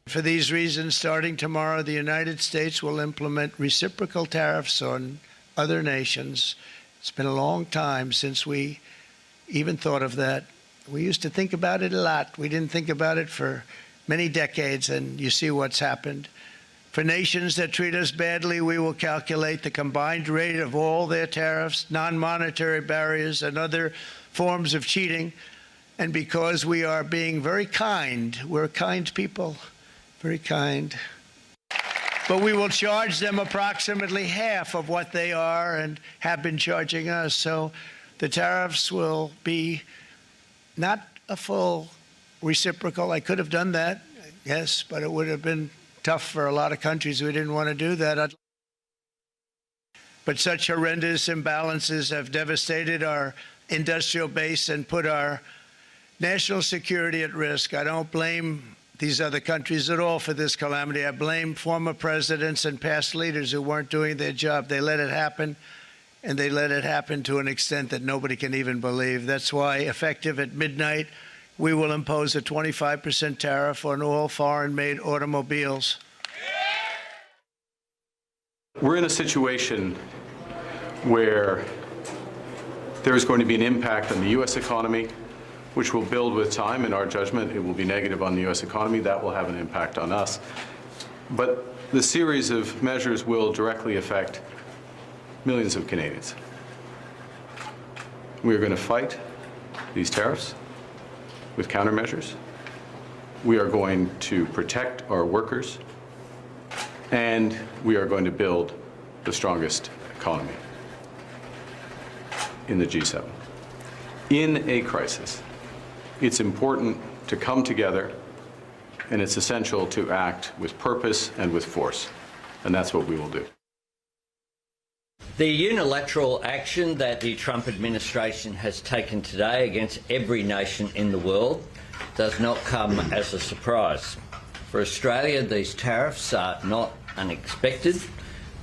S24: For these reasons, starting tomorrow, the United States will implement reciprocal tariffs on other nations. It's been a long time since we even thought of that. We used to think about it a lot. We didn't think about it for many decades, and you see what's happened. For nations that treat us badly, we will calculate the combined rate of all their tariffs, non-monetary barriers, and other forms of cheating. And because we are being very kind, we're kind people, very kind. But we will charge them approximately half of what they are and have been charging us. So the tariffs will be not a full reciprocal. I could have done that, yes, but it would have been tough for a lot of countries who didn't want to do that. But such horrendous imbalances have devastated our industrial base and put our national security at risk. I don't blame these other countries at all for this calamity. I blame former presidents and past leaders who weren't doing their job. They let it happen, and they let it happen to an extent that nobody can even believe. That's why, effective at midnight, we will impose a 25% tariff on all foreign-made automobiles.
S13: We're in a situation where there is going to be an impact on the U.S. economy, which will build with time. In our judgment, it will be negative on the U.S. economy. That will have an impact on us. But the series of measures will directly affect millions of Canadians. We are going to fight these tariffs with countermeasures. We are going to protect our workers, and we are going to build the strongest economy in the G7. In a crisis, it's important to come together, and it's essential to act with purpose and with force, and that's what we will do.
S15: The unilateral action that the Trump administration has taken today against every nation in the world does not come as a surprise. For Australia, these tariffs are not unexpected,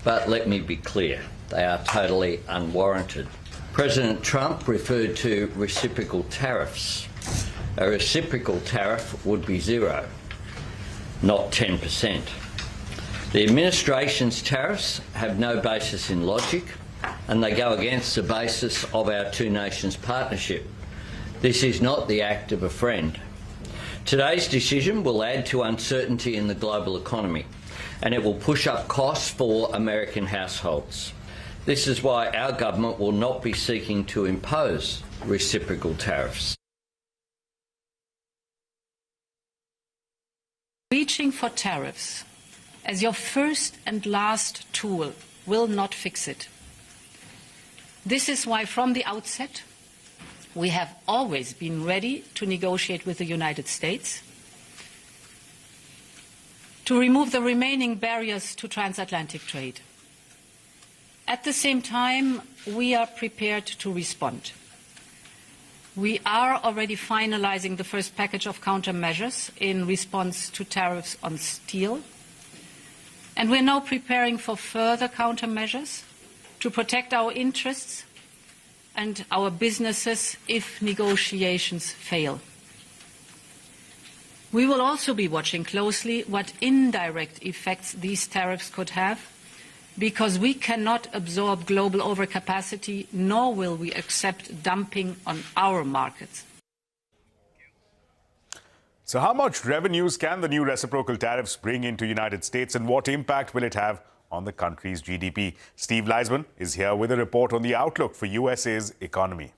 S15: but let me be clear, they are totally unwarranted. President Trump referred to reciprocal tariffs. A reciprocal tariff would be 0, not 10%. The administration's tariffs have no basis in logic, and they go against the basis of our two nations partnership. This is not the act of a friend. Today's decision will add to uncertainty in the global economy, and it will push up costs for American households. This is why our government will not be seeking to impose reciprocal tariffs.
S2: Reaching for tariffs as your first and last tool will not fix it. This is why from the outset we have always been ready to negotiate with the United States to remove the remaining barriers to transatlantic trade. At the same time, we are prepared to respond. We are already finalizing the first package of countermeasures in response to tariffs on steel. And we're now preparing for further countermeasures to protect our interests and our businesses if negotiations fail. We will also be watching closely what indirect effects these tariffs could have, because we cannot absorb global overcapacity, nor will we accept dumping on our markets.
S20: So how much revenues can the new reciprocal tariffs bring into the United States, and what impact will it have on the country's GDP? Steve Leisman is here with a report on the outlook for USA's economy.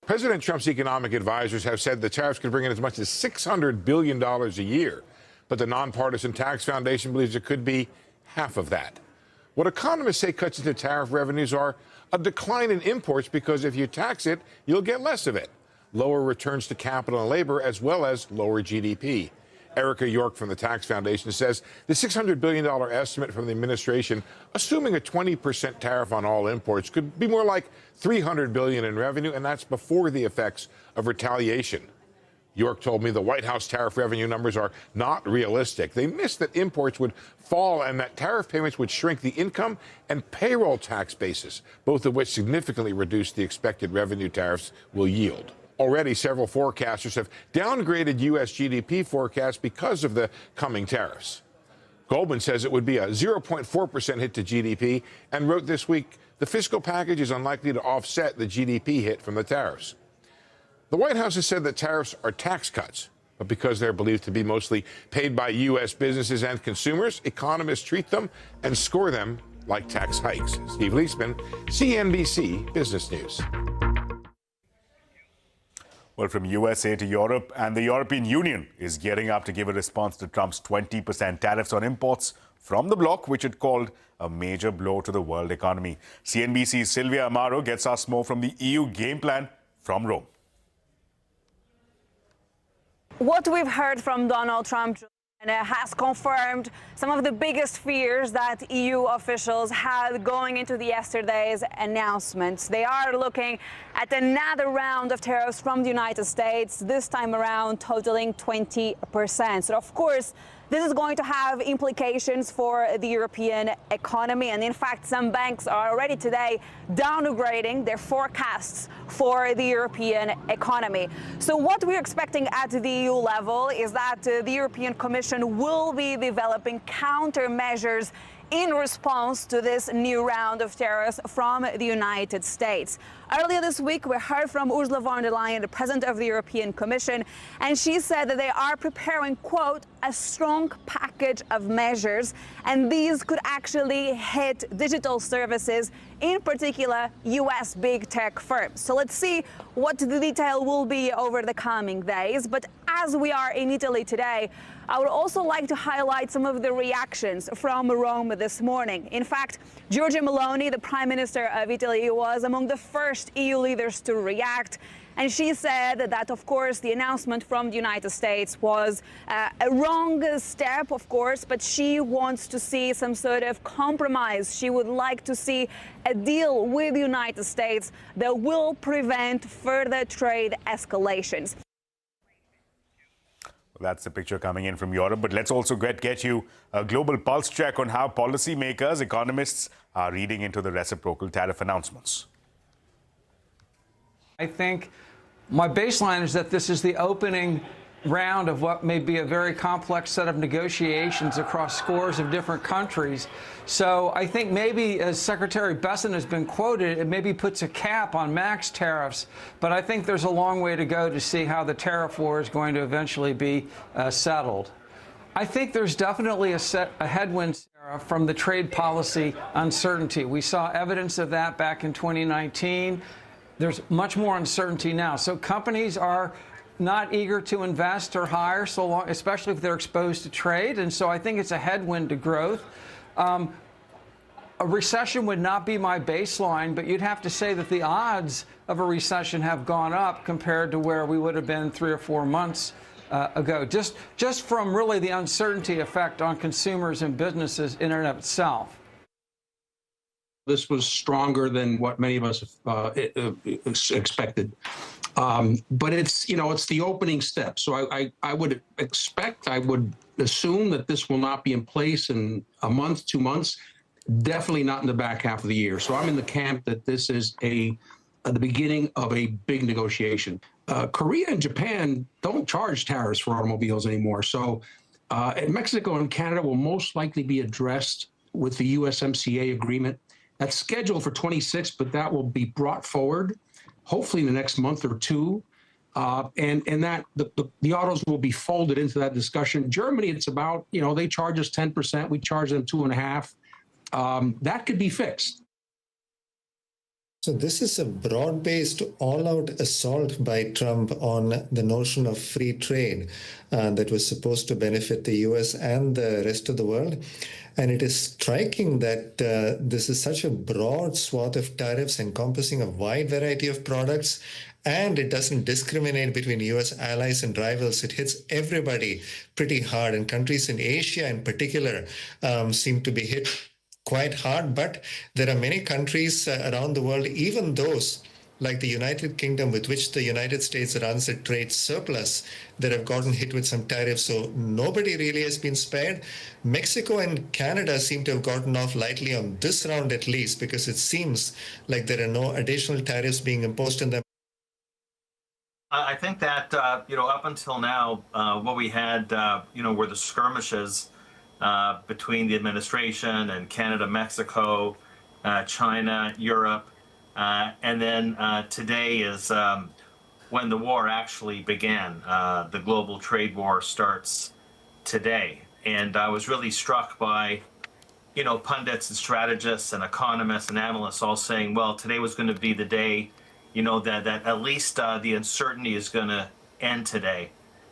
S8: President Trump's economic advisors have said the tariffs could bring in as much as $600 billion a year. But the Nonpartisan Tax Foundation believes it could be half of that. What economists say cuts into tariff revenues are a decline in imports, because if you tax it, you'll get less of it. Lower returns to capital and labor, as well as lower GDP. Erica York from the Tax Foundation says the $600 billion estimate from the administration, assuming a 20% tariff on all imports, could be more like $300 billion in revenue, and that's before the effects of retaliation. York told me the White House tariff revenue numbers are not realistic. They missed that imports would fall and that tariff payments would shrink the income and payroll tax bases, both of which significantly reduce the expected revenue tariffs will yield. Already, several forecasters have downgraded U.S. GDP forecasts because of the coming tariffs. Goldman says it would be a 0.4% hit to GDP and wrote this week the fiscal package is unlikely to offset the GDP hit from the tariffs. The White House has said that tariffs are tax cuts, but because they're believed to be mostly paid by U.S. businesses and consumers, economists treat them and score them like tax hikes. Steve Leisman, CNBC Business News.
S20: Well, from USA to Europe, and the European Union is gearing up to give a response to Trump's 20% tariffs on imports from the bloc, which it called a major blow to the world economy. CNBC's Sylvia Amaro gets us more from the EU game plan from Rome.
S21: What we've heard from Donald Trump has confirmed some of the biggest fears that EU officials had going into yesterday's announcements. They are looking at another round of tariffs from the United States, this time around totaling 20%. So, of course, this is going to have implications for the European economy. And in fact, some banks are already today downgrading their forecasts for the European economy. So what we're expecting at the EU level is that the European Commission will be developing countermeasures in response to this new round of tariffs from the United States. Earlier this week, we heard from Ursula von der Leyen, the President of the European Commission, and she said that they are preparing, quote, a strong package of measures, and these could actually hit digital services, in particular US big tech firms. So let's see what the detail will be over the coming days. But as we are in Italy today, I would also like to highlight some of the reactions from Rome this morning. In fact, Giorgia Meloni, the Prime Minister of Italy, was among the first EU leaders to react. And she said that, of course, the announcement from the United States was a wrong step, of course, but she wants to see some sort of compromise. She would like to see a deal with the United States that will prevent further trade escalations.
S20: That's the picture coming in from Europe. But let's also get you a global pulse check on how policymakers, economists are reading into the reciprocal tariff announcements.
S22: I think my baseline is that this is the opening round of what may be a very complex set of negotiations across scores of different countries. So I think maybe, as Secretary Besson has been quoted, it maybe puts a cap on max tariffs. But I think there's a long way to go to see how the tariff war is going to eventually be settled. I think there's definitely a headwind from the trade policy uncertainty. We saw evidence of that back in 2019. There's much more uncertainty now. So companies are not eager to invest or hire, so long, especially if they're exposed to trade. And so I think it's a headwind to growth. A recession would not be my baseline, but you'd have to say that the odds of a recession have gone up compared to where we would have been 3 or 4 months ago, just from really the uncertainty effect on consumers and businesses in and of itself.
S5: This was stronger than what many of us expected. But it's the opening step. So I would expect, I would assume that this will not be in place in a month, 2 months, definitely not in the back half of the year. So I'm in the camp that this is the beginning of a big negotiation. Korea and Japan don't charge tariffs for automobiles anymore. So Mexico and Canada will most likely be addressed with the USMCA agreement. That's scheduled for 26, but that will be brought forward, hopefully in the next month or two. And that the autos will be folded into that discussion. Germany, it's about, they charge us 10%, we charge them 2.5%. That could be fixed.
S14: So this is a broad-based, all-out assault by Trump on the notion of free trade that was supposed to benefit the U.S. and the rest of the world. And it is striking that this is such a broad swath of tariffs encompassing a wide variety of products, and it doesn't discriminate between U.S. allies and rivals. It hits everybody pretty hard, and countries in Asia in particular seem to be hit quite hard. But there are many countries around the world, even those like the United Kingdom, with which the United States runs a trade surplus, that have gotten hit with some tariffs. So nobody really has been spared. Mexico and Canada seem to have gotten off lightly on this round at least, because it seems like there are no additional tariffs being imposed on them.
S17: I think that, up until now, what we had, were the skirmishes between the administration and Canada, Mexico, China, Europe. And then today is when the war actually began. The global trade war starts today. And I was really struck by, pundits and strategists and economists and analysts all saying, well, today was going to be the day, that at least the uncertainty is going to end today.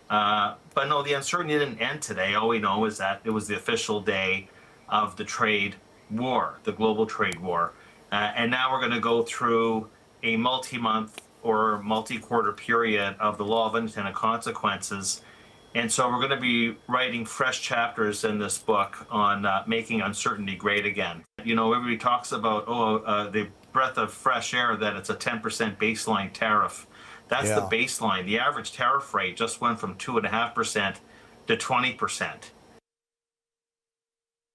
S17: But no, the uncertainty didn't end today. All we know is that it was the official day of the trade war, the global trade war. And now we're going to go through a multi-month or multi-quarter period of the law of unintended consequences. And so we're going to be writing fresh chapters in this book on making uncertainty great again. Everybody talks about, the breath of fresh air, that it's a 10% baseline tariff. That's the baseline. The average tariff rate just went from 2.5% to 20%.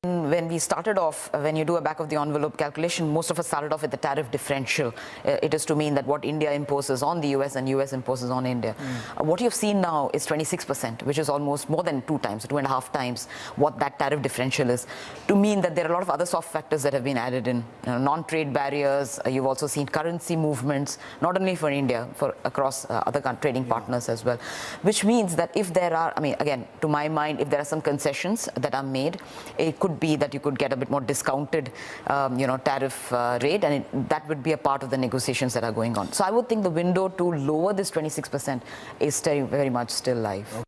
S23: When we started off, when you do a back of the envelope calculation, most of us started off with the tariff differential. It is to mean that what India imposes on the US and US imposes on India. What you've seen now is 26%, which is almost more than 2.5 times what that tariff differential is. To mean that there are a lot of other soft factors that have been added in, non-trade barriers. You've also seen currency movements, not only for India, for across other trading partners as well. Which means that if there are, again, to my mind, if there are some concessions that are made, it could be that you could get a bit more discounted, tariff rate, and that would be a part of the negotiations that are going on. So I would think the window to lower this 26% is very much still live.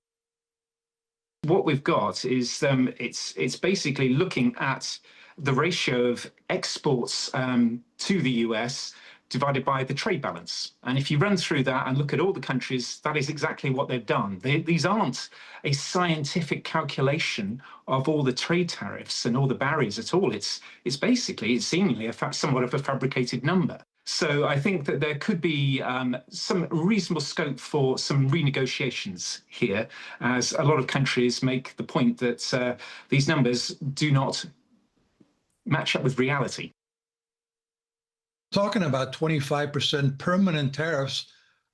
S9: What we've got is it's basically looking at the ratio of exports to the US divided by the trade balance. And if you run through that and look at all the countries, that is exactly what they've done. These aren't a scientific calculation of all the trade tariffs and all the barriers at all. It's seemingly somewhat of a fabricated number. So I think that there could be some reasonable scope for some renegotiations here, as a lot of countries make the point that these numbers do not match up with reality.
S6: Talking about 25% permanent tariffs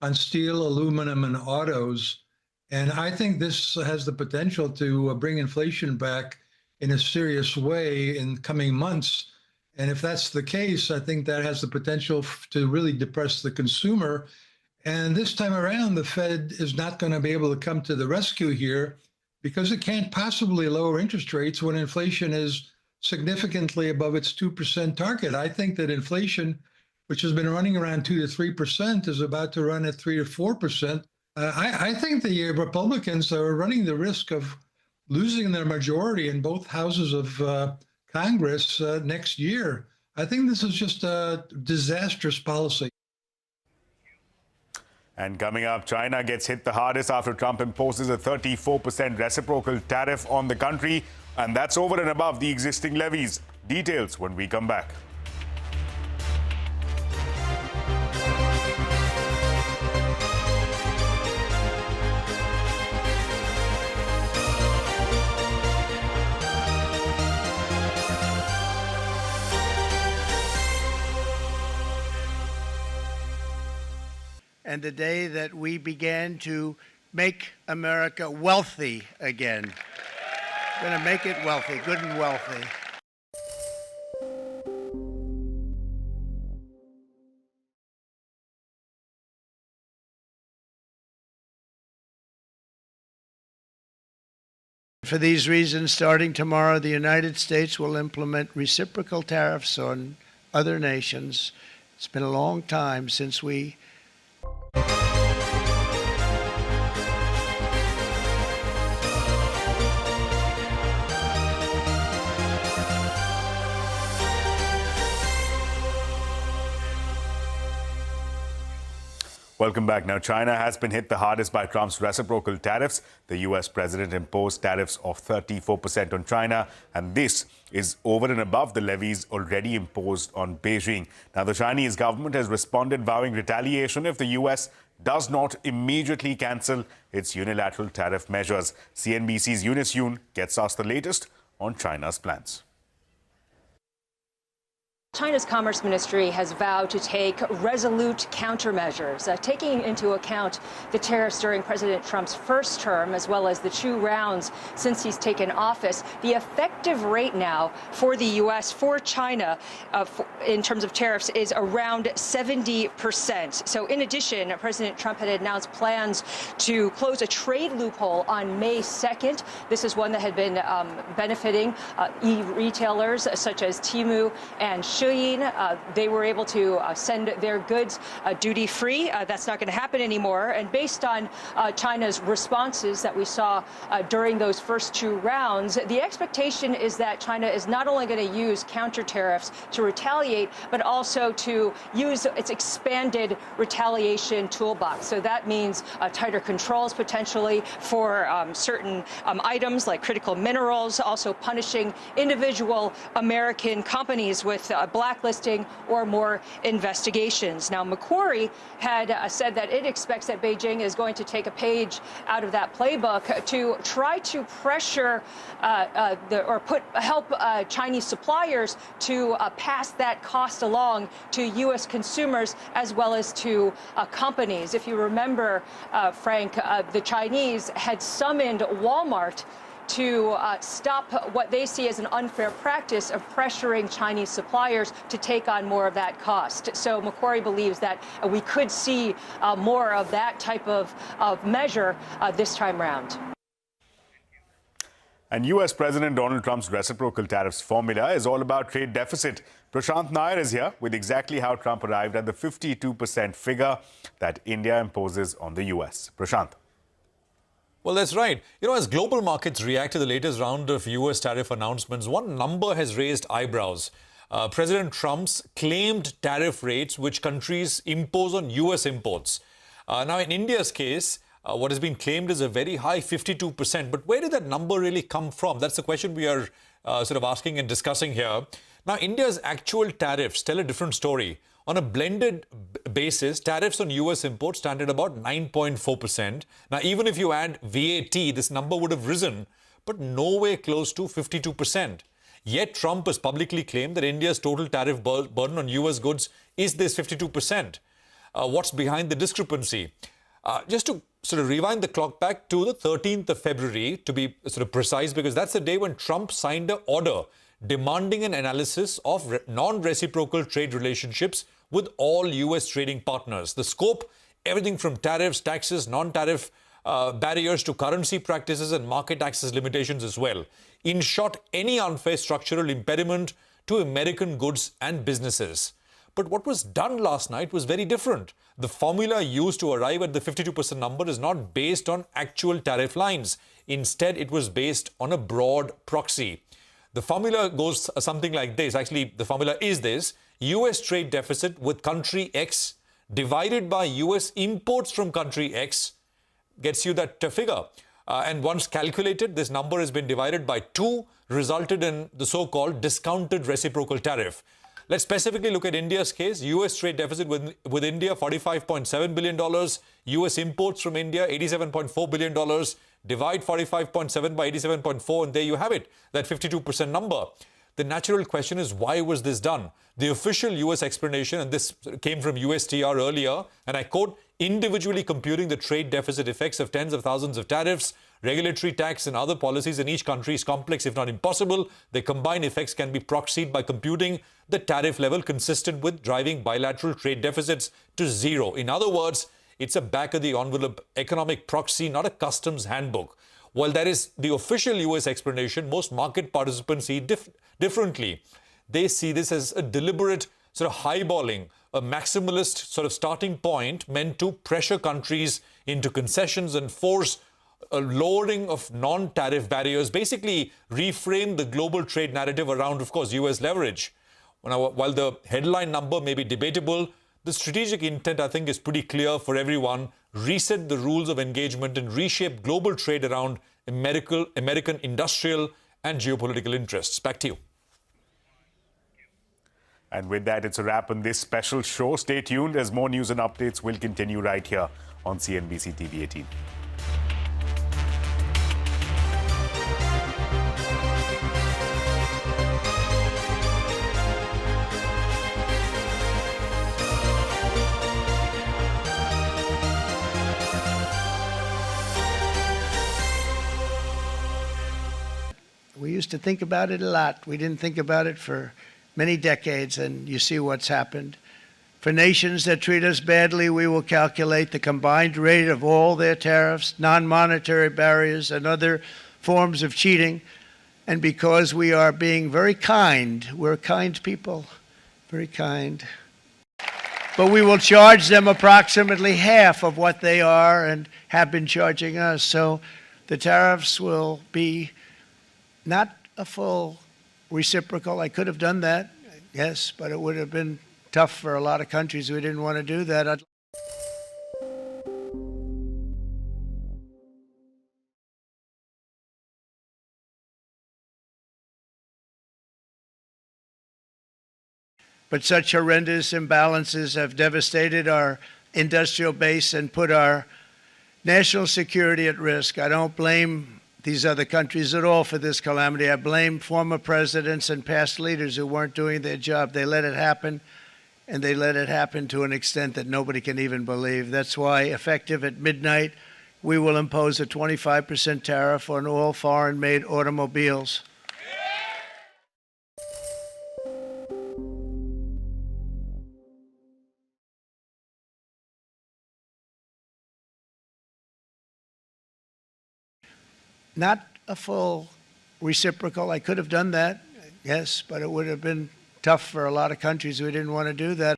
S6: on steel, aluminum, and autos. And I think this has the potential to bring inflation back in a serious way in coming months. And if that's the case, I think that has the potential to really depress the consumer. And this time around, the Fed is not going to be able to come to the rescue here, because it can't possibly lower interest rates when inflation is significantly above its 2% target. I think that inflation, which has been running around 2 to 3%, is about to run at 3 to 4%. I think the Republicans are running the risk of losing their majority in both houses of Congress next year. I think this is just a disastrous policy.
S20: And coming up, China gets hit the hardest after Trump imposes a 34% reciprocal tariff on the country. And that's over and above the existing levies. Details when we come back.
S24: and the day that we began to make America wealthy again. We're going to make it wealthy, good and wealthy. For these reasons, starting tomorrow, the United States will implement reciprocal tariffs on other nations. It's been a long time since we
S20: Welcome back. Now, China has been hit the hardest by Trump's reciprocal tariffs. The U.S. president imposed tariffs of 34% on China, and this is over and above the levies already imposed on Beijing. Now, the Chinese government has responded, vowing retaliation if the U.S. does not immediately cancel its unilateral tariff measures. CNBC's Eunice Yoon gets us the latest on China's plans.
S1: China's Commerce Ministry has vowed to take resolute countermeasures, taking into account the tariffs during President Trump's first term, as well as the 2 rounds since he's taken office. The effective rate now for the U.S., for China, in terms of tariffs, is around 70%. So in addition, President Trump had announced plans to close a trade loophole on May 2nd. This is one that had been benefiting e-retailers such as Temu and they were able to send their goods duty-free. That's not going to happen anymore. And based on China's responses that we saw during those first 2 rounds, the expectation is that China is not only going to use counter tariffs to retaliate, but also to use its expanded retaliation toolbox. So that means tighter controls potentially for certain items like critical minerals, also punishing individual American companies with blacklisting or more investigations. Now, Macquarie had said that it expects that Beijing is going to take a page out of that playbook to try to pressure help Chinese suppliers to pass that cost along to U.S. consumers as well as to companies. If you remember, Frank, the Chinese had summoned Walmart to stop what they see as an unfair practice of pressuring Chinese suppliers to take on more of that cost. So Macquarie believes that we could see more of that type of measure this time round.
S20: And U.S. President Donald Trump's reciprocal tariffs formula is all about trade deficit. Prashant Nair is here with exactly how Trump arrived at the 52% figure that India imposes on the U.S. Prashant.
S4: Well, that's right. You know, as global markets react to the latest round of U.S. tariff announcements, one number has raised eyebrows. President Trump's claimed tariff rates which countries impose on U.S. imports. Now, in India's case, what has been claimed is a very high 52%. But where did that number really come from? That's the question we are sort of asking and discussing here. Now, India's actual tariffs tell a different story. On a blended basis, tariffs on U.S. imports stand at about 9.4%. Now, even if you add VAT, this number would have risen, but nowhere close to 52%. Yet, Trump has publicly claimed that India's total tariff burden on U.S. goods is this 52%. What's behind the discrepancy? Just to sort of rewind the clock back to the 13th of February, to be sort of precise, because that's the day when Trump signed an order demanding an analysis of non-reciprocal trade relationships with all U.S. trading partners. The scope, everything from tariffs, taxes, non-tariff barriers to currency practices and market access limitations as well. In short, any unfair structural impediment to American goods and businesses. But what was done last night was very different. The formula used to arrive at the 52% number is not based on actual tariff lines. Instead, it was based on a broad proxy. The formula goes something like this. Actually, the formula is this. U.S. trade deficit with country X divided by U.S. imports from country X gets you that figure. And once calculated, this number has been divided by 2, resulted in the so-called discounted reciprocal tariff. Let's specifically look at India's case. U.S. trade deficit with India, $45.7 billion. U.S. imports from India, $87.4 billion. Divide 45.7 by 87.4, and there you have it, that 52% number. The natural question is, why was this done? The official U.S. explanation, and this came from USTR earlier, and I quote, individually computing the trade deficit effects of tens of thousands of tariffs, regulatory tax and other policies in each country is complex, if not impossible. The combined effects can be proxied by computing the tariff level consistent with driving bilateral trade deficits to zero. In other words, it's a back-of-the-envelope economic proxy, not a customs handbook. While that is the official US explanation, most market participants see differently. They see this as a deliberate sort of highballing, a maximalist sort of starting point meant to pressure countries into concessions and force a lowering of non-tariff barriers, basically reframe the global trade narrative around, of course, US leverage. Now, while the headline number may be debatable, the strategic intent, I think, is pretty clear for everyone. Reset the rules of engagement and reshape global trade around American industrial and geopolitical interests. Back to you.
S20: And with that, it's a wrap on this special show. Stay tuned as more news and updates will continue right here on CNBC TV 18.
S24: We used to think about it a lot. We didn't think about it for many decades, and you see what's happened. For nations that treat us badly, we will calculate the combined rate of all their tariffs, non-monetary barriers, and other forms of cheating. And because we are being very kind, we're kind people, very kind. But we will charge them approximately half of what they are and have been charging us. So the tariffs will be not a full reciprocal. I could have done that, yes, but it would have been tough for a lot of countries. We didn't want to do that. But such horrendous imbalances have devastated our industrial base and put our national security at risk. I don't blame these other countries at all for this calamity. I blame former presidents and past leaders who weren't doing their job. They let it happen, and they let it happen to an extent that nobody can even believe. That's why, effective at midnight, we will impose a 25% tariff on all foreign-made automobiles. Not a full reciprocal. I could have done that, yes, but it would have been tough for a lot of countries. We didn't want to do that.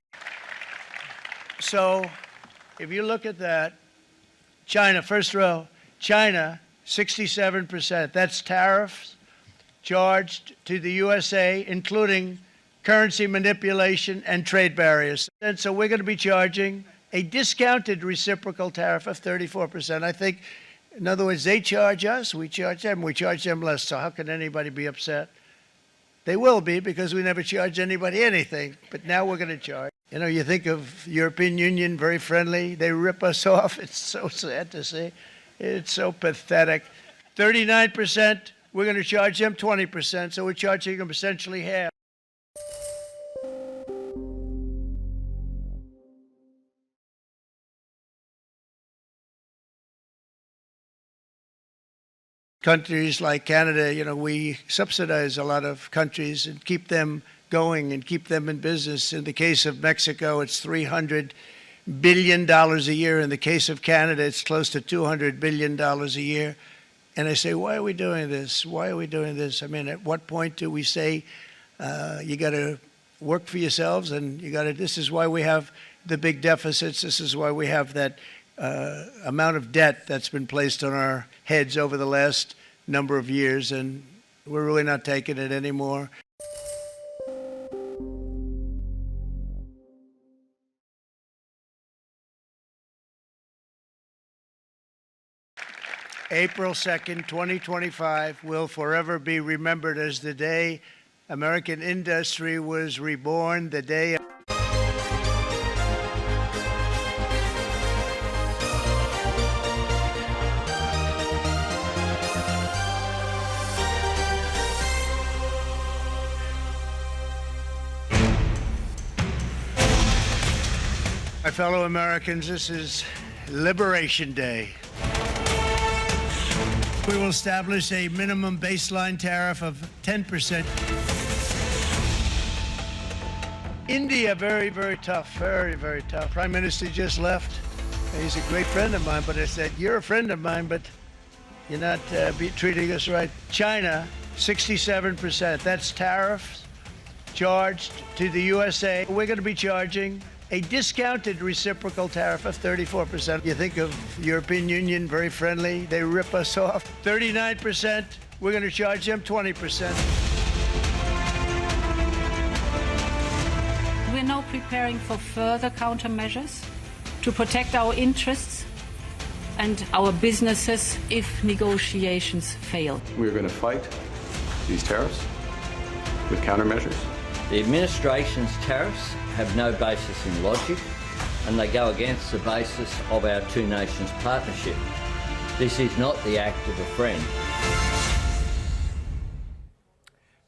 S24: So if you look at that, China, first row, China, 67%. That's tariffs charged to the USA, including currency manipulation and trade barriers. And so we're going to be charging a discounted reciprocal tariff of 34%. I think, in other words, they charge us, we charge them less. So how can anybody be upset? They will be, because we never charge anybody anything. But now we're going to charge. You know, you think of European Union, very friendly. They rip us off. It's so sad to see. It's so pathetic. 39%, we're going to charge them 20%. So we're charging them essentially half. Countries like Canada, you know, we subsidize a lot of countries and keep them going and keep them in business. In the case of Mexico, it's $300 billion a year. In the case of Canada, it's close to $200 billion a year. And I say, why are we doing this? Why are we doing this? I mean, at what point do we say, you got to work for yourselves and you got to, this is why we have the big deficits. This is why we have that amount of debt that's been placed on our heads over the last number of years, and we're really not taking it anymore. April 2nd, 2025 will forever be remembered as the day American industry was reborn, the day My fellow Americans, this is Liberation Day. We will establish a minimum baseline tariff of 10%. India, very, very tough, very, very tough. Prime Minister just left. He's a great friend of mine, but I said, you're a friend of mine, but you're not treating us right. China, 67%. That's tariffs charged to the USA. We're going to be charging a discounted reciprocal tariff of 34%. You think of European Union, very friendly. They rip us off. 39%. We're going to charge them 20%.
S2: We're now preparing for further countermeasures to protect our interests and our businesses if negotiations fail.
S13: We're going to fight these tariffs with countermeasures.
S15: The administration's tariffs have no basis in logic, and they go against the basis of our two nations partnership. This is not the act of a friend.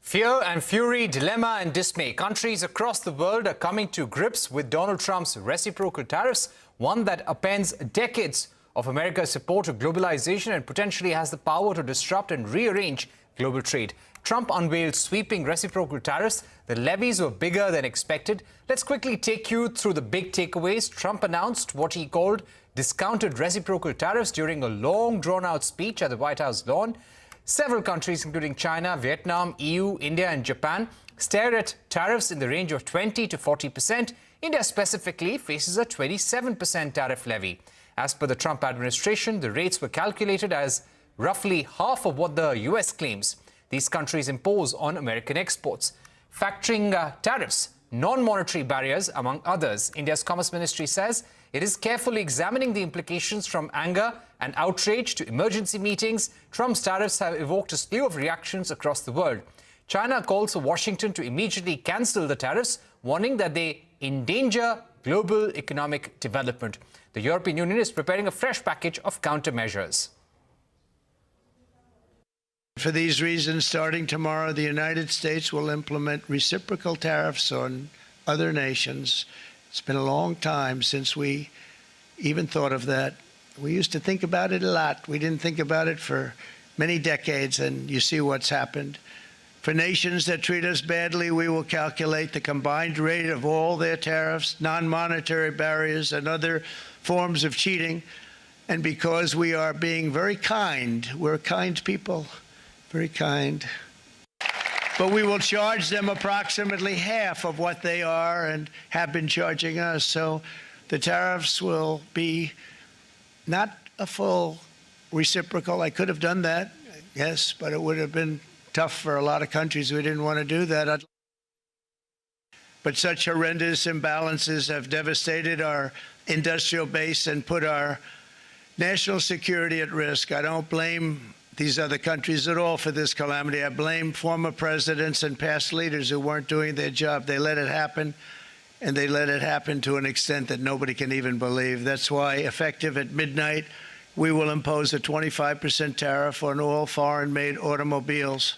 S3: Fear and fury, dilemma and dismay. Countries across the world are coming to grips with Donald Trump's reciprocal tariffs, one that appends decades of America's support to globalization and potentially has the power to disrupt and rearrange global trade. Trump unveiled sweeping reciprocal tariffs. The levies were bigger than expected. Let's quickly take you through the big takeaways. Trump announced what he called discounted reciprocal tariffs during a long, drawn-out speech at the White House lawn. Several countries, including China, Vietnam, EU, India and Japan, stared at tariffs in the range of 20 to 40%. India specifically faces a 27% tariff levy. As per the Trump administration, the rates were calculated as roughly half of what the US claims these countries impose on American exports. Factoring tariffs, non-monetary barriers, among others, India's Commerce Ministry says it is carefully examining the implications from anger and outrage to emergency meetings. Trump's tariffs have evoked a slew of reactions across the world. China calls for Washington to immediately cancel the tariffs, warning that they endanger global economic development. The European Union is preparing a fresh package of countermeasures.
S24: For these reasons, starting tomorrow, the United States will implement reciprocal tariffs on other nations. It's been a long time since we even thought of that. We used to think about it a lot. We didn't think about it for many decades, and you see what's happened. For nations that treat us badly, we will calculate the combined rate of all their tariffs, non-monetary barriers, and other forms of cheating. And because we are being very kind, we're kind people, very kind. But we will charge them approximately half of what they are and have been charging us. So the tariffs will be not a full reciprocal. I could have done that, yes, but it would have been tough for a lot of countries. We didn't want to do that. But such horrendous imbalances have devastated our industrial base and put our national security at risk. I don't blame these other countries at all for this calamity. I blame former presidents and past leaders who weren't doing their job. They let it happen, and they let it happen to an extent that nobody can even believe. That's why, effective at midnight, we will impose a 25% tariff on all foreign-made automobiles.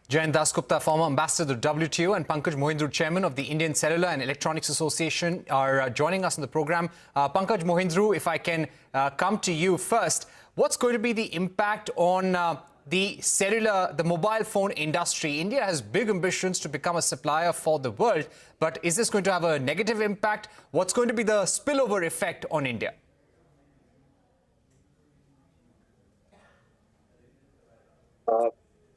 S3: Jayant Dasgupta, former ambassador to the WTO, and Pankaj Mohindru, chairman of the Indian Cellular and Electronics Association, are joining us in the program. Pankaj Mohindru, if I can come to you first, what's going to be the impact on the mobile phone industry? India has big ambitions to become a supplier for the world, but is this going to have a negative impact? What's going to be the spillover effect on India?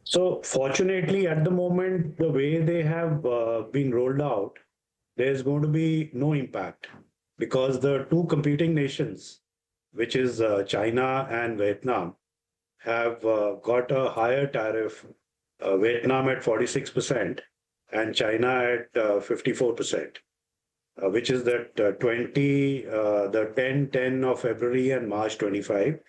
S10: So fortunately, at the moment, the way they have been rolled out, there's going to be no impact because the two competing nations, which is China and Vietnam, have got a higher tariff, Vietnam at 46% and China at 54%, which is that the 10 of February and March 25,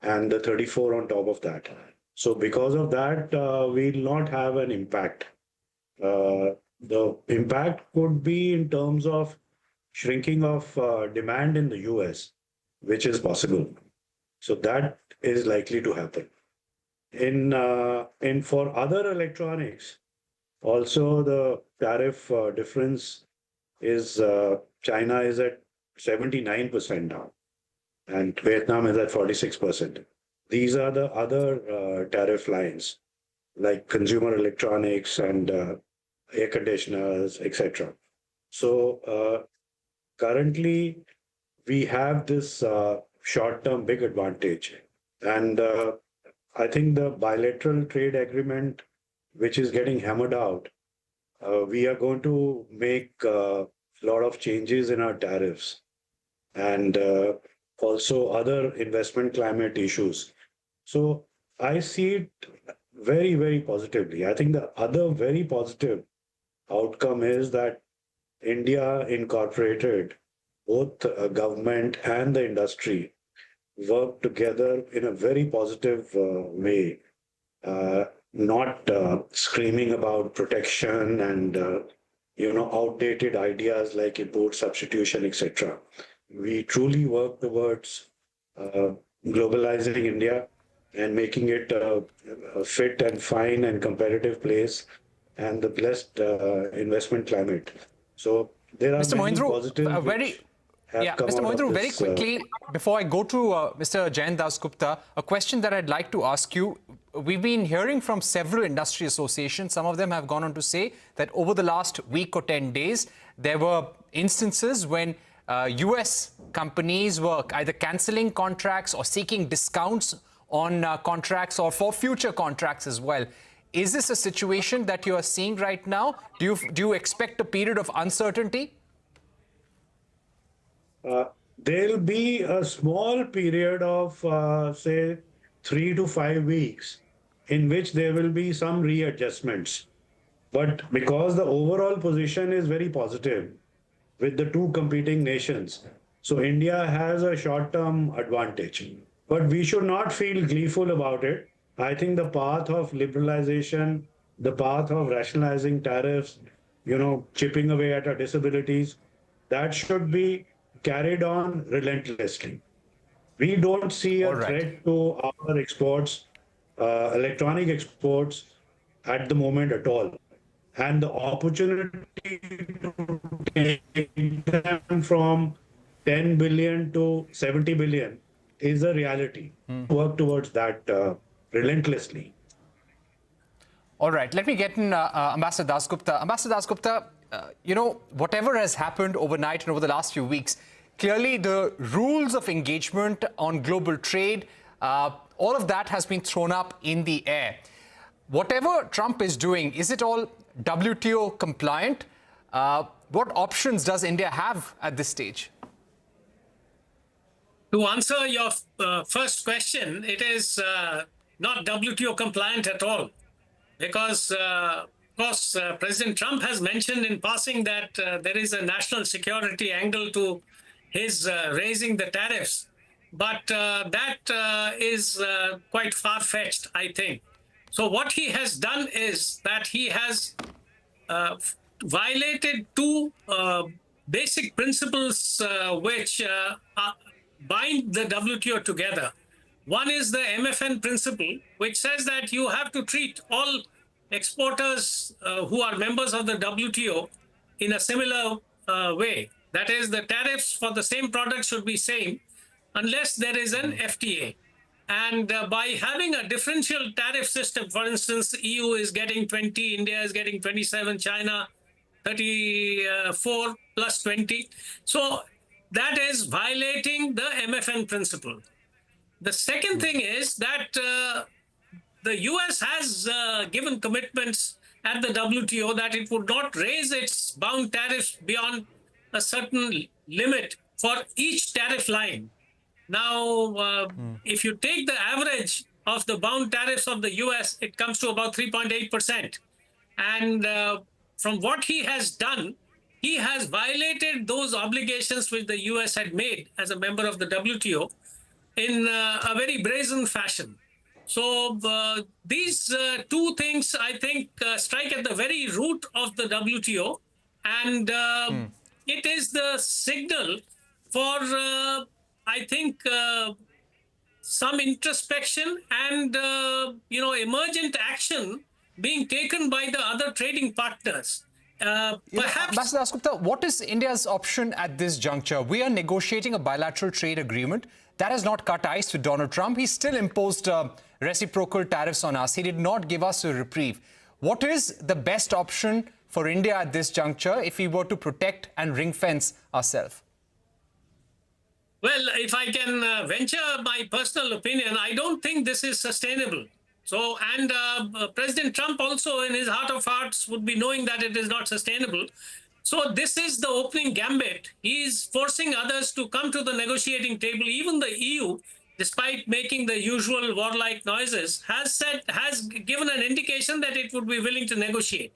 S10: and the 34 on top of that. So because of that, we'll not have an impact. The impact could be in terms of shrinking of demand in the US, which is possible. So that is likely to happen. For other electronics, also the tariff difference is China is at 79% now, and Vietnam is at 46%. These are the other tariff lines, like consumer electronics and air conditioners, etc. So currently, we have this short-term big advantage. And I think the bilateral trade agreement, which is getting hammered out, we are going to make a lot of changes in our tariffs and also other investment climate issues. So I see it very, very positively. I think the other very positive outcome is that India incorporated both government and the industry work together in a very positive way, not screaming about protection and outdated ideas like import substitution, etc. We truly work towards globalizing India and making it a fit and fine and competitive place and the blessed investment climate. So there are
S3: Mr.
S10: many
S3: Mohindru,
S10: positives.
S3: Mr. Mohindru, very quickly, before I go to Mr. Jayan Dasgupta, a question that I'd like to ask you. We've been hearing from several industry associations. Some of them have gone on to say that over the last week or 10 days, there were instances when US companies were either cancelling contracts or seeking discounts on contracts or for future contracts as well. Is this a situation that you are seeing right now? Do you expect a period of uncertainty?
S10: There'll be a small period of, say, 3 to 5 weeks in which there will be some readjustments. But because the overall position is very positive with the two competing nations, so India has a short-term advantage. But we should not feel gleeful about it. I think the path of liberalization, the path of rationalizing tariffs, chipping away at our disabilities, that should be carried on relentlessly. We don't see a threat to our exports, electronic exports at the moment at all. And the opportunity to take them from 10 billion to 70 billion is a reality. Work towards that relentlessly.
S3: All right, let me get in Ambassador Dasgupta. Ambassador Dasgupta, whatever has happened overnight and over the last few weeks, clearly the rules of engagement on global trade, all of that has been thrown up in the air. Whatever Trump is doing, is it all WTO compliant? What options does India have at this stage?
S7: To answer your first question, it is not WTO compliant at all. Because, of course, President Trump has mentioned in passing that there is a national security angle to his raising the tariffs. But that is quite far-fetched, I think. So what he has done is that he has violated two basic principles which bind the WTO together. One is the MFN principle, which says that you have to treat all exporters who are members of the WTO in a similar way. That is, the tariffs for the same product should be same unless there is an FTA. And by having a differential tariff system, for instance, EU is getting 20, India is getting 27, China 34 plus 20. So that is violating the MFN principle. The second thing is that the US has given commitments at the WTO that it would not raise its bound tariffs beyond a certain limit for each tariff line. Now, if you take the average of the bound tariffs of the US, it comes to about 3.8%. And from what he has done, he has violated those obligations which the US had made as a member of the WTO in a very brazen fashion. So these two things, I think, strike at the very root of the WTO. And it is the signal for, I think, some introspection and, emergent action being taken by the other trading partners.
S3: Perhaps, Ambassador Dasgupta, what is India's option at this juncture? We are negotiating a bilateral trade agreement that has not cut ice with Donald Trump. He still imposed reciprocal tariffs on us. He did not give us a reprieve. What is the best option for India at this juncture if we were to protect and ring fence ourselves?
S7: Well, if I can venture my personal opinion, I don't think this is sustainable. So, and President Trump also in his heart of hearts would be knowing that it is not sustainable. So this is the opening gambit. He is forcing others to come to the negotiating table. Even the EU, despite making the usual warlike noises, has given an indication that it would be willing to negotiate.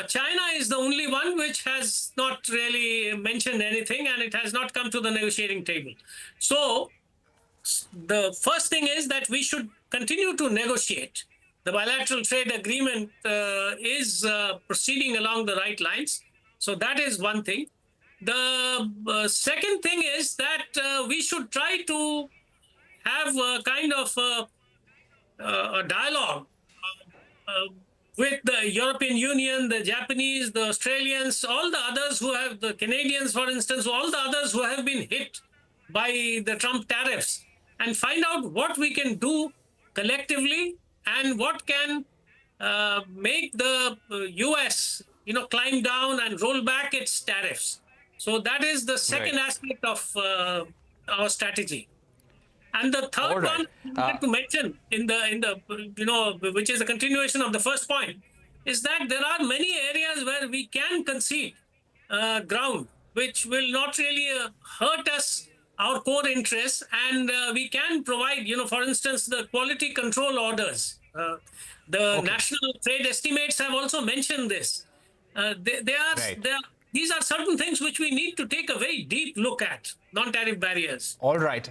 S7: China is the only one which has not really mentioned anything, and it has not come to the negotiating table. So the first thing is that we should continue to negotiate. The bilateral trade agreement is proceeding along the right lines. So that is one thing. The second thing is that we should try to have a kind of a dialogue with the European Union, the Japanese, the Australians, all the others who have, the Canadians, for instance, all the others who have been hit by the Trump tariffs, and find out what we can do collectively and what can make the US, climb down and roll back its tariffs. So that is the second aspect of our strategy. And the third one I'd like to mention in the which is a continuation of the first point, is that there are many areas where we can concede ground, which will not really hurt us, our core interests, and we can provide, for instance, the quality control orders. The national trade estimates have also mentioned this. These are certain things which we need to take a very deep look at, non-tariff barriers.
S3: All right.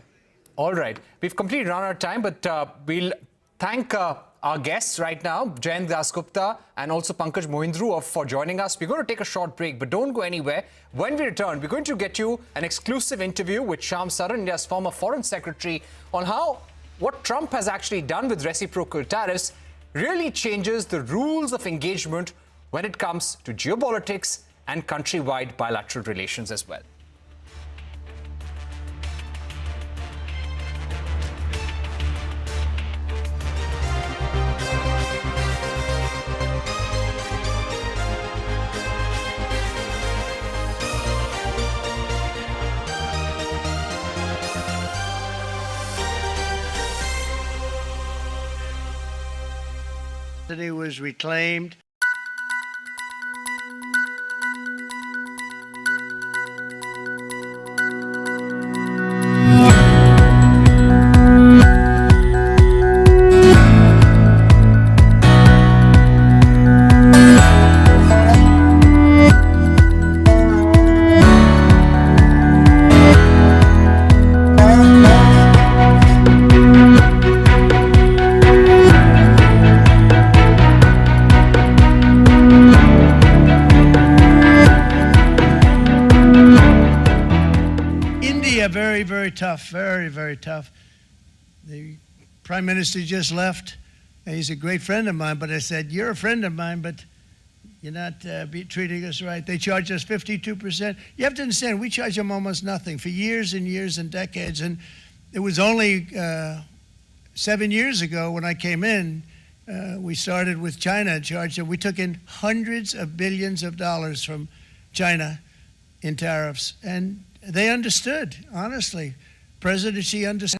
S3: All right. We've completely run out of time, but we'll thank our guests right now, Jayant Dasgupta and also Pankaj Mohindru, for joining us. We're going to take a short break, but don't go anywhere. When we return, we're going to get you an exclusive interview with Shyam Saran, India's former foreign secretary, on how what Trump has actually done with reciprocal tariffs really changes the rules of engagement when it comes to geopolitics and countrywide bilateral relations as well.
S24: Was reclaimed. Very tough, very tough. The Prime Minister just left, and he's a great friend of mine, but I said, you're a friend of mine, but you're not treating us right. They charge us 52%. You have to understand, we charge them almost nothing for years and years and decades, and it was only 7 years ago when I came in, we started with China charge. We took in hundreds of billions of dollars from China in tariffs, and they understood, honestly. President Xi understood.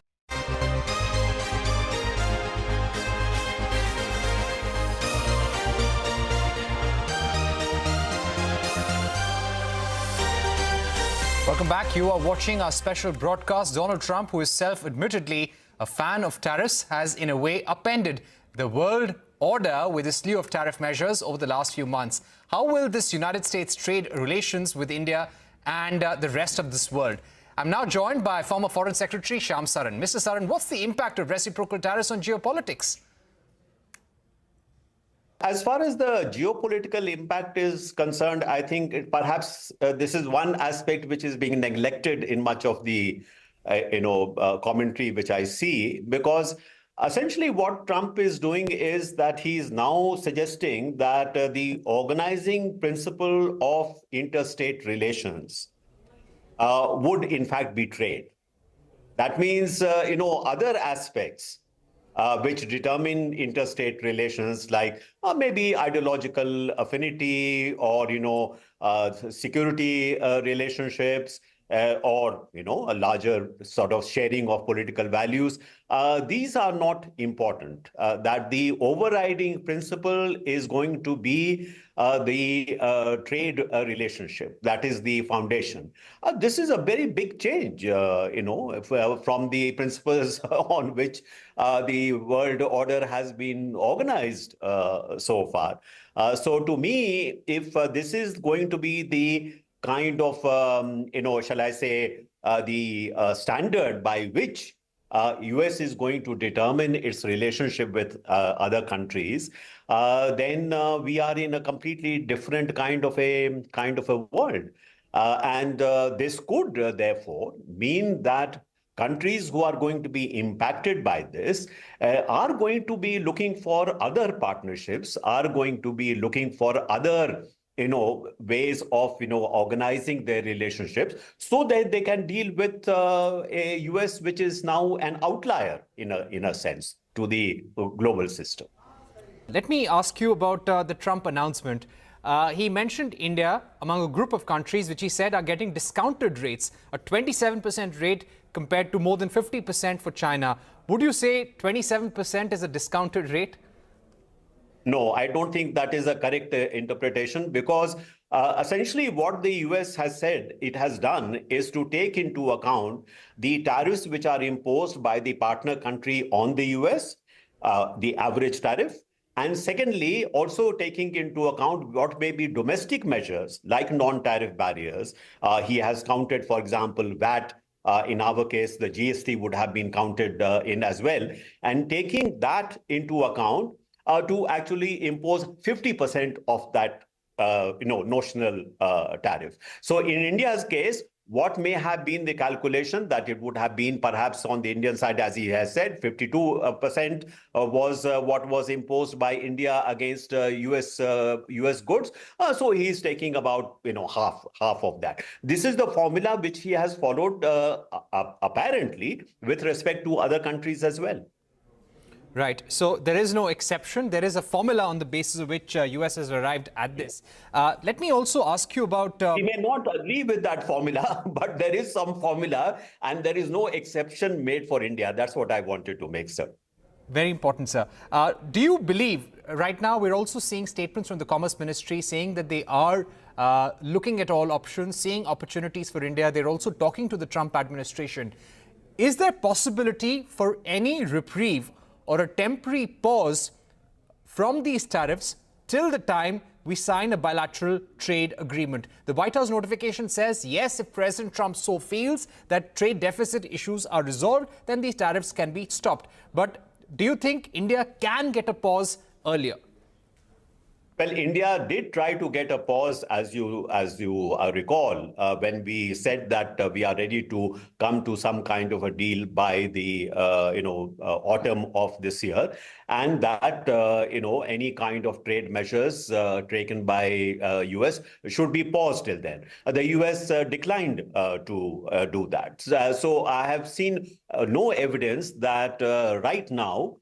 S3: Welcome back. You are watching our special broadcast. Donald Trump, who is self-admittedly a fan of tariffs, has in a way upended the world order with a slew of tariff measures over the last few months. How will this United States trade relations with India and the rest of this world? I'm now joined by former Foreign Secretary Shyam Saran. Mr. Saran, what's the impact of reciprocal tariffs on geopolitics?
S11: As far as the geopolitical impact is concerned, I think perhaps this is one aspect which is being neglected in much of the commentary which I see, because Essentially, what Trump is doing is that he's now suggesting that the organizing principle of interstate relations would in fact be trade. That means, other aspects which determine interstate relations, like maybe ideological affinity or, security relationships, or, a larger sort of sharing of political values. These are not important. That the overriding principle is going to be the trade relationship. That is the foundation. This is a very big change, from the principles on which the world order has been organized so far. So to me, if this is going to be the kind of, shall I say, the standard by which US is going to determine its relationship with other countries, then we are in a completely different kind of a world. And this could therefore mean that countries who are going to be impacted by this are going to be looking for other partnerships, are going to be looking for other ways of, organizing their relationships so that they can deal with a US which is now an outlier in a sense to the global system.
S3: Let me ask you about the Trump announcement. He mentioned India among a group of countries which he said are getting discounted rates, a 27% rate compared to more than 50% for China. Would you say 27% is a discounted rate?
S11: No, I don't think that is a correct interpretation, because essentially what the US has said it has done is to take into account the tariffs which are imposed by the partner country on the US, the average tariff, and secondly, also taking into account what may be domestic measures like non-tariff barriers. He has counted, for example, VAT. In our case, the GST would have been counted in as well. And taking that into account, to actually impose 50% of that, notional tariff. So in India's case, what may have been the calculation that it would have been perhaps on the Indian side, as he has said, 52% was what was imposed by India against US goods. So he is taking about half of that. This is the formula which he has followed apparently with respect to other countries as well.
S3: Right. So there is no exception. There is a formula on the basis of which US has arrived at this. Let me also ask you about...
S11: We may not agree with that formula, but there is some formula and there is no exception made for India. That's what I wanted to make, sir.
S3: Very important, sir. Do you believe, right now we're also seeing statements from the Commerce Ministry saying that they are looking at all options, seeing opportunities for India. They're also talking to the Trump administration. Is there possibility for any reprieve or a temporary pause from these tariffs till the time we sign a bilateral trade agreement? The White House notification says, yes, if President Trump so feels that trade deficit issues are resolved, then these tariffs can be stopped. But do you think India can get a pause earlier?
S11: Well, India did try to get a pause, as you recall, when we said that we are ready to come to some kind of a deal by the autumn of this year, and that any kind of trade measures taken by US should be paused till then. The US declined to do that. So I have seen no evidence that right now,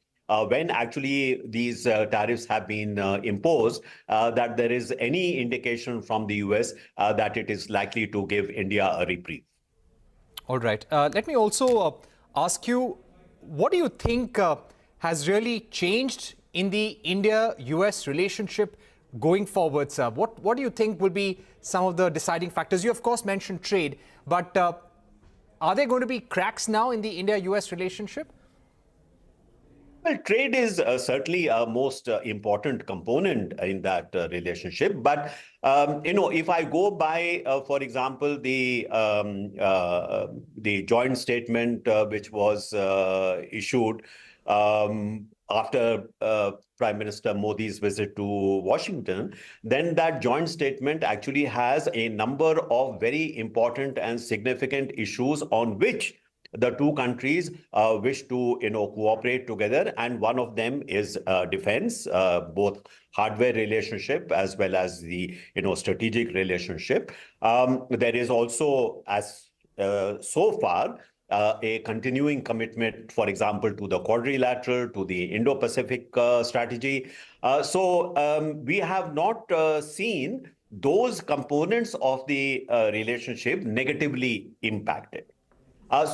S11: when actually these tariffs have been imposed, that there is any indication from the US that it is likely to give India a reprieve.
S3: All right. Let me also ask you, what do you think has really changed in the India-US relationship going forward, sir? What do you think will be some of the deciding factors? You, of course, mentioned trade, but are there going to be cracks now in the India-US relationship?
S11: Well, trade is certainly a most important component in that relationship. But, if I go by, for example, the joint statement which was issued after Prime Minister Modi's visit to Washington, then that joint statement actually has a number of very important and significant issues on which the two countries wish to, cooperate together, and one of them is defense, both hardware relationship as well as the, strategic relationship. There is also, as so far, a continuing commitment, for example, to the quadrilateral, to the Indo-Pacific strategy. So we have not seen those components of the relationship negatively impacted.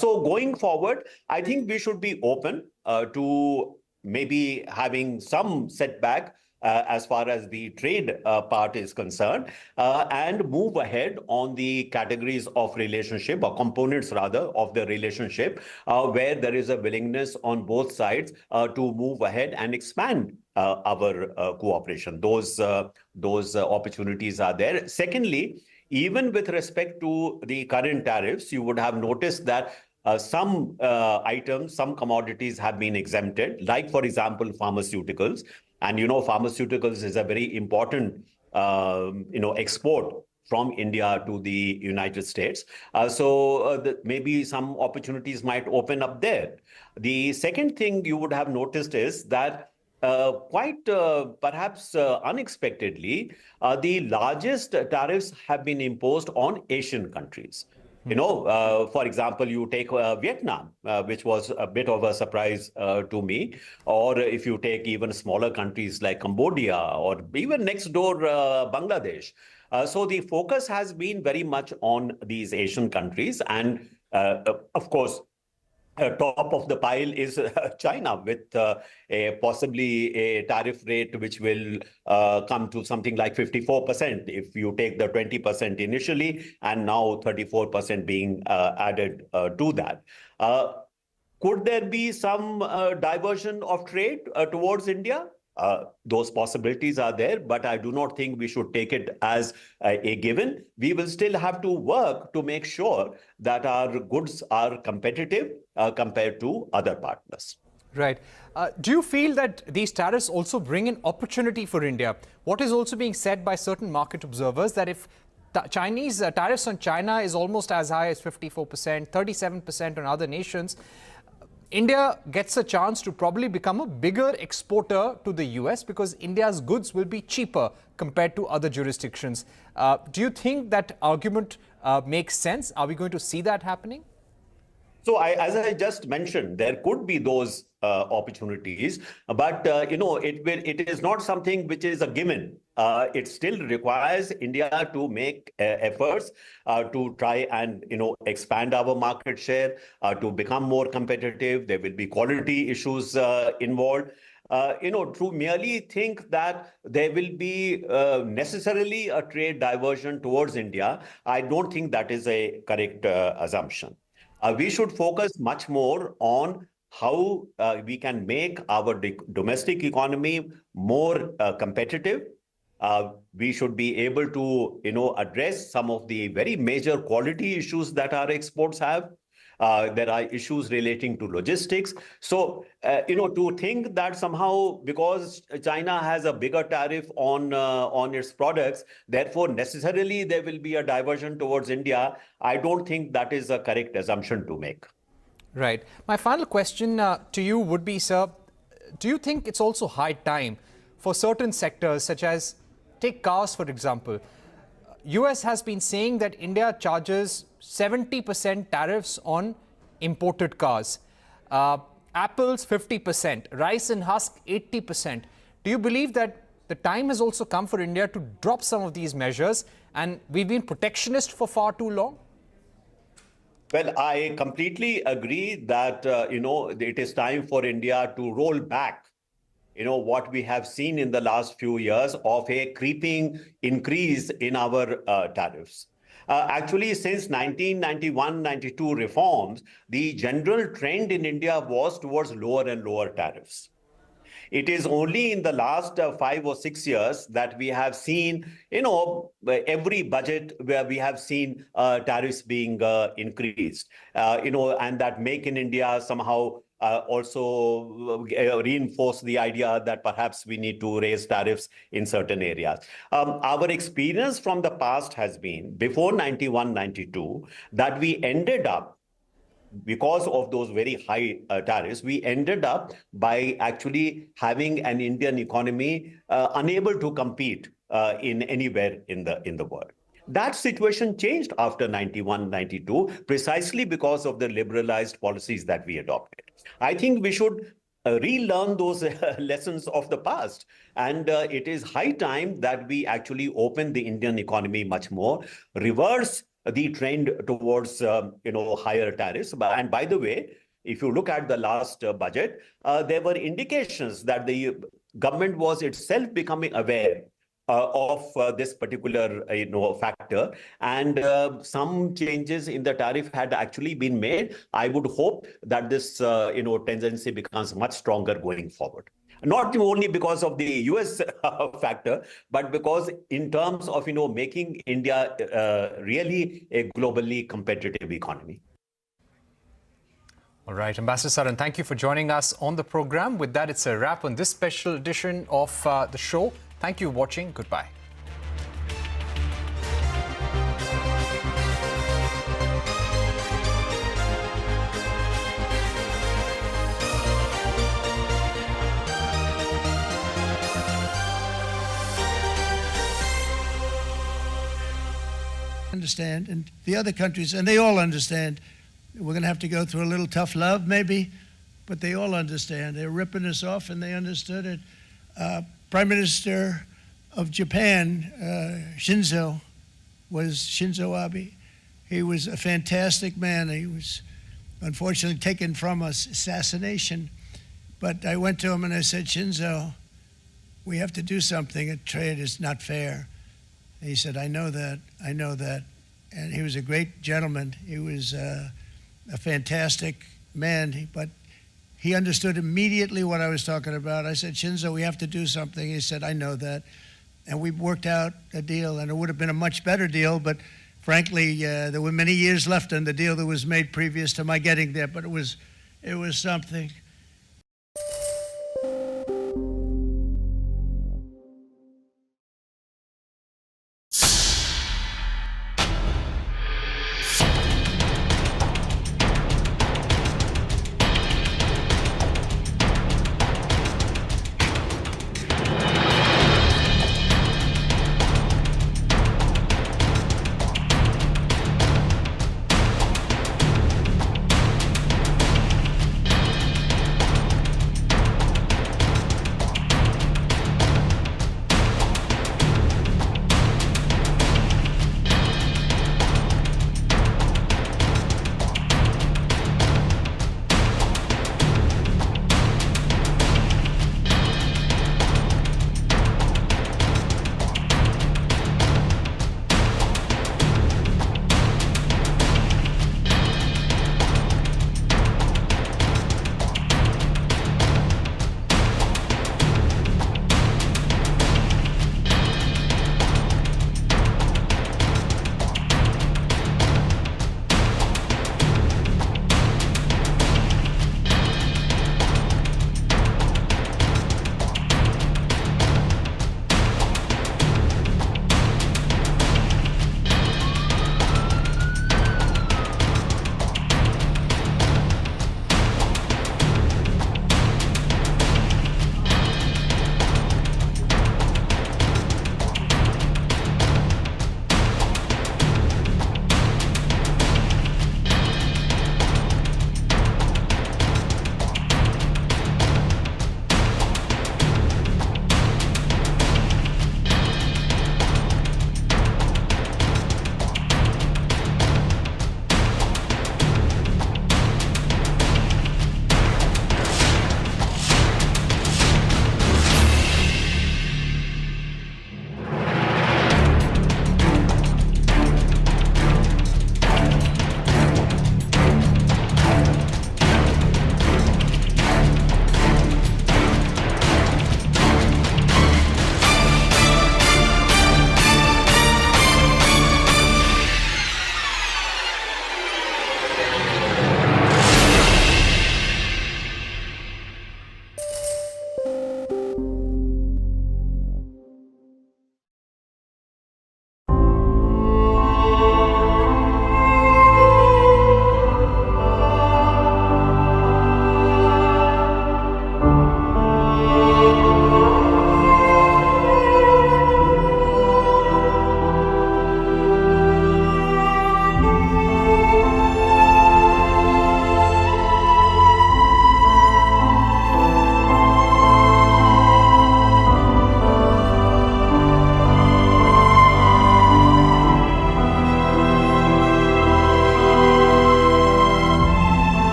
S11: So going forward, I think we should be open to maybe having some setback as far as the trade part is concerned, and move ahead on the categories of relationship, or components rather, of the relationship, where there is a willingness on both sides to move ahead and expand our cooperation. Those opportunities are there. Secondly, even with respect to the current tariffs, you would have noticed that some items, some commodities have been exempted, like, for example, pharmaceuticals. And, pharmaceuticals is a very important, export from India to the United States. So maybe some opportunities might open up there. The second thing you would have noticed is that quite perhaps unexpectedly, the largest tariffs have been imposed on Asian countries. For example, you take Vietnam, which was a bit of a surprise to me, or if you take even smaller countries like Cambodia, or even next door Bangladesh. So the focus has been very much on these Asian countries, and of course, top of the pile is China, with possibly a tariff rate which will come to something like 54% if you take the 20% initially, and now 34% being added to that. Could there be some diversion of trade towards India? Those possibilities are there, but I do not think we should take it as a given. We will still have to work to make sure that our goods are competitive compared to other partners.
S3: Right. Do you feel that these tariffs also bring an opportunity for India? What is also being said by certain market observers, that if Chinese tariffs on China is almost as high as 54%, 37% on other nations, India gets a chance to probably become a bigger exporter to the US, because India's goods will be cheaper compared to other jurisdictions. Do you think that argument makes sense? Are we going to see that happening?
S11: So as I just mentioned, there could be those opportunities, but it is not something which is a given. It still requires India to make efforts to try and expand our market share, to become more competitive. There will be quality issues involved. To merely think that there will be necessarily a trade diversion towards India, I don't think that is a correct assumption. We should focus much more on how we can make our domestic economy more competitive. We should be able to, address some of the very major quality issues that our exports have. There are issues relating to logistics. So, to think that somehow because China has a bigger tariff on its products, therefore necessarily there will be a diversion towards India, I don't think that is a correct assumption to make.
S3: Right. My final question to you would be, sir, do you think it's also high time for certain sectors, such as, take cars, for example? US has been saying that India charges 70% tariffs on imported cars. Apples 50%, rice and husk 80%. Do you believe that the time has also come for India to drop some of these measures, and we've been protectionist for far too long?
S11: Well, I completely agree that, it is time for India to roll back what we have seen in the last few years of a creeping increase in our tariffs. Actually, since 1991-92 reforms, the general trend in India was towards lower and lower tariffs. It is only in the last 5 or 6 years that we have seen, every budget where we have seen tariffs being increased, and that Make in India somehow also reinforce the idea that perhaps we need to raise tariffs in certain areas. Our experience from the past has been, before 91-92, that we ended up because of those very high tariffs, we ended up by actually having an Indian economy unable to compete in anywhere in the world. That situation changed after 91, 92, precisely because of the liberalized policies that we adopted. I think we should relearn those lessons of the past. And it is high time that we actually open the Indian economy much more, reverse the trend towards higher tariffs. And by the way, if you look at the last budget, there were indications that the government was itself becoming aware of this particular factor, and some changes in the tariff had actually been made. I would hope that this tendency becomes much stronger going forward. Not only because of the US factor, but because in terms of making India really a globally competitive economy.
S3: All right, Ambassador Saran, thank you for joining us on the program. With that, it's a wrap on this special edition of the show. Thank you for watching. Goodbye.
S24: Understand, and the other countries, and they all understand. We're going to have to go through a little tough love, maybe, but they all understand. They're ripping us off, and they understood it. Prime Minister of Japan, Shinzo Abe. He was a fantastic man. He was unfortunately taken from us, assassination. But I went to him and I said, Shinzo, we have to do something. A trade is not fair. And he said, I know that. And he was a great gentleman. He was a fantastic man, but he understood immediately what I was talking about. I said, Shinzo, we have to do something. He said, I know that. And we worked out a deal, and it would have been a much better deal, but frankly, there were many years left on the deal that was made previous to my getting there, but it was something.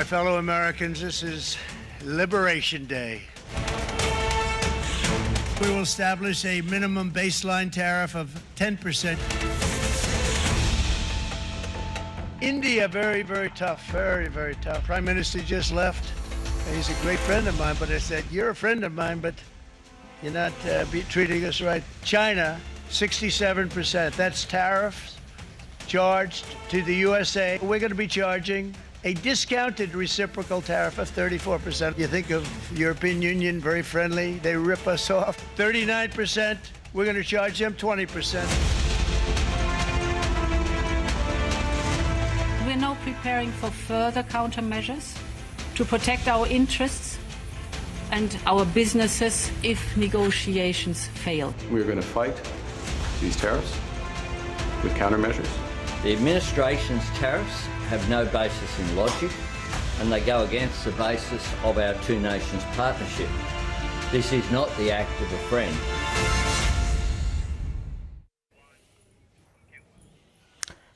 S24: fellow Americans, this is Liberation Day. We will establish a minimum baseline tariff of 10%. India, very, very tough, very, very tough. Prime Minister just left. He's a great friend of mine, but I said, you're a friend of mine, but you're not treating us right. China, 67%. That's tariffs charged to the USA. We're going to be charging a discounted reciprocal tariff of 34%. You think of European Union, very friendly. They rip us off. 39%. We're going to charge them 20%.
S2: We're now preparing for further countermeasures to protect our interests and our businesses if negotiations fail.
S13: We're going to fight these tariffs with countermeasures.
S15: The administration's tariffs have no basis in logic, and they go against the basis of our two nations partnership. This is not the act of a friend.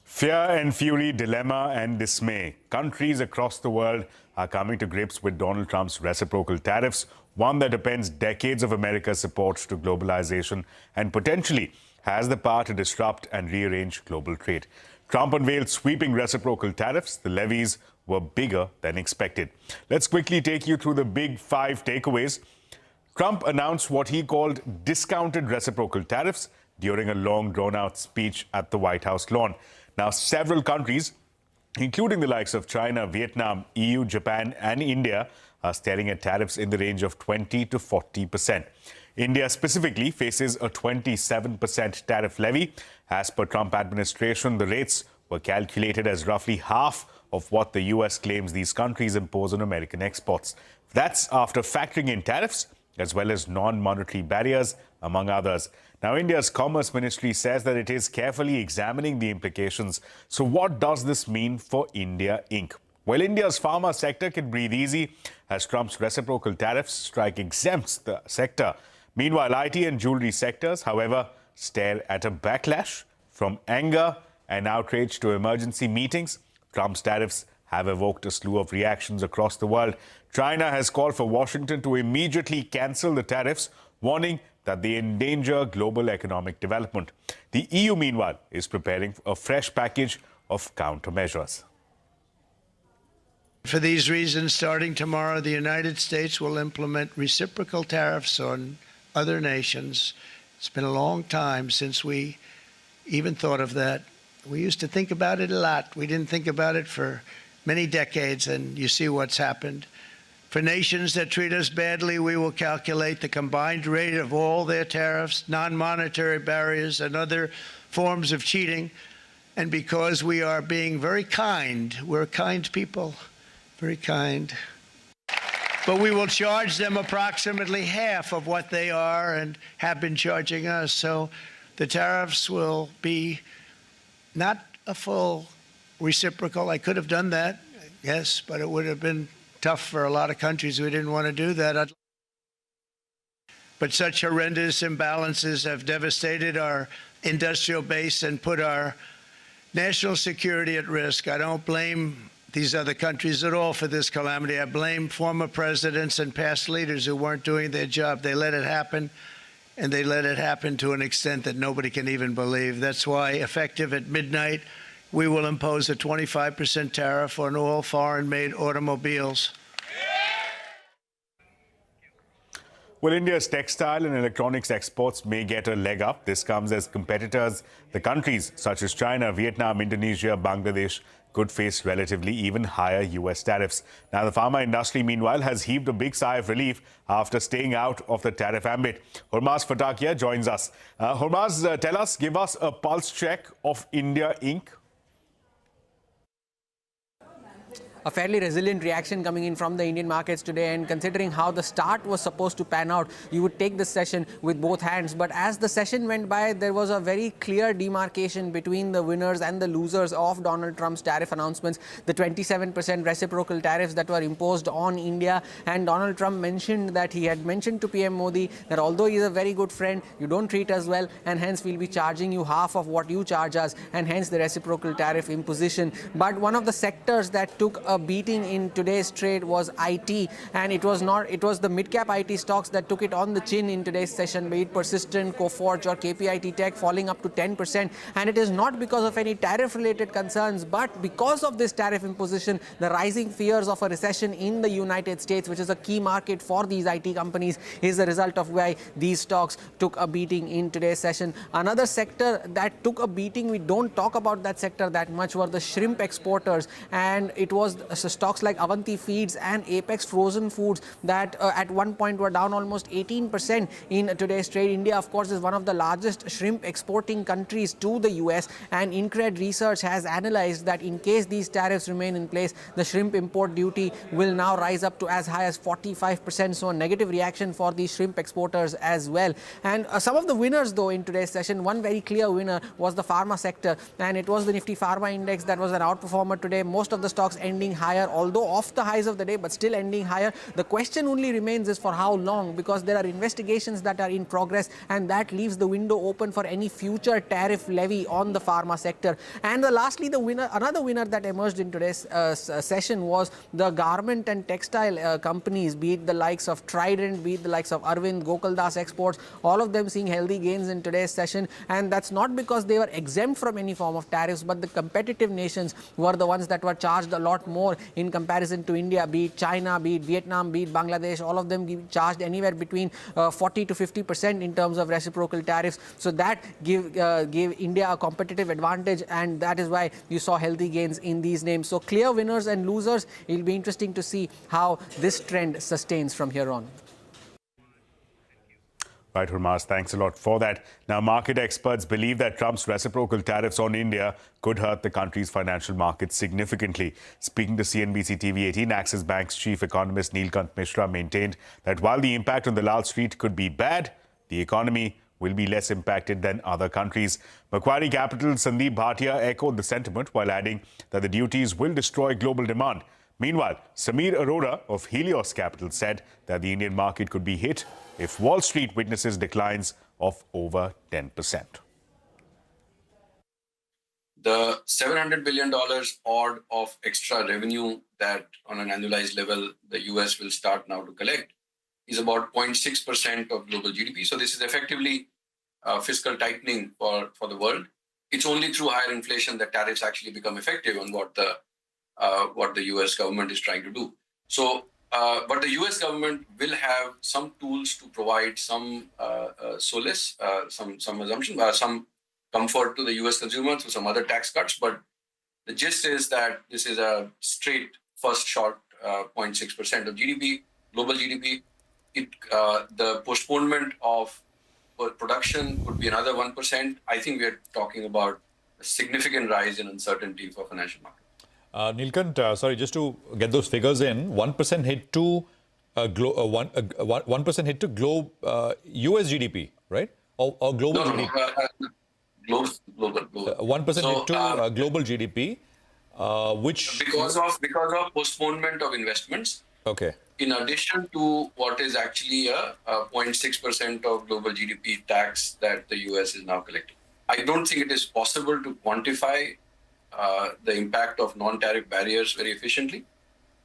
S20: Fear and fury, dilemma and dismay. Countries across the world are coming to grips with Donald Trump's reciprocal tariffs, one that appends decades of America's support to globalization and potentially has the power to disrupt and rearrange global trade. Trump unveiled sweeping reciprocal tariffs. The levies were bigger than expected. Let's quickly take you through the big 5 takeaways. Trump announced what he called discounted reciprocal tariffs during a long, drawn-out speech at the White House lawn. Now, several countries, including the likes of China, Vietnam, EU, Japan and India, are staring at tariffs in the range of 20 to 40%. India specifically faces a 27% tariff levy. As per Trump administration, the rates were calculated as roughly half of what the US claims these countries impose on American exports. That's after factoring in tariffs as well as non-monetary barriers, among others. Now, India's Commerce Ministry says that it is carefully examining the implications. So what does this mean for India Inc.? Well, India's pharma sector can breathe easy as Trump's reciprocal tariffs strike exempts the sector. Meanwhile, IT and jewelry sectors, however, stare at a backlash. From anger and outrage to emergency meetings, Trump's tariffs have evoked a slew of reactions across the world. China has called for Washington to immediately cancel the tariffs, warning that they endanger global economic development. The EU, meanwhile, is preparing a fresh package of countermeasures.
S24: For these reasons, starting tomorrow, the United States will implement reciprocal tariffs on other nations. It's been a long time since we even thought of that. We used to think about it a lot. We didn't think about it for many decades, and you see what's happened. For nations that treat us badly, we will calculate the combined rate of all their tariffs, non-monetary barriers, and other forms of cheating. And because we are being very kind, we're kind people, very kind. But we will charge them approximately half of what they are and have been charging us. So the tariffs will be not a full reciprocal. I could have done that, yes, but it would have been tough for a lot of countries. We didn't want to do that. But such horrendous imbalances have devastated our industrial base and put our national security at risk. I don't blame these other countries at all for this calamity. I blame former presidents and past leaders who weren't doing their job. They let it happen, and they let it happen to an extent that nobody can even believe. That's why, effective at midnight, we will impose a 25% tariff on all foreign-made automobiles.
S20: Well, India's textile and electronics exports may get a leg up. This comes as competitors, the countries such as China, Vietnam, Indonesia, Bangladesh, could face relatively even higher US tariffs. Now, the pharma industry, meanwhile, has heaved a big sigh of relief after staying out of the tariff ambit. Hormaz Fatakia joins us. Hormaz, tell us, give us a pulse check of India Inc.
S12: A fairly resilient reaction coming in from the Indian markets today, and considering how the start was supposed to pan out, you would take the session with both hands. But as the session went by, there was a very clear demarcation between the winners and the losers of Donald Trump's tariff announcements, the 27% reciprocal tariffs that were imposed on India. And Donald Trump mentioned that he had mentioned to PM Modi that although he's a very good friend, you don't treat us well, and hence we'll be charging you half of what you charge us, and hence the reciprocal tariff imposition. But one of the sectors that took a beating in today's trade was IT, and it was the mid-cap IT stocks that took it on the chin in today's session, be it Persistent, Coforge or KPIT Tech, falling up to 10%. And it is not because of any tariff-related concerns, but because of this tariff imposition, the rising fears of a recession in the United States, which is a key market for these IT companies, is the result of why these stocks took a beating in today's session. Another sector that took a beating, we don't talk about that sector that much, were the shrimp exporters, and it was stocks like Avanti Feeds and Apex Frozen Foods that at one point were down almost 18% in today's trade. India, of course, is one of the largest shrimp exporting countries to the US, and Incred Research has analyzed that in case these tariffs remain in place, the shrimp import duty will now rise up to as high as 45%, so a negative reaction for these shrimp exporters as well. And some of the winners, though, in today's session, one very clear winner was the pharma sector, and it was the Nifty Pharma Index that was an outperformer today. Most of the stocks ending higher, although off the highs of the day, but still ending higher. The question only remains is for how long, because there are investigations that are in progress, and that leaves the window open for any future tariff levy on the pharma sector. And lastly, another winner that emerged in today's session was the garment and textile companies, be it the likes of Trident, be it the likes of Arvind, Gokaldas Exports, all of them seeing healthy gains in today's session. And that's not because they were exempt from any form of tariffs, but the competitive nations were the ones that were charged a lot more in comparison to India, be it China, be it Vietnam, be it Bangladesh. All of them charged anywhere between 40 to 50% in terms of reciprocal tariffs. So that gave India a competitive advantage, and that is why you saw healthy gains in these names. So clear winners and losers. It'll be interesting to see how this trend sustains from here on.
S20: Right, Hurmaz, thanks a lot for that. Now, market experts believe that Trump's reciprocal tariffs on India could hurt the country's financial markets significantly. Speaking to CNBC TV 18, Axis Bank's chief economist Neelkant Mishra maintained that while the impact on the Lal Street could be bad, the economy will be less impacted than other countries. Macquarie Capital's Sandeep Bhatia echoed the sentiment while adding that the duties will destroy global demand. Meanwhile, Samir Arora of Helios Capital said that the Indian market could be hit if Wall Street witnesses declines of over 10%.
S8: The $700 billion odd of extra revenue that on an annualized level the US will start now to collect is about 0.6% of global GDP. So this is effectively fiscal tightening for the world. It's only through higher inflation that tariffs actually become effective on what the US government is trying to do. So, but the US government will have some tools to provide some solace, some assumption, some comfort to the US consumer through some other tax cuts. But the gist is that this is a straight first shot 0.6% of GDP, global GDP. The postponement of production could be another 1%. I think we are talking about a significant rise in uncertainty for financial markets.
S4: Neelkant, sorry, just to get those figures in, 1% hit to 1% hit to US GDP, right? Or global GDP?
S8: Global.
S4: 1% hit to global GDP, which
S8: because of postponement of investments.
S4: Okay.
S8: In addition to what is actually a 0.6% of global GDP tax that the US is now collecting. I don't think it is possible to quantify the impact of non-tariff barriers very efficiently.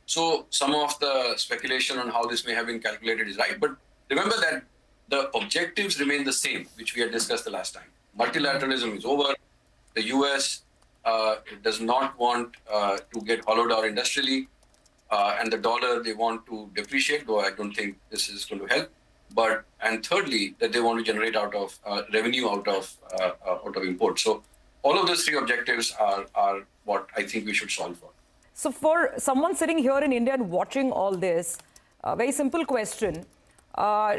S8: So some of the speculation on how this may have been calculated is right. But remember that the objectives remain the same, which we had discussed the last time. Multilateralism is over. The US does not want to get hollowed out industrially. And the dollar they want to depreciate, though I don't think this is going to help. And thirdly, that they want to generate out of revenue out of imports. So all of those three objectives are what I think we should solve for.
S16: So for someone sitting here in India and watching all this, a very simple question.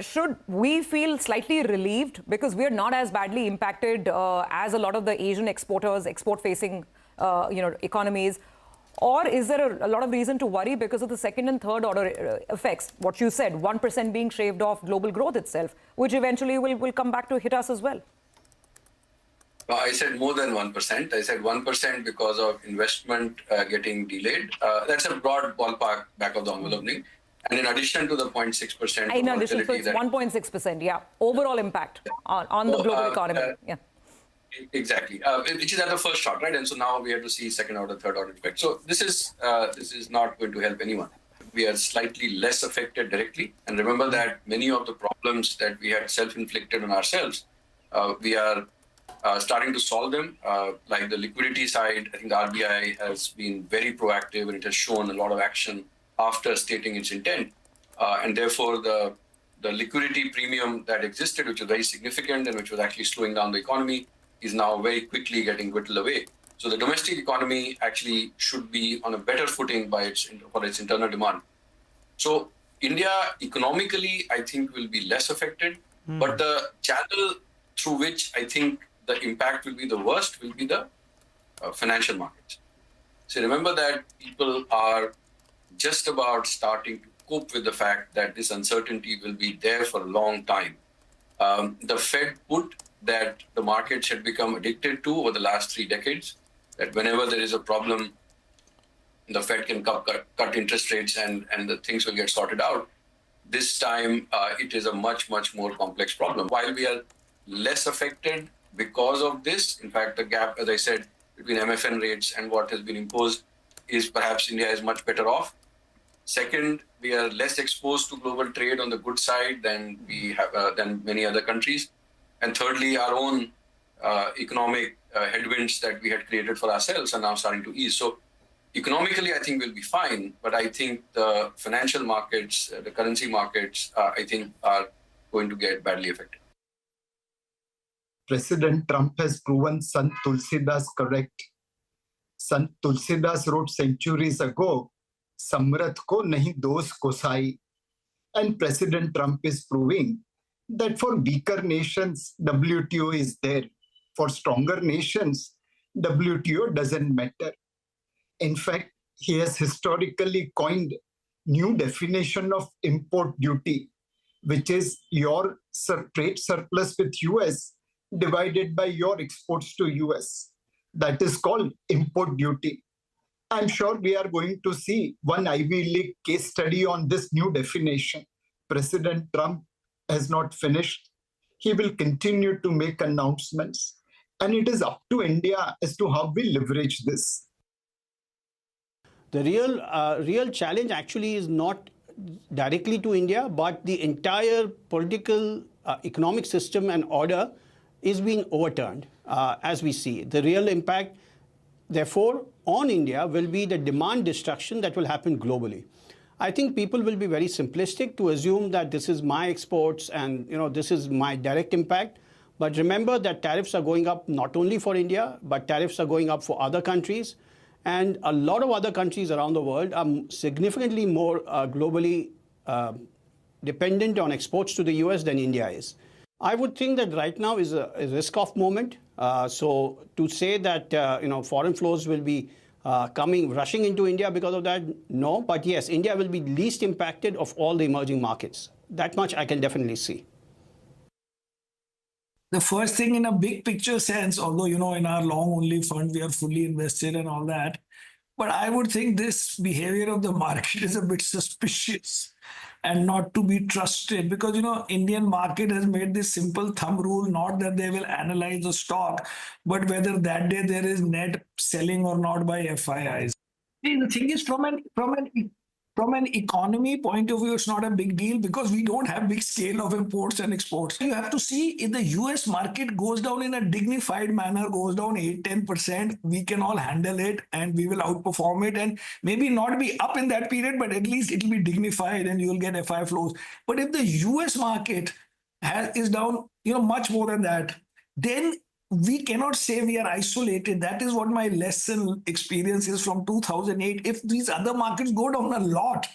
S16: Should we feel slightly relieved because we are not as badly impacted as a lot of the Asian exporters, export-facing economies? Or is there a lot of reason to worry because of the second and third order effects? What you said, 1% being shaved off global growth itself, which eventually will come back to hit us as well.
S8: I said more than 1%. I said 1% because of investment getting delayed. That's a broad ballpark back of the envelope thing. And in addition to the 0.6%.
S16: In addition to 1.6%, yeah. Overall impact on the global economy. Yeah.
S8: Exactly, which is at the first shot, right? And so now we have to see second order, third order effect. So this is not going to help anyone. We are slightly less affected directly. And remember that many of the problems that we had self-inflicted on ourselves, we are starting to solve them. Like the liquidity side, I think the RBI has been very proactive and it has shown a lot of action after stating its intent. And therefore, the liquidity premium that existed, which was very significant and which was actually slowing down the economy, is now very quickly getting whittled away. So the domestic economy actually should be on a better footing for its internal demand. So India economically, I think, will be less affected. But the channel through which I think the impact will be the worst will be the financial markets. So remember that people are just about starting to cope with the fact that this uncertainty will be there for a long time. The Fed put that the markets had become addicted to over the last 3 decades, that whenever there is a problem, the Fed can cut interest rates and the things will get sorted out. This time, it is a much, much more complex problem. While we are less affected because of this, in fact, the gap, as I said, between MFN rates and what has been imposed is perhaps India is much better off. Second, we are less exposed to global trade on the good side than we have than many other countries. And thirdly, our own economic headwinds that we had created for ourselves are now starting to ease. So economically, I think we'll be fine. But I think the financial markets, the currency markets, I think are going to get badly affected.
S18: President Trump has proven Sant Tulsidas correct. Sant Tulsidas wrote centuries ago, Samrat ko nahi dos kosai. And President Trump is proving that for weaker nations, WTO is there. For stronger nations, WTO doesn't matter. In fact, he has historically coined new definition of import duty, which is your trade surplus with US divided by your exports to US. That is called import duty. I'm sure we are going to see one Ivy League case study on this new definition. President Trump has not finished. He will continue to make announcements. And it is up to India as to how we leverage this.
S19: The real challenge actually is not directly to India, but the entire political economic system and order is being overturned as we see. The real impact, therefore, on India will be the demand destruction that will happen globally. I think people will be very simplistic to assume that this is my exports and this is my direct impact. But remember that tariffs are going up not only for India, but tariffs are going up for other countries. And a lot of other countries around the world are significantly more globally dependent on exports to the US than India is. I would think that right now is a risk-off moment. So to say that foreign flows will be rushing into India because of that, no. But yes, India will be least impacted of all the emerging markets. That much I can definitely see.
S21: The first thing in a big picture sense, although, in our long only fund, we are fully invested and all that. But I would think this behavior of the market is a bit suspicious and not to be trusted because, Indian market has made this simple thumb rule, not that they will analyze the stock, but whether that day there is net selling or not by FIIs. See, the thing is from an economy point of view, it's not a big deal because we don't have big scale of imports and exports. You have to see if the US market goes down in a dignified manner, goes down 8-10%, we can all handle it and we will outperform it and maybe not be up in that period, but at least it will be dignified and you will get FI flows. But if the US market is down, much more than that, then we cannot say we are isolated. That is what my lesson experience is from 2008. If these other markets go down a lot,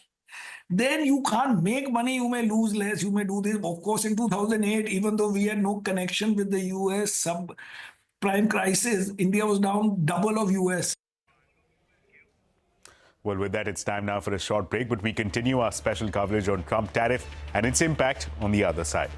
S21: then you can't make money. You may lose less. You may do this. Of course, in 2008, even though we had no connection with the US subprime crisis, India was down double of US.
S20: Well, with that, it's time now for a short break, but we continue our special coverage on Trump tariff and its impact on the other side.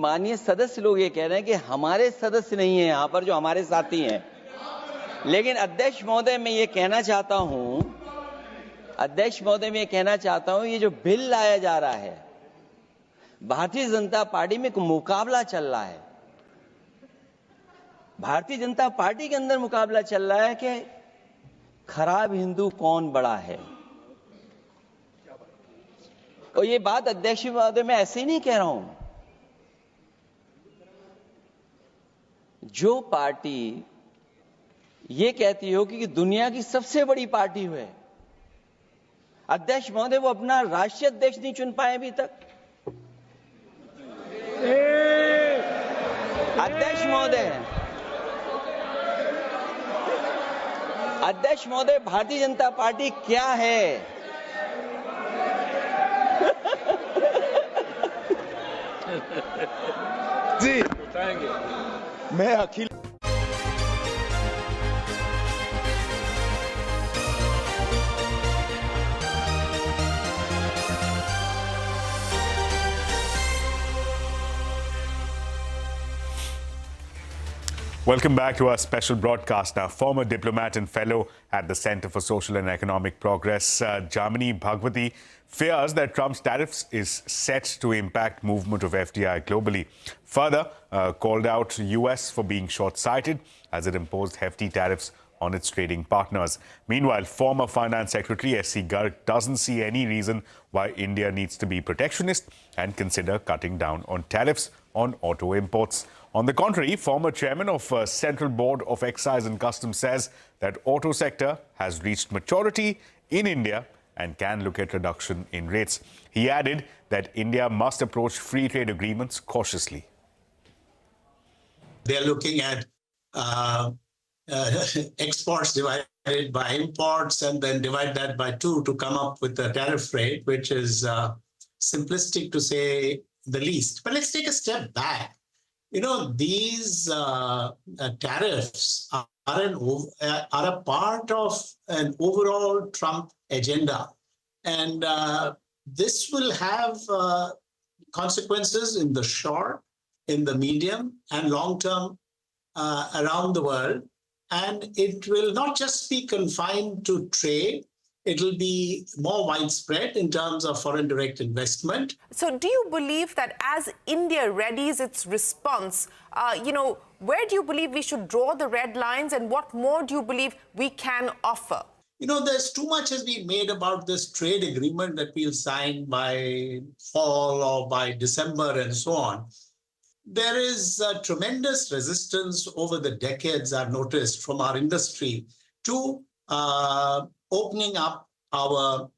S5: माननीय सदस्य लोग ये कह रहे हैं कि हमारे सदस्य नहीं है यहाँ पर जो हमारे साथी हैं, लेकिन अध्यक्ष महोदय मैं ये कहना चाहता हूँ, ये जो बिल लाया जा रहा है, भारतीय जनता पार्टी में एक मुकाबला चल रहा है। भारतीय जनता पार्टी के अंदर मुकाबला चल रहा है कि खराब हिंदू कौन बड़ा है। और ये बात अध्यक्ष महोदय मैं ऐसे ही नहीं कह रहा हूं। जो पार्टी ये कहती हो कि दुनिया की सबसे बड़ी पार्टी है, अध्यक्ष महोदय वो अपना राष्ट्रीय अध्यक्ष नहीं चुन पाए अभी तक। अध्यक्ष महोदय भारतीय जनता पार्टी क्या है?
S14: जी बताएंगे। मैं अखिल
S20: Welcome back to our special broadcast. Now, former diplomat and fellow at the Center for Social and Economic Progress, Jamini Bhagwati, fears that Trump's tariffs is set to impact movement of FDI globally. Further, called out US for being short-sighted as it imposed hefty tariffs on its trading partners. Meanwhile, former Finance Secretary S.C. Garg doesn't see any reason why India needs to be protectionist and consider cutting down on tariffs on auto imports. On the contrary, former chairman of Central Board of Excise and Customs says that auto sector has reached maturity in India and can look at reduction in rates. He added that India must approach free trade agreements cautiously.
S17: They're looking at exports divided by imports and then divide that by 2 to come up with a tariff rate, which is simplistic to say the least. But let's take a step back. You know, these tariffs are a part of an overall Trump agenda. And this will have consequences in the short, in the medium, and long term around the world. And it will not just be confined to trade. It will be more widespread in terms of foreign direct investment.
S22: So do you believe that as India readies its response, where do you believe we should draw the red lines and what more do you believe we can offer?
S17: You know, there's too much has been made about this trade agreement that we'll sign by fall or by December and so on. There is tremendous resistance over the decades, I've noticed, from our industry to opening up our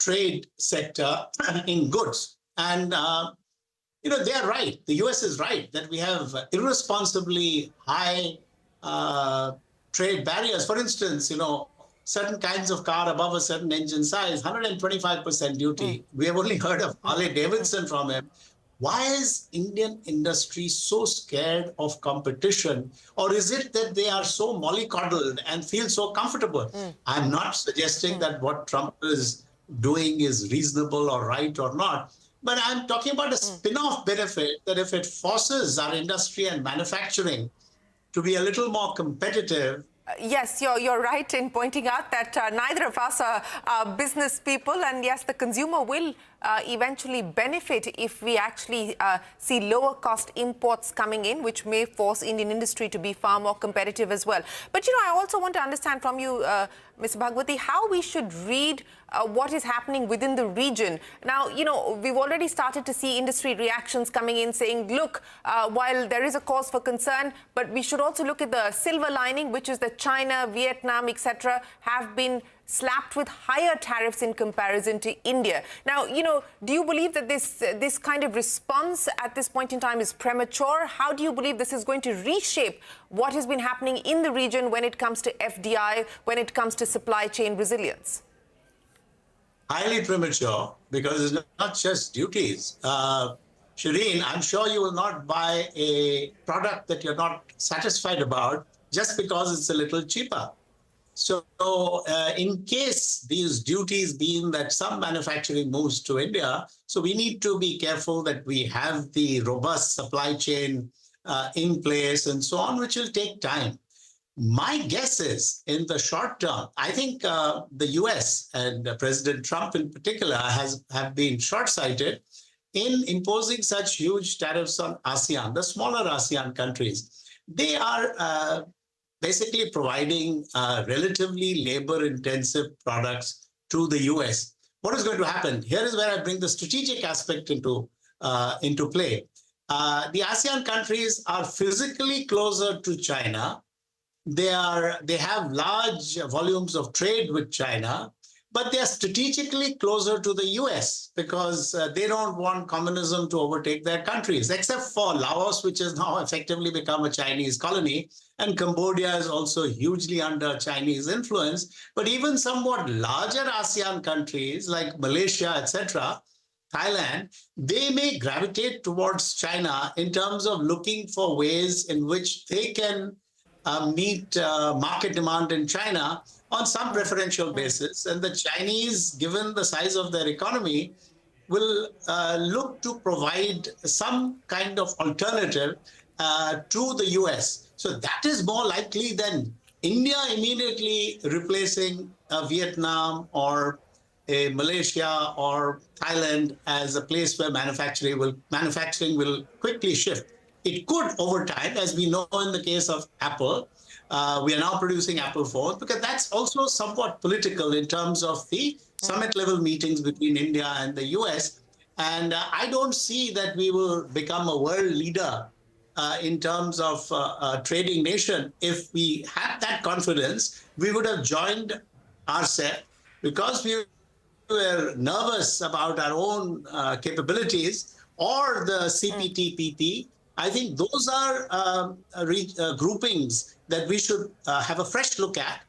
S17: trade sector in goods. And, they're right. The US is right that we have irresponsibly high trade barriers. For instance, certain kinds of car above a certain engine size, 125% duty. We have only heard of Harley Davidson from him. Why is Indian industry so scared of competition? Or is it that they are so mollycoddled and feel so comfortable? I'm not suggesting that what Trump is doing is reasonable or right or not. But I'm talking about a spin-off benefit that if it forces our industry and manufacturing to be a little more competitive.
S22: Yes, you're right in pointing out that neither of us are business people, and yes, the consumer will eventually benefit if we actually see lower cost imports coming in, which may force Indian industry to be far more competitive as well. But, I also want to understand from you, Ms. Bhagwati, how we should read what is happening within the region. Now, we've already started to see industry reactions coming in saying, look, while there is a cause for concern, but we should also look at the silver lining, which is that China, Vietnam, etc. have been slapped with higher tariffs in comparison to India. Now, do you believe that this kind of response at this point in time is premature? How do you believe this is going to reshape what has been happening in the region when it comes to FDI, when it comes to supply chain resilience?
S17: Highly premature, because it's not just duties. Shireen, I'm sure you will not buy a product that you're not satisfied about just because it's a little cheaper. So in case these duties mean that some manufacturing moves to India, so we need to be careful that we have the robust supply chain in place and so on, which will take time. My guess is, in the short term, I think the US and President Trump in particular have been short-sighted in imposing such huge tariffs on ASEAN, the smaller ASEAN countries. They are basically providing relatively labor-intensive products to the US. What is going to happen? Here is where I bring the strategic aspect into play. The ASEAN countries are physically closer to China. They have large volumes of trade with China, but they are strategically closer to the US because they don't want communism to overtake their countries, except for Laos, which has now effectively become a Chinese colony, and Cambodia is also hugely under Chinese influence. But even somewhat larger ASEAN countries like Malaysia, etc., Thailand, they may gravitate towards China in terms of looking for ways in which they can meet market demand in China on some preferential basis. And the Chinese, given the size of their economy, will look to provide some kind of alternative to the US. So that is more likely than India immediately replacing Vietnam or Malaysia or Thailand as a place where manufacturing will quickly shift. It could over time, as we know in the case of Apple. We are now producing Apple phones because that's also somewhat political in terms of the summit level meetings between India and the US. And I don't see that we will become a world leader in terms of a trading nation. If we had that confidence, we would have joined RCEP because we were nervous about our own capabilities, or the CPTPP. I think those are groupings that we should have a fresh look at.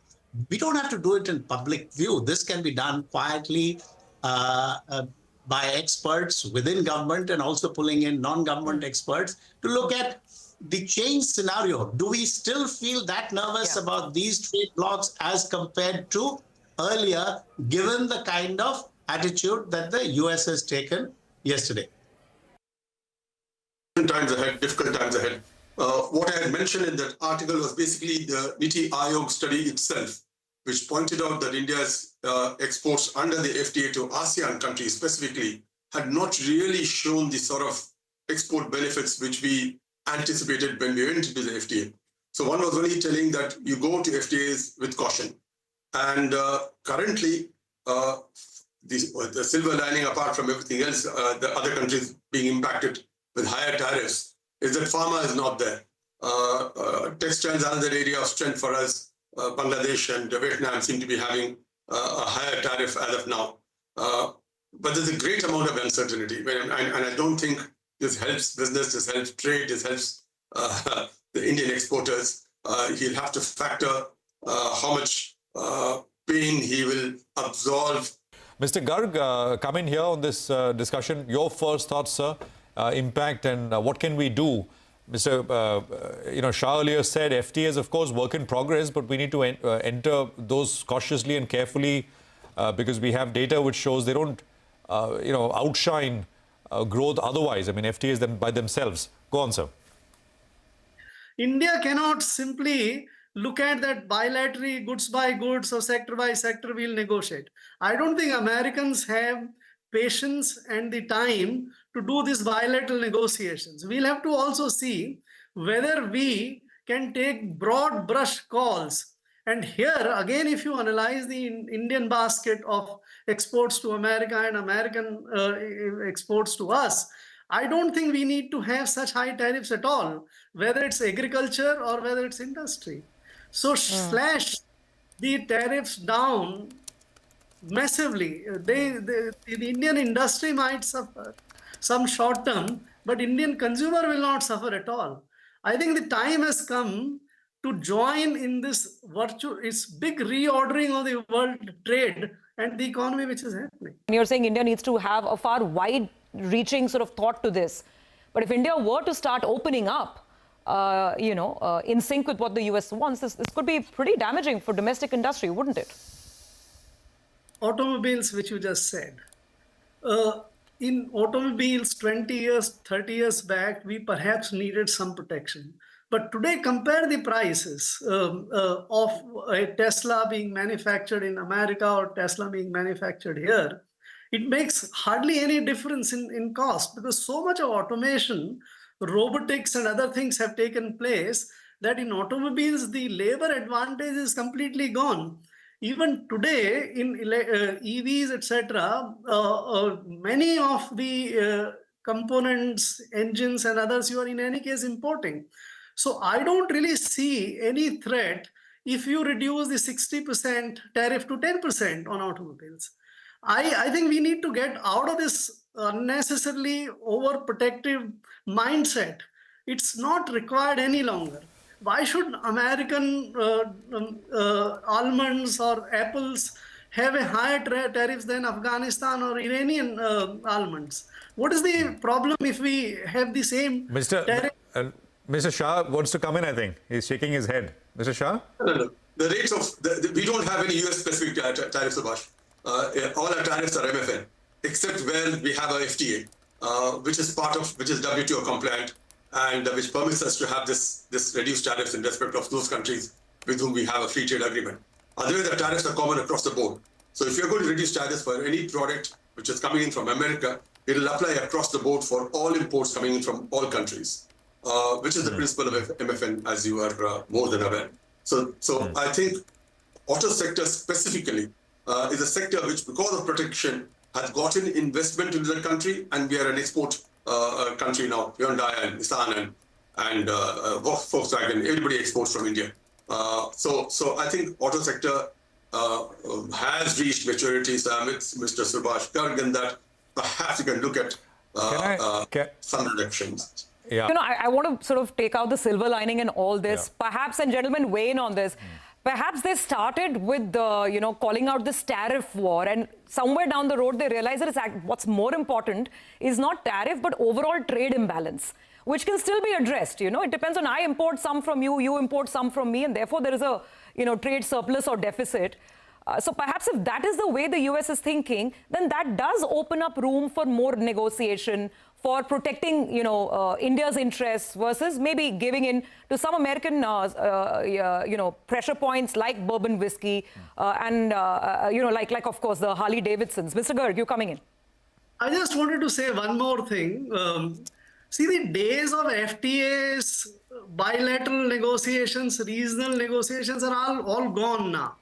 S17: We don't have to do it in public view. This can be done quietly by experts within government and also pulling in non-government experts to look at the change scenario. Do we still feel that nervous about these trade blocs as compared to earlier, given the kind of attitude that the US has taken yesterday?
S1: Times ahead, difficult times ahead. What I had mentioned in that article was basically the Niti Aayog study itself, which pointed out that India's exports under the FTA to ASEAN countries specifically had not really shown the sort of export benefits which we anticipated when we went into the FTA. So one was only telling that you go to FTAs with caution. And currently, the silver lining, apart from everything else, the other countries being impacted with higher tariffs, is that Pharma is not there. Textiles are another area of strength for us. Bangladesh and Vietnam seem to be having a higher tariff as of now. But there's a great amount of uncertainty. And I don't think this helps business, this helps trade, this helps the Indian exporters. He'll have to factor how much pain he will absorb.
S4: Mr. Garg, come in here on this discussion. Your first thoughts, sir, impact and what can we do? Mr. Shah earlier said FTA is, of course, work in progress, but we need to enter those cautiously and carefully because we have data which shows they don't, outshine growth otherwise. I mean, FTAs by themselves. Go on, sir.
S21: India cannot simply look at that bilaterally goods by goods or sector by sector we'll negotiate. I don't think Americans have patience and the time to do these bilateral negotiations. We'll have to also see whether we can take broad brush calls. And here, again, if you analyze the Indian basket of exports to America and American exports to us, I don't think we need to have such high tariffs at all, whether it's agriculture or whether it's industry. So slash the tariffs down massively. The Indian industry might suffer some short term, but Indian consumer will not suffer at all. I think the time has come to join in this it's big reordering of the world trade and the economy which is happening.
S16: You're saying India needs to have a far wide-reaching sort of thought to this. But if India were to start opening up, in sync with what the US wants, this could be pretty damaging for domestic industry, wouldn't it?
S6: Automobiles, which you just said. In automobiles 20 years, 30 years back, we perhaps needed some protection. But today, compare the prices of a Tesla being manufactured in America or Tesla being manufactured here. It makes hardly any difference in cost, because so much of automation, robotics and other things have taken place that in automobiles, the labor advantage is completely gone. Even today in EVs, etc., many of the components, engines and others, you are in any case importing. So I don't really see any threat if you reduce the 60% tariff to 10% on automobiles. I think we need to get out of this unnecessarily overprotective mindset. It's not required any longer. Why should American almonds or apples have a higher tariffs than Afghanistan or Iranian almonds? What is the problem if we have the same tariff?
S4: Mr. Shah wants to come in, I think. He's shaking his head. Mr. Shah?
S1: No. The rates of, we don't have any US-specific tariffs, Subhash. All our tariffs are MFN, except where we have a FTA, which is WTO compliant, and which permits us to have this reduced tariffs in respect of those countries with whom we have a free trade agreement. Otherwise, the tariffs are common across the board. So if you're going to reduce tariffs for any product which is coming in from America, it will apply across the board for all imports coming in from all countries, which is the principle of MFN, as you are more than aware. So I think auto sector specifically is a sector which, because of protection, has gotten investment into the country, and we are an export country now. Hyundai and Nissan and Volkswagen, everybody exports from India. So I think auto sector has reached maturity. So amidst Mr. Subhash Garg, and that perhaps you can look at some reductions.
S16: Yeah. I want to sort of take out the silver lining in all this. Yeah. Perhaps, and gentlemen, weigh in on this. Perhaps they started with calling out this tariff war, and somewhere down the road they realize that what's more important is not tariff but overall trade imbalance, which can still be addressed. It depends on, I import some from you, you import some from me, and therefore there is a trade surplus or deficit. So perhaps if that is the way the US is thinking, then that does open up room for more negotiation, for protecting, India's interests versus maybe giving in to some American, pressure points like bourbon whiskey and, like of course, the Harley Davidsons. Mr. Garg, you coming in.
S6: I just wanted to say one more thing. See, the days of FTAs, bilateral negotiations, regional negotiations are all gone now.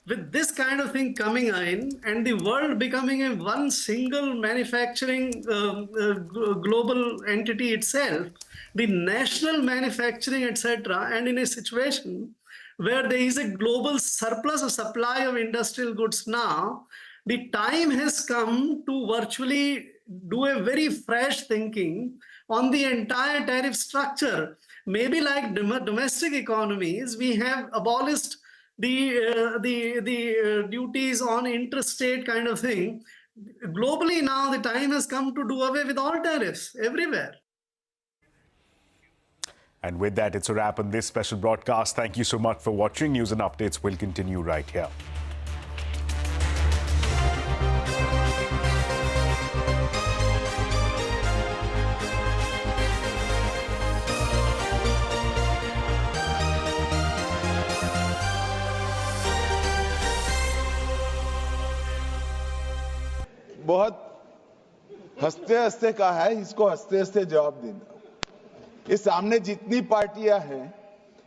S6: With this kind of thing coming in and the world becoming a one single manufacturing global entity itself, the national manufacturing, etc., and in a situation where there is a global surplus of supply of industrial goods now, the time has come to virtually do a very fresh thinking on the entire tariff structure. Maybe like domestic economies, we have abolished the duties on interstate kind of thing. Globally now, the time has come to do away with all tariffs everywhere.
S20: And with that, it's a wrap on this special broadcast. Thank you so much for watching. News and updates will continue right here.
S14: बहुत हंसते हंसते कहा है, इसको हंसते हंसते जवाब देना। इस सामने जितनी पार्टियां हैं,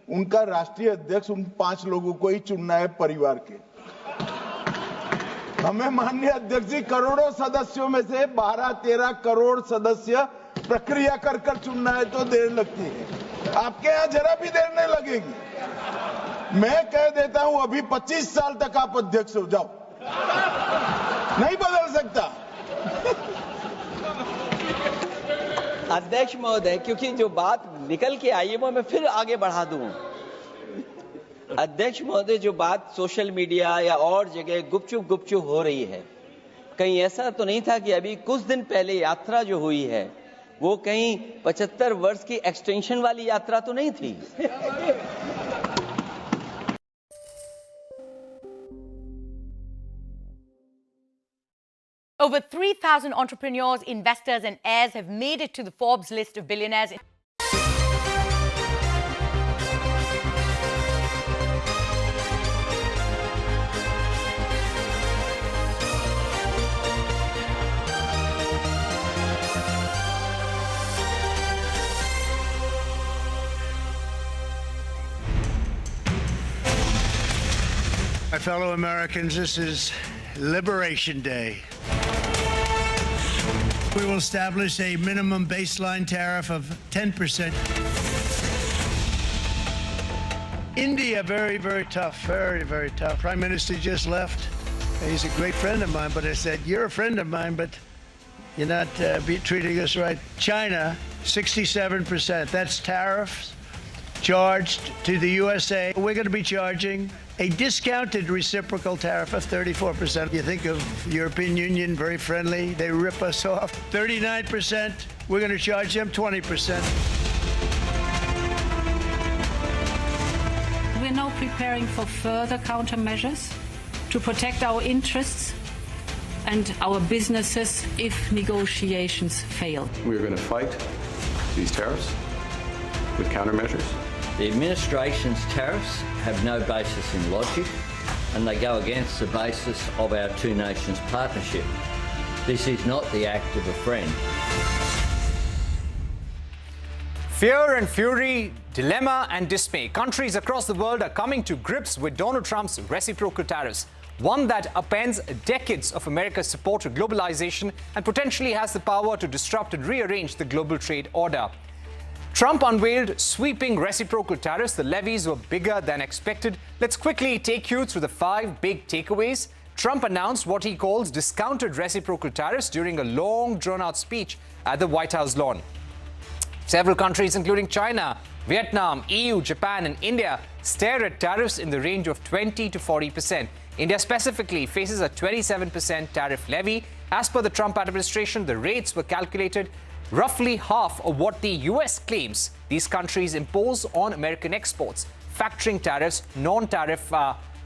S14: उनका राष्ट्रीय अध्यक्ष उन 5 लोगों को ही चुनना है परिवार के। हमें माननीय अध्यक्ष जी करोड़ों सदस्यों में से 12-13 करोड़ सदस्य प्रक्रिया कर चुनना है तो देर लगती है। आपके यहाँ जरा भी देर नहीं लगेगी। मैं कह देता हूं अभी 25 साल तक आप अध्यक्ष हो जाओ, नहीं बदल सकता।
S5: अध्यक्ष महोदय, क्योंकि जो बात निकल के आई है वो मैं फिर आगे बढ़ा दूं। अध्यक्ष महोदय, जो बात सोशल मीडिया या और जगह गुपचुप हो रही है, कहीं ऐसा तो नहीं था कि अभी कुछ दिन पहले यात्रा जो हुई है वो कहीं 75 वर्ष की एक्सटेंशन वाली यात्रा तो नहीं थी।
S7: Over 3,000 entrepreneurs, investors, and heirs have made it to the Forbes list of billionaires.
S24: My fellow Americans, this is Liberation Day. We will establish a minimum baseline tariff of 10%. India, very, very tough, very, very tough. Prime Minister just left. He's a great friend of mine, but I said, you're a friend of mine, but you're not treating us right. China, 67%. That's tariffs charged to the USA. We're going to be charging a discounted reciprocal tariff of 34%. You think of European Union, very friendly. They rip us off. 39%. We're going to charge them 20%.
S2: We're now preparing for further countermeasures to protect our interests and our businesses if negotiations fail.
S13: We are going to fight these tariffs with countermeasures.
S15: The administration's tariffs have no basis in logic, and they go against the basis of our two nations partnership. This is not the act of a friend.
S3: Fear and fury, dilemma and dismay. Countries across the world are coming to grips with Donald Trump's reciprocal tariffs, one that upends decades of America's support to globalization and potentially has the power to disrupt and rearrange the global trade order. Trump unveiled sweeping reciprocal tariffs. The levies were bigger than expected. Let's quickly take you through the 5 big takeaways. Trump announced what he calls discounted reciprocal tariffs during a long, drawn-out speech at the White House lawn. Several countries, including China, Vietnam, EU, Japan, and India, stare at tariffs in the range of 20 to 40%. India specifically faces a 27% tariff levy. As per the Trump administration, the rates were calculated roughly half of what the US claims these countries impose on American exports, factoring tariffs, non-tariff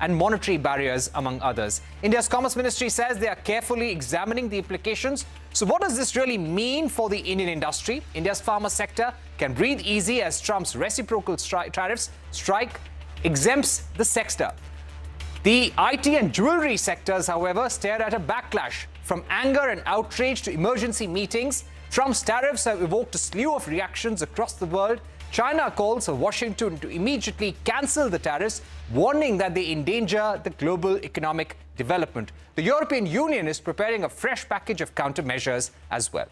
S3: and monetary barriers, among others. India's Commerce Ministry says they are carefully examining the implications. So what does this really mean for the Indian industry? India's pharma sector can breathe easy as Trump's reciprocal tariffs strike exempts the sector. The IT and jewelry sectors, however, stare at a backlash. From anger and outrage to emergency meetings, Trump's tariffs have evoked a slew of reactions across the world. China calls for Washington to immediately cancel the tariffs, warning that they endanger the global economic development. The European Union is preparing a fresh package of countermeasures as well.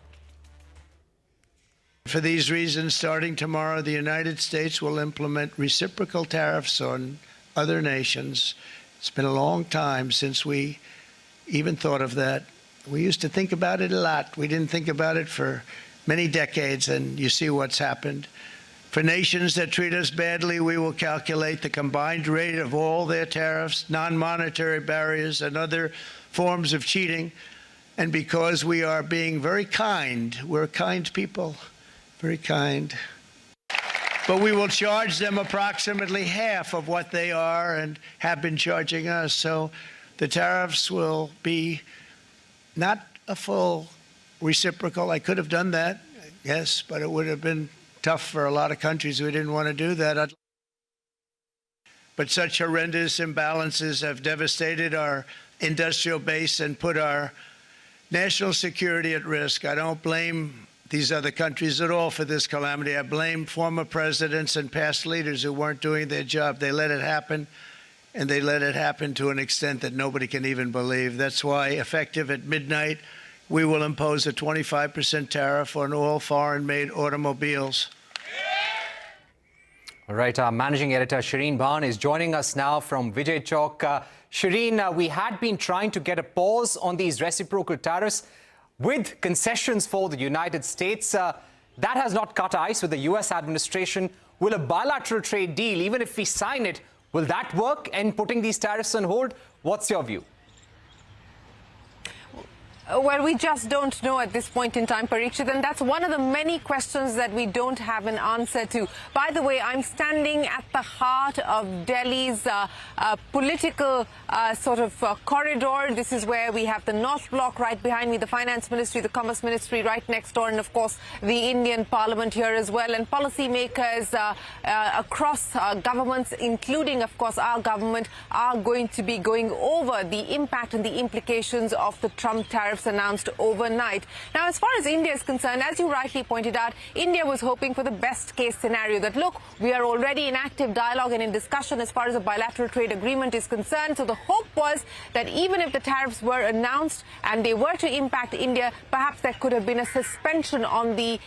S24: For these reasons, starting tomorrow, the United States will implement reciprocal tariffs on other nations. It's been a long time since we even thought of that. We used to think about it a lot. We didn't think about it for many decades, and you see what's happened. For nations that treat us badly, we will calculate the combined rate of all their tariffs, non-monetary barriers, and other forms of cheating. And because we are being very kind, we're kind people, very kind. But we will charge them approximately half of what they are and have been charging us. So the tariffs will be not a full reciprocal. I could have done that, yes, but it would have been tough for a lot of countries who didn't want to do that. But such horrendous imbalances have devastated our industrial base and put our national security at risk. I don't blame these other countries at all for this calamity. I blame former presidents and past leaders who weren't doing their job. They let it happen. And they let it happen to an extent that nobody can even believe. That's why, effective at midnight, we will impose a 25% tariff on all foreign-made automobiles.
S3: All right, our managing editor, Shireen Bhan, is joining us now from Vijay Chowk. Shireen, we had been trying to get a pause on these reciprocal tariffs with concessions for the United States. That has not cut ice with the US administration. Will a bilateral trade deal, even if we sign it, will that work in putting these tariffs on hold? What's your view?
S22: Well, we just don't know at this point in time, Parikshit, and that's one of the many questions that we don't have an answer to. By the way, I'm standing at the heart of Delhi's political corridor. This is where we have the North Block right behind me, the Finance Ministry, the Commerce Ministry right next door, and of course the Indian Parliament here as well. And policymakers across governments, including of course our government, are going to be going over the impact and the implications of the Trump tariffs announced overnight. Now, as far as India is concerned, as you rightly pointed out, India was hoping for the best case scenario, that look, we are already in active dialogue and in discussion as far as a bilateral trade agreement is concerned. So the hope was that even if the tariffs were announced and they were to impact India, perhaps there could have been a suspension on the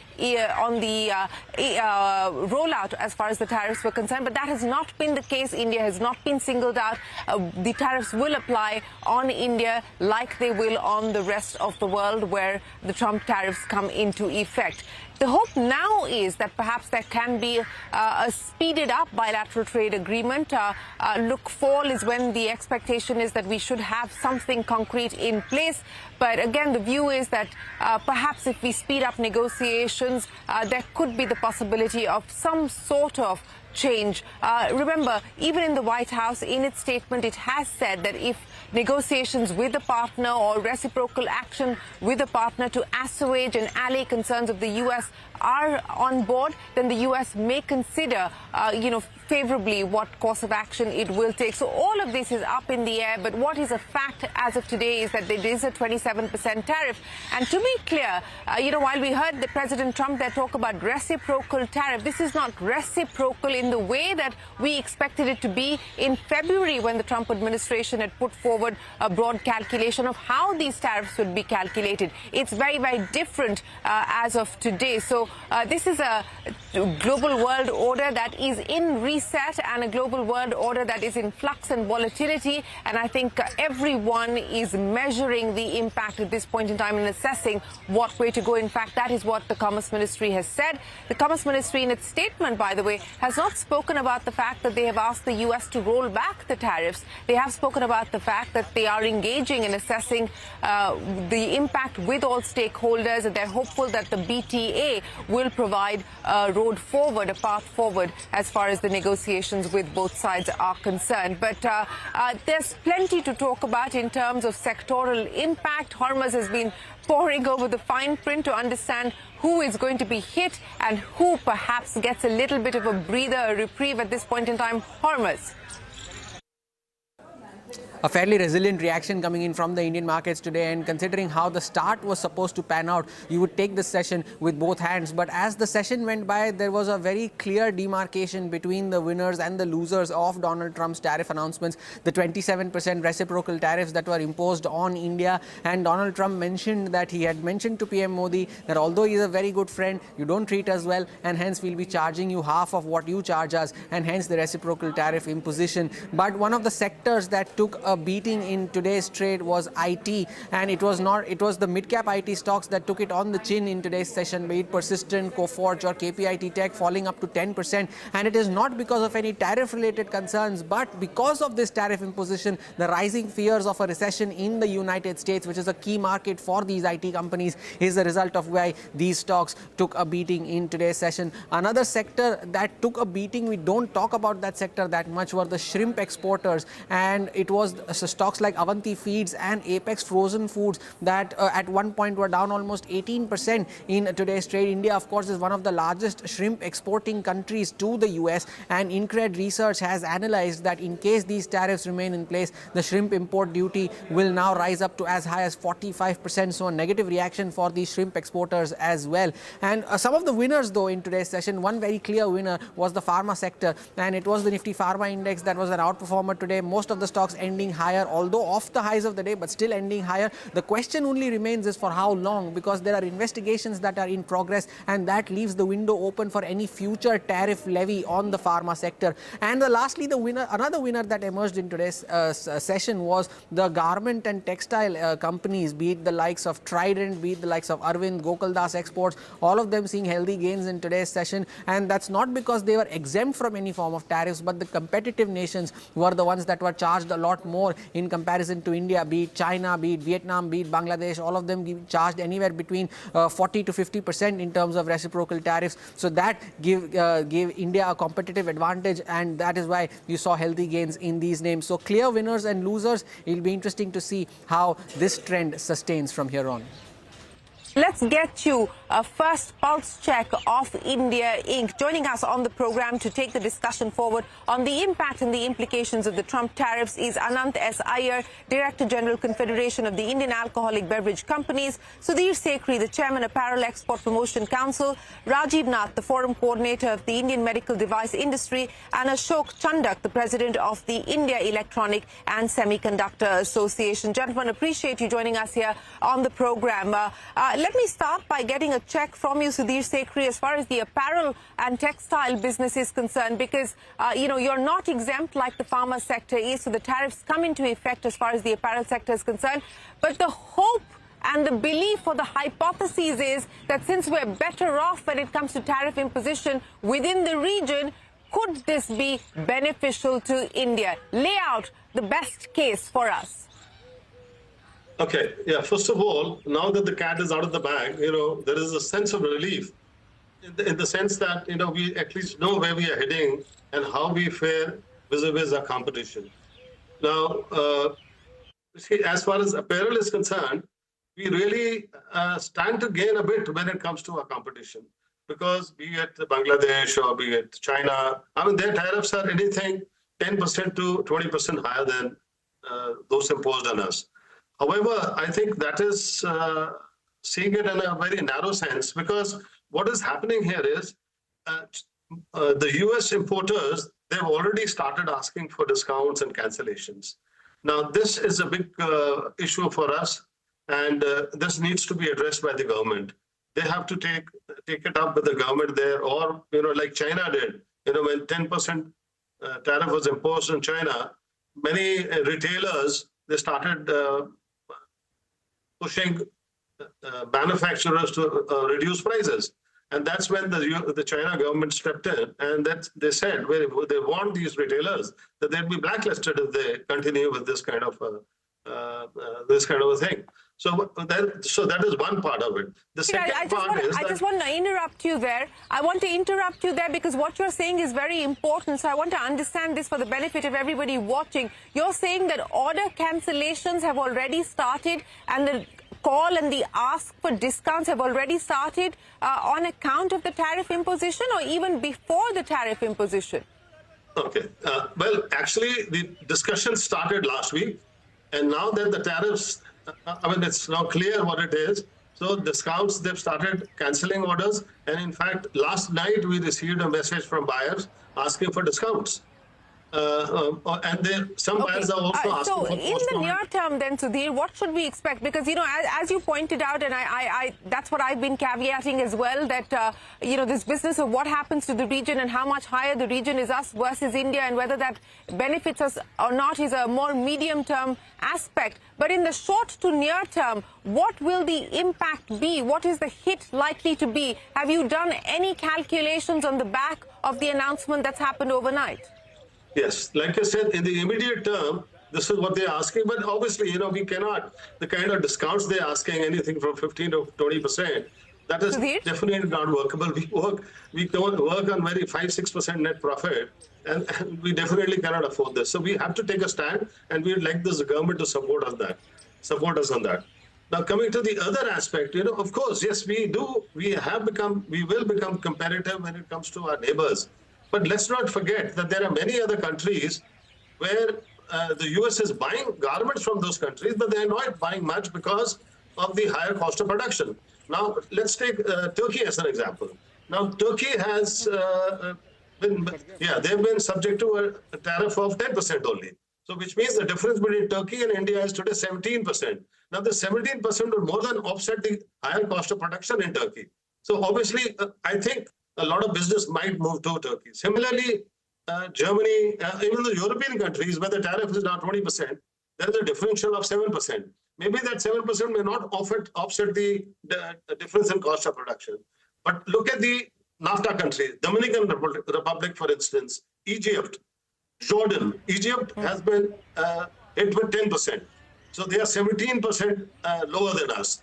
S22: rollout as far as the tariffs were concerned. But that has not been the case. India has not been singled out. The tariffs will apply on India like they will on the rest of the world where the Trump tariffs come into effect. The hope now is that perhaps there can be a speeded up bilateral trade agreement. Look, fall is when the expectation is that we should have something concrete in place. But again, the view is that perhaps if we speed up negotiations, there could be the possibility of some sort of change. Remember, even in the White House, in its statement, it has said that if negotiations with a partner or reciprocal action with a partner to assuage and allay concerns of the U.S. are on board, then the U.S. may consider, favorably what course of action it will take. So all of this is up in the air. But what is a fact as of today is that there is a 27% tariff. And to be clear, while we heard the President Trump there talk about reciprocal tariff, this is not reciprocal in the way that we expected it to be in February when the Trump administration had put forward a broad calculation of how these tariffs would be calculated. It's very, very different as of today. So this is a global world order that is in reset and a global world order that is in flux and volatility. And I think everyone is measuring the impact at this point in time and assessing what way to go. In fact, that is what the Commerce Ministry has said. The Commerce Ministry in its statement, by the way, has not spoken about the fact that they have asked the U.S. to roll back the tariffs. They have spoken about the fact that they are engaging in assessing the impact with all stakeholders, and they're hopeful that the BTA will provide a road forward, a path forward as far as the negotiations with both sides are concerned. But there's plenty to talk about in terms of sectoral impact. Hormuz has been poring over the fine print to understand who is going to be hit and who perhaps gets a little bit of a breather, a reprieve at this point in time. Hormuz.
S12: A fairly resilient reaction coming in from the Indian markets today, and considering how the start was supposed to pan out, you would take this session with both hands. But as the session went by, there was a very clear demarcation between the winners and the losers of Donald Trump's tariff announcements, the 27% reciprocal tariffs that were imposed on India. And Donald Trump mentioned that he had mentioned to PM Modi that although he's a very good friend, you don't treat us well, and hence we'll be charging you half of what you charge us, and hence the reciprocal tariff imposition. But one of the sectors that took a beating in today's trade was IT, and it was the mid-cap IT stocks that took it on the chin in today's session, be it Persistent, Coforge or KPIT Tech, falling up to 10%. And it is not because of any tariff-related concerns, but because of this tariff imposition, the rising fears of a recession in the United States, which is a key market for these IT companies, is the result of why these stocks took a beating in today's session. Another sector that took a beating, we don't talk about that sector that much, were the shrimp exporters, and it was stocks like Avanti Feeds and Apex Frozen Foods that at one point were down almost 18% in today's trade. India, of course, is one of the largest shrimp exporting countries to the US, and Incred Research has analyzed that in case these tariffs remain in place, the shrimp import duty will now rise up to as high as 45%. So a negative reaction for these shrimp exporters as well. And some of the winners, though, in today's session, one very clear winner was the pharma sector, and it was the Nifty Pharma Index that was an outperformer today. Most of the stocks ending higher, although off the highs of the day, but still ending higher. The question only remains is for how long, because there are investigations that are in progress, and that leaves the window open for any future tariff levy on the pharma sector. And lastly, another winner that emerged in today's session was the garment and textile companies, be it the likes of Trident, be it the likes of Arvind, Gokaldas Exports, all of them seeing healthy gains in today's session. And that's not because they were exempt from any form of tariffs, but the competitive nations were the ones that were charged a lot more more in comparison to India, be it China, be it Vietnam, be it Bangladesh, all of them charged anywhere between 40 to 50% in terms of reciprocal tariffs. So that gave India a competitive advantage, and that is why you saw healthy gains in these names. So clear winners and losers. It will be interesting to see how this trend sustains from here on.
S22: Let's get you a first pulse check of India Inc. Joining us on the program to take the discussion forward on the impact and the implications of the Trump tariffs is Anant S. Iyer, Director General Confederation of the Indian Alcoholic Beverage Companies, Sudhir Sekhri, the Chairman Apparel Export Promotion Council, Rajiv Nath, the Forum Coordinator of the Indian Medical Device Industry, and Ashok Chandak, the President of the India Electronic and Semiconductor Association. Gentlemen, appreciate you joining us here on the program. Let me start by getting a check from you, Sudhir Sekhri, as far as the apparel and textile business is concerned, because, you're not exempt like the pharma sector is, so the tariffs come into effect as far as the apparel sector is concerned. But the hope and the belief or the hypothesis is that since we're better off when it comes to tariff imposition within the region, could this be beneficial to India? Lay out the best case for us.
S9: Okay, yeah, first of all, now that the cat is out of the bag, there is a sense of relief in the sense that, we at least know where we are heading and how we fare vis-a-vis our competition. Now, see, as far as apparel is concerned, we really stand to gain a bit when it comes to our competition, because be it Bangladesh or be it China, their tariffs are anything 10% to 20% higher than those imposed on us. However, I think that is seeing it in a very narrow sense, because what is happening here is the US importers, they've already started asking for discounts and cancellations. Now, this is a big issue for us, and this needs to be addressed by the government. They have to take it up with the government there, or, like China did, when 10% tariff was imposed on China, many retailers, they started pushing manufacturers to reduce prices. And that's when the China government stepped in, and that they said they warned these retailers that they'd be blacklisted if they continue with this kind of a thing. So that is one part of it. The second part is
S22: I just want to interrupt you there. I want to interrupt you there because what you're saying is very important. So I want to understand this for the benefit of everybody watching. You're saying that order cancellations have already started, and the call and the ask for discounts have already started on account of the tariff imposition, or even before the tariff imposition?
S9: Okay. Well, actually, the discussion started last week. And now that the tariffs, it's now clear what it is. So discounts, they've started canceling orders. And in fact, last night we received a message from buyers asking for discounts. And some buyers are also asking for
S22: postponement. So in the near term then, Sudhir, what should we expect? Because, as you pointed out, and I that's what I've been caveating as well, that, this business of what happens to the region and how much higher the region is us versus India, and whether that benefits us or not is a more medium-term aspect. But in the short to near term, what will the impact be? What is the hit likely to be? Have you done any calculations on the back of the announcement that's happened overnight?
S9: Yes, like I said, in the immediate term, this is what they're asking. But obviously, we cannot, the kind of discounts they're asking, anything from 15 to 20%, that is definitely not workable. We don't work on very 5-6% net profit, and we definitely cannot afford this. So we have to take a stand, and we'd like this government to support us on that. Now, coming to the other aspect, of course, yes, we will become competitive when it comes to our neighbors. But let's not forget that there are many other countries where the US is buying garments from those countries, but they're not buying much because of the higher cost of production. Now, let's take Turkey as an example. Now, Turkey has they've been subject to a tariff of 10% only. So, which means the difference between Turkey and India is today 17%. Now, the 17% will more than offset the higher cost of production in Turkey. So, obviously, I think a lot of business might move to Turkey. Similarly, Germany, even the European countries where the tariff is now 20%, there is a differential of 7%. Maybe that 7% may not offset the difference in cost of production. But look at the NAFTA countries, Dominican Republic, for instance, Egypt, Jordan. Egypt has been hit with 10%. So they are 17% lower than us.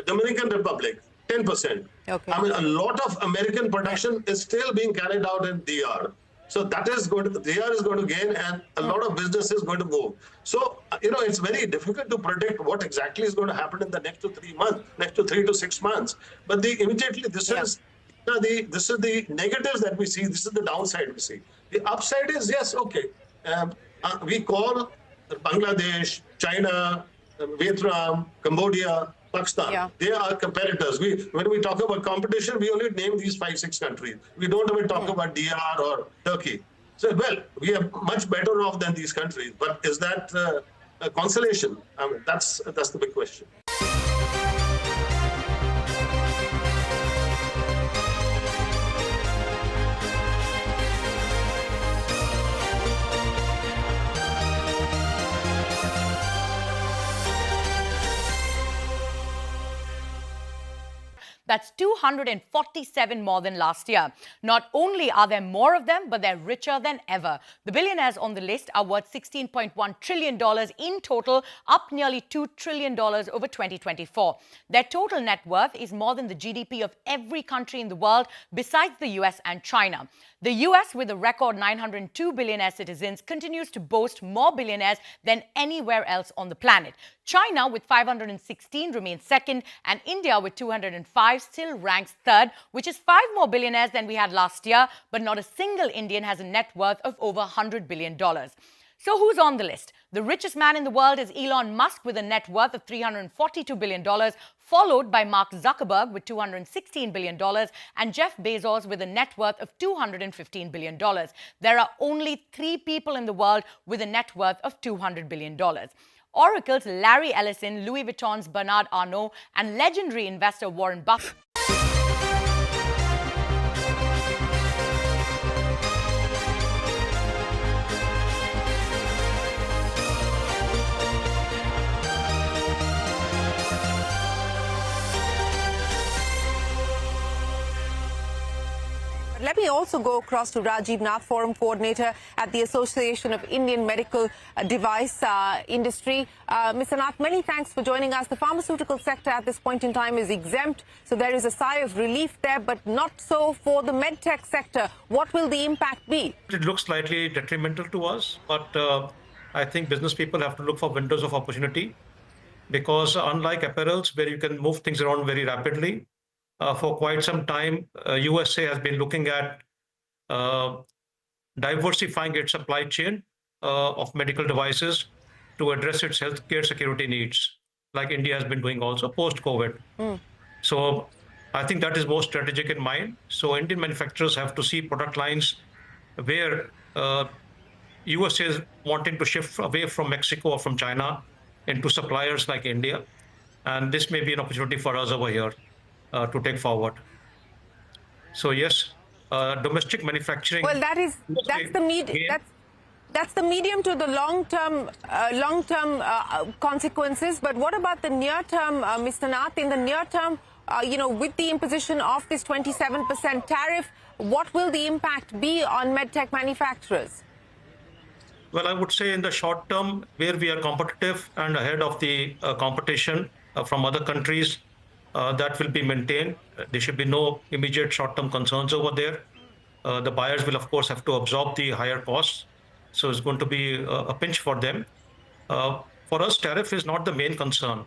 S9: Dominican Republic, 10%.
S22: Okay.
S9: I mean, a lot of American production is still being carried out in DR. So that is good. DR is going to gain, and a lot of business is going to move. So, it's very difficult to predict what exactly is going to happen in the next 3 to 6 months. But immediately, this is the negatives that we see. This is the downside we see. The upside is, yes, okay. We call Bangladesh, China, Vietnam, Cambodia, Pakistan. They are competitors. When we talk about competition, we only name these 5-6 countries. We don't even talk about DR or Turkey. So, well, we are much better off than these countries. But is that a consolation? I mean, that's the big question.
S7: That's 247 more than last year. Not only are there more of them, but they're richer than ever. The billionaires on the list are worth $16.1 trillion in total, up nearly $2 trillion over 2024. Their total net worth is more than the GDP of every country in the world besides the US and China. The US, with a record 902 billionaire citizens, continues to boast more billionaires than anywhere else on the planet. China, with 516, remains second, and India, with 205, still ranks third, which is 5 more billionaires than we had last year, but not a single Indian has a net worth of over $100 billion. So who's on the list? The richest man in the world is Elon Musk with a net worth of $342 billion, followed by Mark Zuckerberg with $216 billion and Jeff Bezos with a net worth of $215 billion. There are only 3 people in the world with a net worth of $200 billion. Oracle's Larry Ellison, Louis Vuitton's Bernard Arnault, and legendary investor Warren Buffett.
S22: Let me also go across to Rajiv Nath, Forum Coordinator at the Association of Indian Medical Device Industry. Mr. Nath, many thanks for joining us. The pharmaceutical sector at this point in time is exempt, so there is a sigh of relief there, but not so for the medtech sector. What will the impact be?
S8: It looks slightly detrimental to us, but I think business people have to look for windows of opportunity, because unlike apparels, where you can move things around very rapidly, for quite some time, USA has been looking at diversifying its supply chain of medical devices to address its healthcare security needs, like India has been doing also post-COVID. So I think that is more strategic in mind. So Indian manufacturers have to see product lines where USA is wanting to shift away from Mexico or from China into suppliers like India. And this may be an opportunity for us over here to take forward. So yes, domestic manufacturing.
S22: Well, that's the medium to the long-term consequences. But what about the near term, Mr. Nath? In the near term, with the imposition of this 27% tariff, what will the impact be on medtech manufacturers?
S8: Well, I would say in the short term, where we are competitive and ahead of the competition from other countries, that will be maintained. There should be no immediate short-term concerns over there. The buyers will, of course, have to absorb the higher costs. So it's going to be a pinch for them. For us, tariff is not the main concern.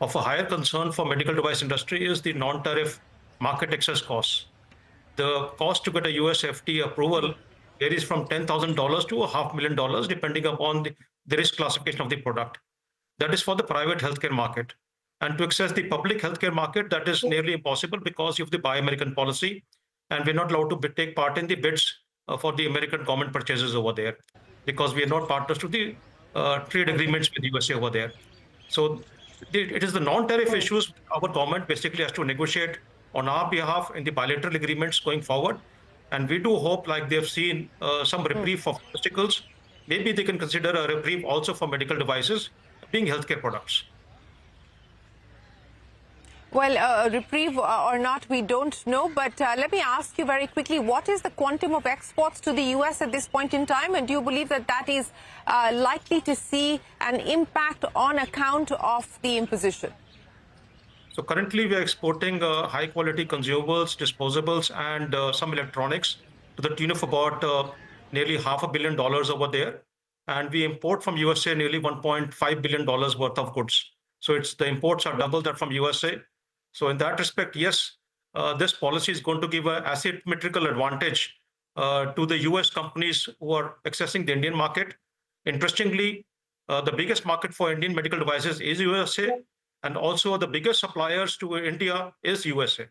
S8: Of a higher concern for medical device industry is the non-tariff market access costs. The cost to get a US FDA approval varies from $10,000 to $500,000, depending upon the risk classification of the product. That is for the private healthcare market. And to access the public healthcare market, that is nearly impossible because of the Buy American policy. And we're not allowed to take part in the bids for the American government purchases over there, because we are not partners to the trade agreements with the USA over there. So it is the non-tariff issues our government basically has to negotiate on our behalf in the bilateral agreements going forward. And we do hope, like they've seen some reprieve for pharmaceuticals, maybe they can consider a reprieve also for medical devices being healthcare products.
S22: Well, a reprieve or not, we don't know. But let me ask you very quickly, what is the quantum of exports to the US at this point in time? And do you believe that that is likely to see an impact on account of the imposition?
S8: So currently we are exporting high quality consumables, disposables, and some electronics to the tune of about nearly $500 million over there. And we import from USA nearly $1.5 billion worth of goods. So the imports are double that from USA. So in that respect, yes, this policy is going to give an asymmetrical advantage to the US companies who are accessing the Indian market. Interestingly, the biggest market for Indian medical devices is USA, and also the biggest suppliers to India is USA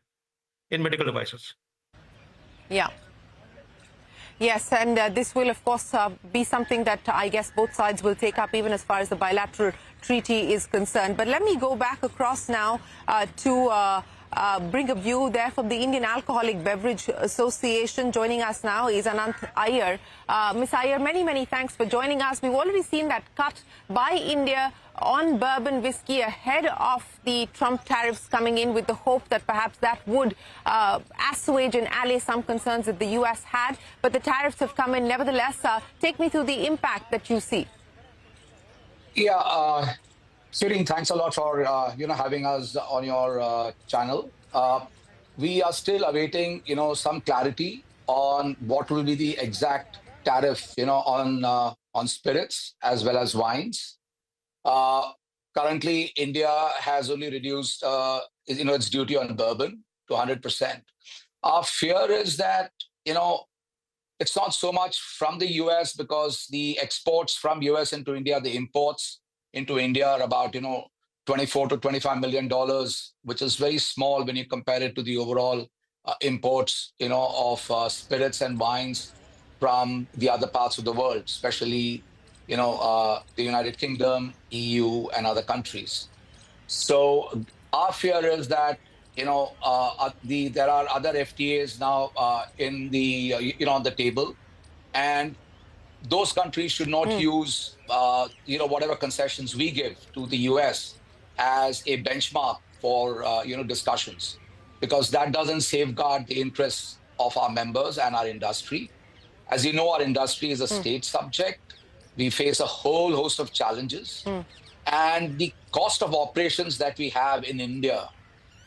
S8: in medical devices.
S22: Yeah. Yes, and this will, of course, be something that I guess both sides will take up, even as far as the bilateral treaty is concerned. But let me go back across now to bring a view there from the Indian Alcoholic Beverage Association. Joining us now is Anant Iyer. Ms. Iyer, many thanks for joining us. We've already seen that cut by India on bourbon whiskey ahead of the Trump tariffs coming in, with the hope that perhaps that would assuage and allay some concerns that the U.S. had. But the tariffs have come in nevertheless. Take me through the impact that you see.
S10: Yeah, Sudhin, thanks a lot for having us on your channel. We are still awaiting some clarity on what will be the exact tariff on spirits as well as wines. Currently, India has only reduced its duty on bourbon to 100%. Our fear is that it's not so much from the US, because the exports from US into India, the imports into India are about $24 to $25 million, which is very small when you compare it to the overall imports of spirits and wines from the other parts of the world, especially the United Kingdom, EU, and other countries. So our fear is that there are other FTAs now in the on the table, and those countries should not use whatever concessions we give to the US as a benchmark for discussions, because that doesn't safeguard the interests of our members and our industry. As you know, our industry is a state subject. We face a whole host of challenges, and the cost of operations that we have in India,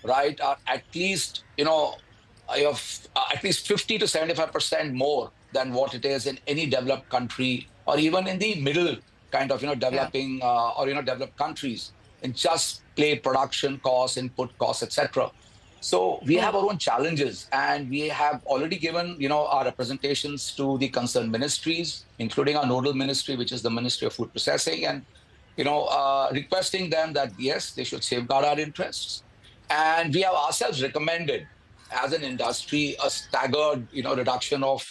S10: right, are at least at least 50 to 75% more than what it is in any developed country, or even in the middle kind of developing or developed countries, in just plate production costs, input costs, etc. So we have our own challenges, and we have already given our representations to the concerned ministries, including our nodal ministry, which is the Ministry of Food Processing, and requesting them that yes, they should safeguard our interests. And we have ourselves recommended, as an industry, a staggered reduction of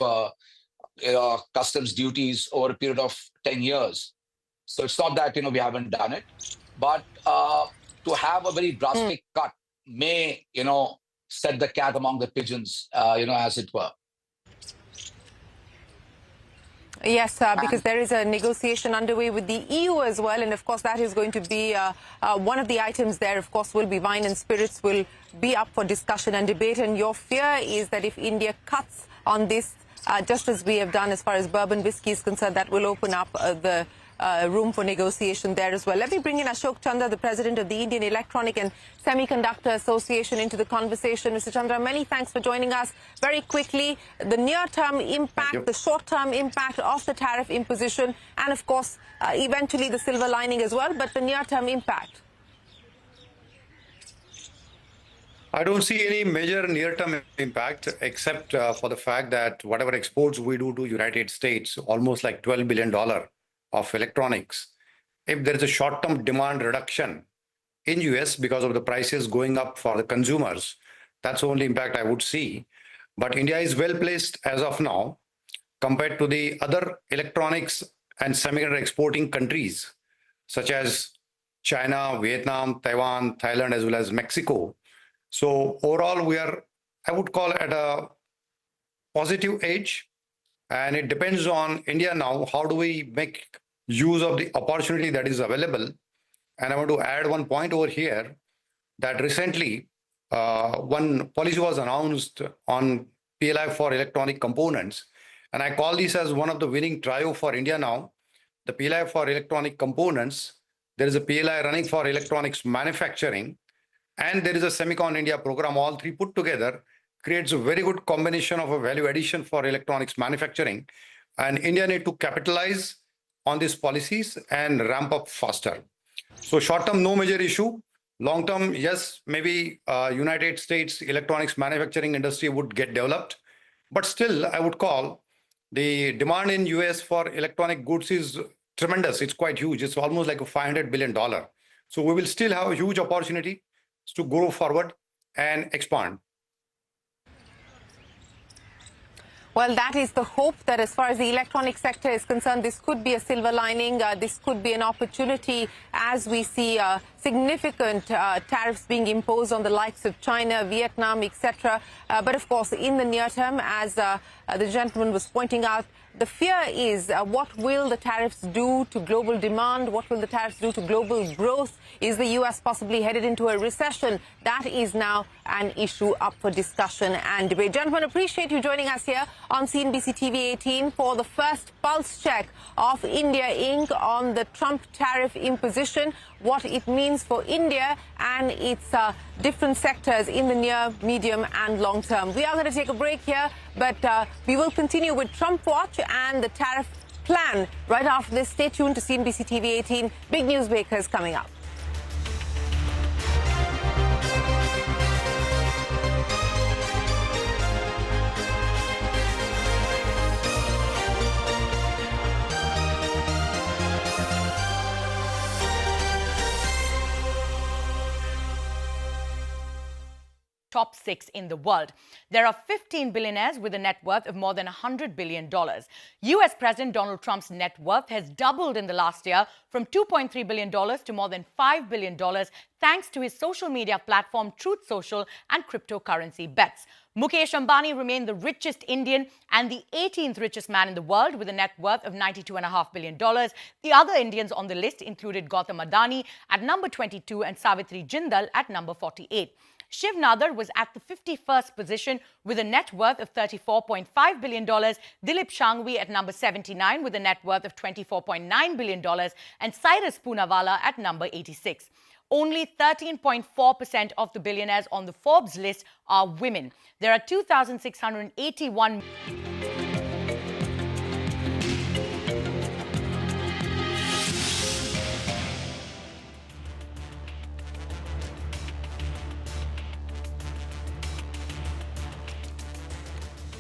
S10: customs duties over a period of 10 years. So it's not that we haven't done it, but to have a very drastic cut may set the cat among the pigeons, as it were.
S22: Yes, because there is a negotiation underway with the EU as well, and of course that is going to be one of the items there. Of course, will be wine and spirits will be up for discussion and debate. And your fear is that if India cuts on this, just as we have done as far as bourbon whiskey is concerned, that will open up the room for negotiation there as well. Let me bring in Ashok Chandra, the president of the Indian Electronic and Semiconductor Association, into the conversation. Mr. Chandra, many thanks for joining us. Very quickly, the near-term impact, the short-term impact of the tariff imposition, and of course, eventually the silver lining as well, but the near-term impact.
S11: I don't see any major near-term impact, except for the fact that whatever exports we do to United States, almost like $12 billion of electronics, if there is a short-term demand reduction in US because of the prices going up for the consumers, that's the only impact I would see. But India is well placed as of now compared to the other electronics and semiconductor exporting countries such as China, Vietnam, Taiwan, Thailand, as well as Mexico. So overall, we are, I would call it, at a positive edge. And it depends on India now, how do we make use of the opportunity that is available. And I want to add one point over here. that recently one policy was announced on PLI for electronic components. And I call this as one of the winning trio for India now. The PLI for electronic components, there is a PLI running for electronics manufacturing, and there is a Semicon India program. All three put together creates a very good combination of a value addition for electronics manufacturing. And India need to capitalize on these policies and ramp up faster. So short term, no major issue. Long term, yes, maybe United States electronics manufacturing industry would get developed. But still, I would call the demand in US for electronic goods is tremendous. It's quite huge. It's almost like a $500 billion. So we will still have a huge opportunity to grow forward and expand.
S22: Well, that is the hope that as far as the electronic sector is concerned, this could be a silver lining. This could be an opportunity as we see significant tariffs being imposed on the likes of China, Vietnam, etc. But of course, in the near term, as the gentleman was pointing out, the fear is what will the tariffs do to global demand? What will the tariffs do to global growth? Is the U.S. possibly headed into a recession? That is now an issue up for discussion and debate. Gentlemen, appreciate you joining us here on CNBC TV 18 for the first pulse check of India Inc. on the Trump tariff imposition, what it means for India and its different sectors in the near, medium and long term. We are going to take a break here, but we will continue with Trump Watch and the tariff plan right after this. Stay tuned to CNBC TV 18. Big news makers coming up.
S7: Top 6 in the world. There are 15 billionaires with a net worth of more than $100 billion. US President Donald Trump's net worth has doubled in the last year from $2.3 billion to more than $5 billion thanks to his social media platform Truth Social and cryptocurrency bets. Mukesh Ambani remained the richest Indian and the 18th richest man in the world with a net worth of $92.5 billion. The other Indians on the list included Gautam Adani at number 22 and Savitri Jindal at number 48. Shiv Nadar was at the 51st position with a net worth of $34.5 billion. Dilip Shangvi at number 79 with a net worth of $24.9 billion. And Cyrus Poonawalla at number 86. Only 13.4% of the billionaires on the Forbes list are women. There are 2,681...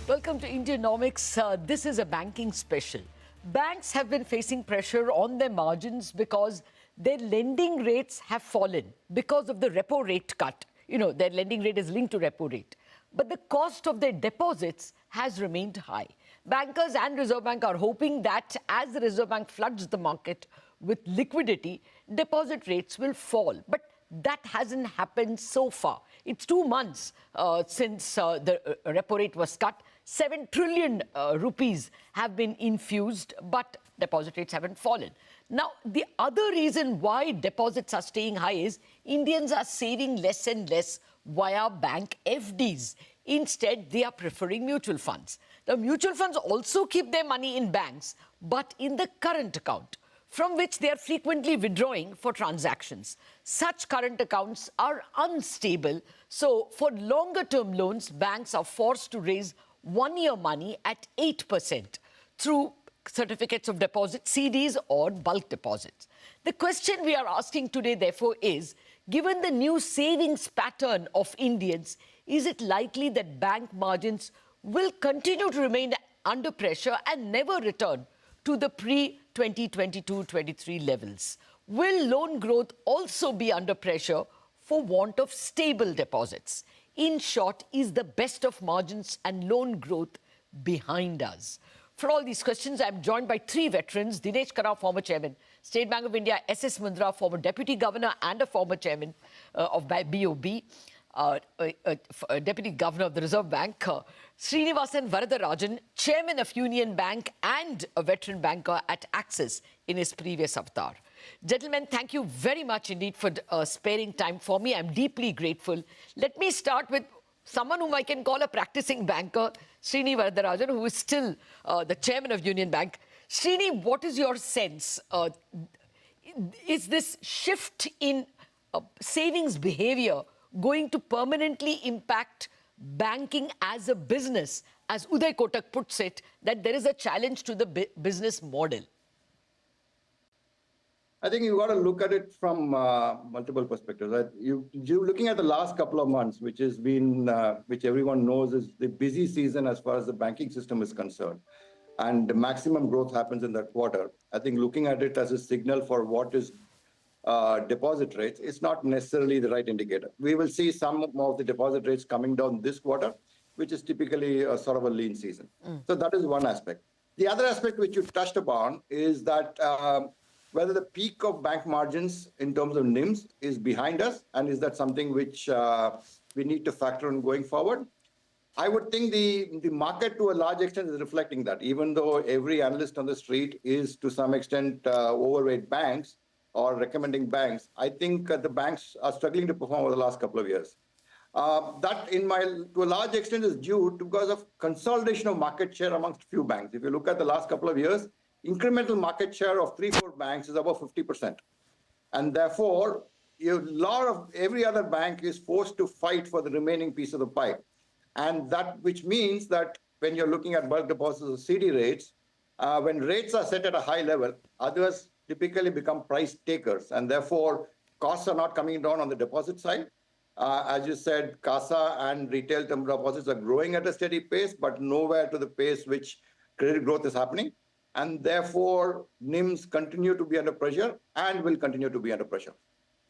S17: Welcome to Indianomics. This is a banking special. Banks have been facing pressure on their margins because their lending rates have fallen because of the repo rate cut. You know, their lending rate is linked to repo rate. But the cost of their deposits has remained high. Bankers and Reserve Bank are hoping that as the Reserve Bank floods the market with liquidity, deposit rates will fall. But that hasn't happened so far. It's 2 months since the repo rate was cut. 7 trillion rupees have been infused, but deposit rates haven't fallen. Now, the other reason why deposits are staying high is Indians are saving less and less via bank FDs. Instead, they are preferring mutual funds. Now, mutual funds also keep their money in banks, but in the current account, from which they are frequently withdrawing for transactions. Such current accounts are unstable, so for longer-term loans, banks are forced to raise one-year money at 8% through certificates of deposit, CDs or bulk deposits. The question we are asking today, therefore, is, given the new savings pattern of Indians, is it likely that bank margins will continue to remain under pressure and never return to the pre-2022-23 levels? Will loan growth also be under pressure for want of stable deposits? In short, is the best of margins and loan growth behind us? For all these questions, I'm joined by 3 veterans: Dinesh Kara, former chairman, State Bank of India; S.S. Mundra, former deputy governor and a former chairman of BOB, deputy governor of the Reserve Bank; Srinivasan Varadarajan, chairman of Union Bank and a veteran banker at Axis in his previous avatar. Gentlemen, thank you very much indeed for sparing time for me. I'm deeply grateful. Let me start with someone whom I can call a practicing banker, Srini Varadarajan, who is still the chairman of Union Bank. Srini, what is your sense? Is this shift in savings behavior going to permanently impact banking as a business? As Uday Kotak puts it, that there is a challenge to the business model.
S18: I think you've got to look at it from multiple perspectives. Right? You're looking at the last couple of months, which has been, which everyone knows is the busy season as far as the banking system is concerned. And the maximum growth happens in that quarter. I think looking at it as a signal for what is deposit rates is not necessarily the right indicator. We will see some of the deposit rates coming down this quarter, which is typically a sort of a lean season. So that is one aspect. The other aspect which you touched upon is that whether the peak of bank margins in terms of NIMs is behind us, and is that something which we need to factor in going forward? I would think the market to a large extent is reflecting that, even though every analyst on the street is to some extent overweight banks or recommending banks. I think the banks are struggling to perform over the last couple of years. That, to a large extent, is due because of consolidation of market share amongst few banks. If you look at the last couple of years, incremental market share of 3-4 banks is above 50%. And therefore, every other bank is forced to fight for the remaining piece of the pie. And that, which means that when you're looking at bulk deposits or CD rates, when rates are set at a high level, others typically become price takers. And therefore, costs are not coming down on the deposit side. As you said, CASA and retail term deposits are growing at a steady pace, but nowhere to the pace which credit growth is happening. And therefore, NIMs continue to be under pressure and will continue to be under pressure.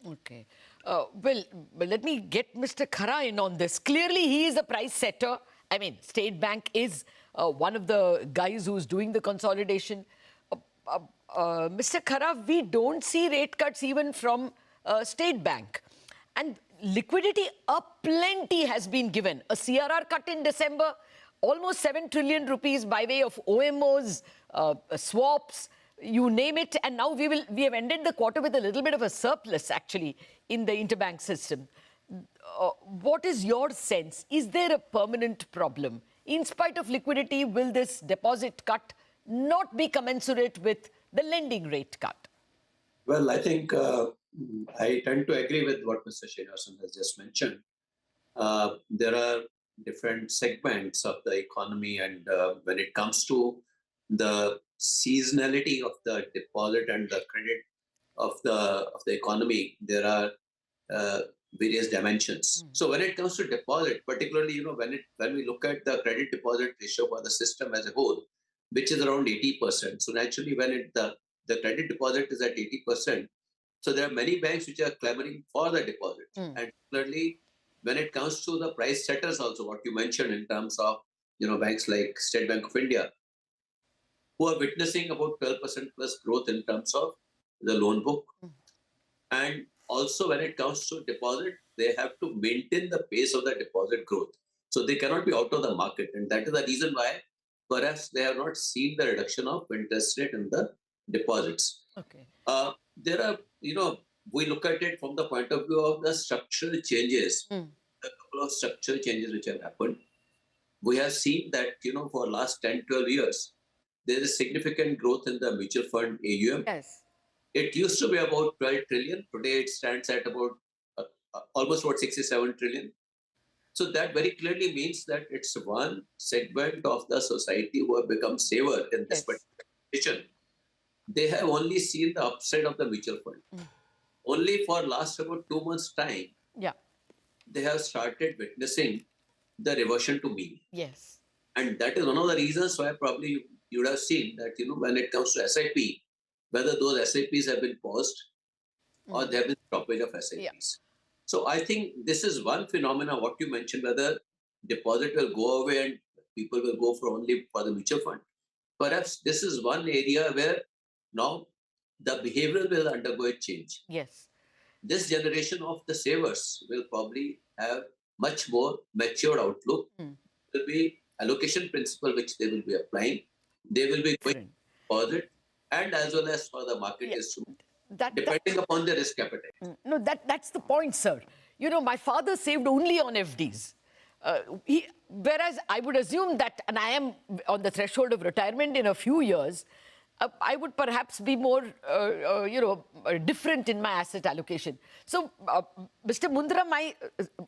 S17: Okay. Well, let me get Mr. Khara in on this. Clearly, he is a price setter. I mean, State Bank is one of the guys who's doing the consolidation. Mr. Khara, we don't see rate cuts even from State Bank. And liquidity aplenty has been given. A CRR cut in December, almost 7 trillion rupees by way of OMOs, swaps, you name it. And now we have ended the quarter with a little bit of a surplus, actually, in the interbank system. What is your sense? Is there a permanent problem? In spite of liquidity, will this deposit cut not be commensurate with the lending rate cut?
S19: Well, I think I tend to agree with what Mr. Srinivasan has just mentioned. There are different segments of the economy, and when it comes to the seasonality of the deposit and the credit of the economy, there are various dimensions. So when it comes to deposit, particularly, when we look at the credit deposit ratio for the system as a whole, which is around 80%. So naturally, when the credit deposit is at 80%, so there are many banks which are clamoring for the deposit. And particularly when it comes to the price setters also, what you mentioned in terms of banks like State Bank of India, who are witnessing about 12% plus growth in terms of the loan book. And also when it comes to deposit, they have to maintain the pace of the deposit growth. So they cannot be out of the market. And that is the reason why perhaps they have not seen the reduction of interest rate in the deposits.
S17: Okay.
S19: There are, we look at it from the point of view of the structural changes, a couple of structural changes which have happened. We have seen that, for last 10, 12 years, there is significant growth in the mutual fund AUM.
S17: Yes.
S19: It used to be about 12 trillion. Today it stands at about almost about 67 trillion. So that very clearly means that it's one segment of the society who have become saver in this particular position. They have only seen the upside of the mutual fund. Only for last about 2 months' time, they have started witnessing the reversion to mean.
S17: Yes.
S19: And that is one of the reasons why probably you would have seen that, when it comes to SIP, whether those SIPs have been paused or there have been stoppage of SIPs. So I think this is one phenomenon, what you mentioned, whether deposit will go away and people will go only for the mutual fund. Perhaps this is one area where now the behavior will undergo a change.
S17: Yes.
S19: This generation of the savers will probably have much more matured outlook. There will be allocation principle which they will be applying. They will be going deposit and as well as for the market instrument. depending upon the risk appetite.
S17: No, that's the point, sir. You know, my father saved only on FDs. Whereas I would assume that, and I am on the threshold of retirement in a few years, I would perhaps be more, different in my asset allocation. So, Mr. Mundra, my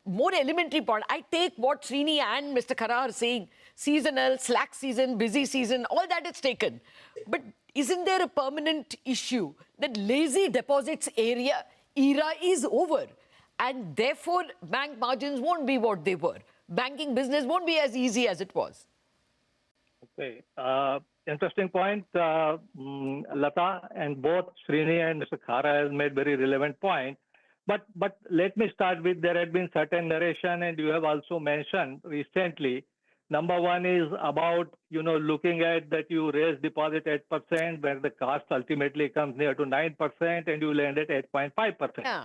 S17: more elementary point, I take what Srini and Mr. Khara are saying, seasonal, slack season, busy season, all that is taken. But isn't there a permanent issue that lazy deposits era is over? And therefore, bank margins won't be what they were. Banking business won't be as easy as it was.
S1: Okay. Interesting point, Lata, and both Srini and Mr. Khara has made very relevant point. But let me start with, there had been certain narration, and you have also mentioned recently. Number one is about, looking at that you raise deposit 8%, where the cost ultimately comes near to 9%, and you land at 8.5%.
S17: Yeah.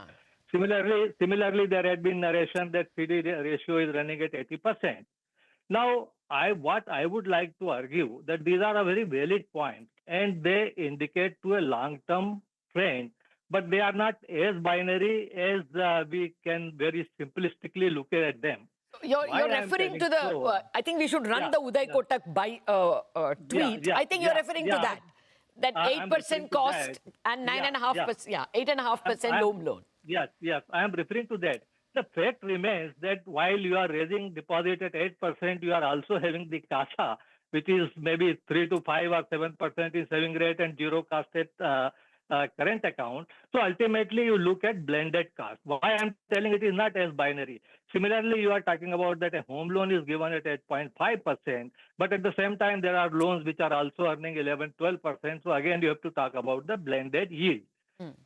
S1: Similarly, there had been narration that CD ratio is running at 80%. Now, what I would like to argue that these are a very valid point, and they indicate to a long-term trend, but they are not as binary as we can very simplistically look at them.
S17: You're referring to the, I think we should run the Uday Kotak tweet. I think you're referring to that. That 8% cost and 9.5%, 8.5% home loan.
S1: Yes, I am referring to that. The fact remains that while you are raising deposit at 8%, you are also having the CASA, which is maybe 3 to 5 or 7% in saving rate and zero cost at current account. So ultimately, you look at blended cost. Why I'm telling it is not as binary. Similarly, you are talking about that a home loan is given at 8.5%, but at the same time, there are loans which are also earning 11, 12%. So again, you have to talk about the blended yield.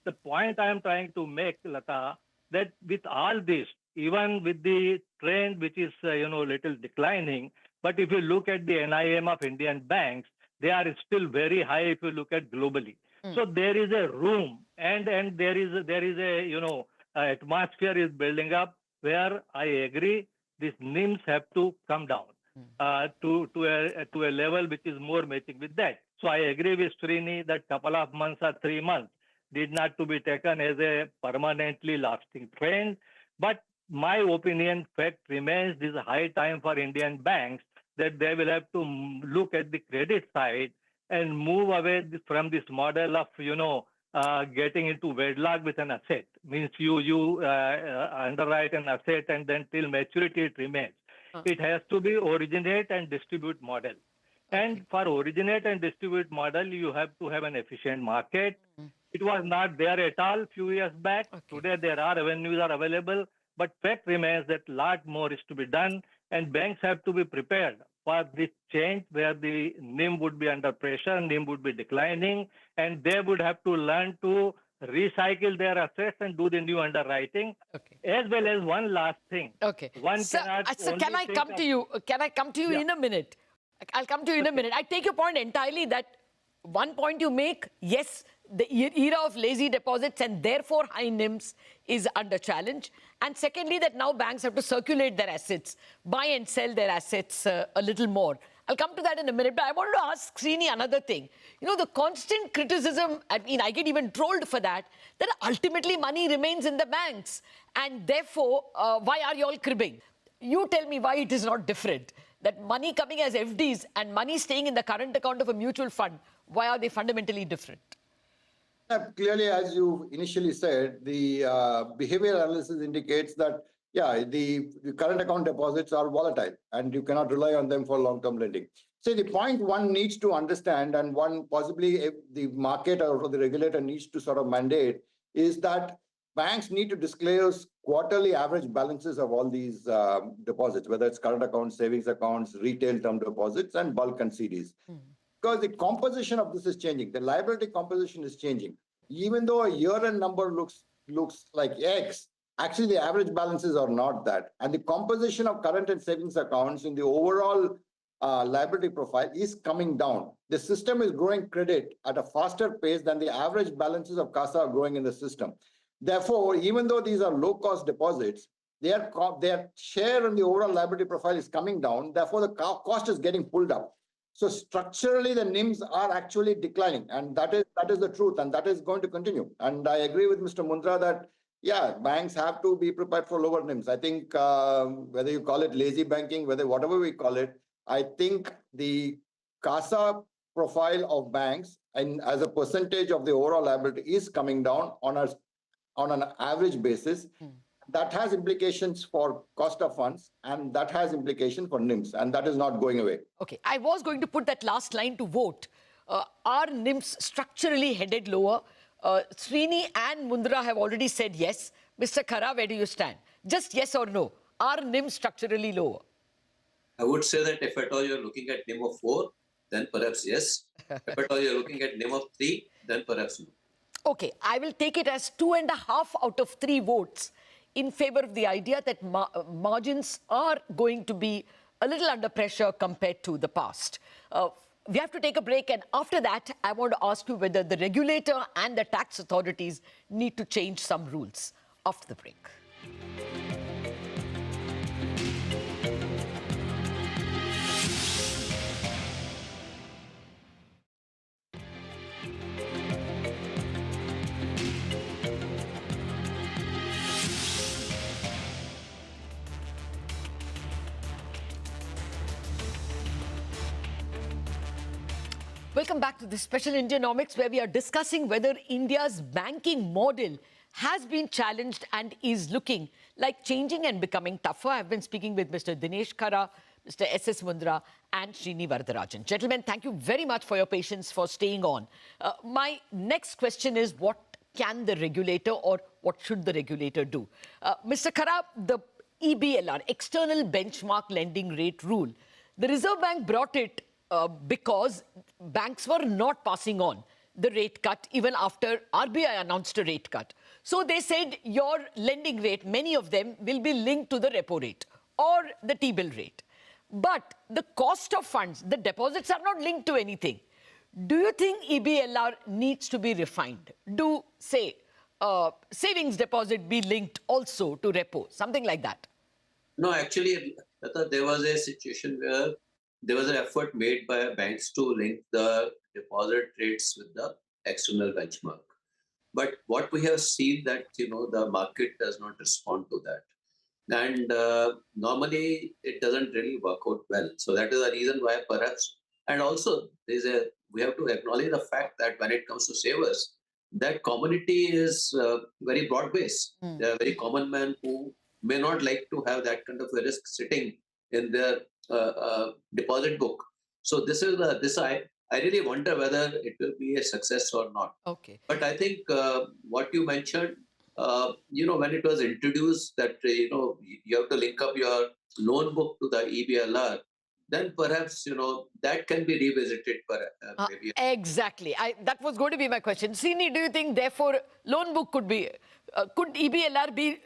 S1: The point I am trying to make, Lata, that with all this, even with the trend which is little declining, but if you look at the NIM of Indian banks, they are still very high if you look at globally. So there is a room, and there is a atmosphere is building up where I agree these NIMs have to come down to a level which is more matching with that. So I agree with Srini that couple of months or 3 months did not to be taken as a permanently lasting trend. But my opinion, fact remains, this is a high time for Indian banks that they will have to look at the credit side and move away from this model of, getting into wedlock with an asset. Means you underwrite an asset and then till maturity it remains. It has to be originate and distribute model. And for originate and distribute model, you have to have an efficient market. It was not there at all few years back. Today there are avenues are available, but fact remains that lot more is to be done, and banks have to be prepared for this change where the NIM would be under pressure, NIM would be declining, and they would have to learn to recycle their assets and do the new underwriting. As well as one last thing.
S17: Sir, can I come to you? Can I come to you in a minute? I'll come to you in a minute. I take your point entirely that one point you make, yes, the era of lazy deposits and therefore high NIMs is under challenge. And secondly, that now banks have to circulate their assets, buy and sell their assets a little more. I'll come to that in a minute, but I wanted to ask Srini another thing. The constant criticism, I get even trolled for that ultimately money remains in the banks. And therefore, why are you all cribbing? You tell me why it is not different. That money coming as FDs and money staying in the current account of a mutual fund, why are they fundamentally different?
S18: Clearly, as you initially said, the behavior analysis indicates that, the current account deposits are volatile and you cannot rely on them for long-term lending. So the point one needs to understand, and one possibly the market or the regulator needs to sort of mandate, is that banks need to disclose quarterly average balances of all these deposits, whether it's current accounts, savings accounts, retail term deposits, and bulk and CDs. Because the composition of this is changing. The liability composition is changing. Even though a year-end number looks like X, actually the average balances are not that. And the composition of current and savings accounts in the overall liability profile is coming down. The system is growing credit at a faster pace than the average balances of CASA are growing in the system. Therefore, even though these are low-cost deposits, their share in the overall liability profile is coming down. Therefore, the cost is getting pulled up. So structurally, the NIMs are actually declining, and that is the truth, and that is going to continue. And I agree with Mr. Mundra that, yeah, banks have to be prepared for lower NIMs. I think whether you call it lazy banking, whatever we call it, I think the CASA profile of banks and as a percentage of the overall liability is coming down on an average basis. That has implications for cost of funds, and that has implications for NIMs, and that is not going away.
S17: Okay, I was going to put that last line to vote. Are NIMs structurally headed lower? Srini and Mundra have already said yes. Mr. Khara, where do you stand? Just yes or no. Are NIMs structurally lower?
S19: I would say that if at all you're looking at NIM of 4, then perhaps yes. If at all you're looking at NIM of 3, then perhaps no.
S17: Okay, I will take it as 2.5 out of 3 votes in favor of the idea that margins are going to be a little under pressure compared to the past. We have to take a break, and after that, I want to ask you whether the regulator and the tax authorities need to change some rules. After the break. Welcome back to the Special Indianomics, where we are discussing whether India's banking model has been challenged and is looking like changing and becoming tougher. I've been speaking with Mr. Dinesh Khara, Mr. S.S. Mundra and Srini Varadarajan. Gentlemen, thank you very much for your patience, for staying on. My next question is, what can the regulator or what should the regulator do? Mr. Khara, the EBLR, External Benchmark Lending Rate Rule, the Reserve Bank brought it because banks were not passing on the rate cut even after RBI announced a rate cut. So they said your lending rate, many of them, will be linked to the repo rate or the T-bill rate. But the cost of funds, the deposits are not linked to anything. Do you think EBLR needs to be refined? Do, say, savings deposit be linked also to repo, something like that?
S19: No, actually, there was a situation where there was an effort made by banks to link the deposit rates with the external benchmark. But what we have seen that, the market does not respond to that. And normally it doesn't really work out well. So that is the reason why perhaps, and also we have to acknowledge the fact that when it comes to savers, that community is very broad-based. There are very common men who may not like to have that kind of a risk sitting in their deposit book. So this is I really wonder whether it will be a success or not.
S17: Okay.
S19: But I think what you mentioned, when it was introduced that you have to link up your loan book to the EBLR, then perhaps that can be revisited. Maybe.
S17: Exactly. That was going to be my question. Srini, do you think therefore loan book could EBLR be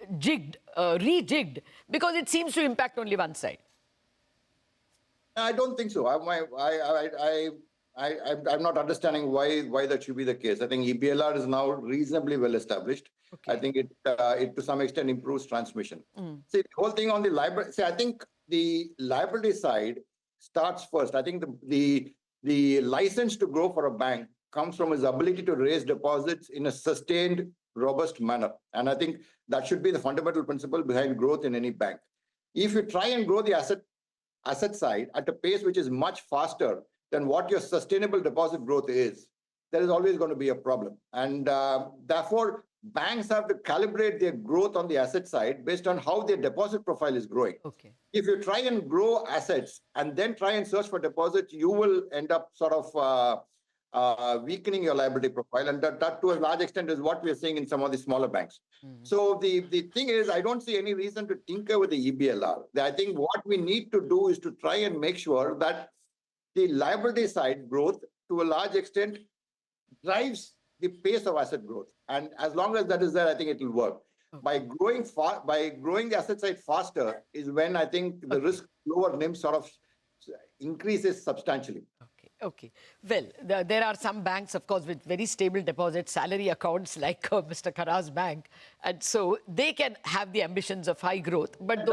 S17: rejigged because it seems to impact only one side?
S18: I don't think so. I'm not understanding why that should be the case. I think EBLR is now reasonably well established. Okay. I think it to some extent improves transmission. See, the whole thing on the liability. See, I think the liability side starts first. I think the license to grow for a bank comes from its ability to raise deposits in a sustained, robust manner. And I think that should be the fundamental principle behind growth in any bank. If you try and grow the asset side at a pace which is much faster than what your sustainable deposit growth is, there is always going to be a problem. And therefore, banks have to calibrate their growth on the asset side based on how their deposit profile is growing.
S17: Okay.
S18: If you try and grow assets and then try and search for deposits, you will end up sort of weakening your liability profile. And that to a large extent is what we are seeing in some of the smaller banks. So the thing is, I don't see any reason to tinker with the EBLR. I think what we need to do is to try and make sure that the liability side growth to a large extent drives the pace of asset growth. And as long as that is there, I think it will work. Okay. By growing the asset side faster is when I think the risk lower NIM sort of increases substantially.
S17: Okay. Well, there are some banks, of course, with very stable deposits, salary accounts like Mr. Khara's bank. And so they can have the ambitions of high growth. But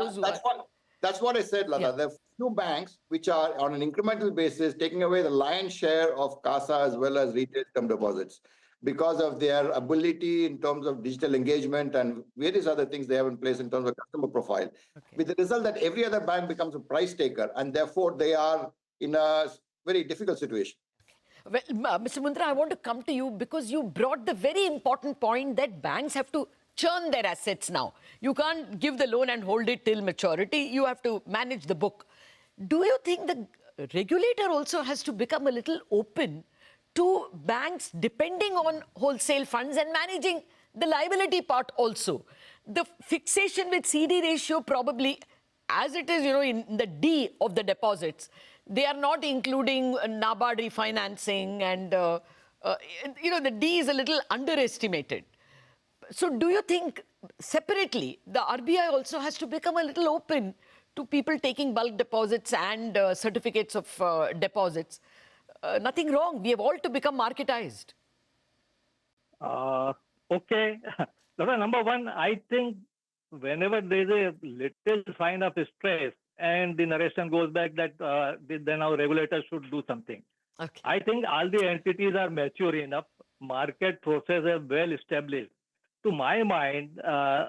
S18: That's what I said, Lata. There are few banks which are on an incremental basis taking away the lion's share of CASA as well as retail term deposits because of their ability in terms of digital engagement and various other things they have in place in terms of customer profile. With the result that every other bank becomes a price taker, and therefore they are in a very difficult situation.
S17: Well, Mr. Mundra, I want to come to you because you brought the very important point that banks have to churn their assets now. You can't give the loan and hold it till maturity. You have to manage the book. Do you think the regulator also has to become a little open to banks depending on wholesale funds and managing the liability part also? The fixation with CD ratio probably, as it is, in the D of the deposits, they are not including NABARD refinancing and, the D is a little underestimated. So do you think separately, the RBI also has to become a little open to people taking bulk deposits and certificates of deposits? Nothing wrong. We have all to become marketized.
S1: Okay. Number one, I think whenever there is a little sign of stress and the narration goes back that then our regulators should do something.
S17: Okay.
S1: I think all the entities are mature enough. Market process are well established. To my mind,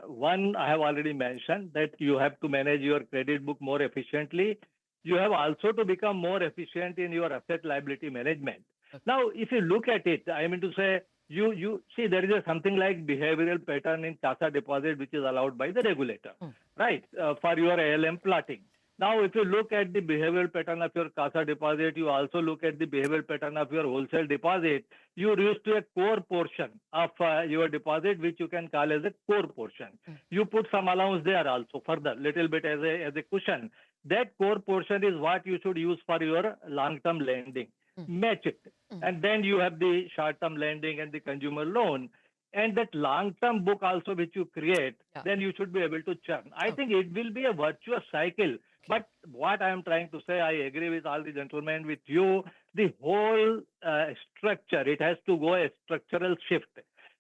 S1: one, I have already mentioned that you have to manage your credit book more efficiently. You have also to become more efficient in your asset liability management. Okay. Now, if you look at it, I mean to say, you see there is something like behavioral pattern in CASA deposit, which is allowed by the regulator, right, for your ALM plotting. Now, if you look at the behavioral pattern of your CASA deposit, you also look at the behavioral pattern of your wholesale deposit, you reach to a core portion of your deposit, which you can call as a core portion. You put some allowance there also further, little bit as a cushion. That core portion is what you should use for your long-term lending. Match it. And then you have the short-term lending and the consumer loan. And that long-term book also which you create, then you should be able to churn. I think it will be a virtuous cycle. But what I am trying to say, I agree with all the gentlemen, with you, the whole structure, it has to go a structural shift.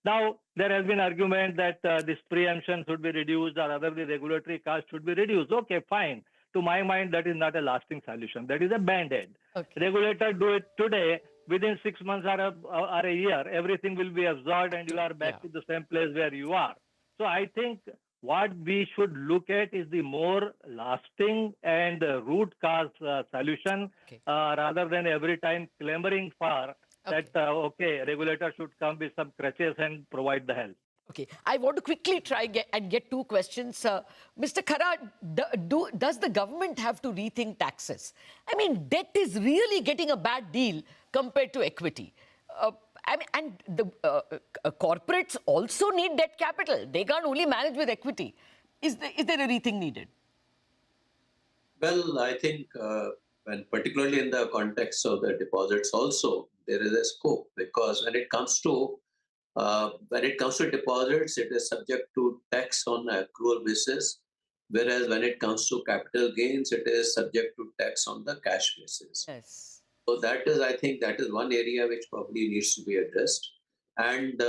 S1: Now, there has been argument that this preemption should be reduced or other the regulatory cost should be reduced. Okay, fine. To my mind, that is not a lasting solution. That is a band-aid. Regulator do it today. Within 6 months or a year, everything will be absorbed and you are back to the same place where you are. So I think what we should look at is the more lasting and root cause solution rather than every time clamoring for that, regulator should come with some crutches and provide the help.
S17: Okay, I want to quickly try and get two questions. Mr. Khara, does the government have to rethink taxes? I mean, debt is really getting a bad deal compared to equity. And the corporates also need debt capital. They can't only manage with equity. Is there a rethink needed?
S19: Well, I think when particularly in the context of the deposits also, there is a scope because when it comes to deposits, it is subject to tax on accrual basis, whereas when it comes to capital gains, it is subject to tax on the cash basis.
S17: Yes.
S19: So that is, I think, that is one area which probably needs to be addressed. And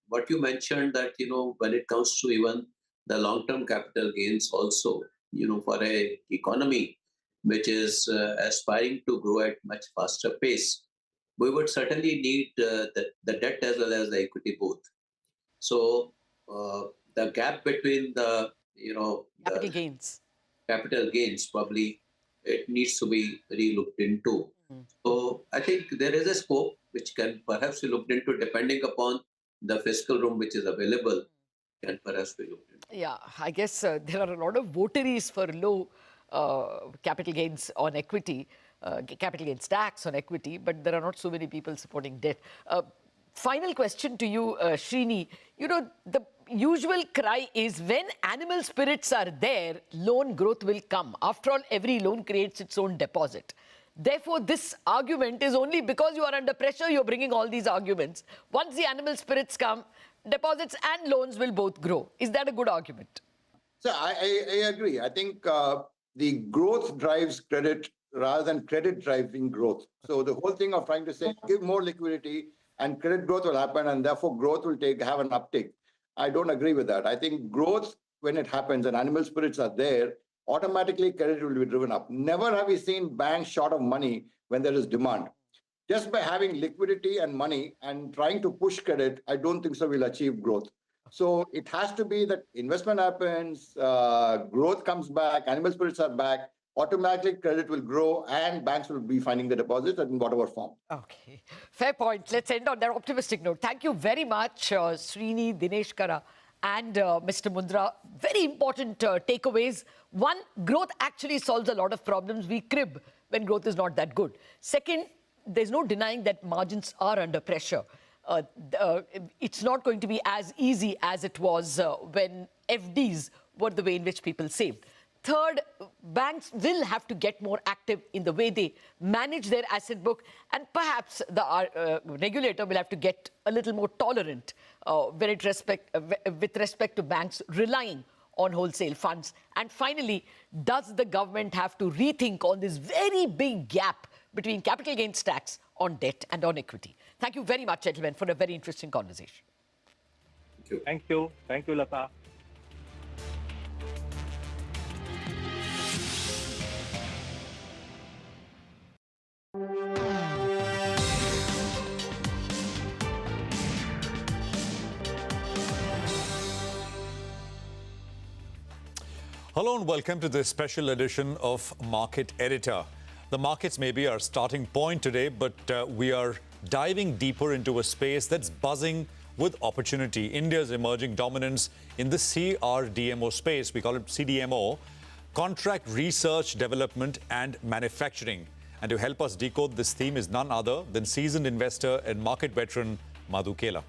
S19: what you mentioned that, when it comes to even the long-term capital gains also, for a economy which is aspiring to grow at much faster pace, we would certainly need the debt as well as the equity both. So the gap between the, capital gains probably it needs to be re-looked into. So I think there is a scope which can perhaps be looked into depending upon the fiscal room which is available can perhaps be looked into.
S17: Yeah, I guess there are a lot of votaries for low capital gains on equity. Capital gains tax on equity, but there are not so many people supporting debt. Final question to you, Srini. The usual cry is when animal spirits are there, loan growth will come. After all, every loan creates its own deposit. Therefore, this argument is only because you are under pressure, you're bringing all these arguments. Once the animal spirits come, deposits and loans will both grow. Is that a good argument?
S18: So I agree. I think the growth drives credit rather than credit driving growth. So the whole thing of trying to say, give more liquidity and credit growth will happen and therefore growth will have an uptick. I don't agree with that. I think growth, when it happens and animal spirits are there, automatically credit will be driven up. Never have we seen banks short of money when there is demand. Just by having liquidity and money and trying to push credit, I don't think so we'll achieve growth. So it has to be that investment happens, growth comes back, animal spirits are back, automatically credit will grow and banks will be finding the deposits in whatever form.
S17: Okay, fair point. Let's end on that optimistic note. Thank you very much, Srini, Dinesh Kara and Mr. Mundra. Very important takeaways. One, growth actually solves a lot of problems. We crib when growth is not that good. Second, there's no denying that margins are under pressure. It's not going to be as easy as it was when FDs were the way in which people saved. Third, banks will have to get more active in the way they manage their asset book, and perhaps the regulator will have to get a little more tolerant with respect to banks relying on wholesale funds. And finally, does the government have to rethink on this very big gap between capital gains tax on debt and on equity? Thank you very much, gentlemen, for a very interesting conversation.
S1: Thank you. Thank you. Thank you, Lata.
S4: Hello and welcome to this special edition of Market Editor. The markets may be our starting point today, but we are diving deeper into a space that's buzzing with opportunity. India's emerging dominance in the CRDMO space, we call it CDMO, contract research, development and manufacturing. And to help us decode this theme is none other than seasoned investor and market veteran Madhu Kela.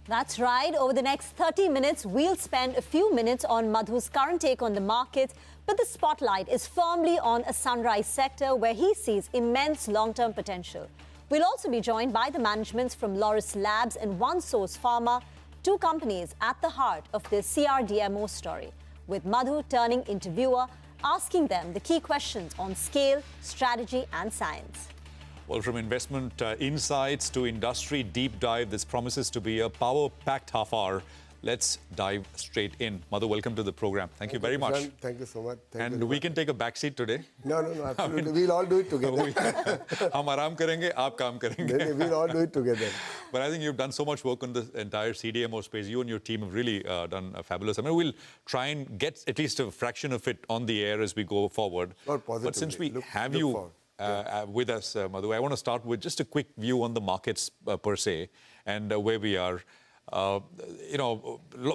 S16: That's right. Over the next 30 minutes, we'll spend a few minutes on Madhu's current take on the market, but the spotlight is firmly on a sunrise sector where he sees immense long-term potential. We'll also be joined by the managements from Laurus Labs and OneSource Pharma, two companies at the heart of this CRDMO story, with Madhu turning interviewer, asking them the key questions on scale, strategy and science.
S4: Well, from investment insights to industry deep dive, this promises to be a power-packed half hour. Let's dive straight in. Madhu, welcome to the program. Thank you very much.
S21: Thank you so much.
S4: And we can take a back seat today.
S21: No, absolutely. We'll all do it together.
S4: Hum aaram karenge, aap kaam karenge.
S21: We'll all do it together.
S4: But I think you've done so much work on the entire CDMO space. You and your team have really done a fabulous. I mean, we'll try and get at least a fraction of it on the air as we go forward. But since we have you with us, Madhu, I want to start with just a quick view on the markets per se and where we are.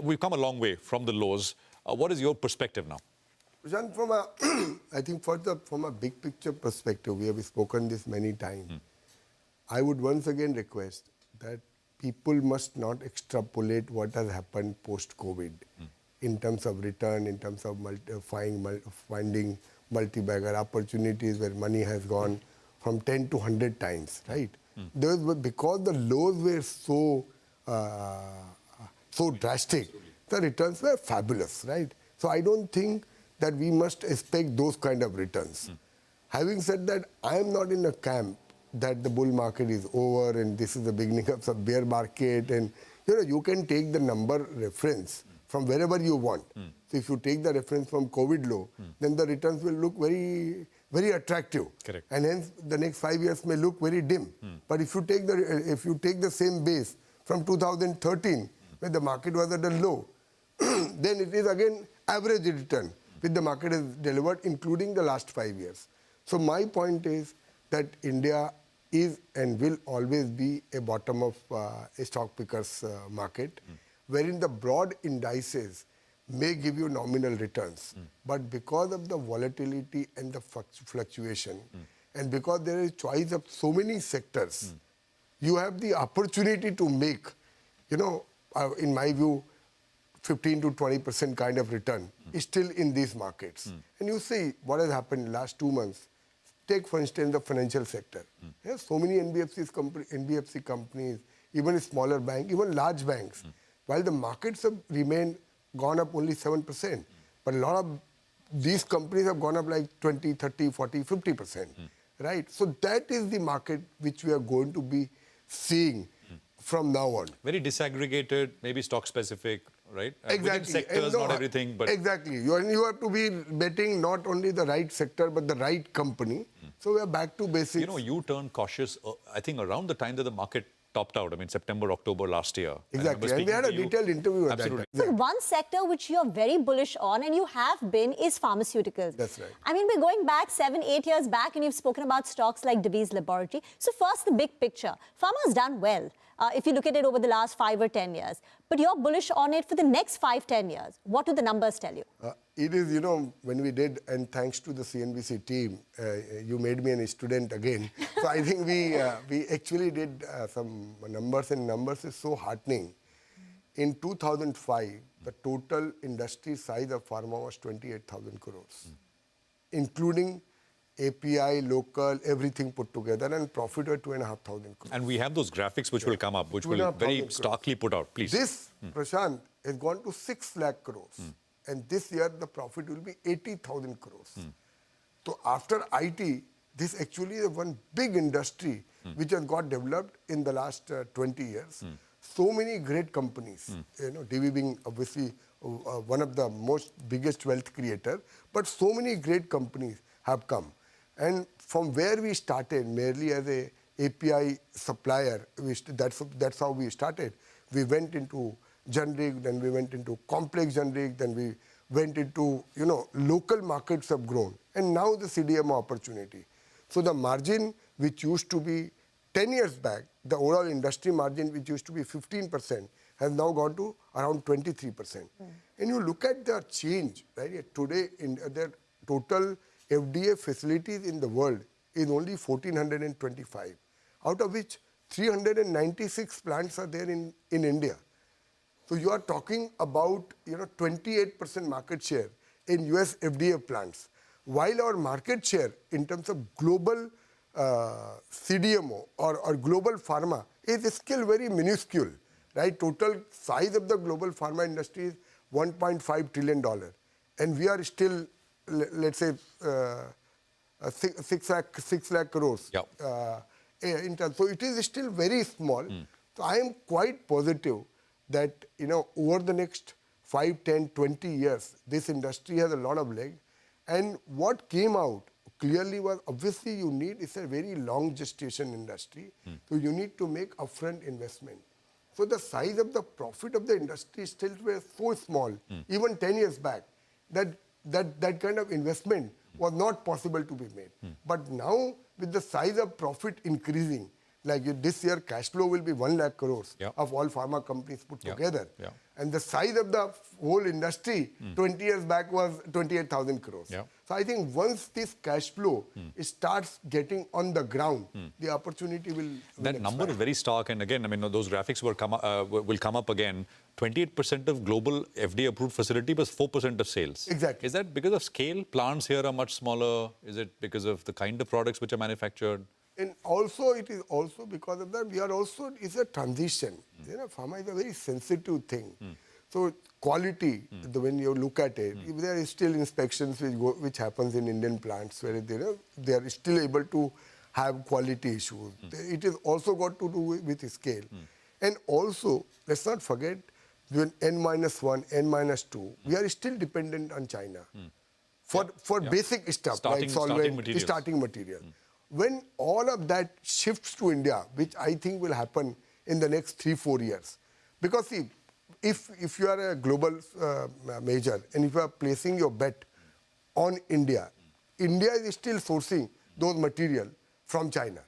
S4: We've come a long way from the lows. What is your perspective now?
S21: Prashant, I think from a big picture perspective, we have spoken this many times. I would once again request that people must not extrapolate what has happened post-COVID in terms of return, in terms of finding multi-bagger opportunities where money has gone from 10 to 100 times, right? Because the lows were so drastic, the returns were fabulous, right? So I don't think that we must expect those kind of returns. Having said that, I am not in a camp that the bull market is over and this is the beginning of some bear market, and you can take the number reference from wherever you want. So if you take the reference from COVID low, then the returns will look very, very attractive.
S4: Correct.
S21: And hence the next 5 years may look very dim. But if you take the same base from 2013, when the market was at a low, then it is again average return, which the market has delivered, including the last 5 years. So my point is that India is and will always be a bottom of a stock pickers market, wherein the broad indices may give you nominal returns. But because of the volatility and the fluctuation, and because there is choice of so many sectors, you have the opportunity to make, in my view, 15 to 20% kind of return is still in these markets. And you see what has happened in the last 2 months. Take, for instance, the financial sector. There's so many NBFC companies, even smaller banks, even large banks. While the markets have gone up only 7%, but a lot of these companies have gone up like 20, 30, 40, 50%. Right? So that is the market which we are going to be seeing from now on.
S4: Very disaggregated, maybe stock specific, right?
S21: Exactly.
S4: Within sectors, not everything, but...
S21: Exactly. You have to be betting not only the right sector, but the right company. So we are back to basics.
S4: You know, you turned cautious, I think, around the time that the market topped out. I mean, September, October last year.
S21: Exactly. And we had a detailed interview at that time.
S16: So one sector which you're very bullish on, and you have been, is pharmaceuticals.
S21: That's right.
S16: I mean, we're going back 7-8 years back, and you've spoken about stocks like Divi's Laboratory. So first, the big picture. Pharma has done well, if you look at it over the last 5 or 10 years. But you're bullish on it for the next 5-10 years. What do the numbers tell you?
S21: It is, you know, when we did, and thanks to the CNBC team, you made me a student again. So I think we actually did some numbers, and numbers is so heartening. In 2005, the total industry size of pharma was 28,000 crores, including API, local, everything put together, and profit was 2,500 crores.
S4: And we have those graphics which will come up, which will very starkly put out, please.
S21: This, Prashant, has gone to 6 lakh crores. And this year, the profit will be 80,000 crores. So after IT, this actually is one big industry which has got developed in the last 20 years. So many great companies, you know, Divi being obviously one of the most biggest wealth creator, but so many great companies have come. And from where we started, merely as a API supplier, that's how we started. We went into generic, then we went into complex generic, then we went into, you know, local markets have grown. And now the CDMO opportunity. So the margin which used to be 10 years back, the overall industry margin which used to be 15% has now gone to around 23%. And you look at the change, right? Today, in the total FDA facilities in the world is only 1,425, out of which 396 plants are there in India. So you are talking about, you know, 28% market share in US FDA plants, while our market share in terms of global CDMO or global pharma is still very minuscule, right? Total size of the global pharma industry is $1.5 trillion. And we are still, let's say, 6 lakh crores. In terms. So it is still very small. So I am quite positive that, you know, over the next 5, 10, 20 years, this industry has a lot of leg. And what came out clearly was, obviously you need, it's a very long gestation industry. So you need to make upfront investment. So the size of the profit of the industry still was so small, even 10 years back, that kind of investment was not possible to be made. But now, with the size of profit increasing, like this year, cash flow will be 1 lakh crores of all pharma companies put together. And the size of the whole industry 20 years back was 28,000 crores. So I think once this cash flow starts getting on the ground, the opportunity will
S4: That number is very stark. And again, I mean, those graphics will come up again. 28% of global FDA-approved facility was 4% of sales.
S21: Exactly.
S4: Is that because of scale? Plants here are much smaller. Is it because of the kind of products which are manufactured?
S21: And also, it is also because of that, we are also, it's a transition. You know, pharma is a very sensitive thing. So quality, when you look at it, if there is still inspections which happens in Indian plants where they are still able to have quality issues. It is also got to do with scale. And also, let's not forget, when N-1, N-2, we are still dependent on China for basic stuff like solvent, starting material. When all of that shifts to India, which I think will happen in the next 3-4 years, because see, if you are a global major and if you are placing your bet on India, India is still sourcing those material from China.